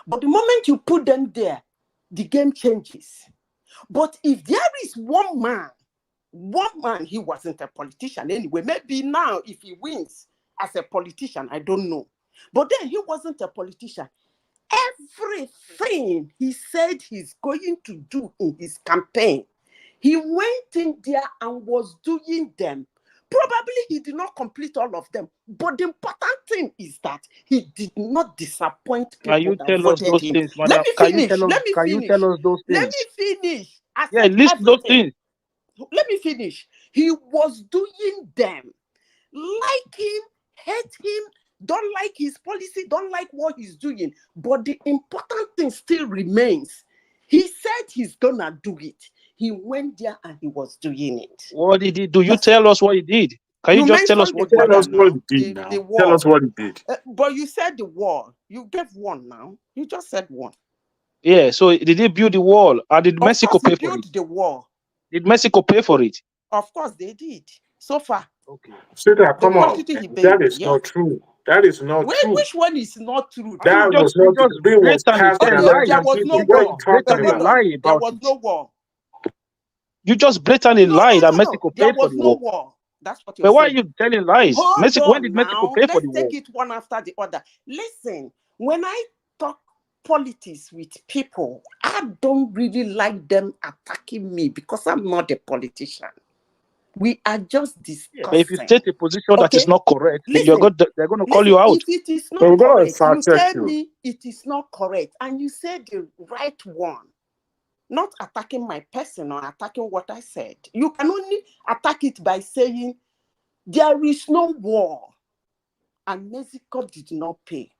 But the moment you put them there, the game changes. But if there is one man, he wasn't a politician anyway. Maybe now if he wins as a politician, I don't know. But then he wasn't a politician. Everything he said he's going to do in his campaign, he went in there and was doing them. Probably he did not complete all of them, but the important thing is that he did not disappoint people. Can you tell us those things, madam? Let me finish. Can you tell us those things? Let me finish. Yeah, list those things. Let me finish. He was doing them. Like him, hate him, don't like his policy, don't like what he's doing. But the important thing still remains. He said he's gonna do it. He went there and he was doing it. What did he do? You tell us what he did. Can you just tell us what he did? Tell us what he did. But you said the wall. You gave one now. You just said one. Yeah, so did he build the wall? Or did Mexico pay for it? The wall. Did Mexico pay for it? Of course they did. So far. Okay. So that, come on. That is not true. That is not true. Which one is not true? That was not true. There was no war. There was no war. You just blatantly lied that Mexico paid for the war. War. That's what you're saying. But why saying. are you telling lies? When did Mexico pay for the war? Let's take it one after the other. Listen, when I talk politics with people, I don't really like them attacking me because I'm not a politician. We are just discussing. But if you take a position that is not correct, then they're going to call you out. If it is not correct, you tell me it is not correct, and you said the right one. Not attacking my person or attacking what I said. You can only attack it by saying there is no war and Mexico did not pay.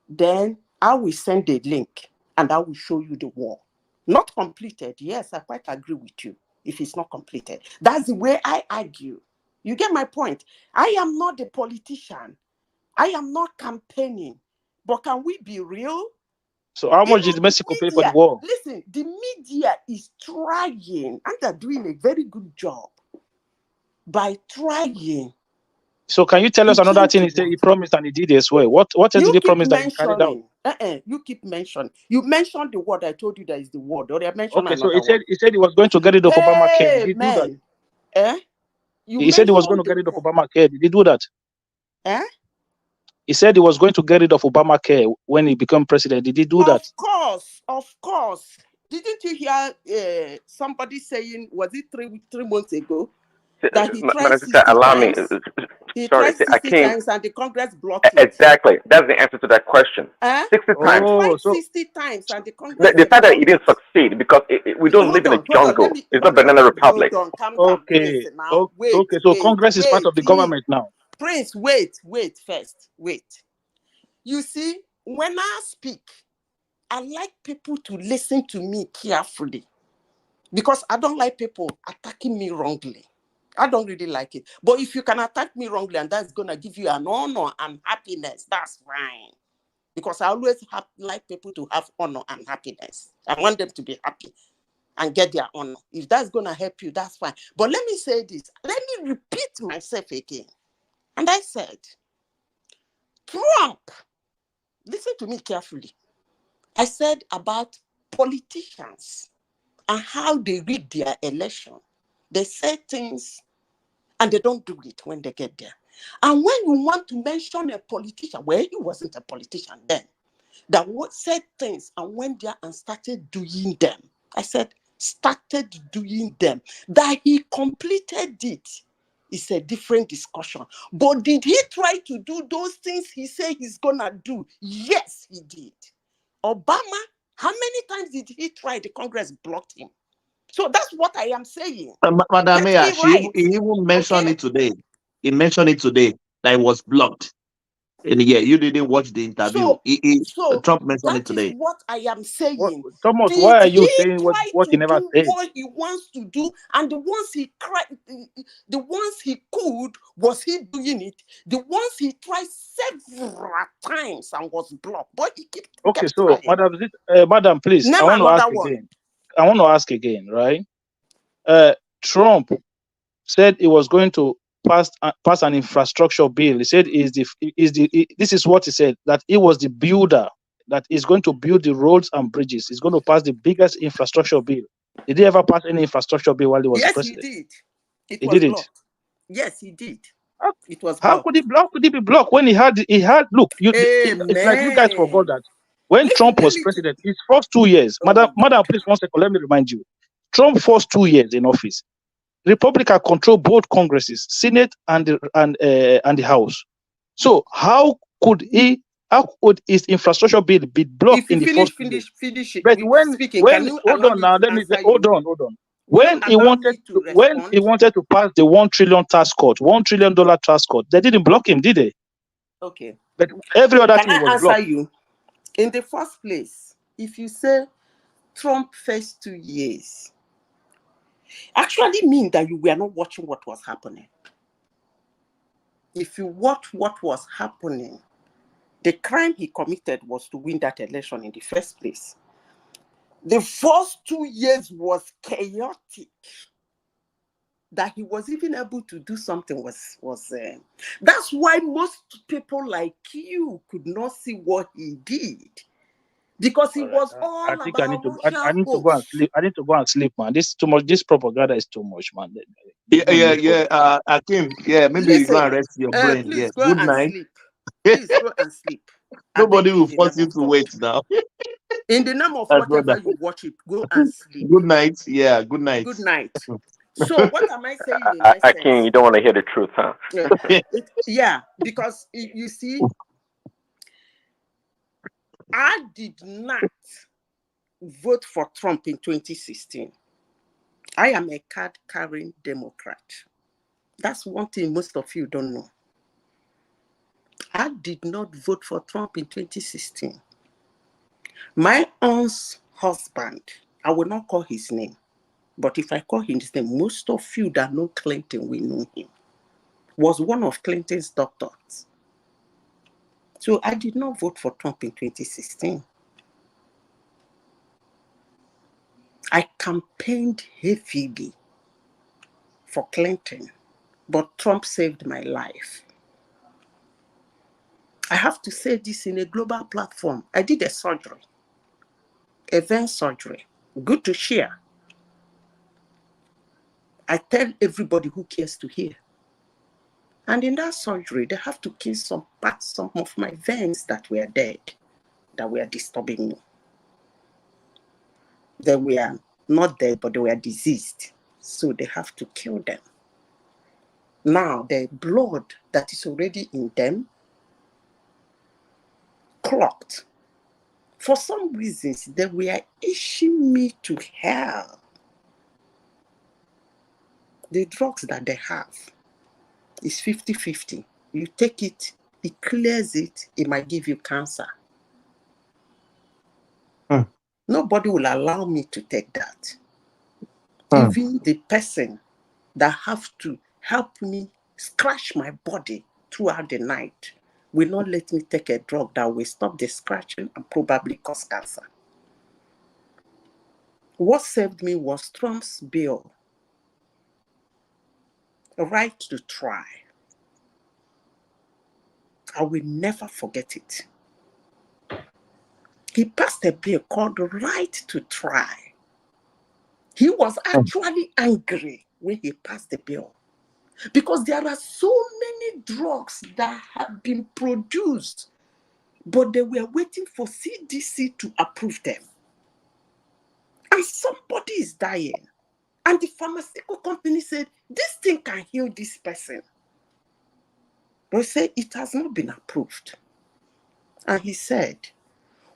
Then I will send a link and I will show you the war. Not completed. Yes, I quite agree with you if it's not completed. That's the way I argue. You get my point? I am not a politician. I am not campaigning. But can we be real? So how much did Mexico pay for the war? Listen, the media is trying, and they're doing a very good job by trying. So can you tell us another thing he promised and he did as well? What else did he promise that he carried out? You keep mentioning. You mentioned the word. I told you that is the word. Or I mentioned okay, so he said he was going to get rid of Obamacare. Did he do that? He said he was going to get rid of Obamacare. Did he do that? He said he was going to get rid of Obamacare when he became president. Did he do that? Of course. Didn't you hear somebody saying, was it three months ago? that he tried Madam 60 Sister, allow me. times. He Sorry, tried 60 Akim. times and the Congress blocked it. Exactly. That's the answer to that question. 60 times. He tried so 60 times and the Congress The fact that he blocked didn't it. succeed because we don't live in a Hold on. Let jungle. me, It's not Banana Republic. hold on, calm down, okay, Prince. Now, okay. So wait, Congress is part of the please. government now. Prince, wait first, wait. You see, when I speak, I like people to listen to me carefully because I don't like people attacking me wrongly. I don't really like it. But if you can attack me wrongly and that's going to give you an honor and happiness, that's fine. Because I always like people to have honor and happiness. I want them to be happy and get their honor. If that's going to help you, that's fine. But let me say this. Let me repeat myself again. And I said, Trump, listen to me carefully. I said about politicians and how they rig their election. They say things and they don't do it when they get there. And when you want to mention a politician, well, he wasn't a politician then, that said things and went there and started doing them. I said, started doing them. That he completed it is a different discussion. But did he try to do those things he said he's gonna do? Yes, he did. Obama, how many times did he try? The Congress blocked him. So that's what I am saying. Madam Mayor, Right. he even mentioned it today. He mentioned it today that it was blocked. And yeah, you didn't watch the interview. So Trump mentioned it that is today. what I am saying. Thomas, Did why are you he saying what try he to never do said? what he wants to do, and the ones he tried, the ones he could, was he doing it? The ones he tried several times and was blocked, but he kept So trying. Madam, please, Name I want to ask another one. again. I want to ask again, right? Trump said he was going to pass an infrastructure bill. He said this is what he said, that he was the builder, that is going to build the roads and bridges. He's going to pass the biggest infrastructure bill. Did he ever pass any infrastructure bill while he was the president? Yes, he did. He did it. Yes, he did. It was How could he be blocked when he had look, it's like you guys forgot that when Trump was president, his first 2 years, Madam, please 1 second, let me remind you. Trump's first 2 years in office, Republican controlled both Congresses, Senate and the House. So how could his infrastructure bill be blocked in the first 2 years? But when hold on now, hold on. When he wanted to pass the $1 trillion tax cut, $1 trillion tax cut, they didn't block him, did they? Okay. But every other Can thing I was answer blocked. you? In the first place, if you say Trump first 2 years, actually mean that you were not watching what was happening. If you watch what was happening, the crime he committed was to win that election in the first place. The first 2 years was chaotic. That he was even able to do something was that's why most people like you could not see what he did, because it was all I think about I need to Russian go and sleep. I need to go and sleep, man. This is too much. This propaganda is too much, man. Akim, maybe you go and rest your brain. Please go Good and night. sleep. Please go and sleep. Nobody will force you to wait now. In the name of whatever you worship, go and sleep. Good night. Yeah, good night. Good night. So what am I saying in essence? Akim, you don't want to hear the truth, huh? Yeah, because you see, I did not vote for Trump in 2016. I am a card-carrying Democrat. That's one thing most of you don't know. I did not vote for Trump in 2016. My aunt's husband, I will not call his name, but if I call his name, most of you that know Clinton will know him, was one of Clinton's doctors. So I did not vote for Trump in 2016. I campaigned heavily for Clinton, but Trump saved my life. I have to say this in a global platform. I did a surgery, a vein surgery. Good to share. I tell everybody who cares to hear. And in that surgery, they have to kill some of my veins that were dead, that were disturbing me. They were not dead, but they were diseased. So they have to kill them. Now, the blood that is already in them clogged. For some reasons, they were issuing me to hell. The drugs that they have is 50-50. You take it, it clears it, it might give you cancer. Nobody will allow me to take that. Even the person that have to help me scratch my body throughout the night will not let me take a drug that will stop the scratching and probably cause cancer. What saved me was Trump's bill, a right to try. I will never forget it. He passed a bill called the right to try. He was actually angry when he passed the bill because there are so many drugs that have been produced, but they were waiting for CDC to approve them. And somebody is dying. And the pharmaceutical company said, this thing can heal this person. But he said, it has not been approved. And he said,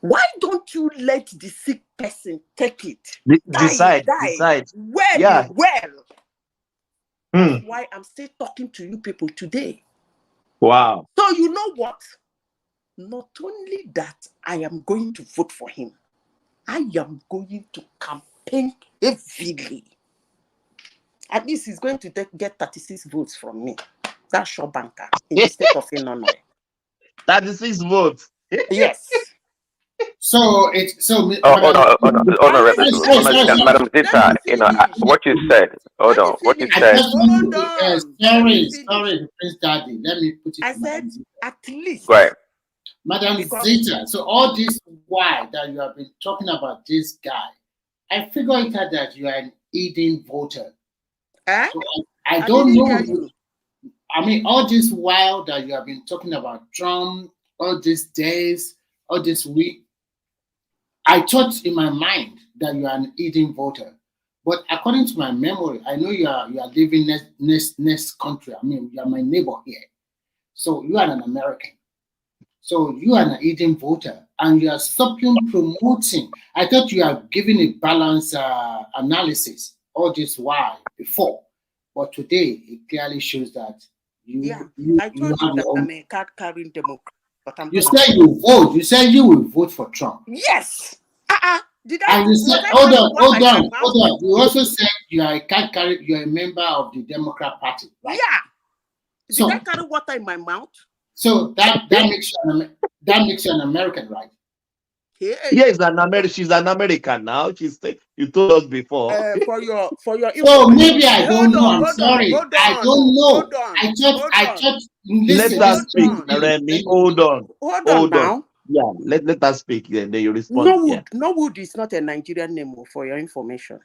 why don't you let the sick person take it? Decide. Well, Yeah. well. That's why I'm still talking to you people today. Wow. So you know what? Not only that I am going to vote for him, I am going to campaign heavily. At least he's going to get 36 votes from me. That's sure banker in the state of Illinois. 36 votes. Yes. So Madam Zita, you know what you said. Hold on, what you said. Sorry, Prince Daddy. Let me put it. I said at least. Right. Madam Zita. So all this while that you have been talking about this guy, I figure it out that you are an Eden voter. So I don't know. I mean, all this while that you have been talking about Trump, all these days, all this week, I thought in my mind that you are an Eden voter. But according to my memory, I know you are living next country. I mean, you are my neighbor here. So you are an American. So you are an Eden voter, and you are stopping promoting. I thought you are giving a balanced analysis all this while before. But today, it clearly shows that I told you that I'm a card-carrying Democrat. But I'm you said you vote. You said you will vote for Trump. Yes. Did I? And you said, hold on. You also said you are a card-carrying. You are a member of the Democrat Party, right? Yeah. Did I carry water in my mouth? So that makes you an American, right? Yeah, she's an American now. You told us before. For your so maybe I don't know. I'm sorry. I don't know. I thought. Let us speak, Remy. Hold on. Now. Yeah, let us speak. Then you respond. Norwood is not a Nigerian name, for your information.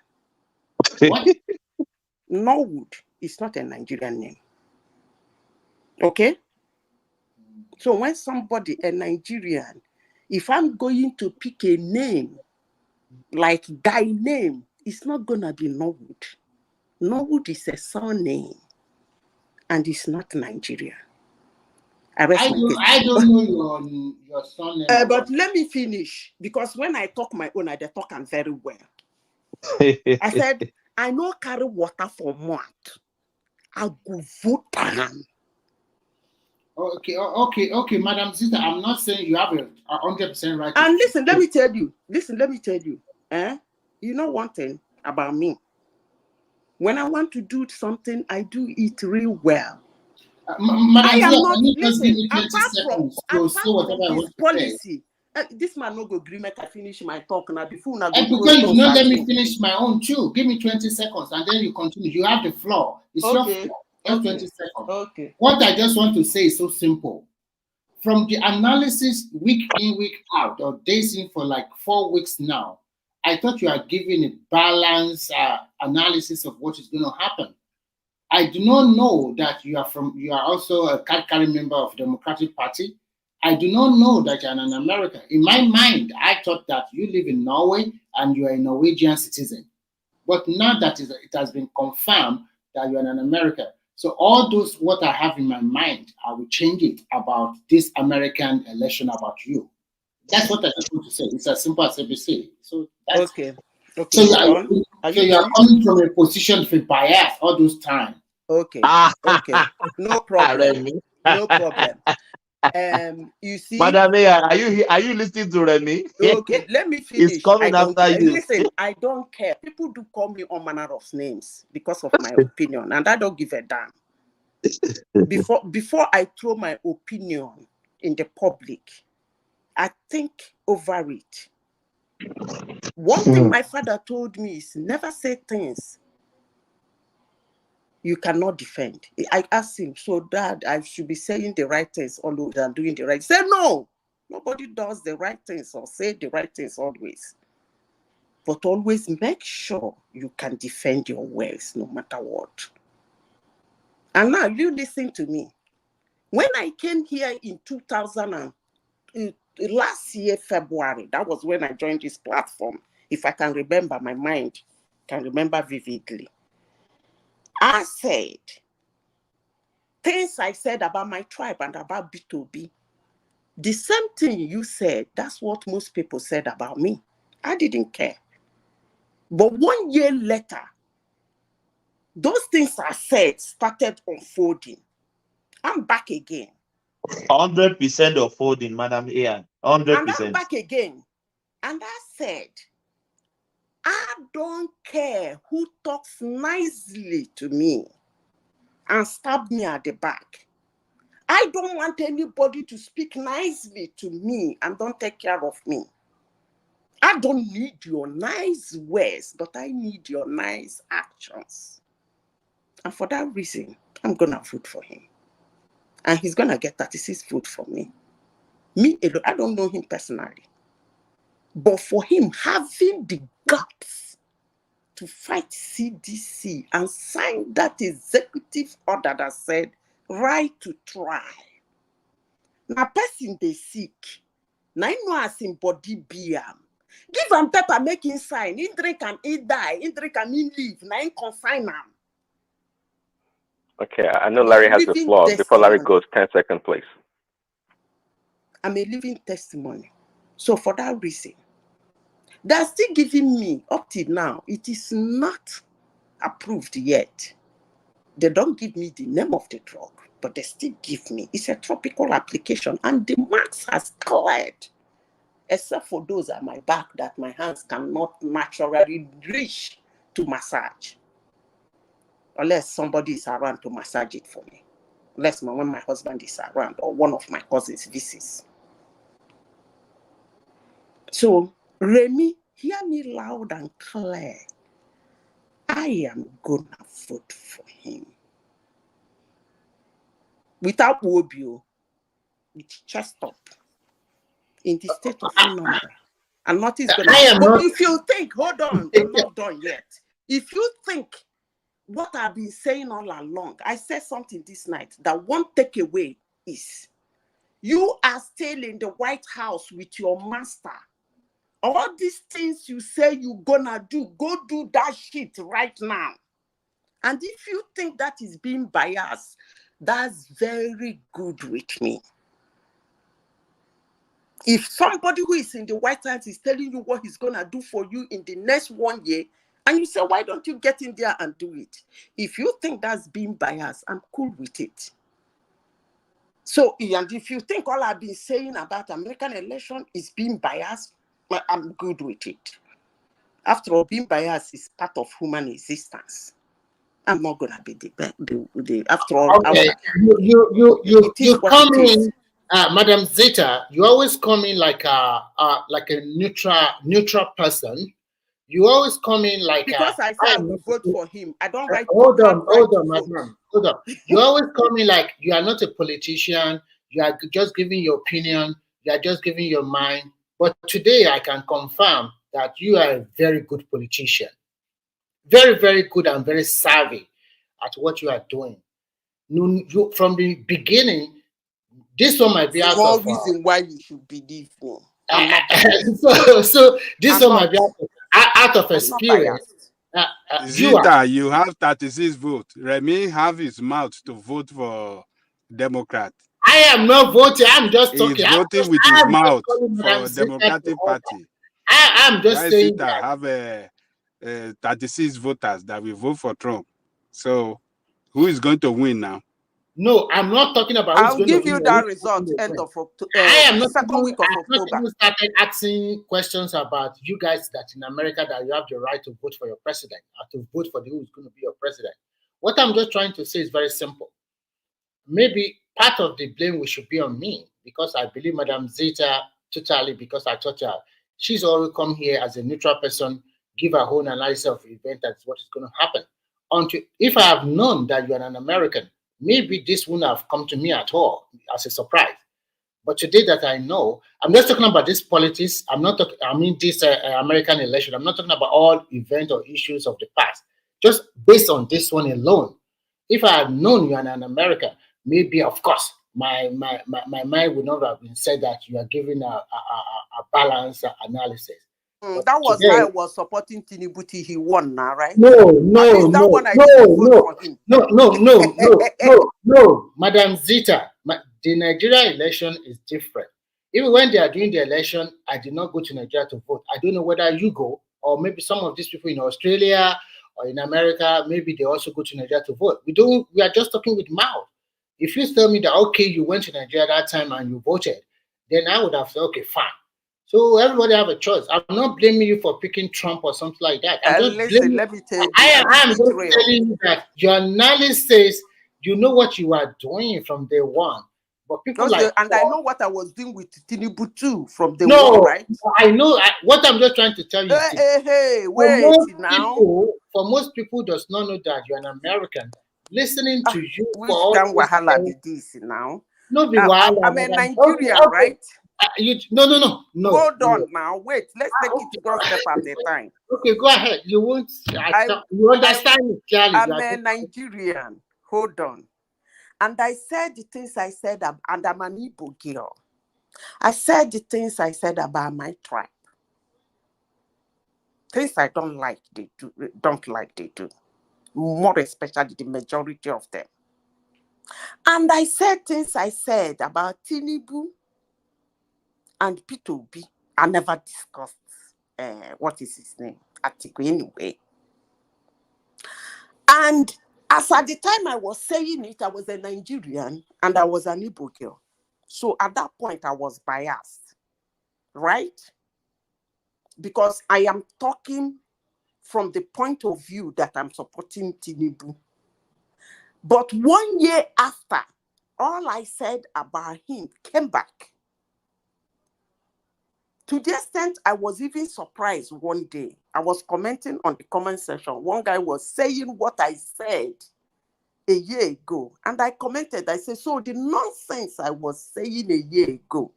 What? Norwood is not a Nigerian name. Okay. So when somebody, a Nigerian, if I'm going to pick a name, like guy name, it's not going to be Norwood. Norwood is a surname, and it's not Nigeria. I don't know your surname. But let me finish, because when I talk my own, I talk very well. I said, I know carry water for month. I go vote him. Okay, Madam Zita, I'm not saying you have 100% right. And listen, let me tell you. You know one thing about me. When I want to do something, I do it real well. Madam I am Zita, not listening. Apart from his policy. This man no go agree make I finish my talk now before now. Because you not let me finish my own too. Give me 20 seconds and then you continue. You have the floor. It's your floor. Just 20 seconds. Okay. What I just want to say is so simple. From the analysis week in, week out, or days in for like 4 weeks now, I thought you are giving a balanced analysis of what is going to happen. I do not know that you are also a card-carrying member of the Democratic Party. I do not know that you're an American. In my mind, I thought that you live in Norway and you are a Norwegian citizen. But now that it has been confirmed that you are an American. So all those what I have in my mind, I will change it about this American election about you. That's what I just want to say. It's as simple as ABC. So that's okay. So you are coming from a position of bias all those time. Okay. Okay. No problem. No problem. You see, Madam Mayor, are you listening to Remy? Okay, let me finish. He's coming after you. Listen, I don't care. People do call me all manner of names because of my opinion, and I don't give a damn. Before I throw my opinion in the public, I think over it. One thing my father told me is never say things you cannot defend. I asked him, so Dad, I should be saying the right things always and doing the right. He said, no, nobody does the right things or say the right things always. But always make sure you can defend your words no matter what. And now you listen to me. When I came here in 2000 last year, February, that was when I joined this platform. If I can remember, my mind can remember vividly. I said things I said about my tribe and about B2B. The same thing you said, that's what most people said about me. I didn't care. But 1 year later, those things I said started unfolding. I'm back again. 100% of folding, Madam Ian. 100%. And I'm back again. And I said, I don't care who talks nicely to me and stab me at the back. I don't want anybody to speak nicely to me and don't take care of me. I don't need your nice words, but I need your nice actions. And for that reason, I'm going to vote for him. And he's going to get 36 votes from me. Me alone, I don't know him personally. But for him having the guts to fight CDC and sign that executive order that said, right to try. Now, person they sick. Now, I know as in body beer. Give him paper, make him sign. In drink and he die. In drink and he leave. Now, he consign him. Okay, I know Larry has the floor. Before Larry goes, 10 seconds, please. I'm a living testimony. So for that reason, they're still giving me, up till now, it is not approved yet. They don't give me the name of the drug, but they still give me. It's a tropical application, and the marks has cleared, except for those at my back that my hands cannot naturally reach to massage. Unless somebody is around to massage it for me. Unless when my husband is around or one of my cousins visits. So, Remy, hear me loud and clear. I am gonna vote for him. Without Wobio, with chest up, in the state of Anambra. And nothing is gonna happen. But if you think, hold on, I'm not done yet. If you think what I've been saying all along, I said something this night that one takeaway is you are still in the White House with your master. All these things you say you're gonna do, go do that shit right now. And if you think that is being biased, that's very good with me. If somebody who is in the White House is telling you what he's gonna do for you in the next 1 year, and you say, why don't you get in there and do it? If you think that's being biased, I'm cool with it. So, and if you think all I've been saying about American election is being biased, well, I'm good with it. After all, being biased is part of human existence. I'm not gonna be the after all. Okay, you come in, Madam Zeta. You always come in like a neutral person. You always come in like because I said I will vote for him. I don't write. Hold on, madam. Hold on. You always come in like you are not a politician. You are just giving your opinion. You are just giving your mind. But today I can confirm that you are a very good politician. Very, very good and very savvy at what you are doing. You, from the beginning, this one might be out of reason why you should believe me. so this one might be out of experience. Zita, you have 36 votes. Remy have his mouth to vote for Democrat. I am not voting. I'm just He's talking. voting with his mouth for Democratic Party. I'm just Right, saying Zita that. have 36 voters that will vote for Trump. So, who is going to win now? No, I'm not talking about who's I'll going give to you win. that result end of I am not second week of I've not October. even started asking questions about you guys that in America that you have the right to vote for your president or to vote for who is going to be your president. What I'm just trying to say is very simple. Maybe part of the blame should be on me because I believe Madam Zeta totally because I taught her she's always come here as a neutral person, give her own analysis of the event that's what is going to happen. Until if I have known that you are an American, maybe this wouldn't have come to me at all as a surprise. But today that I know, I'm just talking about this politics. I'm not talking, I mean, this American election. I'm not talking about all events or issues of the past. Just based on this one alone. If I had known you are an American, maybe, of course, my mind would not have been said that you are giving a balanced analysis. That was today, how I was supporting Tinubu till he won now, right? No, At least that no, one I no, didn't vote no, for him. no, Madam Zita, the Nigeria election is different. Even when they are doing the election, I did not go to Nigeria to vote. I don't know whether you go, or maybe some of these people in Australia or in America, maybe they also go to Nigeria to vote. We are just talking with mouth. If you tell me that, okay, you went to Nigeria that time and you voted, then I would have said, okay, fine. So everybody have a choice. I'm not blaming you for picking Trump or something like that. I'm just Listen, blaming. let me tell you, I am this just betrayal. telling you that your analysis, you know what you are doing from day one. But people like and I know what I was doing with Tinubu too from the no, one, right? I know what I'm just trying to tell you. Hey, wait now. For most people does not know that you're an American. Listening to you Which for all kind this wahala be this now? No be wahala. I'm a Nigerian, okay. right? No. Hold on now. Wait, let's take it one step at a time. Okay, go ahead. You won't. You understand it clearly. I'm a Nigerian. Hold on. And I said the things I said, and I'm an Igbo girl. I said the things I said about my tribe. Things I don't like, they do. More especially the majority of them. And I said things I said about Tinubu and Peter Obi. I never discussed what is his name, Atiku anyway. And as at the time I was saying it, I was a Nigerian and I was an Igbo girl. So at that point, I was biased, right? Because I am talking from the point of view that I'm supporting Tinubu. But 1 year after, all I said about him came back. To the extent I was even surprised one day. I was commenting on the comment section. One guy was saying what I said a year ago. And I commented, I said, so the nonsense I was saying a year ago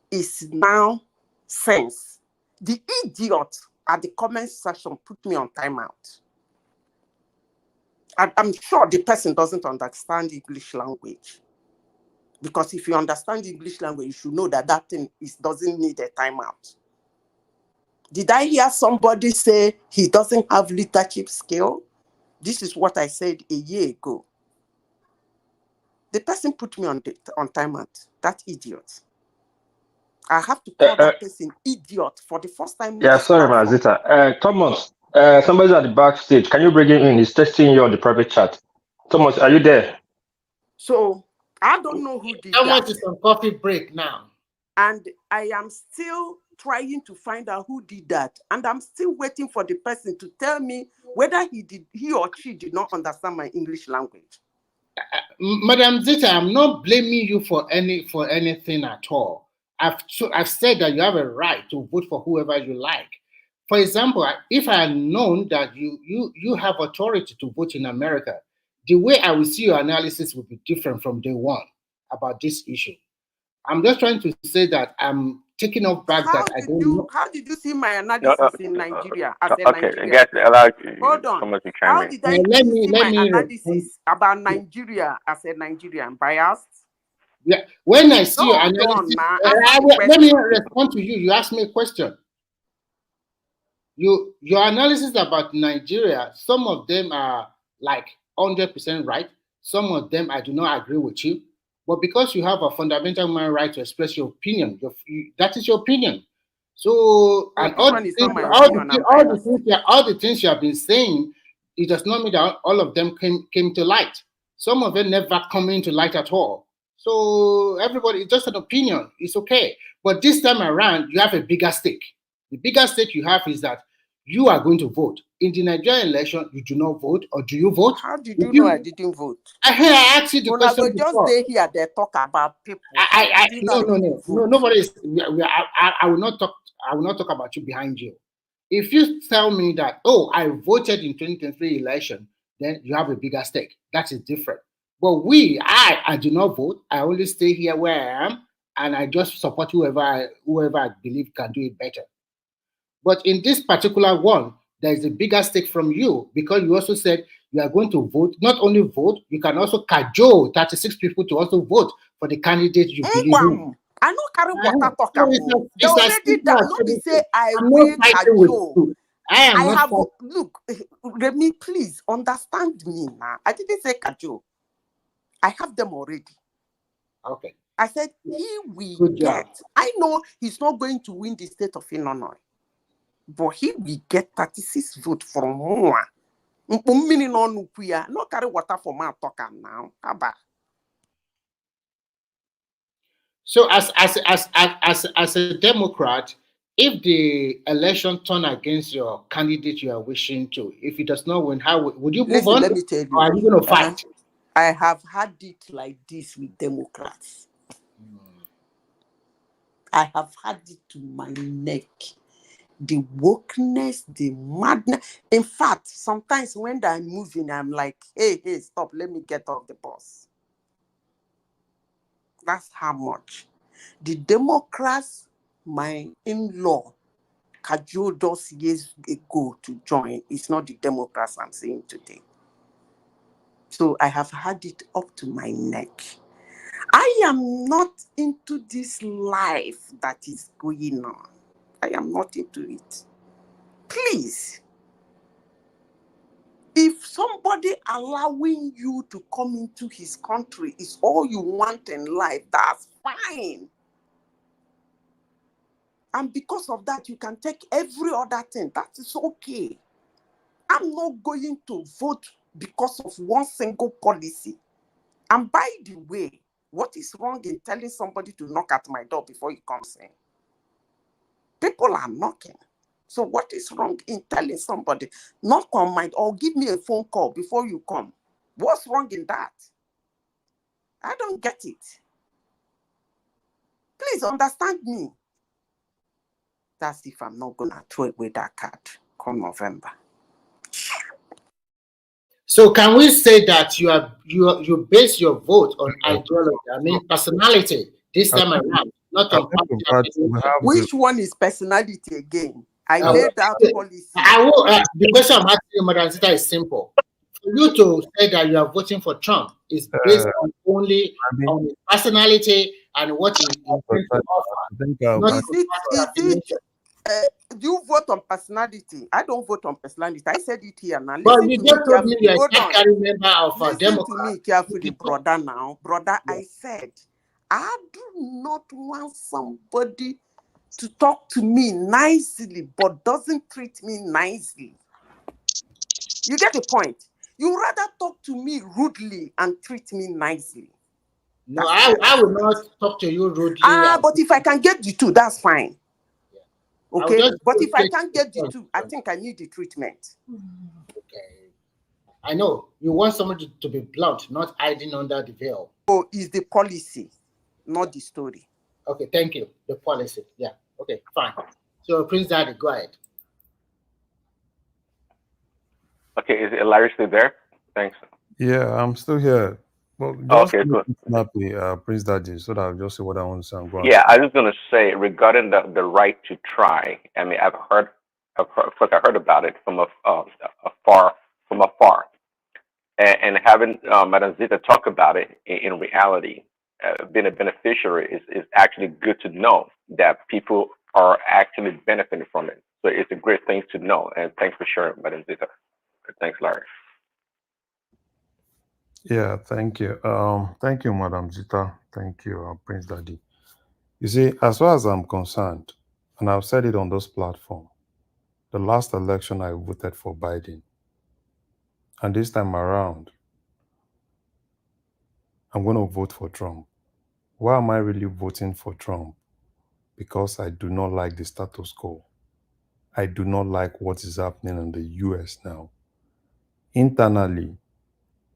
is now sense. The idiot at the comment section put me on timeout. I'm sure the person doesn't understand English language. Because if you understand English language, you should know that that thing doesn't need a timeout. Did I hear somebody say he doesn't have leadership skill? This is what I said a year ago. The person put me on timeout. That idiot. I have to call that person idiot for the first time. Yeah, sorry, Mazita. Thomas, somebody's at the backstage. Can you bring him in? He's texting you on the private chat. Thomas, are you there? So I don't know who did Thomas that. is on coffee break now. And I am still trying to find out who did that. And I'm still waiting for the person to tell me whether he or she did not understand my English language. Madam Zita, I'm not blaming you for anything at all. I've said that you have a right to vote for whoever you like. For example, if I had known that you have authority to vote in America, the way I will see your analysis would be different from day one about this issue. I'm just trying to say that I'm taking off back that I don't know. How did you see my analysis in Nigeria as a Nigerian? Guys, allow Hold on. someone to chime How in. did I see my analysis about Nigeria as a Nigerian? Biased? Yeah. When I see your Hold analysis, on, let me respond to you. You asked me a question. your analysis about Nigeria, some of them are like 100% right. Some of them I do not agree with you. But because you have a fundamental human right to express your opinion, that is your opinion. So, and all the things, all the things you have been saying, it does not mean that all of them came to light. Some of them never come into light at all. So everybody, it's just an opinion. It's okay. But this time around, you have a bigger stake. The bigger stake you have is that you are going to vote. In the Nigerian election, you do not vote, or do you vote? How did you know I didn't vote? I asked you the question just before. stay here, they talk about people. No, nobody is. I will not talk. I will not talk about you behind you. If you tell me that, oh, I voted in 2023 election, then you have a bigger stake. That is different. But I do not vote. I only stay here where I am, and I just support whoever I believe can do it better. But in this particular one, there is a bigger stake from you because you also said you are going to vote. Not only vote, you can also cajole 36 people to also vote for the candidate you believe in. I know carry water talk No, about. They already done. Not be say I I'm will not fighting with you. I have look, Remy, please understand me now. I didn't say cajole. I have them already. Okay. I said he will get. I know he's not going to win the state of Illinois, but he will get 36 votes from one. No carry water for my talker now. So as a Democrat, if the election turn against your candidate you are wishing to, if he does not win, how would you move on? Let me tell you, or are you going to fight? I have had it like this with Democrats. I have had it to my neck. The wokeness, the madness. In fact, sometimes when I'm moving, I'm like, hey, stop, let me get off the bus. That's how much. The Democrats, my in-law, cajoled us years ago to join. It's not the Democrats I'm saying today. So I have had it up to my neck. I am not into this life that is going on. I am not into it. Please, if somebody allowing you to come into his country is all you want in life, that's fine. And because of that, you can take every other thing. That is okay. I'm not going to vote because of one single policy. And by the way, what is wrong in telling somebody to knock at my door before he comes in? People are knocking. So what is wrong in telling somebody, knock on my door or give me a phone call before you come? What's wrong in that? I don't get it. Please understand me. That's if I'm not going to throw away that card come November. So can we say that you base your vote on ideology? I mean personality this time around, not on party. Which one is personality again? I laid out policy. The question I'm asking you, Madam Zita, is simple. For you to say that you are voting for Trump is based on only on his personality and what he intends to offer. Do you vote on personality? I don't vote on personality. I said it here now. But you just told me you're a carry member of a Democrat. Listen to me carefully, brother. Now, brother, yeah. I said I do not want somebody to talk to me nicely, but doesn't treat me nicely. You get the point? You rather talk to me rudely and treat me nicely. No, I will not talk to you rudely. But if I can get the two, that's fine. Okay, but if I can't get the two, I think I need the treatment. Okay. I know you want somebody to be blunt, not hiding under the veil. Oh, is the policy, not the story. Okay, thank you. The policy. Yeah. Okay, fine. So Prince Daddy, go ahead. Okay, is Larry still there? Thanks. Yeah, I'm still here. Well, just okay, good. Snappy, Prince Daddy, so that I'll just see what I want to say. Yeah, I was going to say regarding the right to try. I mean, I've heard about it from afar, and having Madam Zita talk about it in reality, being a beneficiary is actually good to know that people are actually benefiting from it. So it's a great thing to know. And thanks for sharing, Madam Zita. Thanks, Larry. Yeah, thank you. Thank you, Madam Zita. Thank you, Prince Daddy. You see, as far as I'm concerned, and I've said it on this platform, the last election I voted for Biden. And this time around, I'm going to vote for Trump. Why am I really voting for Trump? Because I do not like the status quo. I do not like what is happening in the US now. Internally,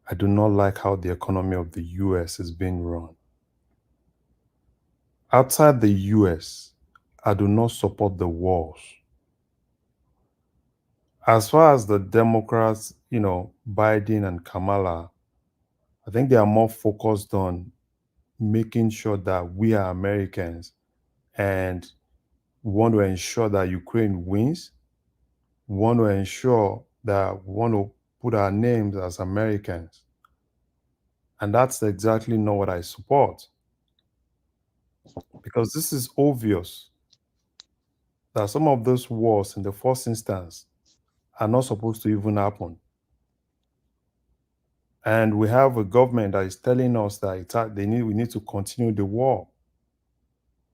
I do not like how the economy of the US is being run. Outside the US, I do not support the wars. As far as the Democrats, Biden and Kamala, I think they are more focused on making sure that we are Americans and we want to ensure that Ukraine wins. We want to ensure that we want to put our names as Americans. And that's exactly not what I support. Because this is obvious that some of those wars in the first instance are not supposed to even happen. And we have a government that is telling us that we need to continue the war,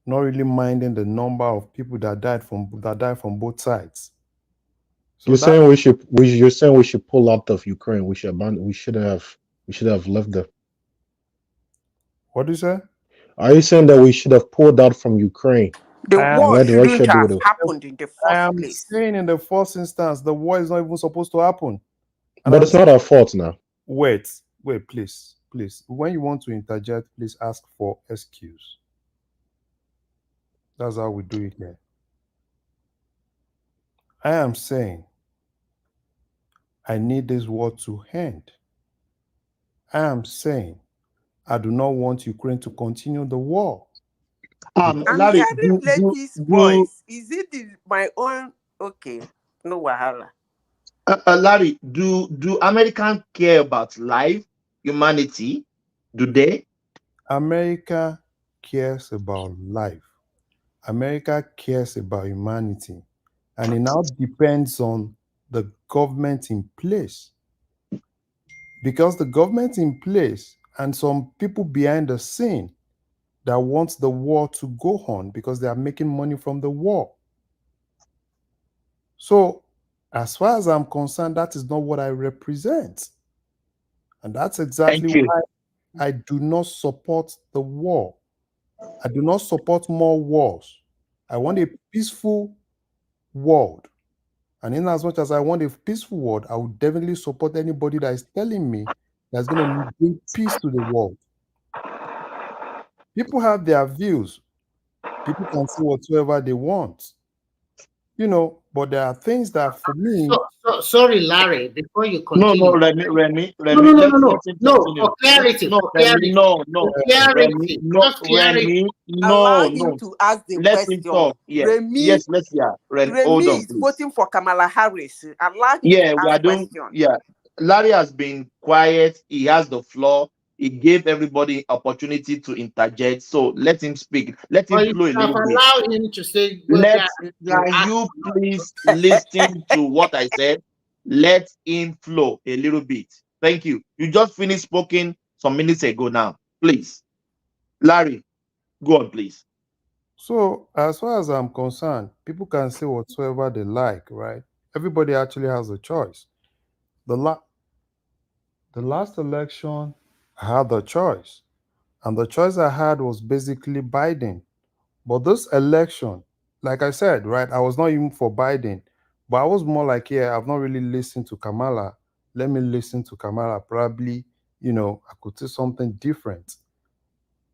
not really minding the number of people that died from both sides. So you're saying we should pull out of Ukraine. We should have left there. What do you say? Are you saying that we should have pulled out from Ukraine? The war shouldn't have happened in the first place. I am saying in the first instance, the war is not even supposed to happen. But it's not our fault now. Wait, please. When you want to interject, please ask for excuse. That's how we do it here. I am saying I need this war to end. I am saying I do not want Ukraine to continue the war. I'm Larry, hearing ladies' voice. Is it my own? Okay, no wahala. Larry, do Americans care about life, humanity? Do they? America cares about life. America cares about humanity. And it now depends on the government in place. Because the government in place and some people behind the scene that wants the war to go on because they are making money from the war. So, as far as I'm concerned, that is not what I represent. And that's exactly why I do not support the war. I do not support more wars. I want a peaceful world. And in as much as I want a peaceful world, I would definitely support anybody that is telling me that's going to bring peace to the world. People have their views. People can say whatsoever they want. But there are things that for me... Sorry, Larry, before you continue. No, Remy. No, for clarity. Allow him to ask the question. Remy, yes, let's hear. Remy is voting for Kamala Harris. Allow him to ask question. Larry has been quiet. He has the floor. He gave everybody opportunity to interject. So let him speak. Let him flow a little bit. Allow him to say. Can you please listen to what I said? Let him flow a little bit. Thank you. You just finished speaking some minutes ago now. Please. Larry, go on, please. So, as far as I'm concerned, people can say whatsoever they like, right? Everybody actually has a choice. The last election, I had the choice. And the choice I had was basically Biden. But this election, like I said, right, I was not even for Biden. But I was more like, I've not really listened to Kamala. Let me listen to Kamala. Probably, I could say something different.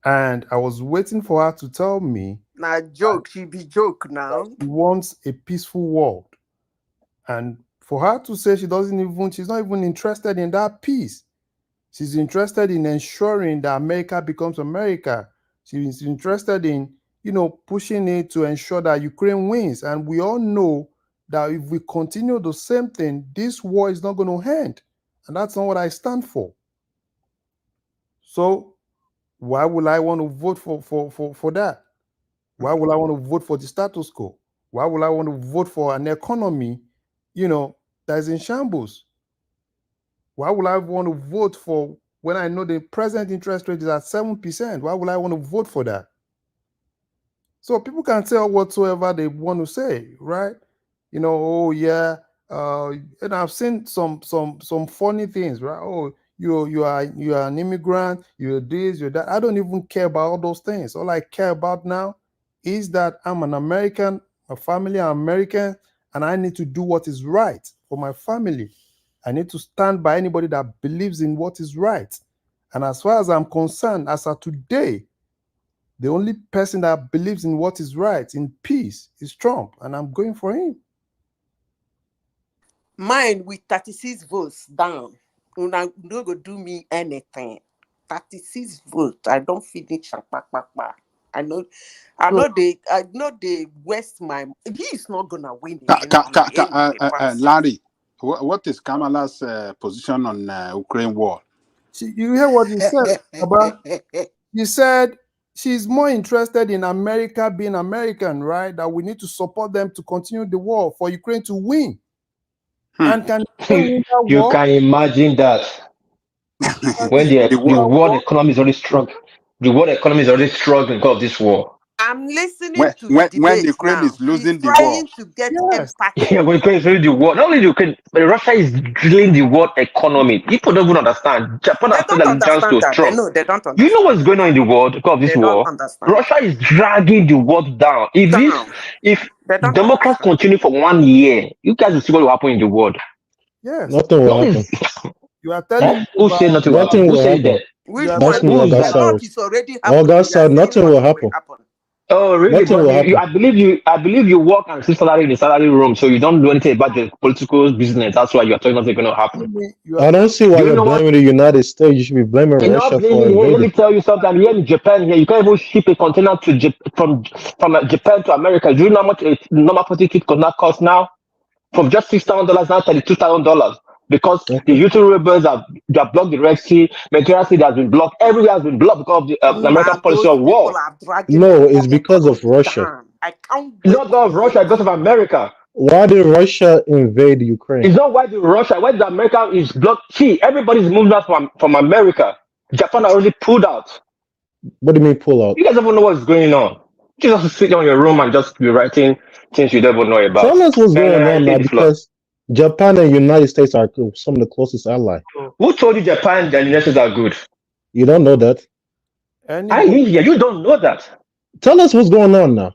And I was waiting for her to tell me. Now, joke, she be joke now. She wants a peaceful world. And for her to say she's not even interested in that peace. She's interested in ensuring that America becomes America. She's interested in, pushing it to ensure that Ukraine wins. And we all know that if we continue the same thing, this war is not going to end. And that's not what I stand for. So why would I want to vote for that? Why would I want to vote for the status quo? Why would I want to vote for an economy, that is in shambles? Why would I want to vote for when I know the present interest rate is at 7%? Why would I want to vote for that? So people can say whatsoever they want to say, right? Oh yeah, and I've seen some funny things, right? Oh, you are an immigrant, you're this, you're that. I don't even care about all those things. All I care about now is that I'm an American, my family are American, and I need to do what is right for my family. I need to stand by anybody that believes in what is right. And as far as I'm concerned, as of today, the only person that believes in what is right, in peace, is Trump, and I'm going for him. Mine with 36 votes down. You're not going to do me anything. 36 votes. I don't finish. I know they waste my. He is not gonna win. Larry, what is Kamala's position on Ukraine war? You hear what he said, Abba? He said she's more interested in America being American, right? That we need to support them to continue the war for Ukraine to win. And can win that you war? can imagine that when the world economy is already struggling. The world economy is already struggling because of this war. I'm listening to when Ukraine is losing the war. To get empathy. Yeah, when Ukraine is losing the war, not only Ukraine, but Russia is drilling the world economy. People don't even understand. Japan has said allegiance to Trump. They don't understand. You know what's going on in the world because of this war? Russia is dragging the world down. If Democrats continue for 1 year, you guys will see what will happen in the world. Yes. Nothing will happen. You are telling me who said nothing will happen? Who said that? That's me, August South. August South, nothing will happen. Oh, really? Nothing will happen. I believe you work and see salary in the salary room, so you don't know anything about the political business. That's why you're talking nothing going to happen. I don't see why you're blaming the United States. You should be blaming Russia for invading. Let me tell you something. Here in Japan, you can't even ship a container to from Japan to America. Do you know how much a normal ticket container costs now? From just $6,000 now $32,000. Because the YouTube rebels have blocked the Red Sea, Mediterranean Sea has been blocked, everywhere has been blocked because of the American policy of war. No, it's because of Russia. Not because of Russia, because of America. Why did Russia invade Ukraine? It's not why the America is blocked. See, everybody's moved out from America. Japan already pulled out. What do you mean pull out? You guys don't know what's going on. You just sit down in your room and just be writing things you don't know about. Tell us what's going on now, because Japan and United States are some of the closest allies. Who told you Japan and the United States are good? You don't know that. You don't know that. Tell us what's going on now.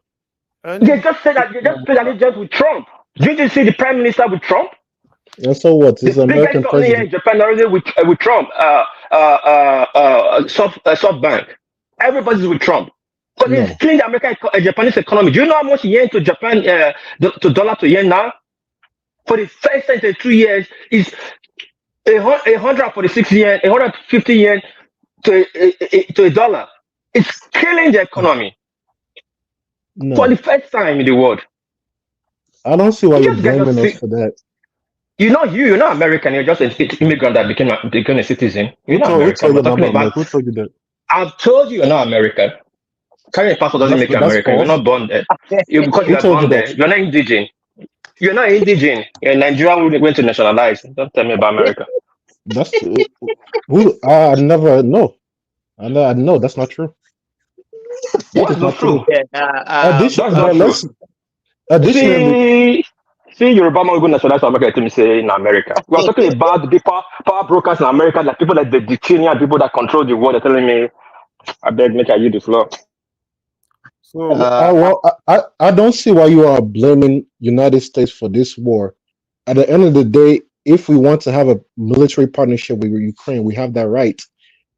They just said that allegiance with Trump. Did you see the Prime Minister with Trump? And so what? He's an American president. Here in Japan already with Trump. SoftBank. Everybody's with Trump. Because he's killing the American Japanese economy. Do you know how much yen to Japan to dollar to yen now? For the first time in 2 years, is 146 yen, 150 yen to a dollar. It's killing the economy. No. For the first time in the world. I don't see why you're blaming us for that. You're not American. You're just an immigrant that became a citizen. You're not American. Who told you that? I've told you you're not American. Carrying a passport doesn't make you American. You're not born there. Because you are born there. You're not indigenous. You're not indigenous. You're a Nigerian who went to nationalize. Don't tell me about America. That's I never know. I know that's not true. What's not true? Additionally, see Yoruba man go nationalize America to me say in America. We are talking about the power brokers in America, like people like the Chinian people that control the world. They're telling me, I beg, make I use the floor. So I don't see why you are blaming United States for this war. At the end of the day, if we want to have a military partnership with Ukraine, we have that right.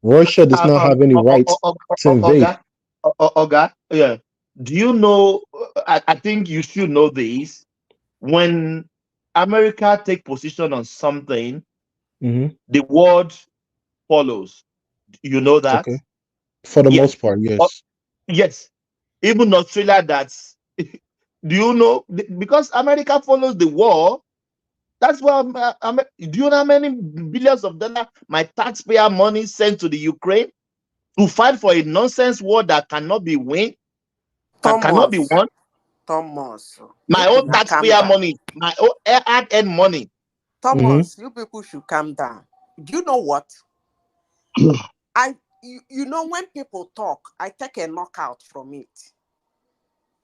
Russia does not have any rights to invade. Yeah. Do you know? I think you should know this. When America take position on something, the world follows. You know that? Okay. For the most part, yes. Yes. Even Australia, that's. Do you know? Because America follows the war. That's why. Do you know how many billions of dollars my taxpayer money sent to the Ukraine to fight for a nonsense war that cannot be won? Cannot be won. Thomas. My own taxpayer money, my own hard-earned money. Thomas, you people should calm down. Do you know what? You know, when people talk, I take a knockout from it.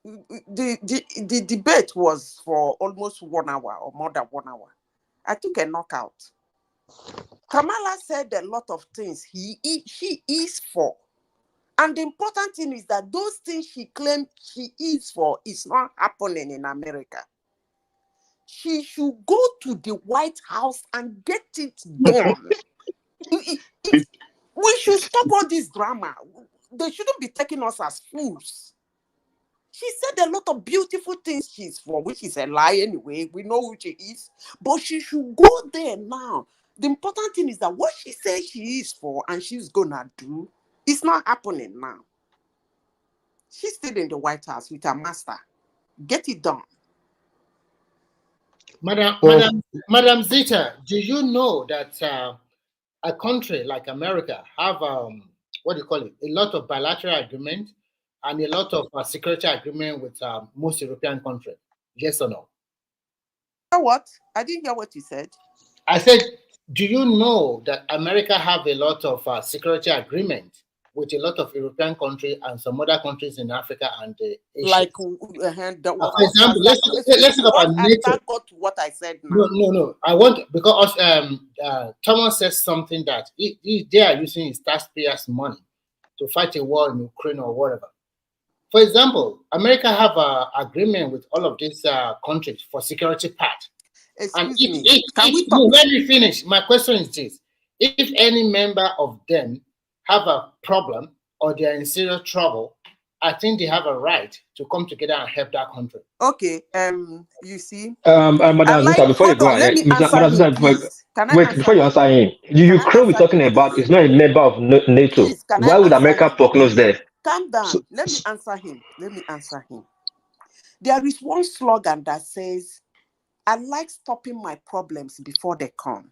The debate was for almost 1 hour or more than 1 hour. I took a knockout. Kamala said a lot of things she is for. And the important thing is that those things she claimed she is for is not happening in America. She should go to the White House and get it done. We should stop all this drama. They shouldn't be taking us as fools. She said a lot of beautiful things she's for, which is a lie anyway. We know who she is. But she should go there now. The important thing is that what she says she is for and she's gonna do is not happening now. She's still in the White House with her master. Get it done. Madam Zita, do you know that a country like America have what do you call it? A lot of bilateral agreement and a lot of security agreement with most European countries. Yes or no? You know what? I didn't hear what you said. I said, do you know that America have a lot of security agreement with a lot of European countries and some other countries in Africa and Asia? Like, for example, let's talk about NATO. Got to what I said now. No. I want, because Thomas says something that they are using his taxpayers' money to fight a war in Ukraine or whatever. For example, America have an agreement with all of these countries for security part. Excuse me. Can we talk? Let me finish. My question is this: if any member of them have a problem or they are in serious trouble, I think they have a right to come together and help that country. Okay. You see. Madam Zita, before you go ahead, Madam Zita, wait, before you answer him, the Ukraine we're talking about is not a member of NATO. Please, why would America foreclose there? Calm down. Let me answer him. There is one slogan that says, I like stopping my problems before they come.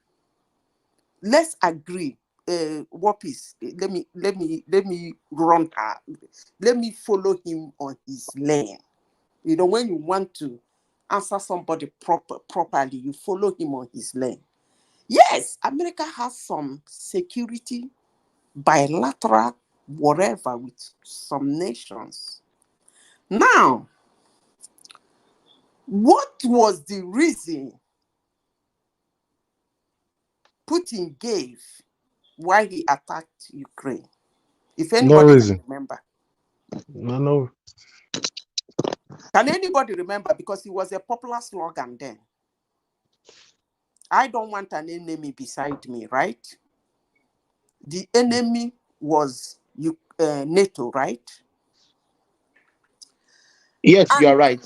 Let's agree. Wapis, let me run her. Let me follow him on his lane. You know, when you want to answer somebody properly, you follow him on his lane. Yes, America has some security, bilateral, whatever, with some nations. Now, what was the reason Putin gave why he attacked Ukraine? If anybody can remember. No. Can anybody remember? Because it was a popular slogan then. I don't want an enemy beside me, right? The enemy was NATO, right? Yes, you are right.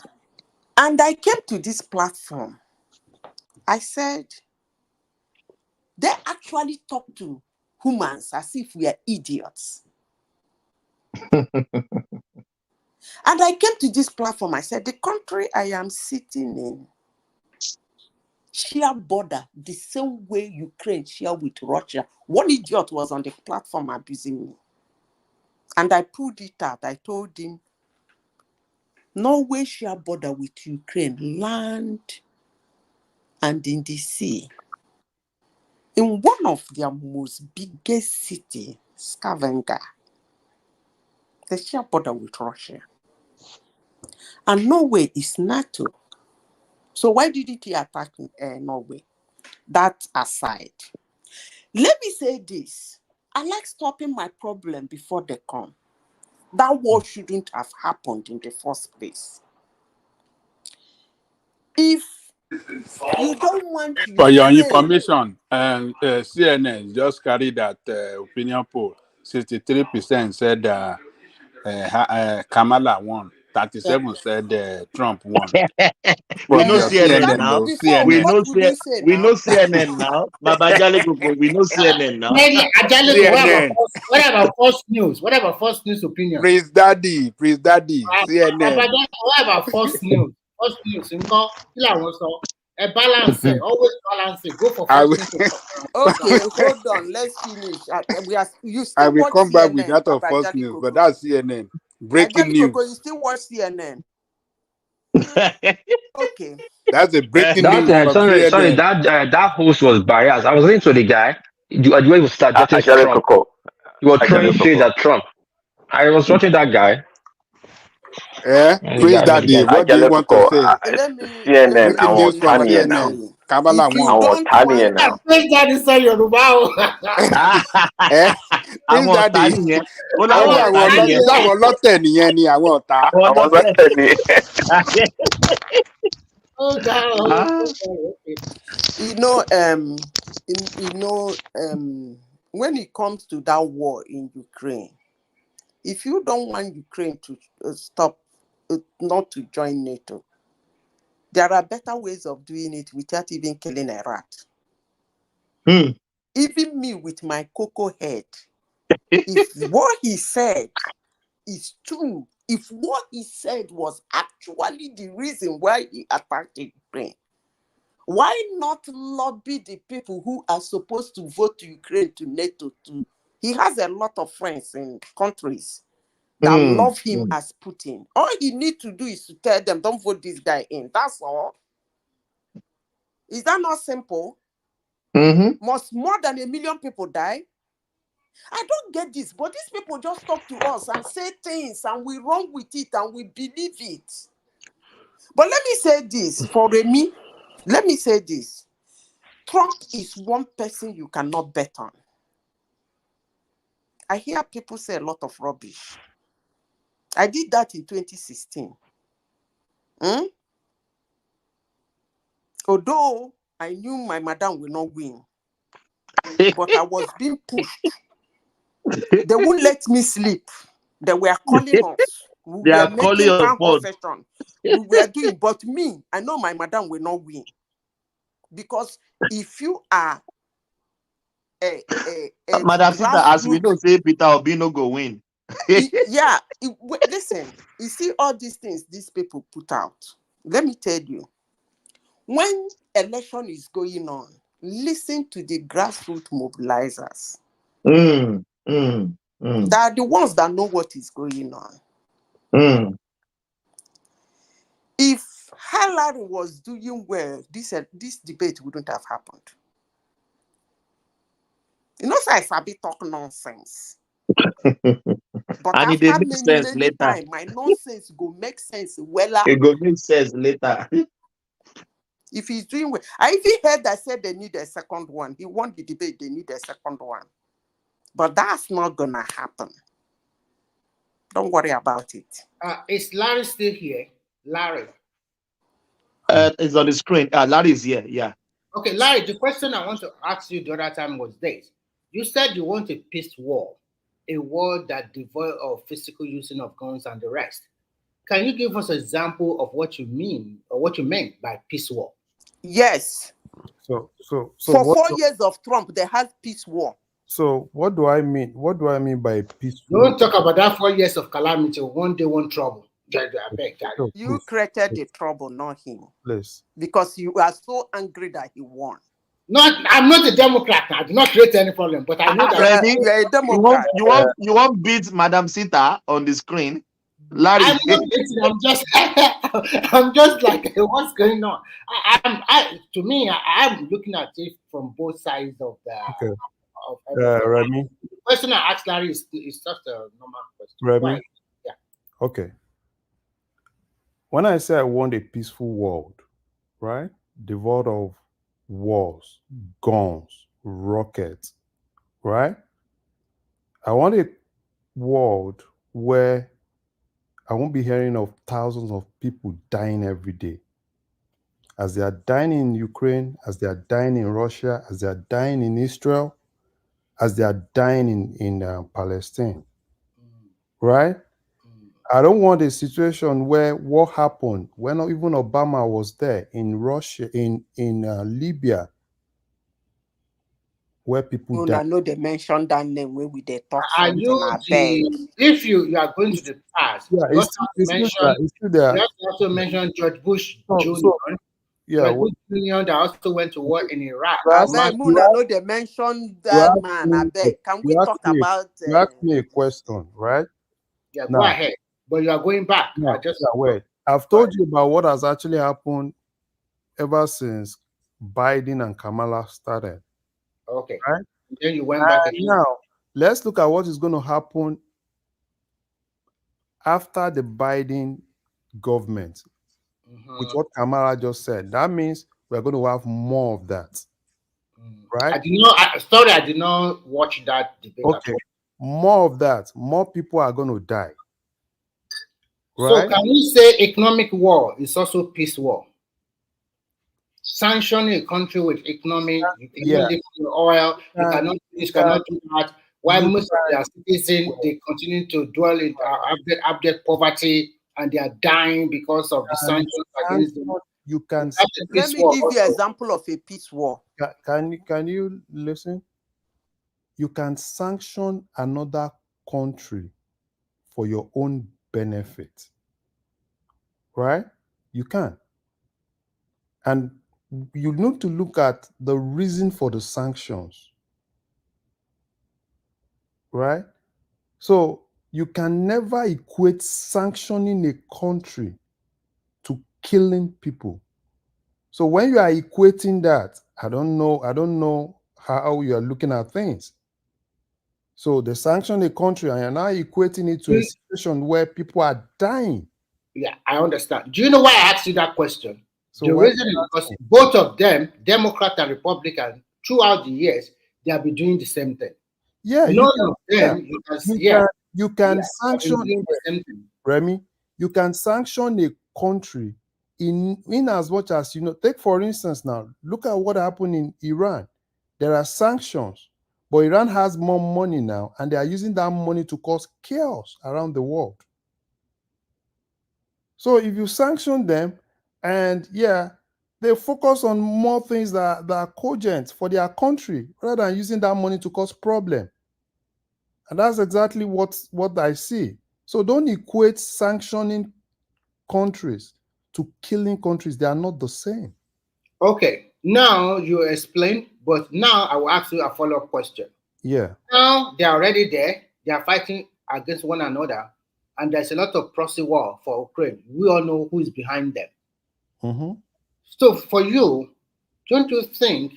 And I came to this platform. I said, they actually talk to humans as if we are idiots. And I came to this platform. I said, the country I am sitting in share border the same way Ukraine share with Russia. One idiot was on the platform abusing me. And I pulled it out. I told him, Norway share border with Ukraine, land and in the sea. In one of their most biggest city, Stavanger, they share border with Russia. And Norway is NATO. So why didn't he attack Norway? That aside. Let me say this. I like stopping my problem before they come. That war shouldn't have happened in the first place. If you don't want to... For your information, CNN just carried that opinion poll. 63% said Kamala won. 37 said Trump won. We know CNN now. We know CNN now. We know CNN now. CNN. Whatever false news? Whatever false news opinion? Praise Daddy. CNN. Whatever false news? False news. Balance it. Always balance it. Go for false news. Okay, hold on. Let's finish. I will come back with that of false news, but that's CNN. Breaking news. You still watch CNN? Okay. That's a breaking news That from sorry, CNN. that host was biased. I was into the guy. The way he was targeting Ajale Trump. Coco. He was throwing Ajale shade Coco. at Trump. I was watching that guy. Prince Daddy, what do you Ajale want to Coco. say? CNN, I Breaking want news from Tanya now. CNN. Kabbalah If you one. don't Tanya want, now. Prince Daddy say Yoruba. Prince Àwọn ọ̀tá Daddy. nìyẹn. Ó Àwọn láwọn ọ̀tá àwọn nìyẹn. ọlọ́tẹ̀ nìyẹn ni àwọn ọ̀tá. Àwọn Àwọn ọlọ́tẹ̀. ọlọ́tẹ̀ ni. Oh God. Ah. When it comes to that war in Ukraine, if you don't want Ukraine to stop, not to join NATO, there are better ways of doing it without even killing a rat. Even me with my cocoa head, if what he said is true, if what he said was actually the reason why he attacked Ukraine, why not lobby the people who are supposed to vote Ukraine to NATO too? He has a lot of friends in countries that love him as Putin. All he needs to do is to tell them, don't vote this guy in. That's all. Is that not simple? Must more than 1 million people die? I don't get this, but these people just talk to us and say things and we run with it and we believe it. But let me say this, for Remy, let me say this. Trump is one person you cannot bet on. I hear people say a lot of rubbish. I did that in 2016. Although I knew my madam will not win, but I was being pushed. They wouldn't let me sleep. They were calling us. We were making town hall session. We were doing, but me, I know my madam will not win. Because if you are Madam Sita, as we know, say Peter Obi no go win. Listen, you see all these things these people put out. Let me tell you, when election is going on, listen to the grassroots mobilizers. They are the ones that know what is going on. If Hillary was doing well, this debate wouldn't have happened. You know, so I sabi talk nonsense. But and after it makes sense many later. times, my nonsense go make sense. It go make sense later. If he's doing well, I even heard that said they need a second one. He won the debate, they need a second one. But that's not gonna happen. Don't worry about it. Is Larry still here? Larry. It's on the screen. Larry is here. Yeah. Okay, Larry, the question I want to ask you the other time was this. You said you want a peace war, a war that devoid of physical using of guns and the rest. Can you give us an example of what you mean or what you meant by peace war? Yes. So for 4 years of Trump, they had peace war. So what do I mean? What do I mean by peace war? Don't talk about that 4 years of calamity. One day, one trouble. You created the trouble, not him. Please. Because you are so angry that he won. I'm not a Democrat. I do not create any problem, but I know that you're a Democrat. You want beat Madam Sita on the screen? Larry. I'm just like, what's going on? To me, I'm looking at it from both sides of the. Okay. Remy. The question I asked Larry is just a normal question. Remy. Yeah. Okay. When I say I want a peaceful world, right, devoid of wars, guns, rockets, right? I want a world where I won't be hearing of thousands of people dying every day. As they are dying in Ukraine, as they are dying in Russia, as they are dying in Israel, as they are dying in Palestine, right? I don't want a situation where what happened when even Obama was there in Russia, in Libya, where people died. I know they mentioned that name when we they talk Are something. you if you are going to the past, Yeah, you it's still there. also mention George Bush Jr. Yeah, Bush Jr. that also went to war in Iraq. I know they mentioned that man. Can we talk about? You asked me a question, right? Yeah, go ahead. But you are going back. No, I just wait. I've told you about what has actually happened ever since Biden and Kamala started. Okay. Right? Then you went back again. Now, let's look at what is going to happen after the Biden government, with what Kamala just said. That means we're going to have more of that. Right? I did not watch that debate at all. More of that. More people are going to die. So Right? can we say economic war is also peace war? Sanctioning a country with economy, you cannot live your oil, you cannot do this, cannot do that. While most of their citizens, they continue to dwell in abject poverty, and they are dying because of the sanctions against them. You can. Let me give you an example of a peace war. Can you listen? You can sanction another country for your own benefit. Right? You can. And you need to look at the reason for the sanctions. Right? So you can never equate sanctioning a country to killing people. So when you are equating that, I don't know how you are looking at things. So they sanction a country and you're now equating it to a situation where people are dying. Yeah, I understand. Do you know why I asked you that question? So the reason is because both of them, Democrat and Republican, throughout the years, they have been doing the same thing. Yeah, none of them. You can sanction Remy. You can sanction a country in as much as take for instance now. Look at what happened in Iran. There are sanctions, but Iran has more money now, and they are using that money to cause chaos around the world. So if you sanction them, and they focus on more things that are cogent for their country rather than using that money to cause problem. And that's exactly what I see. So don't equate sanctioning countries to killing countries. They are not the same. Okay, now you explain, but now I will ask you a follow-up question. Yeah. Now they are already there. They are fighting against one another, and there's a lot of proxy war for Ukraine. We all know who is behind them. Mm-hmm. So for you, don't you think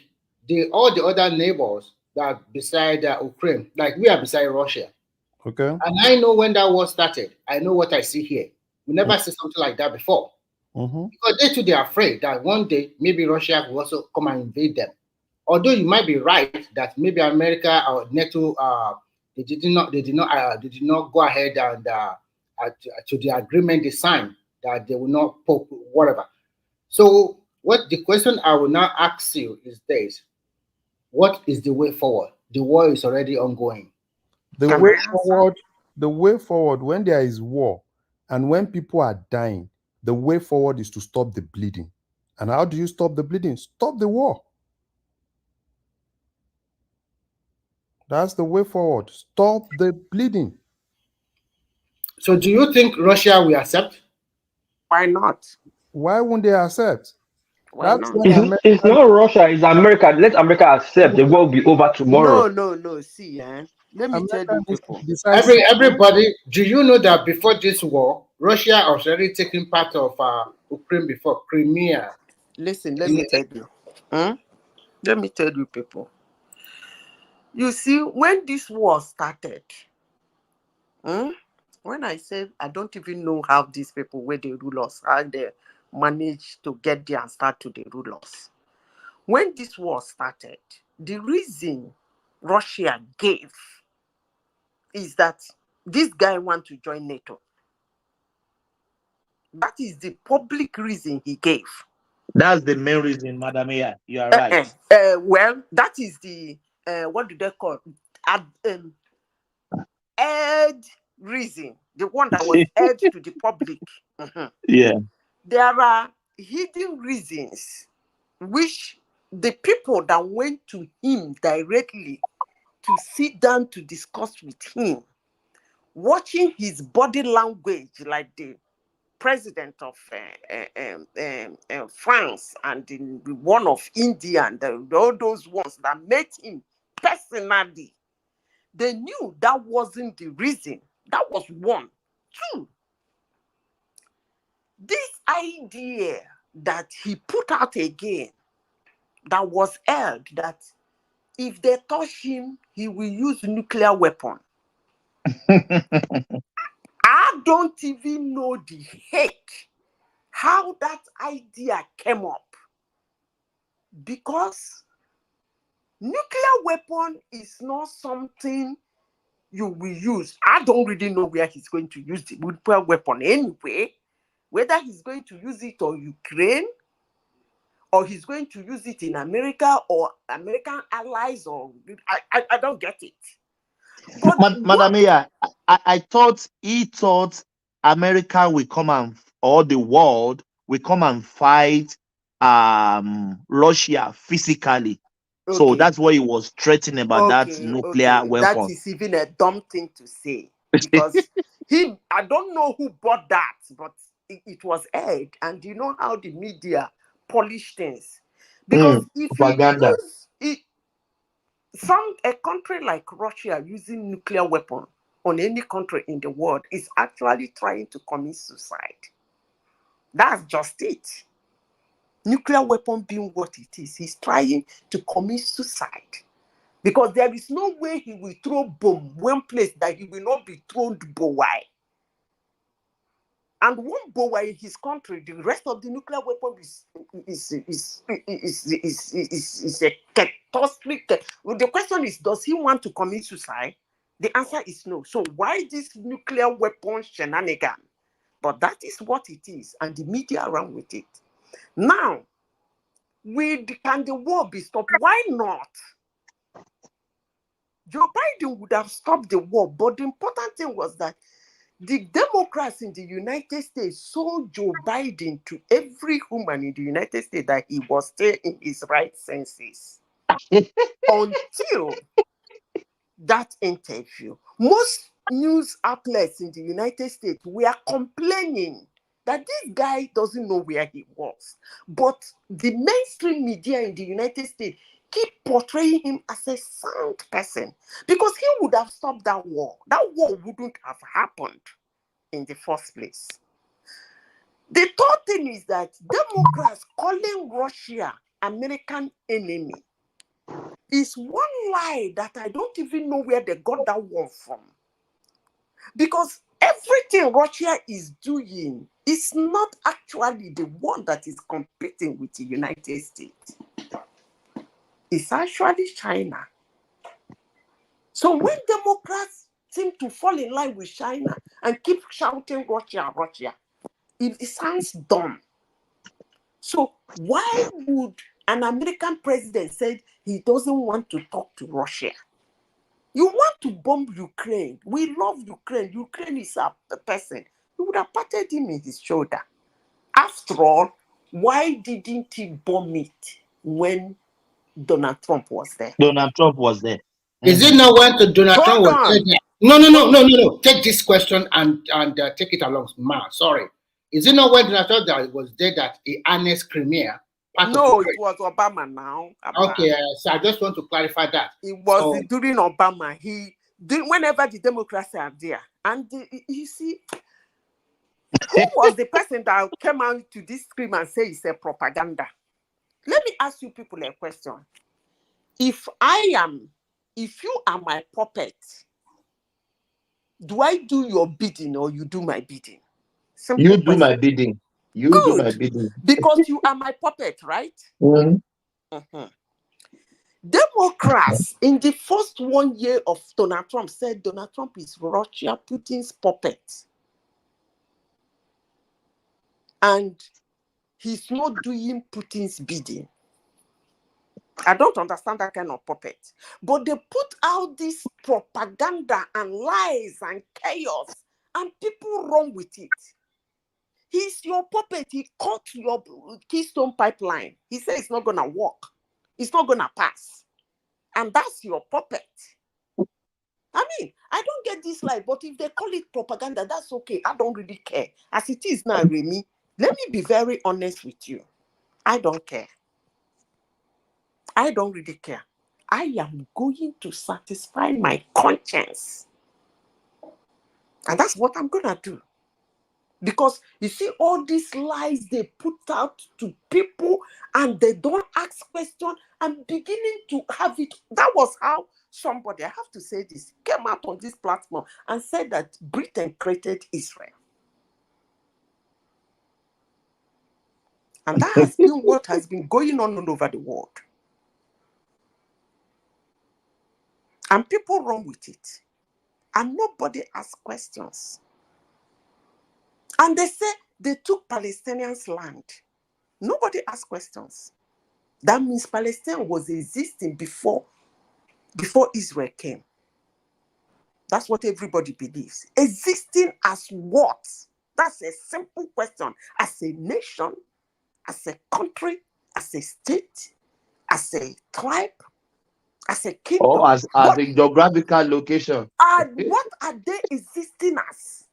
all the other neighbors that are beside Ukraine, like we are beside Russia? Okay. And I know when that war started, I know what I see here. We never see something like that before. Mm-hmm. Because they too, they're afraid that one day maybe Russia will also come and invade them. Although you might be right that maybe America or NATO they did not go ahead and to the agreement they signed that they will not poke whatever. So what the question I will now ask you is this: what is the way forward? The war is already ongoing. The way forward when there is war and when people are dying, the way forward is to stop the bleeding. And how do you stop the bleeding? Stop the war. That's the way forward. Stop the bleeding. So do you think Russia will accept? Why not? Why won't they accept? It's not Russia, it's America. Let America accept. The war will be over tomorrow. No. See, let me tell you people. Everybody, do you know that before this war, Russia was already taking part of Ukraine before, Crimea? Listen, let me tell you. Let me tell you people. You see, when this war started, when I said I don't even know how these people, where they rule us, how they managed to get there and start to rule us. When this war started, the reason Russia gave is that this guy wants to join NATO. That is the public reason he gave. That's the main reason, Madam Mayor. You are right. Well, that is the what do they call aired reason, the one that was aired to the public. Yeah. There are hidden reasons which the people that went to him directly to sit down to discuss with him, watching his body language, like the president of France and the one of India and all those ones that met him personally, they knew that wasn't the reason. That was one. Two, This idea that he put out again, that was held, that if they touch him, he will use nuclear weapon. I don't even know the heck how that idea came up. Because nuclear weapon is not something you will use. I don't really know where he's going to use the nuclear weapon anyway. Whether he's going to use it on Ukraine, or he's going to use it in America or American allies, or I don't get it. But Madam Mayor, I thought he thought America will come and, or the world will come and fight Russia physically. Okay. So that's what he was threatening about that nuclear weapon. That is even a dumb thing to say, because I don't know who bought that, but it was aired, and you know how the media polish things. Because if propaganda. you use a country like Russia using nuclear weapon on any country in the world is actually trying to commit suicide. That's just it. Nuclear weapon being what it is, he's trying to commit suicide. Because there is no way he will throw bomb one place that he will not be thrown bowai. And one bowai in his country, the rest of the nuclear weapon is a catastrophic. Well, the question is, does he want to commit suicide? The answer is no. So why this nuclear weapon shenanigan? But that is what it is, and the media run with it. Now, can the war be stopped? Why not? Joe Biden would have stopped the war, but the important thing was that the Democrats in the United States sold Joe Biden to every woman in the United States that he was still in his right senses. Until that interview, most news outlets in the United States were complaining that this guy doesn't know where he was. But the mainstream media in the United States keep portraying him as a sound person, because he would have stopped that war. That war wouldn't have happened in the first place. The third thing is that Democrats calling Russia American enemy is one lie that I don't even know where they got that one from. Because everything Russia is doing is not actually the one that is competing with the United States. It's actually China. So when Democrats seem to fall in line with China and keep shouting Russia, Russia, it sounds dumb. So why would an American president say he doesn't want to talk to Russia? You want to bomb Ukraine. We love Ukraine. Ukraine is a person. You would have patted him in his shoulder. After all, why didn't he bomb it when Donald Trump was there? Donald Trump was there. Is it not when Donald Trump was there? No. Take this question and take it along, ma. Sorry. Is it not when Donald Trump was there that he annexed Crimea? No, it was Obama now. Okay, so I just want to clarify that. It was during Obama. Whenever the Democrats are there, and you see, who was the person that came out to this scream and say it's a propaganda? Let me ask you people a question. If you are my puppet, do I do your bidding or you do my bidding? Simple you do question. my bidding. You Good. do my bidding. Because you are my puppet, right? Mm-hmm. Democrats in the first 1 year of Donald Trump said Donald Trump is Russia Putin's puppet. And he's not doing Putin's bidding. I don't understand that kind of puppet. But they put out this propaganda and lies and chaos, and people run with it. He's your puppet. He cut your Keystone Pipeline. He said it's not going to work. It's not going to pass. And that's your puppet. I mean, I don't get this lie, but if they call it propaganda, that's okay. I don't really care. As it is now, Remy, let me be very honest with you. I don't care. I don't really care. I am going to satisfy my conscience. And that's what I'm going to do. Because you see all these lies they put out to people and they don't ask questions and beginning to have it. That was how somebody, I have to say this, came out on this platform and said that Britain created Israel. And that has been what has been going on all over the world. And people run with it. And nobody asks questions. And they say they took Palestinians' land. Nobody asks questions. That means Palestine was existing before Israel came. That's what everybody believes. Existing as what? That's a simple question. As a nation, as a country, as a state, as a tribe, as a kingdom. Or as a geographical location. What are they existing as?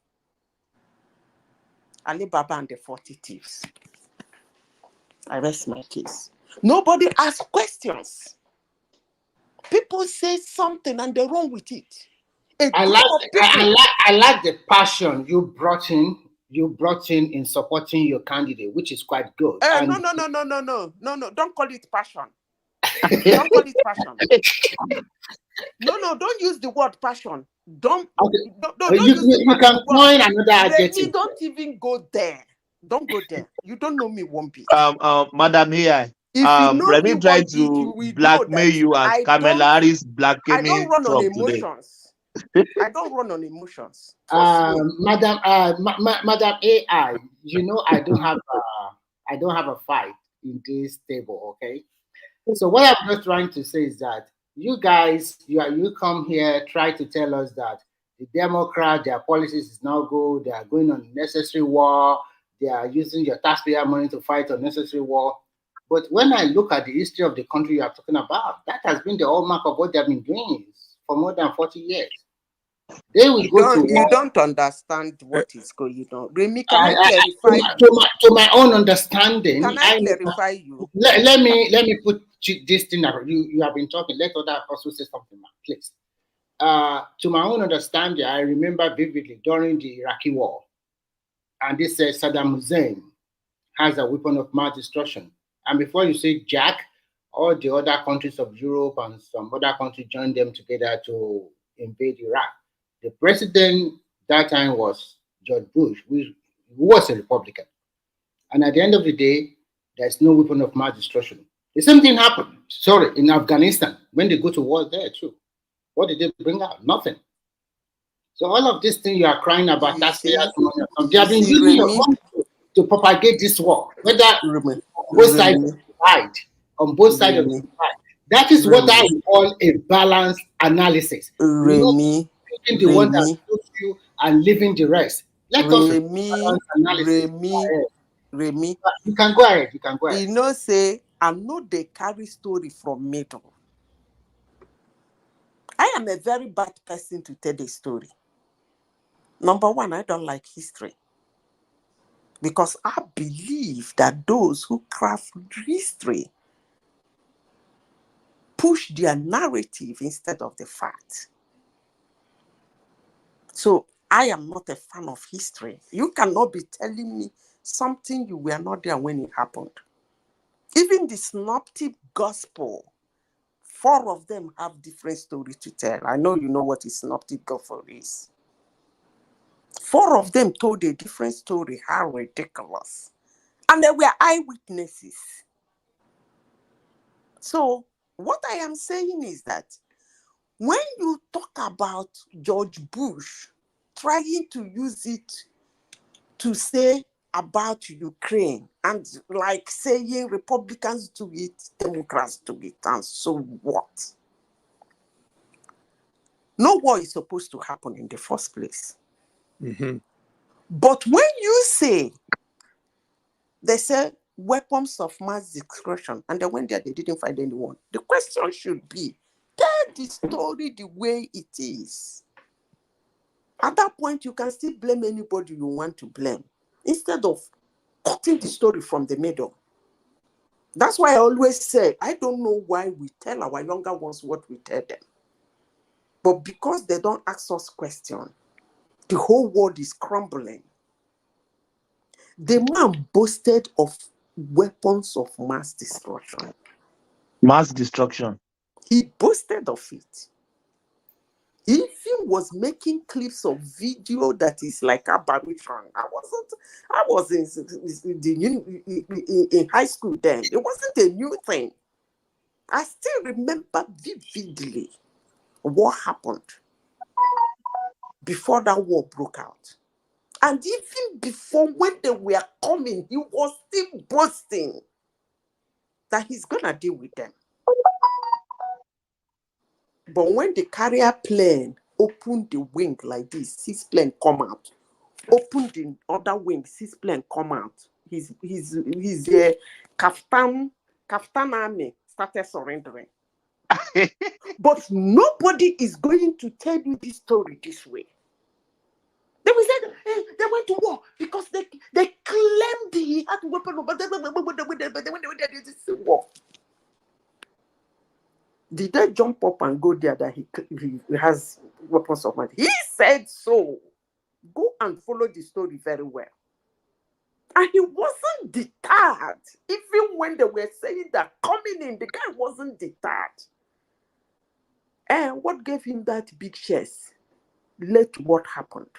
Ali Baba and the 40 Thieves. I rest my case. Nobody asks questions. People say something and they run with it. I like the passion you brought in supporting your candidate, which is quite good. No. Don't call it passion. Don't call it passion. No, don't use the word passion. Don't use the you can find another adjective. Don't even go there. Don't go there. You don't know me one bit. Madam here. Let me try to blackmail you as Kamala Harris blackmailing Trump today. I don't run on emotions. Madam AI, you know I don't have a fight in this table, okay? So what I'm just trying to say is that you guys, you come here, try to tell us that the Democrats, their policies is not good, they are going on unnecessary war, they are using your taxpayer money to fight unnecessary war. But when I look at the history of the country you are talking about, that has been the hallmark of what they have been doing for more than 40 years. They will You don't understand what is going on. Remy, can I clarify to my own understanding? Can I clarify you? Let me put this thing out. You have been talking. Let others also say something, please. To my own understanding, I remember vividly during the Iraqi war, and this says Saddam Hussein has a weapon of mass destruction. And before you say Jack, all the other countries of Europe and some other countries joined them together to invade Iraq. The president that time was George Bush, who was a Republican. And at the end of the day, there's no weapon of mass destruction. The same thing happened, in Afghanistan, when they go to war there too. What did they bring out? Nothing. So all of this thing you are crying about, taxpayers' money, they have been using your money to propagate this war. Whether on both sides of the divide, on both sides of the divide. That is what I call a balanced analysis. Remy, the one that suits you and leaving the rest. Let us Remy, you can go ahead. You know, say I know they carry story from middle. I am a very bad person to tell the story. Number one, I don't like history. Because I believe that those who craft history push their narrative instead of the fact. So I am not a fan of history. You cannot be telling me something you were not there when it happened. Even the synoptic gospel, 4 of them have different stories to tell. I know you know what a synoptic gospel is. 4 of them told a different story. How ridiculous. And they were eyewitnesses. So what I am saying is that when you talk about George Bush trying to use it to say about Ukraine and like saying Republicans do it, Democrats do it, and so what? No war is supposed to happen in the first place. Mm-hmm. But when you say, they say weapons of mass destruction, and they went there, they didn't find anyone. The question should be, tell the story the way it is. At that point, you can still blame anybody you want to blame, instead of cutting the story from the middle. That's why I always say, I don't know why we tell our younger ones what we tell them. But because they don't ask us questions, the whole world is crumbling. The man boasted of weapons of mass destruction. Mass destruction. He boasted of it. He even was making clips of video that is like aberration. I was in high school then. It wasn't a new thing. I still remember vividly what happened before that war broke out. And even before, when they were coming, he was still boasting that he's gonna deal with them. But when the carrier plane opened the wing like this, 6 plane come out. Opened the other wing, 6 plane come out. His Kaftan army started surrendering. But nobody is going to tell you this story this way. They will say they went to war because they claimed he had weapon, but they did this war. Did they jump up and go there that he has weapons of mass? He said so. Go and follow the story very well. And he wasn't deterred. Even when they were saying that coming in, the guy wasn't deterred. And what gave him that big chest led to what happened.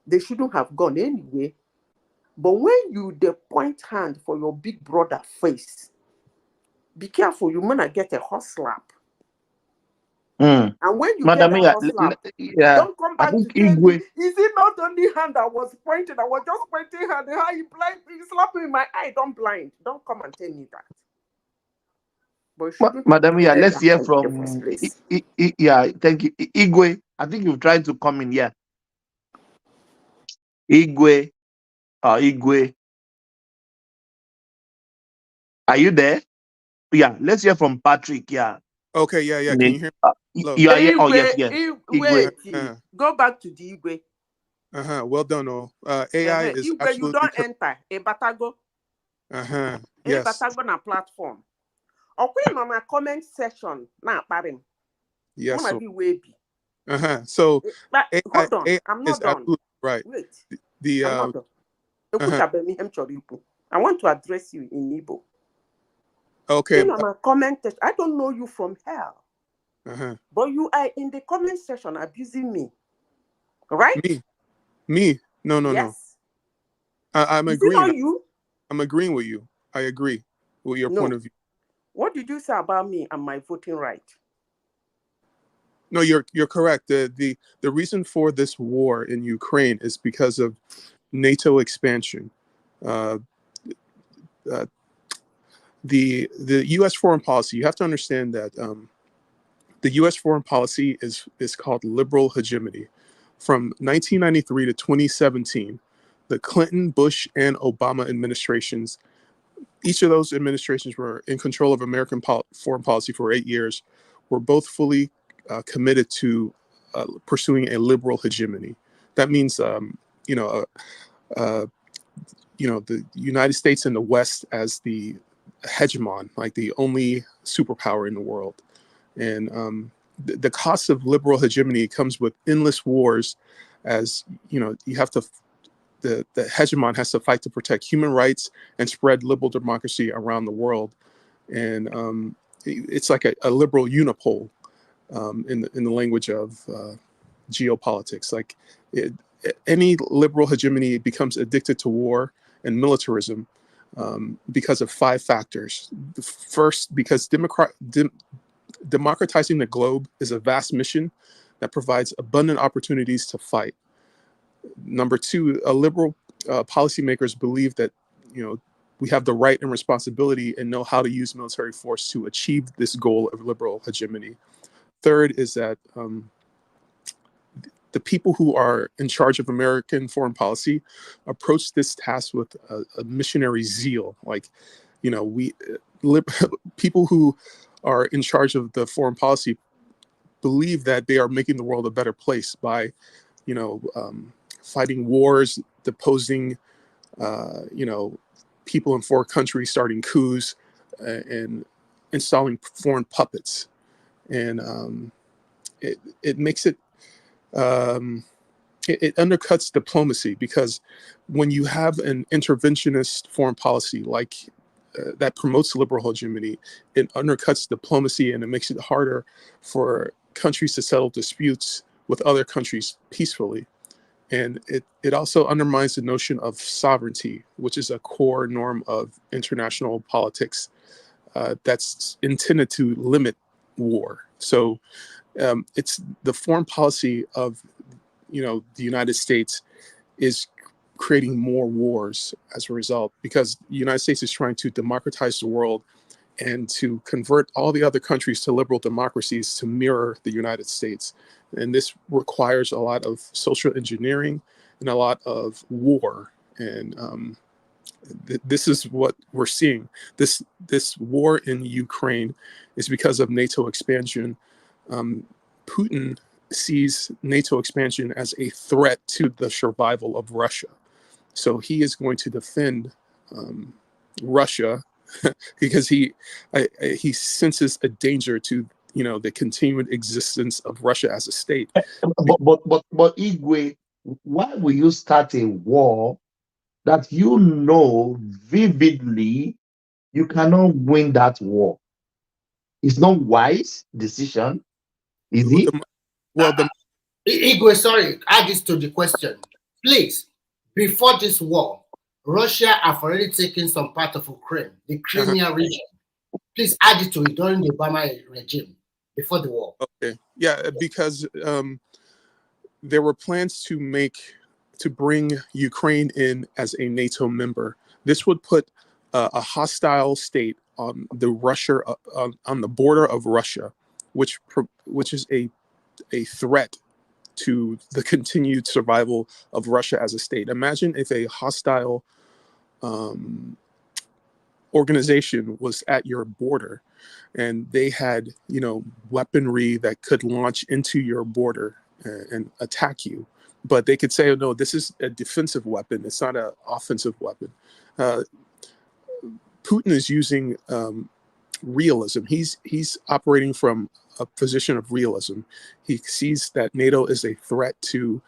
They shouldn't have gone anyway. But when you point hand for your big brother face, be careful, you might get a hot slap. And when you Madam, get a hot slap, don't come back to tell me, is it not only hand that was pointing? I was just pointing hand. How you blind? You slap me in my eye. Don't blind. Don't come and tell me that. But Madam, let's hear from thank you. Igwe. I think you've tried to come in here. Igwe. Igwe. Are you there? Yeah, let's hear from Patrick. Yeah. Okay, yeah. Can you hear me? You are here? Oh, yes. Wait, go back to the Igwe. Well done, AI is Igwe, absolutely you don't enter a Batago. Yes. Batago na platform. Okay, on my comment section now, parim. Yes. So, AI, hold on, AI I'm not is done. absolutely right. Wait. The I'm not done. I want to address you in Igbo. Okay. In my comment section, I don't know you from hell. But you are in the comment section abusing me. Right? Me? No. Yes. I'm Is agreeing. It not you? I'm agreeing with you. I agree with your point of view. What did you say about me and my voting right? No, you're correct. The reason for this war in Ukraine is because of NATO expansion. The U.S. foreign policy. You have to understand that the U.S. foreign policy is called liberal hegemony. From 1993 to 2017, the Clinton, Bush, and Obama administrations, each of those administrations were in control of American foreign policy for 8 years, were both fully committed to pursuing a liberal hegemony. That means, the United States and the West as the hegemon, like the only superpower in the world. And the cost of liberal hegemony comes with endless wars, as you have to. The hegemon has to fight to protect human rights and spread liberal democracy around the world, and it's like a liberal unipole in the language of geopolitics. Like any liberal hegemony becomes addicted to war and militarism because of 5 factors. First, because democratizing the globe is a vast mission that provides abundant opportunities to fight. Number 2, liberal policymakers believe that we have the right and responsibility and know how to use military force to achieve this goal of liberal hegemony. Third is that the people who are in charge of American foreign policy approach this task with a missionary zeal. Like, people who are in charge of the foreign policy believe that they are making the world a better place by, fighting wars, deposing, people in foreign countries, starting coups, and installing foreign puppets. And it makes it it undercuts diplomacy, because when you have an interventionist foreign policy like that promotes liberal hegemony, it undercuts diplomacy, and it makes it harder for countries to settle disputes with other countries peacefully. And it also undermines the notion of sovereignty, which is a core norm of international politics that's intended to limit war. So it's the foreign policy of the United States is creating more wars as a result, because the United States is trying to democratize the world and to convert all the other countries to liberal democracies to mirror the United States. And this requires a lot of social engineering and a lot of war. And this is what we're seeing. This war in Ukraine is because of NATO expansion. Putin sees NATO expansion as a threat to the survival of Russia. So he is going to defend Russia because he senses a danger to the continued existence of Russia as a state. But Igwe, why will you start a war that vividly you cannot win that war? It's not wise decision, is it? Igwe, sorry, add this to the question, please. Before this war, Russia have already taken some part of Ukraine, the Crimea region. Please add it to it during the Obama regime, before the war. Okay, yeah, because there were plans to bring Ukraine in as a NATO member. This would put a hostile state on on the border of Russia, which is a threat to the continued survival of Russia as a state. Imagine if a hostile organization was at your border and they had, weaponry that could launch into your border and attack you. But they could say, oh, no, this is a defensive weapon. It's not an offensive weapon. Putin is using realism. He's operating from a position of realism. He sees that NATO is a threat to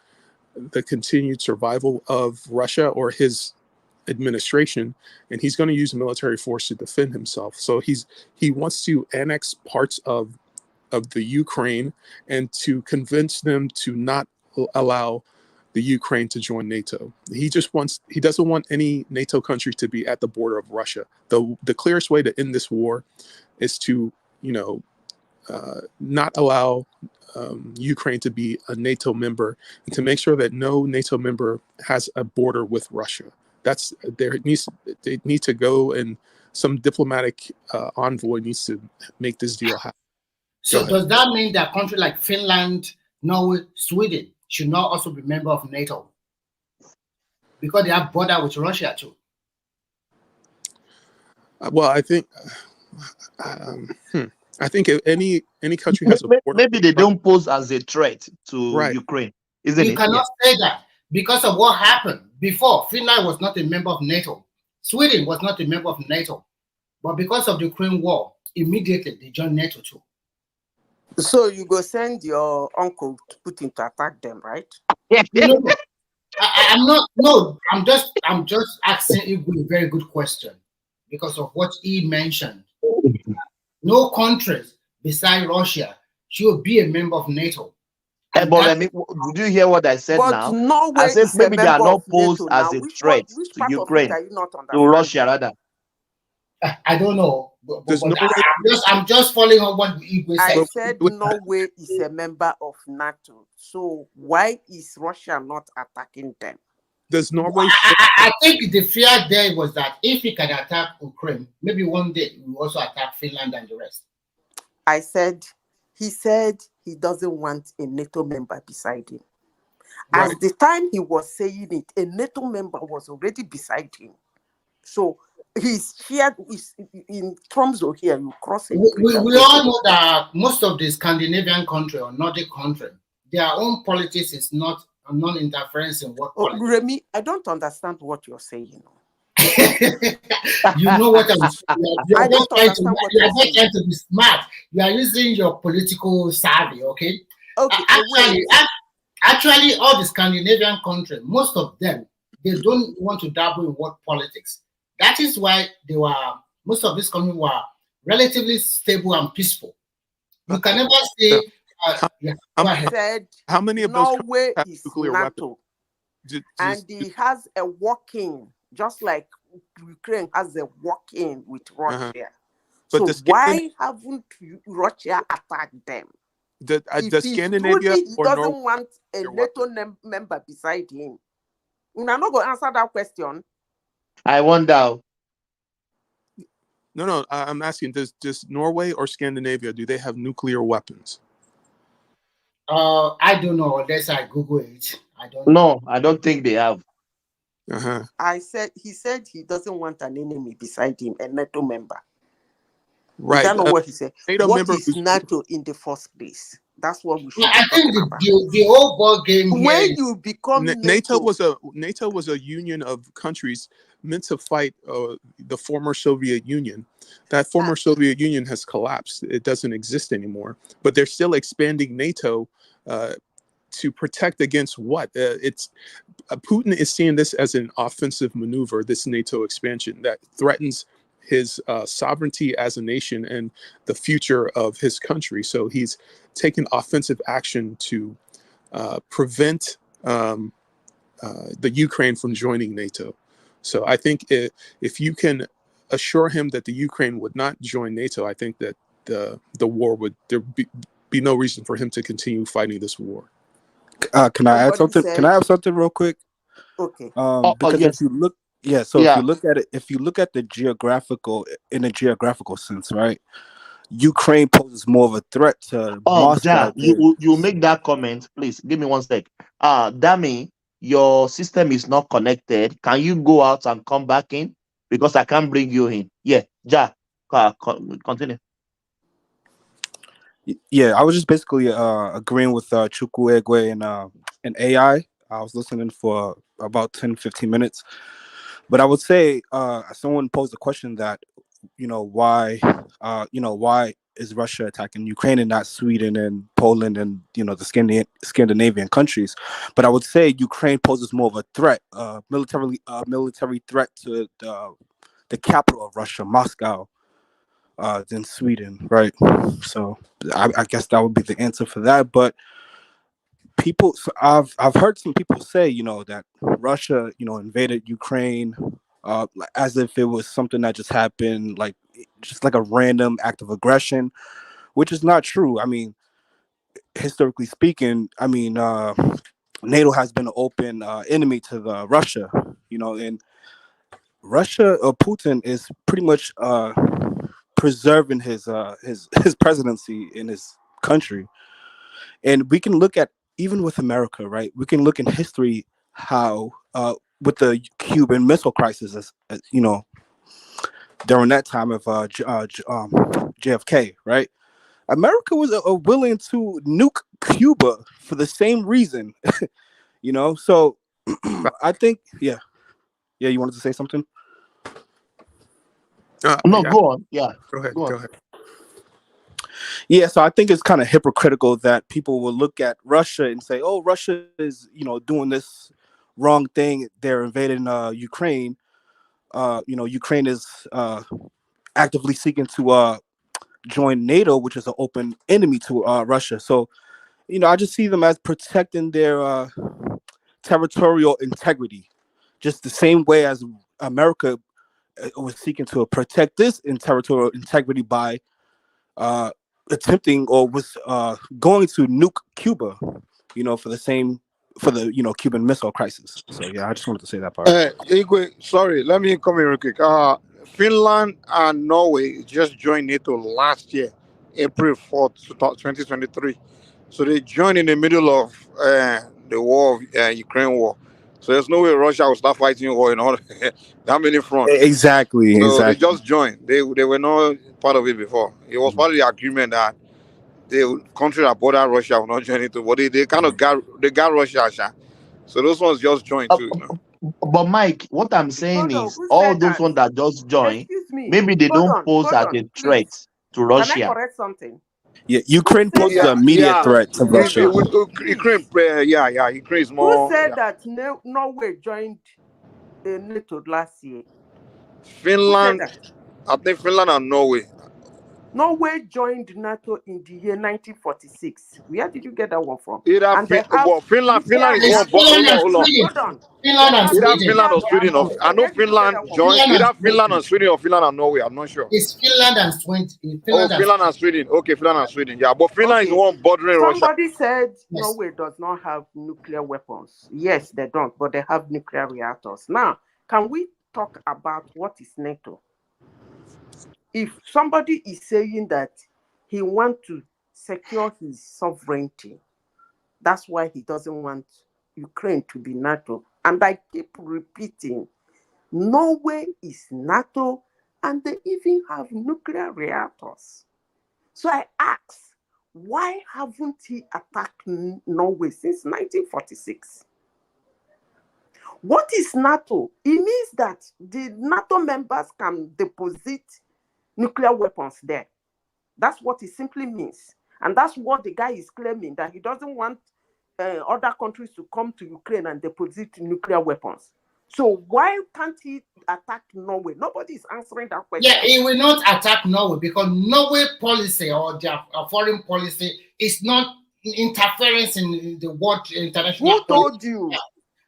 the continued survival of Russia or his administration, and he's going to use military force to defend himself. So he wants to annex parts of the Ukraine and to convince them to not allow the Ukraine to join NATO. He doesn't want any NATO country to be at the border of Russia. The clearest way to end this war is to not allow Ukraine to be a NATO member, and to make sure that no NATO member has a border with Russia. They need to go, and some diplomatic envoy needs to make this deal happen. So does that mean that a country like Finland, Norway, Sweden should not also be member of NATO? Because they have border with Russia too. Well, I think if any country has a border, maybe they don't pose as a threat to Ukraine, isn't it? You cannot say that because of what happened before. Finland was not a member of NATO. Sweden was not a member of NATO. But because of the Ukraine war, immediately they joined NATO too. So you go send your uncle Putin to attack them, right? No, I'm not. No, I'm just asking Igwe a very good question because of what he mentioned. No countries besides Russia should be a member of NATO. But did you hear what I said now? Norway I said maybe they are not posed as a threat to Ukraine, to Russia rather. I don't know. I'm just following on what Igwe said. I said Norway is a member of NATO. So why is Russia not attacking them? Does Norway? I think the fear there was that if he can attack Ukraine, maybe one day he will also attack Finland and the rest. He said he doesn't want a NATO member beside him. At the time he was saying it, a NATO member was already beside him. So he's here in Tromsø here, you cross it. We all know that most of the Scandinavian country or Nordic country, their own politics is not a non-interference in what politics. Remy, I don't understand what you're saying. You know what I'm saying. You're not trying to be smart. You are using your political savvy, okay? Okay. Actually, all the Scandinavian countries, most of them, they don't want to dabble in world politics. That is why most of these countries were relatively stable and peaceful. You can never say. Said how many of those Norway have is nuclear NATO, and he has a walk-in, just like Ukraine has a walk-in with Russia. But so why haven't Russia attacked them? Does Scandinavia he or doesn't Norway want a NATO member beside him. We're not going to answer that question. I wonder. No, I'm asking, does Norway or Scandinavia, do they have nuclear weapons? I don't know unless I Google it. I don't No, know. I don't think they have. He said he doesn't want an enemy beside him, a NATO member. Right. Is that not what he said? NATO what member is NATO in the first place? That's what we should I think the whole ball game here. When you become NATO was a union of countries meant to fight the former Soviet Union. That former Soviet Union has collapsed. It doesn't exist anymore. But they're still expanding NATO to protect against what? Putin is seeing this as an offensive maneuver, this NATO expansion that threatens his sovereignty as a nation and the future of his country. So he's taken offensive action to prevent the Ukraine from joining NATO. So I think if you can assure him that the Ukraine would not join NATO, I think that the war there be no reason for him to continue fighting this war. Can I add something? Can I have something real quick? Okay. Because yes. if you look, if you look at it, if you look at the geographical sense, right? Ukraine poses more of a threat to Moscow. You make that comment, please. Give me 1 sec. Dami, your system is not connected. Can you go out and come back in? Because I can't bring you in. Yeah, continue. Yeah, I was just basically agreeing with Chukwu Egwe and AI. I was listening for about 10-15 minutes. But I would say someone posed a question that, why is Russia attacking Ukraine and not Sweden and Poland and, the Scandinavian countries? But I would say Ukraine poses more of a threat, military threat to the capital of Russia, Moscow, than Sweden, right? So I guess that would be the answer for that. But I've heard some people say, that Russia, invaded Ukraine as if it was something that just happened, just like a random act of aggression, which is not true. I mean, historically speaking, NATO has been an open enemy to Russia, and Russia or Putin is pretty much preserving his presidency in his country. And we can look at, even with America, right? We can look in history how with the Cuban Missile Crisis, as during that time of JFK, right? America was willing to nuke Cuba for the same reason, So I think, yeah. You wanted to say something? No, go on. Yeah, go ahead. Yeah, so I think it's kind of hypocritical that people will look at Russia and say, "Oh, Russia is, doing this wrong thing. They're invading Ukraine. Ukraine is actively seeking to join NATO, which is an open enemy to Russia. So, I just see them as protecting their territorial integrity, just the same way as America was seeking to protect this territorial integrity by attempting or was going to nuke Cuba, for the Cuban Missile Crisis. So yeah, I just wanted to say that part. Igwe, sorry, let me come in real quick. Finland and Norway just joined NATO last year, April 4th, 2023. So they joined in the middle of the war, of Ukraine war. So there's no way Russia will start fighting war in all that many fronts. Exactly. So they just joined. They were not part of it before. It was part of the agreement that the country that border Russia will not join into, but they kind of got Russia. So those ones just joined too. But Mike, what I'm saying is all those ones that just joined, maybe they don't pose as a threat to Russia. Can I correct something? Yeah, Ukraine poses an immediate threat to Russia. Ukraine, Ukraine is more. Who said that Norway joined NATO last year? Finland. I think Finland and Norway. Norway joined NATO in the year 1946. Where did you get that one from? Finland is one. Hold on. Finland and Sweden. Finland or Sweden. I know Finland joined. Either Finland and Sweden or Finland and Norway. I'm not sure. It's Finland and Sweden. Finland and Sweden. Okay, Finland and Sweden. Yeah, but Finland is one bordering Russia. Somebody said Norway does not have nuclear weapons. Yes, they don't, but they have nuclear reactors. Now, can we talk about what is NATO? If somebody is saying that he wants to secure his sovereignty, that's why he doesn't want Ukraine to be NATO. And I keep repeating, Norway is NATO, and they even have nuclear reactors. So I ask, why haven't he attacked Norway since 1946? What is NATO? It means that the NATO members can deposit nuclear weapons there. That's what it simply means. And that's what the guy is claiming, that he doesn't want other countries to come to Ukraine and deposit nuclear weapons. So why can't he attack Norway? Nobody is answering that question. Yeah, he will not attack Norway because Norway policy or their foreign policy is not interference in the world international. Who told you?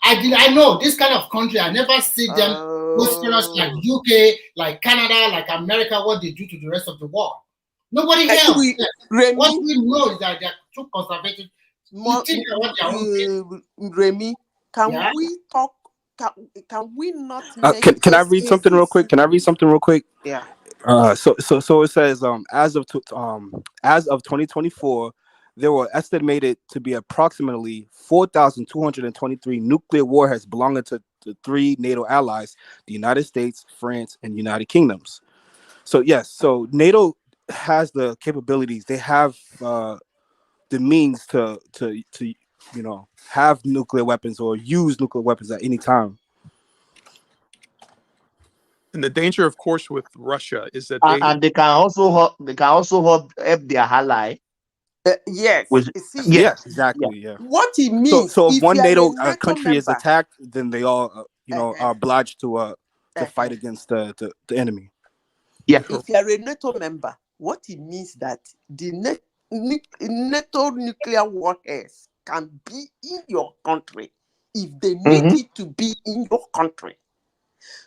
I know this kind of country. I never see them prosperous like UK, like Canada, like America, what they do to the rest of the world. Nobody else. What we know is that they are too conservative. Remy, can we talk? Can we not? Can I read something real quick? Yeah. So it says as of 2024, there were estimated to be approximately 4,223 nuclear warheads belonging to the 3 NATO allies: the United States, France, and United Kingdoms. So yes, so NATO has the capabilities. They have the means to have nuclear weapons or use nuclear weapons at any time. And the danger, of course, with Russia is that they can also help their ally. Yes. Yes, exactly. Yeah. What it means. So if one NATO country is attacked, then they all are obliged to fight against the enemy. Yeah. If you are a NATO member, what it means that the NATO nuclear warheads can be in your country if they need it to be in your country.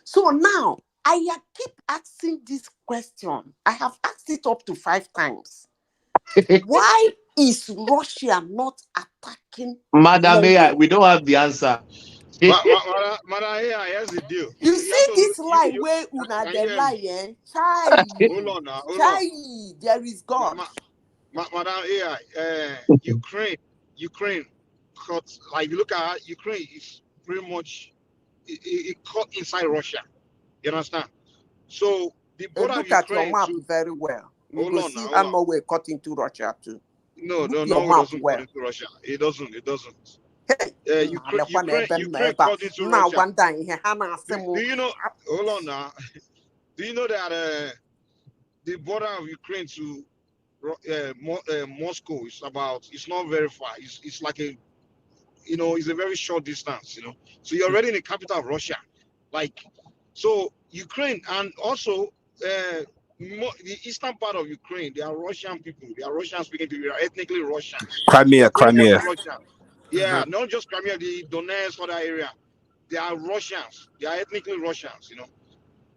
So now I keep asking this question. I have asked it up to 5 times. Why is Russia not attacking? Madam Mayor, we don't have the answer. Madam AI, here's the deal. You see this lie where una the lie, eh? Chai. Hold on now. Chai, there is God. Madam AI, Ukraine cut, like look at Ukraine is pretty much it cut inside Russia. You understand? So the border look of at Ukraine your map very well. You hold will on see now. how Norway cut into Russia too. No, Look no, your it map doesn't well. cut into Russia. It doesn't. Hey, Ukraine cut into Russia. Do you know? Hold on now. Do you know that the border of Ukraine to Moscow is it's not very far. It's like it's a very short distance. So you're already in the capital of Russia, so Ukraine, and also the eastern part of Ukraine, they are Russian people. They are Russian speaking people. They are ethnically Russians. Crimea. Yeah, not just Crimea, the Donetsk other area. They are Russians. They are ethnically Russians.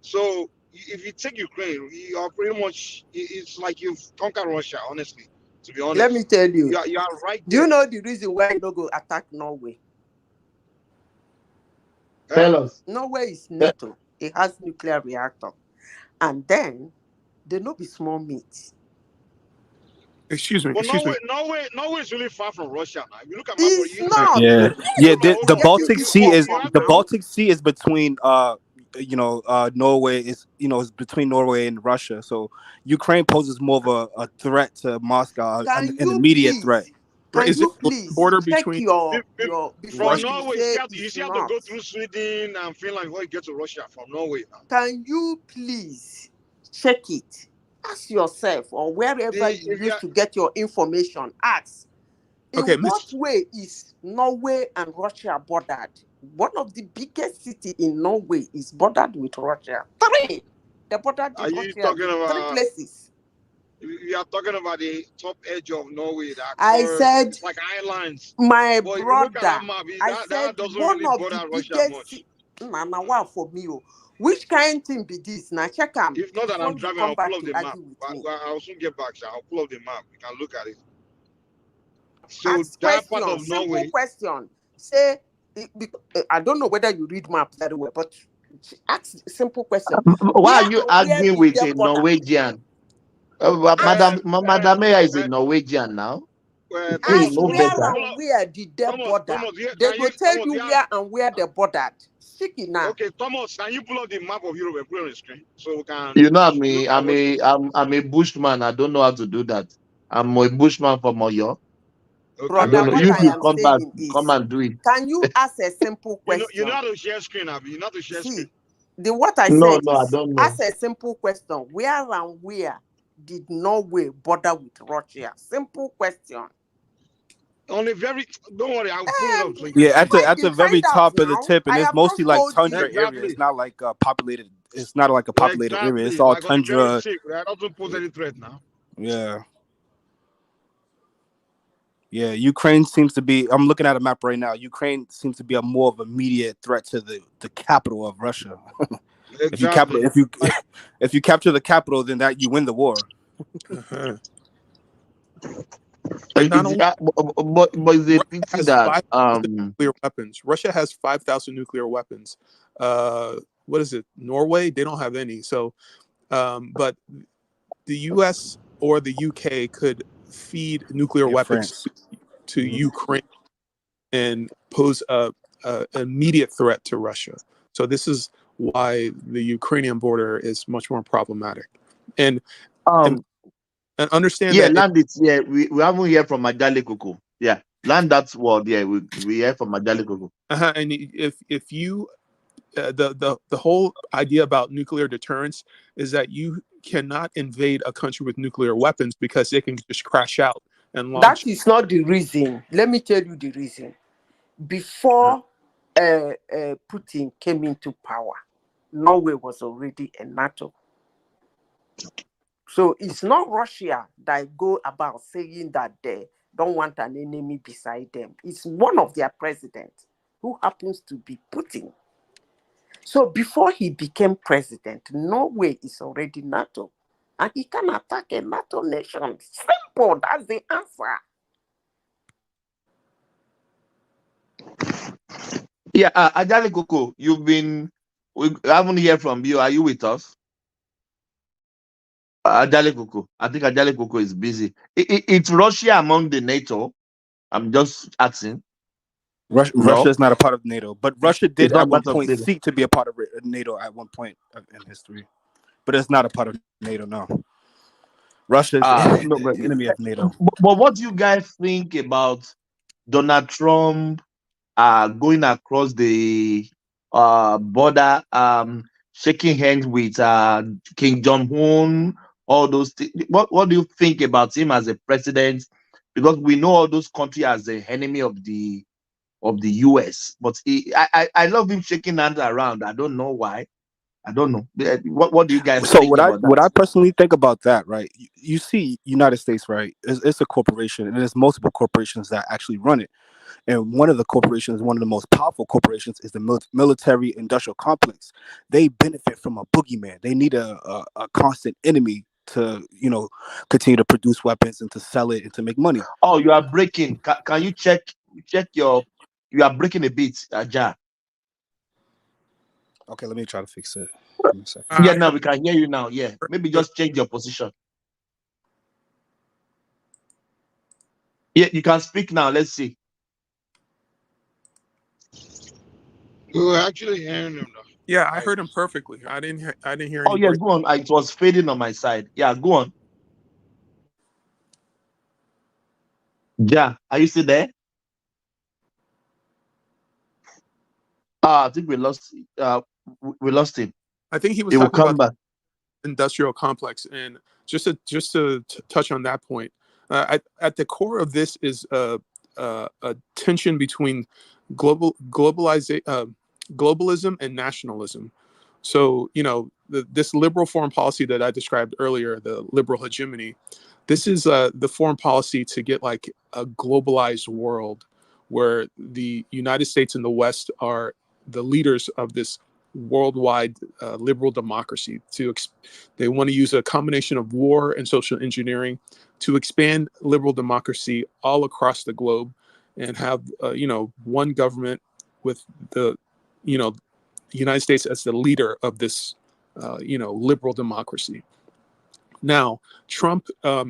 So if you take Ukraine, you are pretty much. It's like you've conquered Russia. Honestly, to be honest. Let me tell you. You are right. Do you know the reason why you don't go attack Norway? Tell us. Norway is NATO. It has nuclear reactor, and then they no be small meat. Excuse me. But Norway is really far from Russia. Now. If you look at it's not. Yeah. The Baltic Sea is between Norway is between Norway and Russia. So Ukraine poses more of a threat to Moscow, an immediate threat. Can you please border check between your from Norway? You have to go through Sweden and Finland before you get to Russia from Norway. Now. Can you please check it? Ask yourself, or wherever you used to get your information, ask. In what way is Norway and Russia bordered? One of the biggest cities in Norway is bordered with Russia. 3. They bordered with Russia. 3 places. You are talking about the top edge of Norway that I said, it's like islands. my But if you brother, look at that map, that doesn't really border Russia much. Nah, for me. Which kind thing be this? Now check them. If not that I'm driving, I'll pull up the map. I'll soon get back, sir. I'll pull up the map. You can look at it. So ask that question, part of simple Norway. question. Say, I don't know whether you read map very well, but ask simple question. Why are you arguing with a Norwegian? Madam Mayor is a Norwegian now. Ask where and where did they border? They will tell you where and where they bordered. Okay, Thomas, can you pull up the map of Europe and put it on the screen so we can? You know, I'm a bushman. I don't know how to do that. I'm a bushman from Oyo. Brother, what You I am come saying back, is, come and do it. can you ask a simple question? You know how to share screen, Abby. You know how to share screen. What I no, said no, is, I don't know. ask a simple question. Where and where did Norway border with Russia? Simple question. Only very. Don't worry, I'll pull it up. So Yeah, at the very top of the tip, and it's mostly like tundra area. It's not like populated. It's not like a populated area. It's all tundra. That doesn't pose any threat now. Yeah. Yeah, Ukraine seems to be. I'm looking at a map right now. Ukraine seems to be a more of an immediate threat to the capital of Russia. Exactly. If you capture the capital, then that you win the war. But is it pity that nuclear weapons. Russia has 5,000 nuclear weapons. What is it? Norway? They don't have any. So, but the U.S. or the U.K. could feed nuclear weapons to Ukraine and pose a immediate threat to Russia. So this is why the Ukrainian border is much more problematic. And understand that. Land it. Yeah, we haven't heard from Majale Koko. Yeah, land that word. Yeah, we hear from Majale Koko. And if you the whole idea about nuclear deterrence is that you cannot invade a country with nuclear weapons because they can just crash out and launch. That is not the reason. Let me tell you the reason. Before Putin came into power, Norway was already a NATO. So it's not Russia that go about saying that they don't want an enemy beside them. It's one of their presidents who happens to be Putin. So before he became president, Norway is already NATO. And he can attack a NATO nation. Simple, that's the answer. Yeah, Ajale Koko, we haven't heard from you. Are you with us? Ajale Koko. I think Ajale Koko is busy. It's Russia among the NATO. I'm just asking. Russia is not a part of NATO, but Russia did at one point seek to be a part of NATO at one point in history. But it's not a part of NATO now. Russia is the enemy of NATO. But what do you guys think about Donald Trump going across the border, shaking hands with King Jong-un, all those things? What do you think about him as a president? Because we know all those countries as the enemy of the US, but I love him shaking hands around. I don't know why. I don't know. What do you guys think about that? What I personally think about that, right? You see, United States, right? It's a corporation, and there's multiple corporations that actually run it. And one of the corporations, one of the most powerful corporations, is the military industrial complex. They benefit from a boogeyman. They need a constant enemy to, continue to produce weapons and to sell it and to make money. Oh, you are breaking. Can you check your? You are breaking a bit, Ja. Okay, let me try to fix it. Yeah, now we can hear you now. Yeah, maybe just change your position. Yeah, you can speak now. Let's see. We were actually hearing him though. Yeah, I heard him perfectly. I didn't hear. Oh yeah, go on. It was fading on my side. Yeah, go on. Ja, are you still there? I think we lost him. I think he was He will talking come about back. industrial complex. And just to touch on that point, at the core of this is a tension between globalism and nationalism. So, this liberal foreign policy that I described earlier, the liberal hegemony, this is the foreign policy to get like a globalized world where the United States and the West are the leaders of this worldwide liberal democracy. They want to use a combination of war and social engineering to expand liberal democracy all across the globe and have one government with the United States as the leader of this liberal democracy. Now, Trump,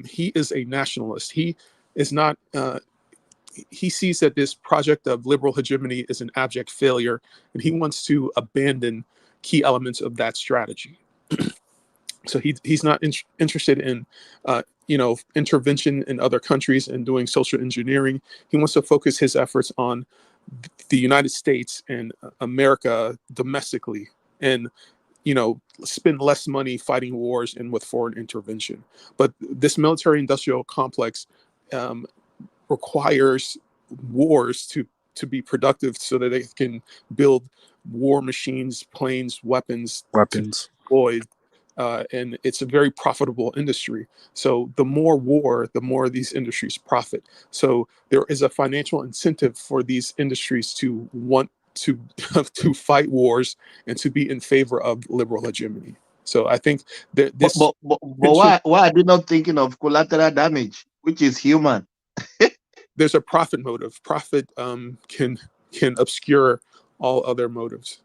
he is a nationalist. He is not. He sees that this project of liberal hegemony is an abject failure, and he wants to abandon key elements of that strategy. So he's not interested in intervention in other countries and doing social engineering. He wants to focus his efforts on the United States and America domestically, and spend less money fighting wars and with foreign intervention. But this military-industrial complex requires wars to be productive, so that they can build war machines, planes, weapons. To deploy, and it's a very profitable industry. So the more war, the more these industries profit. So there is a financial incentive for these industries to want to fight wars and to be in favor of liberal hegemony. So I think that this. But why are they not thinking of collateral damage, which is human? There's a profit motive. Profit can obscure all other motives.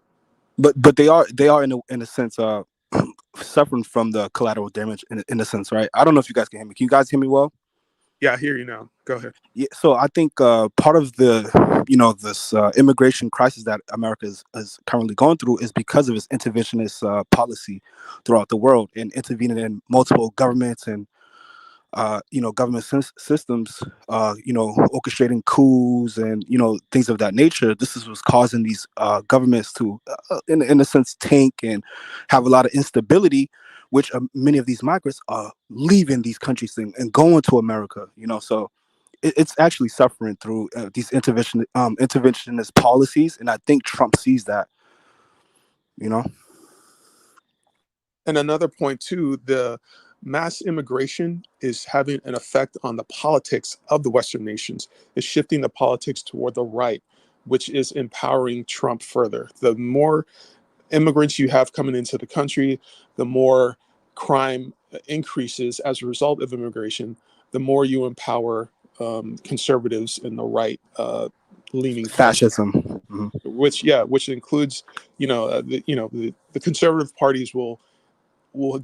But they are in a sense suffering from the collateral damage in a sense, right? I don't know if you guys can hear me. Can you guys hear me well? Yeah, I hear you now. Go ahead. Yeah, so I think part of the this immigration crisis that America is currently going through is because of its interventionist policy throughout the world, and intervening in multiple governments and government systems, orchestrating coups and things of that nature. This is what's causing these governments to, in a sense, tank and have a lot of instability, which many of these migrants are leaving these countries and going to America. So it's actually suffering through these interventionist policies, and I think Trump sees that. And another point too, the mass immigration is having an effect on the politics of the Western nations. It's shifting the politics toward the right, which is empowering Trump further. The more immigrants you have coming into the country, the more crime increases as a result of immigration, the more you empower conservatives in the right leaning fascism, which includes the conservative parties will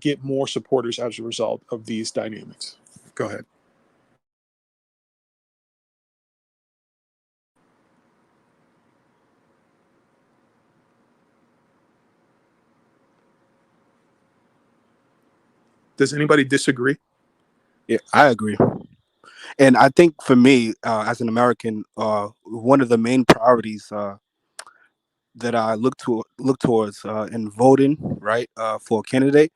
get more supporters as a result of these dynamics. Go ahead. Does anybody disagree? Yeah, I agree. And I think for me, as an American, one of the main priorities that I look towards in voting, right, for a candidate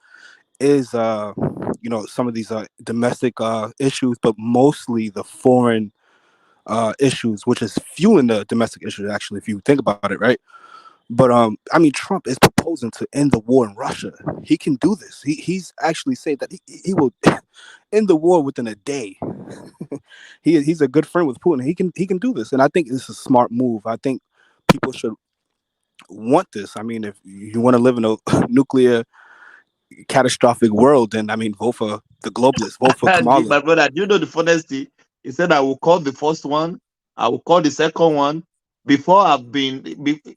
is some of these domestic issues, but mostly the foreign issues, which is fueling the domestic issues, actually, if you think about it, right? But Trump is proposing to end the war in Russia. He can do this. He's actually said that he will end the war within a day. He's a good friend with Putin. He can do this, and I think this is a smart move. I think people should want this. If you want to live in a nuclear catastrophic world, then vote for the globalists. Vote for Kamala. My brother, do you know the funniest thing? He said, I will call the first one, I will call the second one. Before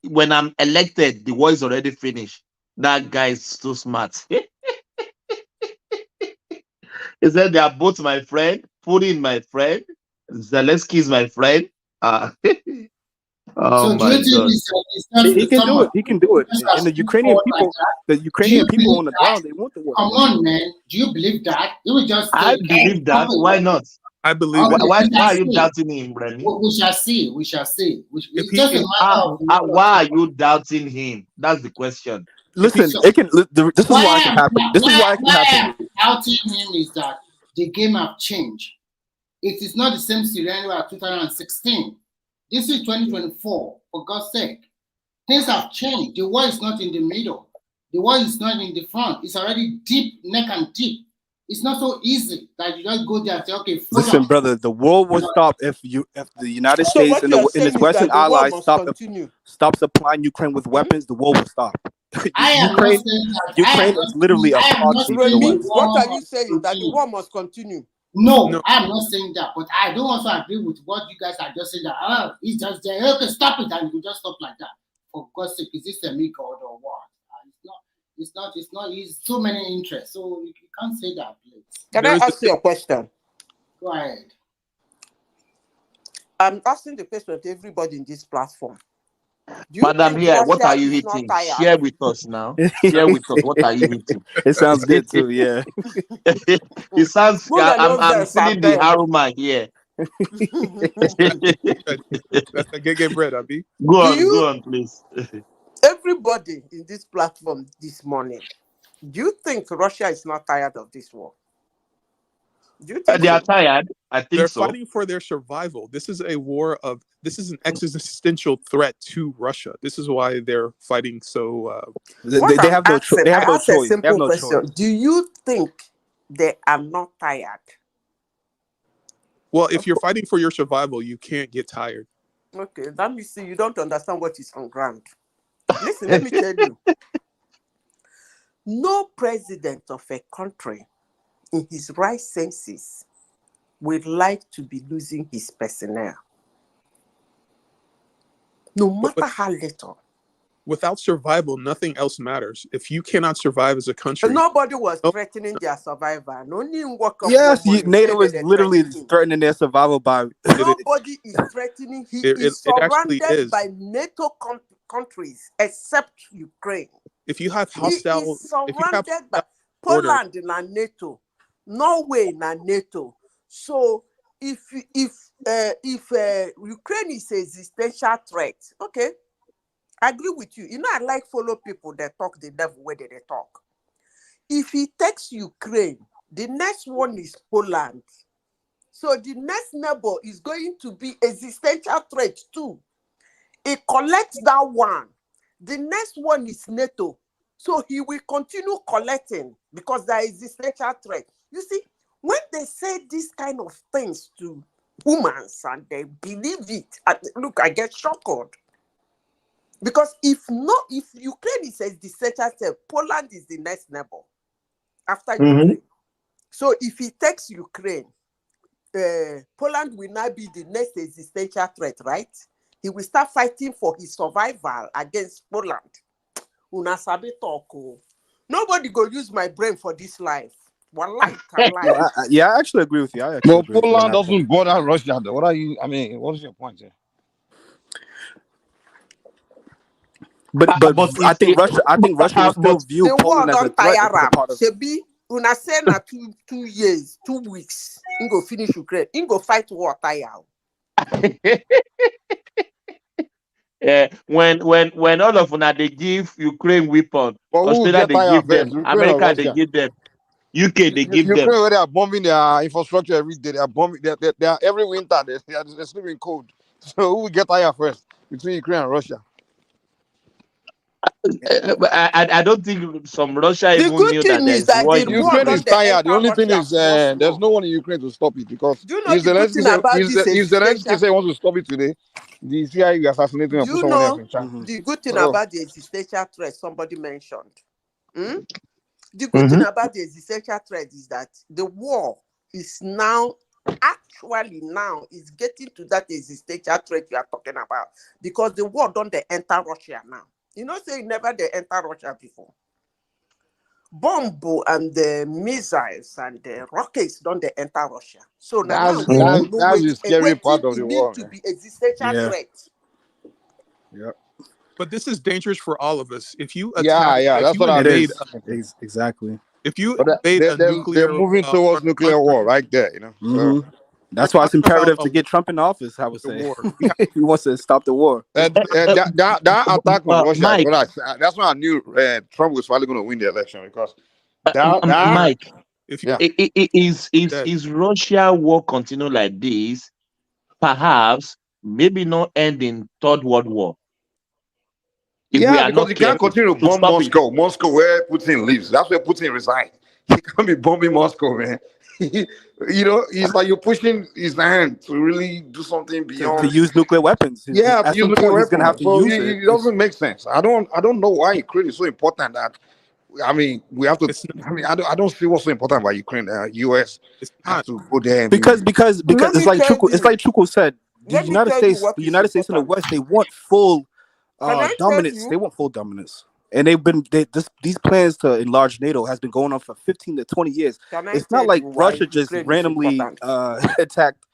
when I'm elected, the war is already finished. That guy is too smart. He said, they are both my friend, Putin my friend, Zelensky is my friend. Oh so my God. He can do it. He can do it. And the Ukrainian people on the ground, they want the war. Come on, man. Do you believe that? You will just I believe that. Why not? I believe it. Why are you doubting him, Remy? We shall see. We shall see. Why are you doubting him? That's the question. Listen, it can. This is why it can happen. This is why it can happen. Why I'm outing him is that the game have changed. It is not the same scenario as 2016. This is 2024, for God's sake. Things have changed. The war is not in the middle. The war is not in the front. It's already deep, neck and deep. It's not so easy that you just go there and say, okay, Listen, brother, the war will stop if the United States and its Western allies stop supplying Ukraine with weapons. The war will stop. Ukraine is literally a proxy for the West. What are you saying? That the war must continue? No, I'm not saying that, but I don't also agree with what you guys are just saying that, it's just there, okay, stop it, and you just stop like that. For God's sake, is this a me God or what? It's not, it's so many interests, so you can't say that, please. Can I ask you a question? Go ahead. I'm asking the question to everybody in this platform. Madam, here, what are you eating? Share with us now. Share with us. What are you eating? It sounds good too, yeah. It sounds. I'm feeling the aroma here. That's a get bread, Abi. Go on, please. Everybody in this platform this morning, do you think Russia is not tired of this war? Do you think they are tired? I think they're so. fighting for their survival. This is a war of. This is an existential threat to Russia. This is why they're fighting so. They have no choice. They have no choice. They have no choice. Do you think they are not tired? Well, if you're fighting for your survival, you can't get tired. Okay, let me see. You don't understand what is on ground. Listen, let me tell you. No president of a country in his right senses would like to be losing his personnel. No matter how little. Without survival, nothing else matters. If you cannot survive as a country, nobody was threatening their survival. Yes, NATO is literally threatening their survival by. Nobody is threatening. He is surrounded by NATO countries except Ukraine. If you have hostile, he is surrounded by Poland in NATO, Norway in NATO. So if Ukraine is an existential threat, okay. I agree with you. You know, I like follow people that talk the devil where they talk. If he takes Ukraine, the next one is Poland. So the next neighbor is going to be existential threat too. He collects that one. The next one is NATO. So he will continue collecting because there is existential threat. You see, when they say these kind of things to humans and they believe it, look, I get shocked. Because if Ukraine is existential threat, Poland is the next neighbor after Ukraine. So if he takes Ukraine, Poland will now be the next existential threat, right? He will start fighting for his survival against Poland. Nobody go use my brain for this life. Yeah, I actually agree with you. Well, Poland doesn't border Russia, though. What is your point here? But I think Russia will still view Poland as a threat. Una say na 2 years, 2 weeks. He go finish Ukraine. He go fight war tire. Yeah, when all of them they give Ukraine weapon, Australia they give them, America they give them, UK they give them. Ukraine where they are bombing their infrastructure every day. They are bombing. They are every winter. They're sleeping cold. So who will get tired first between Ukraine and Russia? I don't think some Russia even knew that there's war in Ukraine is tired. The only thing is there's no one in Ukraine to stop it because if Zelensky say he wants to stop it today, the CIA will assassinate him and put someone else in charge. The good thing about the existential threat somebody mentioned. The good thing about the existential threat is that the war is now is getting to that existential threat you are talking about because the war don't they enter Russia now. You know, say never they enter Russia before. Bomb and the missiles and the rockets don't they enter Russia. So now that's the scary part of the war. To be existential threat. Yeah. But this is dangerous for all of us. If you attack, that's what I mean. Exactly. If you invade a nuclear, they're moving towards nuclear war right there. You know. So. That's why it's imperative to get Trump in office, I would say. He wants to stop the war. That attack on Russia, Mike, that's why I knew Trump was finally going to win the election, because that Mike, yeah. is Russia war continue like this? Perhaps maybe not end in Third World War. If we Yeah, are because not you can't careful continue to to bomb stop it. Moscow where Putin lives. That's where Putin resides. He can't be bombing Moscow, man. It's like you're pushing his hand to really do something To beyond. use nuclear weapons. Yeah, to At use some nuclear point, he's going to have weapons. to So use it. it doesn't make sense. I don't know why Ukraine is so important that. I mean, we have to. I don't see what's so important about Ukraine. U.S. have to go there and Because be. it's like Chuku said, the Let me United tell you States, what the is United States and the important. West, they want full Can I tell dominance. you? They want full dominance. And these plans to enlarge NATO has been going on for 15 to 20 years. Can I It's tell not like you why Russia just Ukraine is randomly important? attacked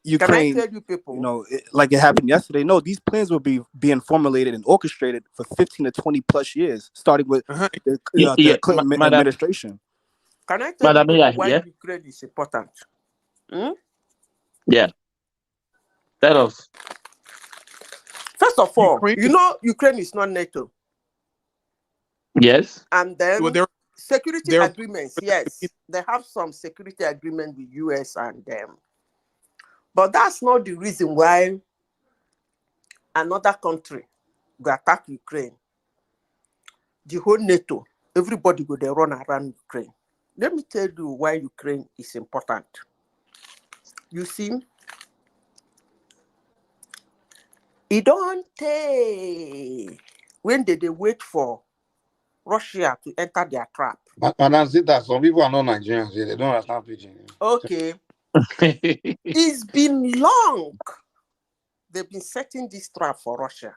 Can I Ukraine, tell you, people? like it happened yesterday. No, these plans will be being formulated and orchestrated for 15 to 20 plus years, starting with the Clinton administration. Can I tell you people why Ukraine is important? Yeah. Tell us. First of all, Ukraine is not NATO. Yes. And then security agreements, yes. They have some security agreement with US and them. But that's not the reason why another country will attack Ukraine. The whole NATO, everybody go there run around Ukraine. Let me tell you why Ukraine is important. You see, it don't take when they wait for Russia to enter their trap. Madam Zita, some people are not Nigerians. They don't understand pidgin. Okay. It's been long. They've been setting this trap for Russia.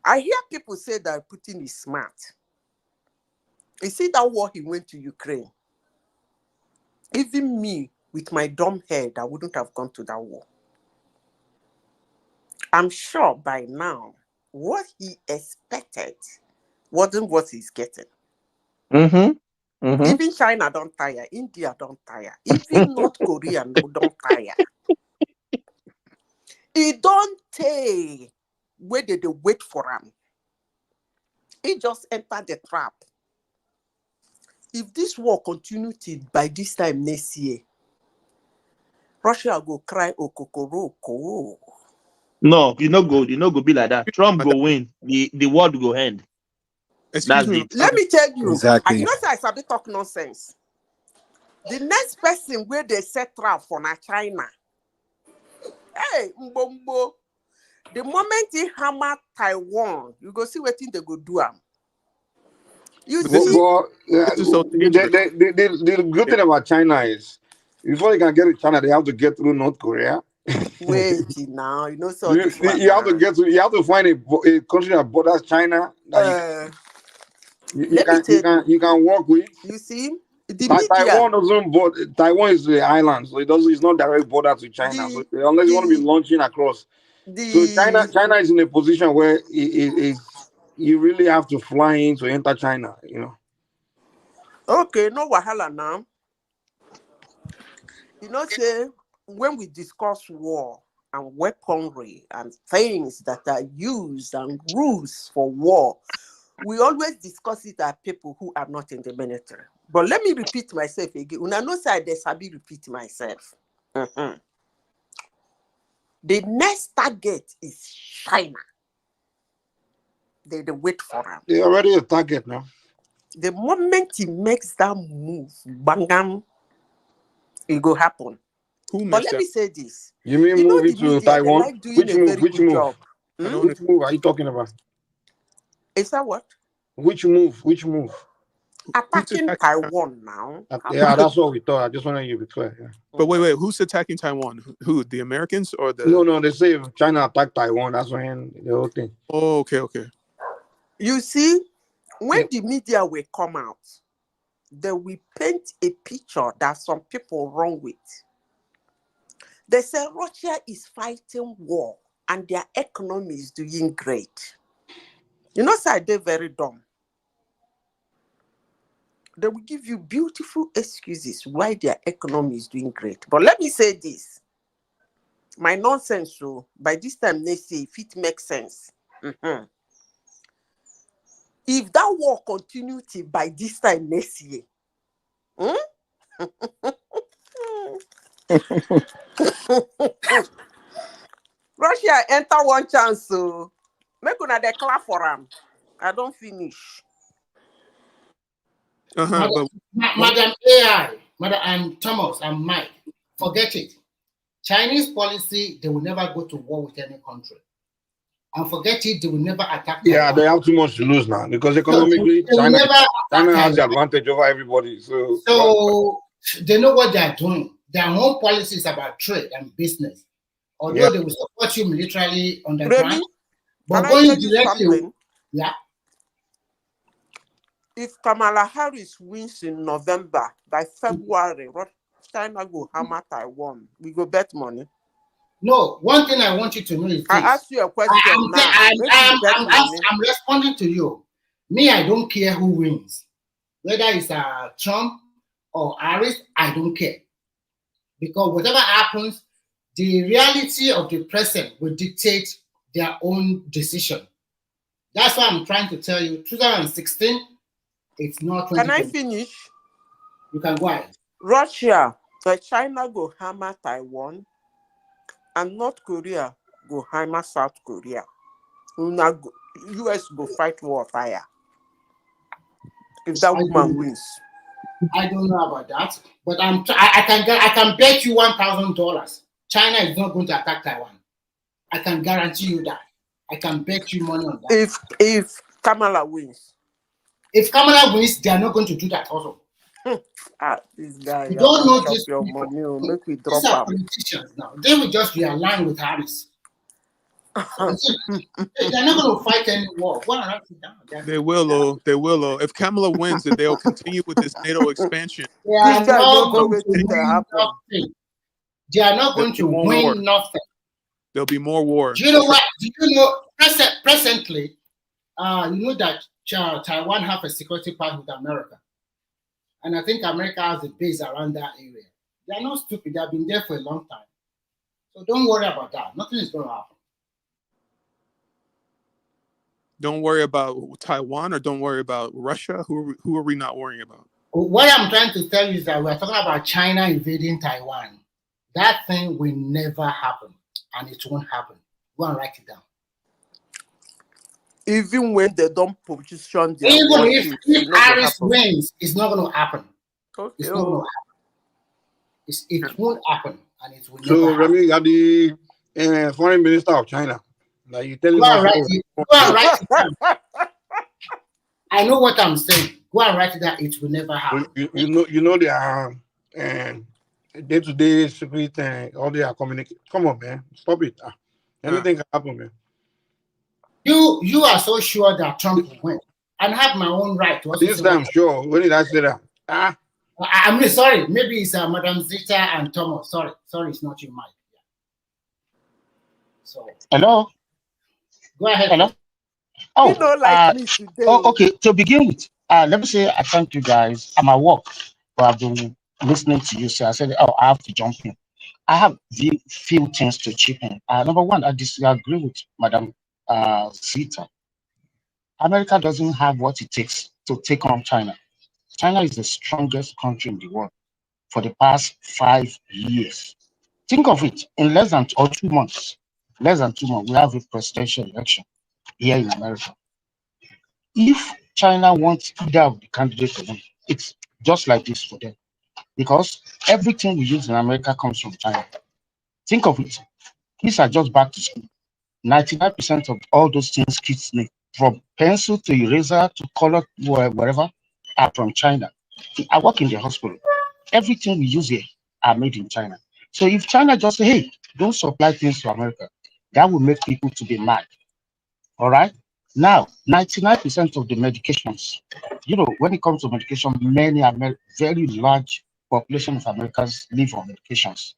I hear people say that Putin is smart. You see that war he went to Ukraine. Even me, with my dumb head, I wouldn't have gone to that war. I'm sure by now, what he expected wasn't what he's getting. Even China don't tire. India don't tire. Even North Korea don't tire. It don't take where they wait for him. He just entered the trap. If this war continues till by this time next year, Russia go cry okokoroko. No, you no go be like that. Trump go win. The world go end. Excuse me. Let me tell you. Exactly. You know, I sabi talk nonsense. The next person where they set trap for China. Hey, Mbombo. The moment he hammer Taiwan, you go see what thing they go do. You see, the good thing about China is before you can get to China, they have to get through North Korea. Wait now, you know so you have to find a country that borders China that you can work with. You see, the media, Taiwan doesn't border. Taiwan is the island, so it's not direct border to China. So unless you want to be launching across, so China is in a position where you really have to fly in to enter China. Okay, no wahala now. You know, say when we discuss war and weaponry and things that are used and rules for war, we always discuss it at people who are not in the military. But let me repeat myself again. When I know say I sabi repeat myself. The next target is China. They wait for him. They're already a target now. The moment he makes that move, bangam, it go happen. But let me say this. You mean moving to Taiwan? Like which move? Which move? Which move are you talking about? Is that what? Which move? Which move? Attacking Taiwan now. Yeah, that's what we thought. I just wanted you to be clear. Yeah. But wait, who's attacking Taiwan? Who? The Americans or the? No. They say if China attacked Taiwan, that's when the whole thing. Oh, okay. You see, when the media will come out, they will paint a picture that some people run with. They say Russia is fighting war and their economy is doing great. You know, sir, they're very dumb. They will give you beautiful excuses why their economy is doing great. But let me say this. My nonsense, so by this time next year, if it makes sense. If that war continue till by this time next year, Russia enter one chance, so make una declare for them. I don't finish. Madam AI, Madam Thomas and Mike, forget it. Chinese policy, they will never go to war with any country. And forget it, they will never attack. Yeah, they have too much to lose now because economically, China has the advantage over everybody. So they know what they are doing. Their own policy is about trade and business. Although they will support you militarily on the ground, but going directly, if Kamala Harris wins in November, by February, China go hammer Taiwan. We go bet money. No, one thing I want you to know is this. I ask you a question now. I'm responding to you. Me, I don't care who wins. Whether it's Trump or Harris, I don't care. Because whatever happens, the reality of the present will dictate their own decision. That's why I'm trying to tell you, 2016, it's not 2020. Can I finish? You can go ahead. Russia, China go hammer Taiwan, and North Korea go hammer South Korea. US go fight war fire. If that woman wins. I don't know about that, but I can bet you $1,000. China is not going to attack Taiwan. I can guarantee you that. I can bet you money on that. If Kamala wins. If Kamala wins, they are not going to do that also. This guy. You don't know this. Your money, make we drop these are politicians now. They will just realign with Harris. They're not going to fight any war. They will. If Kamala wins, then they'll continue with this NATO expansion. They are not going to win nothing. They are not going to win nothing. There'll be more war. Do you know what? Do you know presently? You know that Taiwan have a security pact with America, and I think America has a base around that area. They are not stupid. They have been there for a long time, so don't worry about that. Nothing is going to happen. Don't worry about Taiwan, or don't worry about Russia. Who are we not worrying about? What I'm trying to tell you is that we're talking about China invading Taiwan. That thing will never happen, and it won't happen. Go and write it down. Even when they don't position their even if Harris wins, it's not going to happen. Okay. It's not going to happen. It won't happen, and it will never happen. Remy, you are the foreign minister of China. Now you tell Go and write it down. I know what I'm saying. Go and write it down. It will never happen. You know they are day-to-day secret all they are communicating. Come on, man, stop it. Anything can happen, man. You are so sure that Trump will win, and have my own right to this time. Sure. When did I say that? I'm really sorry. Maybe it's Madam Zita and Thomas. Sorry, it's not you, Mike. Yeah. So hello. Go ahead. Hello. Okay. To begin with, let me say I thank you guys. I'm at work, but I've been listening to you. So I said, I have to jump in. I have few things to chip in. Number one, I disagree with Madam Zita. America doesn't have what it takes to take on China. China is the strongest country in the world for the past 5 years. Think of it, in less than 2 months, we have a presidential election here in America. If China wants either of the candidates to win, it's just like this for them. Because everything we use in America comes from China. Think of it. Kids are just back to school. 99% of all those things kids need, from pencil to eraser to color, wherever, are from China. I work in the hospital. Everything we use here are made in China. So if China just say, hey, don't supply things to America, that will make people to be mad. All right? Now, 99% of the medications, when it comes to medication, very large population of Americans live on medications.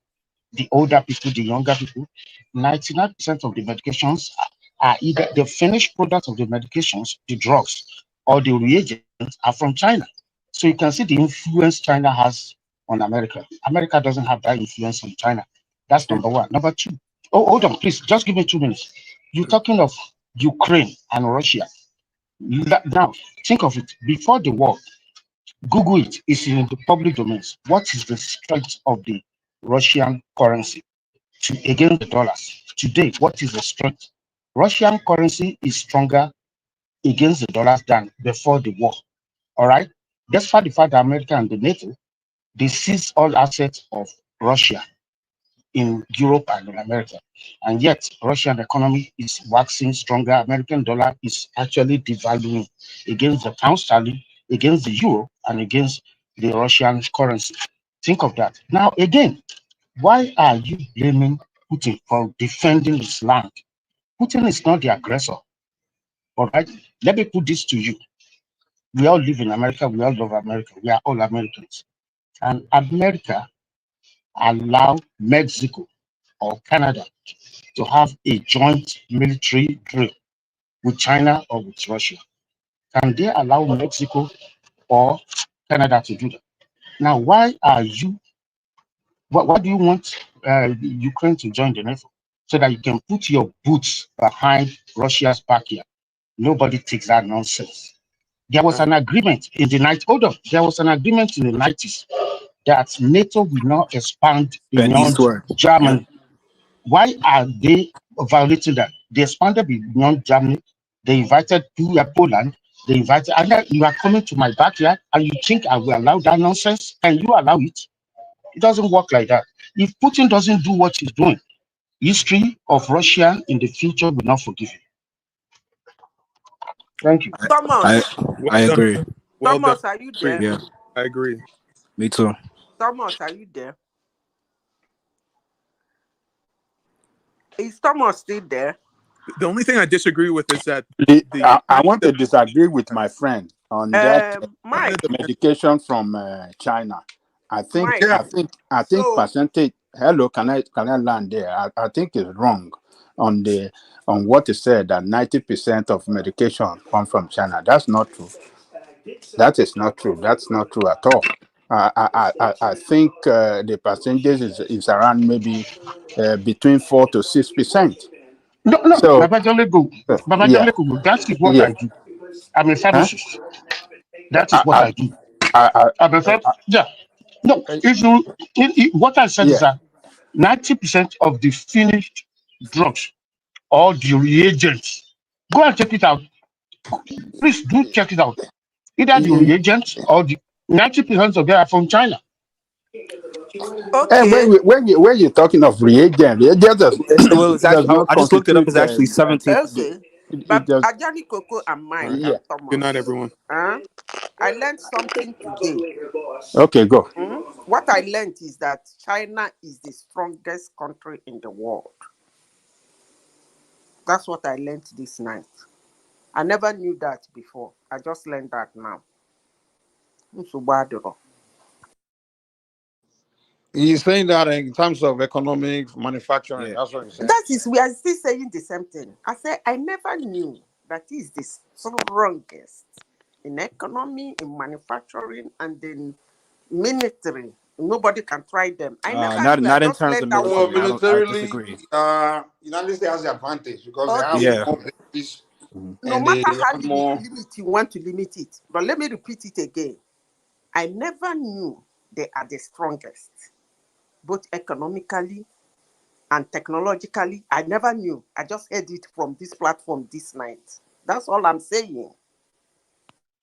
The older people, the younger people, 99% of the medications are either the finished product of the medications, the drugs, or the reagents are from China. So you can see the influence China has on America. America doesn't have that influence on China. That's number one. Number two. Oh, hold on, please. Just give me 2 minutes. You're talking of Ukraine and Russia. Now, think of it. Before the war, Google it. It's in the public domains. What is the strength of the Russian currency against the dollars? Today, what is the strength? Russian currency is stronger against the dollars than before the war. All right? Despite the fact that America and the NATO, they seize all assets of Russia in Europe and in America. And yet, Russian economy is waxing stronger. American dollar is actually devaluing against the pound sterling, against the euro, and against the Russian currency. Think of that. Now, again, why are you blaming Putin for defending his land? Putin is not the aggressor. All right? Let me put this to you. We all live in America. We all love America. We are all Americans. And America allow Mexico or Canada to have a joint military drill with China or with Russia. Can they allow Mexico or Canada to do that? Now, why do you want Ukraine to join the NATO? So that you can put your boots behind Russia's backyard. Nobody takes that nonsense. There was an agreement in the night. Hold on. There was an agreement in the 90s that NATO will not expand beyond Germany. Why are they violating that? They expanded beyond Germany. They invited Poland. They invited, and then you are coming to my backyard and you think I will allow that nonsense? Can you allow it? It doesn't work like that. If Putin doesn't do what he's doing, history of Russia in the future will not forgive him. Thank you. Thomas. I agree. Thomas, are you there? Yeah. I agree. Me too. Thomas, are you there? Is Thomas still there? The only thing I disagree with is that I want to disagree with my friend on that medication from China. I think so, percentage. Hello, can I land there? I think it's wrong on what is said that 90% of medication come from China. That's not true. That is not true. That's not true at all. I think the percentage is around maybe between 4 to 6%. No, So, Baba Jolego, that is what I do. I'm a pharmacist. That is what I do. No, what I said is that 90% of the finished drugs or the reagents, go and check it out. Please do check it out. Either the reagents or the 90% of them are from China. Okay. And when you're talking of reagent, I just looked it up. It's actually 17. Okay. But Ajani Coco and mine and Thomas. Good night, everyone. I learned something today. Okay, go. What I learned is that China is the strongest country in the world. That's what I learned this night. I never knew that before. I just learned that now. He's saying that in terms of economic manufacturing. That's what he's saying. That is, we are still saying the same thing. I said, I never knew that is the strongest in economy, in manufacturing, and in military. Nobody can try them. I never not in terms of military. Militarily, United States has the advantage because they have more bases. No matter how limit you want to limit it. But let me repeat it again. I never knew they are the strongest, both economically and technologically. I never knew. I just heard it from this platform this night. That's all I'm saying.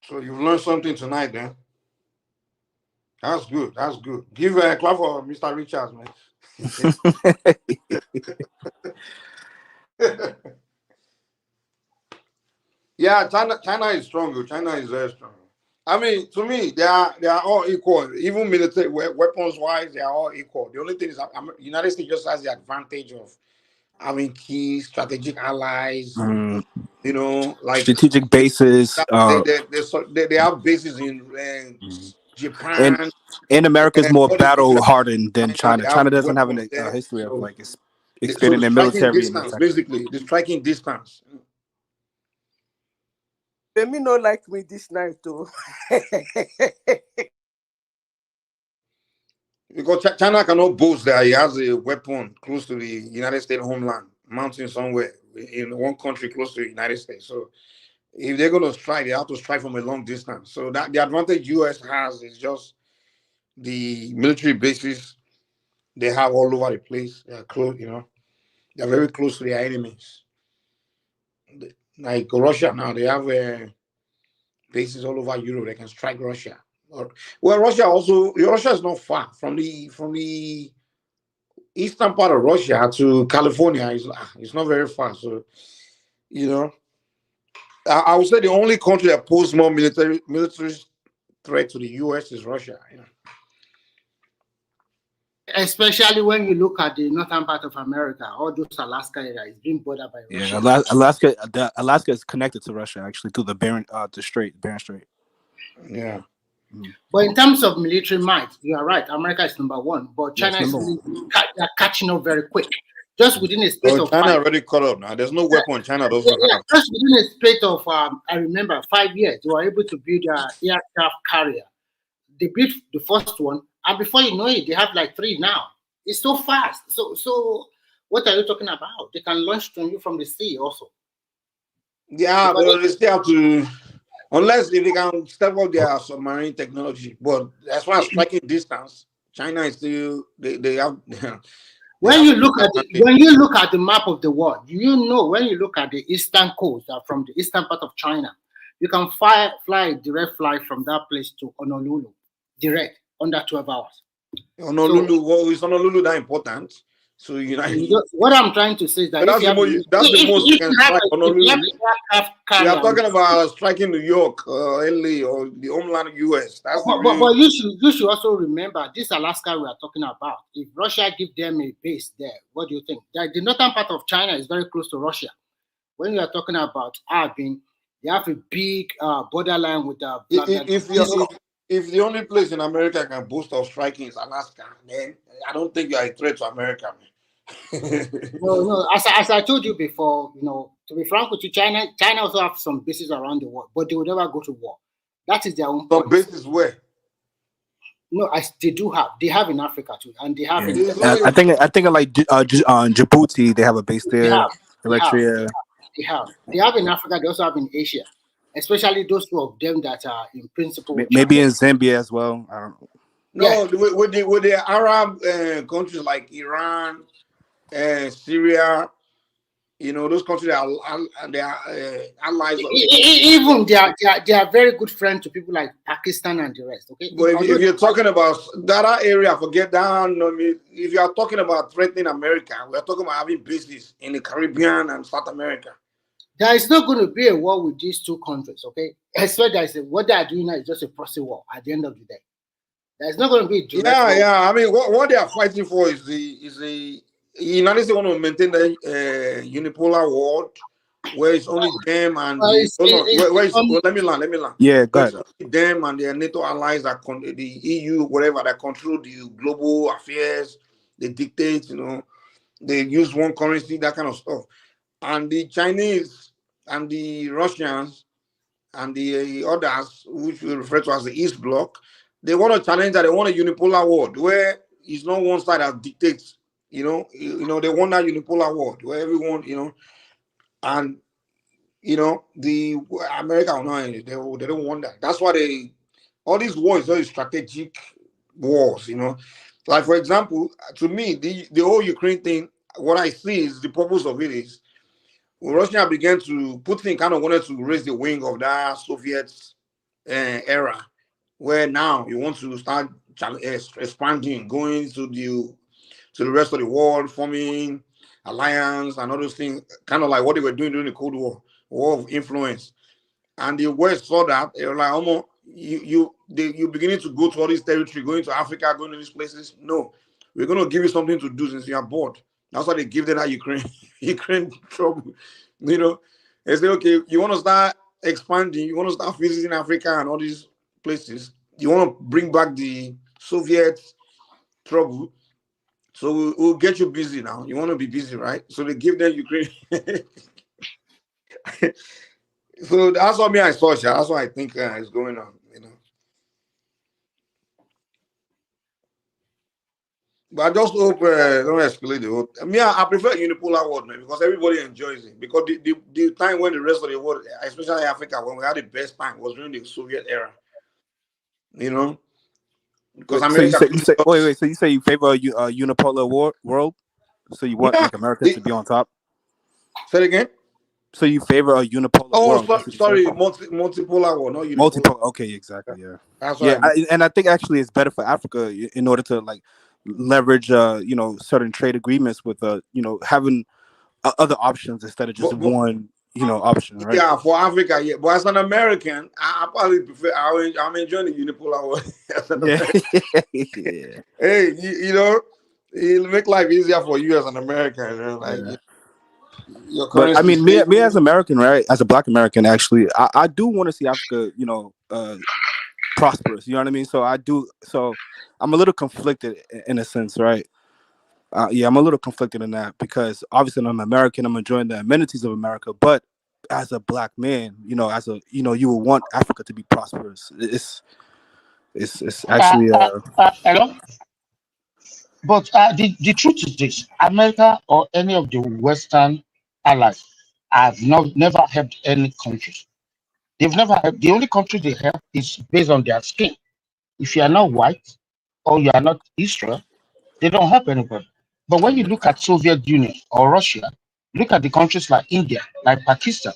So you've learned something tonight, then. That's good. That's good. Give a clap for Mr. Richards, man. Yeah, China is strong. China is very strong. I mean, to me, they are all equal. Even military weapons wise, they are all equal. The only thing is, United States just has the advantage of having key strategic allies. You know, like strategic bases. They have bases in Japan. And America is more battle hardened than China. China doesn't have a history of like expanding their military. Distance, basically, the striking distance. Let me not like me this night, too. because China cannot boast that he has a weapon close to the United States homeland, mounting somewhere in one country close to the United States. So if they're going to strike, they have to strike from a long distance. So that the advantage US has is just the military bases they have all over the place. They're close, they're very close to their enemies. Like Russia now, they have bases all over Europe. They can strike Russia. Well, Russia is not far from the eastern part of Russia to California. It's not very far. So, I would say the only country that poses more military threat to the US is Russia. Especially when you look at the northern part of America, all those Alaska area is being bordered by Russia. Yeah, Alaska is connected to Russia actually through the Bering Strait. Yeah. But in terms of military might, you are right. America is number one, but China is they're catching up very quick. Just within a space of China already caught up now. There's no weapon China doesn't have. Just within a space of I remember 5 years, they were able to build an aircraft carrier. They built the first one, and before you know it, they have like 3 now. It's so fast. So what are you talking about? They can launch to you from the sea also. Yeah, but they still have to, unless if they can step up their submarine technology. But as far as striking distance, China is still they have. When you look at the map of the world, when you look at the eastern coast from the eastern part of China, you can fly a direct flight from that place to Honolulu, direct under 12 hours. Honolulu, is Honolulu that important? So what I'm trying to say is that that's the most you can strike Honolulu. We are talking about striking New York, LA, or the homeland US. But you should also remember this Alaska we are talking about. If Russia give them a base there, what do you think? The northern part of China is very close to Russia. When you are talking about Harbin, they have a big borderline with the. If the only place in America can boast of striking is Alaska, then I don't think you are a threat to America, man. No. As I told you before, to be frank with you, China also have some bases around the world, but they will never go to war. That is their own. Some bases where? No, they do have. They have in Africa too, and they have. I think like Djibouti, they have a base there. They have in Africa. They also have in Asia. Especially those 2 of them that are in principle. Maybe in Zambia as well. I don't know. No, with the Arab countries like Iran, Syria, those countries they are allies. Even they are very good friends to people like Pakistan and the rest. Okay, but if you're talking about that area, forget that. If you are talking about threatening America, we are talking about having bases in the Caribbean and South America. There is not going to be a war with these 2 countries, okay? I swear what they are doing now is just a proxy war at the end of the day. There's not going to be a direct war. I mean, what they are fighting for is the United States want to maintain the unipolar world where it's only them and let me land. Yeah, go ahead. Them and their NATO allies the EU, whatever, that control the global affairs, they dictate, they use one currency, that kind of stuff. And the Chinese and the Russians and the others, which we refer to as the East Bloc, they want to challenge that. They want a unipolar world where it's not one side that dictates. They want that unipolar world where everyone, and the America they don't want that. That's why all these wars are strategic wars. Like for example, to me, the whole Ukraine thing, what I see is the purpose of it is. Russia began to, Putin kind of wanted to raise the wing of that Soviet era, where now you want to start expanding, going to the rest of the world, forming alliance and all those things, kind of like what they were doing during the Cold War of influence. And the West saw that. They were like, you're beginning to go to all this territory, going to Africa, going to these places. No, we're going to give you something to do since you are bored. That's why they give them that Ukraine trouble. They say, okay, you want to start expanding, you want to start visiting Africa and all these places. You want to bring back the Soviet trouble. So we'll get you busy now. You want to be busy, right? So they give them Ukraine. So that's what I saw. That's what I think is going on. But I just hope don't escalate the whole. I prefer unipolar world, man, because everybody enjoys it. Because the time when the rest of the world, especially Africa, when we had the best time was during the Soviet era. You know, because So you say wait. So you say you favor a unipolar world? So you want like America to be on top? Say it again. So you favor a unipolar world? Sorry, multipolar world, not unipolar. Multipolar. Okay, exactly. Yeah. That's yeah, right. And I think actually it's better for Africa in order to like leverage, certain trade agreements with, having other options instead of just one, option, right? Yeah, for Africa, yeah. But as an American, I probably prefer. I'm enjoying the unipolar world. Yeah. Hey, it'll make life easier for you as an American. Your But I currency mean, me stable. as American, right? As a Black American, actually, I do want to see Africa, prosperous. You know what I mean? So I'm a little conflicted in a sense, right? I'm a little conflicted in that because obviously I'm American. I'm enjoying the amenities of America, but as a Black man, you will want Africa to be prosperous. It's actually hello. But the truth is this: America or any of the Western allies have never helped any country. They've never helped. The only country they help is based on their skin. If you are not white or you are not Israel, they don't help anybody. But when you look at Soviet Union or Russia, look at the countries like India, like Pakistan.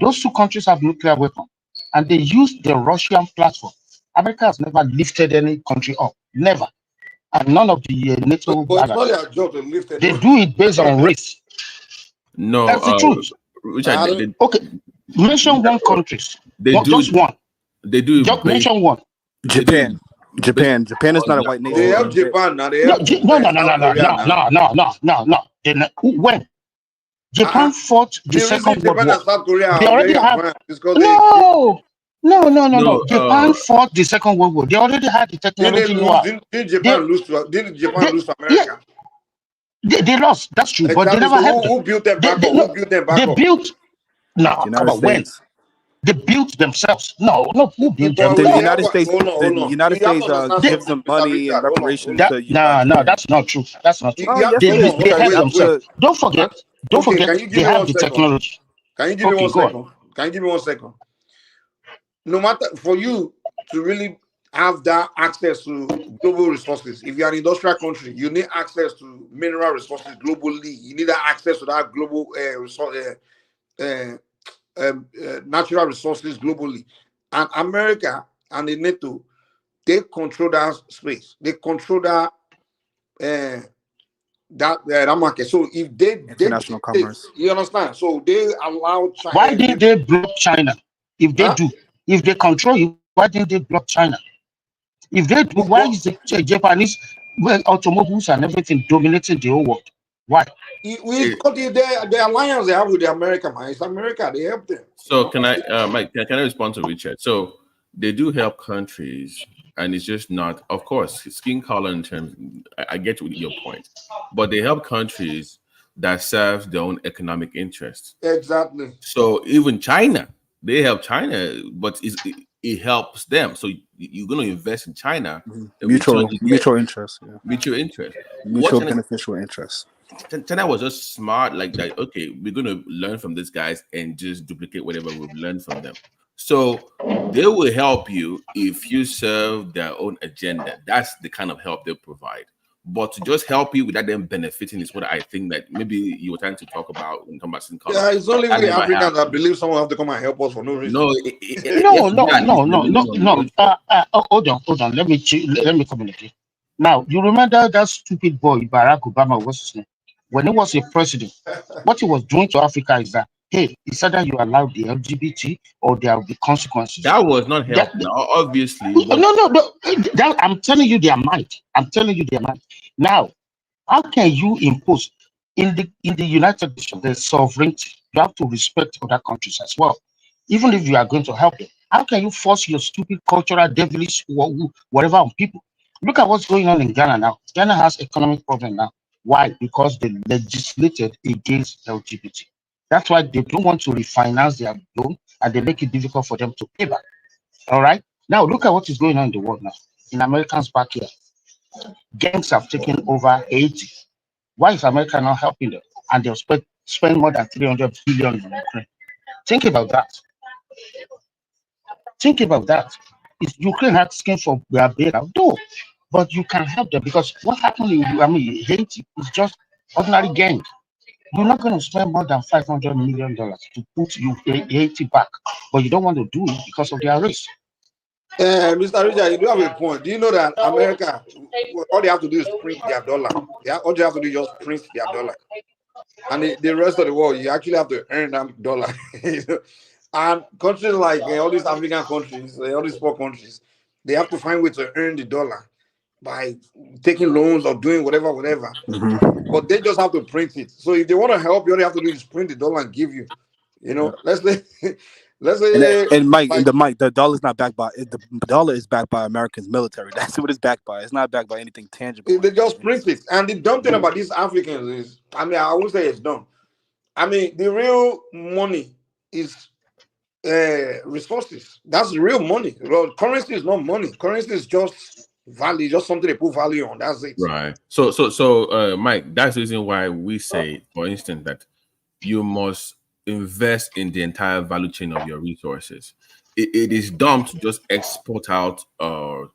Those two countries have nuclear weapons, and they use the Russian platform. America has never lifted any country up, never, and none of the NATO But it's not allies. their job to lift it. They do it based on race. No, That's the truth. Richard, okay, mention one country. Not just one. They do. Just mention one. Japan. Japan is not a white nation. They help Japan now. They No, help no. When Japan fought the Second World War, they already have. No. Japan fought the Second World War. They already had the technology. Didn't Japan lose to America? They lost. That's true, Exactly. but they never helped. Who built them back up? Who built them back up? They built. No, come on, when? They built themselves. No, who built them? The United States, the United States gives them money and reparations. No, that's not true. That's not true. They help themselves. Don't forget. They have the technology. Can you give me 1 second? Can you give me 1 second? No matter for you to really have that access to global resources, if you're an industrial country, you need access to mineral resources globally. You need that access to that global natural resources globally. And America and the NATO, they control that space. They control that that market. So if they international commerce, you understand? So they allow China. Why did they block China? If they do, if they control you, why didn't they block China? If they do, why is the Japanese automobiles and everything dominating the whole world? Why? The alliance they have with the America, man. It's America. They help them. So can I, Mike? Can I respond to Richard? So they do help countries, and it's just not, of course, skin color in terms. I get your point, but they help countries that serve their own economic interests. Exactly. So even China, they help China, but it helps them. So you're going to invest in China. Mutual interest. Yeah. Mutual interest. Mutual beneficial interest. China was just smart, like that. Okay, we're going to learn from these guys and just duplicate whatever we've learned from them. So they will help you if you serve their own agenda. That's the kind of help they provide. But to just help you without them benefiting is what I think that maybe you were trying to talk about when talking about sin color. Yeah, it's only we Africans that believe someone have to come and help us for no reason. No. Hold on. Let me communicate. Now, you remember that stupid boy Barack Obama, what's his name? When he was a president, what he was doing to Africa is that, hey, it's either you allow the LGBT or there will be consequences. That was not help. Obviously. No. I'm telling you their mind. Now, how can you impose in the United Nations the sovereignty? You have to respect other countries as well, even if you are going to help them. How can you force your stupid cultural devilish whatever on people? Look at what's going on in Ghana now. Ghana has economic problem now. Why? Because they legislated against LGBT. That's why they don't want to refinance their loan and they make it difficult for them to pay back. All right. Now look at what is going on in the world now. In Americans' backyard. Gangs have taken over Haiti. Why is America not helping them? And they'll spend more than 300 billion on Ukraine. Think about that. Think about that. Is Ukraine asking for their bailout? No, but you can help them because what happened in Haiti is just ordinary gang. You're not going to spend more than $500 million to put Haiti back, but you don't want to do it because of their race. Mr. Richard, you do have a point. Do you know that America, all they have to do is print their dollar? Yeah, all they have to do is just print their dollar. And the rest of the world, you actually have to earn that dollar. And countries like all these African countries, all these poor countries, they have to find ways to earn the dollar by taking loans or doing whatever. But they just have to print it. So if they want to help, all they have to do is print the dollar and give you. You know, let's say, and Mike, the dollar's not backed by the dollar is backed by America's military. That's what it's backed by. It's not backed by anything tangible. They just print it. And the dumb thing about these Africans is, I mean, I won't say it's dumb. I mean, the real money is resources. That's the real money. Currency is not money. Currency is just value, just something they put value on. That's it. Right. So, Mike, that's the reason why we say, for instance, that you must invest in the entire value chain of your resources. It is dumb to just export out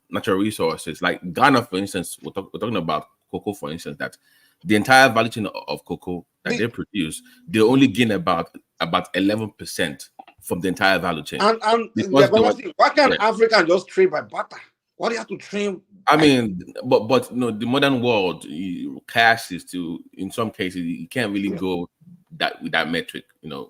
natural resources. Like Ghana, for instance, we're talking about cocoa, for instance, that the entire value chain of cocoa that they produce, they only gain about 11% from the entire value chain. And why can't Africa just trade by barter? Why do you have to trade? I mean, but no, the modern world, cash is in some cases you can't really go with that metric,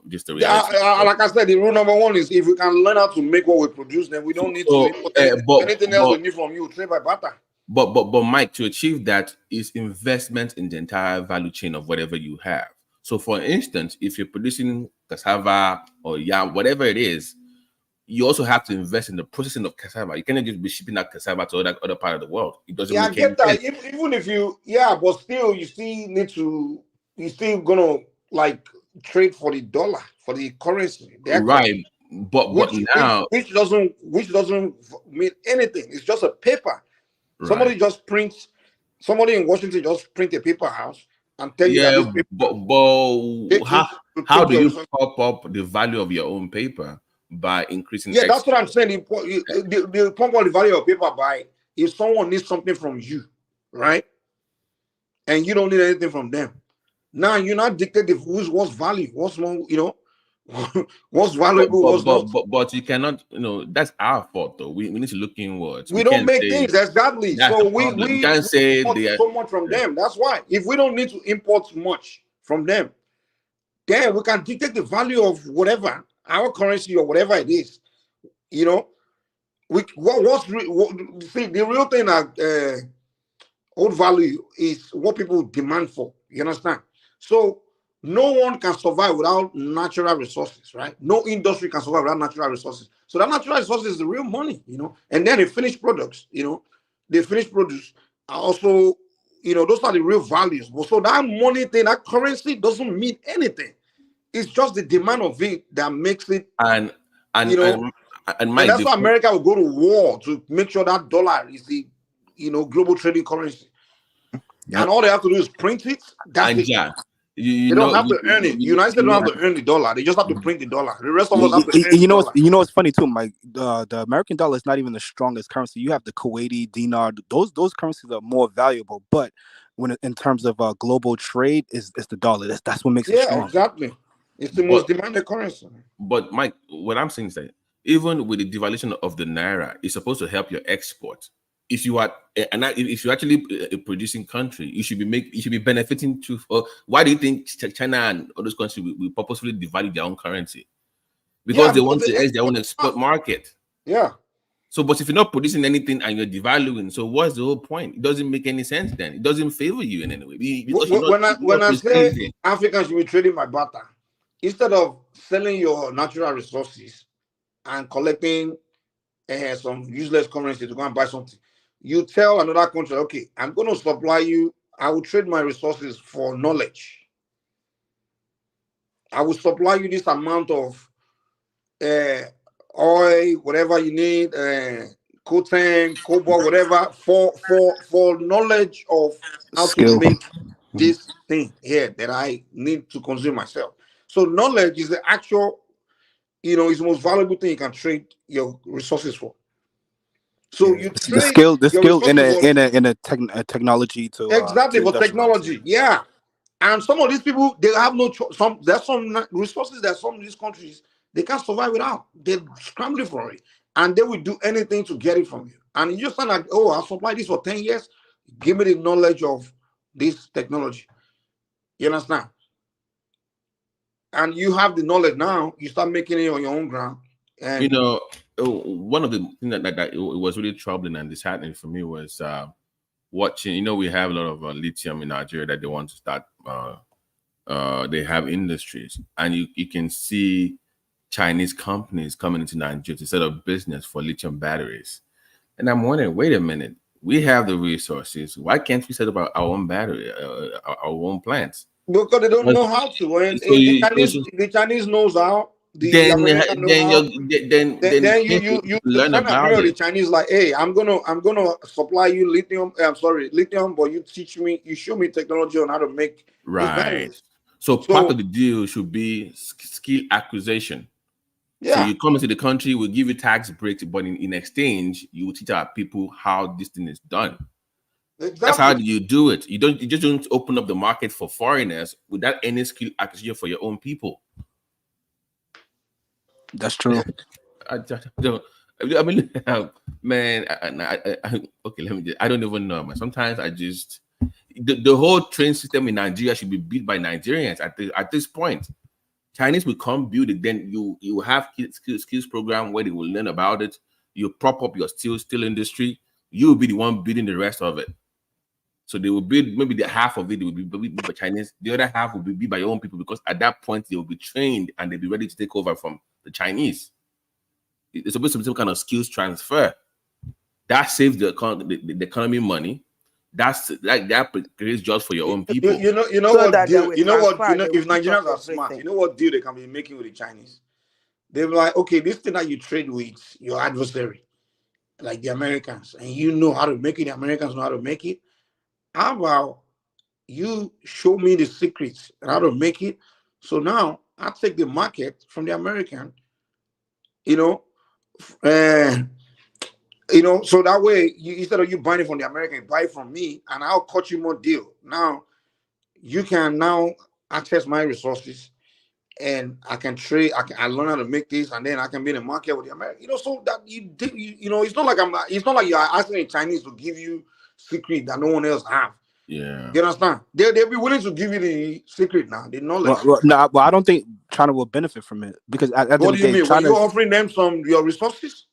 just the reality. Like I said, the rule number one is if we can learn how to make what we produce, then we don't need to import anything else we need from you, trade by barter. But Mike, to achieve that is investment in the entire value chain of whatever you have. So for instance, if you're producing cassava or yam, whatever it is, you also have to invest in the processing of cassava. You cannot just be shipping that cassava to other part of the world. It doesn't make I get that. Even if you, but still, you still gonna like trade for the dollar, for the currency, right? But now, which doesn't mean anything. It's just a paper. Right. Somebody in Washington just print a paper out and tell you that this paper. But how do you pop up the value of your own paper? By increasing that's what I'm saying. The pump up the value of paper by if someone needs something from you, right? And you don't need anything from them. Now you're not dictating what's value, what's more, what's valuable, what's not. But you cannot, that's our fault though. We need to look inwards. We don't make things exactly. So we can't say so much from them. That's why if we don't need to import much from them, then we can dictate the value of whatever. Our currency or whatever it is, see the real thing that old value is what people demand for. You understand? So no one can survive without natural resources, right? No industry can survive without natural resources. So that natural resources is the real money, And then the finished products, the finished produce are also, those are the real values. So that money thing, that currency doesn't mean anything. It's just the demand of it that makes it, and that's why America will go to war to make sure that dollar is the, global trading currency. Yep. And all they have to do is print it. That's it. Yeah, they don't have to earn it. United States don't have to earn the dollar. They just have to print the dollar. The rest of us have to earn the dollar. You know what's funny too, Mike? The American dollar is not even the strongest currency. You have the Kuwaiti dinar. Those currencies are more valuable, but in terms of global trade, is the dollar. That's what makes it strong. Yeah, exactly. It's the most demanded currency. But Mike, what I'm saying is that even with the devaluation of the naira, it's supposed to help your export. If you are if you're actually a producing country, you should be benefiting too. Why do you think China and other countries will purposefully devalue their own currency? Because they want to edge their own export market. Yeah. So, but if you're not producing anything and you're devaluing, so what's the whole point? It doesn't make any sense then. It doesn't favor you in any way. When I say Africans should be trading by barter, instead of selling your natural resources and collecting some useless currency to go and buy something, you tell another country, okay, I'm going to supply you. I will trade my resources for knowledge. I will supply you this amount of oil, whatever you need, coltan, cobalt, whatever, for knowledge of how to Skill. make this thing here that I need to consume myself. So knowledge is the actual, is the most valuable thing you can trade your resources for. So you The trade your skill in resources a technology to exactly for industrialize. technology. Yeah. And some of these people, they have no choice. There's some resources that some of these countries they can't survive without. They're scrambling for it, and they will do anything to get it from you. And you just like, oh, I'll supply this for 10 years. Give me the knowledge of this technology. You understand? And you have the knowledge now. You start making it on your own ground. And one of the things that it was really troubling and disheartening for me was watching. We have a lot of lithium in Nigeria that they want to start. They have industries, and you can see Chinese companies coming into Nigeria to set up business for lithium batteries. And I'm wondering, wait a minute, we have the resources. Why can't we set up our own battery, our own plants? Because they don't know how to. And the Chinese knows how. Then you learn about the Chinese like, hey, I'm gonna supply you lithium. Lithium, but you teach me, you show me technology on how to make these batteries. So part of the deal should be skill acquisition. Yeah. So you come into the country, we'll give you tax breaks, but in exchange, you will teach our people how this thing is done. Exactly. That's how you do it. You just don't open up the market for foreigners without any skill acquisition for your own people. That's true. I mean, man. Okay, let me. I don't even know, man. Sometimes I just the whole train system in Nigeria should be built by Nigerians at this point. Chinese will come build it, then you have skills program where they will learn about it. You prop up your steel industry. You will be the one building the rest of it. So they will build maybe the half of it will be built by Chinese. The other half will be built by your own people, because at that point they will be trained and they'll be ready to take over from the Chinese. It's supposed to be some kind of skills transfer. That saves the economy money. That creates jobs for your own people. If Nigerians are smart, you know what deal they can be making with the Chinese? They're like, okay, this thing that you trade with your adversary, like the Americans, and you know how to make it, the Americans know how to make it. How about you show me the secrets and how to make it? So now I take the market from the American, so that way, instead of you buying it from the American, buy it from me, and I'll cut you more deal. Now, you can now access my resources, and I can trade. I learn how to make this, and then I can be in the market with the American. So that it's not like it's not like you're asking the Chinese to give you secret that no one else have. Yeah, you understand? They'll be willing to give you the secret now, the knowledge. Well, I don't think China will benefit from it, because at the what do you mean? When you're offering them your resources?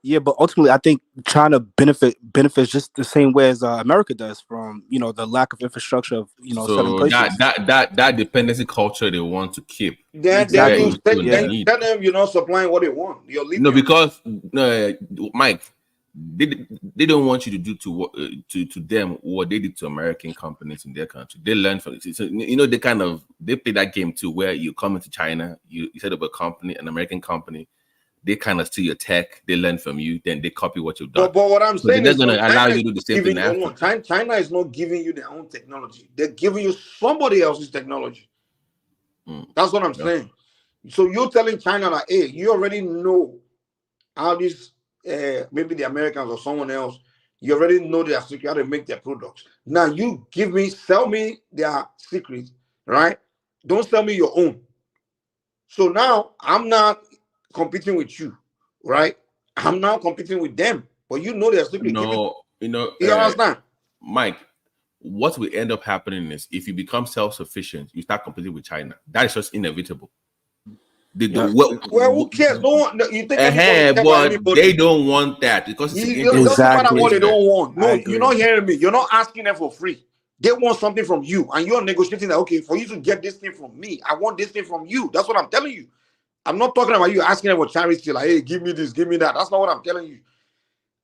Yeah, but ultimately, I think China benefits just the same way as America does from the lack of infrastructure of certain places. That dependency culture they want to keep. Then you tell them you're not supplying what they want. You're leaving. No, because Mike, they don't want you to do to them what they did to American companies in their country. They learn from it. So, they play that game too, where you come into China, you set up a company, an American company. They kind of steal your tech, they learn from you, then they copy what you've done. But what I'm saying is they're going to allow you to do the same thing after. China is not giving you their own technology. They're giving you somebody else's technology. That's what I'm saying. So you're telling China that, hey, you already know how this, maybe the Americans or someone else, you already know their secret, how to make their products. Now you sell me their secret, right? Don't sell me your own. So now I'm not competing with you, right? I'm now competing with them, but you know their secret. No, you understand, Mike? What will end up happening is if you become self-sufficient, you start competing with China. That is just inevitable. Who cares? No one. You think but they don't want that because it doesn't matter what they don't want. No, you're not hearing me. You're not asking them for free. They want something from you, and you're negotiating that. Okay, for you to get this thing from me, I want this thing from you. That's what I'm telling you. I'm not talking about you asking them for charity, like, hey, give me this, give me that. That's not what I'm telling you.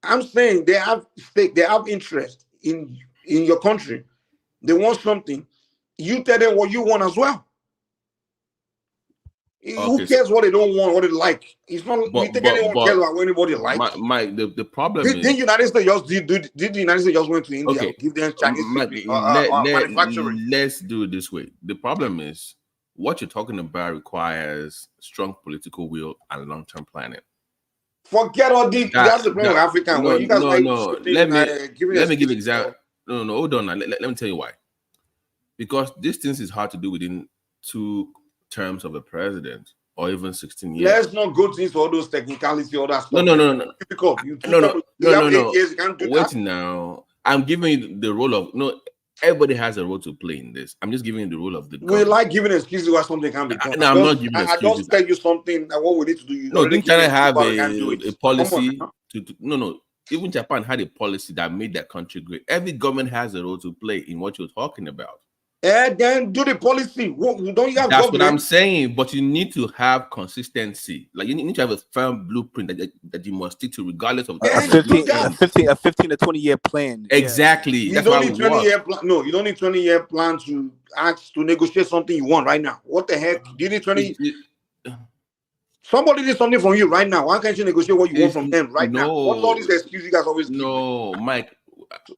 I'm saying they have stake, they have interest in your country. They want something. You tell them what you want as well. Who cares what they don't want, what they like? It's not. You think anyone cares about what anybody likes? The problem did the United States just did the United States just went to India give them Chinese manufacturing? Let's do it this way. The problem is what you're talking about requires strong political will and long-term planning. Forget all the that's the problem with African. When you guys let me give example. No, hold on. Let me tell you why. Because these things is hard to do within 2 terms of a president or even 16 years. Let's not go into all those technicalities, all that stuff. No. Difficult. You can't do that. Now, I'm giving you the role of everybody has a role to play in this. I'm just giving you the role of the government. We like giving excuses why something can be done. No, I'm not giving excuses. I just tell you something that what we need to do. Didn't China have a policy to even Japan had a policy that made their country great. Every government has a role to play in what you're talking about. Then do the policy. Don't you have? That's what I'm saying. But you need to have consistency. Like you need to have a firm blueprint that you must stick to, regardless of a 15 to 20 year plan. Exactly. You don't need 20-year plan. No, you don't need 20-year plan to ask to negotiate something you want right now. What the heck? Do you need 20? Somebody did something from you right now. Why can't you negotiate what you want from them right now? What's all these excuses you guys always give? No, Mike.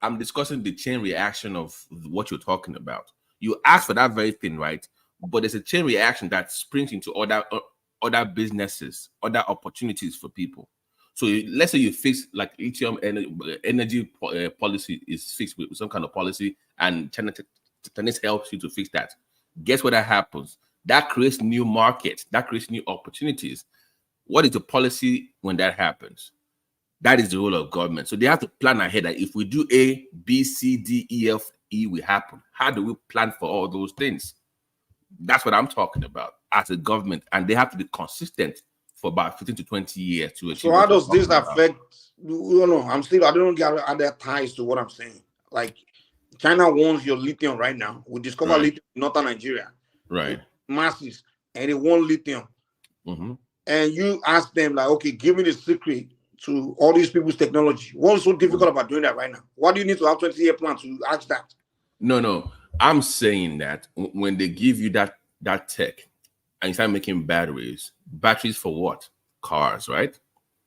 I'm discussing the chain reaction of what you're talking about. You ask for that very thing, right? But there's a chain reaction that springs into other businesses, other opportunities for people. So let's say you fix like lithium energy policy is fixed with some kind of policy, and China helps you to fix that. Guess what that happens? That creates new markets. That creates new opportunities. What is the policy when that happens? That is the role of government. So they have to plan ahead that if we do A, B, C, D, E, F, E will happen. How do we plan for all those things? That's what I'm talking about as a government. And they have to be consistent for about 15 to 20 years to achieve. So how does this affect? I don't get other ties to what I'm saying. Like China wants your lithium right now. We discover lithium in northern Nigeria. Right. Masses. And they want lithium. Mm-hmm. And you ask them like, okay, give me the secret to all these people's technology. What's so difficult about doing that right now? Why do you need to have 20-year plan to ask that? No. I'm saying that when they give you that tech and you start making batteries for what? Cars, right?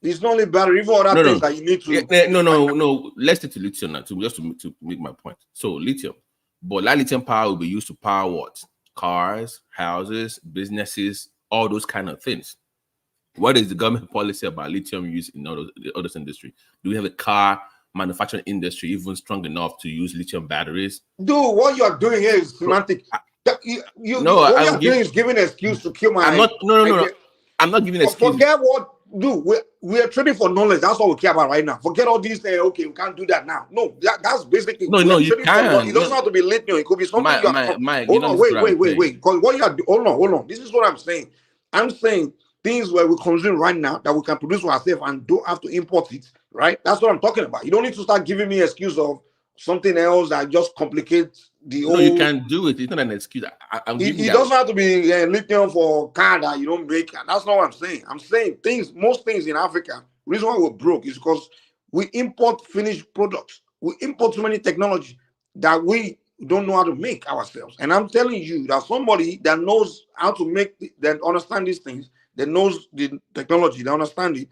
It's not only battery, even other things that you need to. No. Let's take to lithium now just to make my point. So lithium, but that lithium power will be used to power what? Cars, houses, businesses, all those kind of things. What is the government policy about lithium use in all those industry? Do we have a car manufacturing industry even strong enough to use lithium batteries? Dude, what you are doing here is semantic. What you're doing is giving an excuse to kill my. I'm not giving an excuse. Forget what. Dude, we're trading for knowledge. That's what we care about right now. Forget all these. Okay, we can't do that now. No, that's basically. No, you can. It doesn't have to be lithium. It could be something. Mike, hold on, wait. Because what you are. Hold on. This is what I'm saying. I'm saying things where we consume right now that we can produce for ourselves and don't have to import it, right? That's what I'm talking about. You don't need to start giving me an excuse of something else that just complicates the whole. No, you can do it. It's not an excuse. It doesn't have to be lithium for car that you don't make. That's not what I'm saying. I'm saying most things in Africa, the reason why we're broke is because we import finished products. We import too many technology that we don't know how to make ourselves. And I'm telling you that somebody that knows how to make, that understand these things, that knows the technology, that understand it,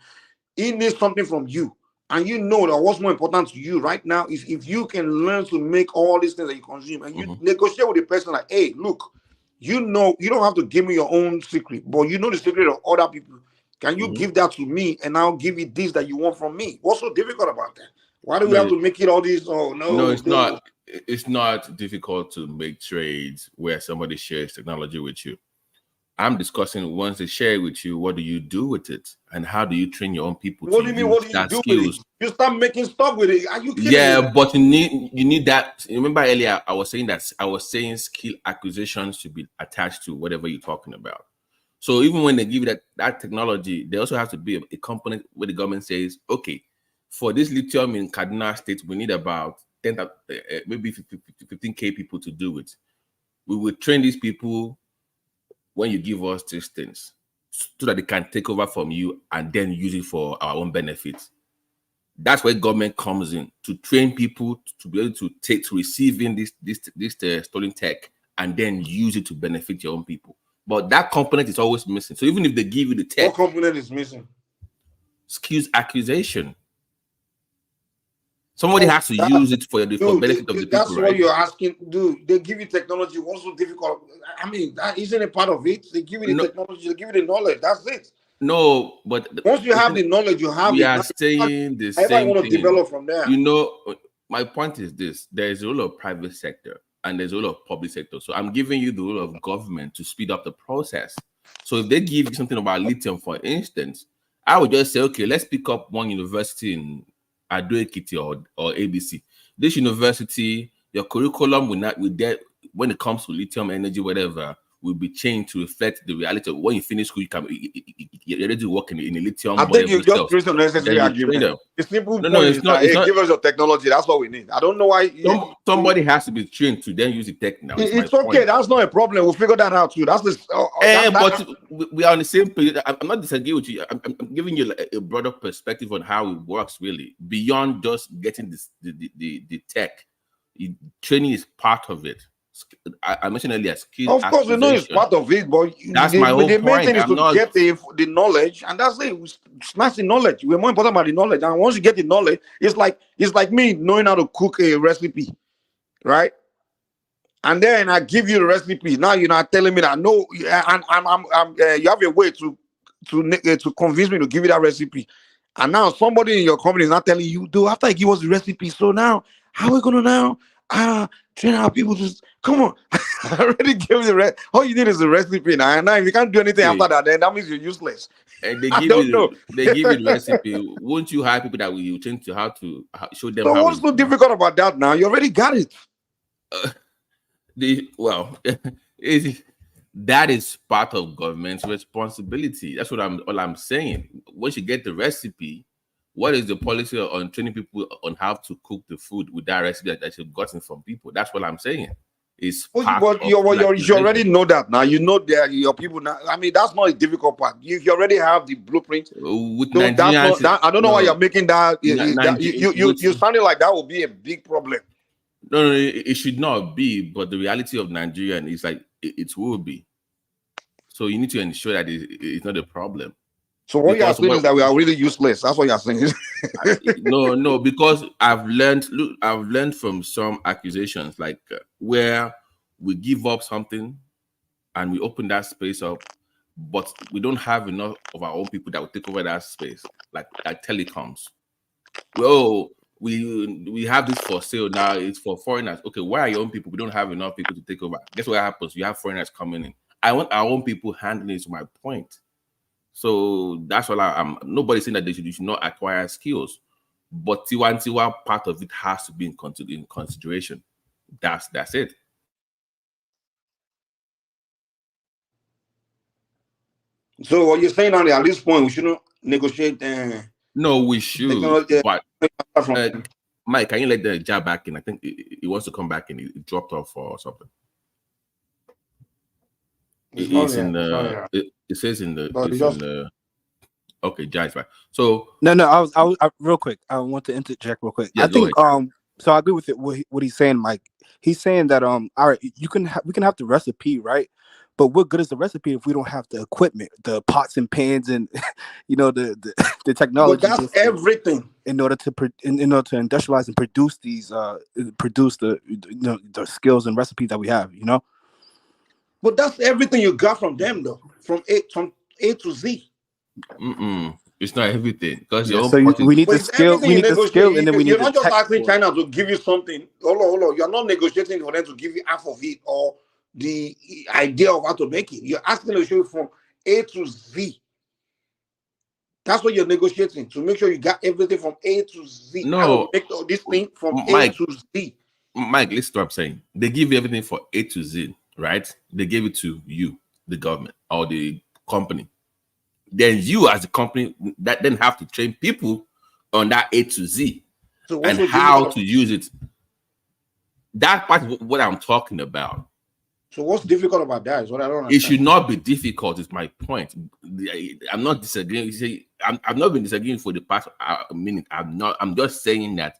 he needs something from you. And you know that what's more important to you right now is if you can learn to make all these things that you consume and you negotiate with the person like, hey, look, you know, you don't have to give me your own secret, but you know the secret of other people. Can you give that to me and I'll give you this that you want from me? What's so difficult about that? Why do we have to make it all this? Oh, no. No, it's not. It's not difficult to make trades where somebody shares technology with you. I'm discussing once they share it with you, what do you do with it? And how do you train your own people what do you mean, what do you do skills? With it? You start making stuff with it. Are you kidding me? But you need that. Remember earlier, I was saying skill acquisitions should be attached to whatever you're talking about. So even when they give you that technology, there also has to be a component where the government says, okay, for this lithium in Kaduna State, we need about 10, maybe 15K people to do it. We will train these people when you give us these things so that they can take over from you and then use it for our own benefit. That's where government comes in to train people to be able to receiving this stolen tech and then use it to benefit your own people. But that component is always missing. So even if they give you the tech, what component is missing? Skills accusation. Somebody has to use it for the benefit of the people, That's right? what you're asking. Dude, they give you technology. What's so difficult? I mean, that isn't a part of it. They give you the technology, they give you the knowledge. That's it. No, but once you have the knowledge, you have we it. are saying the I same want to thing. develop from there. You know, my point is this: there is a role of private sector and there's a role of public sector. So I'm giving you the role of government to speed up the process. So if they give you something about lithium, for instance, I would just say, okay, let's pick up one university in Ado-Ekiti or ABC. This university, your curriculum when it comes to lithium energy, whatever, will be changed to reflect the reality of when you finish school, you're ready to work in a lithium. I think you just create unnecessary argument. The simple point is that, hey, give us your technology. That's what we need. I don't know why. Somebody has to be trained to then use the tech now. It's okay. Point. That's not a problem. We'll figure that out too. That's the. But we are on the same page. I'm not disagreeing with you. I'm giving you a broader perspective on how it works, really, beyond just getting the tech. Training is part of it. I mentioned earlier, skills. Of course, we know it's part of it, but that's my whole the main point. thing is to get the knowledge, and that's it. We smash the knowledge. We're more important about the knowledge, and once you get the knowledge, it's like me knowing how to cook a recipe, right? And then I give you the recipe. Now you're not telling me that no, and you have a way to convince me to give you that recipe, and now somebody in your company is not telling you, do after I give us the recipe. So now, how are we gonna now train our people to come on? I already gave you the rest. All you need is the recipe now. And now if you can't do anything after that, then that means you're useless. And they give you the recipe. Won't you hire people that will change to how to show them? So what's so difficult about that now? You already got it. That is part of government's responsibility. That's what I'm saying. Once you get the recipe, what is the policy on training people on how to cook the food with that recipe that you've gotten from people? That's what I'm saying. It's but you already know that now. You know that your people now. I mean, that's not a difficult part. You already have the blueprint. With Nigerians, I don't know why you're making that. You sounding like that will be a big problem. No, it should not be. But the reality of Nigerian is like it will be. So you need to ensure that it's not a problem. So what you're saying is that we are really useless. That's what you're saying. No, because I've learned from some accusations, like where we give up something and we open that space up, but we don't have enough of our own people that will take over that space, like telecoms. Well, we have this for sale now. It's for foreigners. Okay, where are your own people? We don't have enough people to take over. Guess what happens? You have foreigners coming in. I want our own people handling it, to my point. So that's what I'm. Nobody's saying that you should not acquire skills, but Tiwa part of it has to be in consideration. That's it. So what you're saying now, at this point, we shouldn't negotiate. No, we should. But Mike, can you let the jab back in? I think he wants to come back in. It dropped off or something. It says in the. Okay, Jai's right. So no, I was real quick. I want to interject real quick. Yeah, I think so I agree with it. What he's saying, Mike. He's saying that all right, we can have the recipe, right? But what good is the recipe if we don't have the equipment, the pots and pans, and the technology? But that's everything. In order to industrialize and produce these the skills and recipes that we have, But that's everything you got from them, though, from A to Z. It's not everything because we need the skill. We need the skill, and then we need. You're not just asking China to give you something. Hold on. You're not negotiating for them to give you half of it or the idea of how to make it. You're asking to show you from A to Z. That's what you're negotiating, to make sure you got everything from A to Z. No, make this thing from A to Z. Mike, listen to what I'm saying. They give you everything for A to Z, right? They gave it to you, the government or the company. Then you, as a company, that then have to train people on that A to Z and how to use it. That part is what I'm talking about. So what's difficult about that is what I don't understand. It should not be difficult, is my point. I'm not disagreeing. You see, I've not been disagreeing for the past minute. I'm just saying that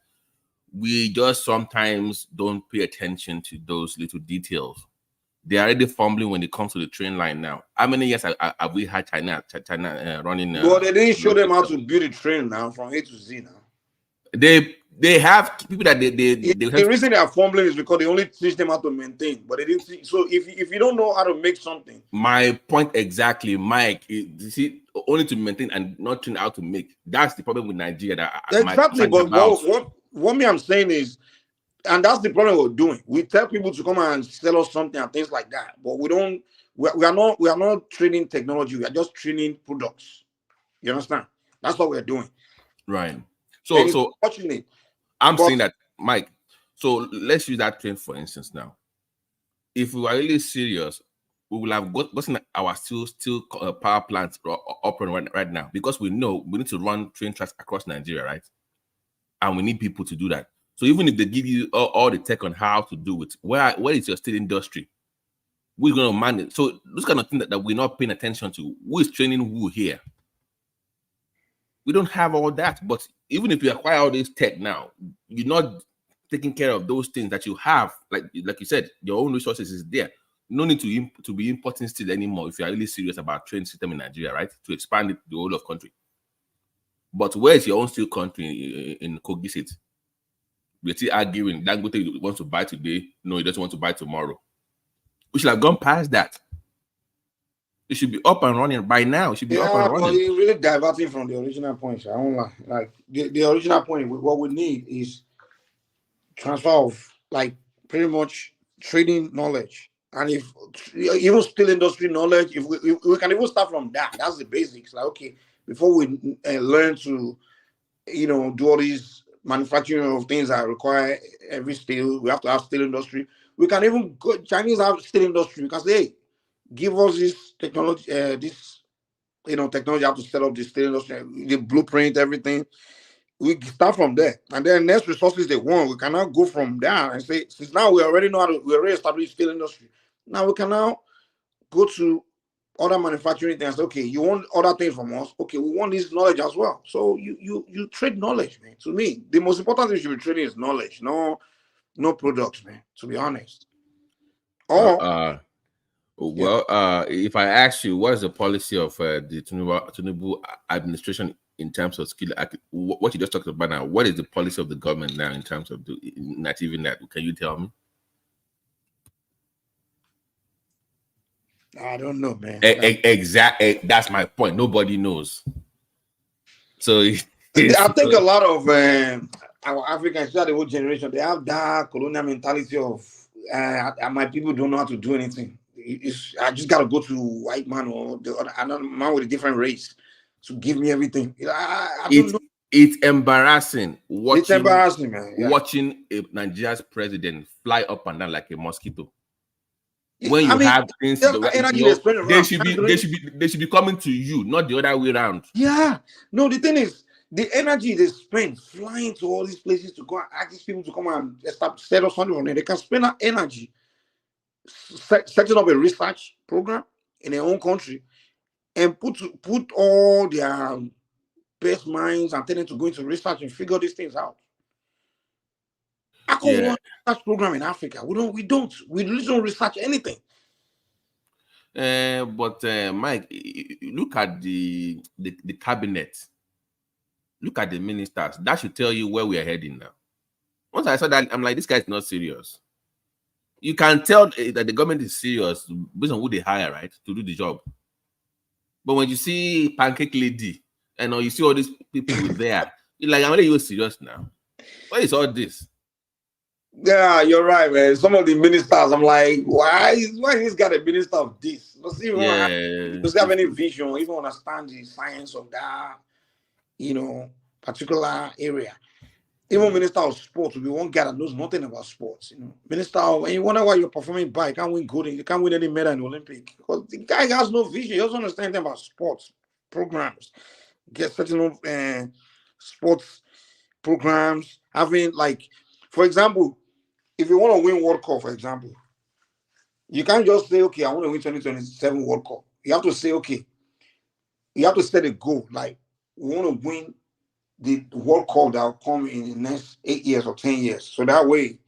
we just sometimes don't pay attention to those little details. They are already fumbling when it comes to the train line now. How many years have we had China running? Well, they didn't show them how to build a train now from A to Z now. They have people that they the reason they are fumbling is because they only teach them how to maintain, but they didn't see. So if you don't know how to make something, my point exactly, Mike, you see, only to maintain and not train how to make. That's the problem with Nigeria. Exactly, but what me I'm saying is, and that's the problem we're doing. We tell people to come and sell us something and things like that, but we don't. We are not training technology. We are just training products. You understand? That's what we're doing. Right. So fortunate. I'm saying that, Mike. So let's use that train for instance now. If we were really serious, we will have gotten our steel power plants up and right now, because we know we need to run train tracks across Nigeria, right? And we need people to do that. So even if they give you all the tech on how to do it, where is your steel industry? Who's going to manage? So those kind of things that we're not paying attention to. Who is training who here? We don't have all that. But even if you acquire all this tech now, you're not taking care of those things that you have. Like you said, your own resources is there. No need to be importing steel anymore if you are really serious about train system in Nigeria, right? To expand it to the whole of country. But where is your own steel country in Kogi State? We're still arguing. Dangote wants to buy today. No, he doesn't want to buy tomorrow. We should have gone past that. It should be up and running by now. It should be up and running. Well, you're really diverting from the original point. I don't lie. Like the original point, what we need is transfer of like pretty much trading knowledge. And if even still industry knowledge, if we can even start from that, that's the basics. Like, okay, before we learn to, do all these manufacturing of things that require every steel, we have to have steel industry. We can even go, Chinese have steel industry. We can say, hey, give us this technology, technology how to set up the steel industry, the blueprint, everything. We start from there, and then next resources they want, we cannot go from there and say, since now we already know we already established steel industry. Now we can now go to other manufacturing things. Okay, you want other things from us? Okay, we want this knowledge as well. So you trade knowledge, man. To me, the most important thing you should be trading is knowledge, no products, man. To be honest. If I ask you, what is the policy of the Tinubu administration in terms of skill? What you just talked about now, what is the policy of the government now in terms of achieving that? Can you tell me? I don't know, man. Exactly. That's my point. Nobody knows. So I think a lot of our Africans, the whole generation, they have that colonial mentality of my people don't know how to do anything. I just gotta go to white man or another man with a different race to give me everything. I don't know. It's embarrassing watching. It's embarrassing, man. Yeah. Watching Nigeria's president fly up and down like a mosquito. When you have things, they should be coming to you, not the other way around. Yeah. No, the thing is, the energy they spend flying to all these places to go and ask these people to come and set up something on there. They can spend that energy setting up a research program in their own country and put all their best minds and tell them to go into research and figure these things out. I call one research program in Africa. We really don't research anything. But Mike, look at the cabinet. Look at the ministers. That should tell you where we are heading now. Once I saw that, I'm like, this guy is not serious. You can tell that the government is serious based on who they hire, right, to do the job. But when you see Pancake Lady and you see all these people there, you're like, are you serious now? What is all this? Yeah, you're right, man. Some of the ministers, I'm like, why is this guy a minister of this? Does he have any vision or even understand the science of that, particular area? Even minister of sports, we one guy that knows nothing about sports. Minister of, and you wonder why you're performing bad, you can't win gold, you can't win any medal in the Olympic because the guy has no vision. He doesn't understand anything about sports programs. Get certain sports programs, having for example, if you want to win World Cup, for example, you can't just say, okay, I want to win 2027 World Cup. You have to say, okay, you have to set a goal. Like, we want to win the World Cup that will come in the next 8 years or 10 years. So that way,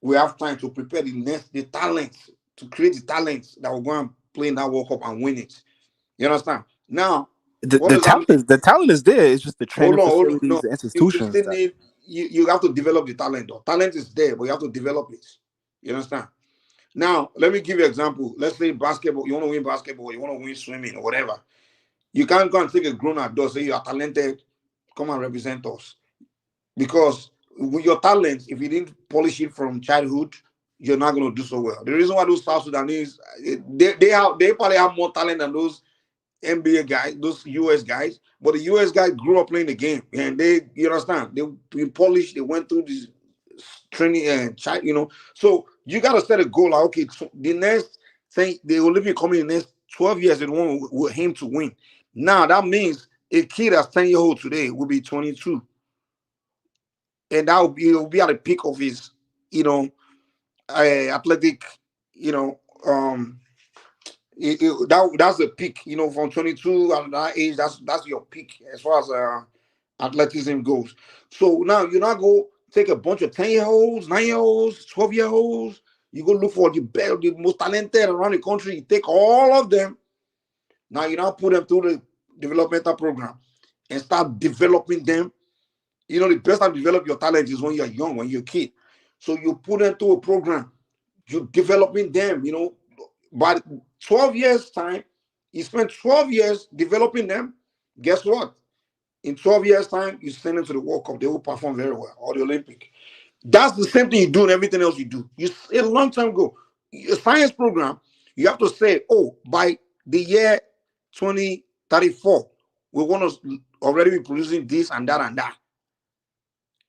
we have time to prepare the talent to create the talents that will go and play in that World Cup and win it. You understand? Now, the talent is there. It's just the training facilities, No, the institutions. You still need you have to develop the talent. Though. Talent is there, but you have to develop it. You understand? Now, let me give you an example. Let's say basketball. You want to win basketball. You want to win swimming or whatever. You can't go and take a grown adult, say you are talented, come and represent us. Because with your talent, if you didn't polish it from childhood, you're not going to do so well. The reason why those South Sudanese, they probably have more talent than those NBA guys, those US guys, but the US guys grew up playing the game, and you understand, they polished, they went through this training and so you got to set a goal like, okay, so the next thing, the Olympic coming in the next 12 years, they want him to win. Now that means a kid that's 10 years old today will be 22, and that will be at the peak of his athletic that's the peak, from 22 at that age, that's your peak as far as athleticism goes. So now you not go take a bunch of 10-year-olds, 9-year-olds, 12-year-olds, you go look for the best, the most talented around the country, you take all of them, now you now put them through the developmental program and start developing them. The best time to develop your talent is when you're young, when you're a kid. So you put them through a program, you're developing them, by 12 years time, you spend 12 years developing them. Guess what? In 12 years time, you send them to the World Cup, they will perform very well, or the Olympic. That's the same thing you do in everything else you do. A long time ago, a science program, you have to say, oh, by the year 2034, we want to already be producing this and that and that.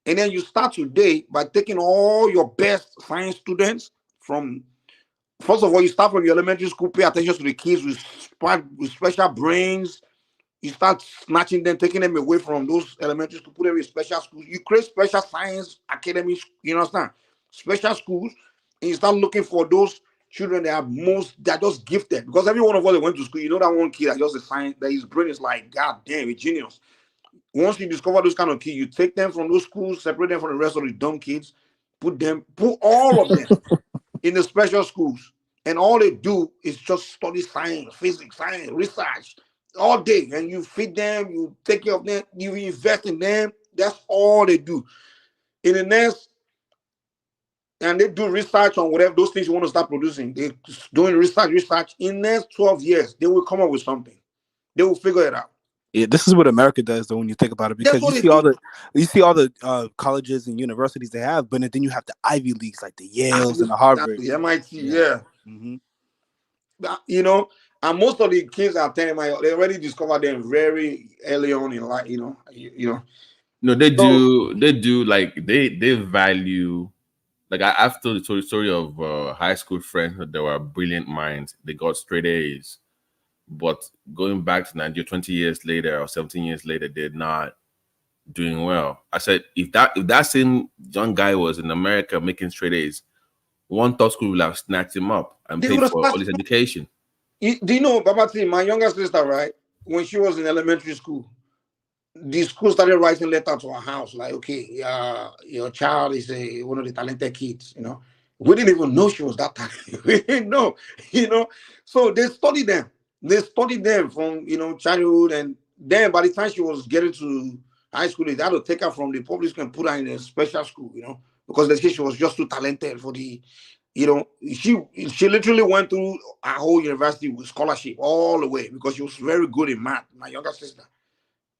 And then you start today by taking all your best science students from, first of all, you start from your elementary school, pay attention to the kids with special brains. You start snatching them, taking them away from those elementary schools, put them in special schools. You create special science academies, you understand? Special schools, and you start looking for those children that are just gifted. Because every one of us that went to school, that one kid that just a science, that his brain is like, God damn, a genius. Once you discover those kind of kids, you take them from those schools, separate them from the rest of the dumb kids, put all of them in the special schools, and all they do is just study science, physics, science, research all day, and you feed them, you take care of them, you invest in them. That's all they do. In the next, and they do research on whatever those things you want to start producing. They're doing research. In the next 12 years, they will come up with something. They will figure it out. Yeah, this is what America does, though, when you think about it, because you see all the colleges and universities they have, but then you have the Ivy Leagues like the Yales and the Harvard, the MIT, yeah. Mm-hmm. And most of the kids are telling they already discovered them very early on in life. No, they do like they value. Like I've told the story of high school friends that were brilliant minds. They got straight A's. But going back to Nigeria 20 years later or 17 years later, they're not doing well. I said, if that same young guy was in America making straight A's, one top school will have snatched him up and paid for all his education. Do you know, Babati, my younger sister, right? When she was in elementary school, the school started writing letters to her house, like, okay, your child is one of the talented kids, We didn't even know she was that talented. We didn't know, So they studied them. They studied them from, childhood, and then by the time she was getting to high school, they had to take her from the public school and put her in a special school, because they said she was just too talented for the, she literally went through her whole university with scholarship all the way because she was very good in math. My younger sister,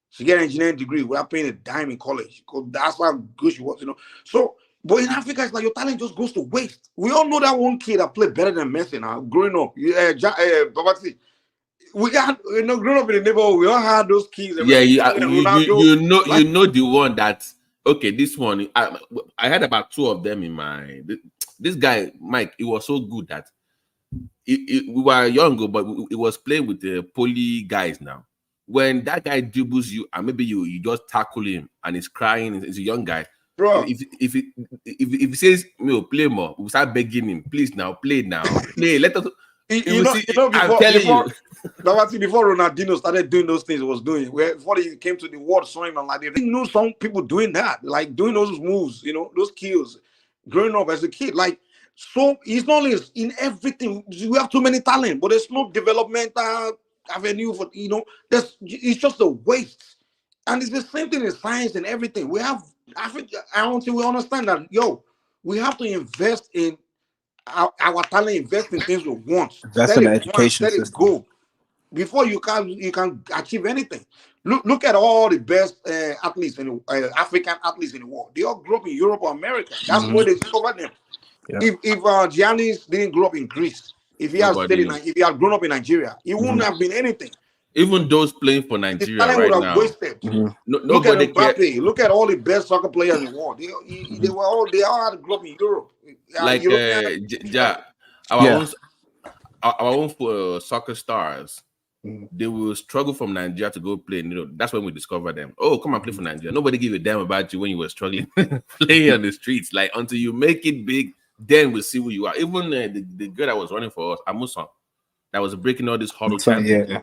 she got an engineering degree without paying a dime in college because that's how good she was, So, but in Africa, it's like your talent just goes to waste. We all know that one kid that played better than Messi now, growing up. Babati, we got growing up in the neighborhood, we all had those kids. Yeah, you know the one that, okay, this one I had about 2 of them in my. This guy Mike, he was so good that we were younger, but he was playing with the poly guys now. When that guy dribbles you and maybe you just tackle him and he's crying, he's a young guy. Bro, if he says play more, we start begging him, please now, play, let us. Before Ronaldinho started doing those things he was doing, before he came to the world, saw him and like they didn't know some people doing that, like doing those moves, those kills, growing up as a kid, like So it's not only in everything. We have too many talent, but there's no developmental avenue for it's just a waste. And it's the same thing in science and everything. We have Africa. I don't think we understand that. We have to invest in our talent, invest in things we want. That's Set in the it once, education set it system. go. Before you can achieve anything. Look at all the best athletes in African athletes in the world. They all grew up in Europe or America. That's where they discovered them. Yeah. If Giannis didn't grow up in Greece, if he had grown up in Nigeria, he wouldn't have been anything. Even those playing for Nigeria right now, wasted. Look at Mbappe. Look at all the best soccer players in the world. They all had to grow up in Europe. Like our own soccer stars, they will struggle from Nigeria to go play. That's when we discover them. Oh, come and play for Nigeria. Nobody give a damn about you when you were struggling playing on the streets. Like until you make it big, then we'll see who you are. Even the girl that was running for us, Amusan, that was breaking all this huddle time. Yeah.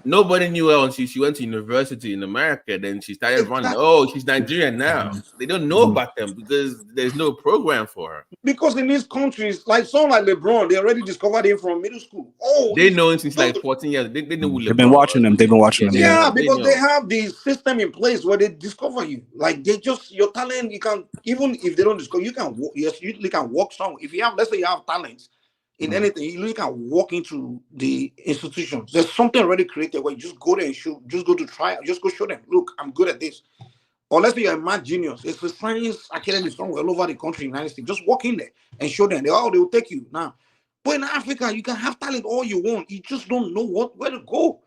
Nobody knew her until she went to university in America. Then she started running. Oh, she's Nigerian now. They don't know about them because there's no program for her. Because in these countries, like someone like LeBron, they already discovered him from middle school. Oh, they know him since like 14 years. They know who LeBron. They've been watching them. They've been watching them. Yeah, because they have the system in place where they discover you. Like your talent, you can, even if they don't discover, you can walk. Yes, you can walk somewhere. If you have, let's say you have talents in anything, you can walk into the institutions. There's something already created where you just go there and show, just go to try, just go show them, look, I'm good at this. Or let's say you're a mad genius. It's a science academy somewhere all over the country, United States. Just walk in there and show them. They will take you now. But in Africa, you can have talent all you want. You just don't know where to go.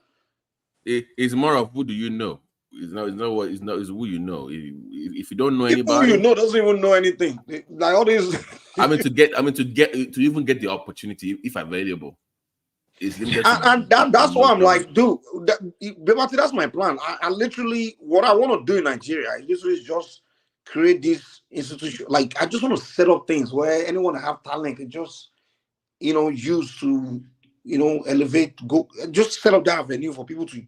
It's more of who do you know. It's who you know. If you don't know anybody, who you know doesn't even know anything. Like all these. to even get the opportunity if available. And that's why I'm like, dude, that's my plan. I literally, what I want to do in Nigeria is just create this institution. Like, I just want to set up things where anyone that have talent can just, use to, elevate, go, just set up that avenue for people to.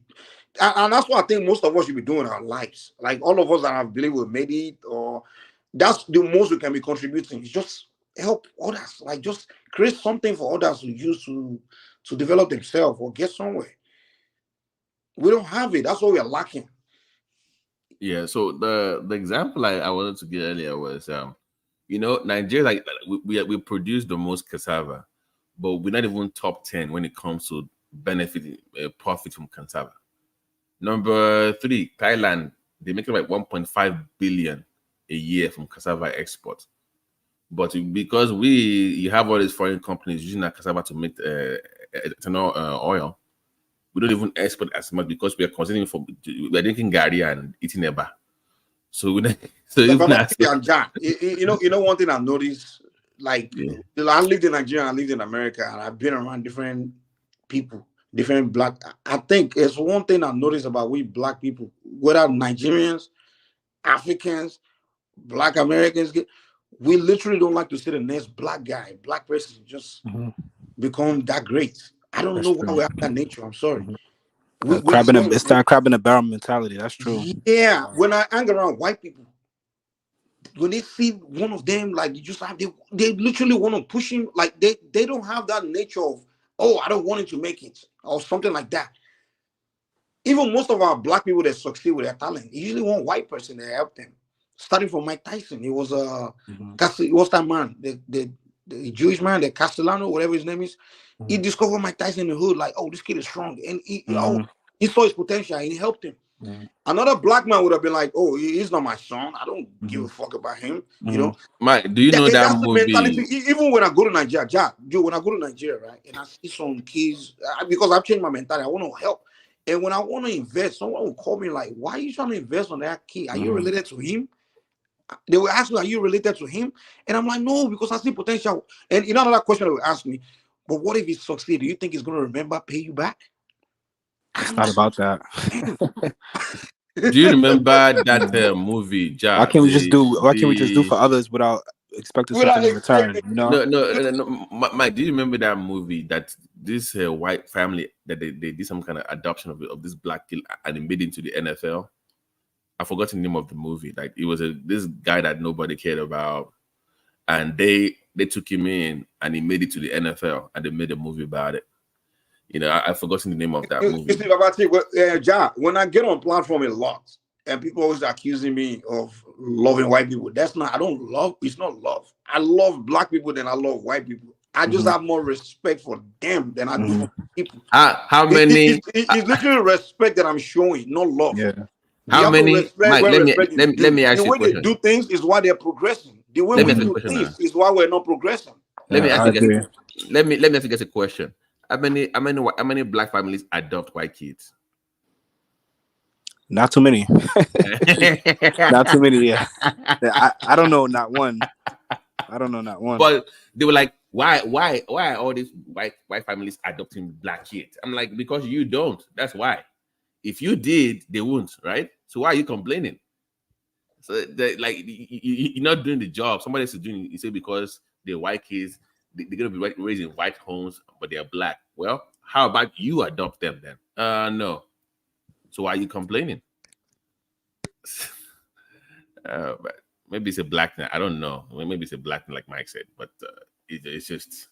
And that's what I think most of us should be doing in our lives. Like, all of us that have believed we made it, or that's the most we can be contributing. Is just help others. Like, just create something for others to use to develop themselves or get somewhere. We don't have it. That's what we are lacking. Yeah. So the example I wanted to get earlier was, Nigeria, like we produce the most cassava, but we're not even top 10 when it comes to benefiting profit from cassava. Number 3, Thailand, they make about 1.5 billion a year from cassava export. But because you have all these foreign companies using that cassava to make ethanol oil, we don't even export as much because we are consuming we're drinking gari and eating eba. So one thing I've noticed, like I lived in Nigeria, I lived in America, and I've been around different people, different black. I think it's one thing I've noticed about we black people, whether Nigerians, Africans, Black Americans, we literally don't like to see the next black person just become that great. I don't know why we have that nature. I'm sorry. It's that crab in a barrel mentality. That's true. Yeah. When I hang around white people, when they see one of them, like they literally want to push him. Like they don't have that nature of, I don't want him to make it or something like that. Even most of our black people that succeed with their talent, usually one white person that help them. Starting from Mike Tyson, it was what's that man, the Jewish man, the Castellano, whatever his name is. He discovered Mike Tyson in the hood, like, this kid is strong, and he saw his potential and he helped him. Another black man would have been like, he's not my son. I don't give a fuck about him. Mike, do you know that movie? Mentality. Even when I go to Nigeria, when I go to Nigeria, right, and I see some kids, because I've changed my mentality, I want to help. And when I want to invest, someone will call me like, why are you trying to invest on that kid? Are you related to him? They will ask me, are you related to him? And I'm like, no, because I see potential. And another question they will ask me, but what if he succeeds? Do you think he's going to remember pay you back? It's not about that. Do you remember that movie, Jack? Why can't we just do for others without expecting something in return? No. Mike, do you remember that movie that this white family that they did some kind of adoption of this black kid and they made into the NFL? I forgot the name of the movie. Like it was this guy that nobody cared about, and they they took him in and he made it to the NFL and they made a movie about it. You know, I've forgotten the name of that movie. You see, Babati, when I get on platform a lot, and people always accusing me of loving white people, that's not. I don't love. It's not love. I love black people than I love white people. I just have more respect for them than I do for people. How many? It's literally respect that I'm showing, not love. Yeah. How many? Mike, let me ask you a question. The way they do things is why they're progressing. The way we do things is why we're not progressing. Let me ask you. Let me ask you guys a question. How many black families adopt white kids? Not too many. Not too many. Yeah. I don't know. Not one. I don't know. Not one. But they were like, why are all these white families adopting black kids? I'm like, because you don't. That's why. If you did, they won't, right? So why are you complaining? So you're not doing the job. Somebody else is doing it. You say because they're white kids, they're gonna be raised in white homes, but they're black. Well, how about you adopt them then? No. So why are you complaining? But maybe it's a black thing. I don't know. Maybe it's a black thing, like Mike said. But it's just.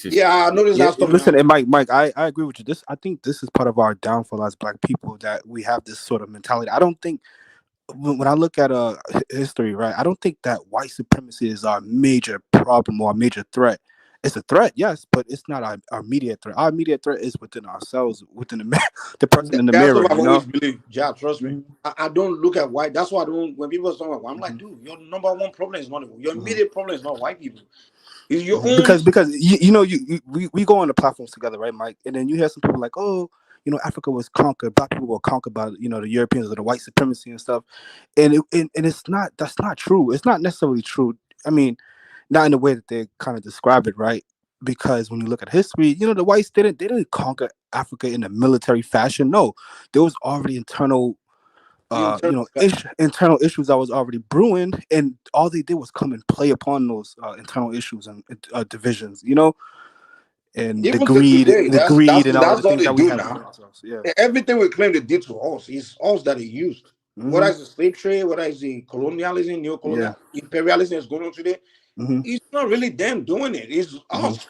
Yeah, I noticed that stuff. Listen, and Mike, I agree with you. I think this is part of our downfall as black people, that we have this sort of mentality. I don't think when I look at history, right, I don't think that white supremacy is our major problem or a major threat. It's a threat, yes, but it's not our immediate threat. Our immediate threat is within ourselves, within the person in the mirror. That's what I've always believed. Yeah, trust me. I don't look at white. That's why I don't. When people talk about white, I'm like, dude, your number one problem is not your immediate problem is not white people. It's your own. Because we go on the platforms together, right, Mike? And then you hear some people like, oh, Africa was conquered, black people were conquered by the Europeans or the white supremacy and stuff, and it's not. That's not true. It's not necessarily true. I mean, not in the way that they kind of describe it, right? Because when you look at history, the whites didn't conquer Africa in a military fashion. No, there was already internal issues that was already brewing, and all they did was come and play upon those internal issues and divisions, and even the greed, today, and all the things they that we do have. now. Yeah. Everything we claim they did to us is us that they used. Whether it's the slave trade, whether it's the colonialism, neo-colonial imperialism is going on today, it's not really them doing it. It's us.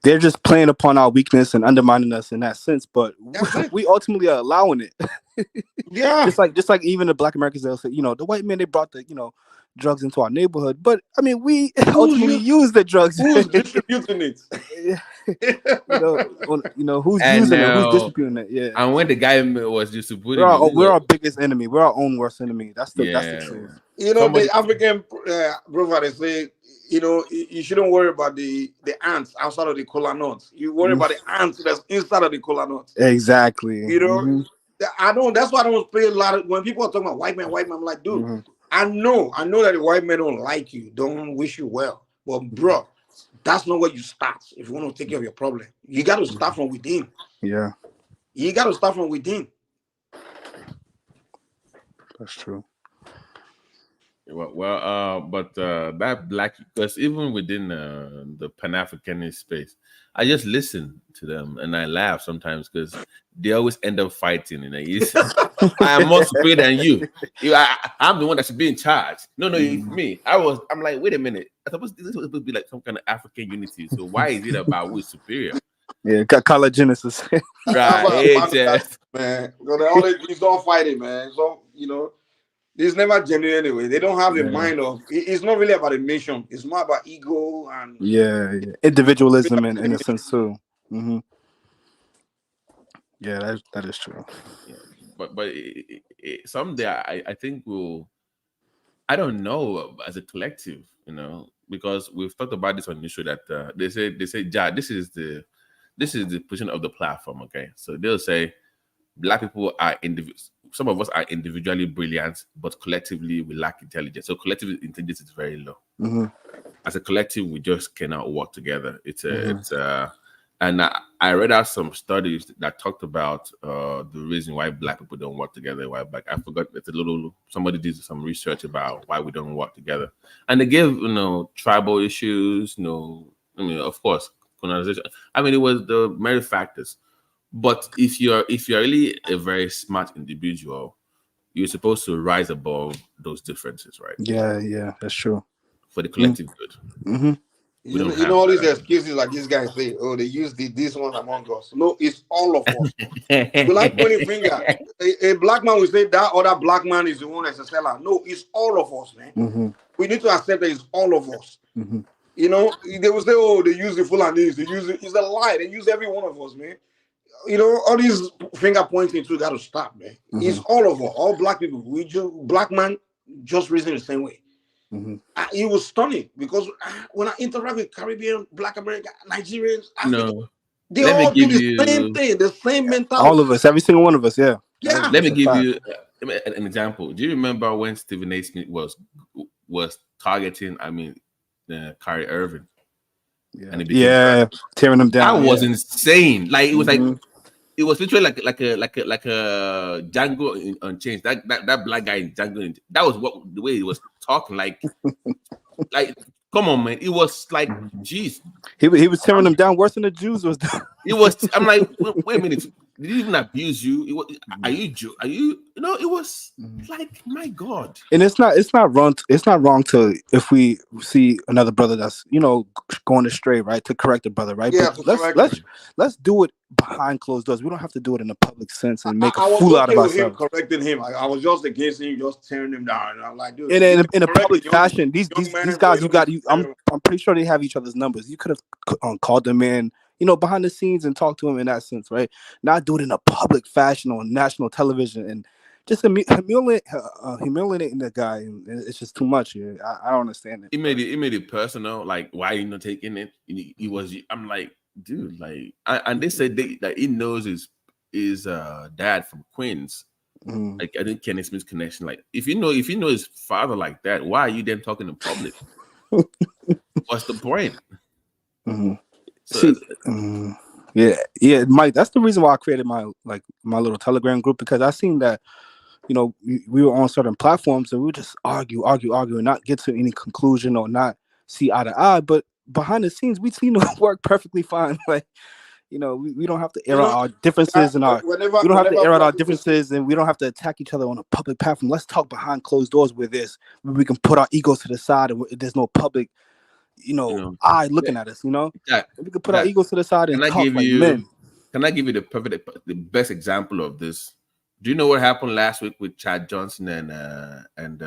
They're just playing upon our weakness and undermining us in that sense, but we ultimately are allowing it. Yeah. Just like even the black Americans, they'll say, the white men, they brought the drugs into our neighborhood, but I mean, we ultimately use the drugs. Who's distributing it? Who's using it? Who's distributing it? Yeah. And when the guy was distributing, we're our biggest enemy. We're our own worst enemy. That's the truth. The African brother, they say, you shouldn't worry about the ants outside of the cola nuts. You worry about the ants that's inside of the cola nuts. Exactly. I don't. That's why I don't play a lot of when people are talking about white man. I'm like, dude, I know that the white men don't like you, don't wish you well. But bro, that's not where you start. If you want to take care of your problem, you got to start from within. Yeah. You got to start from within. That's true. But that black, because even within the Pan-Africanist space, I just listen to them and I laugh sometimes because they always end up fighting. I am more superior than you. I'm the one that should be in charge. No, it's me. I'm like, wait a minute. I suppose this is supposed to be like some kind of African unity. So why is it about who is superior? Yeah, color genesis. Right. Man, it's all fighting, man. So it's never genuine anyway. They don't have the mind of. It's not really about a nation. It's more about ego and individualism in a sense too. Yeah, that is true. Yeah, but someday I think I don't know, as a collective, because we've talked about this on the show that they say, Ja, this is the position of the platform. Okay, so they'll say black people are some of us are individually brilliant, but collectively we lack intelligence. So collective intelligence is very low. As a collective, we just cannot work together. And I read out some studies that talked about the reason why black people don't work together. I forgot, somebody did some research about why we don't work together, and they gave tribal issues. Of course, colonization. It was the many factors. But if you're really a very smart individual, you're supposed to rise above those differences, right? Yeah, that's true. for the collective good. You know all these excuses like this guy say, oh, they use this one among us. No, it's all of us. We like pointing finger. A black man will say that other black man is the one that's a seller. No, it's all of us, man. We need to accept that it's all of us. You know, they will say, oh, they use the Fulanese, they use it. It's a lie. They use every one of us, man. You know, all these finger pointing to got to stop, man. It's all of us, all black people. We just black man just reason the same way. It was stunning because when I interact with Caribbean, Black American, Nigerians, Africans, they all do the same thing, the same mentality. All of us, every single one of us, yeah. Yeah. Let me give you an example. Do you remember when Stephen A. Smith was targeting? Kyrie Irving. Yeah, and tearing them down. That was insane. Like it was like it was literally like a Django Unchained. That black guy in Django. That was the way he was talking. Like come on, man. It was like, jeez. He was tearing them down worse than the Jews was. It was. I'm like, wait a minute. Did he even abuse you? Are you? You know, it was like, my God. And it's not wrong. It's not wrong to, if we see another brother that's, you know, going astray, right, to correct the brother, right? Yeah, but let's do it behind closed doors. We don't have to do it in a public sense and make a fool out of ourselves. Correcting him, I was just against him, just tearing him down. And I'm like, dude, in a public fashion, these guys, I'm pretty sure they have each other's numbers. You could have called them in, you know, behind the scenes and talk to him in that sense, right? Not do it in a public fashion on national television and just humiliating the guy. And it's just too much. Yeah. I don't understand it. He made it personal. Like, why are you not taking it? He was. I'm like, dude, like, and they said that he knows his dad from Queens. Like, I think Kenny Smith's connection. Like, if you know his father like that, why are you then talking in public? What's the point? So, yeah, Mike. That's the reason why I created my little Telegram group, because I seen that, you know, we were on certain platforms and we would just argue, and not get to any conclusion or not see eye to eye. But behind the scenes, we seem to work perfectly fine. Like, you know, we don't have to air out our differences and we don't have to air out our differences, and we don't have to attack each other on a public platform. Let's talk behind closed doors where we can put our egos to the side and there's no public, eye looking at us, you know? We could put our egos to the side and talk like men. Can I give you the best example of this? Do you know what happened last week with Chad Johnson and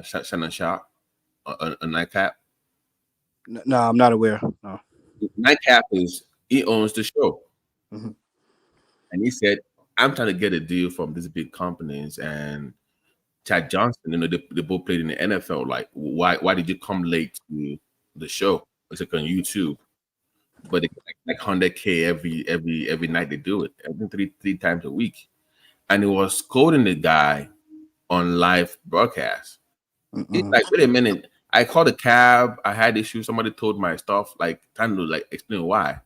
Shannon Sharp on Nightcap? No, I'm not aware. No. Nightcap he owns the show, and he said, "I'm trying to get a deal from these big companies." And Chad Johnson, they both played in the NFL. Like, why did you come late to the show? It's like on YouTube, but it's like 100K every night they do it, every three times a week. And he was scolding the guy on live broadcast. He's like, wait a minute, I called a cab, I had issues, somebody told my stuff, like trying to like explain why.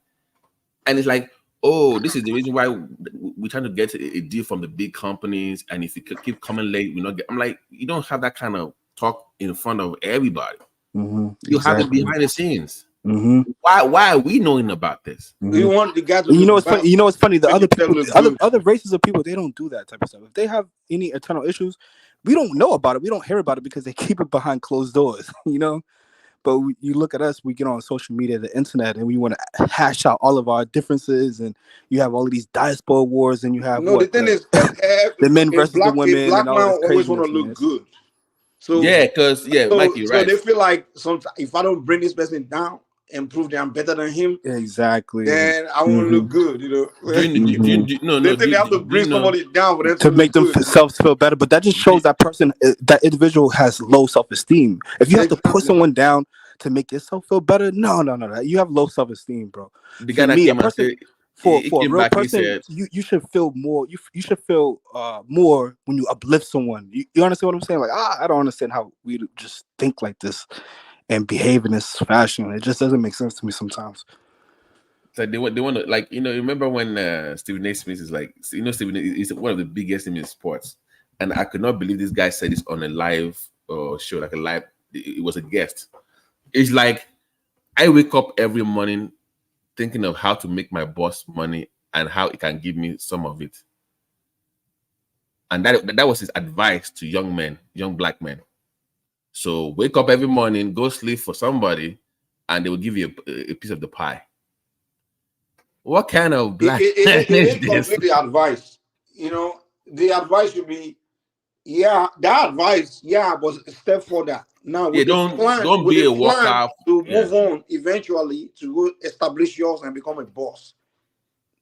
And it's like, oh, this is the reason why we're trying to get a deal from the big companies. And if you keep coming late, we not get. I'm like, you don't have that kind of talk in front of everybody. You have it behind the scenes. Why are we knowing about this? You want the guy to funny. You know what's funny? The other people, other races of people, they don't do that type of stuff. If they have any internal issues, we don't know about it. We don't hear about it because they keep it behind closed doors. You know. But you look at us, we get on social media, the internet, and we want to hash out all of our differences. And you have all of these diaspora wars, and you have the thing is, the men versus the women. A black man always want to look good. So Mikey, so right. They feel like sometimes if I don't bring this person down and prove that I'm better than him, exactly, then I won't look good. You know, they think they have to bring somebody down for them to make themselves feel better. But that just shows that person, that individual, has low self-esteem. If you have to put someone down to make yourself feel better, no. You have low self-esteem, bro. The guy that came and said, for a real person, you should feel more. You should feel more when you uplift someone. You understand what I'm saying? Like, I don't understand how we just think like this and behave in this fashion. It just doesn't make sense to me sometimes. So they want to, like, remember when Stephen A. Smith is like, Stephen is one of the biggest in sports, and I could not believe this guy said this on a live show, like a live. It was a guest. It's like, I wake up every morning thinking of how to make my boss money and how it can give me some of it. And that was his advice to young black men. So wake up every morning, go sleep for somebody, and they will give you a piece of the pie. What kind of black it is ain't this? completely advice. You know, the advice should be, yeah, that advice, yeah, but a step further. Now Yeah, with the plan, don't be a worker. to move on eventually to go establish yours and become a boss.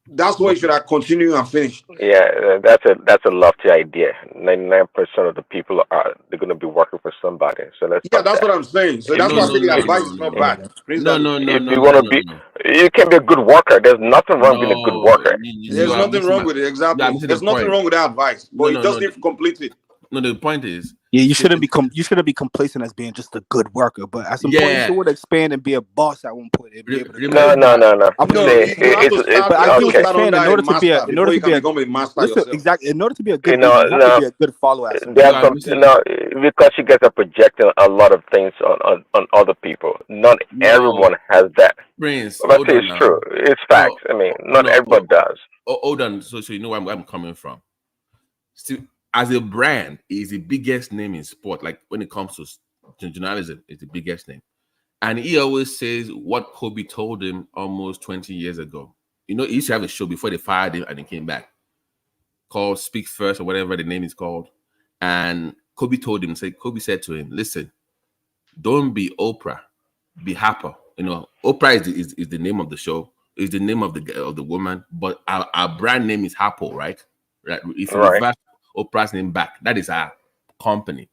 That's what you should have continued and finished. Yeah, that's a lofty idea. 99% of the people they're going to be working for somebody. So let's Yeah, stop that's that. what I'm saying. So If that's why I say the advice is not No. bad. Means that if you want to be, you can be a good worker. There's nothing wrong being a good worker. there's nothing wrong with it. Exactly. There's nothing wrong with that advice, but it doesn't even complete it. No, the point is, yeah, you shouldn't be complacent as being just a good worker, but at some point you should expand and be a boss at one point and be able to. No. You have to start. But I see what you're start saying. under In order a to be master before you can become a master yourself. Exactly. In order to be a good leader, you have to be a good follower. At some There's point. because you guys are projecting a lot of things on other people. Not everyone has that. Prince, But it's true. It's facts. I mean, not everybody does. Hold on. So you know where I'm coming from. Still, as a brand, is the biggest name in sport. Like when it comes to journalism, it's the biggest name. And he always says what Kobe told him almost 20 years ago. You know, he used to have a show before they fired him and he came back, called Speak First or whatever the name is called. And Kobe said to him, listen, don't be Oprah, be Harper. You know, Oprah is the name of the show, is the name of the woman, but our brand name is Harper, right? Right. If you reverse Oprah's name back, that is our company.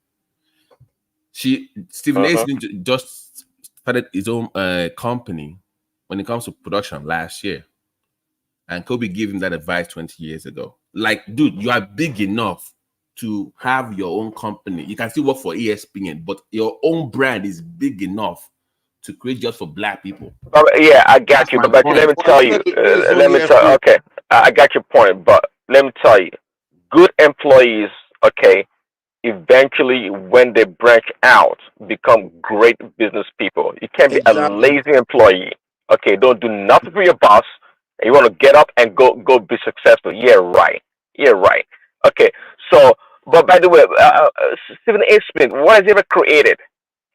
Stephen A. Smith just started his own company when it comes to production last year. And Kobe gave him that advice 20 years ago. Like, dude, you are big enough to have your own company. You can still work for ESPN, but your own brand is big enough to create jobs for black people. Yeah, I got you. But let me tell you. Okay, I got your point. But let me tell you, good employees, okay, eventually when they branch out, become great business people. You can't be a lazy employee. Okay, don't do nothing for your boss. And you want to get up and go be successful. Yeah, right. Okay, so, but by the way, Stephen A. Smith, what has he ever created?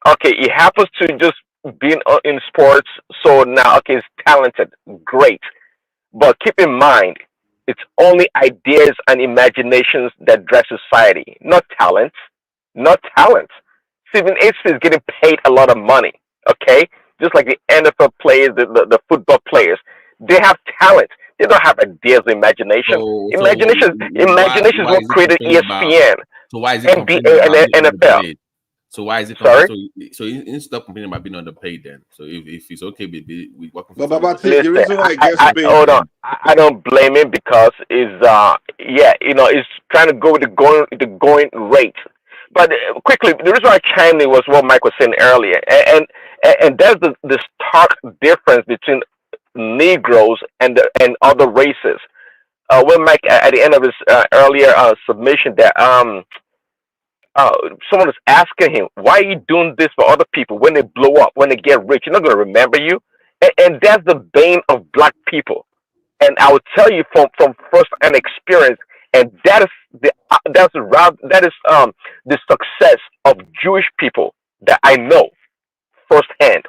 Okay, he happens to just be in sports, so now, okay, he's talented. Great. But keep in mind, it's only ideas and imaginations that drive society, not talent. Not talent. Stephen A. Smith is getting paid a lot of money, okay? Just like the NFL players, the football players. They have talent. They don't have ideas or imagination. Imagination is what created ESPN, so why is it NBA, and NFL. So why is it? Sorry? So you stop complaining about being underpaid then. So if it's okay, baby, we working for. But the reason why it gets paid. Hold on, I don't blame him because it's trying to go with the going rate. But quickly, the reason I chimed in was what Mike was saying earlier, and there's the stark difference between Negroes and other races. When Mike at the end of his earlier submission that someone was asking him, why are you doing this for other people when they blow up, when they get rich? You're not going to remember you. And that's the bane of black people. And I will tell you from first-hand experience, and that is the success of Jewish people that I know firsthand.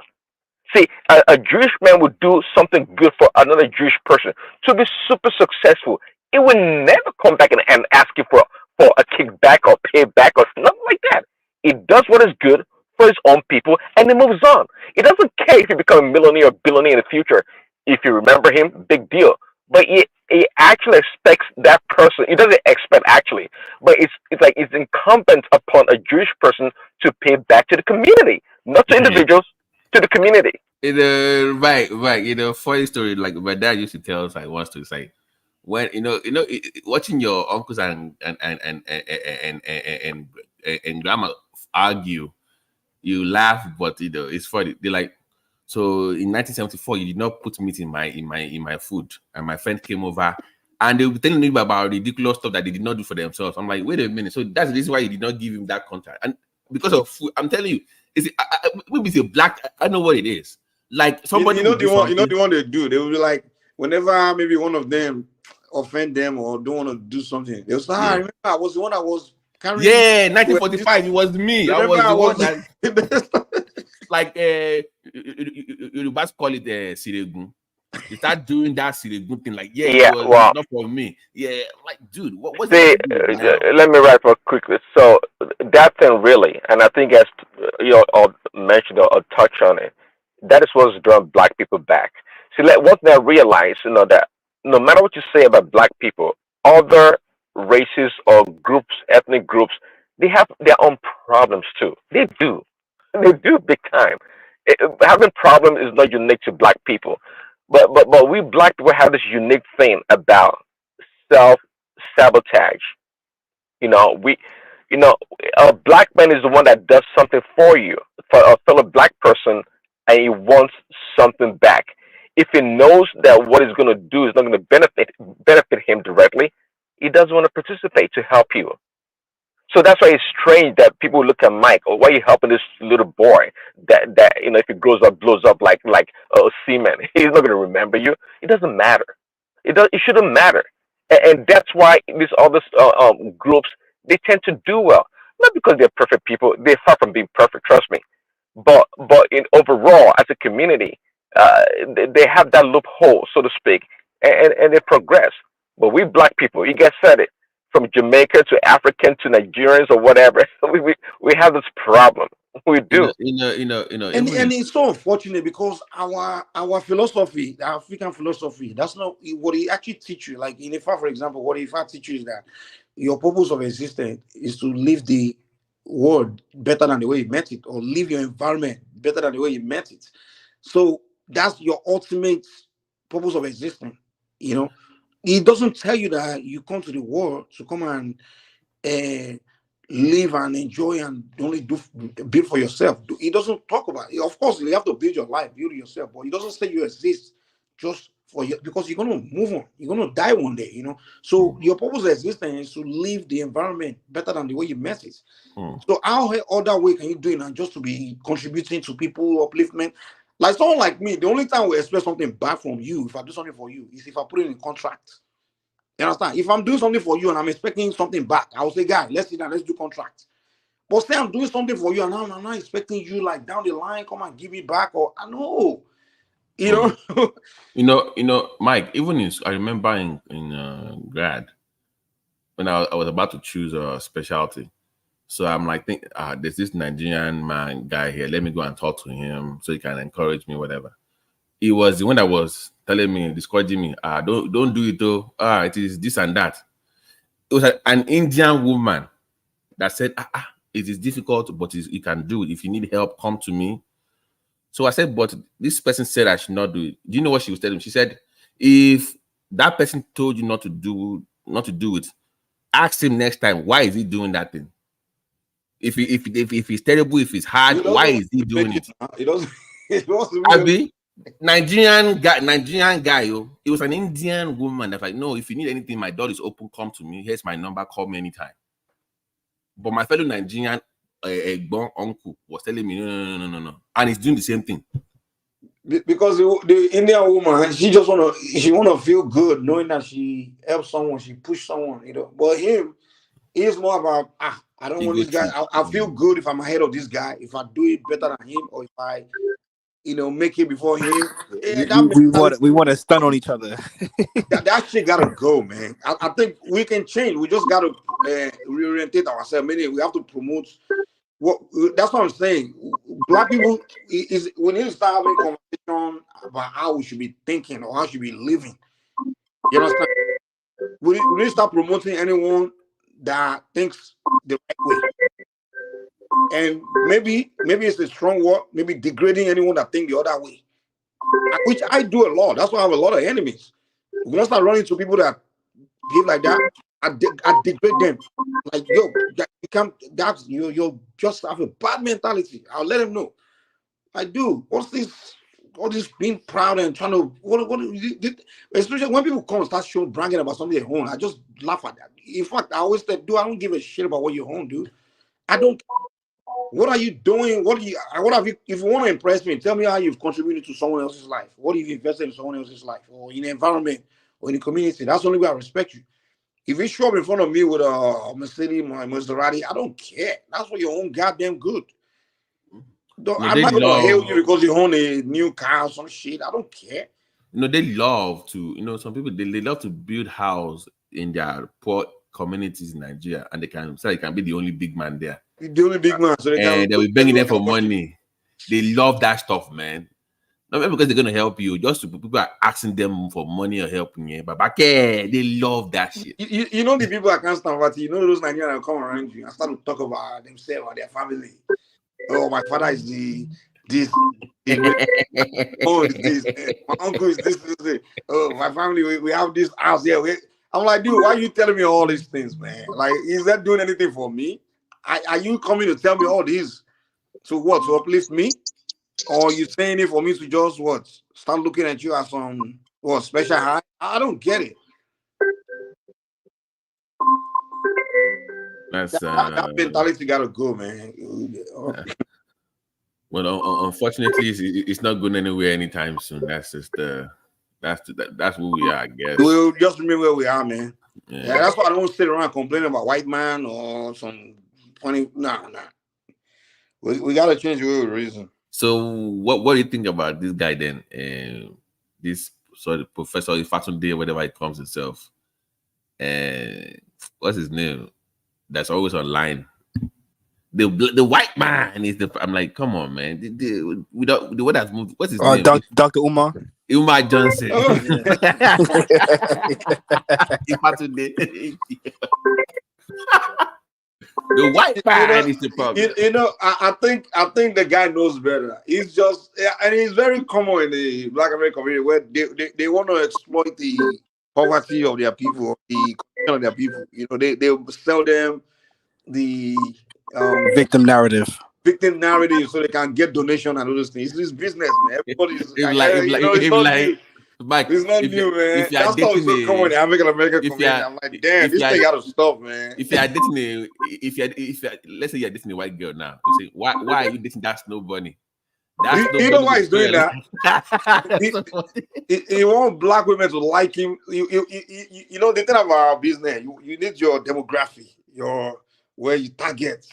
See, a Jewish man would do something good for another Jewish person to be super successful. It would never come back and ask you for a kickback or payback or nothing like that. It does what is good for his own people and it moves on. It doesn't care if you become a millionaire or billionaire in the future. If you remember him, big deal. But he actually expects that person. He doesn't expect actually, but it's like it's incumbent upon a Jewish person to pay back to the community, not to individuals, to the community. Right. You know, funny story. Like my dad used to tell us like once to say, when watching your uncles and grandma argue, you laugh, but it's funny. They're like, so in 1974, you did not put meat in my food, and my friend came over, and they were telling me about ridiculous stuff that they did not do for themselves. I'm like, wait a minute. So that's the reason why you did not give him that contract, and because of food, I'm telling you, maybe it's a black. I know what it is. Like somebody, you know the one they do. They will be like, whenever maybe one of them offend them or don't want to do something, they'll say, I remember I was the one that was Yeah, 1945. It was me. I was the one that, like, you must call it Siregun. You start doing that Siregun thing, like, yeah, Yeah, it was well, not for me. Yeah, like, dude, what's see, the now? let me write up quickly. So that thing really, and I think as or mentioned or touch on it, that is what's drawing black people back. See, once they realize, that no matter what you say about black people, other races or groups, ethnic groups, they have their own problems too. They do. They do big time. Having problems is not unique to black people, but we black people have this unique thing about self sabotage. We, a black man is the one that does something for you, for a fellow black person, and he wants something back. If he knows that what he's going to do is not going to benefit him directly, he doesn't want to participate to help you. So that's why it's strange that people look at Mike, or why are you helping this little boy that if he grows up, blows up like a seaman, he's not going to remember you. It doesn't matter. It shouldn't matter, and that's why these other groups, they tend to do well, not because they're perfect people. They're far from being perfect. Trust me, but in overall as a community, they have that loophole, so to speak, and they progress. But we black people, you guys said it, from Jamaica to African to Nigerians or whatever, we have this problem. We do. And it's so unfortunate because our philosophy, the African philosophy, that's not what he actually teach you. Like in Ifa, for example, what Ifa teach you is that your purpose of existence is to live the world better than the way you met it, or live your environment better than the way you met it. So that's your ultimate purpose of existence. It doesn't tell you that you come to the world to come and live and enjoy and only build for yourself. It doesn't talk about it. Of course, you have to build your life, build yourself, but it doesn't say you exist just for you, because you're going to move on. You're going to die one day, So your purpose of existence is to live the environment better than the way you met it. So how other way can you do it and just to be contributing to people, upliftment? Like someone like me, the only time we expect something back from you, if I do something for you, is if I put it in a contract. You understand? If I'm doing something for you and I'm expecting something back, I will say, guy, let's sit down, let's do contract. But say I'm doing something for you and I'm not expecting you like down the line, come and give me back, or I know. Mike, even I remember in grad, when I was about to choose a specialty. So I'm like, there's this Nigerian guy here. Let me go and talk to him so he can encourage me, whatever. He was the one that was telling me, discouraging me. Don't do it though. It is this and that. It was an Indian woman that said, it is difficult, but you can do it. If you need help, come to me. So I said, but this person said I should not do it. Do you know what she was telling me? She said, if that person told you not to do it, ask him next time, why is he doing that thing? If it's terrible, if it's hard, why is he doing it? It doesn't. Abi, Nigerian guy, it was an Indian woman that's like, no, if you need anything, my door is open, come to me. Here's my number, call me anytime. But my fellow Nigerian uncle was telling me, no. And he's doing the same thing. Because the Indian woman, she wanna feel good knowing that she helped someone, she pushed someone, But him, he's more about I don't want this guy. I feel good if I'm ahead of this guy. If I do it better than him, or if I, make it before him. We want to stun on each other. that shit gotta go, man. I think we can change. We just gotta reorientate ourselves. Meaning we have to promote. That's what I'm saying. Black people we need to start having a conversation about how we should be thinking or how we should be living. You understand? We need to start promoting anyone that thinks the right way. And maybe it's a strong word, maybe degrading anyone that thinks the other way. Which I do a lot. That's why I have a lot of enemies. Once I run into people that give like that, I degrade them. Like, yo, you just have a bad mentality. I'll let them know. I do. What's this? All this being proud and trying to especially when people come and start bragging about something they own, I just laugh at that. In fact, I always say, dude, I don't give a shit about what you own, dude. I don't. What are you doing? What have you? If you want to impress me, tell me how you've contributed to someone else's life. What have you invested in someone else's life, or in the environment, or in the community? That's the only way I respect you. If you show up in front of me with a Mercedes, my Maserati, I don't care. That's for your own goddamn good. I'm not gonna hail you because you own a new car or some shit. I don't care. They love to, some people they love to build house in their poor communities in Nigeria, and they can be the only big man there. The only big man, so they'll be begging them for money. They love that stuff, man. Not because they're gonna help you, just people are asking them for money or helping you. But they love that shit. You know the people I can't stand about. You know those Nigerians that come around you and start to talk about themselves or their family. Oh, my father is this. Oh, it's this. My uncle is this. Oh, my family, we have this house here. I'm like, dude, why are you telling me all these things, man? Like, is that doing anything for me? Are you coming to tell me all this? To what? To uplift me? Or you saying it for me to just what? Start looking at you as some special high? I don't get it. That mentality gotta go, man. Well, unfortunately, it's not going anywhere anytime soon. That's just that's who we are, I guess. We'll just remember where we are, man. Yeah, that's why I don't sit around complaining about white man or some funny. Nah. We gotta change the reason. So, what do you think about this guy then? This Professor Ifatunde, whatever it comes himself. What's his name? That's always online. The white man is the. I'm like, come on, man. What has moved? What's his name? Dr. Umar. Umar Johnson. The white man is the problem. I think the guy knows better. He's just, and it's very common in the Black American community where they want to exploit the poverty of their people, the condition of their people. They sell them the victim narrative, so they can get donation and all those things. It's this business, man. Everybody's Mike, it's not new, man. That's how it's so common in the African-American community. I'm like, damn, this thing gotta stop, man. If you are dating let's say you're dating a white girl now, you say, why are you dating that snow bunny? You know why he's doing that? He wants black women to like him. You know, the thing about our business, you need your demographic, where you target,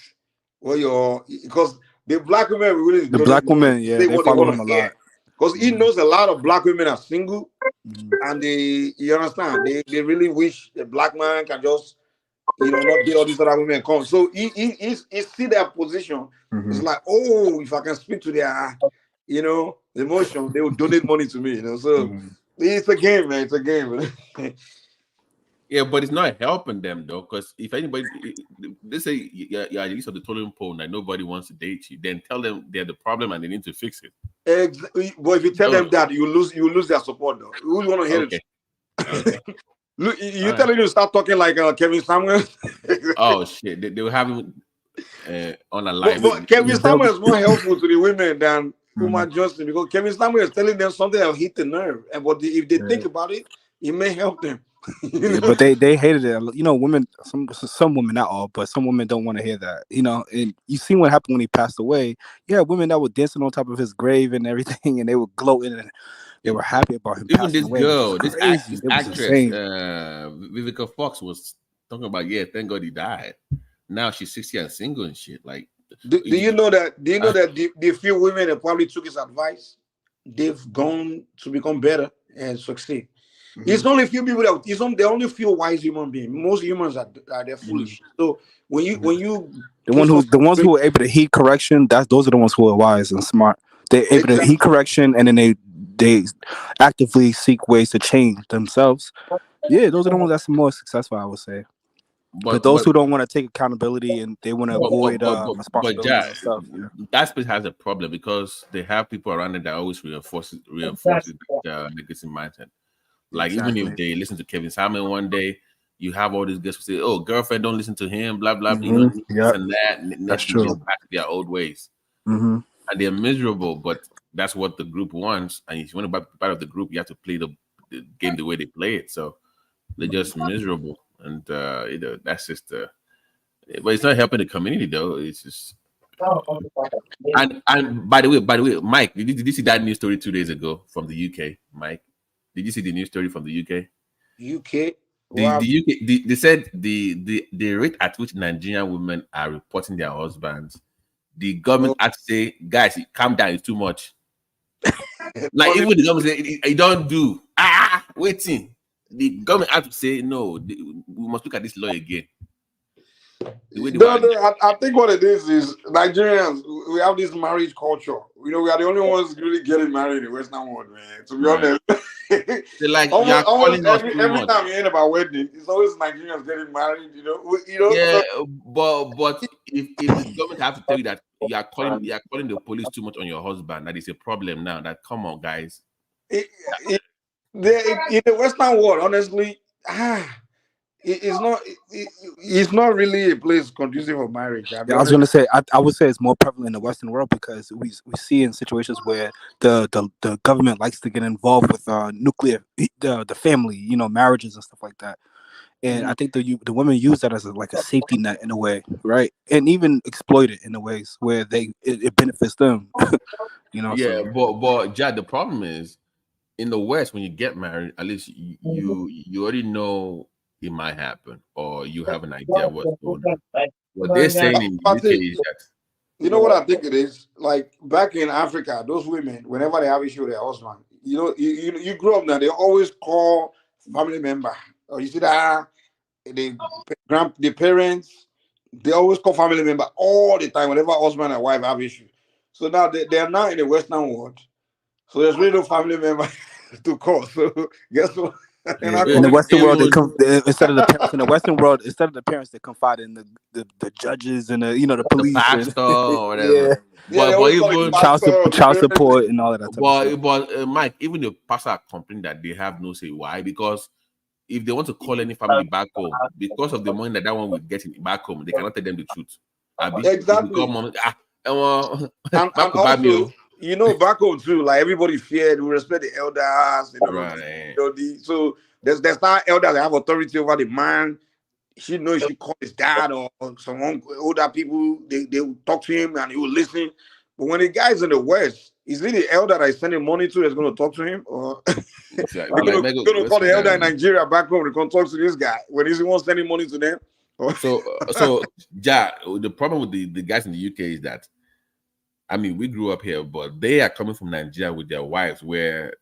because the black women really they follow him a lot. Because he knows a lot of black women are single, and you understand, they really wish the black man can just, not get all these other women come. So he see their position. It's like, oh, if I can speak to their, emotion, they will donate money to me. So it's a game, man. It's a game. Yeah, but it's not helping them though, because if anybody, they say you're at the least of the totem pole and nobody wants to date you, then tell them they're the problem and they need to fix it. Exactly. But if you tell them that, you lose their support though. Who want to hear it? Okay. Look, you telling you to start talking like Kevin Samuels? Oh shit, they were having on a live. But Kevin Samuels is more helpful to the women than Umar Johnson, because Kevin Samuels is telling them something that will hit the nerve, but if they think about it, it may help them. But they hated it. Women, some women, not all, but some women don't want to hear that. And you see what happened when he passed away. Yeah, women that were dancing on top of his grave and everything, and they were gloating and they were happy about him. Even this away. girl, this actress, Vivica Fox was talking about, thank God he died. Now she's 60 and single and shit. Like, do you know that? Do you know that the few women that probably took his advice, they've gone to become better and succeed. It's only a few people there are only few wise human beings. Most humans are they're foolish. So when you the ones who are able to heed correction, those are the ones who are wise and smart. They're able to heed correction, and then they actively seek ways to change themselves. Yeah, those are the ones that's the most successful, I would say. But those who don't want to take accountability and they want to avoid responsibility and stuff. That space has a problem because they have people around it that always reinforce the negative mindset. Like, even if they listen to Kevin Samuel one day, you have all these guys who say, "Oh, girlfriend, don't listen to him." Blah blah. This and that. That's true. Back to their old ways, and they're miserable. But that's what the group wants. And if you want to be part of the group, you have to play the game the way they play it. So they're just miserable, and that's just. But it's not helping the community though. It's just. And by the way, Mike, did you see that news story 2 days ago from the UK, Mike? Did you see the news story from the UK? UK? They said the rate at which Nigerian women are reporting their husbands, the government had to say, guys, calm down, it's too much. Like even the government say, it don't do. Waiting. The government had to say, no, we must look at this law again. I think what it is Nigerians, we have this marriage culture. You know, we are the only ones really getting married in the Western world, man. To be honest. They're like, almost every time you hear about wedding, it's always Nigerians getting married, you know. Yeah, but if the government have to tell you that you are calling the police too much on your husband, that is a problem now. That come on, guys. In the Western world, honestly, it's not really a place conducive for marriage. I was going to say, I would say it's more prevalent in the Western world because we see in situations where the government likes to get involved with nuclear, the family, you know, marriages and stuff like that. And I think the women use that as like a safety net in a way, right? And even exploit it in a ways where it benefits them, you know. Yeah, but Jad, the problem is in the West when you get married, at least you already know it might happen, or you have an idea what's going on. What they're saying in the UK is that, you know what I think it is? Like back in Africa, those women, whenever they have issue with their husband, you know, you grow up now, they always call family member. Or you see that the parents, they always call family member all the time whenever husband and wife have issue. So now they are now in the Western world. So there's really no family member to call. So guess what? In the Western world, instead of the parents in the Western world, instead of the parents, they confide in the judges and the police, the pastor or whatever. But even child support and all of that. But Mike, even the pastor are complaining that they have no say. Why? Because if they want to call any family back home, because of the money that one will get back home, they cannot tell them the truth. Exactly. And also, you know, back home too, like everybody feared, we respect the elders, you know. Right. So there's not elders that have authority over the man. She knows she call his dad or some older people, they will talk to him and he will listen. But when the guy's in the West, is it the elder that is sending money to that's going to talk to him? Or going to call the elder in Nigeria back home to come talk to this guy when he's the one sending money to them? So yeah, the problem with the guys in the UK is that, I mean, we grew up here, but they are coming from Nigeria with their wives where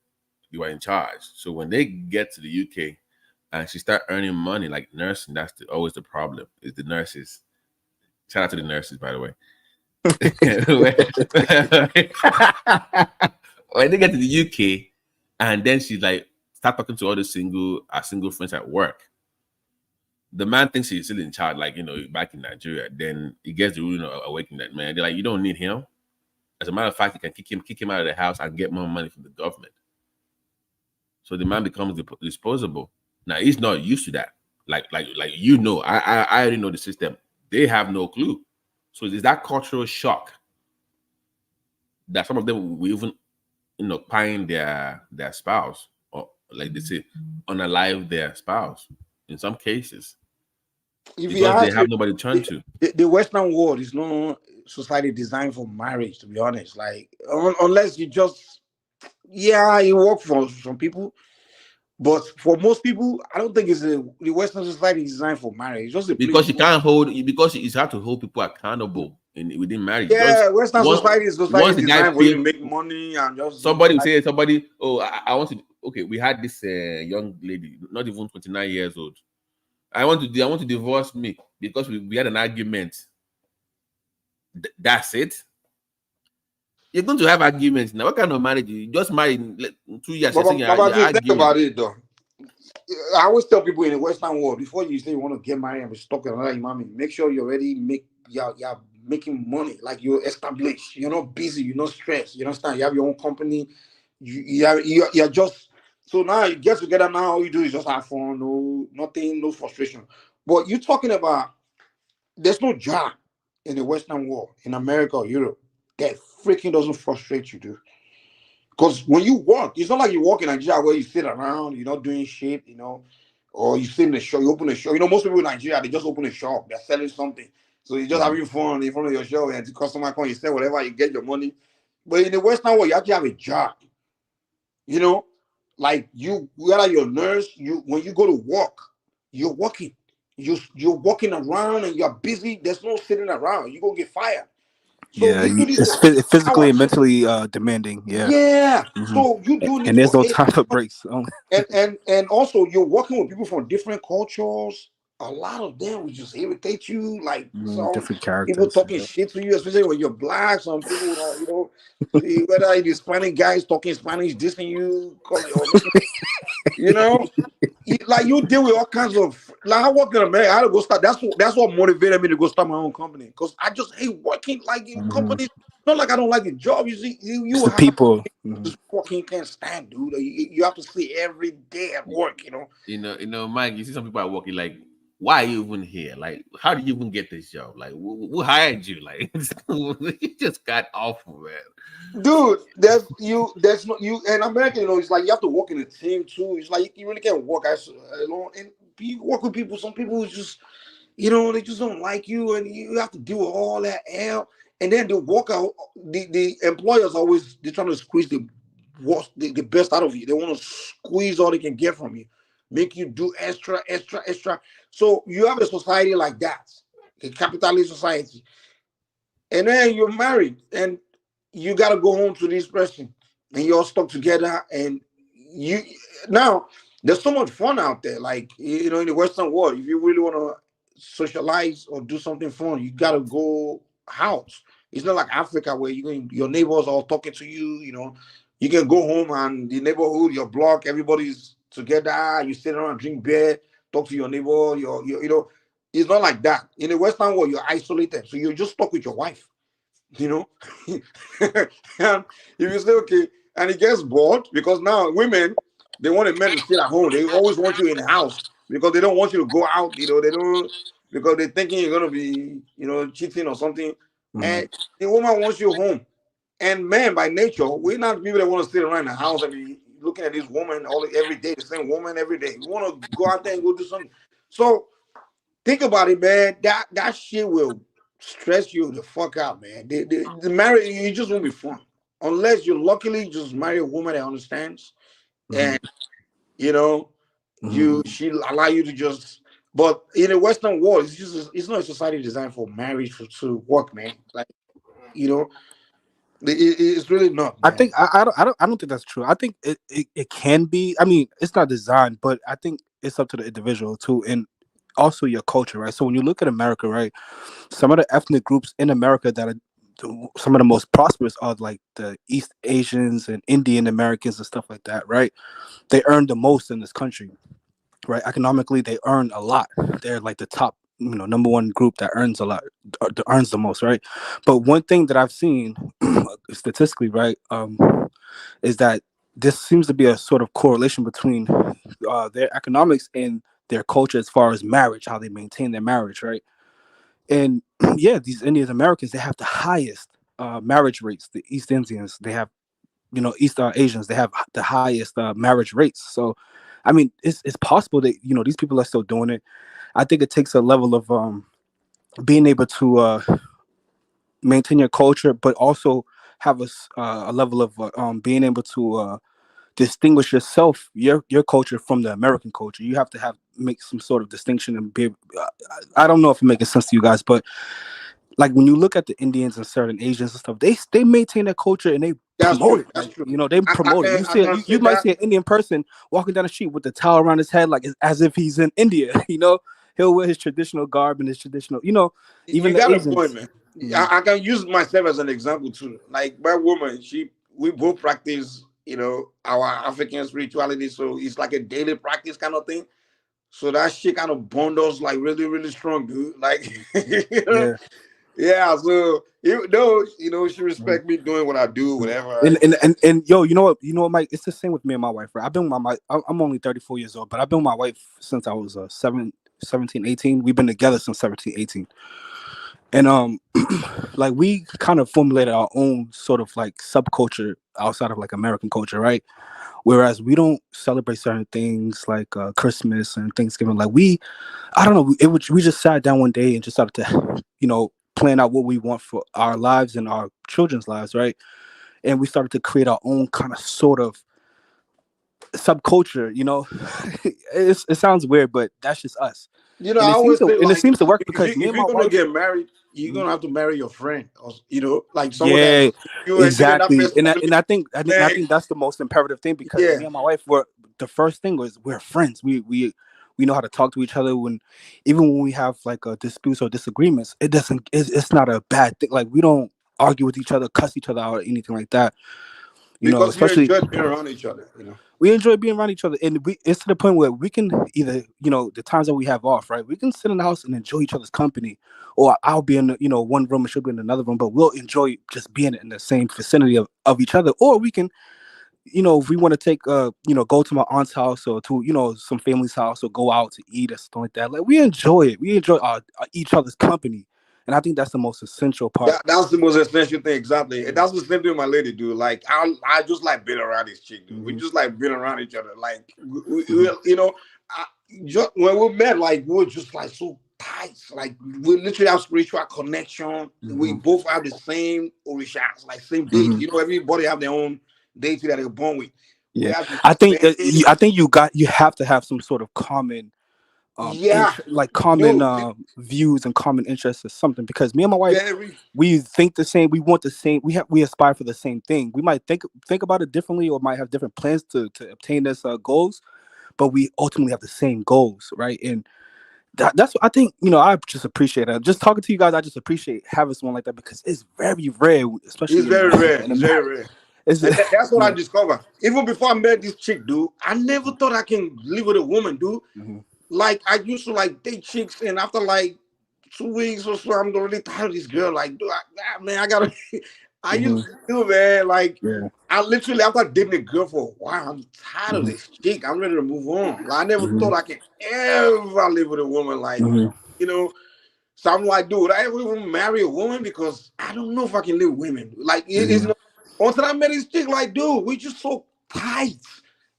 you are in charge. So when they get to the UK and she start earning money like nursing, that's always the problem, is the nurses. Shout out to the nurses, by the way. When they get to the UK and then she's like, start talking to all the single friends at work. The man thinks he's still in charge, like, you know, back in Nigeria. Then he gets the ruling awakening that man. They're like, you don't need him. As a matter of fact, you can kick him out of the house and get more money from the government. So the man becomes disposable. Now he's not used to that. Like you know, I already know the system. They have no clue. So there's that cultural shock that some of them will even, you know, pine their spouse, or like they say, unalive their spouse in some cases. Because they have nobody to turn to. The Western world is no society designed for marriage, to be honest. Like, unless you just, you work for some people, but for most people, I don't think the Western society is designed for marriage. It's just because you can't because it's hard to hold people accountable within marriage. Yeah, Western society is designed for you to make money and just somebody say I want to. Okay, we had this young lady, not even 29 years old. I want to divorce me because we had an argument. That's it. You're going to have arguments now. What kind of marriage? You just married 2 years. But think about it, though. I always tell people in the Western world, before you say you want to get married and be stuck with another imam, make sure you already you're making money, like you're established. You're not busy. You're not stressed. You understand? You have your own company. You're just. So now you get together. Now all you do is just have fun. No, nothing, no frustration. But you're talking about there's no job in the Western world, in America or Europe, that freaking doesn't frustrate you, dude. Because when you work, it's not like you work in Nigeria where you sit around, you're not doing shit, you know, or you sit in the shop, you open a shop. You know, most people in Nigeria, they just open a shop, they're selling something. So you're just having fun in front of your shop, and the customer comes, you sell whatever, you get your money. But in the Western world, you actually have a job. You know, like whether you're a nurse, when you go to work, you're working. You're walking around and you're busy. There's no sitting around. You're gonna get fired. So Yeah, you do this it's for 8 physically and hours. mentally demanding. Yeah. Yeah. Hmm. So you doing And it there's for no 8 time for hours. breaks. And also you're working with people from different cultures. A lot of them will just irritate you. Like some Different people characters. talking shit to you, especially when you're black. Some people, whether it's Hispanic guys talking Spanish, dissing you, calling or making, you know, like you deal with all kinds of. Like I work in America, I had to go start. That's what motivated me to go start my own company because I just hate working like in Mhm. companies. Not like I don't like the job. You see, It's you the have people. just fucking can't stand, dude. You have to see every day at work, Mike. You see some people are working like, why are you even here? Like, how did you even get this job? Like, who hired you? Like, you just got awful, man. Dude, there's no you and American, it's like you have to work in a team too. It's like you really can't work alone and you work with people. Some people just, they just don't like you, and you have to deal with all that hell. And then the worker, the employers always they're trying to squeeze the best out of you. They want to squeeze all they can get from you, make you do extra, extra, extra. So you have a society like that, a capitalist society, and then you're married and you got to go home to this person and you're all stuck together and you now there's so much fun out there, like in the Western world. If you really want to socialize or do something fun, you got to go out. It's not like Africa where your neighbors all talking to you can go home and the neighborhood, your block, everybody's together, you sit around, drink beer, talk to your neighbor, it's not like that. In the Western world, you're isolated, so you're just stuck with your wife. And if you say okay, and it gets bored because now women, they want a man to sit at home. They always want you in the house because they don't want you to go out. They don't, because they're thinking you're gonna be cheating or something. And the woman wants you home. And men by nature, we're not people that want to sit around the house and be looking at this woman every day, the same woman every day. We want to go out there and go do something. So think about it, man. That shit will stress you the fuck out, man. The marriage, it just won't be fun unless you luckily just marry a woman that understands, and she allow you to just. But in the Western world, it's not a society designed for marriage to work, man. Like it's really not. I Man. think I don't think that's true. I think it can be. I mean, it's not designed, but I think it's up to the individual too, and also your culture, right? So when you look at America, right, some of the ethnic groups in America that are some of the most prosperous are like the East Asians and Indian Americans and stuff like that, right? They earn the most in this country, right? Economically, they earn a lot. They're like the top, number one group that earns a lot, earns the most, right? But one thing that I've seen statistically, right, is that this seems to be a sort of correlation between their economics and their culture as far as marriage, how they maintain their marriage, right? And yeah, these Indian Americans, they have the highest marriage rates. The East Indians, they have, East Asians, they have the highest marriage rates. So, I mean, it's possible that these people are still doing it. I think it takes a level of being able to maintain your culture, but also have a level of being able to distinguish your culture from the American culture. You have to make some sort of distinction and be. I don't know if it makes sense to you guys, but like when you look at the Indians and certain Asians and stuff, they maintain their culture and they promote it. That's Like, true. They promote it. You might see an Indian person walking down the street with the towel around his head, like as if he's in India. He'll wear his traditional garb and his traditional. Even You the got a Asians. point, man. I can use myself as an example too. Like my woman, we both practice, our African spirituality. So it's like a daily practice kind of thing. So that shit kind of bond us like really, really strong, dude. Like, Yeah. Yeah. So she respect me doing what I do, whatever. And yo, you know what, Mike? It's the same with me and my wife, right? I've been with my I'm only 34 years old, but I've been with my wife since I was 17, 18. We've been together since 17, 18. And like we kind of formulated our own sort of like subculture outside of like American culture, right? Whereas we don't celebrate certain things like Christmas and Thanksgiving. Like I don't know, we just sat down one day and just started to, plan out what we want for our lives and our children's lives, right? And we started to create our own kind of sort of subculture, you know. It sounds weird, but that's just us. You know, And I always say, it like, seems to work because me if and my you're gonna wife. get married, you're gonna have to marry your friend, or you know, like someone that Yeah, you and then that exactly. person. And I think that's the most imperative thing, because Yeah, me and my wife were the first thing was we're friends. We know how to talk to each other even when we have like disputes or disagreements. It's not a bad thing. Like, we don't argue with each other, cuss each other out, or anything like that. You know, because you especially enjoy being around each other. You know. we enjoy being around each other, and it's to the point where we can either, you know, the times that we have off, right, we can sit in the house and enjoy each other's company, or I'll be in, you know, one room and she'll be in another room, but we'll enjoy just being in the same vicinity of each other. Or we can, you know, if we want to take you know, go to my aunt's house, or to, you know, some family's house, or go out to eat or something like that. Like, we enjoy each other's company, and I think that's the most essential part. That's the most essential thing, exactly. And that's the same thing my lady do. Like I just like being around this chick, dude. We just like being around each other. Like we you know, when we met, like we were just like so tight. Like we literally have spiritual connection. We both have the same orishas, like same deity. You know, everybody have their own deity that they're born with. We Yeah, have the I think same. you have to have some sort of common Yeah, common views and common interests or something, because me and my wife, we think the same, we want the same, we aspire for the same thing. We might think about it differently, or might have different plans to obtain this goals, but we ultimately have the same goals, right? And that's what I think. You know, I just appreciate it. Just talking to you guys, I just appreciate having someone like that, because it's very rare, especially It's very rare. in It's very rare. And that's what I discovered. Even before I met this chick, dude, I never thought I can live with a woman, dude. Like, I used to like date chicks, and after like 2 weeks or so, I'm already tired of this girl. Like, dude, man, I gotta. I used to do, man. Like, I literally, after dating a girl for a while, I'm tired of this chick. I'm ready to move on. Like, I never thought I could ever live with a woman. Like, you know. So I'm like, dude, I ever even marry a woman, because I don't know if I can live with women. Like, it's not, until I met this chick, like, dude, we just so tight.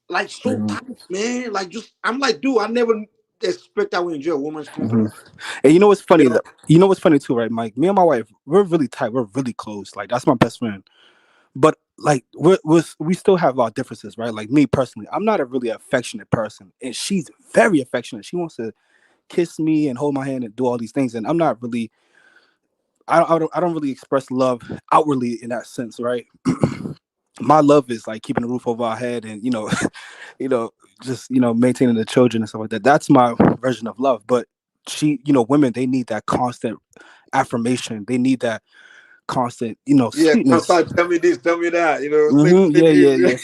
Like, so tight, man. Like, just, I'm like, dude, I never expect I would enjoy a woman's company. And you know what's funny? You know what's funny too, right, Mike? Me and my wife, we're really tight. We're really close. Like, that's my best friend. But like, we still have our differences, right? Like, me personally, I'm not a really affectionate person, and she's very affectionate. She wants to kiss me and hold my hand and do all these things, and I'm not really. I don't really express love outwardly in that sense, right? My love is like keeping a roof over our head, and just maintaining the children and stuff like that. That's my version of love. But women, they need that constant affirmation. They need that constant, sweetness. Tell me this, tell me that. Yeah.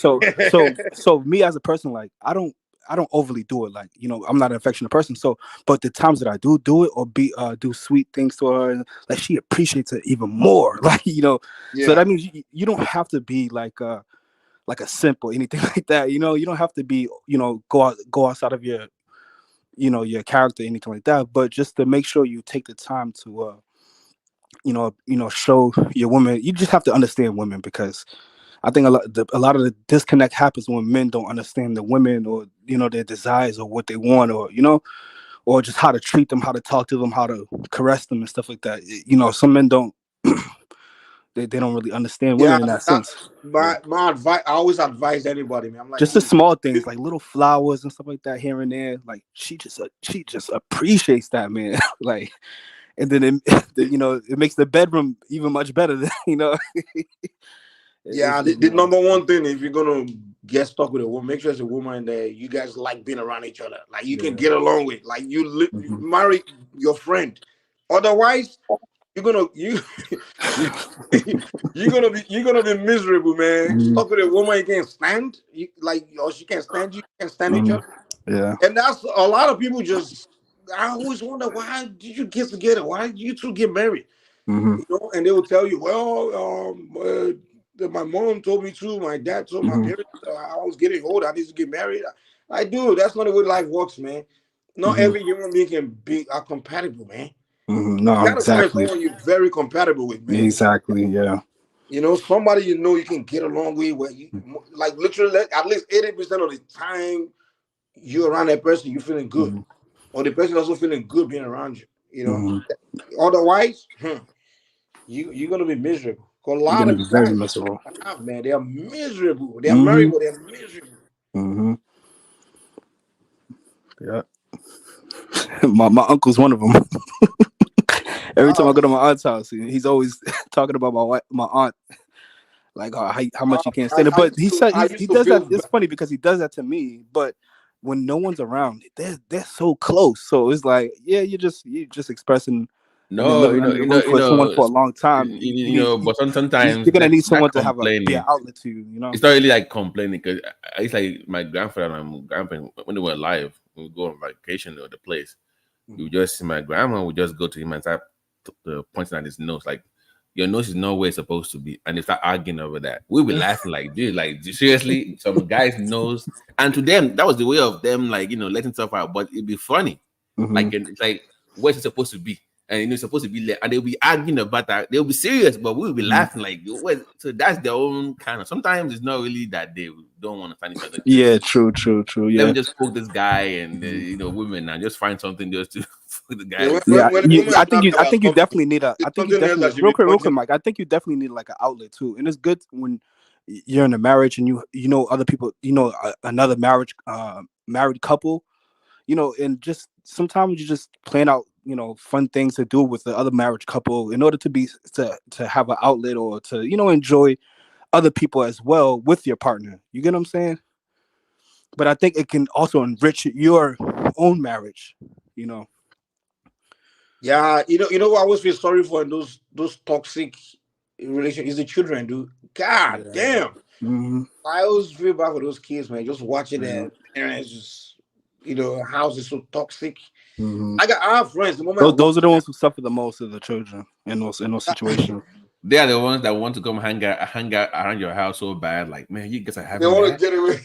So me as a person, like, I don't overly do it. Like, I'm not an affectionate person. So, but the times that I do it, or do sweet things to her, like, she appreciates it even more. Like, So that means you don't have to be like a simp or anything like that. You don't have to be, go outside of your, your character, anything like that. But just to make sure you take the time to, show your woman. You just have to understand women, because I think a lot of the disconnect happens when men don't understand the women, or their desires, or what they want, or just how to treat them, how to talk to them, how to caress them and stuff like that. Some men don't. They don't really understand women in that sense. My advice, I always advise anybody, man. I'm like, just the small things, like little flowers and stuff like that here and there. Like, she just appreciates that, man. Like, and then it makes the bedroom even much better. The number one thing, if you're gonna get stuck with a woman, make sure it's a woman that you guys like being around each other, like you can get along with, like you marry your friend. Otherwise, you're gonna be miserable, man. Stuck with a woman you can't stand, or she can't stand you can't stand each other. Yeah, and that's a lot of people. I always wonder, why did you get together? Why did you two get married? And they will tell you, well, my mom told me to, my dad told my parents, I was getting old, I need to get married. I do. That's not the way life works, man. Not every human being can be compatible, man. No, You gotta find exactly. someone you're very compatible with, man. Exactly, yeah. Somebody you can get along with, where you like literally at least 80% of the time you're around that person, you're feeling good, or the person also feeling good being around you. Otherwise, you're gonna be miserable. Cause a lot of very guys, miserable. man, they are miserable. They are married, but they're miserable. Yeah. my uncle's one of them. Every time I go to my aunt's house, he's always talking about my aunt, like how much he can't stand it. But he said he does that. It's funny because he does that to me. But when no one's around, they're so close. So it's like, yeah, you're just expressing. No, living under the roof with someone for a long time. But sometimes you're gonna need someone to have be an outlet to you. It's not really like complaining because it's like my grandfather and my grandparents when they were alive, when we go on vacation to the place, you just see my grandma would just go to him and start pointing at his nose like, your nose is not where it's supposed to be, and they start arguing over that. We'll be laughing like, dude, like seriously, some guy's nose, and to them that was the way of them, like letting stuff out. But it'd be funny, like it's like where's it supposed to be, and it's supposed to be there, and they'll be arguing about that. They'll be serious, but we'll be laughing like, what? So that's their own kind of. Sometimes it's not really that they don't want to find each other. Yeah, true. Yeah, let me just poke this guy and women and just find something just to fuck the guy. I think you definitely need a. I think you definitely real quick, Mike. I think you definitely need like an outlet too, and it's good when you're in a marriage and you know other people, another married couple, and just sometimes you just plan out fun things to do with the other marriage couple in order to have an outlet or to enjoy other people as well with your partner. You get what I'm saying? But I think it can also enrich your own marriage. Yeah, you know what I always feel sorry for in those toxic relations is the children, dude. God damn. Mm-hmm. I always feel bad for those kids, man. Just watching their parents just house is so toxic. Mm-hmm. I have friends. The moment those are the ones who suffer the most of the children in those situations. They are the ones that want to come hang out around your house so bad. Like, man, you guys are having. They want to get away.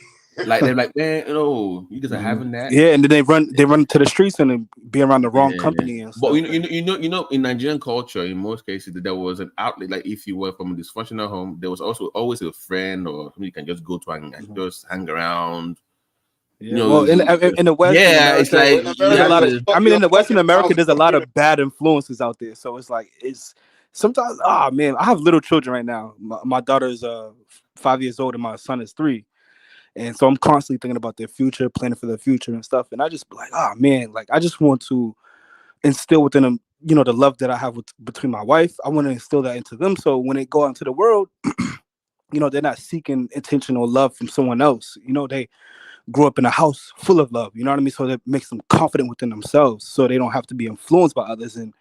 Like they're like, man, you guys are having that. Yeah, and then they run to the streets and be around the wrong company and stuff. But in Nigerian culture, in most cases, there was an outlet. Like if you were from a dysfunctional home, there was also always a friend or somebody you can just go to and just hang around. Yeah. Well, in the West, it's like there's a lot of. I mean, in the Western America, there's a lot of bad influences out there. So it's like sometimes. Oh man, I have little children right now. My daughter's 5 years old and my son is 3. And so I'm constantly thinking about their future, planning for their future and stuff. And I just be like, man, like I just want to instill within them, the love that I have between my wife. I want to instill that into them. So when they go out into the world, they're not seeking intentional love from someone else. They grew up in a house full of love. You know what I mean? So that makes them confident within themselves. So they don't have to be influenced by others and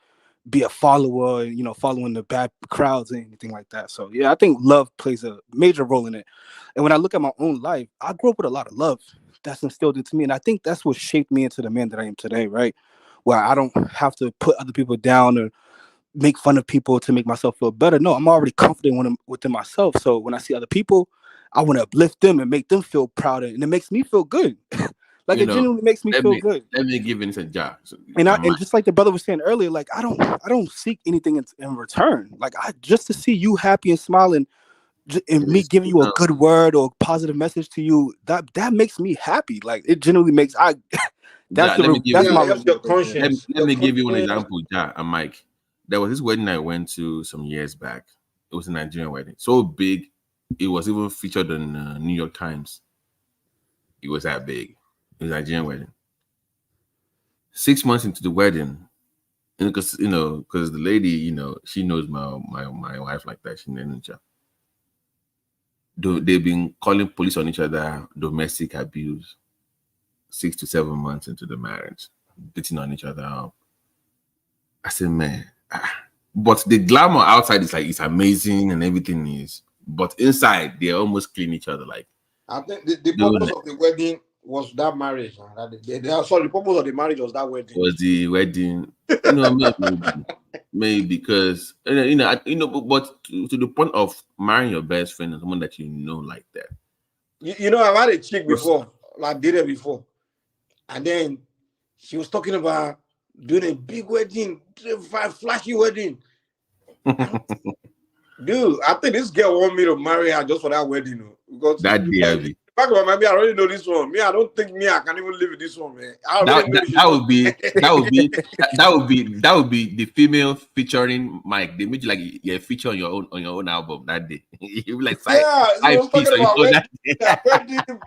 be a follower, following the bad crowds and anything like that. So yeah, I think love plays a major role in it. And when I look at my own life, I grew up with a lot of love that's instilled into me. And I think that's what shaped me into the man that I am today, right? Where I don't have to put other people down or make fun of people to make myself feel better. No, I'm already confident within myself. So when I see other people, I want to uplift them and make them feel proud. And it makes me feel good. Like it genuinely makes me feel good. Let me give it a job. And just like the brother was saying earlier, like I don't seek anything in return. Like just to see you happy and smiling, and me giving you a good word or positive message to you, that makes me happy. Like it genuinely makes that's your conscience. Let me give you an example, and Mike. There was this wedding I went to some years back. It was a Nigerian wedding, so big, it was even featured in New York Times. It was that big. It was a Nigerian wedding. 6 months into the wedding, because the lady, she knows my wife like that. She knows each other. They've been calling police on each other, domestic abuse. 6 to 7 months into the marriage, beating on each other. I said, man, but the glamour outside is like it's amazing and everything is, but inside they almost clean each other. Like I think the purpose of the wedding was that marriage. Sorry, the purpose of the marriage was that wedding. Was the wedding? Maybe because but to the point of marrying your best friend and someone that like that. I've had a chick before, like did it before, and then she was talking about doing a big wedding, flashy wedding. Dude, I think this girl want me to marry her just for that wedding. Because that day, Back of my mind, I already know this one. Me, I don't think I can even live with this one, man. I already know that would be the female featuring Mike. They made you like you feature on your own album that day. You like yeah, I was talking about wedding,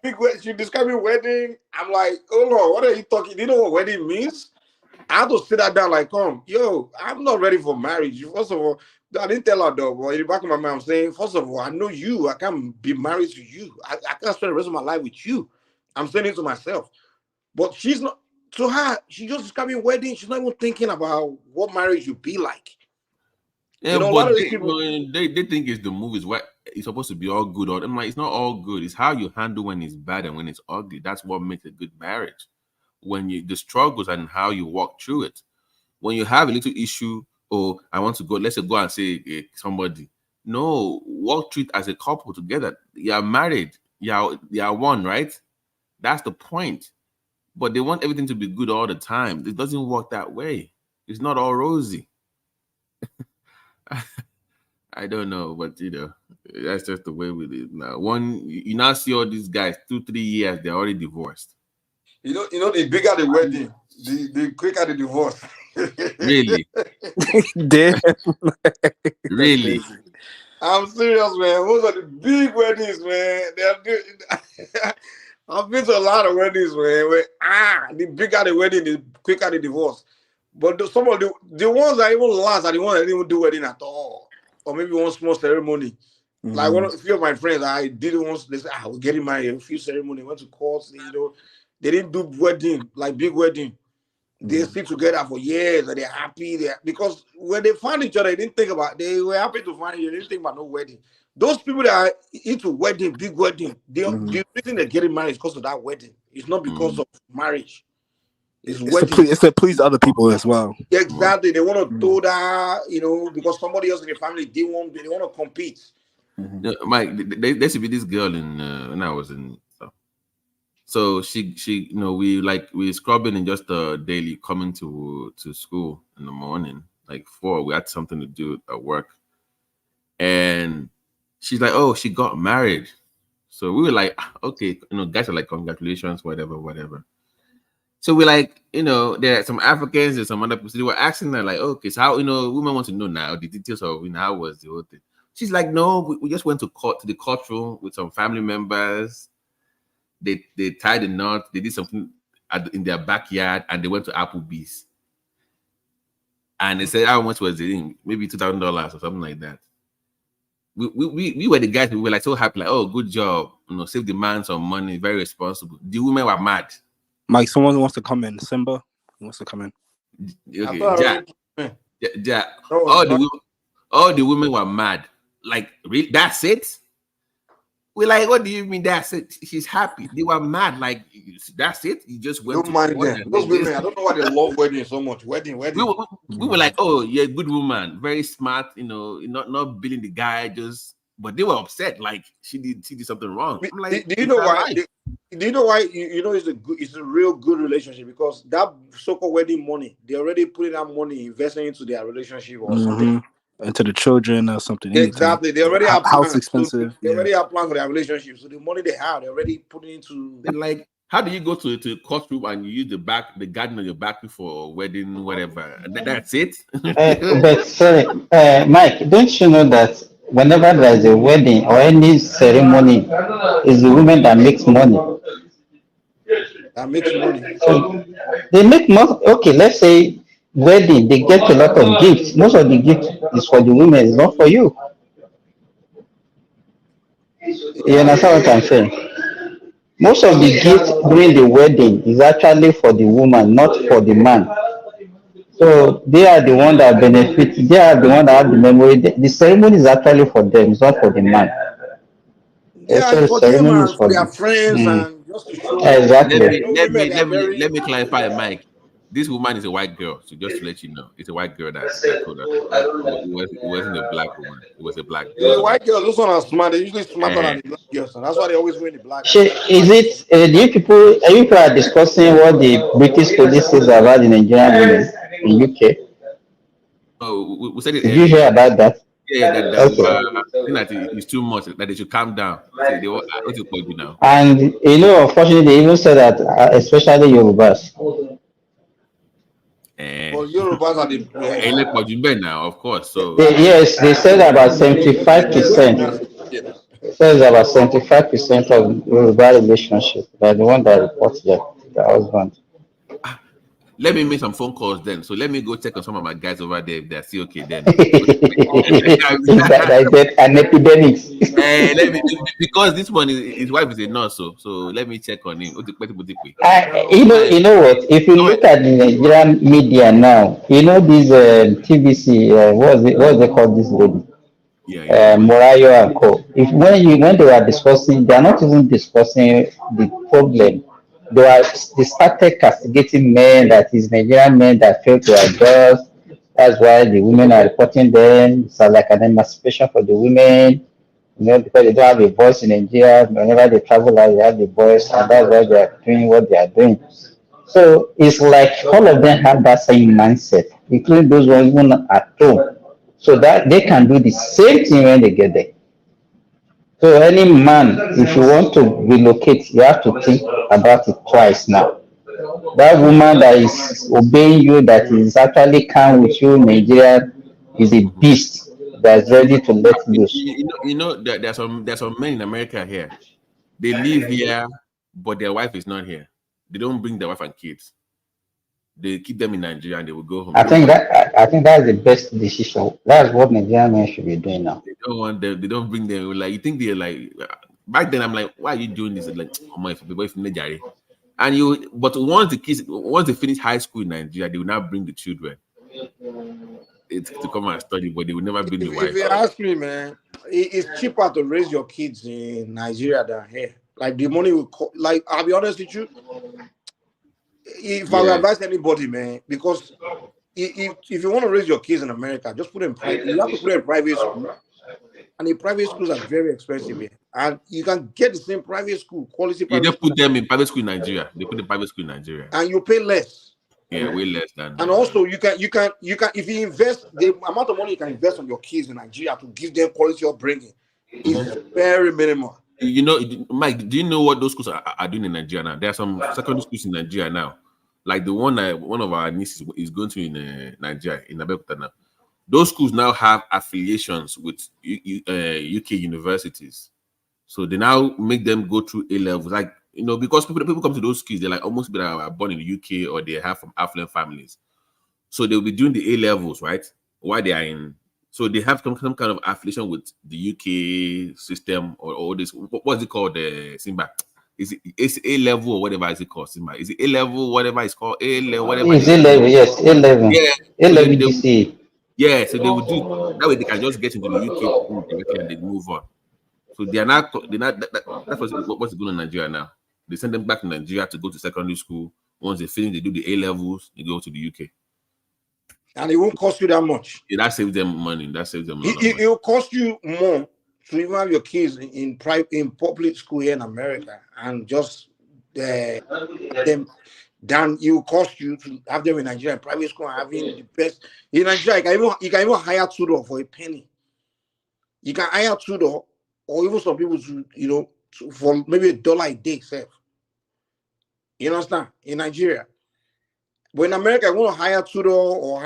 big wedding. She describing wedding. I'm like, oh Lord, what are you talking? Do you know what wedding means? I have to sit that down like, I'm not ready for marriage. First of all, I didn't tell her though, but in the back of my mind, I'm saying, first of all, I know you. I can't be married to you. I can't spend the rest of my life with you. I'm saying it to myself. But she's not, to her, she's just describing wedding. She's not even thinking about what marriage would be like. Yeah, but they think it's the movies. It's supposed to be all good. I'm like, it's not all good. It's how you handle when it's bad and when it's ugly. That's what makes a good marriage. When the struggles and how you walk through it. When you have a little issue, I want to go, let's go and say somebody. No, walk through it as a couple together. You are married. You are one, right? That's the point. But they want everything to be good all the time. It doesn't work that way. It's not all rosy. I don't know, but that's just the way we live now. You now see all these guys 2-3 years, they're already divorced. You know, the bigger the wedding, the quicker the divorce. Really? Damn. Really? I'm serious, man. Those are the big weddings, man. I've been to a lot of weddings, man. Where, the bigger the wedding, the quicker the divorce. But some of the ones that even last are the ones that didn't even do wedding at all. Or maybe one small ceremony. Mm-hmm. Like a few of my friends, I did it once. They said, we're getting married, a few ceremony, went to court, they didn't do wedding, like big wedding. They stick together for years and they're happy. Because when they found each other, they were happy to find each other. They didn't think about no wedding. Those people that are into wedding, big wedding, the reason they're getting married is because of that wedding. It's not because of marriage. It's wedding. It's to please other people as well. Yeah, exactly. They want to do that, because somebody else in the family they want to compete. Mike, there should be this girl when I was in. So she we scrubbing and just daily coming to school in the morning, like 4. We had something to do at work, and she's like, "Oh, she got married." So we were like, "Okay, guys are like, congratulations, whatever." So we're like, there are some Africans and some other people. They were asking her like, "Okay, so how women want to know now the details of how was the whole thing?" She's like, "No, we just went to the courtroom with some family members. They tied a knot. They did something in their backyard, and they went to Applebee's. And they said how much was the ring? Maybe $2,000 or something like that. We were the guys. We were like so happy, like, oh, good job, save the man some money, very responsible. The women were mad. Mike, someone wants to come in. Simba wants to come in. Okay, yeah. All the women were mad. Like, really? That's it? We're like, what do you mean that's it? She's happy. They were mad. Like, that's it? You just went to mind them. Those women, I don't know why they love wedding so much. Wedding. We were like, oh, you're a good woman. Very smart, not billing the guy, but they were upset. Like, she did something wrong. I'm like, do you know why? Do you know why? It's a real good relationship, because that so-called wedding money, they already putting that money investing into their relationship or something. Into the children or something. Exactly. They already have house expensive. They already have plans for their relationship. So the money they have, they already put into. They're like, how do you go to a courtroom and you use the garden on your back for a wedding, whatever? That's it. But sorry, Mike, don't you know that whenever there is a wedding or any ceremony, it's the women that makes money. That makes money. So they make money. Okay, let's say wedding, they get a lot of gifts. Most of the gifts is for the women, it's not for you. You understand what I'm saying? Most of the gifts during the wedding is actually for the woman, not for the man. So they are the one that benefit. They are the one that have the memory. The ceremony is actually for them. It's not for the man. Yeah, so for them and for their friends and just to show. Exactly. Let me clarify, Mike. This woman is a white girl, so just to let you know, it's a white girl that told us. It wasn't a black woman. It was a black girl. Yeah, white girls, those ones are smart. They're usually smarter than the black girls, and that's why they always win the black. Is it? You people are discussing what the British police says about the Nigerian women in UK? Oh, we said it. Did you hear about that? Yeah, that Okay. I think that it's too much. That they should calm down. See, they what to put you now? And unfortunately, they even said that, especially Yorubas. But Yorubas are the Now, of course. So Yes, they said about 75%. Says about 75% of Yoruba relationship. They're the one that reports their husband. let me make some phone calls then. So let me go check on some of my guys over there if they're still okay then. That an epidemic. Let me, because this one his wife is a nurse, so let me check on him. You know what? If you look at the Nigerian media now, you know this TVC. What's they call this lady? Morayo and Co. If when they were discussing, they are not even discussing the problem. They started castigating men, that is Nigerian men that fail to adjust. That's why the women are reporting them. It's like an emancipation for the women, because they don't have a voice in Nigeria. Whenever they travel out, they have the voice, and that's why they are doing what they are doing. So it's like all of them have that same mindset, including those ones even at home, so that they can do the same thing when they get there. So any man, if you want to relocate, you have to think about it twice now. That woman that is obeying you, that is actually calm with you in Nigeria, is a beast that's ready to let loose. There's some men in America here. They live here, but their wife is not here. They don't bring their wife and kids. They keep them in Nigeria and they will go home. I think that's the best decision. That's what Nigerian men should be doing now. They don't want them. They don't bring them. Like, you think they're like, back then I'm like, why are you doing this? Like, oh my, people from Nigeria. And but once they finish high school in Nigeria, they will now bring the children to come and study, but they will never bring the wife. If you ask me, man, it's cheaper to raise your kids in Nigeria than here. Like the money will, I'll be honest with you. If I would advise anybody, man, because if you want to raise your kids in America, just put them in private. You have to put them in private school, and the private schools are very expensive here. And you can get the same private school, quality private. You just put them in private school in Nigeria. They put the private school in Nigeria, and you pay less. Yeah, way less than. And also, you can if you invest the amount of money you can invest on your kids in Nigeria to give them quality upbringing is very minimal. Mike, do you know what those schools are doing in Nigeria now? There are some secondary schools in Nigeria now, like the one of our nieces is going to in Nigeria, in Abeokuta now. Those schools now have affiliations with UK universities, so they now make them go through A levels, like because people come to those schools, they're like almost born in the UK or they have from affluent families, so they'll be doing the A levels, right? While they are in. So they have some kind of affiliation with the UK system or this. What's it called? Simba? Is it A level or whatever is it called? Simba? Is it A level? Whatever it's called, A level, whatever. It's A level, yes, A level. Yeah, A level DC. Yeah, so they would do that way. They can just get into the UK directly and they move on. So they are not. That's what's going on in Nigeria now. They send them back to Nigeria to go to secondary school. Once they finish, they do the A levels. They go to the UK. And it won't cost you that much. Yeah, that saves them money. That saves them a lot of money. It will cost you more to even have your kids in public school here in America and just them than it will cost you to have them in Nigeria in private school and having the best. In Nigeria, you can even hire tutor for a penny. You can hire tutor or even some people for maybe $1 a day, save. You understand? In Nigeria. But in America, you want to hire tutor or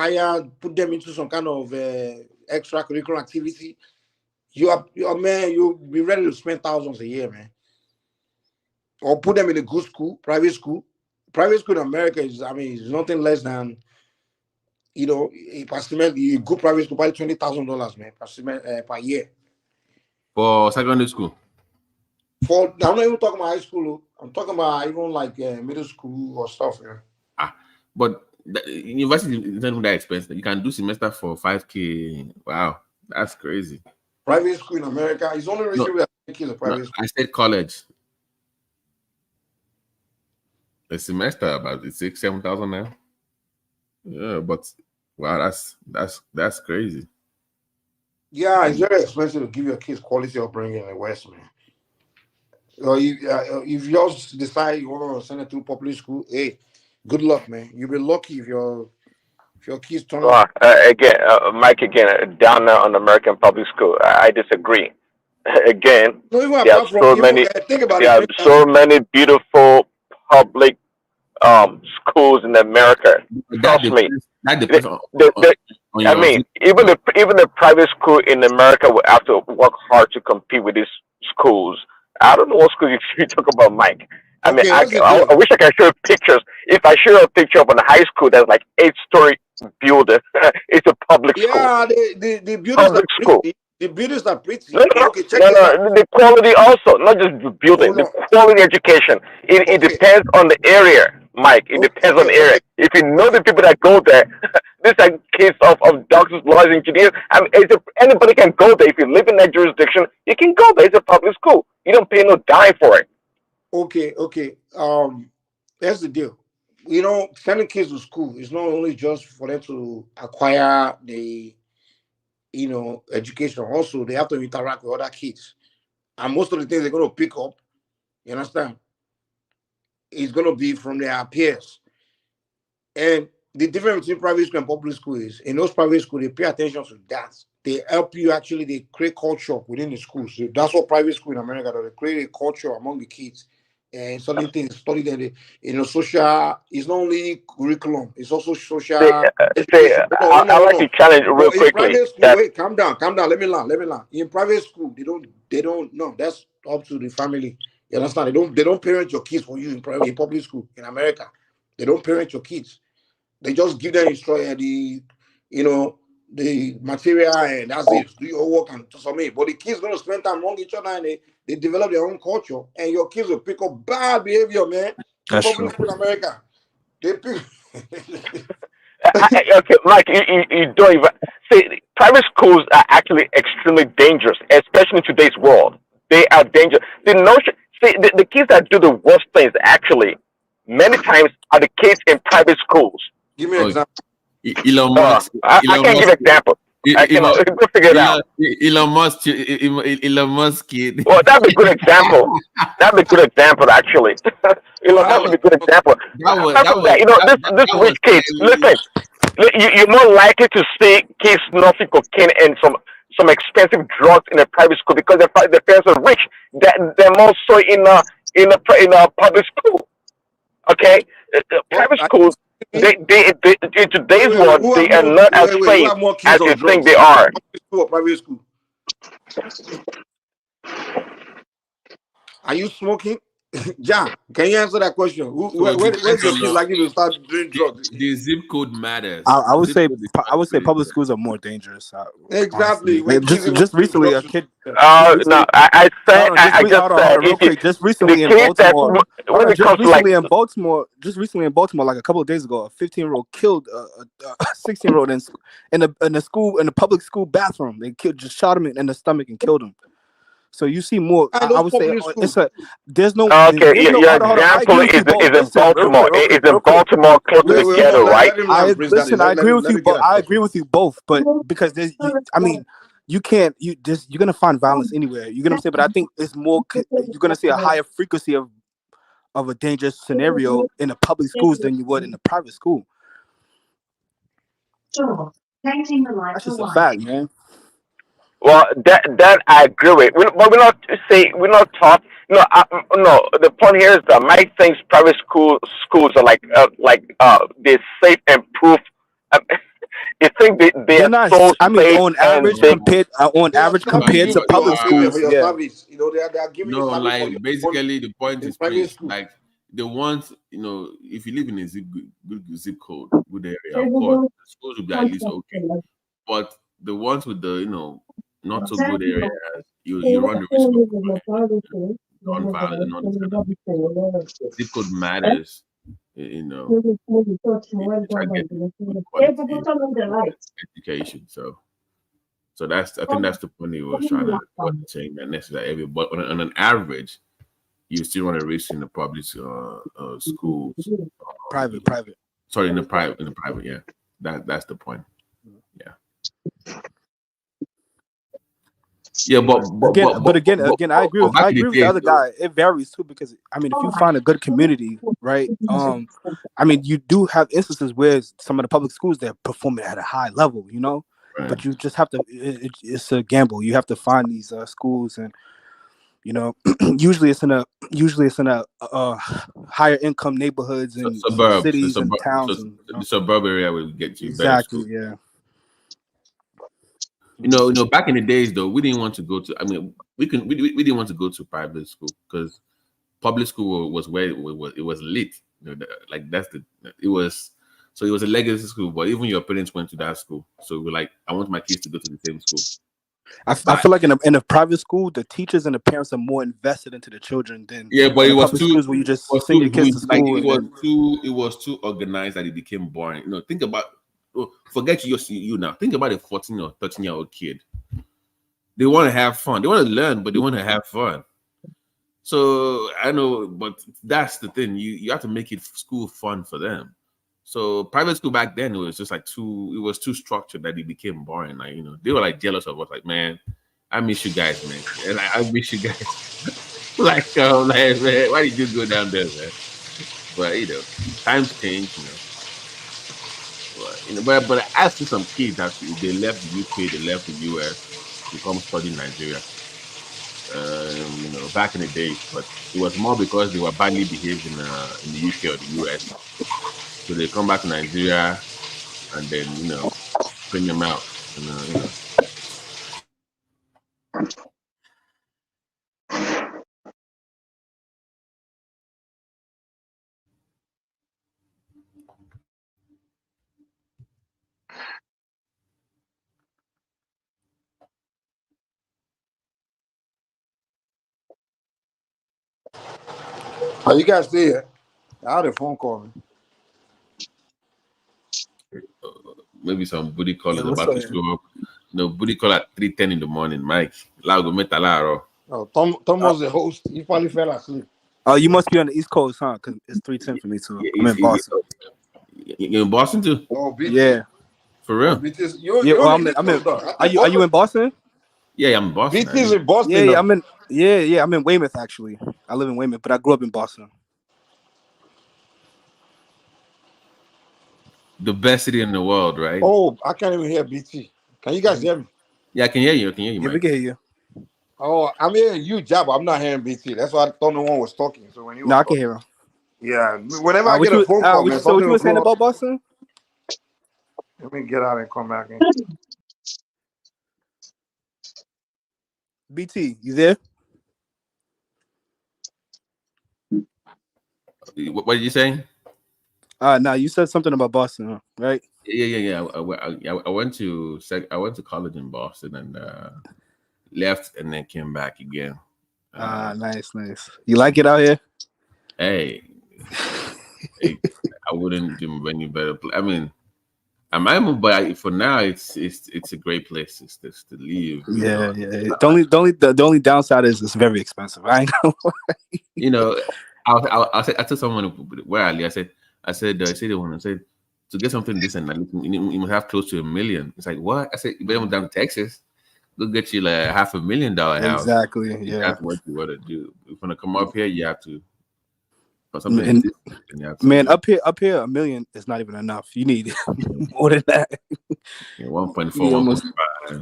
put them into some kind of extracurricular activity, you'll be ready to spend thousands a year, man. Or put them in a good school, private school. Private school in America is nothing less than, a good private school, probably $20,000, man, per year. For secondary school? I'm not even talking about high school. I'm talking about even like middle school or stuff, yeah. But university is not that expensive. You can do semester for $5,000. Wow, that's crazy. Private school in America is only reaching with kids a private school. I said college. A semester about $6,000-7,000 now. Yeah, but wow, that's crazy. Yeah, it's very expensive to give your kids quality upbringing in the West, man. If you just decide you want to send it to public school, hey, good luck, man. You'll be lucky if your If your kids turn up. Again, Mike, again, down there on American public school, I disagree. Again, No, even there are apart from so you, many, think about there it. are so many beautiful public schools in America. Trust me. That depends on I mean, even the private school in America will have to work hard to compete with these schools. I don't know what school you talk about, Mike. I mean, I wish I could show you pictures. If I show you a picture of a high school that's like 8-story building, it's a public school. Yeah, the buildings Public are school. pretty. The buildings are pretty. No, Okay, check this out. the quality also, not just the building, the quality education. It depends on the area, Mike. It depends on the area. If you know the people that go there, this is a case of doctors, lawyers, engineers. I mean, anybody can go there. If you live in that jurisdiction, you can go there. It's a public school. You don't pay no dime for it. Okay. That's the deal. Sending kids to school is not only just for them to acquire the education. Also, they have to interact with other kids. And most of the things they're going to pick up, you understand, is going to be from their peers. And the difference between private school and public school is, in those private schools, they pay attention to that. They help you actually, they create culture within the schools. So that's what private school in America does. They create a certain among the kids. And certain things studied and social, it's not only curriculum, it's also social education. I like to challenge real quickly. Private school, wait, calm down, let me learn. In private school, they don't no, that's up to the family. You understand? They don't parent your kids for you in public school in America. They don't parent your kids. They just give them the material, and that's it. Do your work and submit. But the kids gonna spend time among each other, and they develop their own culture, and your kids will pick up bad behavior, man. That's public school in America. They pick. Okay, Mike, you don't even see. Private schools are actually extremely dangerous, especially in today's world. They are dangerous. The notion, the kids that do the worst things actually, many times, are the kids in private schools. Give me an example. Elon Musk. I can't give example. I cannot. Go figure it out. Elon Musk kid. Well, that'd be a good example. That'd be a good example, actually. Elon Musk would be a good example. This rich kids. Listen, you're more likely to see kids snorting cocaine and some expensive drugs in a private school because their parents are rich. They're more so in a public school. Okay, private schools. They in today's world, they are not as safe as you think they are. Private school. Are you smoking? John, can you answer that question? Where's your kids likely to start doing drugs? The zip code matters. I would say public schools are more dangerous. Exactly. Just recently, a kid. No, I just said just recently in Baltimore. Just recently in Baltimore, like a couple of days ago, a 15-year-old killed a 16-year-old in a public school bathroom. They just shot him in the stomach and killed him. So you see more. I would say there's no. Okay, your example is in Baltimore. It's in Baltimore, close to the ghetto, right? I agree with you. But I agree with you both. But because you're gonna find violence anywhere. You get what I'm saying? But I think it's more. You're gonna see a higher frequency of a dangerous scenario in the public schools than you would in the private school. That's just a fact, man. Well, that I agree with. But we're not talking. No, the point here is that Mike thinks private schools are like they're safe and proof. You think they're not so safe? On average compared to public schools, yeah. They are giving you like basically the point is like the ones if you live in a good zip code, good area, of course, the schools will be at least okay. But the ones with the not so good areas, you run the risk of gun violence and all this kind of stuff. Zip code matters, education. So I think that's the point he was trying to saying that necessarily everybody on an average, you still want to reach in the public schools, private. Sorry, in the private, yeah. That's the point. Yeah. Yeah, but again, I agree with back in the the days, other guy. It varies too because I mean, if you find a good community, right? I mean, you do have instances where some of the public schools they're performing at a high level, you know. Right. But you just have to. It's a gamble. You have to find these schools, and you know, usually it's in a higher income neighborhoods and suburbs, cities and towns, and the suburb area will get you better exactly, school. yeah. You know, back in the days though, we didn't want to go to. I mean, we didn't want to go to private school because public school was where it was lit. You know, it was a legacy school. But even your parents went to that school, so we were like, I want my kids to go to the same school. I feel like in a private school, the teachers and the parents are more invested into the children than but it was public too. schools where you just send your kids to school. It was too organized that it became boring. You know, think about. Forget you now. Think about a 14 or 13-year-old kid. They want to have fun. They want to learn, but they want to have fun. So I know, but that's the thing. You have to make it school fun for them. So private school back then it was just like too structured that it became boring. Like, you know, they were like jealous of us. Like, man, I miss you guys, man. And I miss you guys. like, man, why did you go down there, man? But you know, times change, you know. But I asked some kids that they left the UK, they left the US to come study in Nigeria. You know, back in the days, but it was more because they were badly behaved in the UK or the US. So they come back to Nigeria and then, you know, bring them out. You know. Are you guys there? I had a phone call. Maybe some booty call is about to show up. No, booty call at 3:10 in the morning, Mike. Oh, Thomas, the host, he probably fell asleep. Oh, you must be on the East Coast, huh? Because it's 3:10 for me too. I'm in Boston. You're in Boston too? Oh, yeah. For real? Are you in Boston? Yeah, I'm in Boston. BT's in Boston. Yeah, I'm in Weymouth actually. I live in Weymouth, but I grew up in Boston. The best city in the world, right? Oh, I can't even hear BT. Can you guys hear me? Yeah, I can hear you. Yeah, we can hear you. Oh, I'm hearing you, Jab. I'm not hearing BT. That's why I thought no one was talking. So when you I can hear him. Yeah, whenever I get a phone call, man, so what you were saying about Boston? Let me get out and come back in. BT, you there? What did you say? No, you said something about Boston, right? Yeah. I went to college in Boston and left and then came back again. Nice. You like it out here? Hey, I wouldn't do any better. I mean, but for now, it's a great place. It's just to live. Yeah. The only downside is it's very expensive. I know. You know, I told someone where I live. I said to get something decent, you must have close to $1 million. It's like, what? I said, you better move down to Texas. Go get you like $500,000 house. Exactly. Yeah. That's what you want to do. If you want to come up here, you have to. Up here, $1 million is not even enough. You need more than that. 1.4.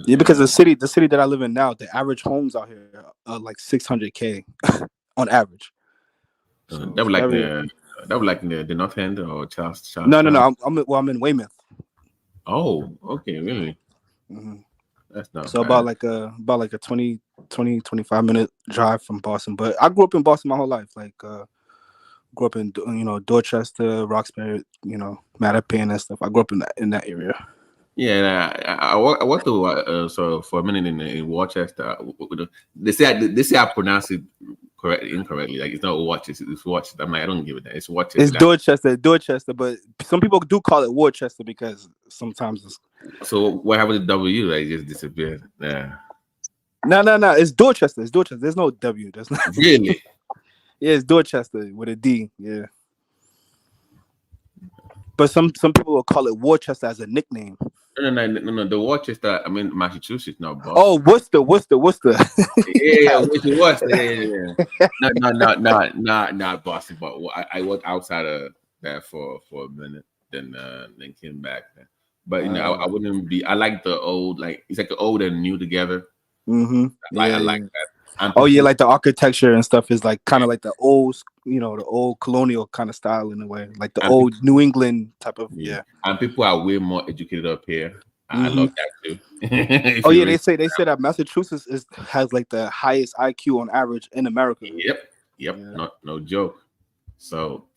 Yeah, because the city that I live in now, the average homes out here are like $600K on average. So that would like the North End or Charles. No. I'm in Weymouth. Oh, okay, really? Mm-hmm. That's not so bad. about like a 20 25 minute drive from Boston. But I grew up in Boston my whole life. Like grew up in Dorchester, Roxbury, Mattapan and stuff. I grew up in that area. Yeah, I worked so for a minute in Worcester. They say I pronounce it incorrectly. Like it's not Worcester, it's Worcester. I'm like, I don't give it that. It's Worcester. It's Dorchester, but some people do call it Worcester because sometimes it's. So what happened to W? Like just disappeared. Yeah. No. It's Dorchester. There's no W. There's not really. Yeah, it's Dorchester with a D. Yeah. But some people will call it Worcester as a nickname. No. The Worcester, I mean Massachusetts, not Boston. Oh, Worcester. Yeah, Worcester. Yeah. Not Boston, but I worked outside of that for a minute, then came back. But I wouldn't be. I like the old, like it's like the old and new together. Mm-hmm. I like that. And like the architecture and stuff is like kind of like the old, the old colonial kind of style in a way, like the old New England type of And people are way more educated up here. I love that too. They say that Massachusetts has like the highest IQ on average in America. Yep. Yeah. No joke. So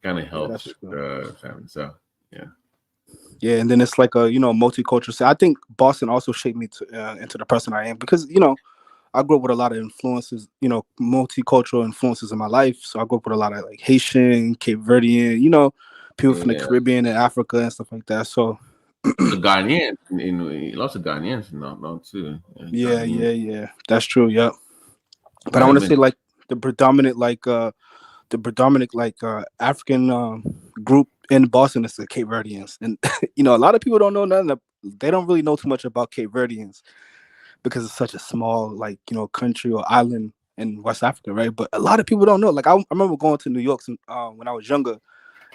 kind of helps with family. So yeah, and then it's like a multicultural. So I think Boston also shaped me into the person I am because I grew up with a lot of influences, multicultural influences in my life. So I grew up with a lot of like Haitian, Cape Verdean, people from the Caribbean and Africa and stuff like that. So the Ghanaians, lots of Ghanaians, no too. Yeah. That's true. Yeah, but I want to say like the predominant African group in Boston is the Cape Verdeans, and a lot of people don't know nothing. They don't really know too much about Cape Verdeans because it's such a small country or island in West Africa, right? But a lot of people don't know. Like I remember going to New York when I was younger,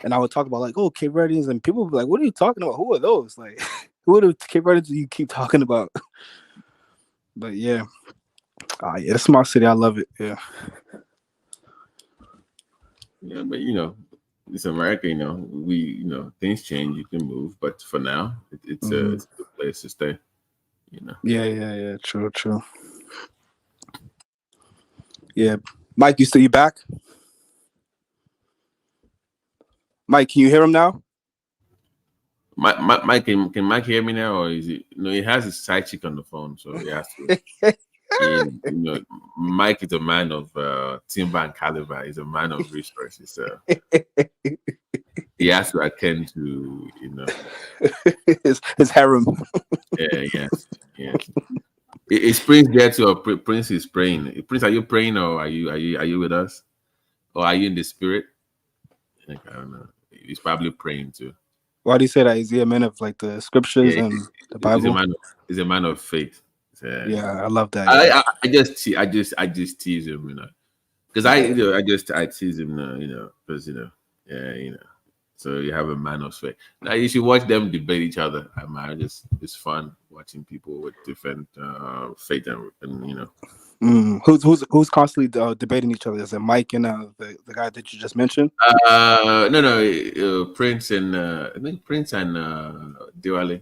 and I would talk about like, oh, Cape Verdeans, and people would be like, what are you talking about? Who are those? Like, who are the Cape Verdeans you keep talking about? But yeah, it's a small city. I love it. Yeah. Yeah, but it's America. We things change. You can move, but for now, it's a good place to stay. Yeah. True. Yeah, Mike, you back? Mike, can you hear him now? Mike, can Mike hear me now, or is it? He has his side chick on the phone, so he has to. Mike is a man of timber and caliber. He's a man of resources, so he has to attend to his harem. Yes. Is Prince there too, or Prince is praying? Prince, are you praying, or are you with us, or are you in the spirit? I don't know. He's probably praying too. Why do you say that? Is he a man of like the scriptures and the Bible? He's a man of faith. Yeah, I love that. I just tease him, because I tease him, because So you have a man of faith. Now you should watch them debate each other. It's fun watching people with different faith and. Who's constantly debating each other? Is it Mike and the guy that you just mentioned? No, Prince and I think Prince and Diwali,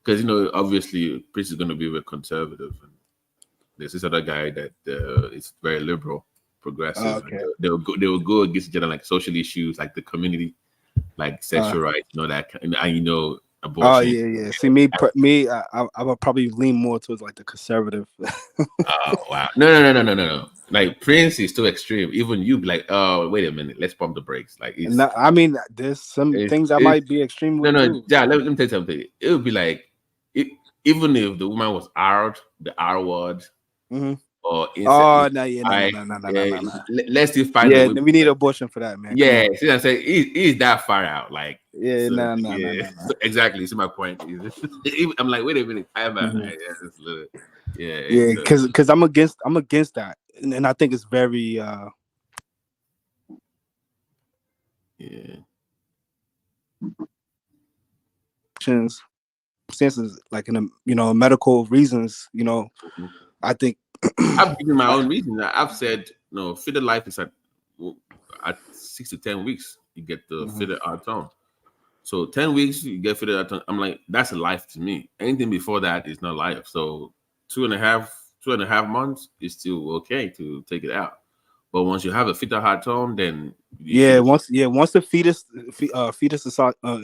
because obviously Prince is going to be very conservative, and there's this other guy that is very liberal, progressive. Okay. They will go against each other, like social issues, like the community, like sexual rights, that, and abortion. Oh yeah. See me, I would probably lean more towards like the conservative. Oh wow! No. Like Prince is too extreme. Even you be like, oh, wait a minute, let's pump the brakes. Like, there's some things I might be extreme with. No. Yeah, let me tell you something. It would be like, even if the woman was the R word, or no. Let's still find. Yeah, we need abortion for that, man. Yeah, see what I'm saying? He's that far out. Like, no. Exactly. See my point. I'm like, wait a minute, because I'm against that, and I think it's very circumstances like in medical reasons. I think I've given my own reason. I've said fetal life is at 6 to 10 weeks you get the fetal outcome. So 10 weeks you get fetal outcome. I'm like, that's a life to me. Anything before that is not life. So 2.5 months is still okay to take it out. But once you have a fetal heart tone, then once the fetus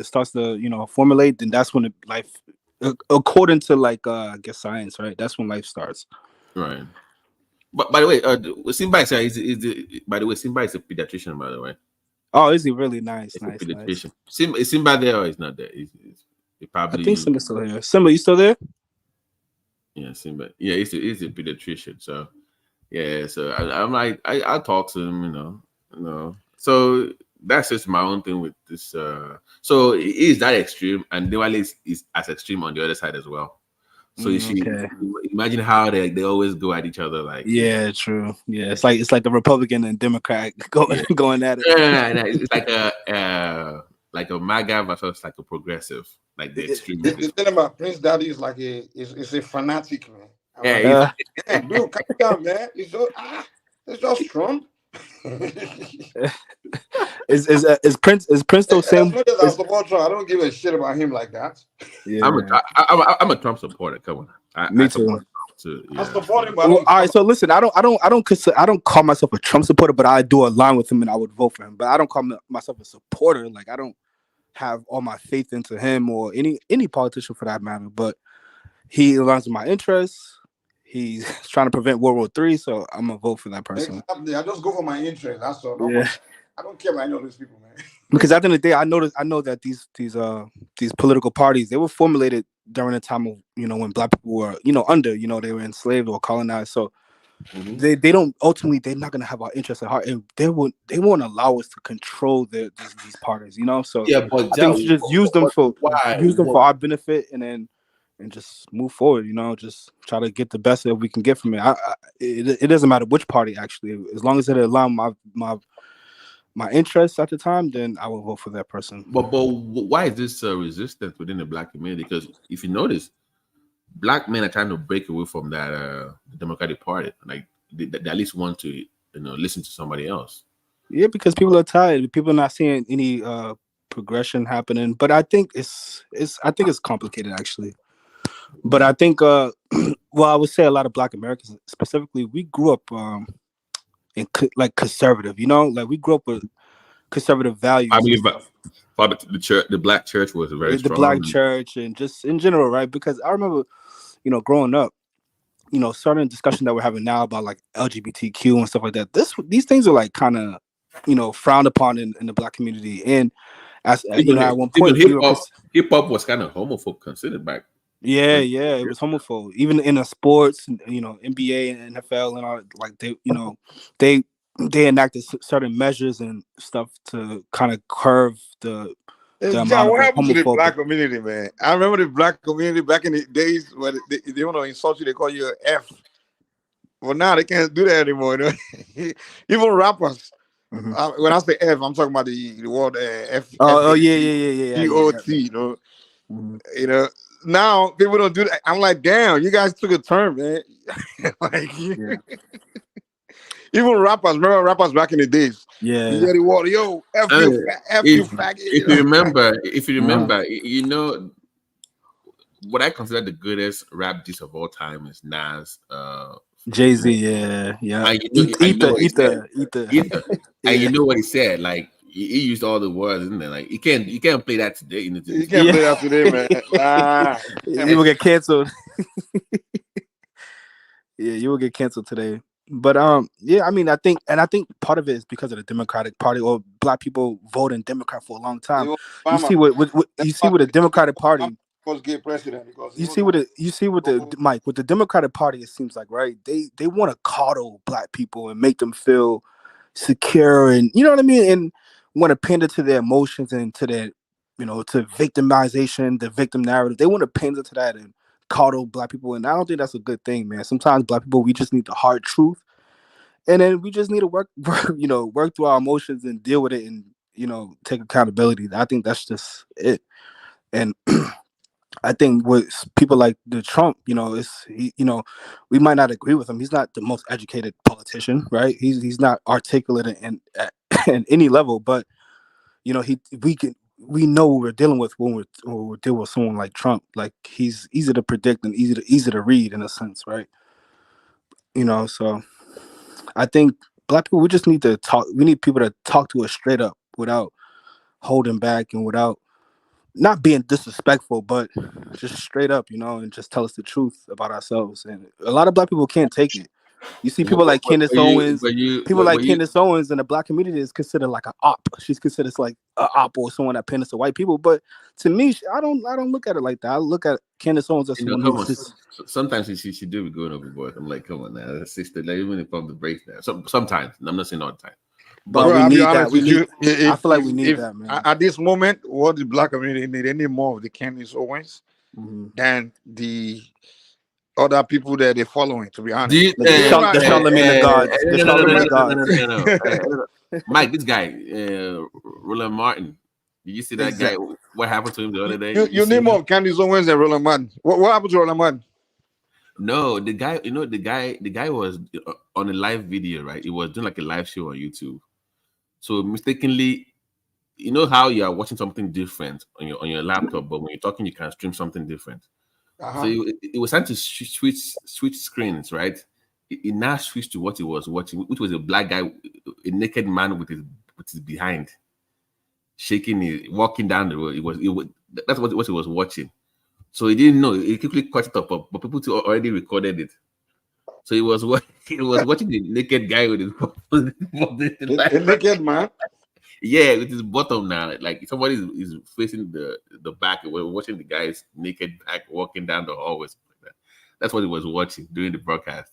starts to formulate, then that's when life, according to like I guess science, right? That's when life starts. Right. But by the way, Simba is Simba is a pediatrician, by the way. Oh, is he really nice? Nice. Pediatrician. Nice. Is Simba there or is not there? He probably. I think Simba's still here. Simba, you still there? Yeah, Simba. Yeah, he's a pediatrician. So yeah, so I'm like, I talk to him, So that's just my own thing with this. So it is that extreme, and Diwali is as extreme on the other side as well. So you see, imagine how they always go at each other. Like, yeah, true. Yeah, it's like the Republican and Democrat going at it. Yeah, it's like a MAGA versus like a progressive, like the extreme. The thing about Prince Daddy is like it's a fanatic, man. Damn, dude, calm down, man. It's just Trump. Is Prince still same? As much as I support Trump, I don't give a shit about him like that. Yeah, I'm a Trump supporter. Come on, me too. I support him, but all right, so listen, I don't call myself a Trump supporter, but I do align with him and I would vote for him. But I don't call myself a supporter. Like, I don't have all my faith into him or any politician for that matter. But he aligns with my interests. He's trying to prevent World War III, so I'm gonna vote for that person. Exactly. I just go for my interest. That's all. Yeah. I don't care about any of these people, man. Because at the end of the day, I know that these political parties, they were formulated during a time of, when Black people were, under, they were enslaved or colonized. So they don't ultimately, they're not gonna have our interests at heart, and they won't allow us to control these parties, So yeah, but I think we should just use them for our benefit, and just move forward, just try to get the best that we can get from it. It doesn't matter which party, actually, as long as it aligns my interests at the time, then I will vote for that person. But why is this resistance within the Black community? Because if you notice, Black men are trying to break away from that Democratic Party. Like they at least want to listen to somebody else. Yeah, because people are tired. People are not seeing any progression happening. But I think it's complicated, actually. But I think I would say a lot of Black Americans specifically, we grew up in conservative, like we grew up with conservative values. I believe the Black church was very strong. The Black church and just in general, right? Because I remember, growing up, certain discussion that we're having now about like LGBTQ and stuff like that. These things are like kind of, frowned upon in the Black community. And as at one point, hip hop was kind of homophobe considered back. Yeah, it was homophobe. Even in the sports, NBA and NFL and all, like they enacted certain measures and stuff to kind of curve the John, what happened to the Black community, man? I remember the Black community back in the days where they want to insult you, they call you an F. Well, now they can't do that anymore. Even rappers. Mm-hmm. When I say F, I'm talking about the word F. Yeah. GOT, Mm-hmm. Now people don't do that. I'm like, damn, you guys took a turn, man. Even rappers, remember rappers back in the days? Yeah. You hear the word, yo, F you faggot. If you remember, what I consider the greatest rap diss of all time is Nas. Jay-Z, yeah. Ether. And you know what he said? Like he used all the words, isn't it? Like you can't play that today. You can't play that today, man. You will get canceled. Yeah, you will get canceled today. But I think part of it is because of the Democratic Party, or Black people voting Democrat for a long time. You see what the Democratic Party was get president because with the Democratic Party, it seems like, right, they want to coddle Black people and make them feel secure, and you know what I mean, and want to pander to their emotions and to their to victimization, the victim narrative. They want to pander to that and coddle Black people, and I don't think that's a good thing, man. Sometimes Black people, we just need the hard truth, and then we just need to work through our emotions and deal with it, and take accountability. I think that's just it. And I think with people like the Trump, we might not agree with him. He's not the most educated politician, right? He's not articulate at any level, but we know what we're dealing with when we're dealing with someone like Trump. Like, he's easy to predict and easy to read in a sense, right? So I think Black people, we just need to talk. We need people to talk to us straight up without holding back and without not being disrespectful, but just straight up, and just tell us the truth about ourselves. And a lot of Black people can't take it. You see people like Candace Owens. Candace Owens in the Black community is considered like an op. She's considered like an op or someone that panders to white people. But to me, I don't look at it like that. I look at Candace Owens as someone who's just. Sometimes she do be going overboard. I'm like, come on now, sister. Like, even if I'm the breaks now. Sometimes, I'm not saying all the time. But Bro, we I'll be need that. honest We with need. you. I feel like we need that, man. At this moment, what the black community need any more of the Candace Owens than the other people that they're following, to be honest. The Charlemagne of gods. The Charlemagne of gods. No. Mike, this guy, Roland Martin. Did you see that guy? What happened to him the other day? You name more of Candace Owens and Roland Martin. What happened to Roland Martin? No, the guy, the guy was on a live video, right? He was doing like a live show on YouTube. So mistakenly, you know how you are watching something different on your laptop, but when you're talking, you can stream something different. So it was trying to switch screens, right? It now switched to what he was watching, which was a black guy, a naked man with his behind, walking down the road. That's what he was watching. So he didn't know. He quickly cut it up, but people already recorded it. So he was watching the naked guy with his a naked man. Yeah, with his bottom now, like somebody is facing the back. We're watching the guy's naked back walking down the hallway. That's what he was watching during the broadcast.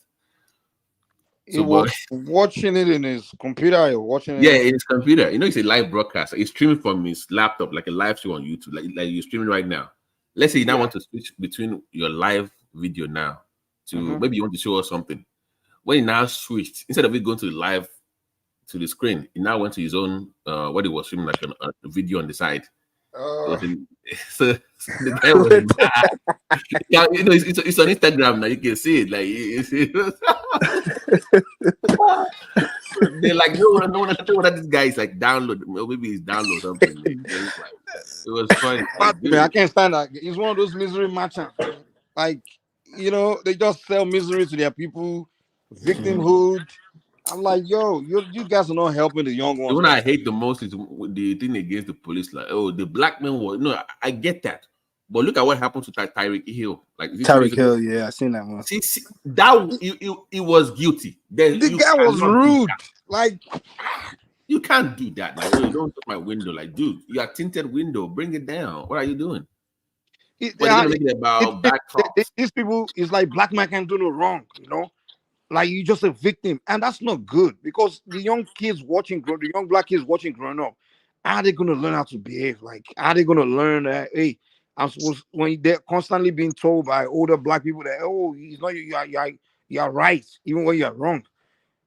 He was watching it in his computer. Or watching it in his computer. You know, it's a live broadcast. He's streaming from his laptop, like a live show on YouTube, like you're streaming right now. Let's say you now want to switch between your live video now to maybe you want to show us something. When he now switched, instead of it going to live to the screen, he now went to his own what he was streaming, like a video on the side. So the guy was mad. Yeah, you know, it's on Instagram now. You can see it. They're like, no one what this guy is like download. Maybe he's download something. It was funny. Man, I can't stand that. He's one of those misery merchants. Like, you know, they just sell misery to their people, victimhood. I'm like, yo, you guys are not helping the young ones. The one I hate the most is the thing against the police. Like, oh, the black man was no. I get that, but look at what happened to Tyreek Hill. Like Tyreek Hill, yeah, I seen that one. See that he was guilty. The guy was rude. Like, you can't do that. Like, oh, you don't touch my window. Like, dude, you got tinted window. Bring it down. What are you doing? They're gonna make it about back talks. These people is like black man can't do no wrong. You know. Like you're just a victim, and that's not good because the young kids watching, the young black kids watching growing up, are they gonna learn how to behave? Like, are they gonna learn that? Hey, I'm supposed when they're constantly being told by older black people that he's not you're right, even when you're wrong.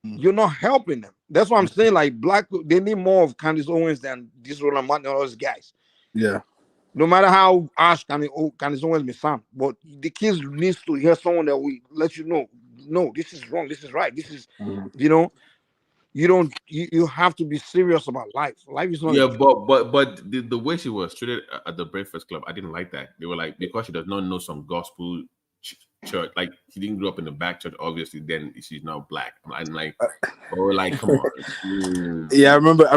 You're not helping them. That's what I'm saying. Like black, they need more of Candace Owens than this Roland Martin and all those guys. Yeah. No matter how harsh Candace Owens may sound, but the kids needs to hear someone that will let you know. No, this is wrong. This is right. This is, you know, you have to be serious about life. Life is not. Yeah, but the way she was treated at the Breakfast Club, I didn't like that. They were like, because she does not know some gospel church, like she didn't grow up in the black church, obviously, then she's not black. I'm like, come on. Yeah, I remember.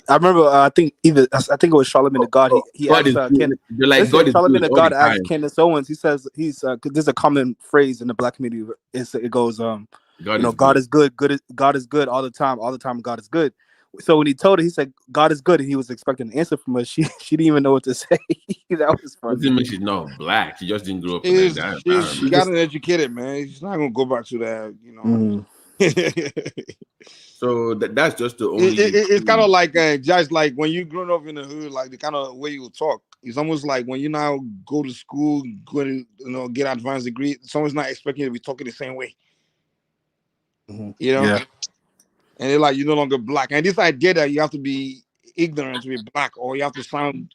I think it was Charlemagne the God. He asked Charlemagne the God asked Candace Owens. He says there's a common phrase in the black community. It goes, God is good. God is good all the time. All the time, God is good. So when he told her, he said, God is good, and he was expecting an answer from her. She didn't even know what to say. That was funny. Doesn't mean she's not black. She just didn't grow up in that. She got an educated, man. She's not gonna go back to that, you know. So that's just the only. It's kind of like just like when you grown up in the hood, like the kind of way you talk. It's almost like when you now go to school, go to get an advanced degree. Someone's not expecting you to be talking the same way. You know. Yeah. And they're like, you're no longer black. And this idea that you have to be ignorant to be black, or you have to sound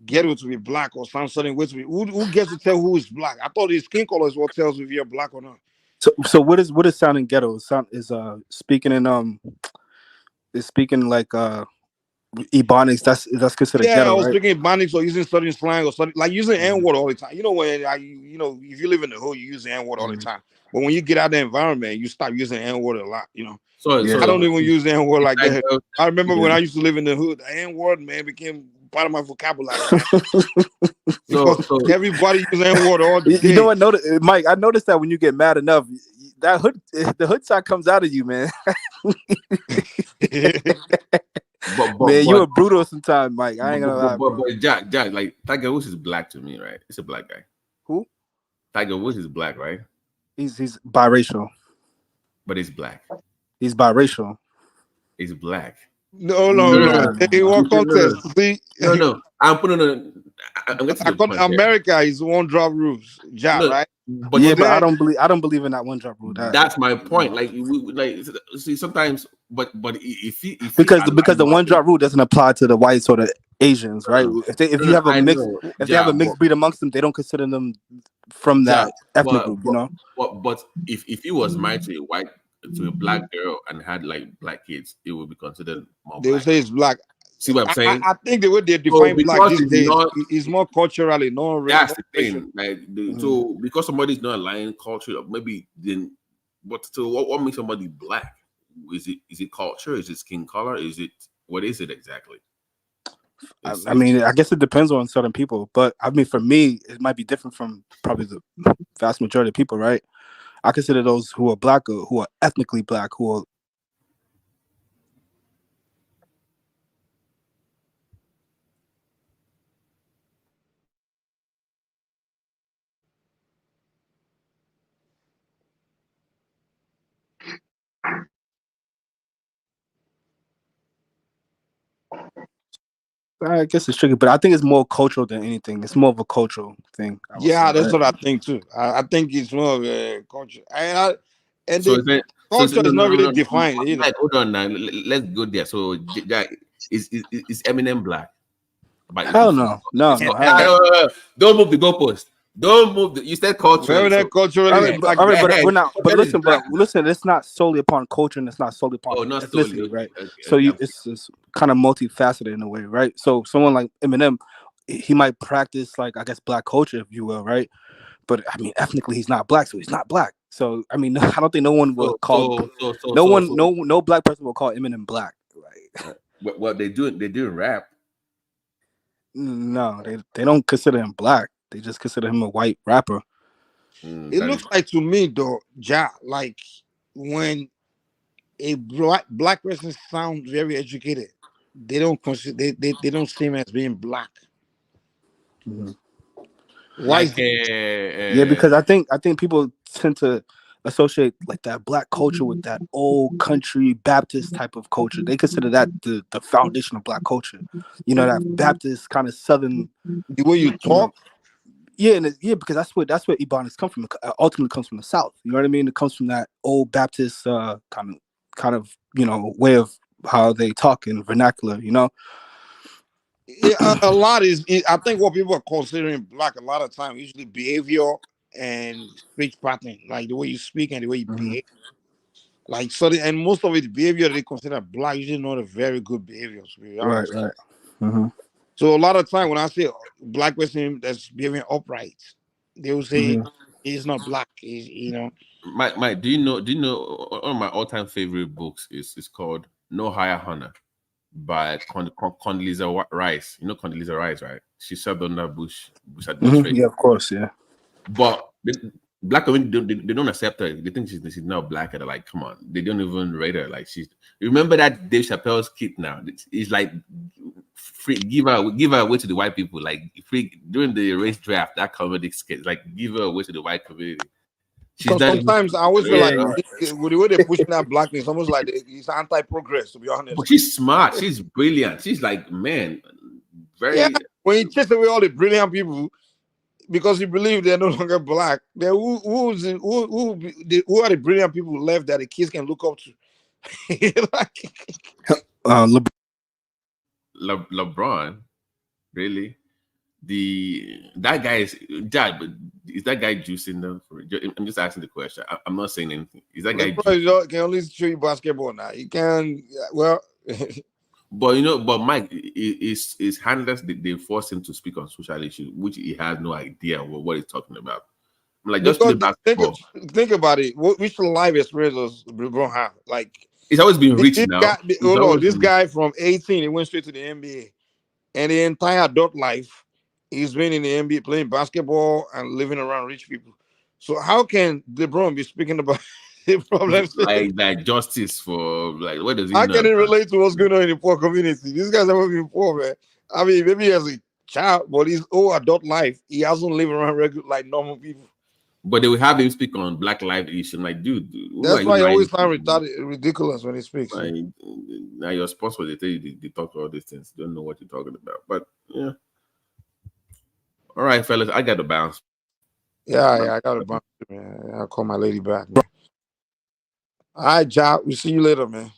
ghetto to be black, or sound certain way to be. Who gets to tell who is black? I thought the skin color is what tells if you're black or not. So what is sounding ghetto? Speaking in is speaking like Ebonics. That's considered ghetto. Yeah, I was right? speaking Ebonics or using certain slang or something like using N-word all the time. You know when if you live in the hood, you use the N-word all the time. But when you get out of the environment, you stop using N-word a lot. You know. So I don't even use the N-word like that. I remember when I used to live in the hood, the N-word, man, became part of my vocabulary. so everybody uses N-word all the day. You know what, Mike? I noticed that when you get mad enough, the hood side comes out of you, man. Man, you a brutal sometimes, Mike. I ain't gonna lie. But Jack, like Tiger Woods is black to me, right? It's a black guy. Who? Tiger Woods is black, right? He's biracial. But he's black. He's biracial. He's black. No. They want contest. See? No. I'm getting to the point. America is one drop rules, right? But yeah, but I don't believe in that one drop rule. That's my point. Like, see, sometimes, but if because the one drop rule doesn't apply to the whites or the Asians, right? If you have a mixed they have a mixed breed amongst them, they don't consider them from that ethnic group, you know. But if he was married to a black girl and had like black kids, it would be considered more. They would say it's black. See what I'm saying? I think the way they define black these days is more culturally, that's the thing. Like, so because somebody's not aligning culture, maybe then. But so what makes somebody black? Is it culture? Is it skin color? What is it exactly? I mean, I guess it depends on certain people, but I mean, for me, it might be different from probably the vast majority of people, right? I consider those who are black or who are ethnically black, who are I guess it's tricky, but I think it's more cultural than anything. It's more of a cultural thing. That's what I think too. I think it's more of a culture. Culture is not really defined either. Like, hold on now. Let's go there. So, is Eminem black? Hell no. Don't move the goalpost. Don't move the. You said culturally. Culturally, but we're not. But listen. It's not solely upon culture, and it's not solely upon ethnicity, right? Okay, so it's kind of multifaceted in a way, right? So someone like Eminem, he might practice like, I guess, black culture, if you will, right? But I mean, ethnically, he's not black, so he's not black. So I mean, I don't think no one will call no black person will call Eminem black, right? What they do rap. No, they don't consider him black. They just consider him a white rapper. It looks like to me though, like when a black person sounds very educated, they don't consider they don't see him as being black. Mm-hmm. Why? Yeah, because I think people tend to associate like that black culture with that old country Baptist type of culture. They consider that the foundation of black culture. You know, that Baptist kind of Southern, the way you talk. Because that's where Ebonics come from. It ultimately comes from the South. You know what I mean? It comes from that old Baptist kind of way of how they talk in vernacular. You know. A lot is. I think what people are considering black a lot of time usually behavior and speech pattern, like the way you speak and the way you behave. Like and most of it behavior they consider black usually not a very good behavior. To be honest. Right. Mm-hmm. So a lot of time when I say black person that's behaving upright, they will say he's not black. Mike, do you know one of my all-time favorite books is called No Higher Honor by Condoleezza Rice. You know Condoleezza Rice, right? She served under Bush administration. Yeah, of course, yeah. But black women they don't accept her. They think she's not black, and they're like, come on. They don't even rate her like she's. Remember that Dave Chappelle's kid now? It's like free, give her away to the white people. Like free during the race draft, that comedy skit, like give her away to the white community. Sometimes I always feel like with the way they're pushing that blackness, almost like it's anti-progress. To be honest, but she's smart. She's brilliant. She's like, man, very. Yeah, when you chase away all the brilliant people because you believe they're no longer black, then who are the brilliant people left that the kids can look up to? LeBron, really? That guy is Dad, but is that guy juicing them? I'm just asking the question. I'm not saying anything. Is that guy can only show you basketball now? He can but Mike is handlers. They force him to speak on social issues, which he has no idea what he's talking about. I'm like, just think about it. Which life experience does LeBron have? Like, it's always been rich now. This guy from 18, he went straight to the NBA, and the entire adult life, he's been in the NBA playing basketball and living around rich people. So how can LeBron be speaking about the problems like justice for like what does he? How can it relate to what's going on in the poor community? These guys haven't been poor, man. I mean, maybe as a child, but his whole adult life, he hasn't lived around regular like normal people. But they will have him speak on Black Lives Issue. Like, dude, that's why he always sounds ridiculous when he speaks. Like, now your sports they tell you they talk all these things. You don't know what you're talking about. But yeah. All right, fellas, I got to bounce. Yeah, I got to bounce, man. I'll call my lady back, man. All right, Job. We'll see you later, man.